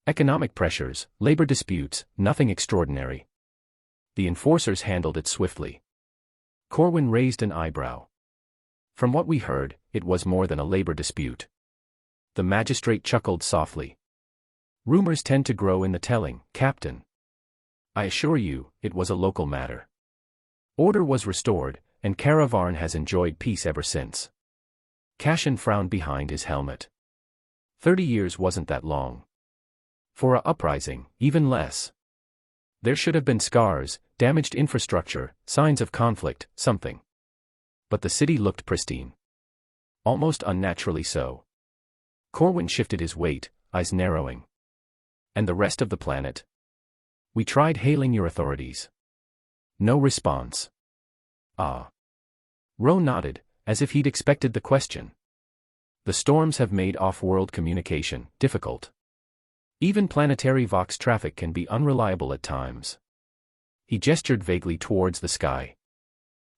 Economic pressures, labor disputes, nothing extraordinary. The enforcers handled it swiftly. Corwin raised an eyebrow. From what we heard, it was more than a labor dispute. The magistrate chuckled softly. Rumors tend to grow in the telling, Captain. I assure you, it was a local matter. Order was restored, and Caravarn has enjoyed peace ever since. Cashin frowned behind his helmet. 30 years wasn't that long. For a uprising, even less. There should have been scars, damaged infrastructure, signs of conflict, something. But the city looked pristine. Almost unnaturally so. Corwin shifted his weight, eyes narrowing. And the rest of the planet? We tried hailing your authorities. No response. Ah. Rowe nodded, as if he'd expected the question. The storms have made off-world communication difficult. Even planetary Vox traffic can be unreliable at times. He gestured vaguely towards the sky.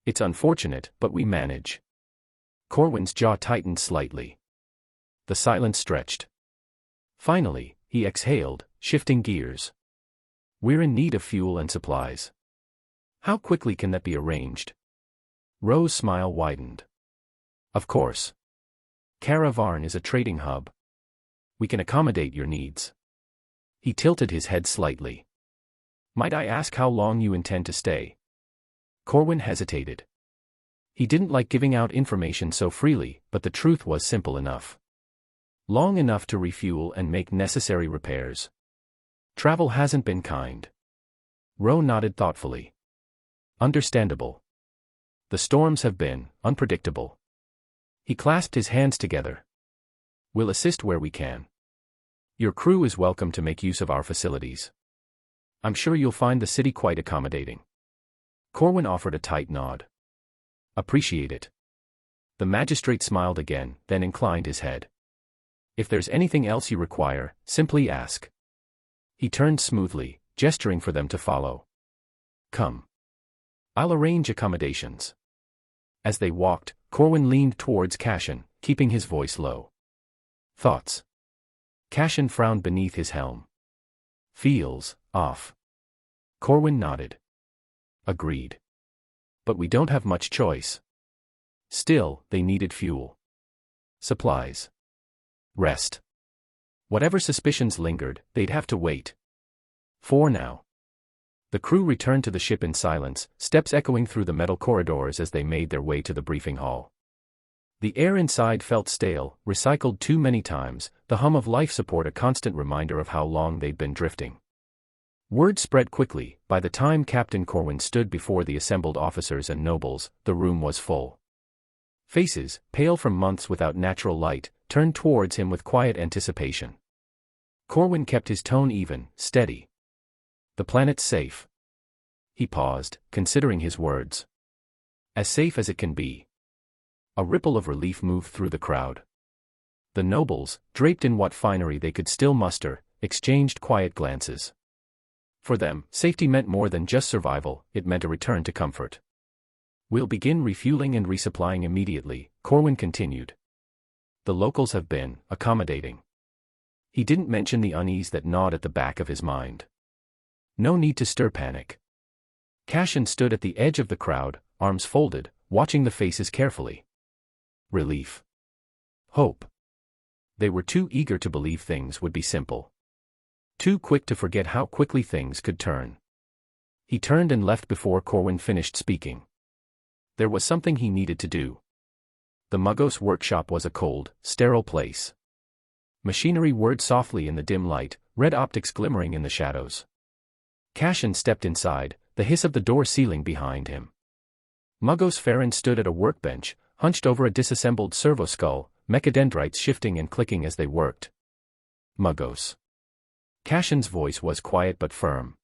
It's unfortunate, but we manage. Corwin's jaw tightened slightly. The silence stretched. Finally, he exhaled, shifting gears. We're in need of fuel and supplies. How quickly can that be arranged? Rowe's smile widened. Of course. Caravarn is a trading hub. We can accommodate your needs. He tilted his head slightly. Might I ask how long you intend to stay? Corwin hesitated. He didn't like giving out information so freely, but the truth was simple enough. Long enough to refuel and make necessary repairs. Travel hasn't been kind. Rowe nodded thoughtfully. Understandable. The storms have been unpredictable. He clasped his hands together. We'll assist where we can. Your crew is welcome to make use of our facilities. I'm sure you'll find the city quite accommodating. Corwin offered a tight nod. Appreciate it. The magistrate smiled again, then inclined his head. If there's anything else you require, simply ask. He turned smoothly, gesturing for them to follow. Come. I'll arrange accommodations. As they walked, Corwin leaned towards Cashin, keeping his voice low. Thoughts? Cashin frowned beneath his helm. Feels off. Corwin nodded. Agreed. But we don't have much choice. Still, they needed fuel. Supplies. Rest. Whatever suspicions lingered, they'd have to wait. For now. The crew returned to the ship in silence, steps echoing through the metal corridors as they made their way to the briefing hall. The air inside felt stale, recycled too many times, the hum of life support a constant reminder of how long they'd been drifting. Word spread quickly. By the time Captain Corwin stood before the assembled officers and nobles, the room was full. Faces, pale from months without natural light, turned towards him with quiet anticipation. Corwin kept his tone even, steady. The planet's safe. He paused, considering his words. As safe as it can be. A ripple of relief moved through the crowd. The nobles, draped in what finery they could still muster, exchanged quiet glances. For them, safety meant more than just survival, it meant a return to comfort. We'll begin refueling and resupplying immediately, Corwin continued. The locals have been accommodating. He didn't mention the unease that gnawed at the back of his mind. No need to stir panic. Cassian stood at the edge of the crowd, arms folded, watching the faces carefully. Relief. Hope. They were too eager to believe things would be simple. Too quick to forget how quickly things could turn. He turned and left before Corwin finished speaking. There was something he needed to do. The Muggos workshop was a cold, sterile place. Machinery whirred softly in the dim light, red optics glimmering in the shadows. Cassian stepped inside, the hiss of the door sealing behind him. Muggos Farron stood at a workbench, hunched over a disassembled servo skull, mechadendrites shifting and clicking as they worked. Muggos. Cassian's voice was quiet but firm.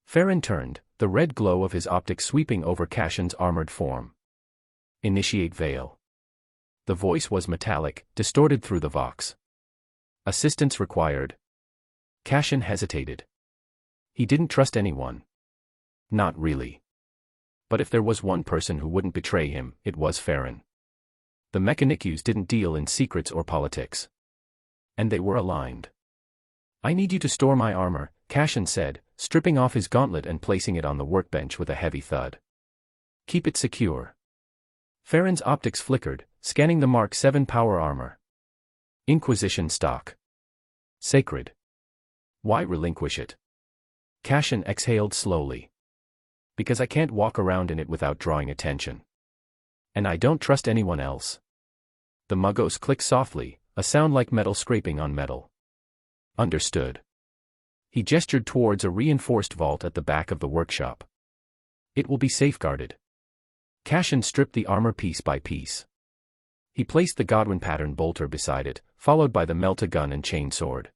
Farron turned, the red glow of his optics sweeping over Cassian's armored form. Initiate veil. The voice was metallic, distorted through the vox. Assistance required. Cassian hesitated. He didn't trust anyone. Not really. But if there was one person who wouldn't betray him, it was Farron. The Mechanicus didn't deal in secrets or politics. And they were aligned. I need you to store my armor, Cassian said, stripping off his gauntlet and placing it on the workbench with a heavy thud. Keep it secure. Farron's optics flickered, scanning the Mark 7 power armor. Inquisition stock. Sacred. Why relinquish it? Cassian exhaled slowly. Because I can't walk around in it without drawing attention. And I don't trust anyone else. The Muggos clicked softly, a sound like metal scraping on metal. Understood. He gestured towards a reinforced vault at the back of the workshop. It will be safeguarded. Cassian stripped the armor piece by piece. He placed the Godwin pattern bolter beside it, followed by the melta gun and chain sword.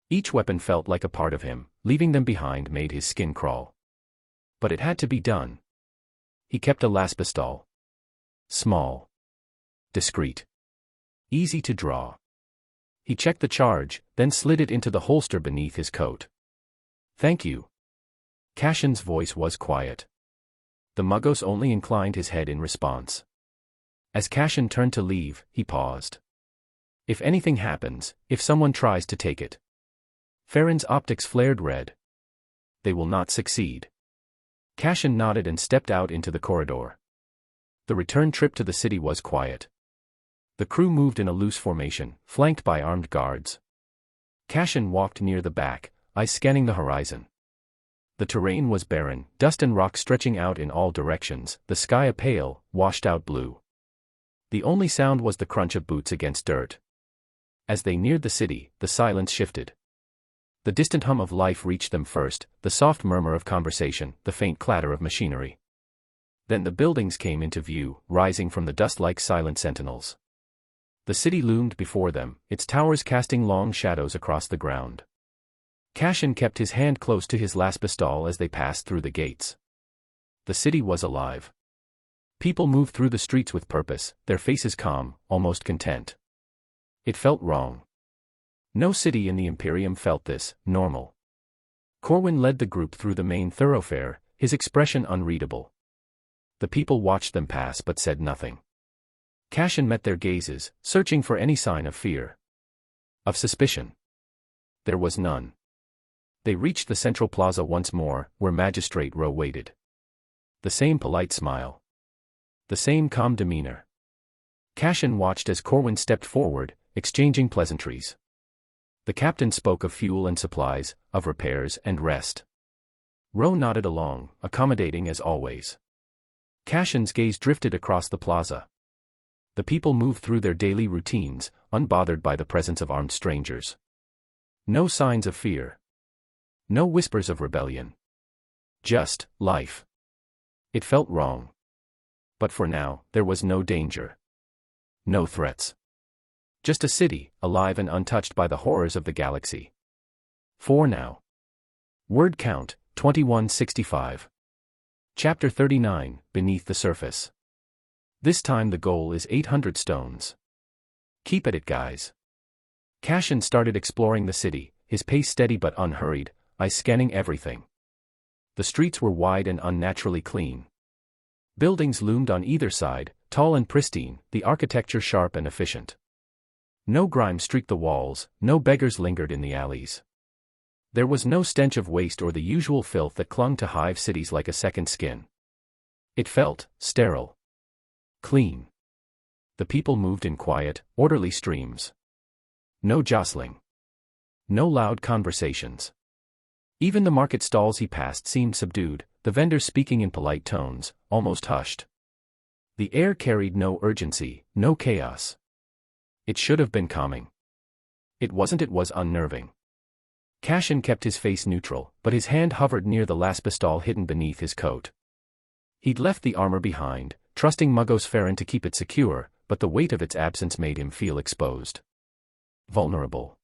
Each weapon felt like a part of him, leaving them behind made his skin crawl. But it had to be done. He kept a las pistol. Small. Discreet. Easy to draw. He checked the charge, then slid it into the holster beneath his coat. Thank you. Cassian's voice was quiet. The Muggos only inclined his head in response. As Cassian turned to leave, he paused. If anything happens, if someone tries to take it. Farron's optics flared red. They will not succeed. Cassian nodded and stepped out into the corridor. The return trip to the city was quiet. The crew moved in a loose formation, flanked by armed guards. Cassian walked near the back, eyes scanning the horizon. The terrain was barren, dust and rock stretching out in all directions, the sky a pale, washed-out blue. The only sound was the crunch of boots against dirt. As they neared the city, the silence shifted. The distant hum of life reached them first, the soft murmur of conversation, the faint clatter of machinery. Then the buildings came into view, rising from the dust like silent sentinels. The city loomed before them, its towers casting long shadows across the ground. Cassian kept his hand close to his las pistol as they passed through the gates. The city was alive. People moved through the streets with purpose, their faces calm, almost content. It felt wrong. No city in the Imperium felt this, normal. Corwin led the group through the main thoroughfare, his expression unreadable. The people watched them pass but said nothing. Cassian met their gazes, searching for any sign of fear. Of suspicion. There was none. They reached the central plaza once more, where Magistrate Row waited. The same polite smile. The same calm demeanor. Cassian watched as Corwin stepped forward, exchanging pleasantries. The captain spoke of fuel and supplies, of repairs and rest. Row nodded along, accommodating as always. Cassian's gaze drifted across the plaza. The people moved through their daily routines, unbothered by the presence of armed strangers. No signs of fear. No whispers of rebellion. Just life. It felt wrong. But for now, there was no danger. No threats. Just a city, alive and untouched by the horrors of the galaxy. For now. Word count, 2165. Chapter 39, Beneath the Surface. This time the goal is 800 stones. Keep at it, guys. Cashin started exploring the city, his pace steady but unhurried, eyes scanning everything. The streets were wide and unnaturally clean. Buildings loomed on either side, tall and pristine, the architecture sharp and efficient. No grime streaked the walls, no beggars lingered in the alleys. There was no stench of waste or the usual filth that clung to hive cities like a second skin. It felt sterile. Clean. The people moved in quiet, orderly streams. No jostling. No loud conversations. Even the market stalls he passed seemed subdued, the vendors speaking in polite tones, almost hushed. The air carried no urgency, no chaos. It should have been calming. It wasn't. It was unnerving. Cashin kept his face neutral, but his hand hovered near the last pistol hidden beneath his coat. He'd left the armor behind, trusting Magos to keep it secure, but the weight of its absence made him feel exposed. Vulnerable.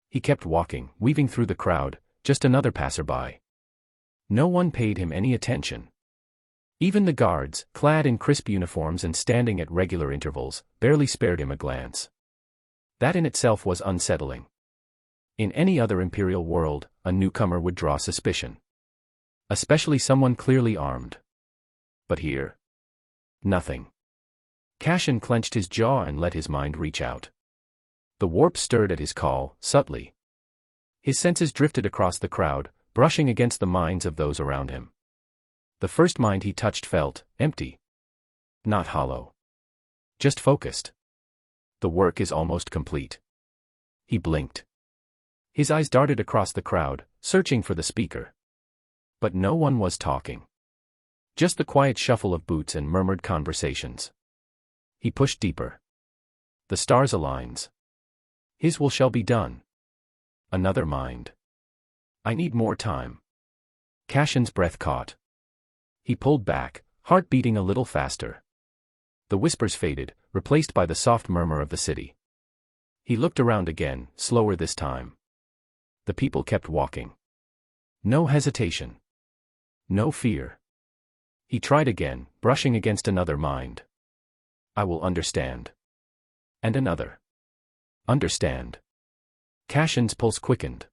He kept walking, weaving through the crowd, just another passerby. No one paid him any attention. Even the guards, clad in crisp uniforms and standing at regular intervals, barely spared him a glance. That in itself was unsettling. In any other imperial world, a newcomer would draw suspicion. Especially someone clearly armed. But here? Nothing. Cashin clenched his jaw and let his mind reach out. The warp stirred at his call, subtly. His senses drifted across the crowd, brushing against the minds of those around him. The first mind he touched felt empty. Not hollow. Just focused. The work is almost complete. He blinked. His eyes darted across the crowd, searching for the speaker. But no one was talking. Just the quiet shuffle of boots and murmured conversations. He pushed deeper. The stars aligns. His will shall be done. Another mind. I need more time. Cashin's breath caught. He pulled back, heart beating a little faster. The whispers faded, replaced by the soft murmur of the city. He looked around again, slower this time. The people kept walking. No hesitation. No fear. He tried again, brushing against another mind. I will understand. And another. Understand. Cashin's pulse quickened.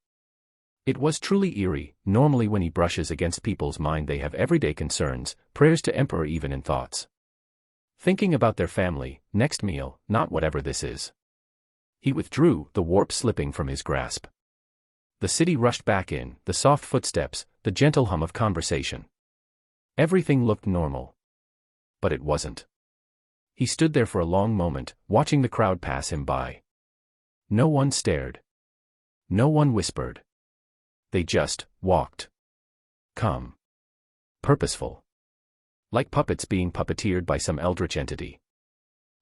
It was truly eerie. Normally when he brushes against people's mind they have everyday concerns, prayers to Emperor even in thoughts. Thinking about their family, next meal, not whatever this is. He withdrew, the warp slipping from his grasp. The city rushed back in, the soft footsteps, the gentle hum of conversation. Everything looked normal. But it wasn't. He stood there for a long moment, watching the crowd pass him by. No one stared. No one whispered. They just walked. Calm. Purposeful. Like puppets being puppeteered by some eldritch entity.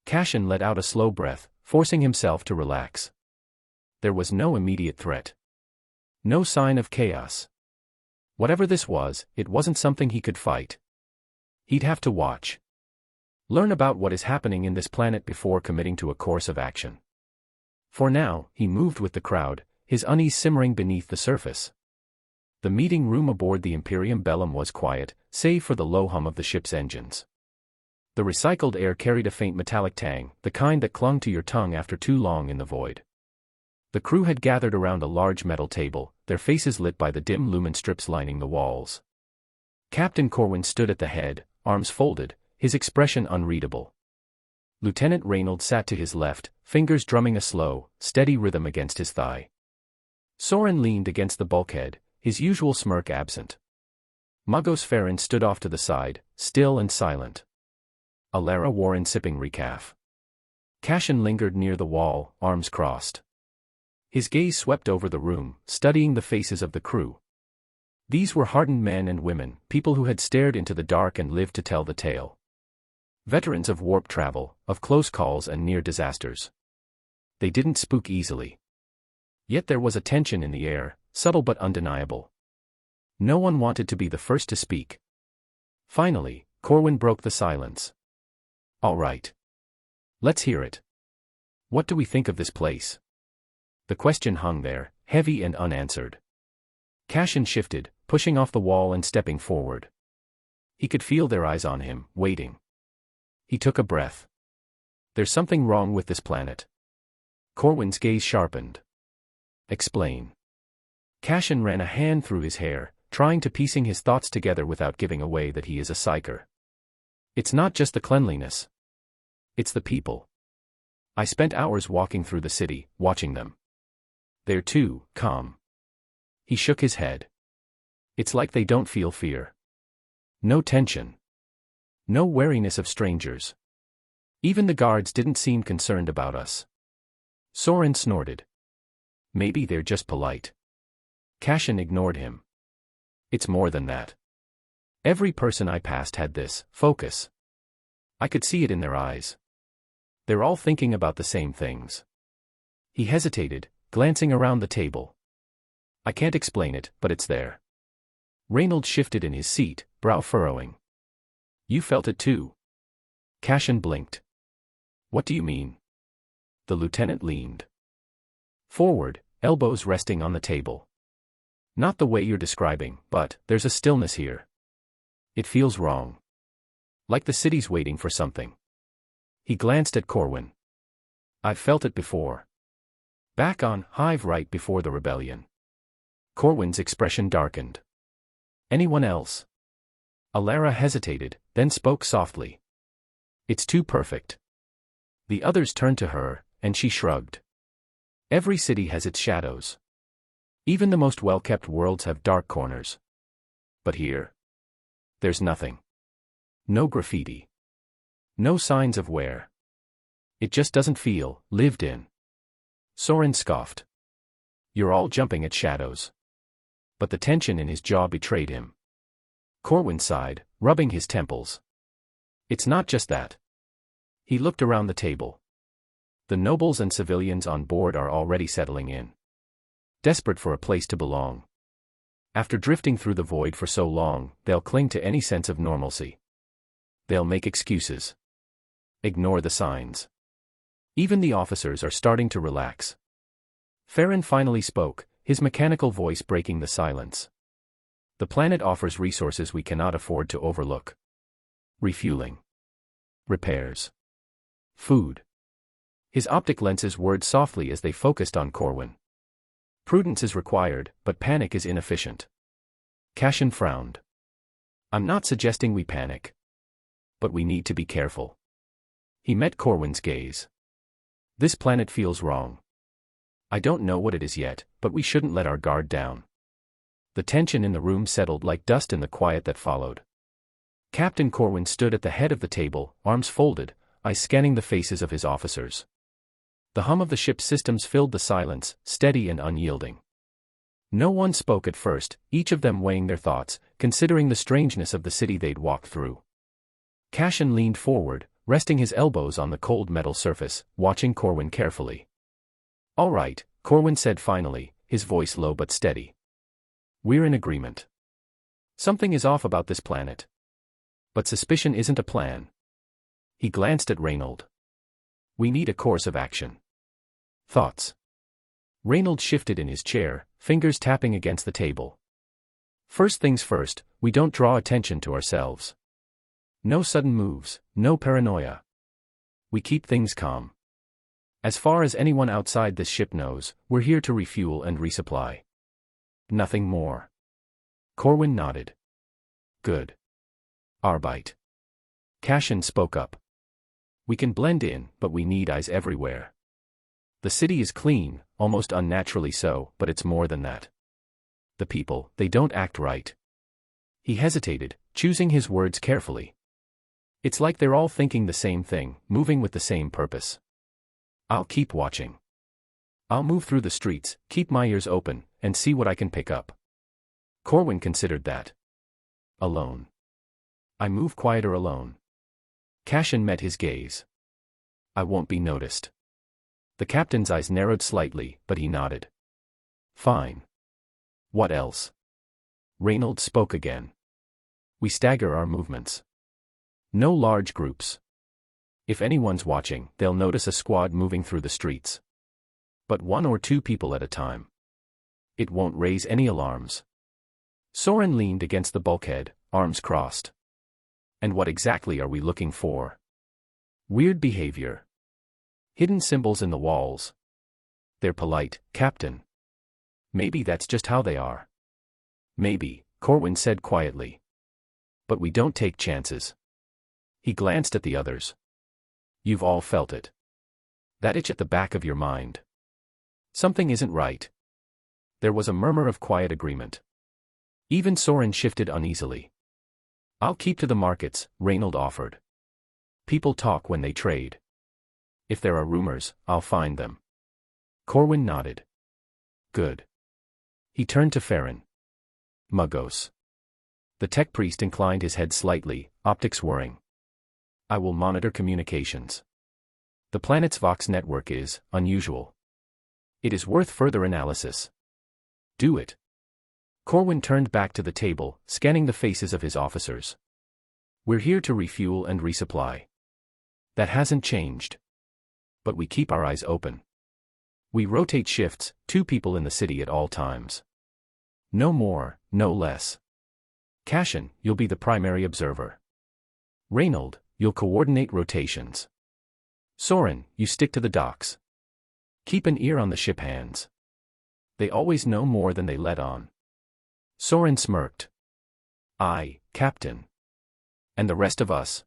Cashin let out a slow breath, forcing himself to relax. There was no immediate threat. No sign of chaos. Whatever this was, it wasn't something he could fight. He'd have to watch. Learn about what is happening in this planet before committing to a course of action. For now, he moved with the crowd, his unease simmering beneath the surface. The meeting room aboard the Imperium Bellum was quiet, save for the low hum of the ship's engines. The recycled air carried a faint metallic tang, the kind that clung to your tongue after too long in the void. The crew had gathered around a large metal table, their faces lit by the dim lumen strips lining the walls. Captain Corwin stood at the head, arms folded, his expression unreadable. Lieutenant Reynolds sat to his left, fingers drumming a slow, steady rhythm against his thigh. Soren leaned against the bulkhead, his usual smirk absent. Magos stood off to the side, still and silent. Alara Warren sipping recaf. Cashin lingered near the wall, arms crossed. His gaze swept over the room, studying the faces of the crew. These were hardened men and women, people who had stared into the dark and lived to tell the tale. Veterans of warp travel, of close calls and near disasters. They didn't spook easily. Yet there was a tension in the air, subtle but undeniable. No one wanted to be the first to speak. Finally, Corwin broke the silence. All right. Let's hear it. What do we think of this place? The question hung there, heavy and unanswered. Cashin shifted, pushing off the wall and stepping forward. He could feel their eyes on him, waiting. He took a breath. There's something wrong with this planet. Corwin's gaze sharpened. Explain. Cashin ran a hand through his hair, trying to piecing his thoughts together without giving away that he is a psyker. It's not just the cleanliness. It's the people. I spent hours walking through the city, watching them. They're too calm. He shook his head. It's like they don't feel fear. No tension. No wariness of strangers. Even the guards didn't seem concerned about us. Soren snorted. Maybe they're just polite. Cashin ignored him. It's more than that. Every person I passed had this focus. I could see it in their eyes. They're all thinking about the same things. He hesitated, glancing around the table. I can't explain it, but it's there. Reynold shifted in his seat, brow furrowing. You felt it too. Cashin blinked. What do you mean? The lieutenant leaned forward, elbows resting on the table. Not the way you're describing, but there's a stillness here. It feels wrong. Like the city's waiting for something. He glanced at Corwin. I've felt it before. Back on Hive right before the rebellion. Corwin's expression darkened. Anyone else? Alara hesitated, then spoke softly. It's too perfect. The others turned to her, and she shrugged. Every city has its shadows. Even the most well-kept worlds have dark corners. But here, there's nothing. No graffiti. No signs of wear. It just doesn't feel lived in. Soren scoffed. You're all jumping at shadows. But the tension in his jaw betrayed him. Corwin sighed, rubbing his temples. It's not just that. He looked around the table. The nobles and civilians on board are already settling in. Desperate for a place to belong. After drifting through the void for so long, they'll cling to any sense of normalcy. They'll make excuses. Ignore the signs. Even the officers are starting to relax. Farron finally spoke, his mechanical voice breaking the silence. The planet offers resources we cannot afford to overlook. Refueling. Repairs. Food. His optic lenses whirred softly as they focused on Corwin. Prudence is required, but panic is inefficient. Cashin frowned. I'm not suggesting we panic. But we need to be careful. He met Corwin's gaze. This planet feels wrong. I don't know what it is yet, but we shouldn't let our guard down. The tension in the room settled like dust in the quiet that followed. Captain Corwin stood at the head of the table, arms folded, eyes scanning the faces of his officers. The hum of the ship's systems filled the silence, steady and unyielding. No one spoke at first, each of them weighing their thoughts, considering the strangeness of the city they'd walked through. Cashin leaned forward, resting his elbows on the cold metal surface, watching Corwin carefully. All right, Corwin said finally, his voice low but steady. We're in agreement. Something is off about this planet. But suspicion isn't a plan. He glanced at Reynold. We need a course of action. Thoughts? Reynold shifted in his chair, fingers tapping against the table. First things first, we don't draw attention to ourselves. No sudden moves, no paranoia. We keep things calm. As far as anyone outside this ship knows, we're here to refuel and resupply. Nothing more. Corwin nodded. Good. Arbeit. Cashin spoke up. We can blend in, but we need eyes everywhere. The city is clean, almost unnaturally so, but it's more than that. The people, they don't act right. He hesitated, choosing his words carefully. It's like they're all thinking the same thing, moving with the same purpose. I'll keep watching. I'll move through the streets, keep my ears open, and see what I can pick up. Corwin considered that. Alone. I move quieter alone. Cashin met his gaze. I won't be noticed. The captain's eyes narrowed slightly, but he nodded. Fine. What else? Reynold spoke again. We stagger our movements. No large groups. If anyone's watching, they'll notice a squad moving through the streets. But 1 or 2 people at a time. It won't raise any alarms. Soren leaned against the bulkhead, arms crossed. And what exactly are we looking for? Weird behavior. Hidden symbols in the walls. They're polite, Captain. Maybe that's just how they are. Maybe, Corwin said quietly. But we don't take chances. He glanced at the others. You've all felt it. That itch at the back of your mind. Something isn't right. There was a murmur of quiet agreement. Even Soren shifted uneasily. I'll keep to the markets, Reynold offered. People talk when they trade. If there are rumors, I'll find them. Corwin nodded. Good. He turned to Farron. Muggos. The tech priest inclined his head slightly, optics whirring. I will monitor communications. The planet's Vox network is unusual. It is worth further analysis. Do it. Corwin turned back to the table, scanning the faces of his officers. We're here to refuel and resupply. That hasn't changed. But we keep our eyes open. We rotate shifts, 2 people in the city at all times. No more, no less. Cashin, you'll be the primary observer. Reynold, you'll coordinate rotations. Soren, you stick to the docks. Keep an ear on the ship hands. They always know more than they let on. Soren smirked. Aye, Captain. And the rest of us?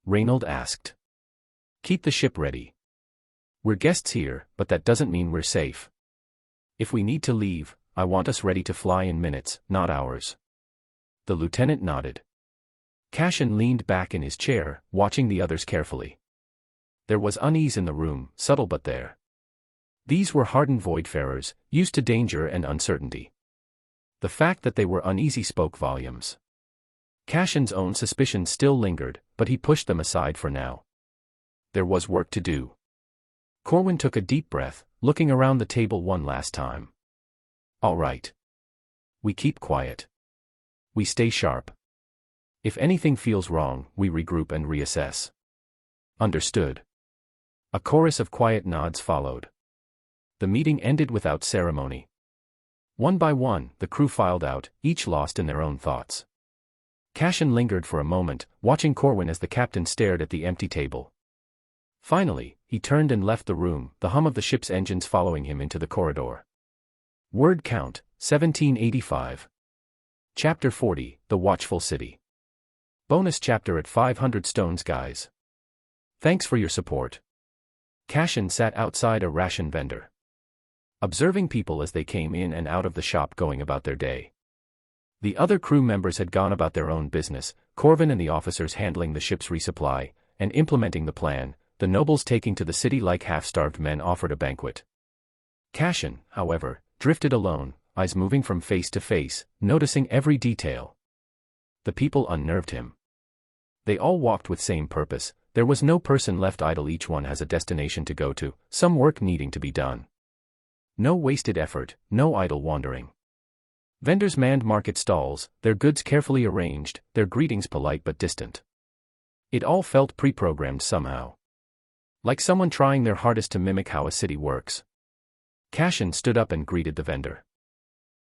Reynold asked. Keep the ship ready. We're guests here, but that doesn't mean we're safe. If we need to leave, I want us ready to fly in minutes, not hours. The lieutenant nodded. Cashin leaned back in his chair, watching the others carefully. There was unease in the room, subtle but there. These were hardened voidfarers, used to danger and uncertainty. The fact that they were uneasy spoke volumes. Cashin's own suspicions still lingered, but he pushed them aside for now. There was work to do. Corwin took a deep breath, looking around the table one last time. All right. We keep quiet. We stay sharp. If anything feels wrong, we regroup and reassess. Understood. A chorus of quiet nods followed. The meeting ended without ceremony. One by one, the crew filed out, each lost in their own thoughts. Cashin lingered for a moment, watching Corwin as the captain stared at the empty table. Finally, he turned and left the room, the hum of the ship's engines following him into the corridor. Word count, 1785. Chapter 40, The Watchful City. Bonus chapter at 500 stones, guys. Thanks for your support. Cashin sat outside a ration vendor, observing people as they came in and out of the shop going about their day. The other crew members had gone about their own business, Corvin and the officers handling the ship's resupply, and implementing the plan, the nobles taking to the city like half-starved men offered a banquet. Cashin, however, drifted alone, eyes moving from face to face, noticing every detail. The people unnerved him. They all walked with same purpose, there was no person left idle, each one has a destination to go to, some work needing to be done. No wasted effort, no idle wandering. Vendors manned market stalls, their goods carefully arranged, their greetings polite but distant. It all felt pre-programmed somehow. Like someone trying their hardest to mimic how a city works. Cashin stood up and greeted the vendor.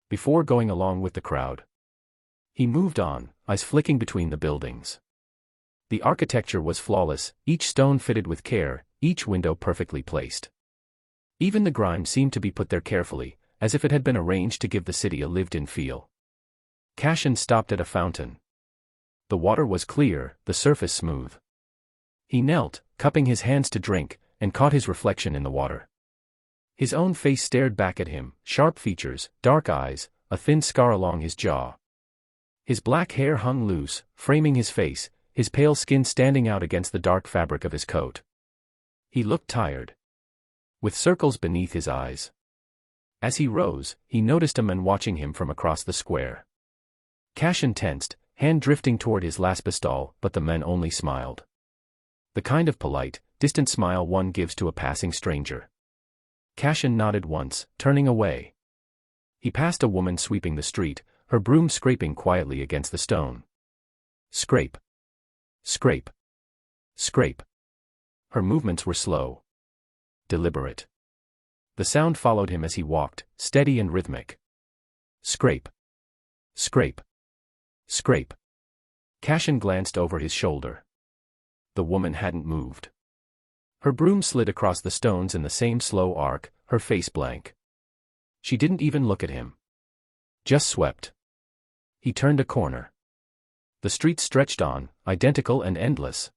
Before going along with the crowd, he moved on, eyes flicking between the buildings. The architecture was flawless, each stone fitted with care, each window perfectly placed. Even the grime seemed to be put there carefully, as if it had been arranged to give the city a lived-in feel. Cashin stopped at a fountain. The water was clear, the surface smooth. He knelt, cupping his hands to drink, and caught his reflection in the water. His own face stared back at him, sharp features, dark eyes, a thin scar along his jaw. His black hair hung loose, framing his face, his pale skin standing out against the dark fabric of his coat. He looked tired, with circles beneath his eyes. As he rose, he noticed a man watching him from across the square. Cashin tensed, hand drifting toward his last pistol, but the man only smiled. The kind of polite, distant smile one gives to a passing stranger. Cashin nodded once, turning away. He passed a woman sweeping the street, her broom scraping quietly against the stone. Scrape. Scrape. Scrape. Her movements were slow, deliberate. The sound followed him as he walked, steady and rhythmic. Scrape. Scrape. Scrape. Cashin glanced over his shoulder. The woman hadn't moved. Her broom slid across the stones in the same slow arc, her face blank. She didn't even look at him. Just swept. He turned a corner. The street stretched on, identical and endless.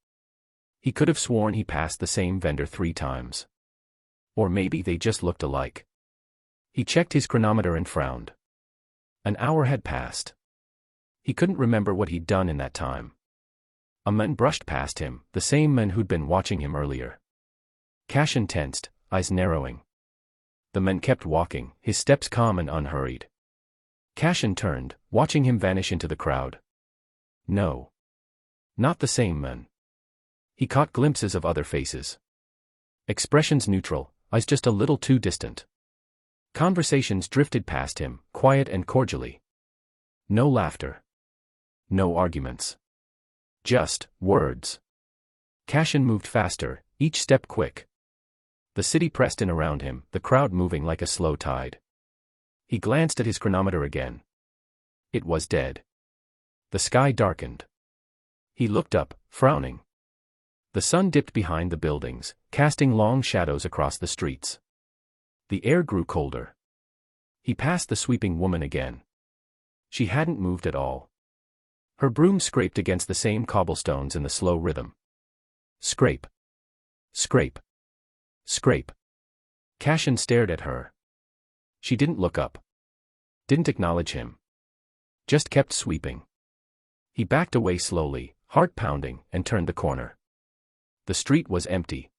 He could have sworn he passed the same vendor 3 times. Or maybe they just looked alike. He checked his chronometer and frowned. An hour had passed. He couldn't remember what he'd done in that time. A man brushed past him, the same man who'd been watching him earlier. Cashin tensed, eyes narrowing. The man kept walking, his steps calm and unhurried. Cashin turned, watching him vanish into the crowd. No. Not the same man. He caught glimpses of other faces. Expressions neutral, eyes just a little too distant. Conversations drifted past him, quiet and cordially. No laughter. No arguments. Just words. Cashin moved faster, each step quick. The city pressed in around him, the crowd moving like a slow tide. He glanced at his chronometer again. It was dead. The sky darkened. He looked up, frowning. The sun dipped behind the buildings, casting long shadows across the streets. The air grew colder. He passed the sweeping woman again. She hadn't moved at all. Her broom scraped against the same cobblestones in the slow rhythm. Scrape. Scrape. Scrape. Cashin stared at her. She didn't look up. Didn't acknowledge him. Just kept sweeping. He backed away slowly, heart pounding, and turned the corner. The street was empty.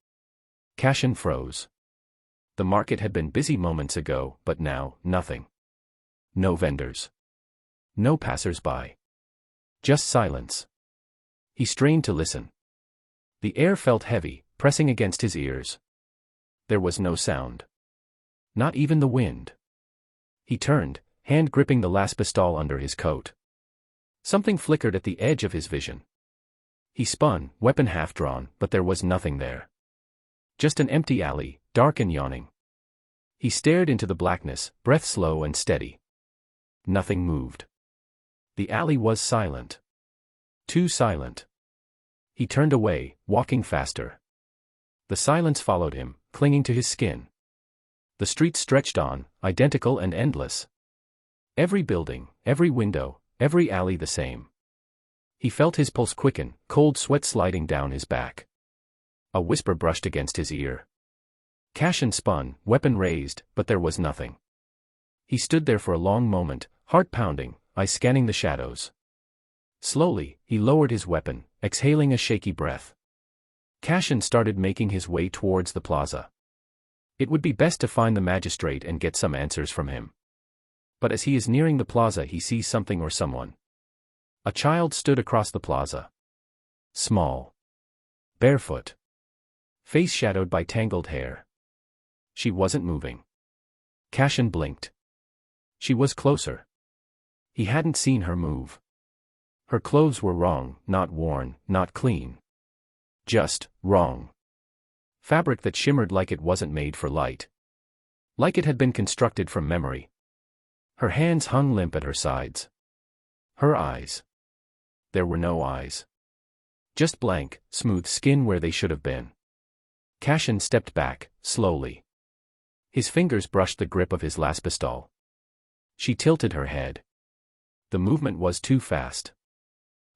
Cashin froze. The market had been busy moments ago, but now, nothing. No vendors. No passers-by. Just silence. He strained to listen. The air felt heavy, pressing against his ears. There was no sound. Not even the wind. He turned, hand gripping the last pistol under his coat. Something flickered at the edge of his vision. He spun, weapon half-drawn, but there was nothing there. Just an empty alley, dark and yawning. He stared into the blackness, breath slow and steady. Nothing moved. The alley was silent. Too silent. He turned away, walking faster. The silence followed him, clinging to his skin. The street stretched on, identical and endless. Every building, every window, every alley the same. He felt his pulse quicken, cold sweat sliding down his back. A whisper brushed against his ear. Cashin spun, weapon raised, but there was nothing. He stood there for a long moment, heart pounding, eyes scanning the shadows. Slowly, he lowered his weapon, exhaling a shaky breath. Cashin started making his way towards the plaza. It would be best to find the magistrate and get some answers from him. But as he is nearing the plaza, he sees something or someone. A child stood across the plaza. Small. Barefoot. Face shadowed by tangled hair. She wasn't moving. Cashin blinked. She was closer. He hadn't seen her move. Her clothes were wrong, not worn, not clean. Just wrong. Fabric that shimmered like it wasn't made for light. Like it had been constructed from memory. Her hands hung limp at her sides. Her eyes. There were no eyes. Just blank, smooth skin where they should have been. Cashin stepped back, slowly. His fingers brushed the grip of his last pistol. She tilted her head. The movement was too fast.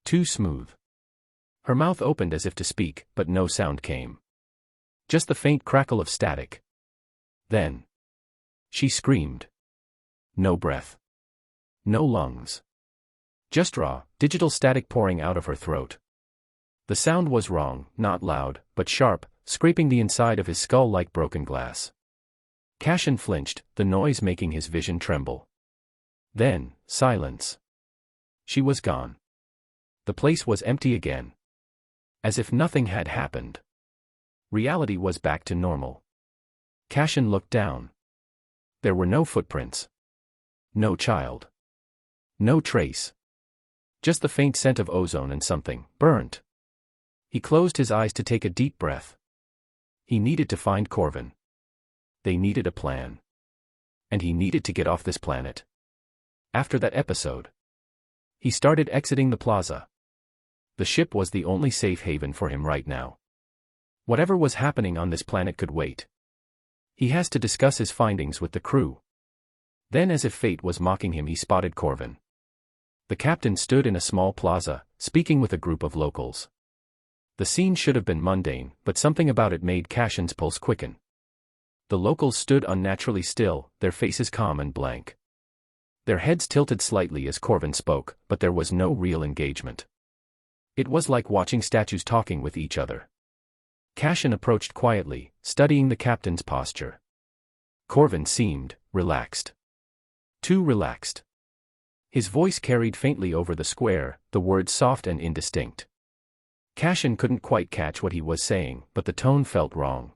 Too smooth. Her mouth opened as if to speak, but no sound came. Just the faint crackle of static. Then. She screamed. No breath. No lungs. Just raw, digital static pouring out of her throat. The sound was wrong, not loud, but sharp, scraping the inside of his skull like broken glass. Cashin flinched, the noise making his vision tremble. Then, silence. She was gone. The place was empty again. As if nothing had happened. Reality was back to normal. Cashin looked down. There were no footprints. No child. No trace. Just the faint scent of ozone and something burnt. He closed his eyes to take a deep breath. He needed to find Corvin. They needed a plan. And he needed to get off this planet. After that episode, he started exiting the plaza. The ship was the only safe haven for him right now. Whatever was happening on this planet could wait. He has to discuss his findings with the crew. Then, as if fate was mocking him, he spotted Corvin. The captain stood in a small plaza, speaking with a group of locals. The scene should have been mundane, but something about it made Cashin's pulse quicken. The locals stood unnaturally still, their faces calm and blank. Their heads tilted slightly as Corvin spoke, but there was no real engagement. It was like watching statues talking with each other. Cashin approached quietly, studying the captain's posture. Corvin seemed relaxed. Too relaxed. His voice carried faintly over the square, the words soft and indistinct. Cashin couldn't quite catch what he was saying, but the tone felt wrong.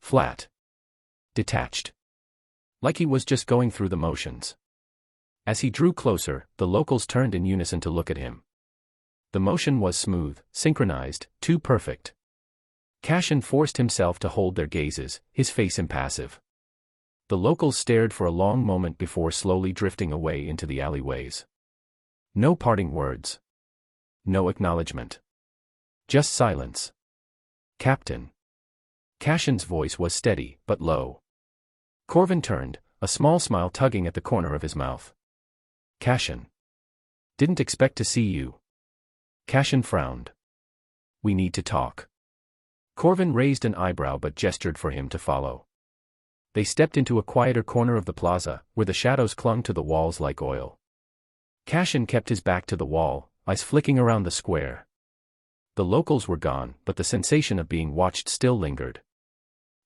Flat. Detached. Like he was just going through the motions. As he drew closer, the locals turned in unison to look at him. The motion was smooth, synchronized, too perfect. Cashin forced himself to hold their gazes, his face impassive. The locals stared for a long moment before slowly drifting away into the alleyways. No parting words. No acknowledgement. Just silence. Captain. Cashin's voice was steady, but low. Corvin turned, a small smile tugging at the corner of his mouth. Cashin. Didn't expect to see you. Cashin frowned. We need to talk. Corvin raised an eyebrow but gestured for him to follow. They stepped into a quieter corner of the plaza, where the shadows clung to the walls like oil. Cashin kept his back to the wall, eyes flicking around the square. The locals were gone, but the sensation of being watched still lingered.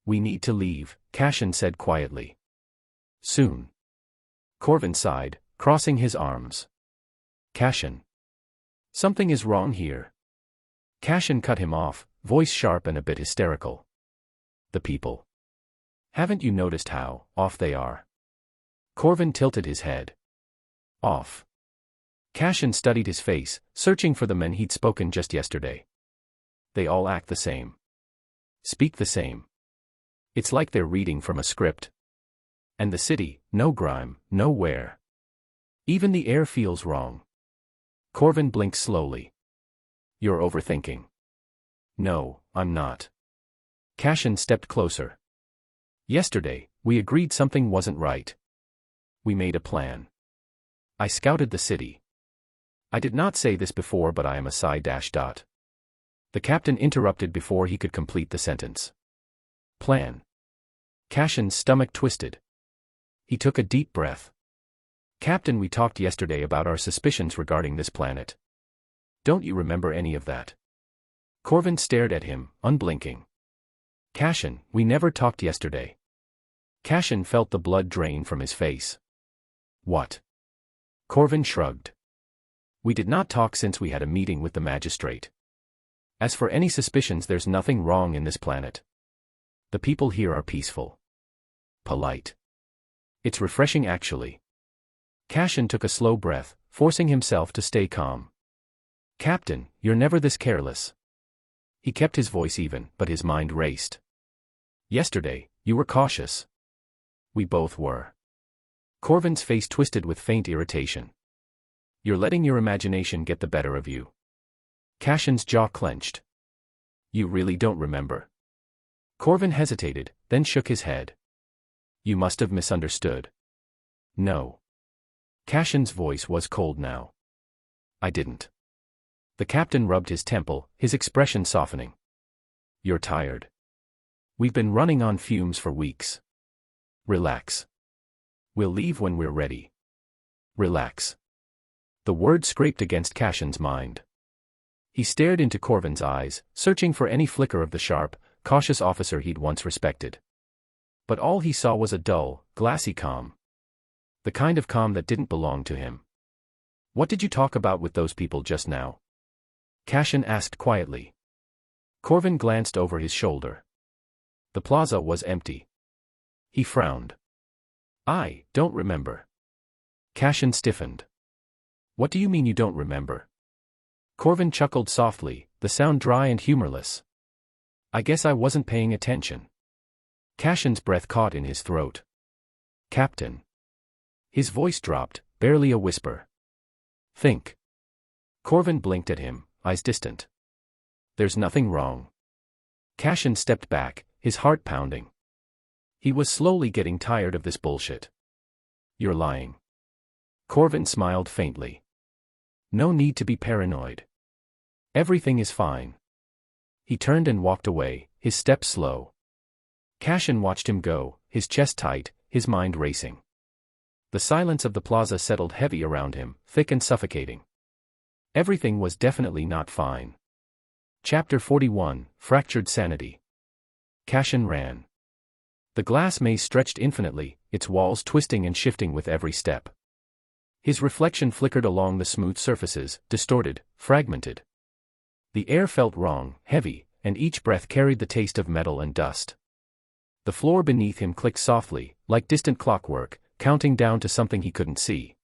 We need to leave, Cashin said quietly. Soon. Corvin sighed, crossing his arms. Cashin. Something is wrong here. Cashin cut him off, voice sharp and a bit hysterical. The people. Haven't you noticed how off they are? Corvin tilted his head. Off. Cashin studied his face, searching for the men he'd spoken just yesterday. They all act the same. Speak the same. It's like they're reading from a script. And the city, no grime, nowhere. Even the air feels wrong. Corvin blinked slowly. You're overthinking. No, I'm not. Cashin stepped closer. Yesterday, we agreed something wasn't right. We made a plan. I scouted the city. I did not say this before, but I am a psi-. The captain interrupted before he could complete the sentence. Plan. Cashin's stomach twisted. He took a deep breath. Captain, we talked yesterday about our suspicions regarding this planet. Don't you remember any of that? Corvin stared at him, unblinking. Cashin, we never talked yesterday. Cashin felt the blood drain from his face. What? Corvin shrugged. We did not talk since we had a meeting with the magistrate. As for any suspicions, there's nothing wrong in this planet. The people here are peaceful. Polite. It's refreshing actually. Cashin took a slow breath, forcing himself to stay calm. Captain, you're never this careless. He kept his voice even, but his mind raced. Yesterday, you were cautious. We both were. Corvin's face twisted with faint irritation. You're letting your imagination get the better of you. Cashin's jaw clenched. You really don't remember. Corvin hesitated, then shook his head. You must have misunderstood. No. Cashin's voice was cold now. I didn't. The captain rubbed his temple, his expression softening. You're tired. We've been running on fumes for weeks. Relax. We'll leave when we're ready. Relax. The word scraped against Cashin's mind. He stared into Corvin's eyes, searching for any flicker of the sharp, cautious officer he'd once respected. But all he saw was a dull, glassy calm. The kind of calm that didn't belong to him. What did you talk about with those people just now? Cashin asked quietly. Corvin glanced over his shoulder. The plaza was empty. He frowned. I don't remember. Cashin stiffened. What do you mean you don't remember? Corvin chuckled softly, the sound dry and humorless. I guess I wasn't paying attention. Cashin's breath caught in his throat. Captain. His voice dropped, barely a whisper. Think. Corvin blinked at him, eyes distant. There's nothing wrong. Cashin stepped back, his heart pounding. He was slowly getting tired of this bullshit. You're lying. Corvin smiled faintly. No need to be paranoid. Everything is fine. He turned and walked away, his steps slow. Cashin watched him go, his chest tight, his mind racing. The silence of the plaza settled heavy around him, thick and suffocating. Everything was definitely not fine. Chapter 41, Fractured Sanity. Cashin ran. The glass maze stretched infinitely, its walls twisting and shifting with every step. His reflection flickered along the smooth surfaces, distorted, fragmented. The air felt wrong, heavy, and each breath carried the taste of metal and dust. The floor beneath him clicked softly, like distant clockwork, counting down to something he couldn't see.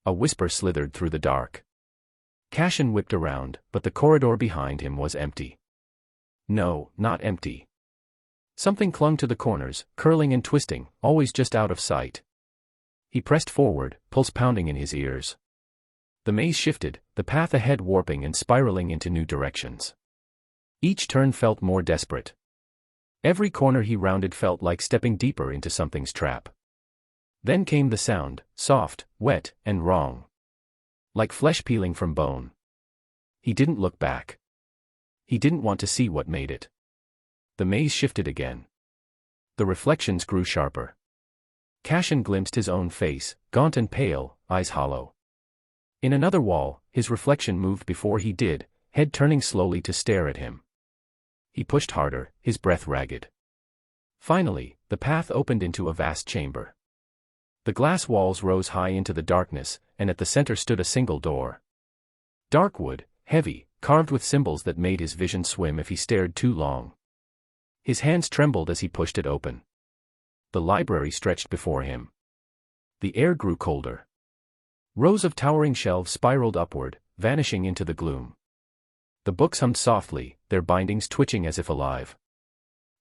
A whisper slithered through the dark. Cashin whipped around, but the corridor behind him was empty. No, not empty. Something clung to the corners, curling and twisting, always just out of sight. He pressed forward, pulse pounding in his ears. The maze shifted, the path ahead warping and spiraling into new directions. Each turn felt more desperate. Every corner he rounded felt like stepping deeper into something's trap. Then came the sound, soft, wet, and wrong. Like flesh peeling from bone. He didn't look back. He didn't want to see what made it. The maze shifted again. The reflections grew sharper. Cashin glimpsed his own face, gaunt and pale, eyes hollow. In another wall, his reflection moved before he did, head turning slowly to stare at him. He pushed harder, his breath ragged. Finally, the path opened into a vast chamber. The glass walls rose high into the darkness, and at the center stood a single door. Dark wood, heavy, carved with symbols that made his vision swim if he stared too long. His hands trembled as he pushed it open. The library stretched before him. The air grew colder. Rows of towering shelves spiraled upward, vanishing into the gloom. The books hummed softly, their bindings twitching as if alive.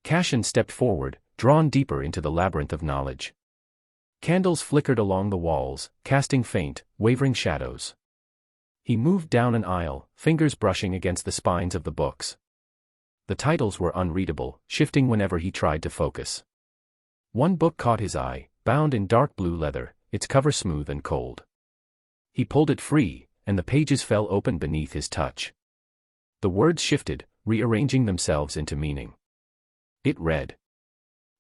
Cashin stepped forward, drawn deeper into the labyrinth of knowledge. Candles flickered along the walls, casting faint, wavering shadows. He moved down an aisle, fingers brushing against the spines of the books. The titles were unreadable, shifting whenever he tried to focus. One book caught his eye, bound in dark blue leather, its cover smooth and cold. He pulled it free, and the pages fell open beneath his touch. The words shifted, rearranging themselves into meaning. It read.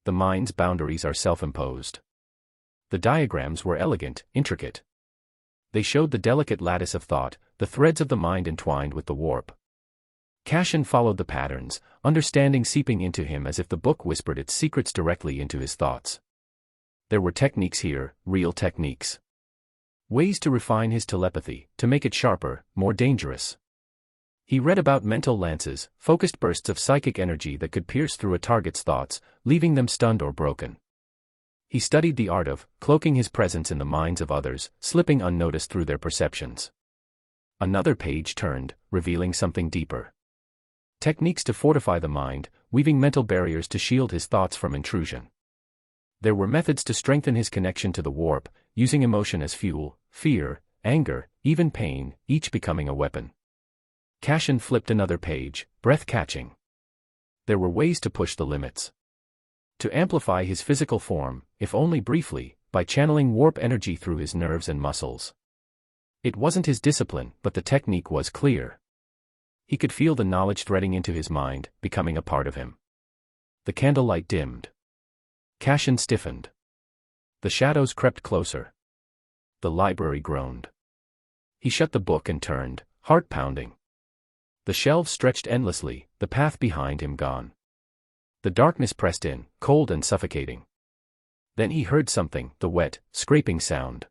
The mind's boundaries are self-imposed. The diagrams were elegant, intricate. They showed the delicate lattice of thought, the threads of the mind entwined with the warp. Cashin followed the patterns, understanding seeping into him as if the book whispered its secrets directly into his thoughts. There were techniques here, real techniques. Ways to refine his telepathy, to make it sharper, more dangerous. He read about mental lances, focused bursts of psychic energy that could pierce through a target's thoughts, leaving them stunned or broken. He studied the art of cloaking his presence in the minds of others, slipping unnoticed through their perceptions. Another page turned, revealing something deeper. Techniques to fortify the mind, weaving mental barriers to shield his thoughts from intrusion. There were methods to strengthen his connection to the warp, using emotion as fuel, fear, anger, even pain, each becoming a weapon. Cashin flipped another page, breath-catching. There were ways to push the limits. To amplify his physical form, if only briefly, by channeling warp energy through his nerves and muscles. It wasn't his discipline, but the technique was clear. He could feel the knowledge threading into his mind, becoming a part of him. The candlelight dimmed. Cashin stiffened. The shadows crept closer. The library groaned. He shut the book and turned, heart pounding. The shelves stretched endlessly, the path behind him gone. The darkness pressed in, cold and suffocating. Then he heard something, the wet, scraping sound.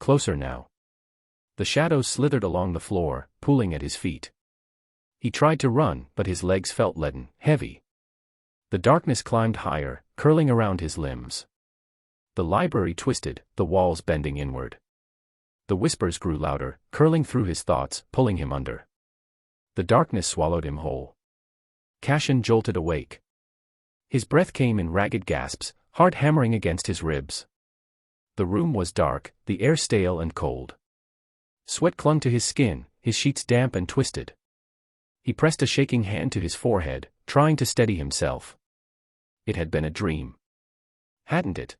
Closer now. The shadows slithered along the floor, pooling at his feet. He tried to run, but his legs felt leaden, heavy. The darkness climbed higher, curling around his limbs. The library twisted, the walls bending inward. The whispers grew louder, curling through his thoughts, pulling him under. The darkness swallowed him whole. Cashin jolted awake. His breath came in ragged gasps, heart hammering against his ribs. The room was dark, the air stale and cold. Sweat clung to his skin, his sheets damp and twisted. He pressed a shaking hand to his forehead, trying to steady himself. It had been a dream. Hadn't it?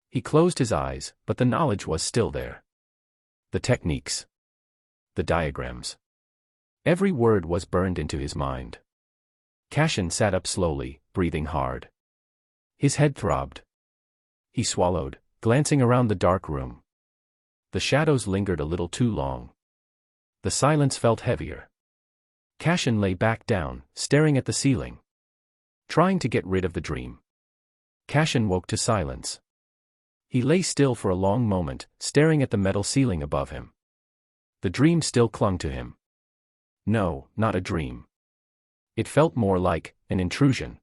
He closed his eyes, but the knowledge was still there. The techniques. The diagrams. Every word was burned into his mind. Cashin sat up slowly, breathing hard. His head throbbed. He swallowed, glancing around the dark room. The shadows lingered a little too long. The silence felt heavier. Cashin lay back down, staring at the ceiling. Trying to get rid of the dream. Cashin woke to silence. He lay still for a long moment, staring at the metal ceiling above him. The dream still clung to him. No, not a dream. It felt more like an intrusion.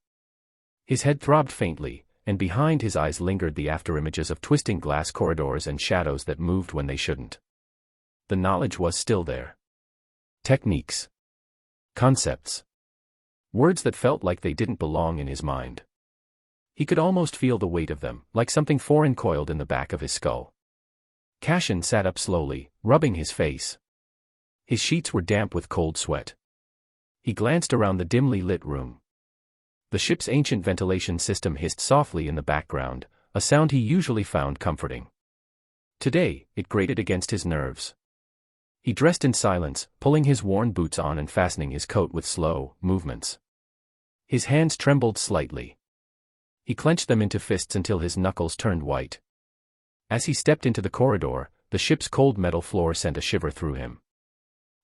His head throbbed faintly, and behind his eyes lingered the afterimages of twisting glass corridors and shadows that moved when they shouldn't. The knowledge was still there. Techniques. Concepts. Words that felt like they didn't belong in his mind. He could almost feel the weight of them, like something foreign coiled in the back of his skull. Cashin sat up slowly, rubbing his face. His sheets were damp with cold sweat. He glanced around the dimly lit room. The ship's ancient ventilation system hissed softly in the background, a sound he usually found comforting. Today, it grated against his nerves. He dressed in silence, pulling his worn boots on and fastening his coat with slow movements. His hands trembled slightly. He clenched them into fists until his knuckles turned white. As he stepped into the corridor, the ship's cold metal floor sent a shiver through him.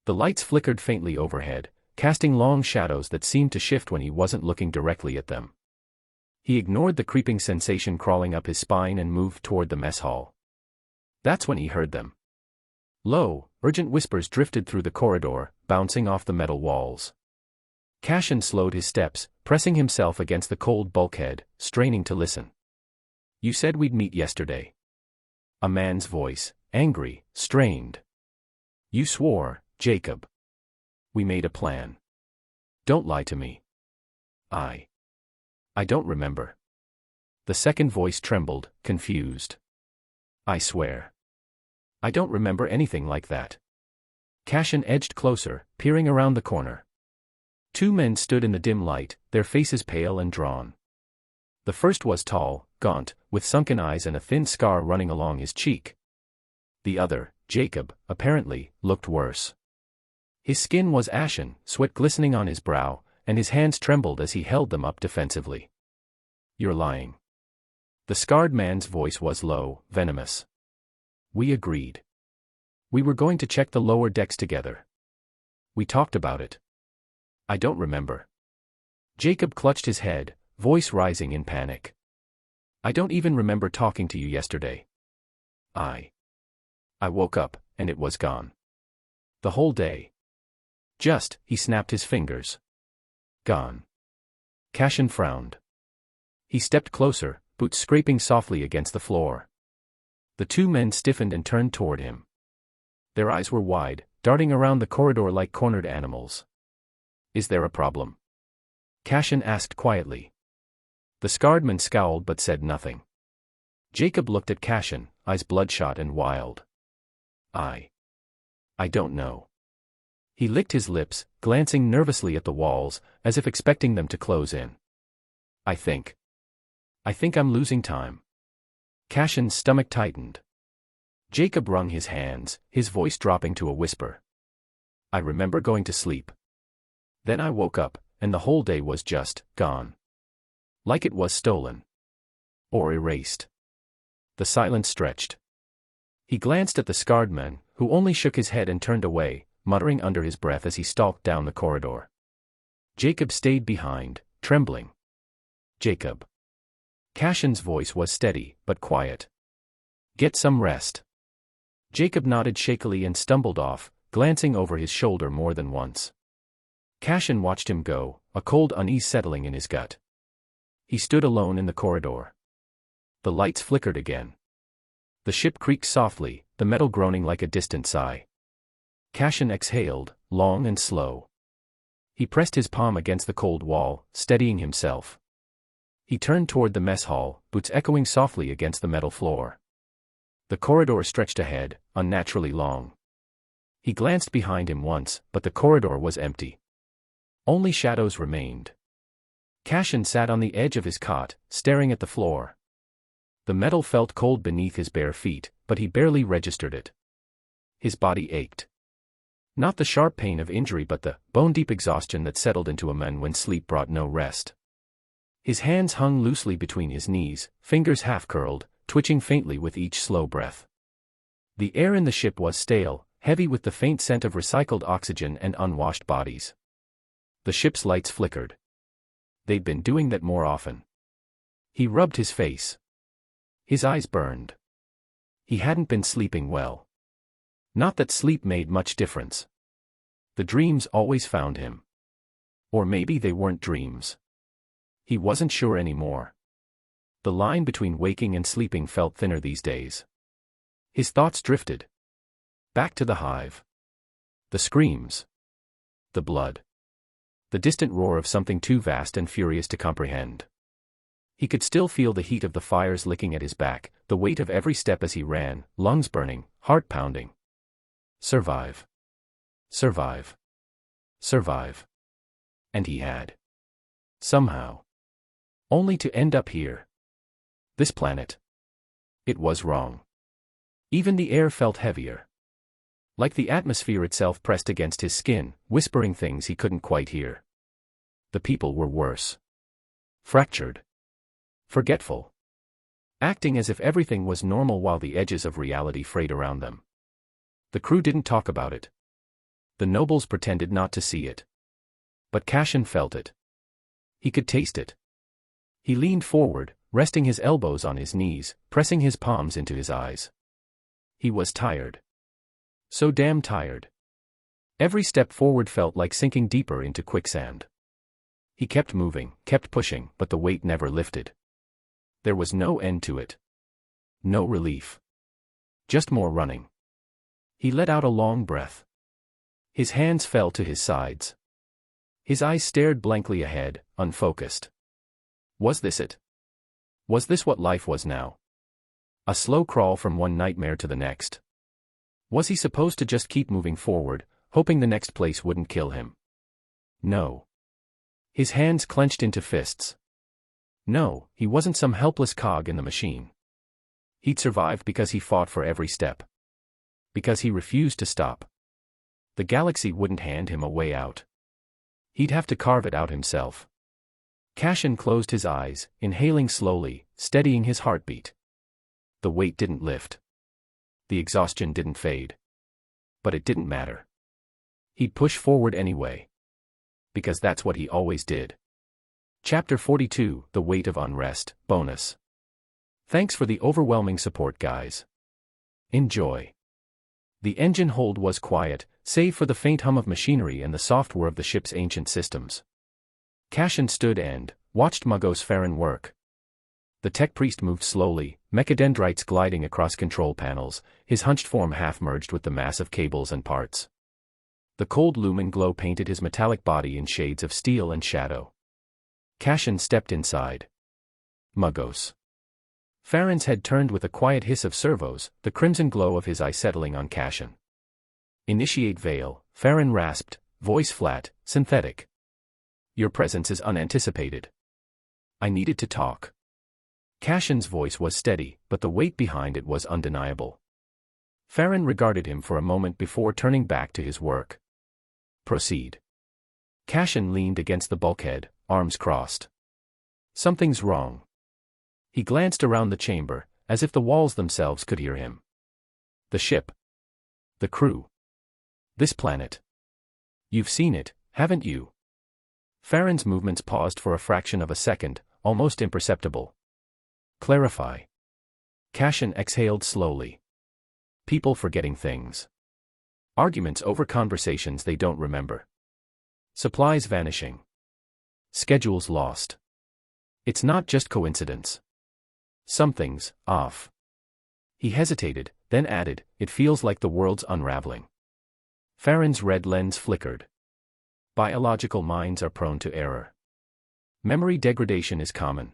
The lights flickered faintly overhead, casting long shadows that seemed to shift when he wasn't looking directly at them. He ignored the creeping sensation crawling up his spine and moved toward the mess hall. That's when he heard them. Low, urgent whispers drifted through the corridor, bouncing off the metal walls. Cashin slowed his steps, pressing himself against the cold bulkhead, straining to listen. "You said we'd meet yesterday." A man's voice, angry, strained. "You swore, Jacob. We made a plan. Don't lie to me." I don't remember." The second voice trembled, confused. "I swear. I don't remember anything like that." Cashin edged closer, peering around the corner. Two men stood in the dim light, their faces pale and drawn. The first was tall, gaunt, with sunken eyes and a thin scar running along his cheek. The other, Jacob, apparently, looked worse. His skin was ashen, sweat glistening on his brow, and his hands trembled as he held them up defensively. "You're lying." The scarred man's voice was low, venomous. "We agreed. We were going to check the lower decks together. We talked about it." "I don't remember." Jacob clutched his head, voice rising in panic. "I don't even remember talking to you yesterday. I woke up, and it was gone. The whole day. He snapped his fingers. Gone." Cashin frowned. He stepped closer, boots scraping softly against the floor. The two men stiffened and turned toward him. Their eyes were wide, darting around the corridor like cornered animals. "Is there a problem?" Cashin asked quietly. The scarred man scowled but said nothing. Jacob looked at Cashin, eyes bloodshot and wild. I don't know." He licked his lips, glancing nervously at the walls, as if expecting them to close in. I think I'm losing time." Cashin's stomach tightened. Jacob wrung his hands, his voice dropping to a whisper. "I remember going to sleep. Then I woke up, and the whole day was just gone. Like it was stolen. Or erased." The silence stretched. He glanced at the scarred man, who only shook his head and turned away, muttering under his breath as he stalked down the corridor. Jacob stayed behind, trembling. "Jacob." Cashin's voice was steady, but quiet. "Get some rest." Jacob nodded shakily and stumbled off, glancing over his shoulder more than once. Cashin watched him go, a cold unease settling in his gut. He stood alone in the corridor. The lights flickered again. The ship creaked softly, the metal groaning like a distant sigh. Cashin exhaled, long and slow. He pressed his palm against the cold wall, steadying himself. He turned toward the mess hall, boots echoing softly against the metal floor. The corridor stretched ahead, unnaturally long. He glanced behind him once, but the corridor was empty. Only shadows remained. Cashin sat on the edge of his cot, staring at the floor. The metal felt cold beneath his bare feet, but he barely registered it. His body ached. Not the sharp pain of injury but the bone-deep exhaustion that settled into a man when sleep brought no rest. His hands hung loosely between his knees, fingers half-curled, twitching faintly with each slow breath. The air in the ship was stale, heavy with the faint scent of recycled oxygen and unwashed bodies. The ship's lights flickered. They'd been doing that more often. He rubbed his face. His eyes burned. He hadn't been sleeping well. Not that sleep made much difference. The dreams always found him. Or maybe they weren't dreams. He wasn't sure anymore. The line between waking and sleeping felt thinner these days. His thoughts drifted. Back to the hive. The screams. The blood. The distant roar of something too vast and furious to comprehend. He could still feel the heat of the fires licking at his back, the weight of every step as he ran, lungs burning, heart pounding. Survive. Survive. Survive. And he had. Somehow. Only to end up here. This planet. It was wrong. Even the air felt heavier. Like the atmosphere itself pressed against his skin, whispering things he couldn't quite hear. The people were worse. Fractured. Forgetful. Acting as if everything was normal while the edges of reality frayed around them. The crew didn't talk about it. The nobles pretended not to see it. But Cashin felt it. He could taste it. He leaned forward, resting his elbows on his knees, pressing his palms into his eyes. He was tired. So damn tired. Every step forward felt like sinking deeper into quicksand. He kept moving, kept pushing, but the weight never lifted. There was no end to it. No relief. Just more running. He let out a long breath. His hands fell to his sides. His eyes stared blankly ahead, unfocused. Was this it? Was this what life was now? A slow crawl from one nightmare to the next. Was he supposed to just keep moving forward, hoping the next place wouldn't kill him? No. His hands clenched into fists. No, he wasn't some helpless cog in the machine. He'd survived because he fought for every step. Because he refused to stop. The galaxy wouldn't hand him a way out. He'd have to carve it out himself. Cashin closed his eyes, inhaling slowly, steadying his heartbeat. The weight didn't lift. The exhaustion didn't fade. But it didn't matter. He'd push forward anyway. Because that's what he always did. Chapter 42, The Weight of Unrest, Bonus. Thanks for the overwhelming support, guys. Enjoy. The engine hold was quiet, save for the faint hum of machinery and the soft whir of the ship's ancient systems. Cashin stood and watched Magos Farron work. The tech priest moved slowly, mechadendrites gliding across control panels, his hunched form half-merged with the mass of cables and parts. The cold lumen glow painted his metallic body in shades of steel and shadow. Cashin stepped inside. Magos. Farron's head turned with a quiet hiss of servos, the crimson glow of his eye settling on Cashin. Initiate veil, Farron rasped, voice flat, synthetic. Your presence is unanticipated. I needed to talk. Cashin's voice was steady, but the weight behind it was undeniable. Farron regarded him for a moment before turning back to his work. Proceed. Cashin leaned against the bulkhead, arms crossed. Something's wrong. He glanced around the chamber, as if the walls themselves could hear him. The ship. The crew. This planet. You've seen it, haven't you? Farron's movements paused for a fraction of a second, almost imperceptible. Clarify. Cashin exhaled slowly. People forgetting things. Arguments over conversations they don't remember. Supplies vanishing. Schedules lost. It's not just coincidence. Something's off. He hesitated, then added, it feels like the world's unraveling. Farron's red lens flickered. Biological minds are prone to error. Memory degradation is common.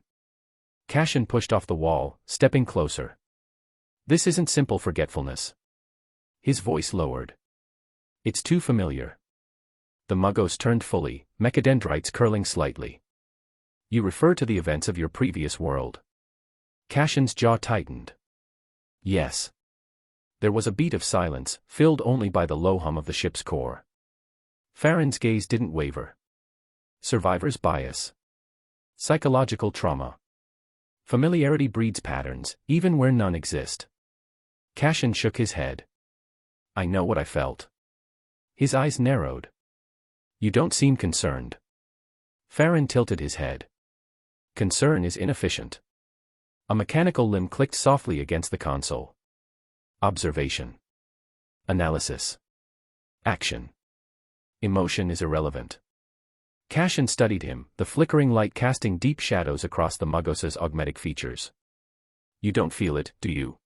Cashin pushed off the wall, stepping closer. This isn't simple forgetfulness. His voice lowered. It's too familiar. The Muggos turned fully, mechadendrites curling slightly. You refer to the events of your previous world. Cashin's jaw tightened. Yes. There was a beat of silence, filled only by the low hum of the ship's core. Farron's gaze didn't waver. Survivor's bias. Psychological trauma. Familiarity breeds patterns, even where none exist. Cashin shook his head. I know what I felt. His eyes narrowed. You don't seem concerned. Farron tilted his head. Concern is inefficient. A mechanical limb clicked softly against the console. Observation. Analysis. Action. Emotion is irrelevant. Cashin studied him, the flickering light casting deep shadows across the Muggos' augmetic features. You don't feel it, do you?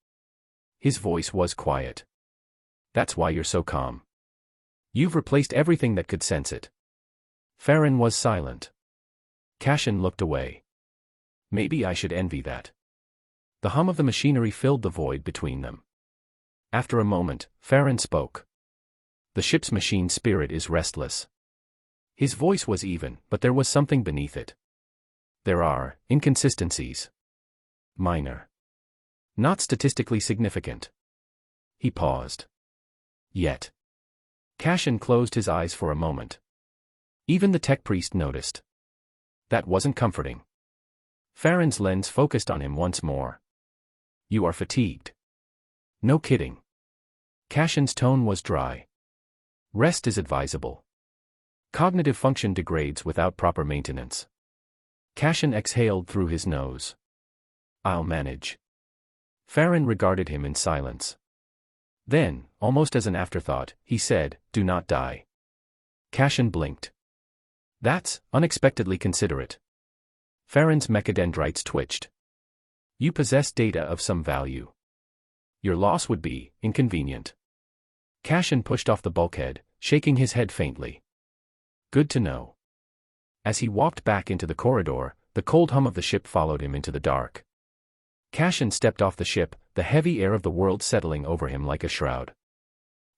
His voice was quiet. That's why you're so calm. You've replaced everything that could sense it. Farron was silent. Cashin looked away. Maybe I should envy that. The hum of the machinery filled the void between them. After a moment, Farron spoke. The ship's machine spirit is restless. His voice was even, but there was something beneath it. There are inconsistencies. Minor. Not statistically significant. He paused. Yet. Cashin closed his eyes for a moment. Even the tech priest noticed. That wasn't comforting. Farron's lens focused on him once more. You are fatigued. No kidding. Cashin's tone was dry. Rest is advisable. Cognitive function degrades without proper maintenance. Cashin exhaled through his nose. I'll manage. Farron regarded him in silence. Then, almost as an afterthought, he said, Do not die. Cashin blinked. That's unexpectedly considerate. Farron's mechadendrites twitched. You possess data of some value. Your loss would be inconvenient. Cashin pushed off the bulkhead, shaking his head faintly. Good to know. As he walked back into the corridor, the cold hum of the ship followed him into the dark. Cashin stepped off the ship, the heavy air of the world settling over him like a shroud.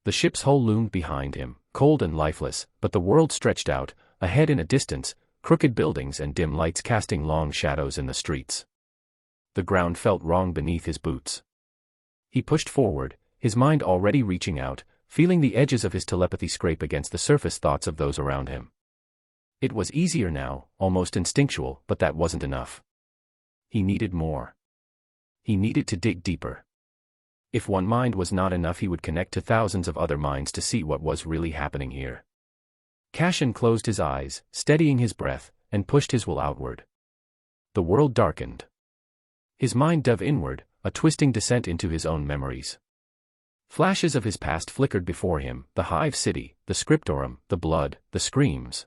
The ship's hull loomed behind him, cold and lifeless, but the world stretched out, ahead in a distance, crooked buildings and dim lights casting long shadows in the streets. The ground felt wrong beneath his boots. He pushed forward, his mind already reaching out, feeling the edges of his telepathy scrape against the surface thoughts of those around him. It was easier now, almost instinctual, but that wasn't enough. He needed more. He needed to dig deeper. If one mind was not enough, he would connect to thousands of other minds to see what was really happening here. Cashin closed his eyes, steadying his breath, and pushed his will outward. The world darkened. His mind dove inward, a twisting descent into his own memories. Flashes of his past flickered before him, the hive city, the scriptorum, the blood, the screams.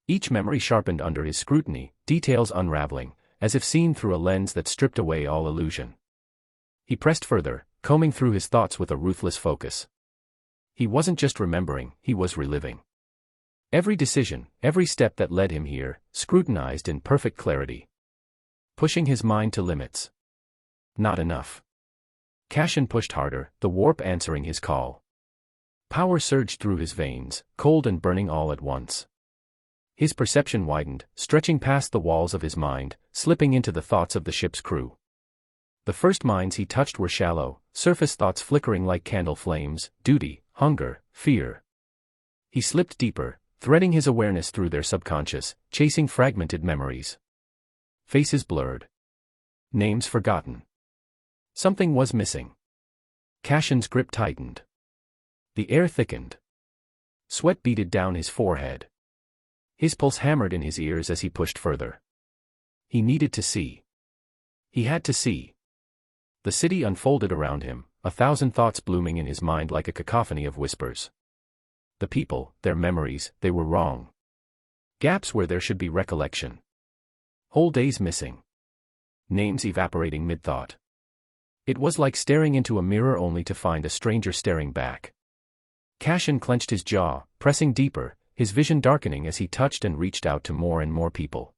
Each memory sharpened under his scrutiny, details unraveling, as if seen through a lens that stripped away all illusion. He pressed further, combing through his thoughts with a ruthless focus. He wasn't just remembering, he was reliving. Every decision, every step that led him here, scrutinized in perfect clarity. Pushing his mind to limits. Not enough. Cashin pushed harder, the warp answering his call. Power surged through his veins, cold and burning all at once. His perception widened, stretching past the walls of his mind, slipping into the thoughts of the ship's crew. The first minds he touched were shallow, surface thoughts flickering like candle flames, duty, hunger, fear. He slipped deeper, threading his awareness through their subconscious, chasing fragmented memories. Faces blurred. Names forgotten. Something was missing. Cashin's grip tightened. The air thickened. Sweat beaded down his forehead. His pulse hammered in his ears as he pushed further. He needed to see. He had to see. The city unfolded around him, 1,000 thoughts blooming in his mind like a cacophony of whispers. The people, their memories, they were wrong. Gaps where there should be recollection. Whole days missing. Names evaporating mid-thought. It was like staring into a mirror only to find a stranger staring back. Cashin clenched his jaw, pressing deeper, his vision darkening as he touched and reached out to more and more people.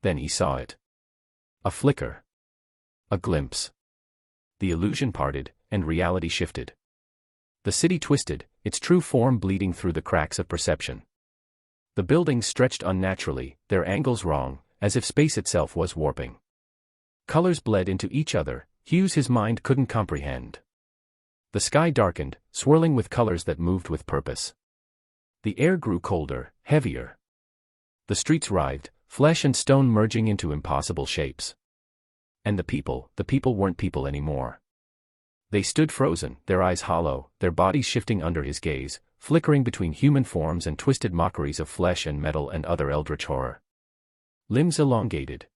Then he saw it. A flicker. A glimpse. The illusion parted, and reality shifted. The city twisted, its true form bleeding through the cracks of perception. The buildings stretched unnaturally, their angles wrong, as if space itself was warping. Colors bled into each other, hues his mind couldn't comprehend. The sky darkened, swirling with colors that moved with purpose. The air grew colder, heavier. The streets writhed, flesh and stone merging into impossible shapes. And the people weren't people anymore. They stood frozen, their eyes hollow, their bodies shifting under his gaze, flickering between human forms and twisted mockeries of flesh and metal and other eldritch horror. Limbs elongated.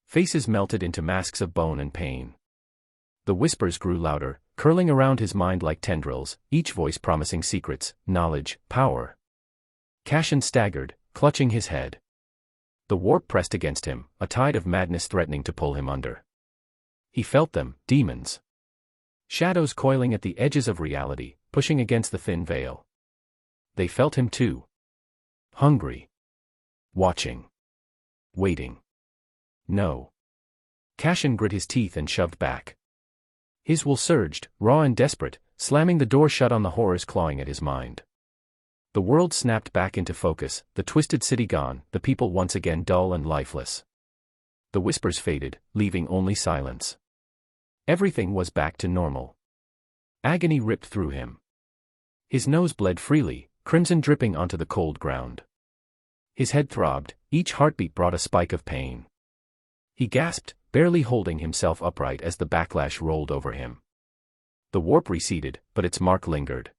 Faces melted into masks of bone and pain. The whispers grew louder, curling around his mind like tendrils, each voice promising secrets, knowledge, power. Cassian staggered, clutching his head. The warp pressed against him, a tide of madness threatening to pull him under. He felt them, demons. Shadows coiling at the edges of reality, pushing against the thin veil. They felt him too. Hungry. Watching. Waiting. No. Cassian grit his teeth and shoved back. His will surged, raw and desperate, slamming the door shut on the horrors clawing at his mind. The world snapped back into focus, the twisted city gone, the people once again dull and lifeless. The whispers faded, leaving only silence. Everything was back to normal. Agony ripped through him. His nose bled freely, crimson dripping onto the cold ground. His head throbbed, each heartbeat brought a spike of pain. He gasped, barely holding himself upright as the backlash rolled over him. The warp receded, but its mark lingered.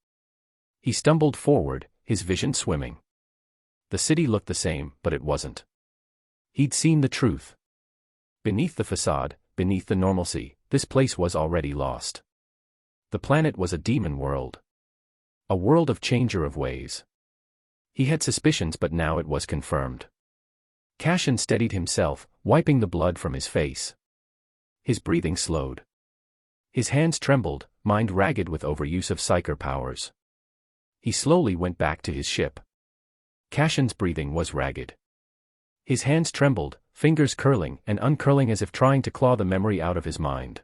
He stumbled forward, his vision swimming. The city looked the same, but it wasn't. He'd seen the truth. Beneath the facade, beneath the normalcy, this place was already lost. The planet was a demon world. A world of changer of ways. He had suspicions, but now it was confirmed. Cassian steadied himself, wiping the blood from his face. His breathing slowed. His hands trembled, mind ragged with overuse of psyker powers. He slowly went back to his ship. Cassian's breathing was ragged. His hands trembled, fingers curling and uncurling as if trying to claw the memory out of his mind.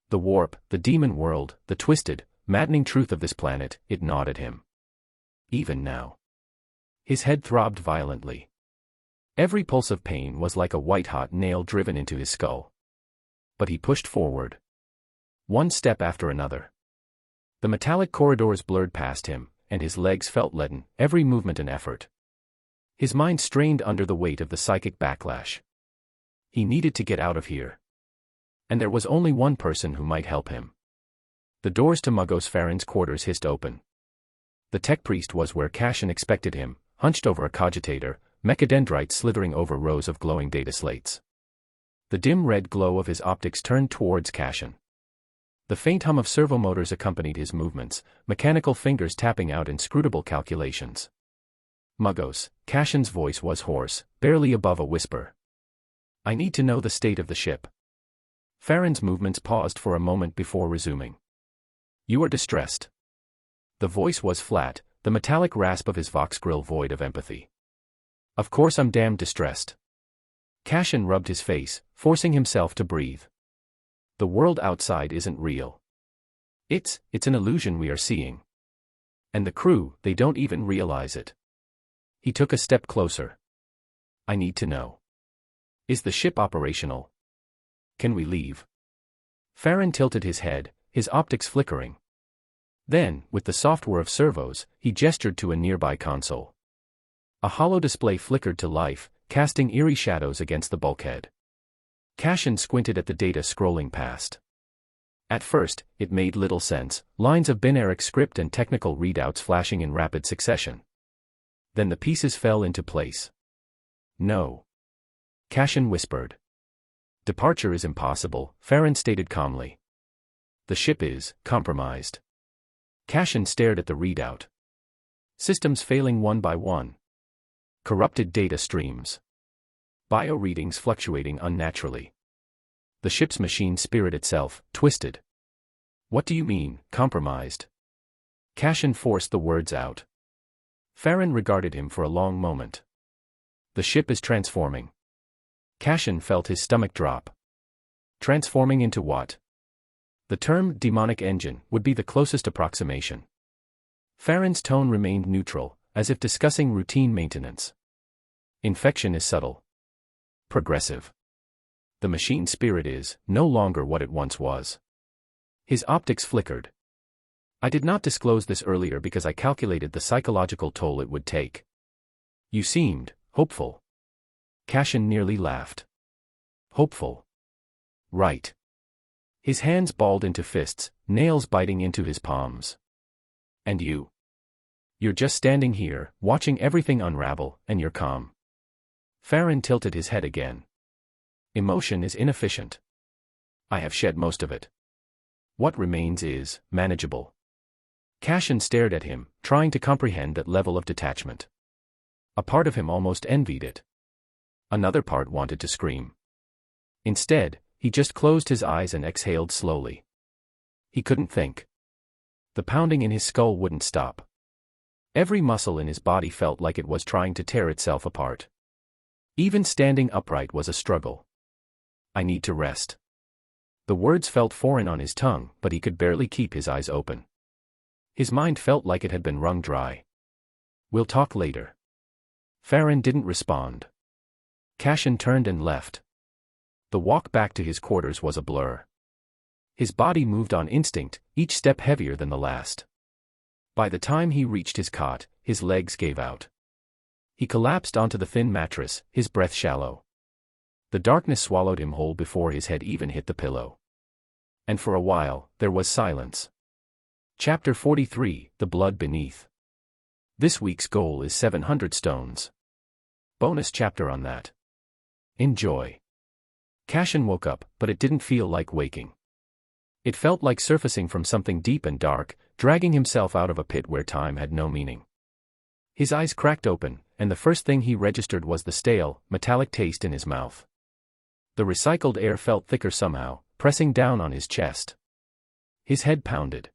The warp, the demon world, the twisted, maddening truth of this planet, it gnawed at him. Even now. His head throbbed violently. Every pulse of pain was like a white-hot nail driven into his skull. But he pushed forward. One step after another. The metallic corridors blurred past him, and his legs felt leaden, every movement an effort. His mind strained under the weight of the psychic backlash. He needed to get out of here. And there was only one person who might help him. The doors to Muggos Farron's quarters hissed open. The tech priest was where Cassian expected him, hunched over a cogitator, mechadendrites slithering over rows of glowing data slates. The dim red glow of his optics turned towards Cassian. The faint hum of servomotors accompanied his movements, mechanical fingers tapping out inscrutable calculations. Muggos, Cassian's voice was hoarse, barely above a whisper. I need to know the state of the ship. Farron's movements paused for a moment before resuming. You are distressed. The voice was flat, the metallic rasp of his vox grill void of empathy. Of course I'm damned distressed. Cassian rubbed his face, forcing himself to breathe. The world outside isn't real. It's an illusion we are seeing. And the crew, they don't even realize it. He took a step closer. I need to know. Is the ship operational? Can we leave? Farron tilted his head, his optics flickering. Then, with the software of servos, he gestured to a nearby console. A hollow display flickered to life, casting eerie shadows against the bulkhead. Cassian squinted at the data scrolling past. At first, it made little sense, lines of binary script and technical readouts flashing in rapid succession. Then the pieces fell into place. No. Cassian whispered. Departure is impossible, Farron stated calmly. The ship is compromised. Cassian stared at the readout. Systems failing one by one. Corrupted data streams. Bio readings fluctuating unnaturally. The ship's machine spirit itself, twisted. What do you mean, compromised? Cassian forced the words out. Farron regarded him for a long moment. The ship is transforming. Cassian felt his stomach drop. Transforming into what? The term demonic engine would be the closest approximation. Farron's tone remained neutral, as if discussing routine maintenance. Infection is subtle. Progressive. The machine spirit is no longer what it once was. His optics flickered. I did not disclose this earlier because I calculated the psychological toll it would take. You seemed hopeful. Cashin nearly laughed. Hopeful. Right. His hands balled into fists, nails biting into his palms. And you? You're just standing here, watching everything unravel, and you're calm. Farron tilted his head again. Emotion is inefficient. I have shed most of it. What remains is manageable. Cashin stared at him, trying to comprehend that level of detachment. A part of him almost envied it. Another part wanted to scream. Instead, he just closed his eyes and exhaled slowly. He couldn't think. The pounding in his skull wouldn't stop. Every muscle in his body felt like it was trying to tear itself apart. Even standing upright was a struggle. I need to rest. The words felt foreign on his tongue, but he could barely keep his eyes open. His mind felt like it had been wrung dry. We'll talk later. Farron didn't respond. Cashin turned and left. The walk back to his quarters was a blur. His body moved on instinct, each step heavier than the last. By the time he reached his cot, his legs gave out. He collapsed onto the thin mattress, his breath shallow. The darkness swallowed him whole before his head even hit the pillow. And for a while, there was silence. Chapter 43, The Blood Beneath. This week's goal is 700 stones. Bonus chapter on that. Enjoy. Cashin woke up, but it didn't feel like waking. It felt like surfacing from something deep and dark, dragging himself out of a pit where time had no meaning. His eyes cracked open, and the first thing he registered was the stale, metallic taste in his mouth. The recycled air felt thicker somehow, pressing down on his chest. His head pounded.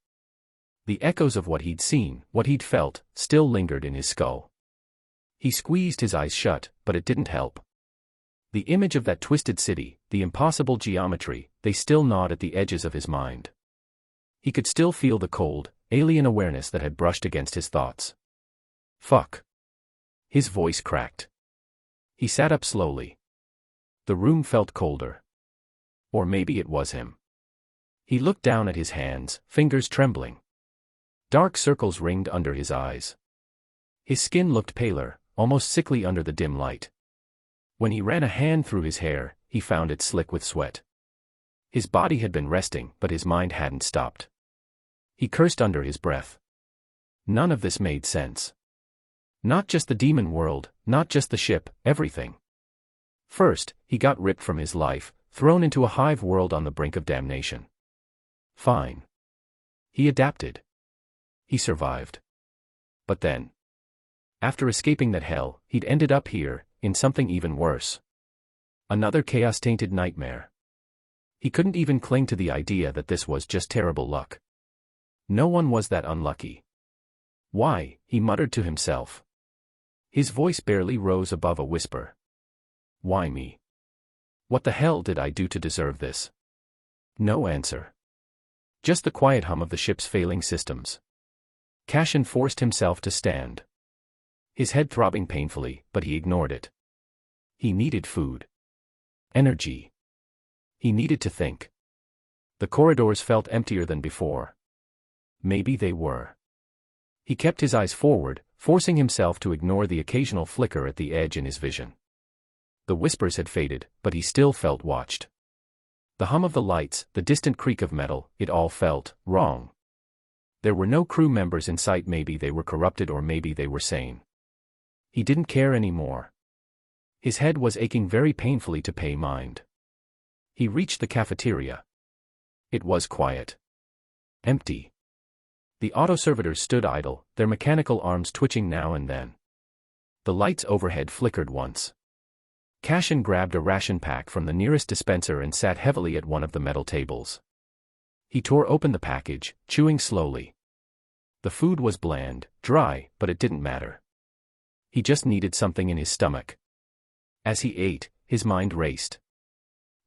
The echoes of what he'd seen, what he'd felt, still lingered in his skull. He squeezed his eyes shut, but it didn't help. The image of that twisted city, the impossible geometry, they still gnawed at the edges of his mind. He could still feel the cold, alien awareness that had brushed against his thoughts. Fuck. His voice cracked. He sat up slowly. The room felt colder. Or maybe it was him. He looked down at his hands, fingers trembling. Dark circles ringed under his eyes. His skin looked paler, almost sickly under the dim light. When he ran a hand through his hair, he found it slick with sweat. His body had been resting, but his mind hadn't stopped. He cursed under his breath. None of this made sense. Not just the demon world, not just the ship, everything. First, he got ripped from his life, thrown into a hive world on the brink of damnation. Fine. He adapted. He survived. But then, after escaping that hell, he'd ended up here, in something even worse. Another chaos-tainted nightmare. He couldn't even cling to the idea that this was just terrible luck. No one was that unlucky. Why, he muttered to himself. His voice barely rose above a whisper. Why me? What the hell did I do to deserve this? No answer. Just the quiet hum of the ship's failing systems. Cashin forced himself to stand. His head throbbing painfully, but he ignored it. He needed food. Energy. He needed to think. The corridors felt emptier than before. Maybe they were. He kept his eyes forward, forcing himself to ignore the occasional flicker at the edge in his vision. The whispers had faded, but he still felt watched. The hum of the lights, the distant creak of metal, it all felt wrong. There were no crew members in sight. Maybe they were corrupted or maybe they were sane. He didn't care anymore. His head was aching very painfully to pay mind. He reached the cafeteria. It was quiet. Empty. The auto-servitors stood idle, their mechanical arms twitching now and then. The lights overhead flickered once. Cashin grabbed a ration pack from the nearest dispenser and sat heavily at one of the metal tables. He tore open the package, chewing slowly. The food was bland, dry, but it didn't matter. He just needed something in his stomach. As he ate, his mind raced.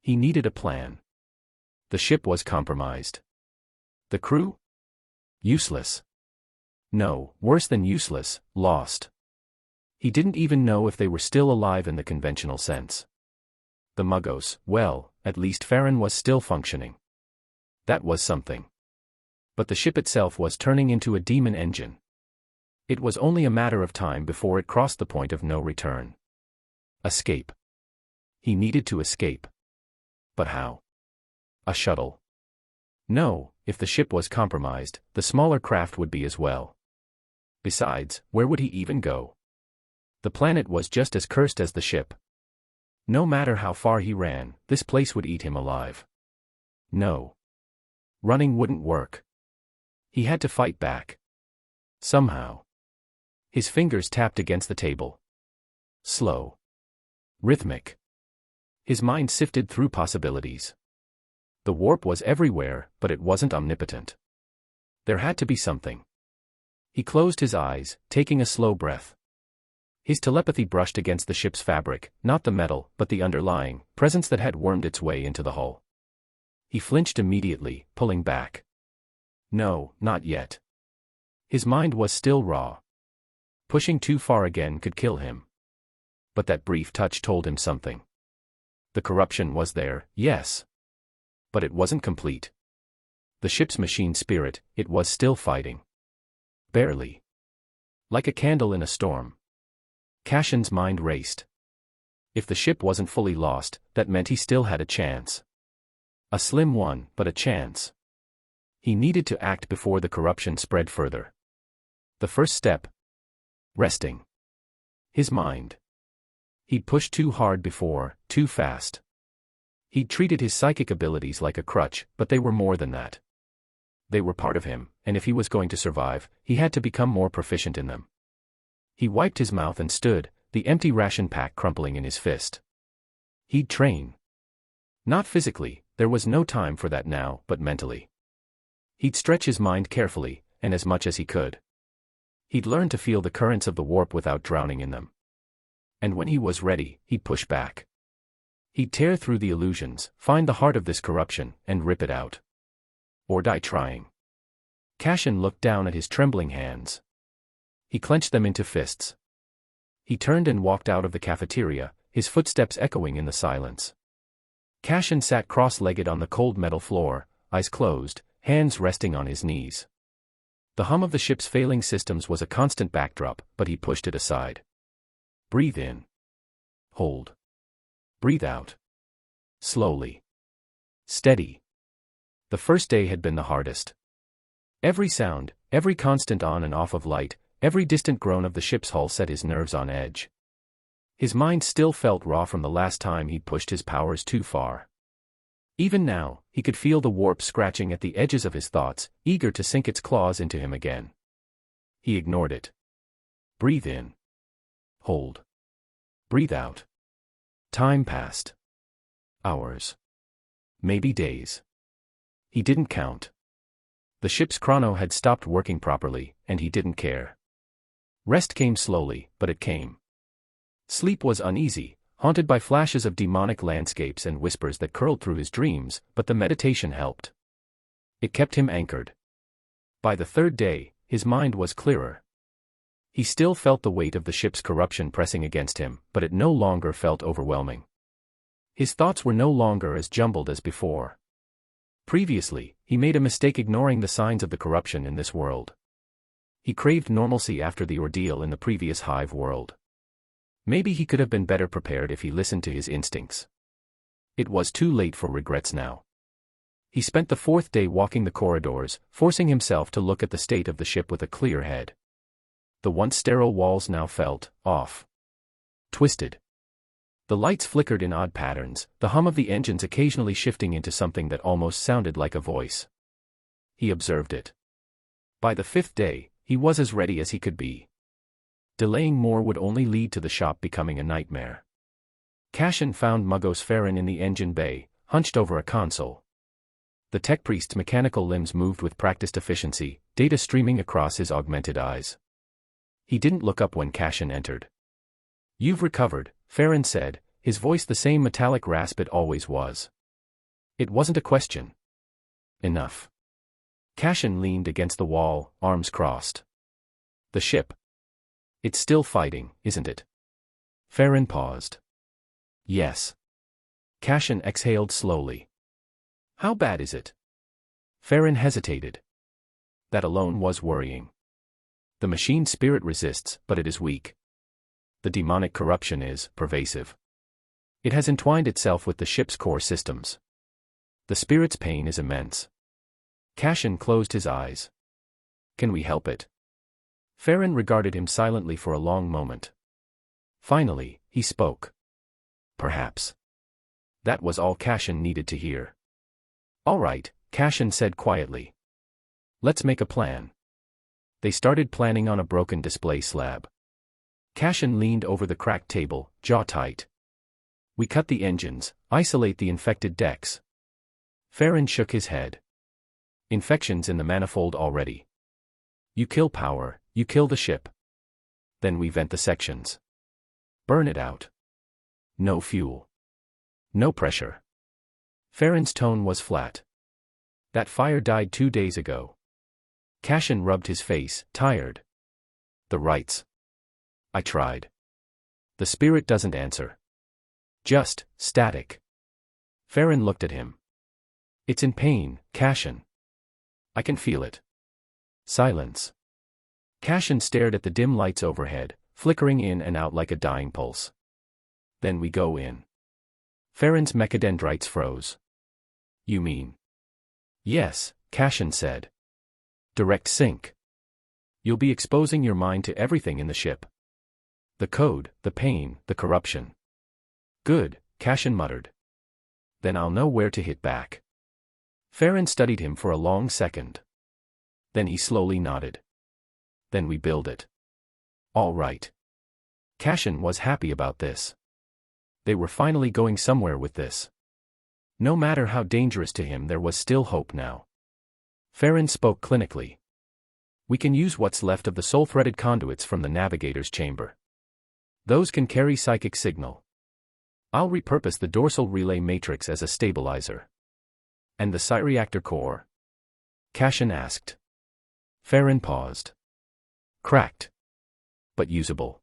He needed a plan. The ship was compromised. The crew? Useless. No, worse than useless, lost. He didn't even know if they were still alive in the conventional sense. The Muggos, well, at least Farron was still functioning. That was something. But the ship itself was turning into a demon engine. It was only a matter of time before it crossed the point of no return. Escape. He needed to escape. But how? A shuttle? No, if the ship was compromised, the smaller craft would be as well. Besides, where would he even go? The planet was just as cursed as the ship. No matter how far he ran, this place would eat him alive. No. Running wouldn't work. He had to fight back. Somehow. His fingers tapped against the table. Slow. Rhythmic. His mind sifted through possibilities. The warp was everywhere, but it wasn't omnipotent. There had to be something. He closed his eyes, taking a slow breath. His telepathy brushed against the ship's fabric, not the metal, but the underlying presence that had wormed its way into the hull. He flinched immediately, pulling back. No, not yet. His mind was still raw. Pushing too far again could kill him. But that brief touch told him something. The corruption was there, yes. But it wasn't complete. The ship's machine spirit, it was still fighting. Barely. Like a candle in a storm. Cashin's mind raced. If the ship wasn't fully lost, that meant he still had a chance. A slim one, but a chance. He needed to act before the corruption spread further. The first step. Resting. His mind. He'd pushed too hard before, too fast. He'd treated his psychic abilities like a crutch, but they were more than that. They were part of him, and if he was going to survive, he had to become more proficient in them. He wiped his mouth and stood, the empty ration pack crumpling in his fist. He'd train. Not physically, there was no time for that now, but mentally. He'd stretch his mind carefully, and as much as he could. He'd learn to feel the currents of the warp without drowning in them. And when he was ready, he'd push back. He'd tear through the illusions, find the heart of this corruption, and rip it out. Or die trying. Cashin looked down at his trembling hands. He clenched them into fists. He turned and walked out of the cafeteria, his footsteps echoing in the silence. Cashin sat cross-legged on the cold metal floor, eyes closed, hands resting on his knees. The hum of the ship's failing systems was a constant backdrop, but he pushed it aside. Breathe in. Hold. Breathe out. Slowly. Steady. The first day had been the hardest. Every sound, every constant on and off of light, every distant groan of the ship's hull set his nerves on edge. His mind still felt raw from the last time he'd pushed his powers too far. Even now, he could feel the warp scratching at the edges of his thoughts, eager to sink its claws into him again. He ignored it. Breathe in. Hold. Breathe out. Time passed. Hours. Maybe days. He didn't count. The ship's chrono had stopped working properly, and he didn't care. Rest came slowly, but it came. Sleep was uneasy, haunted by flashes of demonic landscapes and whispers that curled through his dreams, but the meditation helped. It kept him anchored. By the third day, his mind was clearer. He still felt the weight of the ship's corruption pressing against him, but it no longer felt overwhelming. His thoughts were no longer as jumbled as before. Previously, he made a mistake ignoring the signs of the corruption in this world. He craved normalcy after the ordeal in the previous hive world. Maybe he could have been better prepared if he listened to his instincts. It was too late for regrets now. He spent the fourth day walking the corridors, forcing himself to look at the state of the ship with a clear head. The once sterile walls now felt off. Twisted. The lights flickered in odd patterns, the hum of the engines occasionally shifting into something that almost sounded like a voice. He observed it. By the fifth day, he was as ready as he could be. Delaying more would only lead to the shop becoming a nightmare. Cashin found Muggos Farron in the engine bay, hunched over a console. The tech priest's mechanical limbs moved with practiced efficiency, data streaming across his augmented eyes. He didn't look up when Cashin entered. "You've recovered," Farron said, his voice the same metallic rasp it always was. It wasn't a question. Enough. Cashin leaned against the wall, arms crossed. The ship. It's still fighting, isn't it? Farron paused. Yes. Cashin exhaled slowly. How bad is it? Farron hesitated. That alone was worrying. The machine spirit resists, but it is weak. The demonic corruption is pervasive. It has entwined itself with the ship's core systems. The spirit's pain is immense. Cashin closed his eyes. Can we help it? Farron regarded him silently for a long moment. Finally, he spoke. Perhaps. That was all Cashin needed to hear. All right, Cashin said quietly. Let's make a plan. They started planning on a broken display slab. Cashin leaned over the cracked table, jaw tight. We cut the engines, isolate the infected decks. Farron shook his head. Infections in the manifold already. You kill power, you kill the ship. Then we vent the sections. Burn it out. No fuel. No pressure. Farron's tone was flat. That fire died 2 days ago. Cashin rubbed his face, tired. The rights. I tried. The spirit doesn't answer. Just static. Farron looked at him. It's in pain, Cashin. I can feel it. Silence. Cashin stared at the dim lights overhead, flickering in and out like a dying pulse. Then we go in. Farron's mechadendrites froze. You mean? Yes, Cashin said. Direct sync. You'll be exposing your mind to everything in the ship. The code, the pain, the corruption. Good, Cashin muttered. Then I'll know where to hit back. Farron studied him for a long second. Then he slowly nodded. Then we build it. All right. Cashin was happy about this. They were finally going somewhere with this. No matter how dangerous to him, there was still hope now. Farron spoke clinically. We can use what's left of the soul-threaded conduits from the navigator's chamber. Those can carry psychic signal. I'll repurpose the dorsal relay matrix as a stabilizer. And the psi-reactor core? Cashin asked. Farron paused. Cracked. But usable.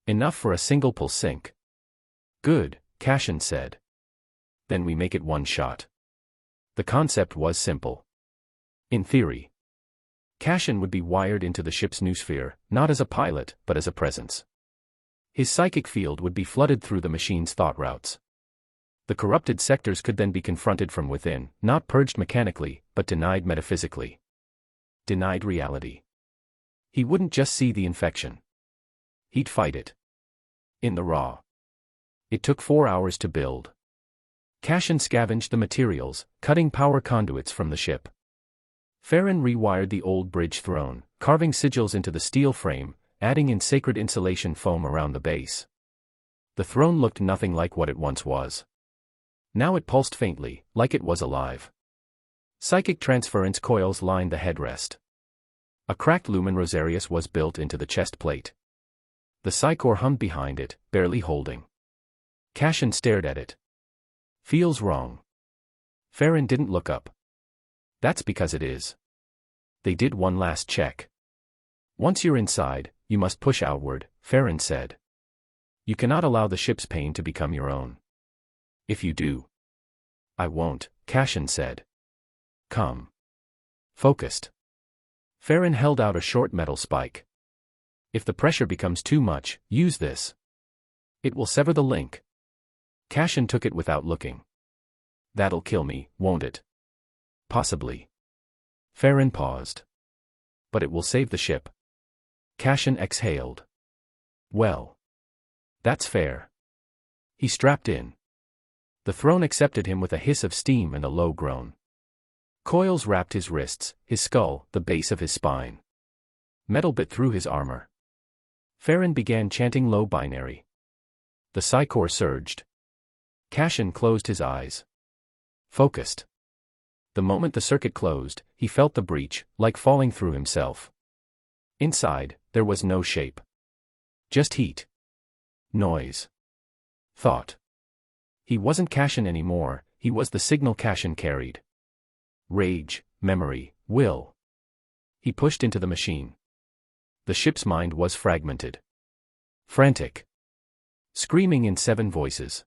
Enough for a single pulse sync. Good, Cashin said. Then we make it one shot. The concept was simple. In theory, Cashin would be wired into the ship's noosphere, not as a pilot, but as a presence. His psychic field would be flooded through the machine's thought routes. The corrupted sectors could then be confronted from within, not purged mechanically, but denied metaphysically. Denied reality. He wouldn't just see the infection. He'd fight it. In the raw. It took 4 hours to build. Cashin scavenged the materials, cutting power conduits from the ship. Farron rewired the old bridge throne, carving sigils into the steel frame, adding in sacred insulation foam around the base. The throne looked nothing like what it once was. Now it pulsed faintly, like it was alive. Psychic transference coils lined the headrest. A cracked lumen rosarius was built into the chest plate. The psycore hummed behind it, barely holding. Cashin stared at it. Feels wrong. Farron didn't look up. That's because it is. They did one last check. Once you're inside, you must push outward, Farron said. You cannot allow the ship's pain to become your own. If you do. I won't, Cashin said. Come. Focused. Farron held out a short metal spike. If the pressure becomes too much, use this. It will sever the link. Cashin took it without looking. That'll kill me, won't it? Possibly. Farron paused. But it will save the ship. Cashin exhaled. Well. That's fair. He strapped in. The throne accepted him with a hiss of steam and a low groan. Coils wrapped his wrists, his skull, the base of his spine. Metal bit through his armor. Farron began chanting low binary. The psycore surged. Cashin closed his eyes. Focused. The moment the circuit closed, he felt the breach, like falling through himself. Inside, there was no shape. Just heat. Noise. Thought. He wasn't Cashin anymore, he was the signal Cashin carried. Rage, memory, will. He pushed into the machine. The ship's mind was fragmented. Frantic. Screaming in 7 voices.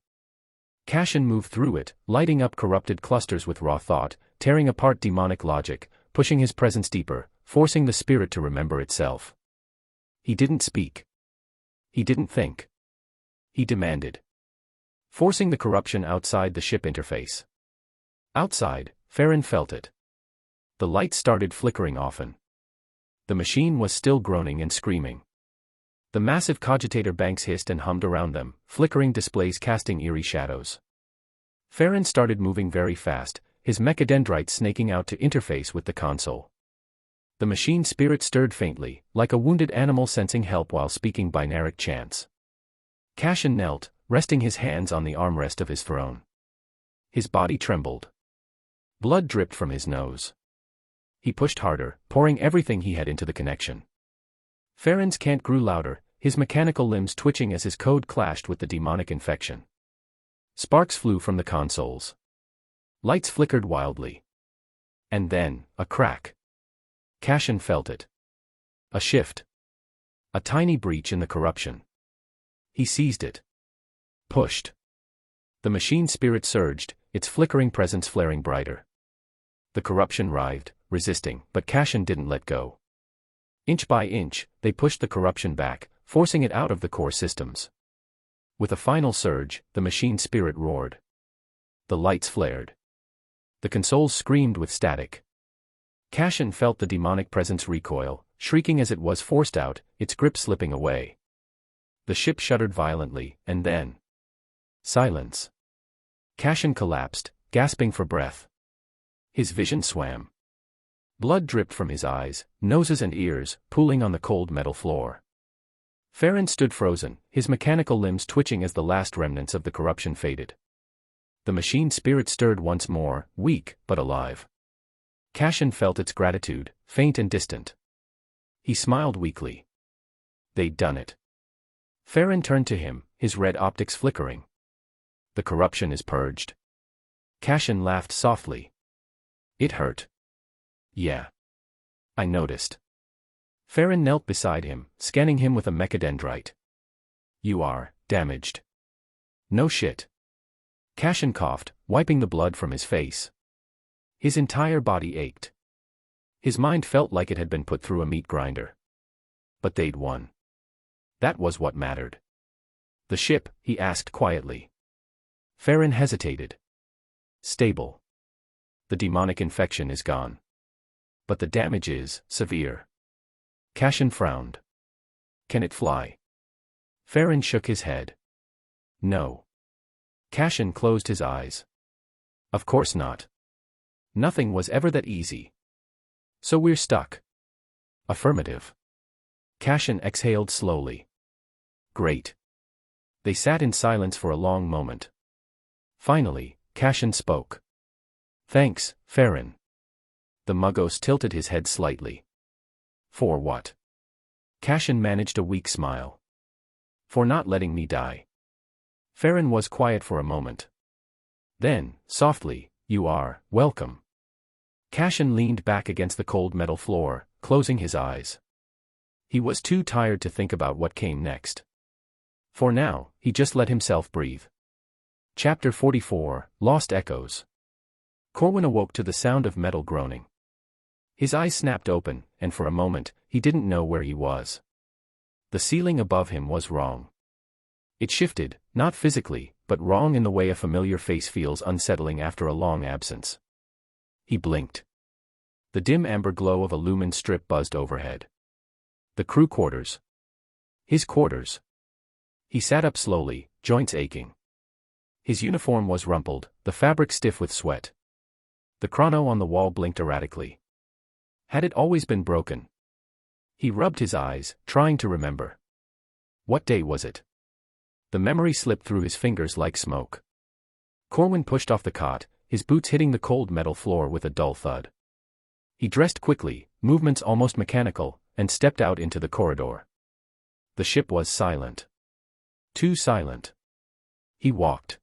Cashin moved through it, lighting up corrupted clusters with raw thought, tearing apart demonic logic, pushing his presence deeper, forcing the spirit to remember itself. He didn't speak. He didn't think. He demanded. Forcing the corruption outside the ship interface. Outside, Farron felt it. The lights started flickering often. The machine was still groaning and screaming. The massive cogitator banks hissed and hummed around them, flickering displays casting eerie shadows. Farron started moving very fast, his mechadendrites snaking out to interface with the console. The machine spirit stirred faintly, like a wounded animal sensing help while speaking binaric chants. Cashin knelt, resting his hands on the armrest of his throne. His body trembled. Blood dripped from his nose. He pushed harder, pouring everything he had into the connection. Farron's chant grew louder, his mechanical limbs twitching as his code clashed with the demonic infection. Sparks flew from the consoles. Lights flickered wildly. And then, a crack. Cashin felt it. A shift. A tiny breach in the corruption. He seized it. Pushed. The machine spirit surged, its flickering presence flaring brighter. The corruption writhed, resisting, but Cashin didn't let go. Inch by inch, they pushed the corruption back, forcing it out of the core systems. With a final surge, the machine spirit roared. The lights flared. The consoles screamed with static. Cashin felt the demonic presence recoil, shrieking as it was forced out, its grip slipping away. The ship shuddered violently, and then... silence. Cashin collapsed, gasping for breath. His vision swam. Blood dripped from his eyes, noses and ears, pooling on the cold metal floor. Farron stood frozen, his mechanical limbs twitching as the last remnants of the corruption faded. The machine spirit stirred once more, weak, but alive. Cashin felt its gratitude, faint and distant. He smiled weakly. They'd done it. Farron turned to him, his red optics flickering. The corruption is purged. Cashin laughed softly. It hurt. Yeah. I noticed. Farron knelt beside him, scanning him with a mechadendrite. You are damaged. No shit. Cashin coughed, wiping the blood from his face. His entire body ached. His mind felt like it had been put through a meat grinder. But they'd won. That was what mattered. The ship, he asked quietly. Farron hesitated. Stable. The demonic infection is gone. But the damage is severe. Cashin frowned. Can it fly? Farron shook his head. No. Cashin closed his eyes. Of course not. Nothing was ever that easy. So we're stuck. Affirmative. Cashin exhaled slowly. Great. They sat in silence for a long moment. Finally, Cashin spoke. Thanks, Farron. The Muggos tilted his head slightly. For what? Cashin managed a weak smile. For not letting me die. Farron was quiet for a moment. Then, softly, you are welcome. Cashin leaned back against the cold metal floor, closing his eyes. He was too tired to think about what came next. For now, he just let himself breathe. Chapter 44, Lost Echoes. Corwin awoke to the sound of metal groaning. His eyes snapped open, and for a moment, he didn't know where he was. The ceiling above him was wrong. It shifted, not physically, but wrong in the way a familiar face feels unsettling after a long absence. He blinked. The dim amber glow of a lumen strip buzzed overhead. The crew quarters. His quarters. He sat up slowly, joints aching. His uniform was rumpled, the fabric stiff with sweat. The chrono on the wall blinked erratically. Had it always been broken? He rubbed his eyes, trying to remember. What day was it? The memory slipped through his fingers like smoke. Corwin pushed off the cot, his boots hitting the cold metal floor with a dull thud. He dressed quickly, movements almost mechanical, and stepped out into the corridor. The ship was silent. Too silent. He walked.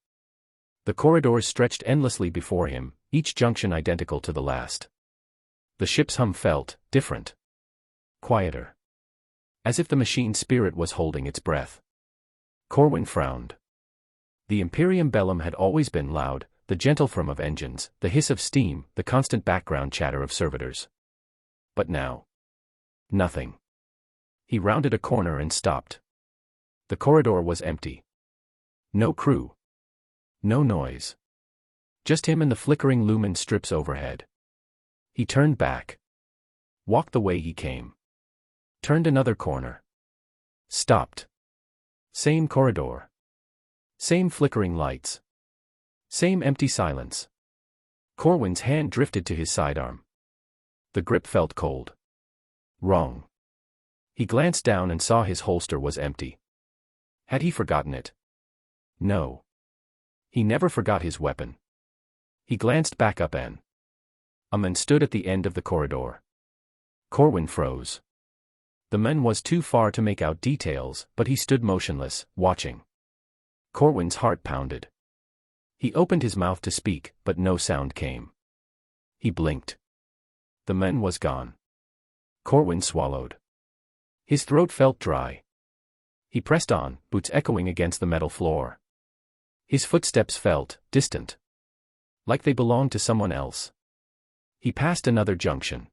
The corridors stretched endlessly before him, each junction identical to the last. The ship's hum felt different. Quieter. as if the machine spirit was holding its breath. Corwin frowned. The Imperium Bellum had always been loud, the gentle thrum of engines, the hiss of steam, the constant background chatter of servitors. But now, nothing. He rounded a corner and stopped. The corridor was empty. No crew. No noise. Just him and the flickering lumen strips overhead. He turned back. Walked the way he came. Turned another corner. Stopped. Same corridor. Same flickering lights. Same empty silence. Corwin's hand drifted to his sidearm. The grip felt cold. Wrong. He glanced down and saw his holster was empty. Had he forgotten it? No. He never forgot his weapon. He glanced back up and a man stood at the end of the corridor. Corwin froze. The man was too far to make out details, but he stood motionless, watching. Corwin's heart pounded. He opened his mouth to speak, but no sound came. He blinked. The man was gone. Corwin swallowed. His throat felt dry. He pressed on, boots echoing against the metal floor. His footsteps felt distant. Like they belonged to someone else. He passed another junction.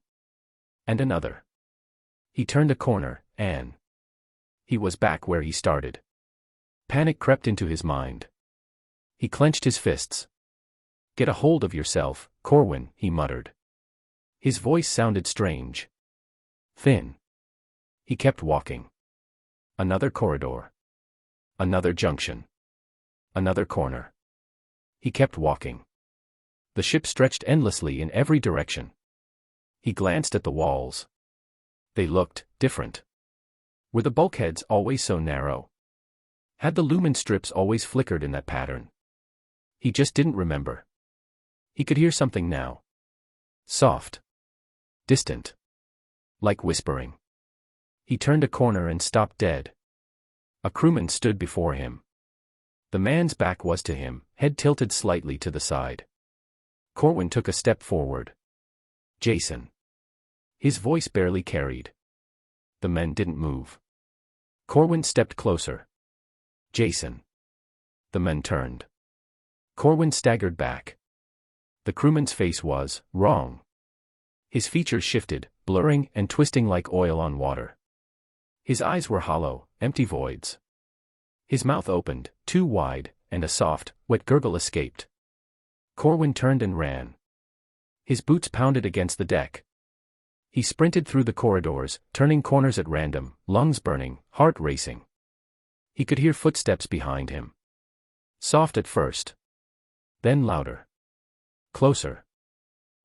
And another. He turned a corner, and he was back where he started. Panic crept into his mind. He clenched his fists. "Get a hold of yourself, Corwin," he muttered. His voice sounded strange. Thin. He kept walking. Another corridor. Another junction. Another corner. He kept walking. The ship stretched endlessly in every direction. He glanced at the walls. They looked different. Were the bulkheads always so narrow? Had the lumen strips always flickered in that pattern? He just didn't remember. He could hear something now. Soft. Distant. Like whispering. He turned a corner and stopped dead. A crewman stood before him. The man's back was to him, head tilted slightly to the side. Corwin took a step forward. "Jason." His voice barely carried. The men didn't move. Corwin stepped closer. "Jason." The men turned. Corwin staggered back. The crewman's face was wrong. His features shifted, blurring and twisting like oil on water. His eyes were hollow, empty voids. His mouth opened, too wide, and a soft, wet gurgle escaped. Corwin turned and ran. His boots pounded against the deck. He sprinted through the corridors, turning corners at random, lungs burning, heart racing. He could hear footsteps behind him. Soft at first. Then louder. Closer.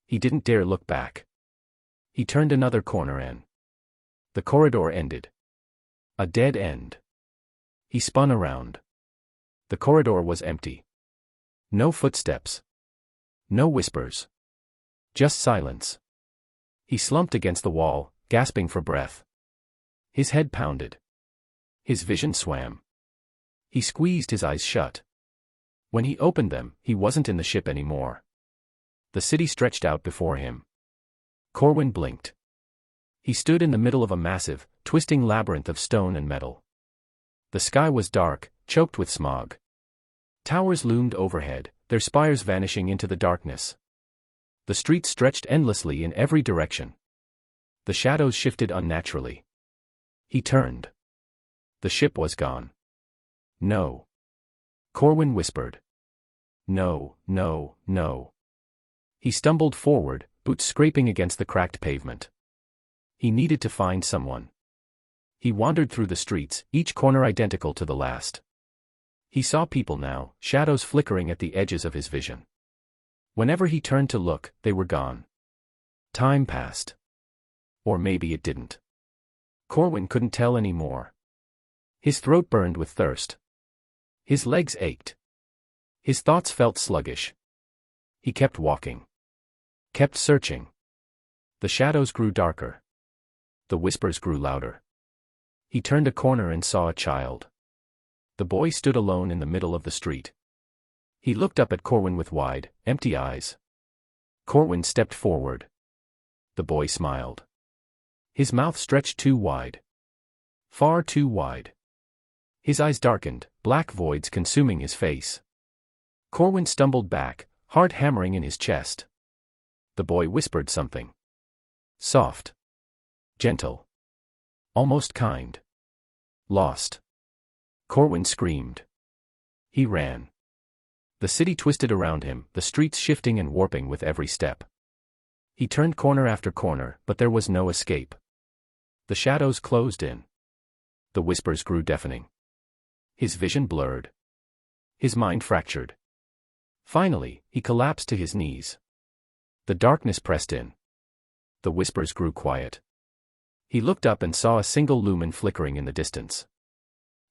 He didn't dare look back. He turned another corner and the corridor ended. A dead end. He spun around. The corridor was empty. No footsteps. No whispers. Just silence. He slumped against the wall, gasping for breath. His head pounded. His vision swam. He squeezed his eyes shut. When he opened them, he wasn't in the ship anymore. The city stretched out before him. Corwin blinked. He stood in the middle of a massive, twisting labyrinth of stone and metal. The sky was dark, choked with smog. Towers loomed overhead, their spires vanishing into the darkness. The streets stretched endlessly in every direction. The shadows shifted unnaturally. He turned. The ship was gone. "No." Corwin whispered. "No, no, no." He stumbled forward, boots scraping against the cracked pavement. He needed to find someone. He wandered through the streets, each corner identical to the last. He saw people now, shadows flickering at the edges of his vision. Whenever he turned to look, they were gone. Time passed. Or maybe it didn't. Corwin couldn't tell anymore. His throat burned with thirst. His legs ached. His thoughts felt sluggish. He kept walking. Kept searching. The shadows grew darker. The whispers grew louder. He turned a corner and saw a child. The boy stood alone in the middle of the street. He looked up at Corwin with wide, empty eyes. Corwin stepped forward. The boy smiled. His mouth stretched too wide. Far too wide. His eyes darkened, black voids consuming his face. Corwin stumbled back, heart hammering in his chest. The boy whispered something. Soft. Gentle. Almost kind. Lost. Corwin screamed. He ran. The city twisted around him, the streets shifting and warping with every step. He turned corner after corner, but there was no escape. The shadows closed in. The whispers grew deafening. His vision blurred. His mind fractured. Finally, he collapsed to his knees. The darkness pressed in. The whispers grew quiet. He looked up and saw a single lumen flickering in the distance.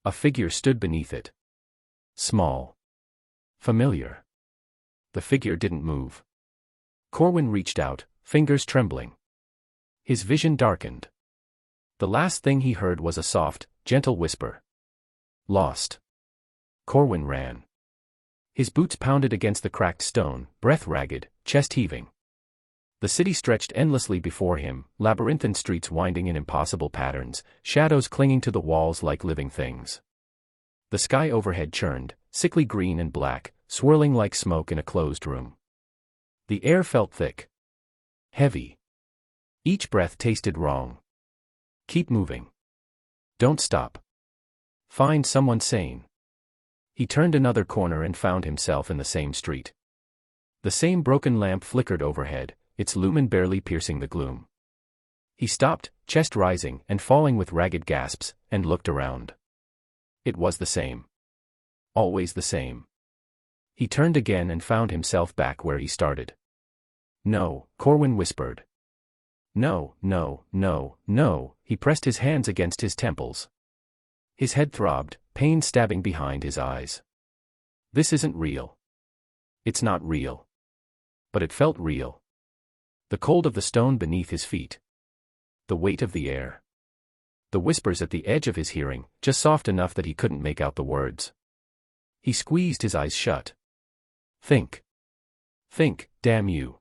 A figure stood beneath it. Small. Familiar. The figure didn't move. Corwin reached out, fingers trembling. His vision darkened. The last thing he heard was a soft, gentle whisper. Lost. Corwin ran. His boots pounded against the cracked stone, breath ragged, chest heaving. The city stretched endlessly before him, labyrinthine streets winding in impossible patterns, shadows clinging to the walls like living things. The sky overhead churned, sickly green and black, swirling like smoke in a closed room. The air felt thick. Heavy. Each breath tasted wrong. Keep moving. Don't stop. Find someone sane. He turned another corner and found himself in the same street. The same broken lamp flickered overhead, its lumen barely piercing the gloom. He stopped, chest rising and falling with ragged gasps, and looked around. It was the same. Always the same. He turned again and found himself back where he started. No, Corwin whispered. No, no, no, no, he pressed his hands against his temples. His head throbbed, pain stabbing behind his eyes. This isn't real. It's not real. But it felt real. The cold of the stone beneath his feet. The weight of the air. The whispers at the edge of his hearing, just soft enough that he couldn't make out the words. He squeezed his eyes shut. Think. Think, damn you.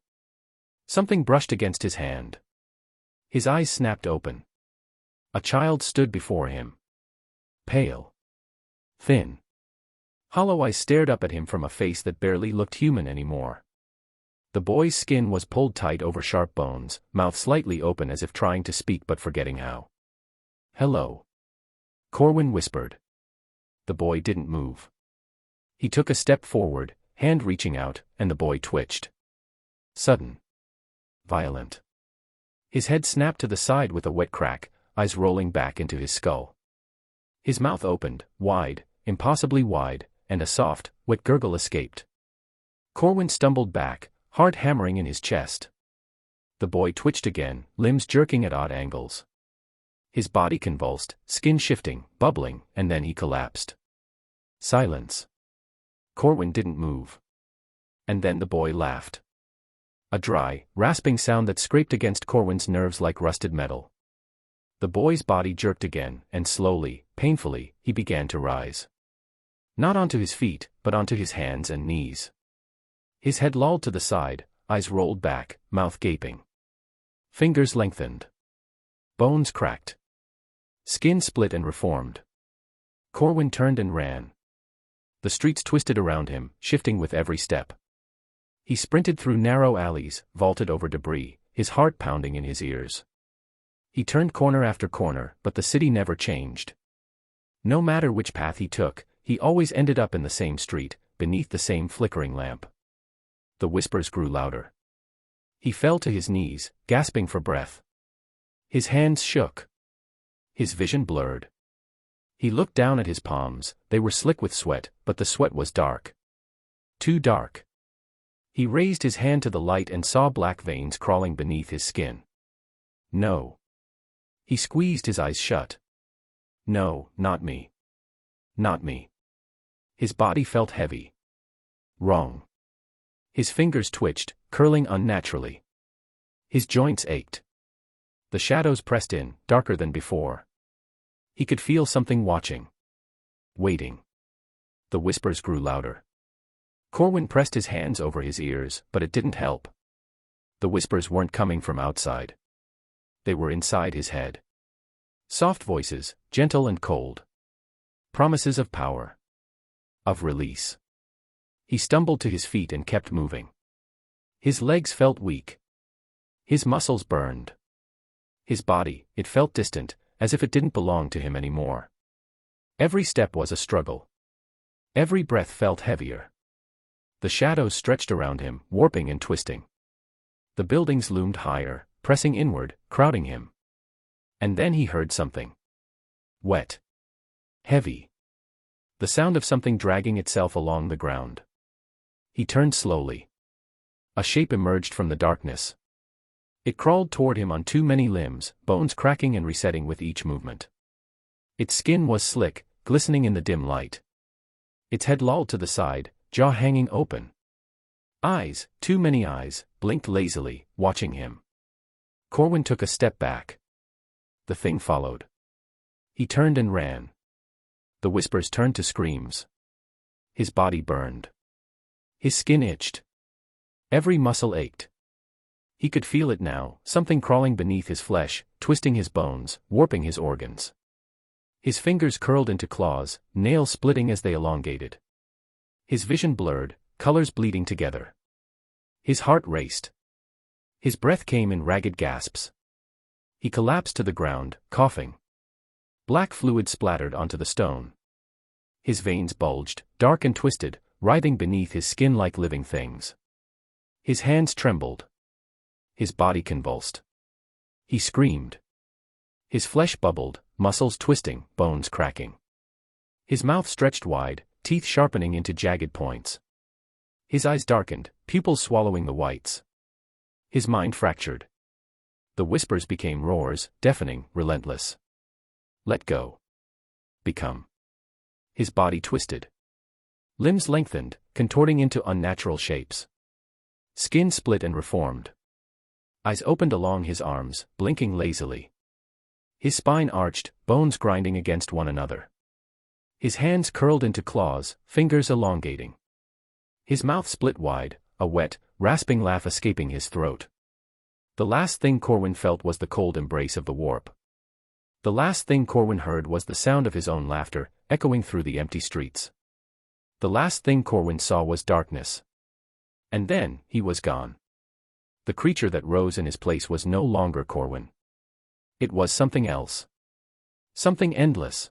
Something brushed against his hand. His eyes snapped open. A child stood before him. Pale. Thin. Hollow eyes stared up at him from a face that barely looked human anymore. The boy's skin was pulled tight over sharp bones, mouth slightly open as if trying to speak but forgetting how. Hello. Corwin whispered. The boy didn't move. He took a step forward, hand reaching out, and the boy twitched. Sudden. Violent. His head snapped to the side with a wet crack, eyes rolling back into his skull. His mouth opened, wide, impossibly wide, and a soft, wet gurgle escaped. Corwin stumbled back, heart hammering in his chest. The boy twitched again, limbs jerking at odd angles. His body convulsed, skin shifting, bubbling, and then he collapsed. Silence. Corwin didn't move. And then the boy laughed. A dry, rasping sound that scraped against Corwin's nerves like rusted metal. The boy's body jerked again, and slowly, painfully, he began to rise. Not onto his feet, but onto his hands and knees. His head lolled to the side, eyes rolled back, mouth gaping. Fingers lengthened. Bones cracked. Skin split and reformed. Corwin turned and ran. The streets twisted around him, shifting with every step. He sprinted through narrow alleys, vaulted over debris, his heart pounding in his ears. He turned corner after corner, but the city never changed. No matter which path he took, he always ended up in the same street, beneath the same flickering lamp. The whispers grew louder. He fell to his knees, gasping for breath. His hands shook. His vision blurred. He looked down at his palms, they were slick with sweat, but the sweat was dark. Too dark. He raised his hand to the light and saw black veins crawling beneath his skin. No. He squeezed his eyes shut. No, not me. Not me. His body felt heavy. Wrong. His fingers twitched, curling unnaturally. His joints ached. The shadows pressed in, darker than before. He could feel something watching. Waiting. The whispers grew louder. Corwin pressed his hands over his ears, but it didn't help. The whispers weren't coming from outside. They were inside his head. Soft voices, gentle and cold. Promises of power. Of release. He stumbled to his feet and kept moving. His legs felt weak. His muscles burned. His body, it felt distant, as if it didn't belong to him anymore. Every step was a struggle. Every breath felt heavier. The shadows stretched around him, warping and twisting. The buildings loomed higher, pressing inward, crowding him. And then he heard something. Wet. Heavy. The sound of something dragging itself along the ground. He turned slowly. A shape emerged from the darkness. It crawled toward him on too many limbs, bones cracking and resetting with each movement. Its skin was slick, glistening in the dim light. Its head lolled to the side, jaw hanging open. Eyes, too many eyes, blinked lazily, watching him. Corwin took a step back. The thing followed. He turned and ran. The whispers turned to screams. His body burned. His skin itched. Every muscle ached. He could feel it now, something crawling beneath his flesh, twisting his bones, warping his organs. His fingers curled into claws, nails splitting as they elongated. His vision blurred, colors bleeding together. His heart raced. His breath came in ragged gasps. He collapsed to the ground, coughing. Black fluid splattered onto the stone. His veins bulged, dark and twisted, writhing beneath his skin like living things. His hands trembled. His body convulsed. He screamed. His flesh bubbled, muscles twisting, bones cracking. His mouth stretched wide, teeth sharpening into jagged points. His eyes darkened, pupils swallowing the whites. His mind fractured. The whispers became roars, deafening, relentless. Let go. Become. His body twisted. Limbs lengthened, contorting into unnatural shapes. Skin split and reformed. Eyes opened along his arms, blinking lazily. His spine arched, bones grinding against one another. His hands curled into claws, fingers elongating. His mouth split wide, a wet, rasping laugh escaping his throat. The last thing Corwin felt was the cold embrace of the warp. The last thing Corwin heard was the sound of his own laughter, echoing through the empty streets. The last thing Corwin saw was darkness. And then, he was gone. The creature that rose in his place was no longer Corwin. It was something else. Something endless.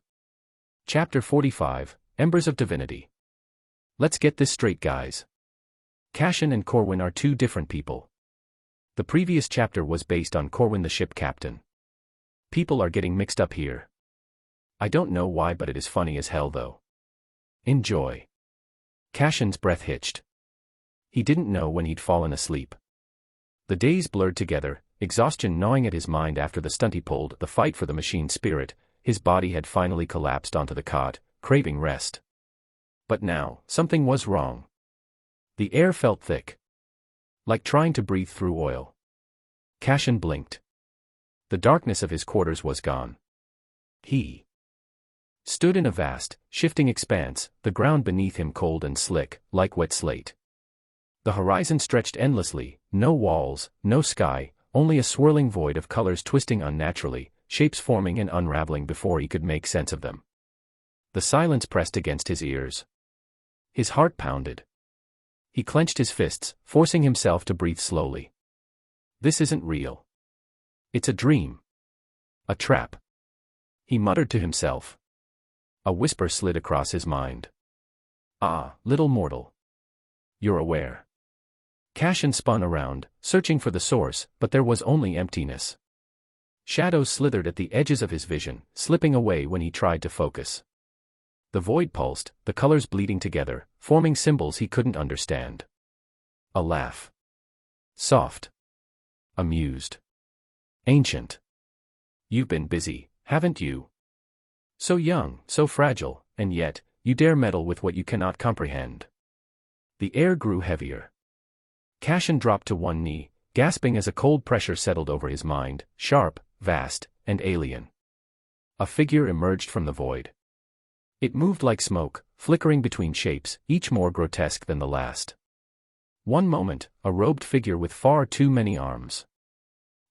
Chapter 45, Embers of Divinity. Let's get this straight, guys. Cassian and Corwin are two different people. The previous chapter was based on Corwin the ship captain. People are getting mixed up here. I don't know why, but it is funny as hell though. Enjoy. Cassian's breath hitched. He didn't know when he'd fallen asleep. The days blurred together, exhaustion gnawing at his mind after the stunt he pulled, the fight for the machine spirit. His body had finally collapsed onto the cot, craving rest. But now, something was wrong. The air felt thick. Like trying to breathe through oil. Cassian blinked. The darkness of his quarters was gone. He stood in a vast, shifting expanse, the ground beneath him cold and slick, like wet slate. The horizon stretched endlessly, no walls, no sky, only a swirling void of colors twisting unnaturally, shapes forming and unraveling before he could make sense of them. The silence pressed against his ears. His heart pounded. He clenched his fists, forcing himself to breathe slowly. This isn't real. It's a dream. A trap. He muttered to himself. A whisper slid across his mind. Ah, little mortal. You're aware. Cassian spun around, searching for the source, but there was only emptiness. Shadows slithered at the edges of his vision, slipping away when he tried to focus. The void pulsed, the colors bleeding together, forming symbols he couldn't understand. A laugh. Soft. Amused. Ancient. You've been busy, haven't you? So young, so fragile, and yet, you dare meddle with what you cannot comprehend. The air grew heavier. Cassian dropped to one knee, gasping as a cold pressure settled over his mind, sharp, vast, and alien. A figure emerged from the void. It moved like smoke, flickering between shapes, each more grotesque than the last. One moment, a robed figure with far too many arms.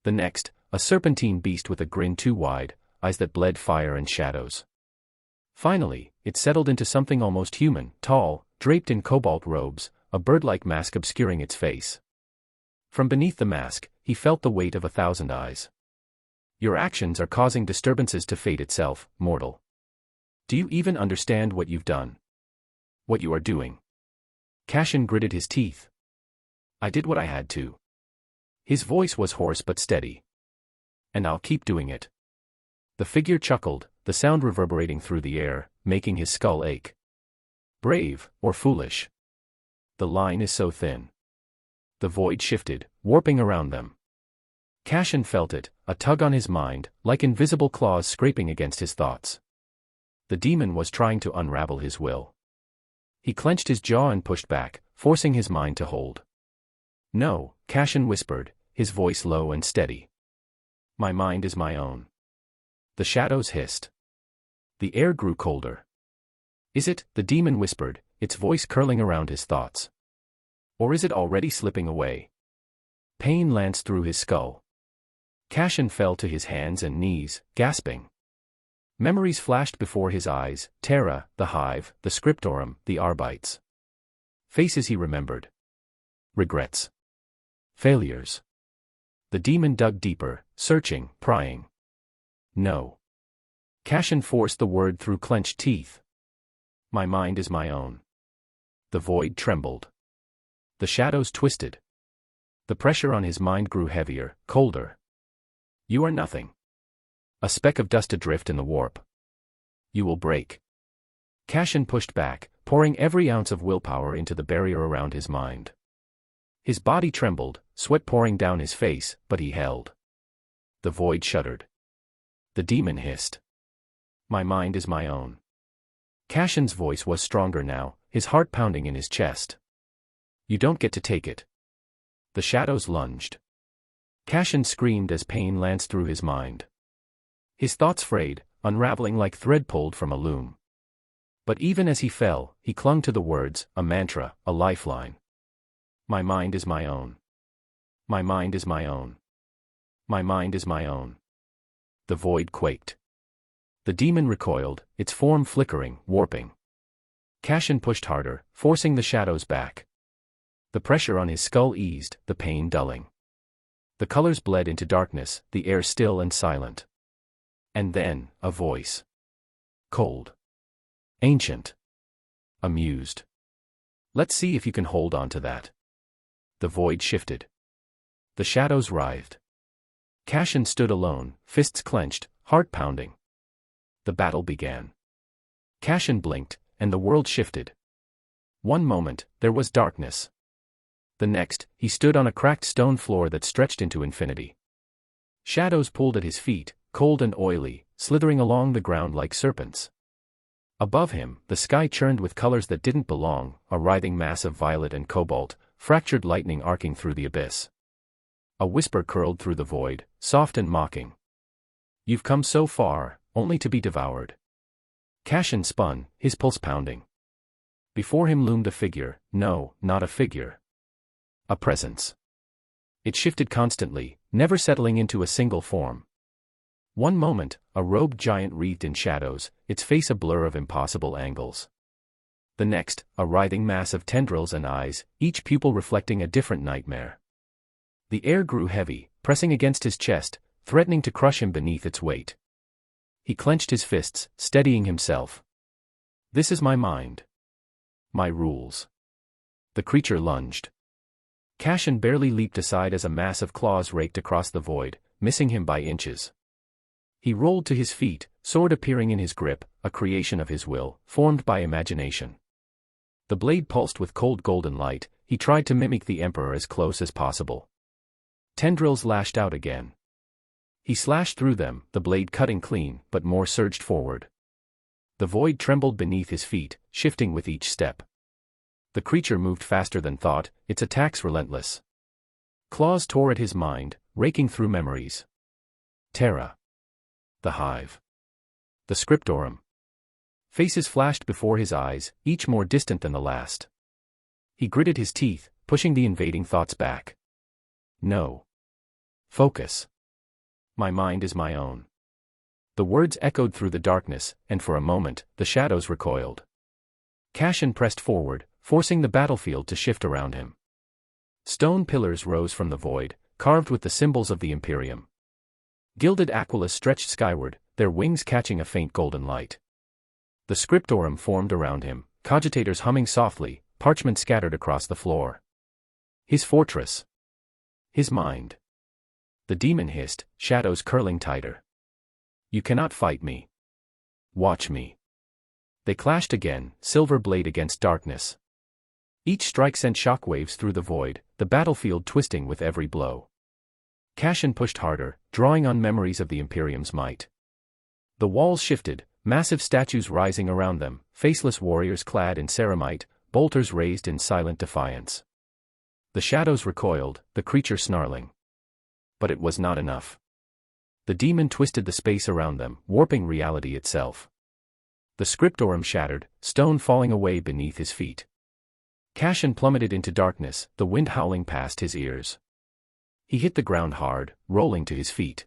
The next, a serpentine beast with a grin too wide, eyes that bled fire and shadows. Finally, it settled into something almost human, tall, draped in cobalt robes, a bird-like mask obscuring its face. From beneath the mask, he felt the weight of 1,000 eyes. Your actions are causing disturbances to fate itself, mortal. Do you even understand what you've done? What you are doing? Cashin gritted his teeth. I did what I had to. His voice was hoarse but steady. And I'll keep doing it. The figure chuckled, the sound reverberating through the air, making his skull ache. Brave, or foolish? The line is so thin. The void shifted, warping around them. Cashin felt it, a tug on his mind, like invisible claws scraping against his thoughts. The demon was trying to unravel his will. He clenched his jaw and pushed back, forcing his mind to hold. No, Cashin whispered, his voice low and steady. My mind is my own. The shadows hissed. The air grew colder. Is it, the demon whispered, its voice curling around his thoughts. Or is it already slipping away? Pain lanced through his skull. Cashin fell to his hands and knees, gasping. Memories flashed before his eyes, Terra, the hive, the scriptorum, the arbites. Faces he remembered. Regrets. Failures. The demon dug deeper, searching, prying. No. Cashin forced the word through clenched teeth. My mind is my own. The void trembled. The shadows twisted. The pressure on his mind grew heavier, colder. You are nothing. A speck of dust adrift in the warp. You will break. Cashin pushed back, pouring every ounce of willpower into the barrier around his mind. His body trembled, sweat pouring down his face, but he held. The void shuddered. The demon hissed. My mind is my own. Cashin's voice was stronger now, his heart pounding in his chest. You don't get to take it. The shadows lunged. Cashin screamed as pain lanced through his mind. His thoughts frayed, unraveling like thread pulled from a loom. But even as he fell, he clung to the words, a mantra, a lifeline. My mind is my own. My mind is my own. My mind is my own. The void quaked. The demon recoiled, its form flickering, warping. Cashin pushed harder, forcing the shadows back. The pressure on his skull eased, the pain dulling. The colors bled into darkness, the air still and silent. And then, a voice. Cold. Ancient. Amused. Let's see if you can hold on to that. The void shifted. The shadows writhed. Cashin stood alone, fists clenched, heart pounding. The battle began. Cashin blinked, and the world shifted. One moment, there was darkness. The next, he stood on a cracked stone floor that stretched into infinity. Shadows pulled at his feet, cold and oily, slithering along the ground like serpents. Above him, the sky churned with colors that didn't belong, a writhing mass of violet and cobalt, fractured lightning arcing through the abyss. A whisper curled through the void, soft and mocking. You've come so far, only to be devoured. Cashin spun, his pulse pounding. Before him loomed a figure, no, not a figure. A presence. It shifted constantly, never settling into a single form. One moment, a robed giant wreathed in shadows, its face a blur of impossible angles. The next, a writhing mass of tendrils and eyes, each pupil reflecting a different nightmare. The air grew heavy, pressing against his chest, threatening to crush him beneath its weight. He clenched his fists, steadying himself. This is my mind. My rules. The creature lunged. Cashin barely leaped aside as a mass of claws raked across the void, missing him by inches. He rolled to his feet, sword appearing in his grip, a creation of his will, formed by imagination. The blade pulsed with cold golden light, he tried to mimic the Emperor as close as possible. Tendrils lashed out again. He slashed through them, the blade cutting clean, but more surged forward. The void trembled beneath his feet, shifting with each step. The creature moved faster than thought, its attacks relentless. Claws tore at his mind, raking through memories. Terra. The hive. The scriptorum. Faces flashed before his eyes, each more distant than the last. He gritted his teeth, pushing the invading thoughts back. No. Focus. My mind is my own. The words echoed through the darkness, and for a moment, the shadows recoiled. Cassian pressed forward, forcing the battlefield to shift around him. Stone pillars rose from the void, carved with the symbols of the Imperium. Gilded aquila stretched skyward, their wings catching a faint golden light. The scriptorum formed around him, cogitators humming softly, parchment scattered across the floor. His fortress. His mind. The demon hissed, shadows curling tighter. You cannot fight me. Watch me. They clashed again, silver blade against darkness. Each strike sent shockwaves through the void, the battlefield twisting with every blow. Cassian pushed harder, drawing on memories of the Imperium's might. The walls shifted, massive statues rising around them, faceless warriors clad in ceramite, bolters raised in silent defiance. The shadows recoiled, the creature snarling. But it was not enough. The demon twisted the space around them, warping reality itself. The scriptorum shattered, stone falling away beneath his feet. Cassian plummeted into darkness, the wind howling past his ears. He hit the ground hard, rolling to his feet.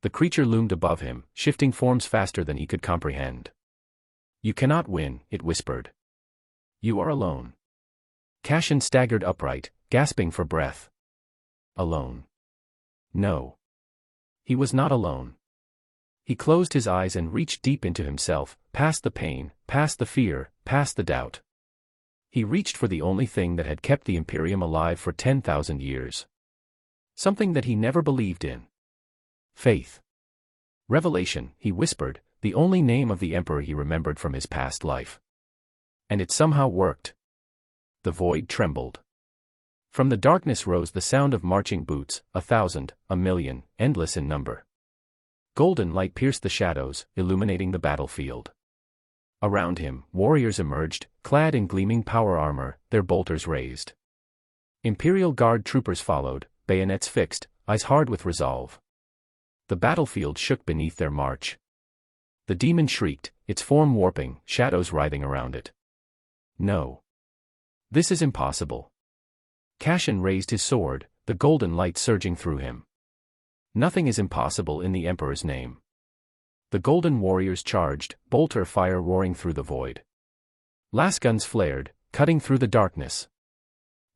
The creature loomed above him, shifting forms faster than he could comprehend. You cannot win, it whispered. You are alone. Cassian staggered upright, gasping for breath. Alone. No. He was not alone. He closed his eyes and reached deep into himself, past the pain, past the fear, past the doubt. He reached for the only thing that had kept the Imperium alive for 10,000 years. Something that he never believed in. Faith. Revelation, he whispered, the only name of the Emperor he remembered from his past life. And it somehow worked. The void trembled. From the darkness rose the sound of marching boots, 1,000, 1,000,000, endless in number. Golden light pierced the shadows, illuminating the battlefield. Around him, warriors emerged, clad in gleaming power armor, their bolters raised. Imperial Guard troopers followed, bayonets fixed, eyes hard with resolve. The battlefield shook beneath their march. The demon shrieked, its form warping, shadows writhing around it. No. This is impossible. Cassian raised his sword, the golden light surging through him. Nothing is impossible in the Emperor's name. The golden warriors charged, bolter fire roaring through the void. Lasguns flared, cutting through the darkness.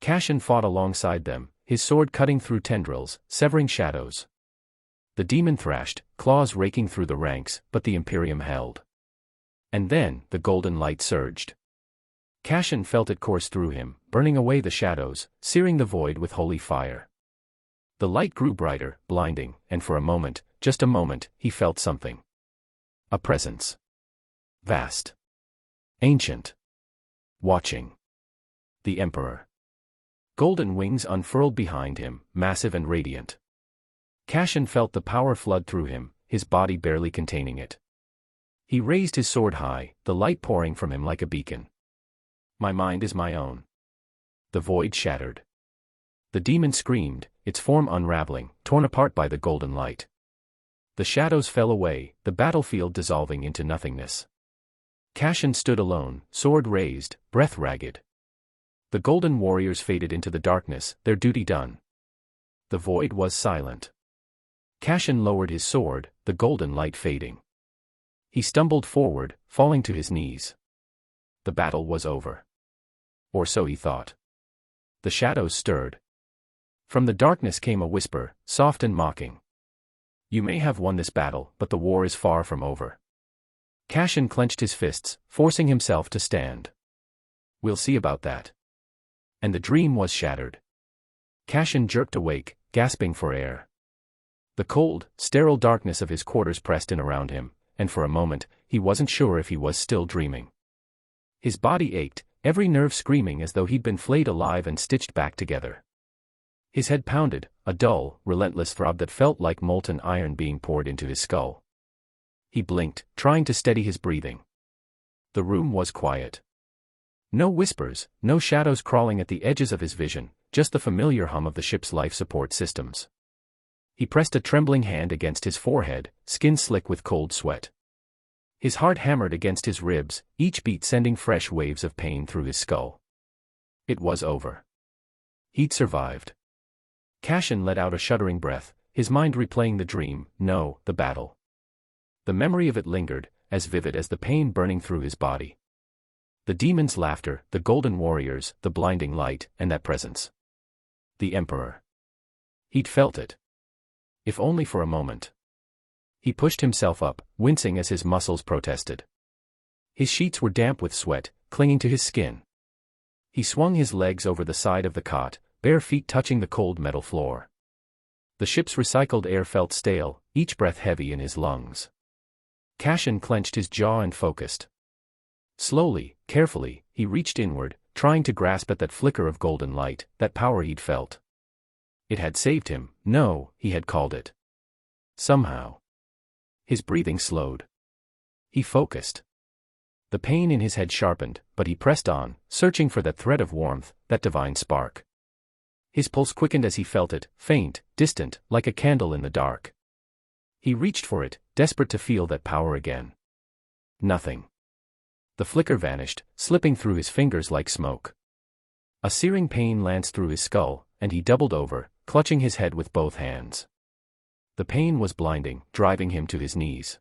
Cassian fought alongside them, his sword cutting through tendrils, severing shadows. The demon thrashed, claws raking through the ranks, but the Imperium held. And then, the golden light surged. Cassian felt it course through him, burning away the shadows, searing the void with holy fire. The light grew brighter, blinding, and for a moment, just a moment, he felt something. A presence. Vast. Ancient. Watching. The Emperor. Golden wings unfurled behind him, massive and radiant. Cassian felt the power flood through him, his body barely containing it. He raised his sword high, the light pouring from him like a beacon. My mind is my own. The void shattered. The demon screamed, its form unraveling, torn apart by the golden light. The shadows fell away, the battlefield dissolving into nothingness. Cassian stood alone, sword raised, breath ragged. The golden warriors faded into the darkness, their duty done. The void was silent. Cassian lowered his sword, the golden light fading. He stumbled forward, falling to his knees. The battle was over. Or so he thought. The shadows stirred. From the darkness came a whisper, soft and mocking. You may have won this battle, but the war is far from over. Cassian clenched his fists, forcing himself to stand. We'll see about that. And the dream was shattered. Cassian jerked awake, gasping for air. The cold, sterile darkness of his quarters pressed in around him, and for a moment, he wasn't sure if he was still dreaming. His body ached, every nerve screaming as though he'd been flayed alive and stitched back together. His head pounded, a dull, relentless throb that felt like molten iron being poured into his skull. He blinked, trying to steady his breathing. The room was quiet. No whispers, no shadows crawling at the edges of his vision, just the familiar hum of the ship's life support systems. He pressed a trembling hand against his forehead, skin slick with cold sweat. His heart hammered against his ribs, each beat sending fresh waves of pain through his skull. It was over. He'd survived. Cassian let out a shuddering breath, his mind replaying the dream, no, the battle. The memory of it lingered, as vivid as the pain burning through his body. The demon's laughter, the golden warriors, the blinding light, and that presence. The Emperor. He'd felt it. If only for a moment. He pushed himself up, wincing as his muscles protested. His sheets were damp with sweat, clinging to his skin. He swung his legs over the side of the cot, bare feet touching the cold metal floor. The ship's recycled air felt stale, each breath heavy in his lungs. Cashin clenched his jaw and focused. Slowly, carefully, he reached inward, trying to grasp at that flicker of golden light, that power he'd felt. It had saved him. No, he had called it. Somehow. His breathing slowed. He focused. The pain in his head sharpened, but he pressed on, searching for that thread of warmth, that divine spark. His pulse quickened as he felt it, faint, distant, like a candle in the dark. He reached for it, desperate to feel that power again. Nothing. The flicker vanished, slipping through his fingers like smoke. A searing pain lanced through his skull, and he doubled over, clutching his head with both hands. The pain was blinding, driving him to his knees.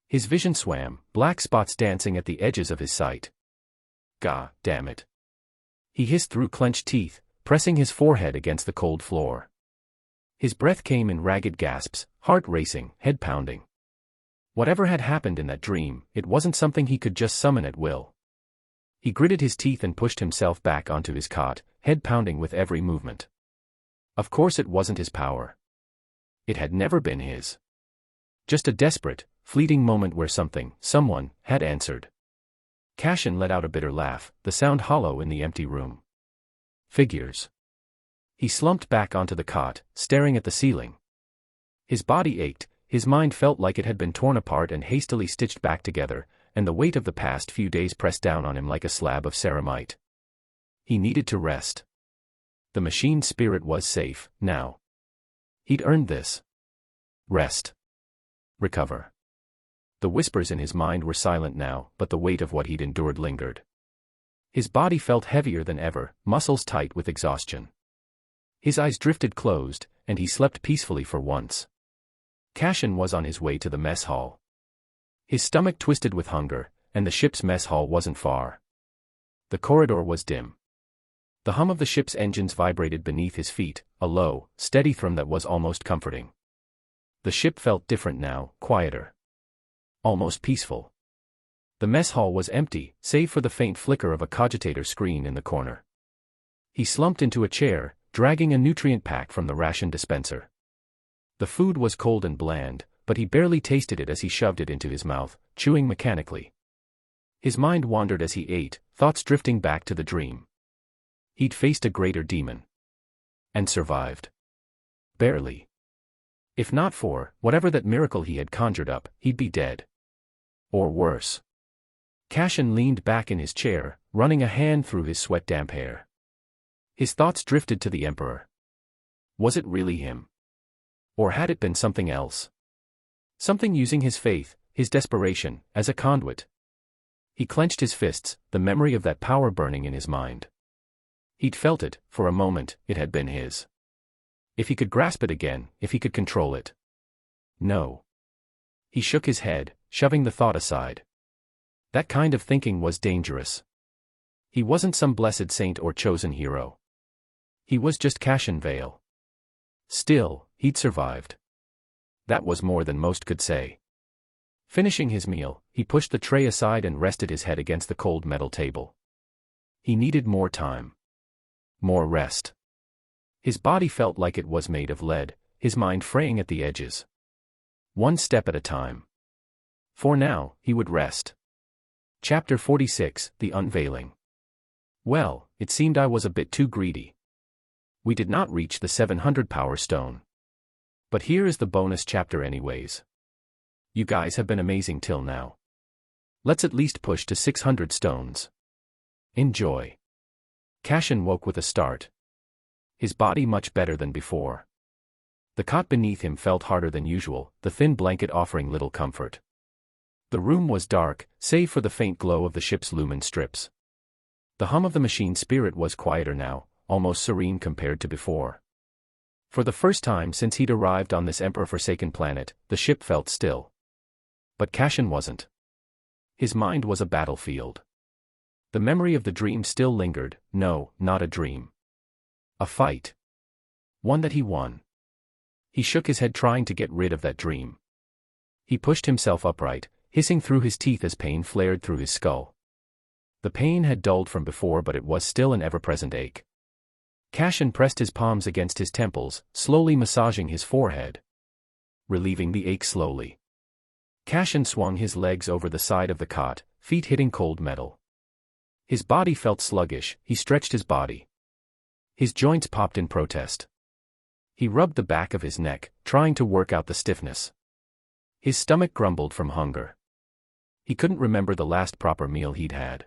His vision swam, black spots dancing at the edges of his sight. God damn it. He hissed through clenched teeth, pressing his forehead against the cold floor. His breath came in ragged gasps, heart racing, head pounding. Whatever had happened in that dream, it wasn't something he could just summon at will. He gritted his teeth and pushed himself back onto his cot, head pounding with every movement. Of course it wasn't his power. It had never been his. Just a desperate, fleeting moment where someone, had answered. Cashin let out a bitter laugh, the sound hollow in the empty room. Figures. He slumped back onto the cot, staring at the ceiling. His body ached, his mind felt like it had been torn apart and hastily stitched back together, and the weight of the past few days pressed down on him like a slab of ceramite. He needed to rest. The machine spirit was safe, now. He'd earned this. Rest. Recover. The whispers in his mind were silent now, but the weight of what he'd endured lingered. His body felt heavier than ever, muscles tight with exhaustion. His eyes drifted closed, and he slept peacefully for once. Cashin was on his way to the mess hall. His stomach twisted with hunger, and the ship's mess hall wasn't far. The corridor was dim. The hum of the ship's engines vibrated beneath his feet, a low, steady thrum that was almost comforting. The ship felt different now, quieter. Almost peaceful. The mess hall was empty, save for the faint flicker of a cogitator screen in the corner. He slumped into a chair, dragging a nutrient pack from the ration dispenser. The food was cold and bland, but he barely tasted it as he shoved it into his mouth, chewing mechanically. His mind wandered as he ate, thoughts drifting back to the dream. He'd faced a greater demon. And survived. Barely. If not for whatever that miracle he had conjured up, he'd be dead. Or worse. Cashin leaned back in his chair, running a hand through his sweat-damp hair. His thoughts drifted to the Emperor. Was it really him? Or had it been something else? Something using his faith, his desperation, as a conduit. He clenched his fists, the memory of that power burning in his mind. He'd felt it, for a moment, it had been his. If he could grasp it again, if he could control it. No. He shook his head, shoving the thought aside. That kind of thinking was dangerous. He wasn't some blessed saint or chosen hero. He was just Cashin Vale. Still, he'd survived. That was more than most could say. Finishing his meal, he pushed the tray aside and rested his head against the cold metal table. He needed more time. More rest. His body felt like it was made of lead, his mind fraying at the edges. One step at a time. For now, he would rest. Chapter 46, The Unveiling. Well, it seemed I was a bit too greedy. We did not reach the 700 power stone. But here is the bonus chapter anyways. You guys have been amazing till now. Let's at least push to 600 stones. Enjoy. Cashin woke with a start. His body much better than before. The cot beneath him felt harder than usual, the thin blanket offering little comfort. The room was dark, save for the faint glow of the ship's lumen strips. The hum of the machine spirit was quieter now, almost serene compared to before. For the first time since he'd arrived on this emperor-forsaken planet, the ship felt still. But Cashin wasn't. His mind was a battlefield. The memory of the dream still lingered. No, not a dream. A fight. One that he won. He shook his head trying to get rid of that dream. He pushed himself upright, hissing through his teeth as pain flared through his skull. The pain had dulled from before, but it was still an ever-present ache. Cashin pressed his palms against his temples, slowly massaging his forehead, relieving the ache slowly. Cashin swung his legs over the side of the cot, feet hitting cold metal. His body felt sluggish. He stretched his body. His joints popped in protest. He rubbed the back of his neck, trying to work out the stiffness. His stomach grumbled from hunger. He couldn't remember the last proper meal he'd had.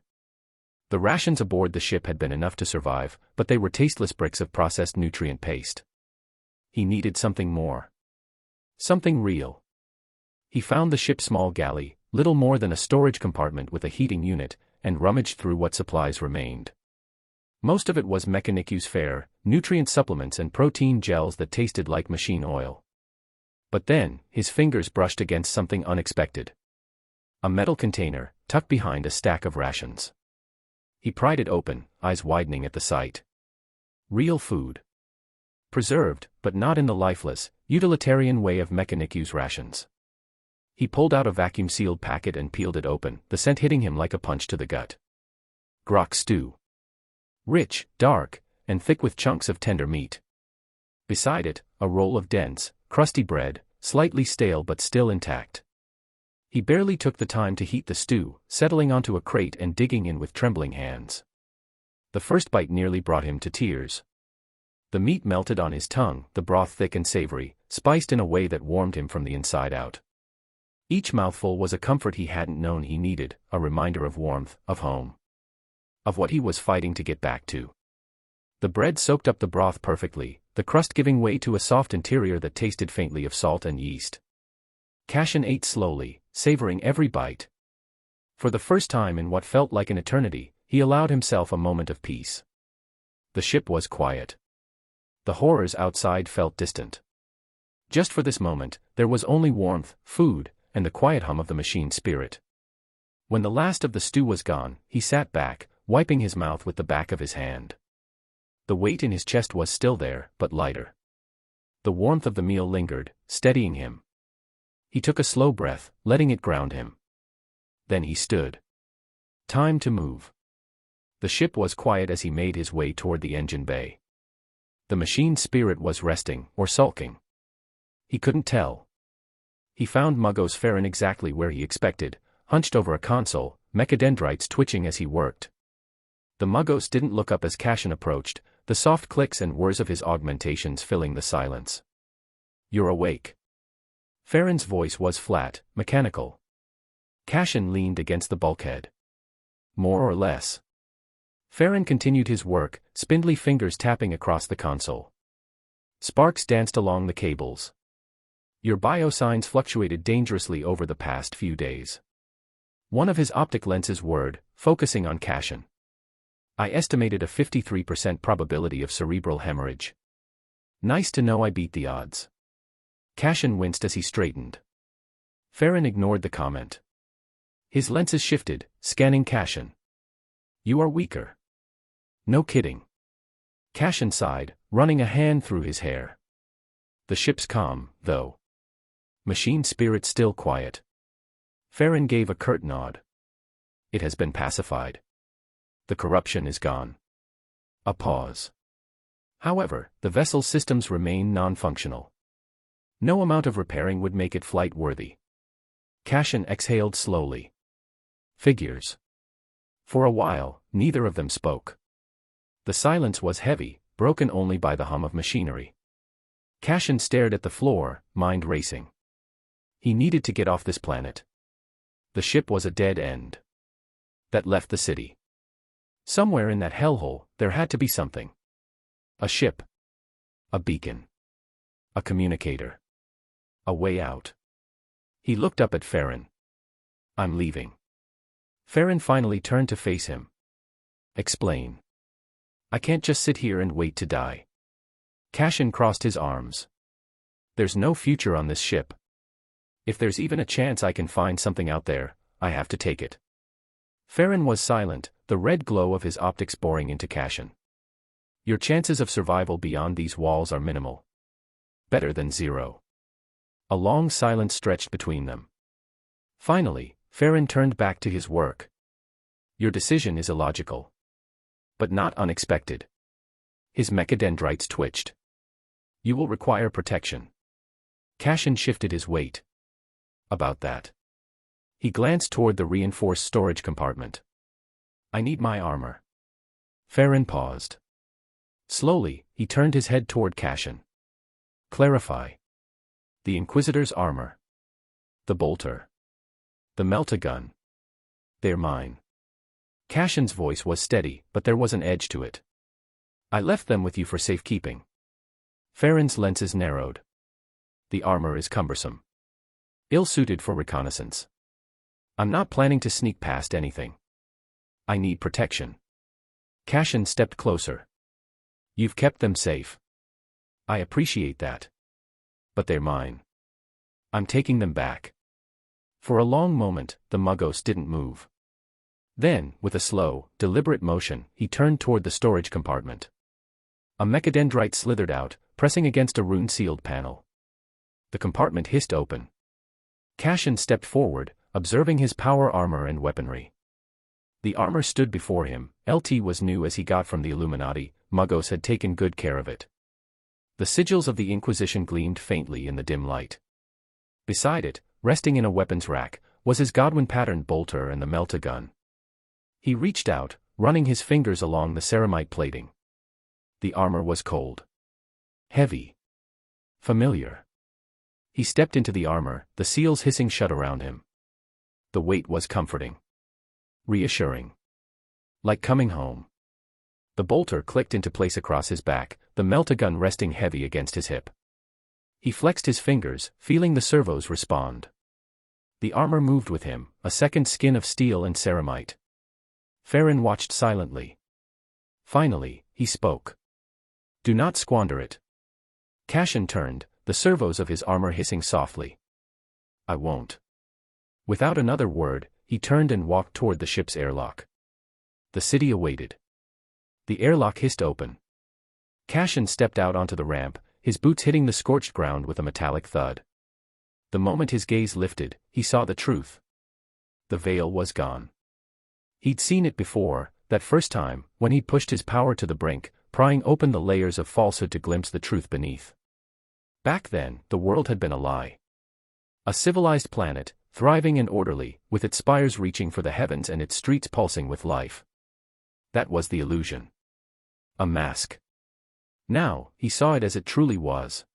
The rations aboard the ship had been enough to survive, but they were tasteless bricks of processed nutrient paste. He needed something more. Something real. He found the ship's small galley, little more than a storage compartment with a heating unit, and rummaged through what supplies remained. Most of it was Mechanicu's fare, nutrient supplements and protein gels that tasted like machine oil. But then, his fingers brushed against something unexpected. A metal container, tucked behind a stack of rations. He pried it open, eyes widening at the sight. Real food. Preserved, but not in the lifeless, utilitarian way of Mechanicu's rations. He pulled out a vacuum-sealed packet and peeled it open, the scent hitting him like a punch to the gut. Grok stew. Rich, dark, and thick with chunks of tender meat. Beside it, a roll of dense, crusty bread, slightly stale but still intact. He barely took the time to heat the stew, settling onto a crate and digging in with trembling hands. The first bite nearly brought him to tears. The meat melted on his tongue, the broth thick and savory, spiced in a way that warmed him from the inside out. Each mouthful was a comfort he hadn't known he needed, a reminder of warmth, of home. Of what he was fighting to get back to. The bread soaked up the broth perfectly, the crust giving way to a soft interior that tasted faintly of salt and yeast. Cashin ate slowly, savoring every bite. For the first time in what felt like an eternity, he allowed himself a moment of peace. The ship was quiet. The horrors outside felt distant. Just for this moment, there was only warmth, food, and the quiet hum of the machine spirit. When the last of the stew was gone, he sat back, wiping his mouth with the back of his hand. The weight in his chest was still there, but lighter. The warmth of the meal lingered, steadying him. He took a slow breath, letting it ground him. Then he stood. Time to move. The ship was quiet as he made his way toward the engine bay. The machine spirit was resting, or sulking. He couldn't tell. He found Muggos Farron exactly where he expected, hunched over a console, mechadendrites twitching as he worked. The Muggos didn't look up as Cashin approached, the soft clicks and whirs of his augmentations filling the silence. "You're awake." Farron's voice was flat, mechanical. Cashin leaned against the bulkhead. "More or less." Farron continued his work, spindly fingers tapping across the console. Sparks danced along the cables. "Your biosigns fluctuated dangerously over the past few days." One of his optic lenses whirred, focusing on Cashin. "I estimated a 53% probability of cerebral hemorrhage. Nice to know I beat the odds." Cashin winced as he straightened. Farron ignored the comment. His lenses shifted, scanning Cashin. "You are weaker." "No kidding." Cashin sighed, running a hand through his hair. "The ship's calm, though. Machine spirit still quiet." Farron gave a curt nod. "It has been pacified. The corruption is gone." A pause. "However, the vessel's systems remain non-functional. No amount of repairing would make it flight-worthy." Cashin exhaled slowly. "Figures." For a while, neither of them spoke. The silence was heavy, broken only by the hum of machinery. Cashin stared at the floor, mind racing. He needed to get off this planet. The ship was a dead end. That left the city. Somewhere in that hellhole, there had to be something. A ship. A beacon. A communicator. A way out. He looked up at Farron. "I'm leaving." Farron finally turned to face him. "Explain." "I can't just sit here and wait to die." Cashin crossed his arms. "There's no future on this ship. If there's even a chance I can find something out there, I have to take it. Farron was silent, the red glow of his optics boring into Cashin. Your chances of survival beyond these walls are minimal. Better than zero. A long silence stretched between them. Finally, Farron turned back to his work. Your decision is illogical. But not unexpected. His mechadendrites twitched. You will require protection. Cashin shifted his weight. About that. He glanced toward the reinforced storage compartment. I need my armor. Farron paused. Slowly, he turned his head toward Cashin. Clarify. The Inquisitor's armor. The bolter. The meltagun. They're mine. Cashin's voice was steady, but there was an edge to it. I left them with you for safekeeping. Farron's lenses narrowed. The armor is cumbersome. Ill-suited for reconnaissance. I'm not planning to sneak past anything. I need protection. Cashin stepped closer. You've kept them safe. I appreciate that. But they're mine. I'm taking them back. For a long moment, the Muggos didn't move. Then, with a slow, deliberate motion, he turned toward the storage compartment. A mechadendrite slithered out, pressing against a rune-sealed panel. The compartment hissed open. Cashin stepped forward, observing his power armor and weaponry. The armor stood before him. LT was new as he got from the Illuminati. Muggos had taken good care of it. The sigils of the Inquisition gleamed faintly in the dim light. Beside it, resting in a weapons rack, was his Godwin-patterned bolter and the meltagun. He reached out, running his fingers along the ceramite plating. The armor was cold. Heavy. Familiar. He stepped into the armor, the seals hissing shut around him. The weight was comforting. Reassuring. Like coming home. The bolter clicked into place across his back, the meltagun resting heavy against his hip. He flexed his fingers, feeling the servos respond. The armor moved with him, a second skin of steel and ceramite. Farron watched silently. Finally, he spoke. Do not squander it. Cashin turned, the servos of his armor hissing softly. I won't. Without another word, he turned and walked toward the ship's airlock. The city awaited. The airlock hissed open. Cashin stepped out onto the ramp, his boots hitting the scorched ground with a metallic thud. The moment his gaze lifted, he saw the truth. The veil was gone. He'd seen it before, that first time, when he'd pushed his power to the brink, prying open the layers of falsehood to glimpse the truth beneath. Back then, the world had been a lie. A civilized planet, thriving and orderly, with its spires reaching for the heavens and its streets pulsing with life. That was the illusion. A mask. Now, he saw it as it truly was.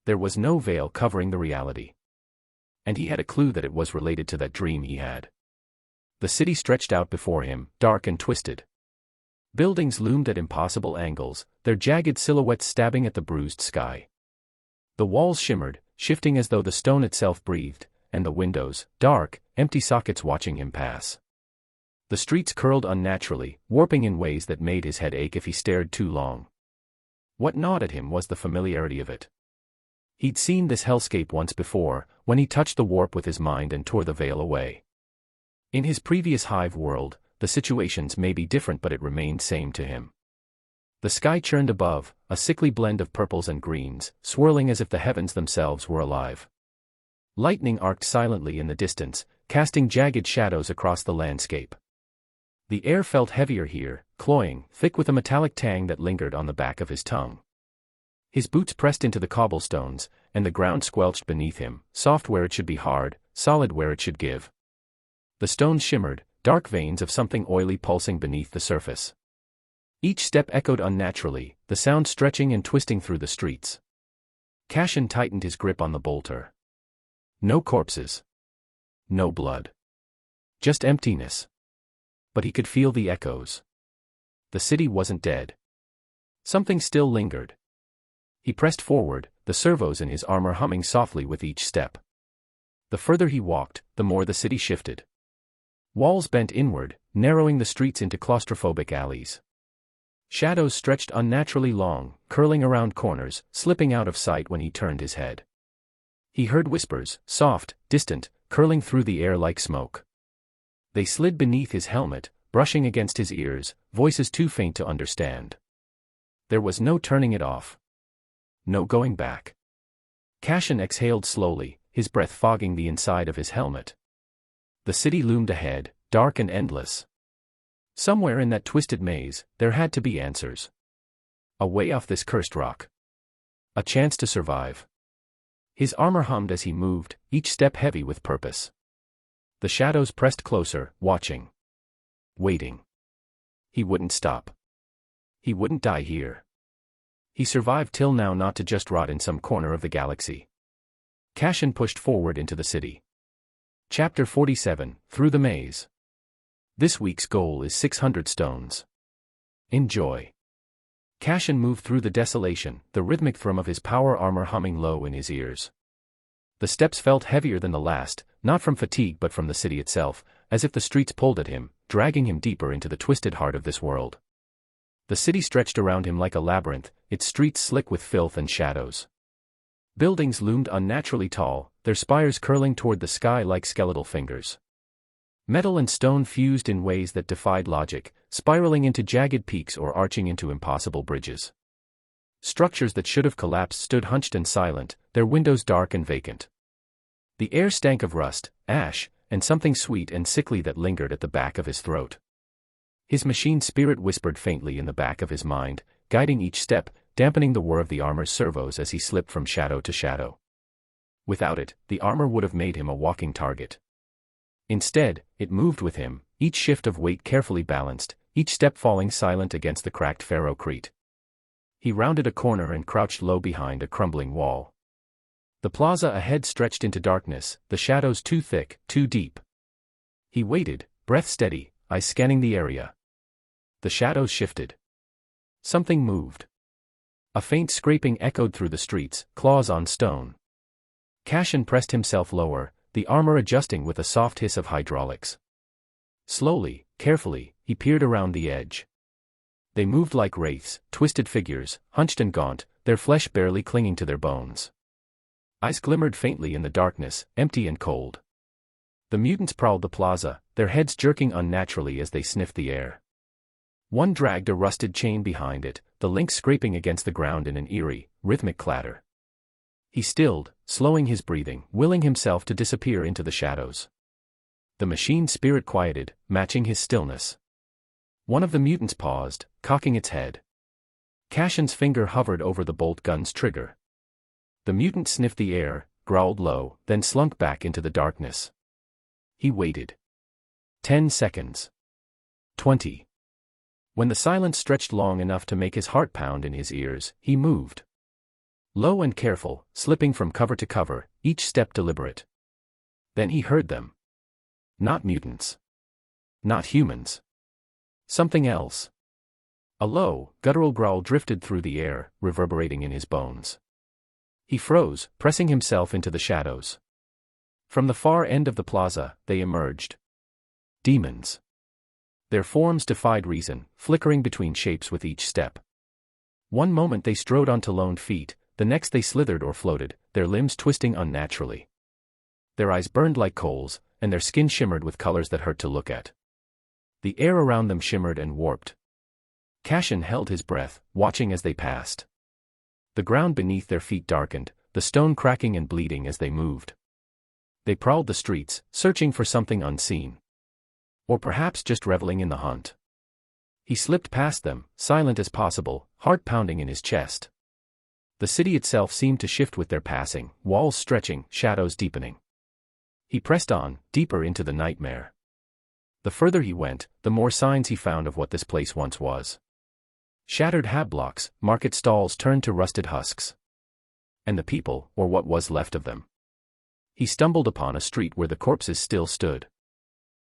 There was no veil covering the reality. And he had a clue that it was related to that dream he had. The city stretched out before him, dark and twisted. Buildings loomed at impossible angles, their jagged silhouettes stabbing at the bruised sky. The walls shimmered, shifting as though the stone itself breathed, and the windows, dark, empty sockets watching him pass. The streets curled unnaturally, warping in ways that made his head ache if he stared too long. What gnawed at him was the familiarity of it. He'd seen this hellscape once before, when he touched the warp with his mind and tore the veil away. In his previous hive world, the situations may be different but it remained same to him. The sky churned above, a sickly blend of purples and greens, swirling as if the heavens themselves were alive. Lightning arced silently in the distance, casting jagged shadows across the landscape. The air felt heavier here, cloying, thick with a metallic tang that lingered on the back of his tongue. His boots pressed into the cobblestones, and the ground squelched beneath him, soft where it should be hard, solid where it should give. The stones shimmered, dark veins of something oily pulsing beneath the surface. Each step echoed unnaturally, the sound stretching and twisting through the streets. Cashin tightened his grip on the bolter. No corpses. No blood. Just emptiness. But he could feel the echoes. The city wasn't dead. Something still lingered. He pressed forward, the servos in his armor humming softly with each step. The further he walked, the more the city shifted. Walls bent inward, narrowing the streets into claustrophobic alleys. Shadows stretched unnaturally long, curling around corners, slipping out of sight when he turned his head. He heard whispers, soft, distant, curling through the air like smoke. They slid beneath his helmet, brushing against his ears, voices too faint to understand. There was no turning it off. No going back. Cassian exhaled slowly, his breath fogging the inside of his helmet. The city loomed ahead, dark and endless. Somewhere in that twisted maze, there had to be answers. A way off this cursed rock. A chance to survive. His armor hummed as he moved, each step heavy with purpose. The shadows pressed closer, watching. Waiting. He wouldn't stop. He wouldn't die here. He survived till now not to just rot in some corner of the galaxy. Cassian pushed forward into the city. Chapter 47, Through the Maze. This week's goal is 600 stones. Enjoy. Cassian moved through the desolation, the rhythmic thrum of his power armor humming low in his ears. The steps felt heavier than the last, not from fatigue but from the city itself, as if the streets pulled at him, dragging him deeper into the twisted heart of this world. The city stretched around him like a labyrinth, its streets slick with filth and shadows. Buildings loomed unnaturally tall, their spires curling toward the sky like skeletal fingers. Metal and stone fused in ways that defied logic, spiraling into jagged peaks or arching into impossible bridges. Structures that should have collapsed stood hunched and silent, their windows dark and vacant. The air stank of rust, ash, and something sweet and sickly that lingered at the back of his throat. His machine spirit whispered faintly in the back of his mind, guiding each step, dampening the whir of the armor's servos as he slipped from shadow to shadow. Without it, the armor would have made him a walking target. Instead, it moved with him, each shift of weight carefully balanced, each step falling silent against the cracked ferrocrete. He rounded a corner and crouched low behind a crumbling wall. The plaza ahead stretched into darkness, the shadows too thick, too deep. He waited, breath steady, eyes scanning the area. The shadows shifted. Something moved. A faint scraping echoed through the streets, claws on stone. Cassian pressed himself lower, the armor adjusting with a soft hiss of hydraulics. Slowly, carefully, he peered around the edge. They moved like wraiths, twisted figures, hunched and gaunt, their flesh barely clinging to their bones. Eyes glimmered faintly in the darkness, empty and cold. The mutants prowled the plaza, their heads jerking unnaturally as they sniffed the air. One dragged a rusted chain behind it, the link scraping against the ground in an eerie, rhythmic clatter. He stilled, slowing his breathing, willing himself to disappear into the shadows. The machine spirit quieted, matching his stillness. One of the mutants paused, cocking its head. Cassian's finger hovered over the bolt gun's trigger. The mutant sniffed the air, growled low, then slunk back into the darkness. He waited. 10 seconds. 20. When the silence stretched long enough to make his heart pound in his ears, he moved. Low and careful, slipping from cover to cover, each step deliberate. Then he heard them. Not mutants. Not humans. Something else. A low, guttural growl drifted through the air, reverberating in his bones. He froze, pressing himself into the shadows. From the far end of the plaza, they emerged. Demons. Their forms defied reason, flickering between shapes with each step. One moment they strode onto lone feet, the next they slithered or floated, their limbs twisting unnaturally. Their eyes burned like coals, and their skin shimmered with colors that hurt to look at. The air around them shimmered and warped. Cassian held his breath, watching as they passed. The ground beneath their feet darkened, the stone cracking and bleeding as they moved. They prowled the streets, searching for something unseen. Or perhaps just reveling in the hunt. He slipped past them, silent as possible, heart pounding in his chest. The city itself seemed to shift with their passing, walls stretching, shadows deepening. He pressed on, deeper into the nightmare. The further he went, the more signs he found of what this place once was. Shattered hab-blocks, market stalls turned to rusted husks. And the people, or what was left of them. He stumbled upon a street where the corpses still stood.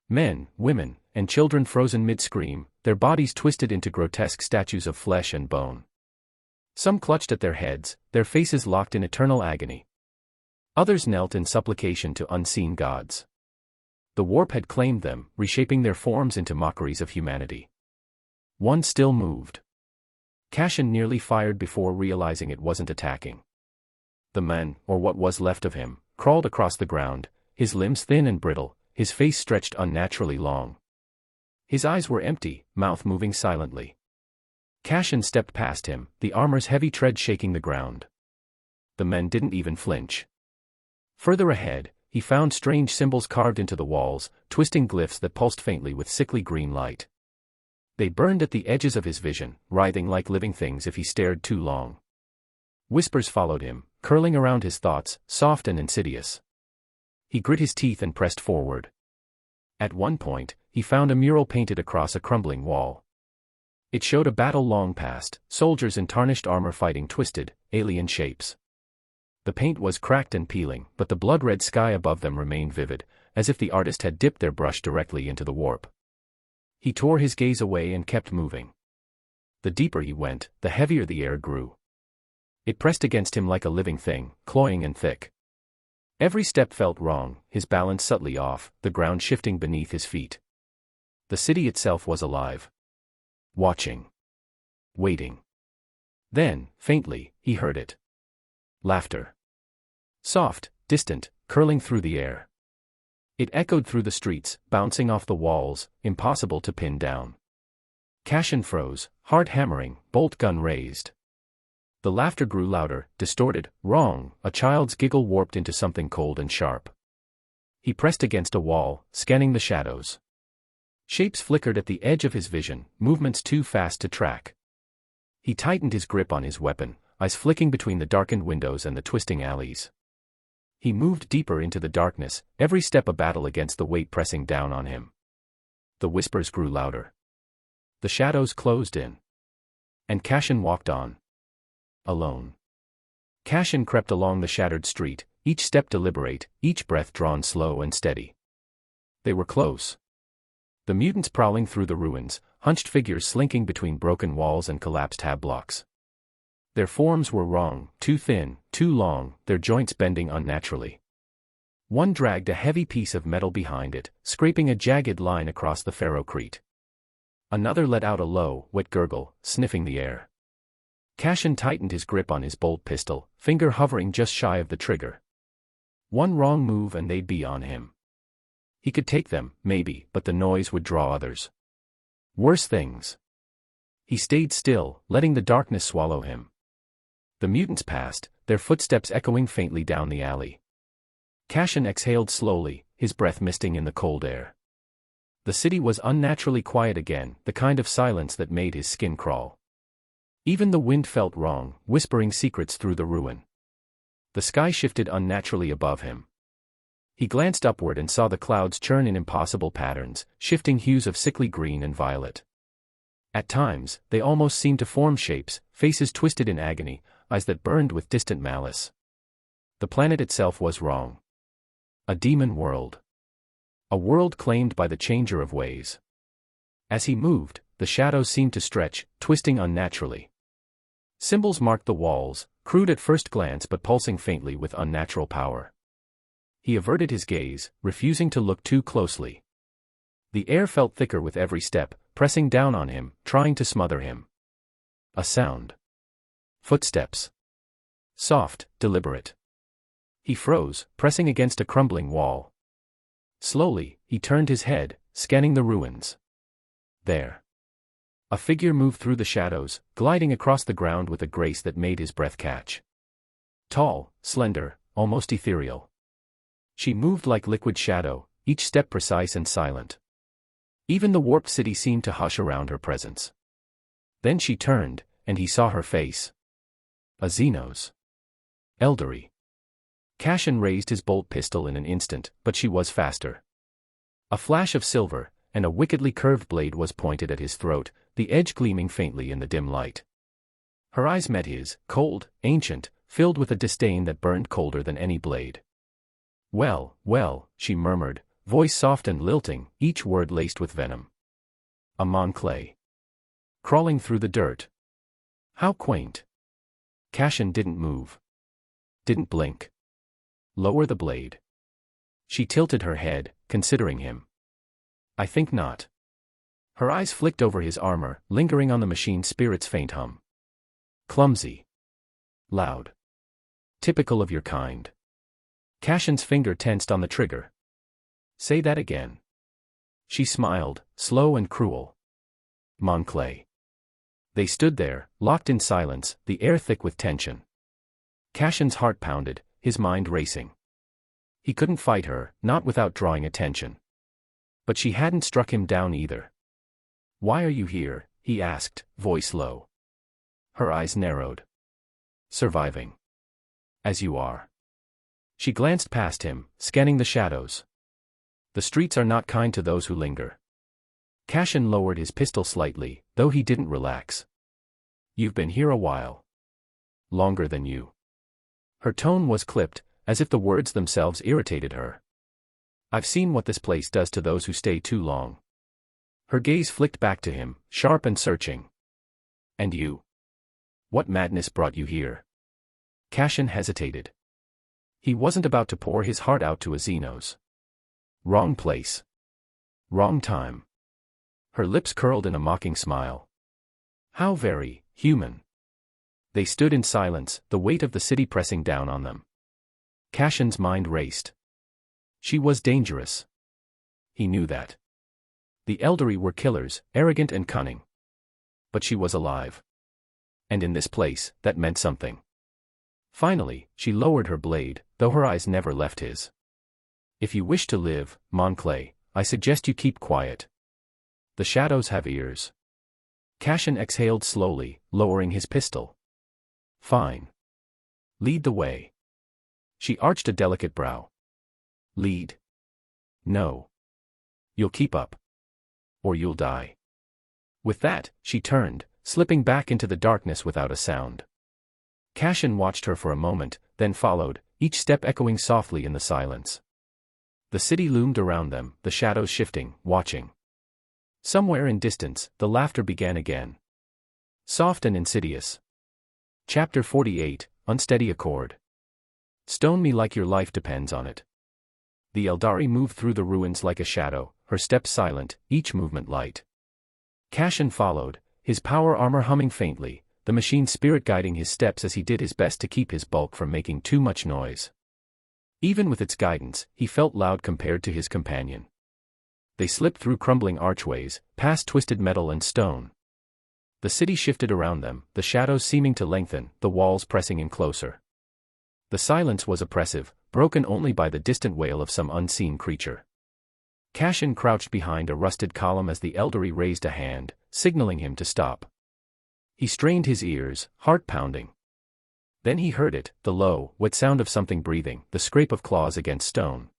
Men, women, and children frozen mid-scream, their bodies twisted into grotesque statues of flesh and bone. Some clutched at their heads, their faces locked in eternal agony. Others knelt in supplication to unseen gods. The warp had claimed them, reshaping their forms into mockeries of humanity. One still moved. Cassian nearly fired before realizing it wasn't attacking. The man, or what was left of him, crawled across the ground, his limbs thin and brittle, his face stretched unnaturally long. His eyes were empty, mouth moving silently. Cashin stepped past him, the armor's heavy tread shaking the ground. The men didn't even flinch. Further ahead, he found strange symbols carved into the walls, twisting glyphs that pulsed faintly with sickly green light. They burned at the edges of his vision, writhing like living things if he stared too long. Whispers followed him, curling around his thoughts, soft and insidious. He grit his teeth and pressed forward. At one point, he found a mural painted across a crumbling wall. It showed a battle long past, soldiers in tarnished armor fighting twisted, alien shapes. The paint was cracked and peeling, but the blood-red sky above them remained vivid, as if the artist had dipped their brush directly into the warp. He tore his gaze away and kept moving. The deeper he went, the heavier the air grew. It pressed against him like a living thing, cloying and thick. Every step felt wrong, his balance subtly off, the ground shifting beneath his feet. The city itself was alive. Watching. Waiting. Then, faintly, he heard it. Laughter. Soft, distant, curling through the air. It echoed through the streets, bouncing off the walls, impossible to pin down. Cashin froze, heart hammering, bolt gun raised. The laughter grew louder, distorted, wrong, a child's giggle warped into something cold and sharp. He pressed against a wall, scanning the shadows. Shapes flickered at the edge of his vision, movements too fast to track. He tightened his grip on his weapon, eyes flicking between the darkened windows and the twisting alleys. He moved deeper into the darkness, every step a battle against the weight pressing down on him. The whispers grew louder. The shadows closed in. And Cashin walked on. Alone. Cashin crept along the shattered street, each step deliberate, each breath drawn slow and steady. They were close. The mutants prowling through the ruins, hunched figures slinking between broken walls and collapsed hab blocks. Their forms were wrong, too thin, too long, their joints bending unnaturally. One dragged a heavy piece of metal behind it, scraping a jagged line across the ferrocrete. Another let out a low, wet gurgle, sniffing the air. Cashin tightened his grip on his bolt pistol, finger hovering just shy of the trigger. One wrong move and they'd be on him. He could take them, maybe, but the noise would draw others. Worse things. He stayed still, letting the darkness swallow him. The mutants passed, their footsteps echoing faintly down the alley. Cashin exhaled slowly, his breath misting in the cold air. The city was unnaturally quiet again, the kind of silence that made his skin crawl. Even the wind felt wrong, whispering secrets through the ruin. The sky shifted unnaturally above him. He glanced upward and saw the clouds churn in impossible patterns, shifting hues of sickly green and violet. At times, they almost seemed to form shapes, faces twisted in agony, eyes that burned with distant malice. The planet itself was wrong. A demon world. A world claimed by the changer of ways. As he moved, the shadows seemed to stretch, twisting unnaturally. Symbols marked the walls, crude at first glance but pulsing faintly with unnatural power. He averted his gaze, refusing to look too closely. The air felt thicker with every step, pressing down on him, trying to smother him. A sound. Footsteps. Soft, deliberate. He froze, pressing against a crumbling wall. Slowly, he turned his head, scanning the ruins. There. A figure moved through the shadows, gliding across the ground with a grace that made his breath catch. Tall, slender, almost ethereal. She moved like liquid shadow, each step precise and silent. Even the warped city seemed to hush around her presence. Then she turned, and he saw her face. A Xenos. Elderly. Cashin raised his bolt pistol in an instant, but she was faster. A flash of silver, and a wickedly curved blade was pointed at his throat, the edge gleaming faintly in the dim light. Her eyes met his, cold, ancient, filled with a disdain that burned colder than any blade. Well, well, she murmured, voice soft and lilting, each word laced with venom. A Monclay. Crawling through the dirt. How quaint. Cashin didn't move. Didn't blink. Lower the blade. She tilted her head, considering him. I think not. Her eyes flicked over his armor, lingering on the machine spirit's faint hum. Clumsy. Loud. Typical of your kind. Cashin's finger tensed on the trigger. Say that again. She smiled, slow and cruel. Monclay. They stood there, locked in silence, the air thick with tension. Cashin's heart pounded, his mind racing. He couldn't fight her, not without drawing attention. But she hadn't struck him down either. Why are you here? He asked, voice low. Her eyes narrowed. Surviving. As you are. She glanced past him, scanning the shadows. The streets are not kind to those who linger. Cashin lowered his pistol slightly, though he didn't relax. You've been here a while. Longer than you. Her tone was clipped, as if the words themselves irritated her. I've seen what this place does to those who stay too long. Her gaze flicked back to him, sharp and searching. And you? What madness brought you here? Cashin hesitated. He wasn't about to pour his heart out to a Xenos. Wrong place. Wrong time. Her lips curled in a mocking smile. How very human. They stood in silence, the weight of the city pressing down on them. Cashin's mind raced. She was dangerous. He knew that. The elderly were killers, arrogant and cunning. But she was alive. And in this place, that meant something. Finally, she lowered her blade, though her eyes never left his. If you wish to live, Monclay, I suggest you keep quiet. The shadows have ears. Cashin exhaled slowly, lowering his pistol. Fine. Lead the way. She arched a delicate brow. Lead. No. You'll keep up. Or you'll die. With that, she turned, slipping back into the darkness without a sound. Cashin watched her for a moment, then followed, each step echoing softly in the silence. The city loomed around them, the shadows shifting, watching. Somewhere in distance, the laughter began again. Soft and insidious. Chapter 48, Unsteady Accord. Stone me like your life depends on it. The Eldari moved through the ruins like a shadow, her steps silent, each movement light. Cashin followed, his power armor humming faintly, the machine's spirit guiding his steps as he did his best to keep his bulk from making too much noise. Even with its guidance, he felt loud compared to his companion. They slipped through crumbling archways, past twisted metal and stone. The city shifted around them, the shadows seeming to lengthen, the walls pressing in closer. The silence was oppressive, broken only by the distant wail of some unseen creature. Cashin crouched behind a rusted column as the elderly raised a hand, signaling him to stop. He strained his ears, heart pounding. Then he heard it, the low, wet sound of something breathing, the scrape of claws against stone.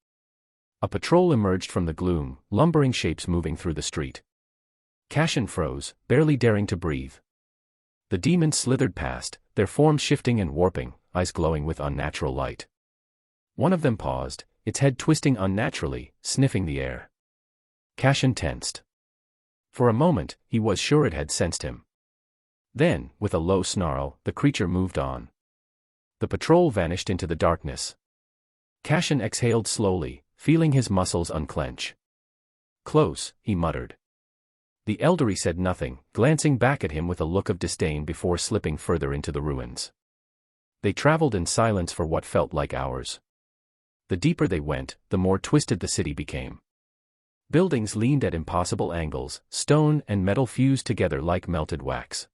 A patrol emerged from the gloom, lumbering shapes moving through the street. Cashin froze, barely daring to breathe. The demons slithered past, their forms shifting and warping, eyes glowing with unnatural light. One of them paused, its head twisting unnaturally, sniffing the air. Cashin tensed. For a moment, he was sure it had sensed him. Then, with a low snarl, the creature moved on. The patrol vanished into the darkness. Cashin exhaled slowly, feeling his muscles unclench. Close, he muttered. The elderly said nothing, glancing back at him with a look of disdain before slipping further into the ruins. They traveled in silence for what felt like hours. The deeper they went, the more twisted the city became. Buildings leaned at impossible angles, stone and metal fused together like melted wax.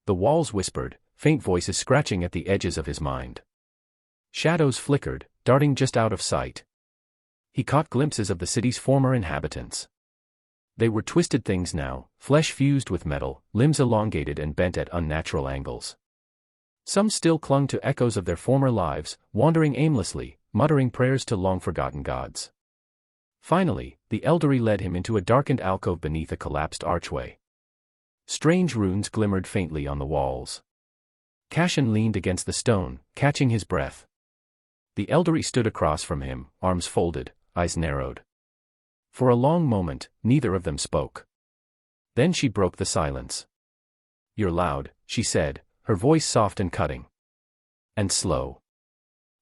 The walls whispered, faint voices scratching at the edges of his mind. Shadows flickered, darting just out of sight. He caught glimpses of the city's former inhabitants. They were twisted things now, flesh fused with metal, limbs elongated and bent at unnatural angles. Some still clung to echoes of their former lives, wandering aimlessly, muttering prayers to long-forgotten gods. Finally, the elderly led him into a darkened alcove beneath a collapsed archway. Strange runes glimmered faintly on the walls. Cashin leaned against the stone, catching his breath. The elderly stood across from him, arms folded, eyes narrowed. For a long moment, neither of them spoke. Then she broke the silence. You're loud, she said, her voice soft and cutting. And slow.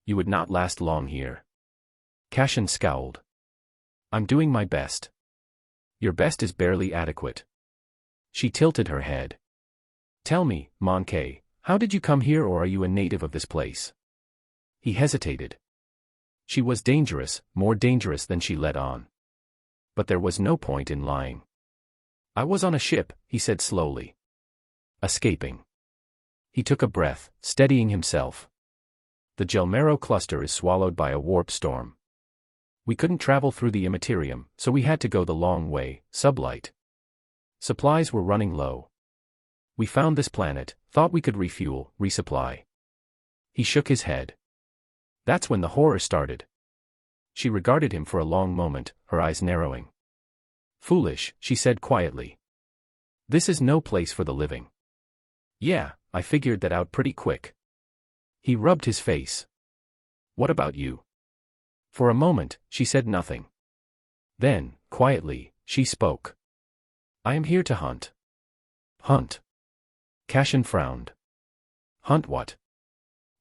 You would not last long here. Cashin scowled. I'm doing my best. Your best is barely adequate. She tilted her head. Tell me, Monclay, how did you come here, or are you a native of this place? He hesitated. She was dangerous, more dangerous than she let on. But there was no point in lying. I was on a ship, he said slowly. Escaping. He took a breath, steadying himself. The Gelmero cluster is swallowed by a warp storm. We couldn't travel through the immaterium, so we had to go the long way, sublight. Supplies were running low. We found this planet, thought we could refuel, resupply. He shook his head. That's when the horror started. She regarded him for a long moment, her eyes narrowing. Foolish, she said quietly. This is no place for the living. Yeah, I figured that out pretty quick. He rubbed his face. What about you? For a moment, she said nothing. Then, quietly, she spoke. I am here to hunt. Hunt. Cashin frowned. Hunt what?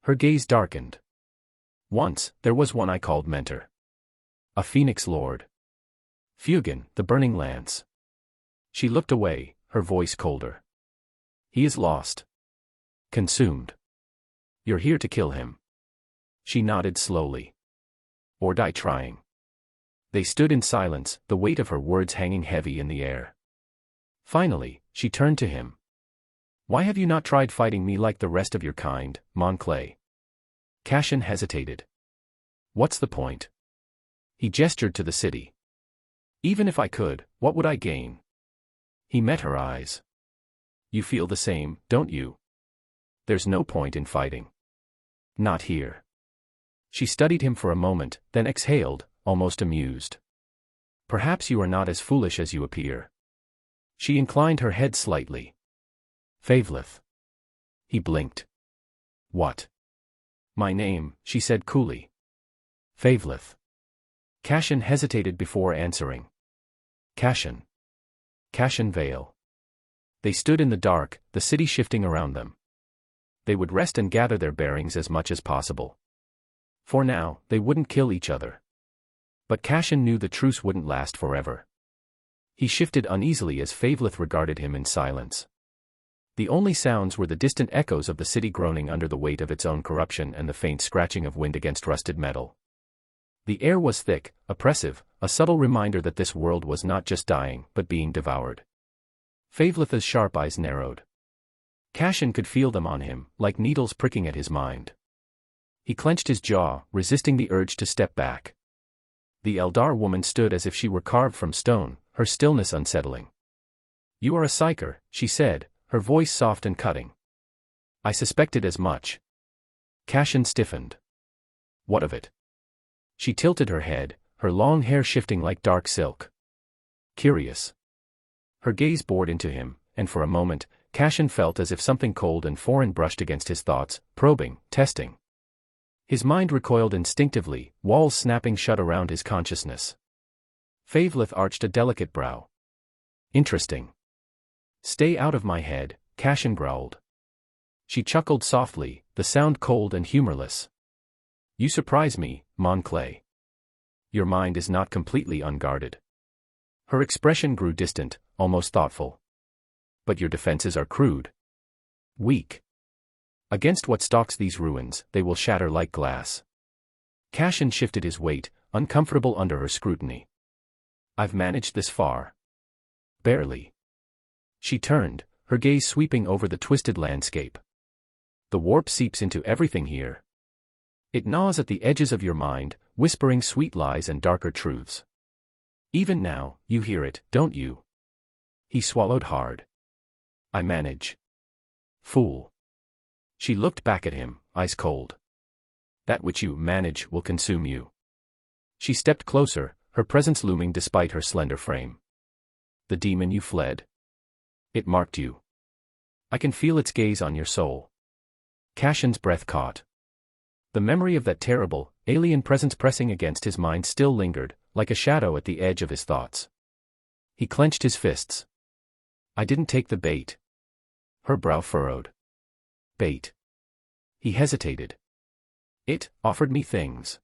Her gaze darkened. Once, there was one I called mentor. A phoenix lord. Fugan, the burning lance. She looked away, her voice colder. He is lost. Consumed. You're here to kill him. She nodded slowly. Or die trying. They stood in silence, the weight of her words hanging heavy in the air. Finally, she turned to him. Why have you not tried fighting me like the rest of your kind, Monclay? Cashin hesitated. What's the point? He gestured to the city. Even if I could, what would I gain? He met her eyes. You feel the same, don't you? There's no point in fighting. Not here. She studied him for a moment, then exhaled, almost amused. Perhaps you are not as foolish as you appear. She inclined her head slightly. Favelith. He blinked. What? My name, she said coolly. Favelith. Cashin hesitated before answering. Cashin. Cashin Vale. They stood in the dark, the city shifting around them. They would rest and gather their bearings as much as possible. For now, they wouldn't kill each other. But Cashin knew the truce wouldn't last forever. He shifted uneasily as Favelith regarded him in silence. The only sounds were the distant echoes of the city groaning under the weight of its own corruption and the faint scratching of wind against rusted metal. The air was thick, oppressive, a subtle reminder that this world was not just dying, but being devoured. Favelith's sharp eyes narrowed. Cashin could feel them on him, like needles pricking at his mind. He clenched his jaw, resisting the urge to step back. The Eldar woman stood as if she were carved from stone, her stillness unsettling. You are a psyker, she said, her voice soft and cutting. I suspected as much. Cashin stiffened. What of it? She tilted her head, her long hair shifting like dark silk. Curious. Her gaze bored into him, and for a moment, Cashin felt as if something cold and foreign brushed against his thoughts, probing, testing. His mind recoiled instinctively, walls snapping shut around his consciousness. Favelith arched a delicate brow. Interesting. Stay out of my head, Cashin growled. She chuckled softly, the sound cold and humorless. You surprise me, Monclay. Your mind is not completely unguarded. Her expression grew distant, almost thoughtful. But your defenses are crude. Weak. Against what stalks these ruins, they will shatter like glass. Cashin shifted his weight, uncomfortable under her scrutiny. I've managed this far. Barely. She turned, her gaze sweeping over the twisted landscape. The warp seeps into everything here. It gnaws at the edges of your mind, whispering sweet lies and darker truths. Even now, you hear it, don't you? He swallowed hard. I manage. Fool. She looked back at him, eyes cold. That which you manage will consume you. She stepped closer, her presence looming despite her slender frame. The demon you fled. It marked you. I can feel its gaze on your soul. Cashin's breath caught. The memory of that terrible, alien presence pressing against his mind still lingered, like a shadow at the edge of his thoughts. He clenched his fists. I didn't take the bait. Her brow furrowed. Bait. He hesitated. It offered me things.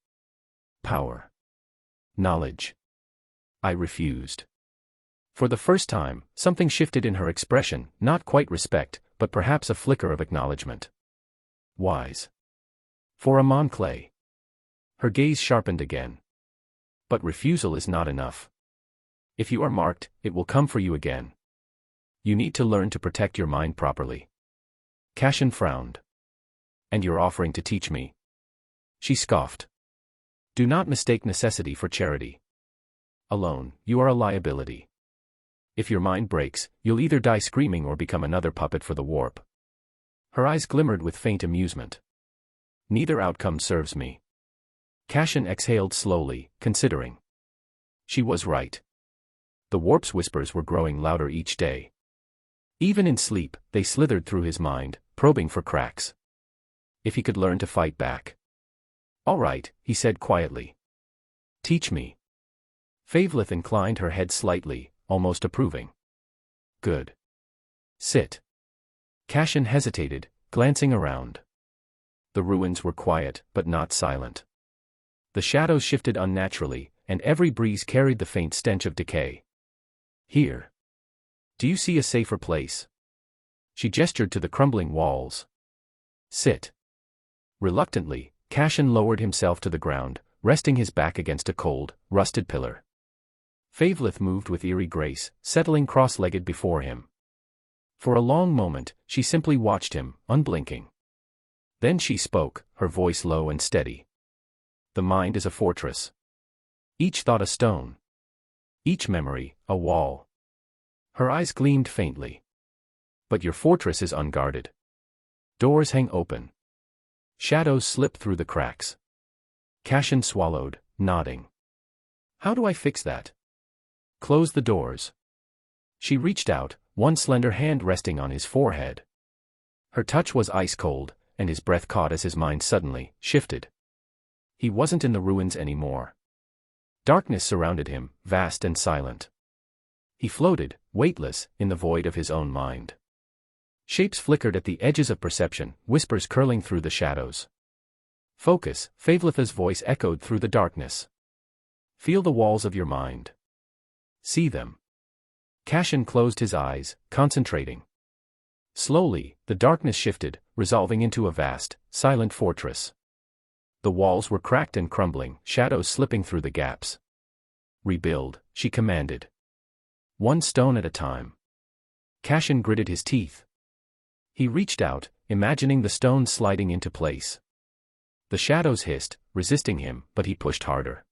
Power. Knowledge. I refused. For the first time, something shifted in her expression, not quite respect, but perhaps a flicker of acknowledgement. Wise. For a Monclay. Her gaze sharpened again. But refusal is not enough. If you are marked, it will come for you again. You need to learn to protect your mind properly. Cashin frowned. And you're offering to teach me? She scoffed. Do not mistake necessity for charity. Alone, you are a liability. If your mind breaks, you'll either die screaming or become another puppet for the warp. Her eyes glimmered with faint amusement. Neither outcome serves me. Cashin exhaled slowly, considering. She was right. The warp's whispers were growing louder each day. Even in sleep, they slithered through his mind, probing for cracks. If he could learn to fight back. All right, he said quietly. Teach me. Favelith inclined her head slightly, almost approving. Good. Sit. Cashin hesitated, glancing around. The ruins were quiet, but not silent. The shadows shifted unnaturally, and every breeze carried the faint stench of decay. Here. Do you see a safer place? She gestured to the crumbling walls. Sit. Reluctantly, Cashin lowered himself to the ground, resting his back against a cold, rusted pillar. Favelith moved with eerie grace, settling cross-legged before him. For a long moment, she simply watched him, unblinking. Then she spoke, her voice low and steady. The mind is a fortress. Each thought a stone. Each memory, a wall. Her eyes gleamed faintly. But your fortress is unguarded. Doors hang open. Shadows slip through the cracks. Cashin swallowed, nodding. How do I fix that? Close the doors. She reached out, one slender hand resting on his forehead. Her touch was ice cold, and his breath caught as his mind suddenly shifted. He wasn't in the ruins anymore. Darkness surrounded him, vast and silent. He floated, weightless, in the void of his own mind. Shapes flickered at the edges of perception, whispers curling through the shadows. Focus, Favelith's voice echoed through the darkness. Feel the walls of your mind. See them. Cashin closed his eyes, concentrating. Slowly, the darkness shifted, resolving into a vast, silent fortress. The walls were cracked and crumbling, shadows slipping through the gaps. Rebuild, she commanded. One stone at a time. Cashin gritted his teeth. He reached out, imagining the stones sliding into place. The shadows hissed, resisting him, but he pushed harder.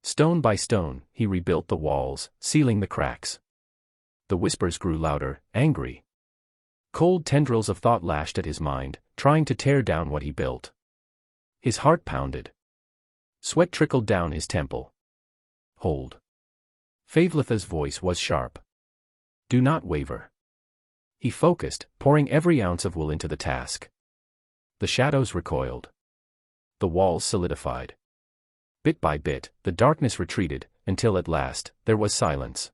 Stone by stone, he rebuilt the walls, sealing the cracks. The whispers grew louder, angry. Cold tendrils of thought lashed at his mind, trying to tear down what he built. His heart pounded. Sweat trickled down his temple. Hold. Favelith's voice was sharp. Do not waver. He focused, pouring every ounce of will into the task. The shadows recoiled. The walls solidified. Bit by bit, the darkness retreated, until at last, there was silence.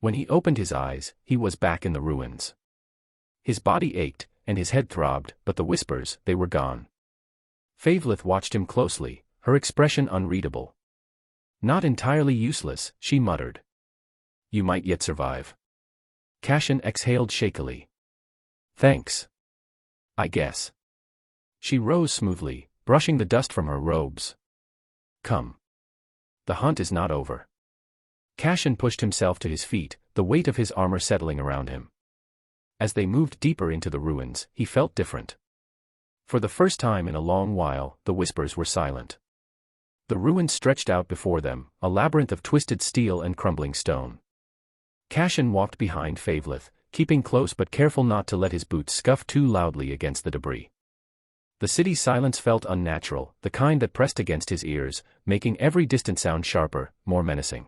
When he opened his eyes, he was back in the ruins. His body ached, and his head throbbed, but the whispers, they were gone. Favelith watched him closely, her expression unreadable. Not entirely useless, she muttered. You might yet survive. Cashin exhaled shakily. Thanks. I guess. She rose smoothly, brushing the dust from her robes. Come. The hunt is not over. Cashin pushed himself to his feet, the weight of his armor settling around him. As they moved deeper into the ruins, he felt different. For the first time in a long while, the whispers were silent. The ruins stretched out before them, a labyrinth of twisted steel and crumbling stone. Cashin walked behind Favelith, keeping close but careful not to let his boots scuff too loudly against the debris. The city's silence felt unnatural, the kind that pressed against his ears, making every distant sound sharper, more menacing.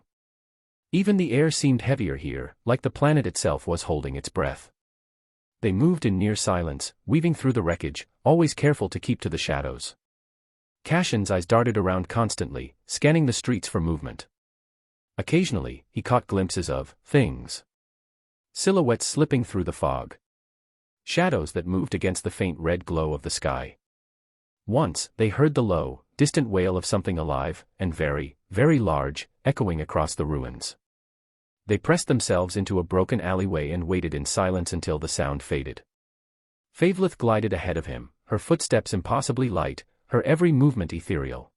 Even the air seemed heavier here, like the planet itself was holding its breath. They moved in near silence, weaving through the wreckage, always careful to keep to the shadows. Cashin's eyes darted around constantly, scanning the streets for movement. Occasionally, he caught glimpses of things. Silhouettes slipping through the fog. Shadows that moved against the faint red glow of the sky. Once, they heard the low, distant wail of something alive, and very, very large, echoing across the ruins. They pressed themselves into a broken alleyway and waited in silence until the sound faded. Favelith glided ahead of him, her footsteps impossibly light, her every movement ethereal.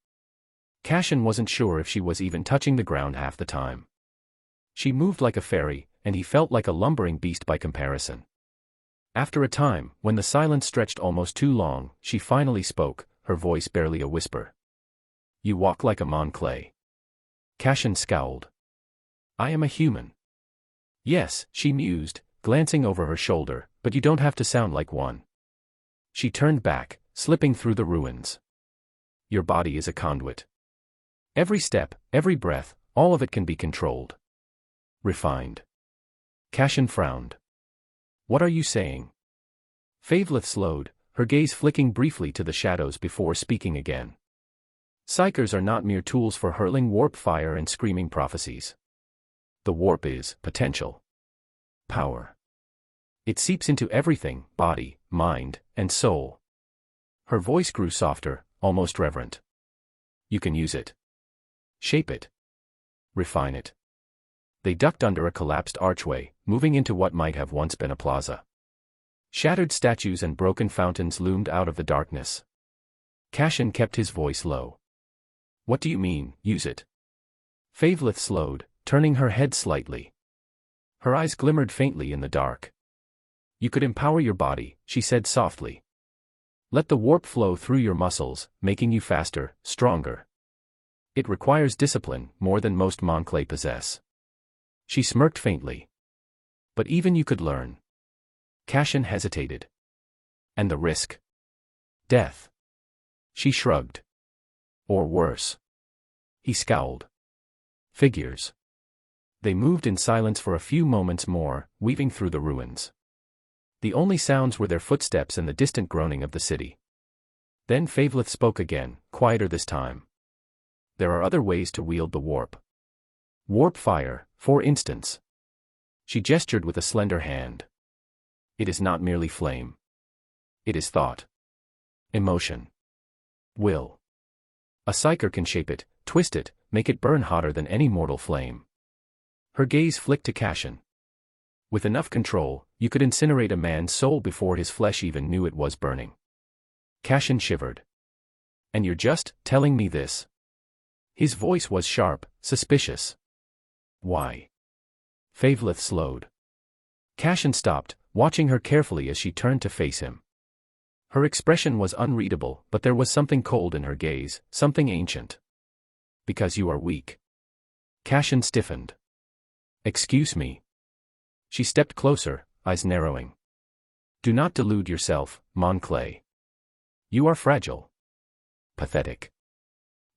Cashin wasn't sure if she was even touching the ground half the time. She moved like a fairy, and he felt like a lumbering beast by comparison. After a time, when the silence stretched almost too long, she finally spoke, her voice barely a whisper. "You walk like a mon clay." Cashin scowled. "I am a human." "Yes," she mused, glancing over her shoulder, "but you don't have to sound like one." She turned back, slipping through the ruins. "Your body is a conduit. Every step, every breath, all of it can be controlled. Refined." Cashin frowned. "What are you saying?" Favelith slowed, her gaze flicking briefly to the shadows before speaking again. "Psychers are not mere tools for hurling warp fire and screaming prophecies. The warp is potential. Power. It seeps into everything, body, mind, and soul." Her voice grew softer, almost reverent. "You can use it. Shape it. Refine it." They ducked under a collapsed archway, moving into what might have once been a plaza. Shattered statues and broken fountains loomed out of the darkness. Cashin kept his voice low. "What do you mean, use it?" Favelith slowed, turning her head slightly. Her eyes glimmered faintly in the dark. "You could empower your body," she said softly. "Let the warp flow through your muscles, making you faster, stronger. It requires discipline, more than most Monclay possess." She smirked faintly. "But even you could learn." Cashin hesitated. "And the risk?" "Death." She shrugged. "Or worse." He scowled. "Figures." They moved in silence for a few moments more, weaving through the ruins. The only sounds were their footsteps and the distant groaning of the city. Then Favelith spoke again, quieter this time. "There are other ways to wield the warp. Warp fire, for instance." She gestured with a slender hand. "It is not merely flame. It is thought. Emotion. Will. A psyker can shape it, twist it, make it burn hotter than any mortal flame." Her gaze flicked to Cashin. "With enough control, you could incinerate a man's soul before his flesh even knew it was burning." Cashin shivered. "And you're just telling me this?" His voice was sharp, suspicious. "Why?" Favelith slowed. Cashin stopped, watching her carefully as she turned to face him. Her expression was unreadable, but there was something cold in her gaze, something ancient. "Because you are weak." Cashin stiffened. "Excuse me." She stepped closer, eyes narrowing. "Do not delude yourself, Monclay. You are fragile. Pathetic.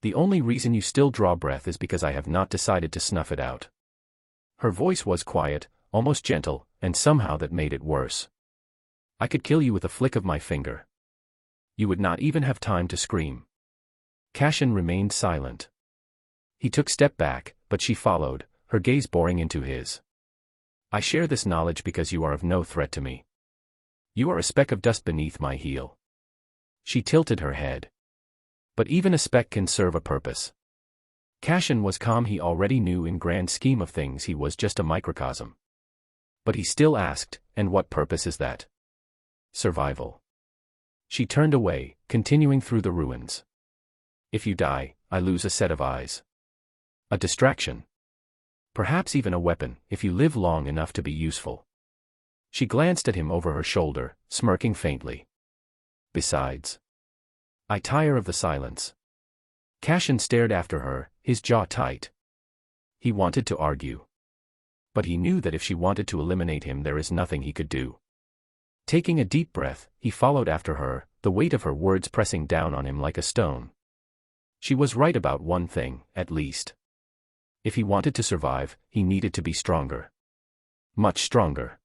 The only reason you still draw breath is because I have not decided to snuff it out." Her voice was quiet, almost gentle, and somehow that made it worse. "I could kill you with a flick of my finger. You would not even have time to scream." Cashin remained silent. He took a step back, but she followed, her gaze boring into his. "I share this knowledge because you are of no threat to me. You are a speck of dust beneath my heel." She tilted her head. "But even a speck can serve a purpose." Cashin was calm. He already knew in grand scheme of things he was just a microcosm. But he still asked, "And what purpose is that?" "Survival." She turned away, continuing through the ruins. "If you die, I lose a set of eyes. A distraction. Perhaps even a weapon, if you live long enough to be useful." She glanced at him over her shoulder, smirking faintly. "Besides, I tire of the silence." Cashin stared after her, his jaw tight. He wanted to argue. But he knew that if she wanted to eliminate him there is nothing he could do. Taking a deep breath, he followed after her, the weight of her words pressing down on him like a stone. She was right about one thing, at least. If he wanted to survive, he needed to be stronger. Much stronger.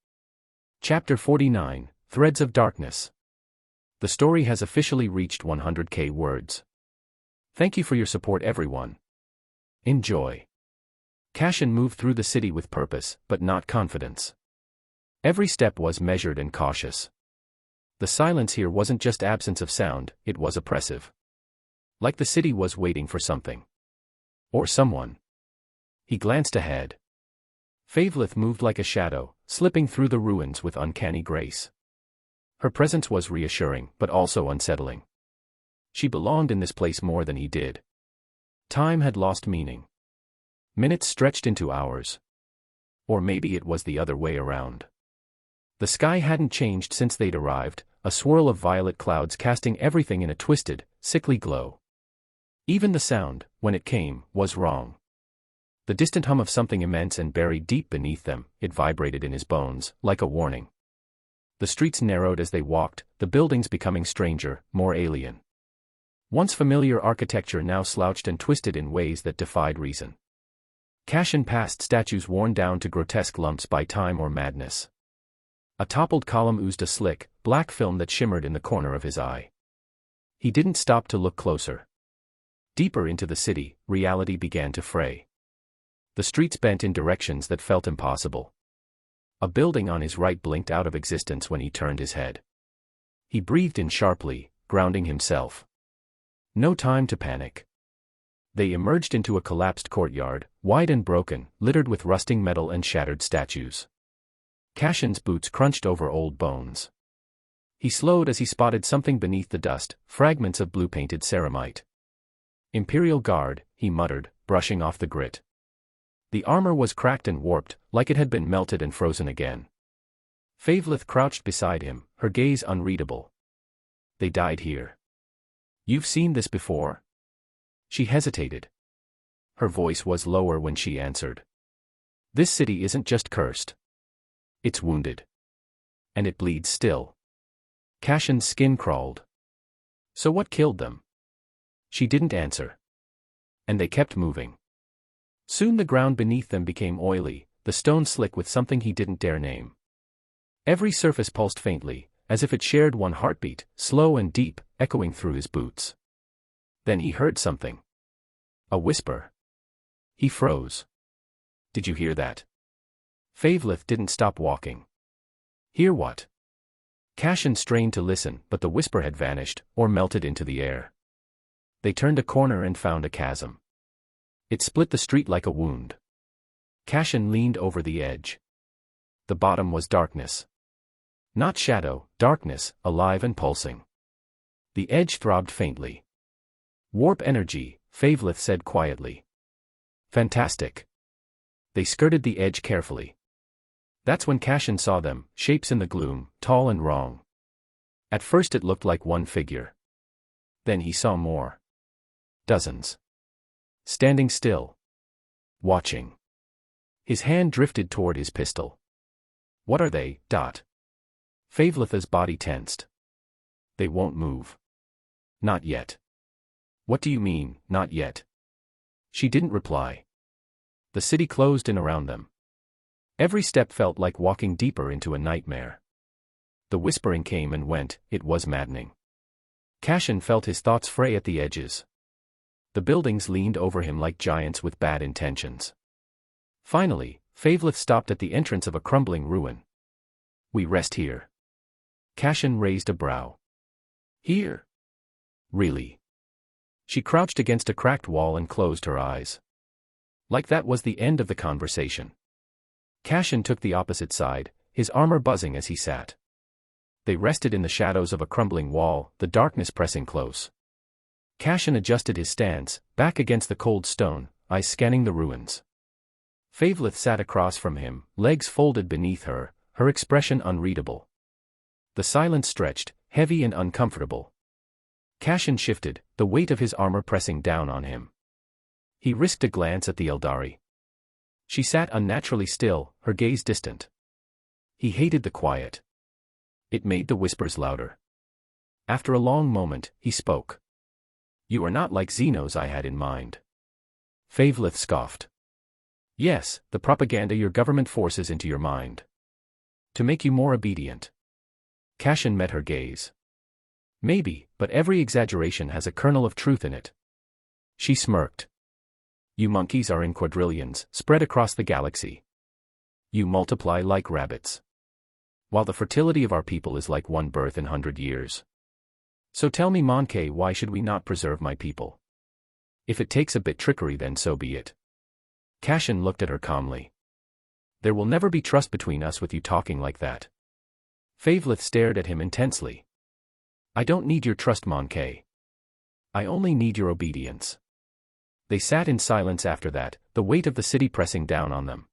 Chapter 49, Threads of Darkness. The story has officially reached 100k words. Thank you for your support, everyone. Enjoy. Cashin moved through the city with purpose, but not confidence. Every step was measured and cautious. The silence here wasn't just absence of sound, it was oppressive. Like the city was waiting for something. Or someone. He glanced ahead. Favelith moved like a shadow, slipping through the ruins with uncanny grace. Her presence was reassuring, but also unsettling. She belonged in this place more than he did. Time had lost meaning. Minutes stretched into hours. Or maybe it was the other way around. The sky hadn't changed since they'd arrived, a swirl of violet clouds casting everything in a twisted, sickly glow. Even the sound, when it came, was wrong. The distant hum of something immense and buried deep beneath them, it vibrated in his bones, like a warning. The streets narrowed as they walked, the buildings becoming stranger, more alien. Once familiar architecture now slouched and twisted in ways that defied reason. Cashin passed statues worn down to grotesque lumps by time or madness. A toppled column oozed a slick, black film that shimmered in the corner of his eye. He didn't stop to look closer. Deeper into the city, reality began to fray. The streets bent in directions that felt impossible. A building on his right blinked out of existence when he turned his head. He breathed in sharply, grounding himself. No time to panic. They emerged into a collapsed courtyard, wide and broken, littered with rusting metal and shattered statues. Cashin's boots crunched over old bones. He slowed as he spotted something beneath the dust, fragments of blue-painted ceramite. Imperial Guard, he muttered, brushing off the grit. The armor was cracked and warped, like it had been melted and frozen again. Favelith crouched beside him, her gaze unreadable. They died here. You've seen this before? She hesitated. Her voice was lower when she answered. This city isn't just cursed. It's wounded. And it bleeds still. Cashin's skin crawled. So what killed them? She didn't answer. And they kept moving. Soon the ground beneath them became oily, the stone slick with something he didn't dare name. Every surface pulsed faintly, as if it shared one heartbeat, slow and deep, echoing through his boots. Then he heard something. A whisper. He froze. Did you hear that? Favelith didn't stop walking. Hear what? Cashin strained to listen, but the whisper had vanished, or melted into the air. They turned a corner and found a chasm. It split the street like a wound. Cashin leaned over the edge. The bottom was darkness. Not shadow, darkness, alive and pulsing. The edge throbbed faintly. Warp energy, Favelith said quietly. Fantastic. They skirted the edge carefully. That's when Cashin saw them, shapes in the gloom, tall and wrong. At first it looked like one figure. Then he saw more. Dozens. Standing still. Watching. His hand drifted toward his pistol. What are they, Dot? Favelith's body tensed. They won't move. Not yet. What do you mean, not yet? She didn't reply. The city closed in around them. Every step felt like walking deeper into a nightmare. The whispering came and went, it was maddening. Cashin felt his thoughts fray at the edges. The buildings leaned over him like giants with bad intentions. Finally, Favelith stopped at the entrance of a crumbling ruin. We rest here. Cashin raised a brow. Here? Really? She crouched against a cracked wall and closed her eyes. Like that was the end of the conversation. Cashin took the opposite side, his armor buzzing as he sat. They rested in the shadows of a crumbling wall, the darkness pressing close. Cashin adjusted his stance, back against the cold stone, eyes scanning the ruins. Favelith sat across from him, legs folded beneath her, her expression unreadable. The silence stretched, heavy and uncomfortable. Cashin shifted, the weight of his armor pressing down on him. He risked a glance at the Eldari. She sat unnaturally still, her gaze distant. He hated the quiet. It made the whispers louder. After a long moment, he spoke. You are not like Xenos I had in mind. Favelith scoffed. Yes, the propaganda your government forces into your mind. To make you more obedient. Cashin met her gaze. Maybe, but every exaggeration has a kernel of truth in it. She smirked. You monkeys are in quadrillions, spread across the galaxy. You multiply like rabbits. While the fertility of our people is like one birth in 100 years. So tell me, Monkey, why should we not preserve my people? If it takes a bit trickery, then so be it. Cashin looked at her calmly. There will never be trust between us with you talking like that. Favelith stared at him intensely. I don't need your trust, Monkey. I only need your obedience. They sat in silence after that, the weight of the city pressing down on them.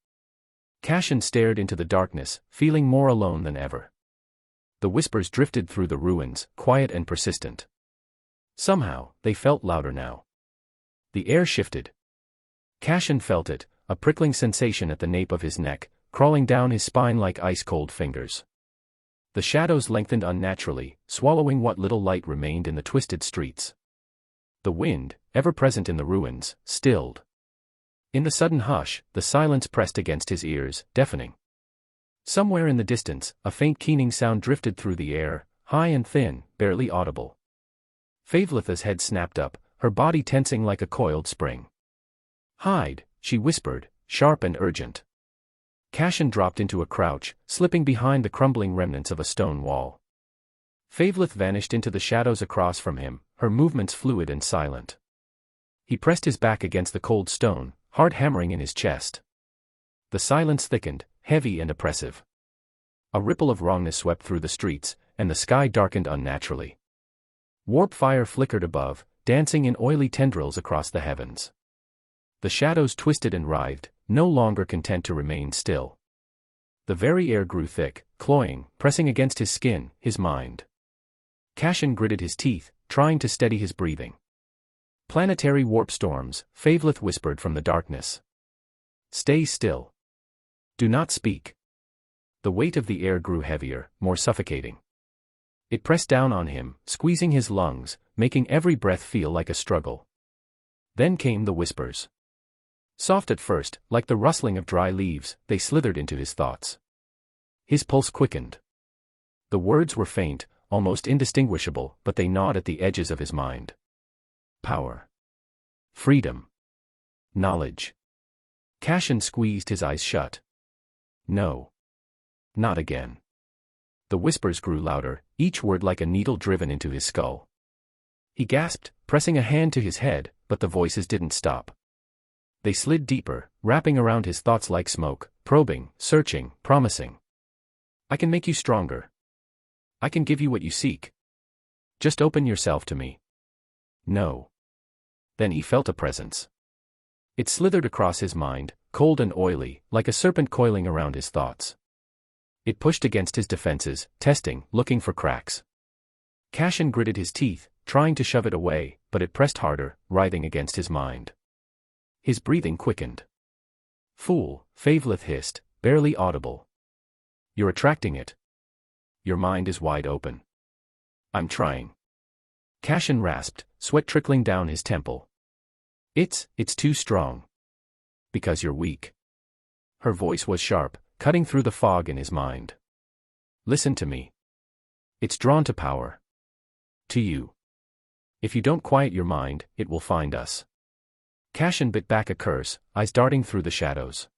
Cassian stared into the darkness, feeling more alone than ever. The whispers drifted through the ruins, quiet and persistent. Somehow, they felt louder now. The air shifted. Cassian felt it, a prickling sensation at the nape of his neck, crawling down his spine like ice-cold fingers. The shadows lengthened unnaturally, swallowing what little light remained in the twisted streets. The wind, ever present in the ruins, stilled. In the sudden hush, the silence pressed against his ears, deafening. Somewhere in the distance, a faint keening sound drifted through the air, high and thin, barely audible. Favelitha's head snapped up, her body tensing like a coiled spring. "Hide," she whispered, sharp and urgent. Cassian dropped into a crouch, slipping behind the crumbling remnants of a stone wall. Favelith vanished into the shadows across from him, her movements fluid and silent. He pressed his back against the cold stone, heart hammering in his chest. The silence thickened, heavy and oppressive. A ripple of wrongness swept through the streets, and the sky darkened unnaturally. Warp fire flickered above, dancing in oily tendrils across the heavens. The shadows twisted and writhed, no longer content to remain still. The very air grew thick, cloying, pressing against his skin, his mind. Cassian gritted his teeth, trying to steady his breathing. "Planetary warp storms," Favelith whispered from the darkness. "Stay still. Do not speak." The weight of the air grew heavier, more suffocating. It pressed down on him, squeezing his lungs, making every breath feel like a struggle. Then came the whispers. Soft at first, like the rustling of dry leaves, they slithered into his thoughts. His pulse quickened. The words were faint, almost indistinguishable, but they gnawed at the edges of his mind. Power. Freedom. Knowledge. Cassian squeezed his eyes shut. No. Not again. The whispers grew louder, each word like a needle driven into his skull. He gasped, pressing a hand to his head, but the voices didn't stop. They slid deeper, wrapping around his thoughts like smoke, probing, searching, promising. "I can make you stronger. I can give you what you seek. Just open yourself to me." No. Then he felt a presence. It slithered across his mind, cold and oily, like a serpent coiling around his thoughts. It pushed against his defenses, testing, looking for cracks. Cassian gritted his teeth, trying to shove it away, but it pressed harder, writhing against his mind. His breathing quickened. "Fool," Favelith hissed, barely audible. "You're attracting it. Your mind is wide open." "I'm trying." Cassian rasped, sweat trickling down his temple. It's too strong." "Because you're weak." Her voice was sharp, cutting through the fog in his mind. "Listen to me. It's drawn to power. To you. If you don't quiet your mind, it will find us." Cassian bit back a curse, eyes darting through the shadows.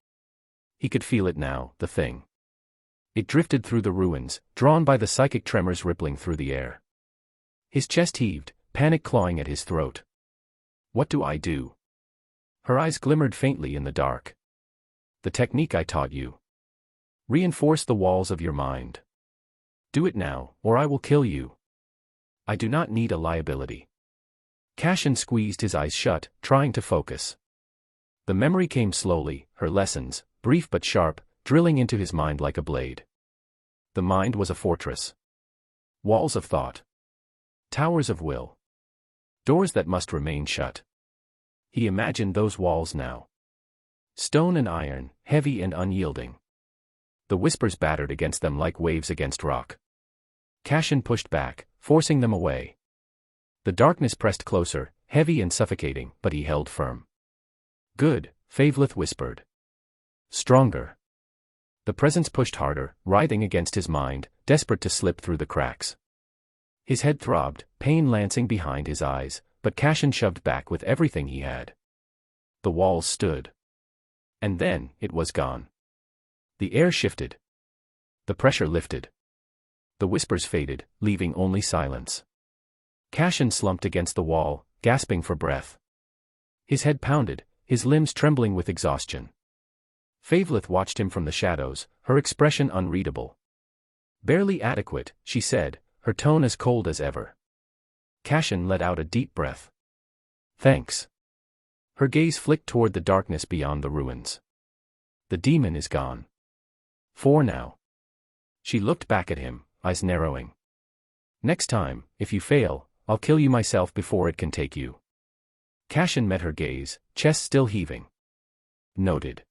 He could feel it now, the thing. It drifted through the ruins, drawn by the psychic tremors rippling through the air. His chest heaved, panic clawing at his throat. "What do I do?" Her eyes glimmered faintly in the dark. "The technique I taught you. Reinforce the walls of your mind. Do it now, or I will kill you. I do not need a liability." Cassian squeezed his eyes shut, trying to focus. The memory came slowly, her lessons, brief but sharp, drilling into his mind like a blade. The mind was a fortress. Walls of thought. Towers of will. Doors that must remain shut. He imagined those walls now. Stone and iron, heavy and unyielding. The whispers battered against them like waves against rock. Cassian pushed back, forcing them away. The darkness pressed closer, heavy and suffocating, but he held firm. "Good," Favelith whispered. "Stronger." The presence pushed harder, writhing against his mind, desperate to slip through the cracks. His head throbbed, pain lancing behind his eyes, but Cassian shoved back with everything he had. The walls stood. And then, it was gone. The air shifted. The pressure lifted. The whispers faded, leaving only silence. Cassian slumped against the wall, gasping for breath. His head pounded, his limbs trembling with exhaustion. Favelith watched him from the shadows, her expression unreadable. "Barely adequate," she said, her tone as cold as ever. Cassian let out a deep breath. Thanks. Her gaze flicked toward the darkness beyond the ruins. The demon is gone. For now. She looked back at him, eyes narrowing. Next time, if you fail, I'll kill you myself before it can take you. Cashin met her gaze, chest still heaving. Noted.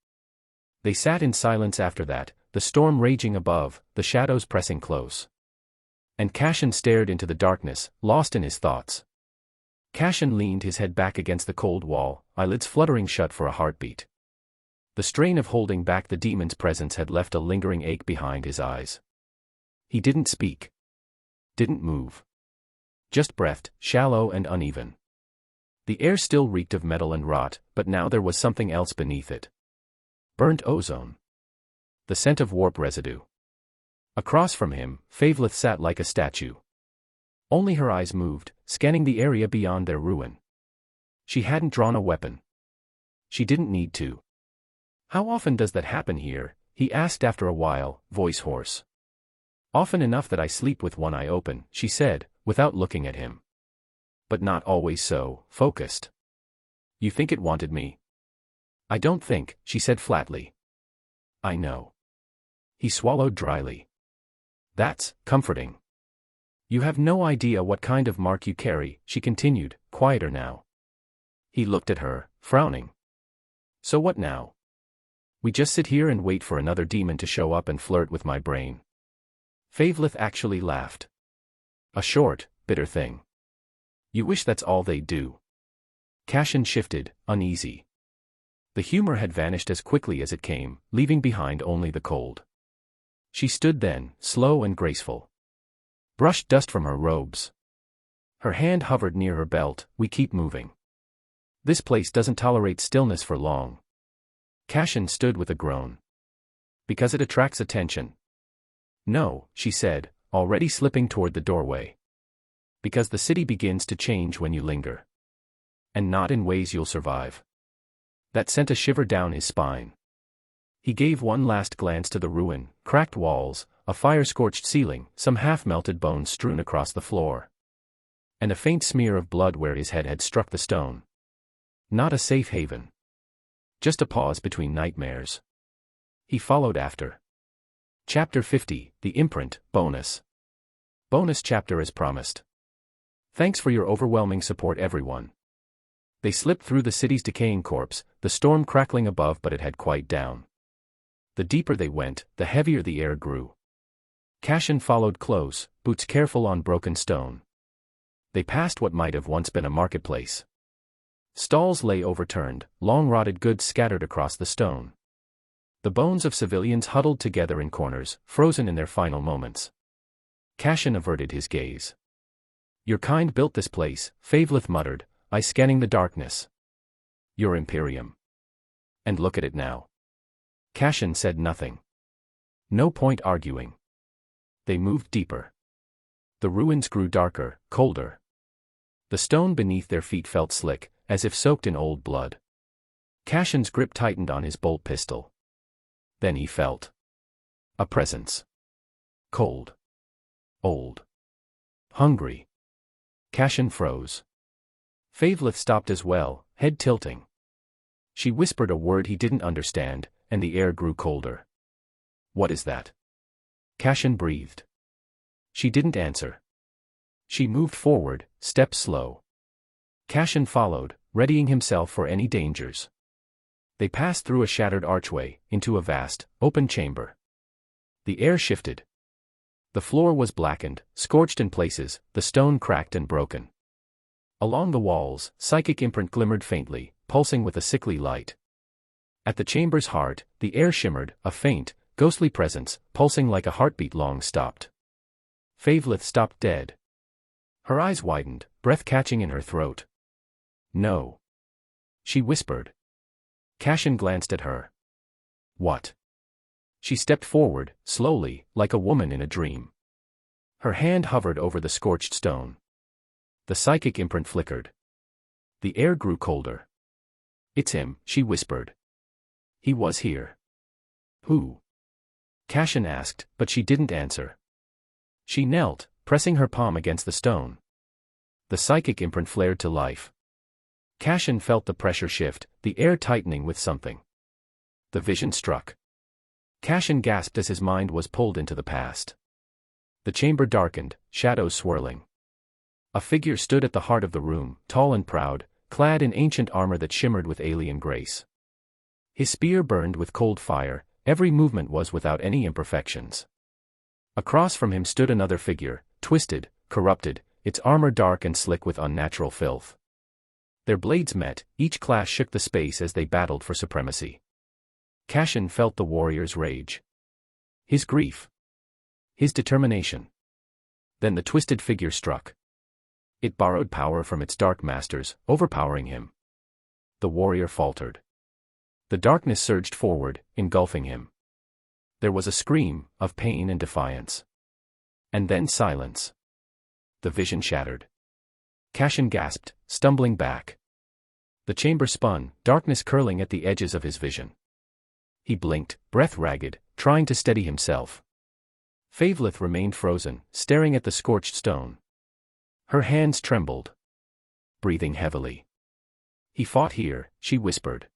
They sat in silence after that, the storm raging above, the shadows pressing close. And Cashin stared into the darkness, lost in his thoughts. Cashin leaned his head back against the cold wall, eyelids fluttering shut for a heartbeat. The strain of holding back the demon's presence had left a lingering ache behind his eyes. He didn't speak. Didn't move. Just breathed, shallow and uneven. The air still reeked of metal and rot, but now there was something else beneath it. Burnt ozone. The scent of warp residue. Across from him, Favelith sat like a statue. Only her eyes moved, scanning the area beyond their ruin. She hadn't drawn a weapon. She didn't need to. How often does that happen here? He asked after a while, voice hoarse. Often enough that I sleep with one eye open, she said, without looking at him. But not always so, focused. You think it wanted me? I don't think, she said flatly. I know. He swallowed dryly. That's comforting. You have no idea what kind of mark you carry, she continued, quieter now. He looked at her, frowning. So what now? We just sit here and wait for another demon to show up and flirt with my brain. Favelith actually laughed. A short, bitter thing. You wish that's all they do. Cashin shifted, uneasy. The humor had vanished as quickly as it came, leaving behind only the cold. She stood then, slow and graceful. Brushed dust from her robes. Her hand hovered near her belt. We keep moving. This place doesn't tolerate stillness for long. Cashin stood with a groan. Because it attracts attention. No, she said, already slipping toward the doorway. Because the city begins to change when you linger. And not in ways you'll survive. That sent a shiver down his spine. He gave one last glance to the ruin, cracked walls, a fire-scorched ceiling, some half-melted bones strewn across the floor. And a faint smear of blood where his head had struck the stone. Not a safe haven. Just a pause between nightmares. He followed after. Chapter 50, The Imprint, Bonus. Bonus chapter as promised. Thanks for your overwhelming support, everyone. They slipped through the city's decaying corpse, the storm crackling above, but it had quieted down. The deeper they went, the heavier the air grew. Cashin followed close, boots careful on broken stone. They passed what might have once been a marketplace. Stalls lay overturned, long-rotted goods scattered across the stone. The bones of civilians huddled together in corners, frozen in their final moments. Cashin averted his gaze. Your kind built this place, Favelith muttered, eyes scanning the darkness. Your Imperium. And look at it now. Cashin said nothing. No point arguing. They moved deeper. The ruins grew darker, colder. The stone beneath their feet felt slick, as if soaked in old blood. Cashin's grip tightened on his bolt pistol. Then he felt a presence. Cold. Old. Hungry. Cashin froze. Favelith stopped as well, head tilting. She whispered a word he didn't understand, and the air grew colder. What is that? Cashin breathed. She didn't answer. She moved forward, step slow. Cashin followed, readying himself for any dangers. They passed through a shattered archway, into a vast, open chamber. The air shifted. The floor was blackened, scorched in places, the stone cracked and broken. Along the walls, psychic imprint glimmered faintly, pulsing with a sickly light. At the chamber's heart, the air shimmered, a faint, ghostly presence, pulsing like a heartbeat long stopped. Favelith stopped dead. Her eyes widened, breath catching in her throat. No. She whispered. Cashin glanced at her. What? She stepped forward, slowly, like a woman in a dream. Her hand hovered over the scorched stone. The psychic imprint flickered. The air grew colder. It's him, she whispered. He was here. Who? Cashin asked, but she didn't answer. She knelt, pressing her palm against the stone. The psychic imprint flared to life. Cashin felt the pressure shift, the air tightening with something. The vision struck. Cashin gasped as his mind was pulled into the past. The chamber darkened, shadows swirling. A figure stood at the heart of the room, tall and proud, clad in ancient armor that shimmered with alien grace. His spear burned with cold fire, every movement was without any imperfections. Across from him stood another figure, twisted, corrupted, its armor dark and slick with unnatural filth. Their blades met, each clash shook the space as they battled for supremacy. Cashin felt the warrior's rage. His grief. His determination. Then the twisted figure struck. It borrowed power from its dark masters, overpowering him. The warrior faltered. The darkness surged forward, engulfing him. There was a scream, of pain and defiance. And then silence. The vision shattered. Cashin gasped, stumbling back. The chamber spun, darkness curling at the edges of his vision. He blinked, breath ragged, trying to steady himself. Favelith remained frozen, staring at the scorched stone. Her hands trembled. Breathing heavily. He fought here, she whispered.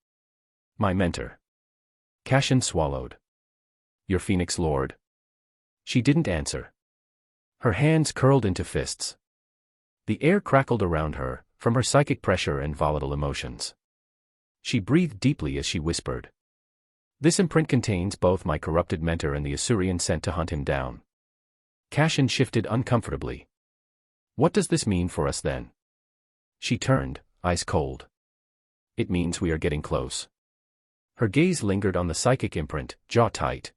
My mentor. Cashin swallowed. Your Phoenix Lord? She didn't answer. Her hands curled into fists. The air crackled around her, from her psychic pressure and volatile emotions. She breathed deeply as she whispered. This imprint contains both my corrupted mentor and the Assyrian sent to hunt him down. Cashin shifted uncomfortably. What does this mean for us then? She turned, eyes cold. It means we are getting close. Her gaze lingered on the psychic imprint, jaw tight.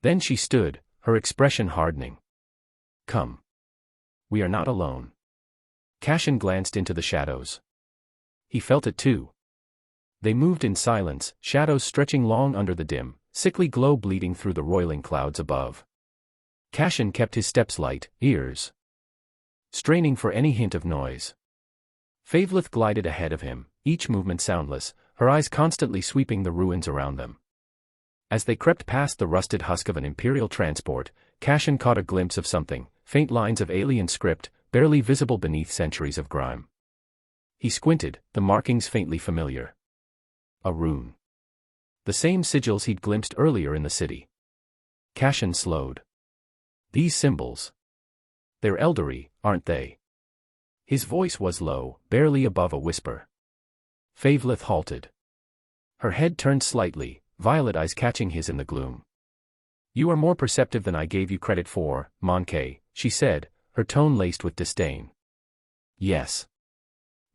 Then she stood, her expression hardening. Come. We are not alone. Cashin glanced into the shadows. He felt it too. They moved in silence, shadows stretching long under the dim, sickly glow bleeding through the roiling clouds above. Cashin kept his steps light, ears straining for any hint of noise. Favelith glided ahead of him, each movement soundless, her eyes constantly sweeping the ruins around them. As they crept past the rusted husk of an imperial transport, Cashin caught a glimpse of something, faint lines of alien script, barely visible beneath centuries of grime. He squinted, the markings faintly familiar. A rune. The same sigils he'd glimpsed earlier in the city. Cashin slowed. These symbols. They're elderly, aren't they? His voice was low, barely above a whisper. Favelith halted. Her head turned slightly, violet eyes catching his in the gloom. You are more perceptive than I gave you credit for, Monkey, she said, her tone laced with disdain. Yes.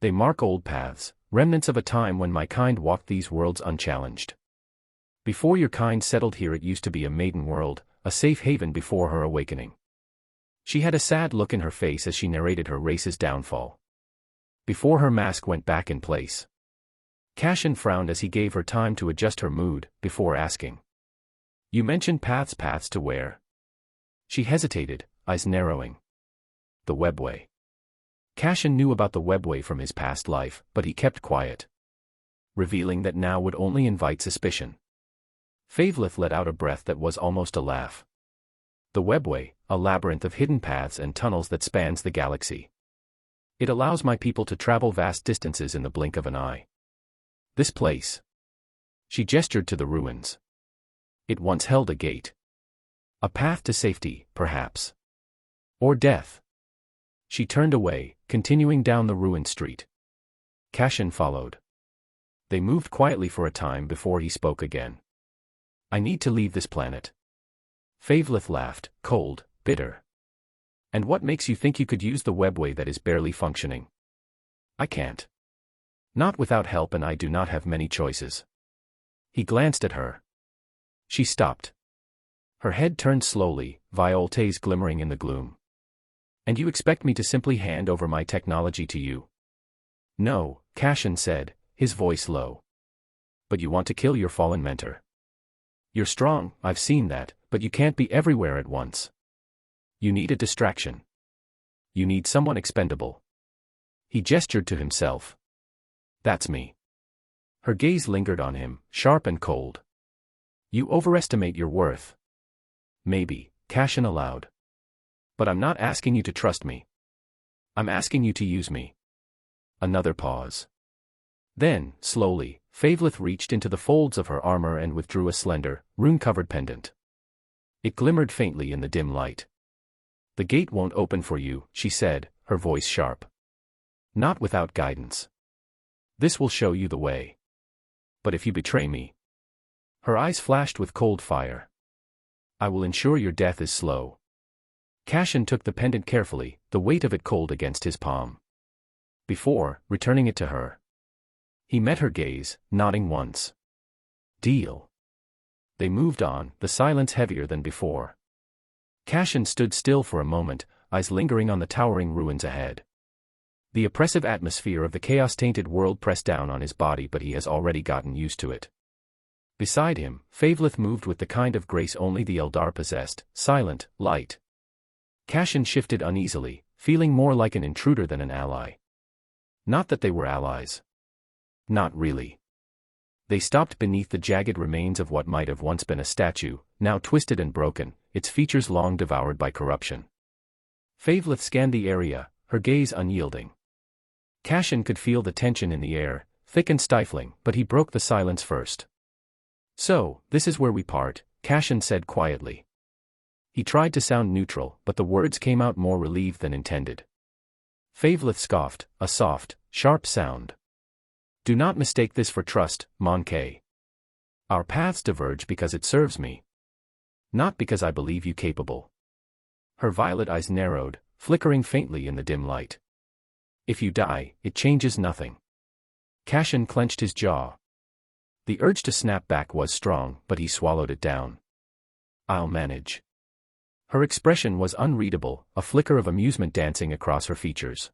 They mark old paths, remnants of a time when my kind walked these worlds unchallenged. Before your kind settled here it used to be a maiden world, a safe haven before her awakening. She had a sad look in her face as she narrated her race's downfall. Before her mask went back in place. Cashin frowned as he gave her time to adjust her mood, before asking. You mentioned paths to where? She hesitated, eyes narrowing. The webway. Cashin knew about the webway from his past life, but he kept quiet. Revealing that now would only invite suspicion. Favelith let out a breath that was almost a laugh. The webway, a labyrinth of hidden paths and tunnels that spans the galaxy. It allows my people to travel vast distances in the blink of an eye. This place. She gestured to the ruins. It once held a gate. A path to safety, perhaps. Or death. She turned away, continuing down the ruined street. Cashin followed. They moved quietly for a time before he spoke again. I need to leave this planet. Favelith laughed, cold, bitter. And what makes you think you could use the webway that is barely functioning? I can't. Not without help, and I do not have many choices. He glanced at her. She stopped. Her head turned slowly, violettes glimmering in the gloom. And you expect me to simply hand over my technology to you? No, Cashin said, his voice low. But you want to kill your fallen mentor. You're strong, I've seen that, but you can't be everywhere at once. You need a distraction. You need someone expendable. He gestured to himself. That's me. Her gaze lingered on him, sharp and cold. You overestimate your worth. Maybe, Cashin allowed. But I'm not asking you to trust me. I'm asking you to use me. Another pause. Then, slowly, Favelith reached into the folds of her armor and withdrew a slender, rune-covered pendant. It glimmered faintly in the dim light. "The gate won't open for you," she said, her voice sharp. "Not without guidance. This will show you the way. But if you betray me..." Her eyes flashed with cold fire. "I will ensure your death is slow." Cassian took the pendant carefully, the weight of it cold against his palm. Before returning it to her, he met her gaze, nodding once. "Deal." They moved on, the silence heavier than before. Cassian stood still for a moment, eyes lingering on the towering ruins ahead. The oppressive atmosphere of the chaos-tainted world pressed down on his body, but he has already gotten used to it. Beside him, Favelith moved with the kind of grace only the Eldar possessed, silent, light. Cassian shifted uneasily, feeling more like an intruder than an ally. Not that they were allies. Not really. They stopped beneath the jagged remains of what might have once been a statue, now twisted and broken, its features long devoured by corruption. Favelith scanned the area, her gaze unyielding. Cassian could feel the tension in the air, thick and stifling, but he broke the silence first. "So, this is where we part," Cassian said quietly. He tried to sound neutral, but the words came out more relieved than intended. Favelith scoffed, a soft, sharp sound. "Do not mistake this for trust, Mon Kay. Our paths diverge because it serves me. Not because I believe you capable." Her violet eyes narrowed, flickering faintly in the dim light. "If you die, it changes nothing." Cassian clenched his jaw. The urge to snap back was strong, but he swallowed it down. "I'll manage." Her expression was unreadable, a flicker of amusement dancing across her features.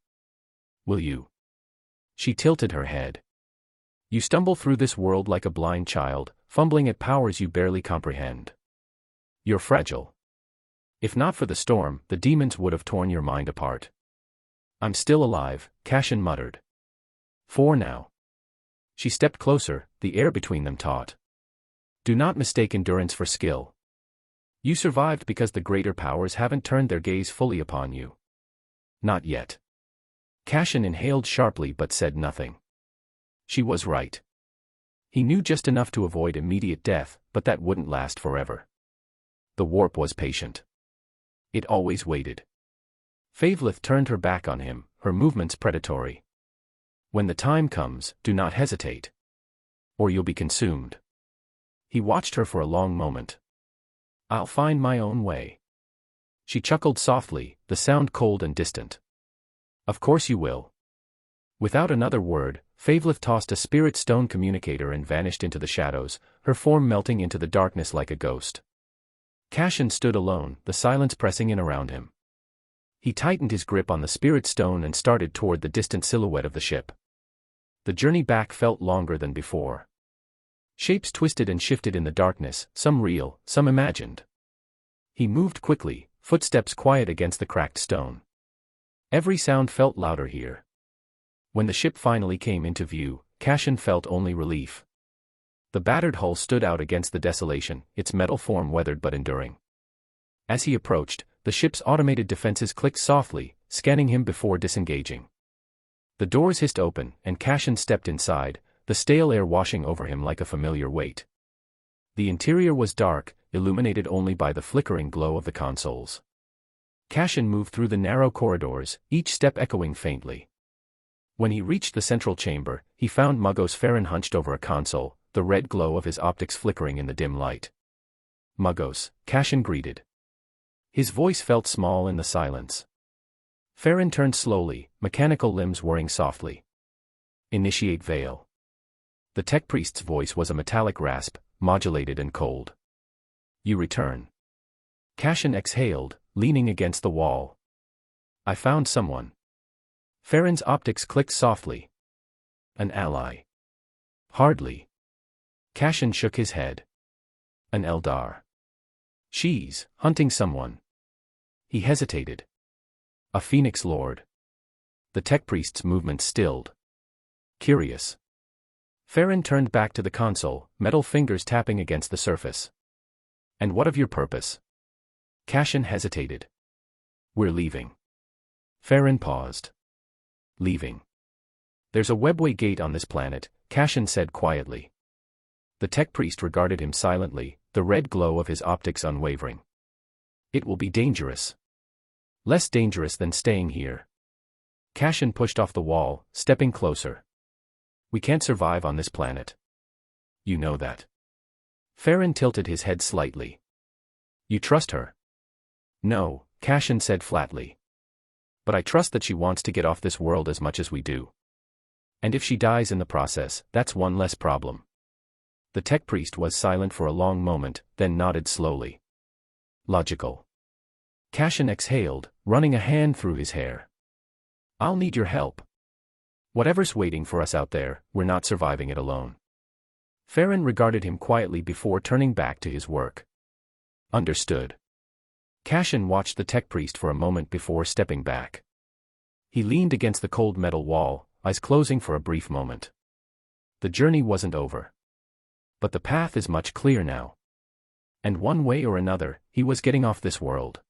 "Will you?" She tilted her head. "You stumble through this world like a blind child, fumbling at powers you barely comprehend. You're fragile. If not for the storm, the demons would have torn your mind apart." "I'm still alive," Cassian muttered. "For now." She stepped closer, the air between them taut. "Do not mistake endurance for skill. You survived because the greater powers haven't turned their gaze fully upon you. Not yet." Cassian inhaled sharply but said nothing. She was right. He knew just enough to avoid immediate death, but that wouldn't last forever. The warp was patient. It always waited. Favelith turned her back on him, her movements predatory. "When the time comes, do not hesitate. Or you'll be consumed." He watched her for a long moment. "I'll find my own way." She chuckled softly, the sound cold and distant. "Of course you will." Without another word, Favelith tossed a spirit stone communicator and vanished into the shadows, her form melting into the darkness like a ghost. Cassian stood alone, the silence pressing in around him. He tightened his grip on the spirit stone and started toward the distant silhouette of the ship. The journey back felt longer than before. Shapes twisted and shifted in the darkness, some real, some imagined. He moved quickly, footsteps quiet against the cracked stone. Every sound felt louder here. When the ship finally came into view, Cassian felt only relief. The battered hull stood out against the desolation, its metal form weathered but enduring. As he approached, the ship's automated defenses clicked softly, scanning him before disengaging. The doors hissed open, and Cassian stepped inside, the stale air washing over him like a familiar weight. The interior was dark, illuminated only by the flickering glow of the consoles. Cassian moved through the narrow corridors, each step echoing faintly. When he reached the central chamber, he found Muggos Farron hunched over a console, the red glow of his optics flickering in the dim light. "Muggos," Cassian greeted. His voice felt small in the silence. Farron turned slowly, mechanical limbs whirring softly. "Initiate veil." The tech priest's voice was a metallic rasp, modulated and cold. "You return." Cassian exhaled, leaning against the wall. "I found someone." Farron's optics clicked softly. "An ally." "Hardly." Cassian shook his head. "An Eldar. She's hunting someone." He hesitated. "A Phoenix Lord." The tech priest's movements stilled. "Curious." Farron turned back to the console, metal fingers tapping against the surface. "And what of your purpose?" Cassian hesitated. "We're leaving." Farron paused. "Leaving?" There's a webway gate on this planet, Cashin said quietly. The tech priest regarded him silently, the red glow of his optics unwavering. It will be dangerous. Less dangerous than staying here. Cashin pushed off the wall, stepping closer. We can't survive on this planet. You know that. Farron tilted his head slightly. You trust her? No, Cashin said flatly. But I trust that she wants to get off this world as much as we do. And if she dies in the process, that's one less problem. The tech priest was silent for a long moment, then nodded slowly. Logical. Cashin exhaled, running a hand through his hair. I'll need your help. Whatever's waiting for us out there, we're not surviving it alone. Farron regarded him quietly before turning back to his work. Understood. Cashin watched the tech priest for a moment before stepping back. He leaned against the cold metal wall, eyes closing for a brief moment. The journey wasn't over. But the path is much clearer now. And one way or another, he was getting off this world.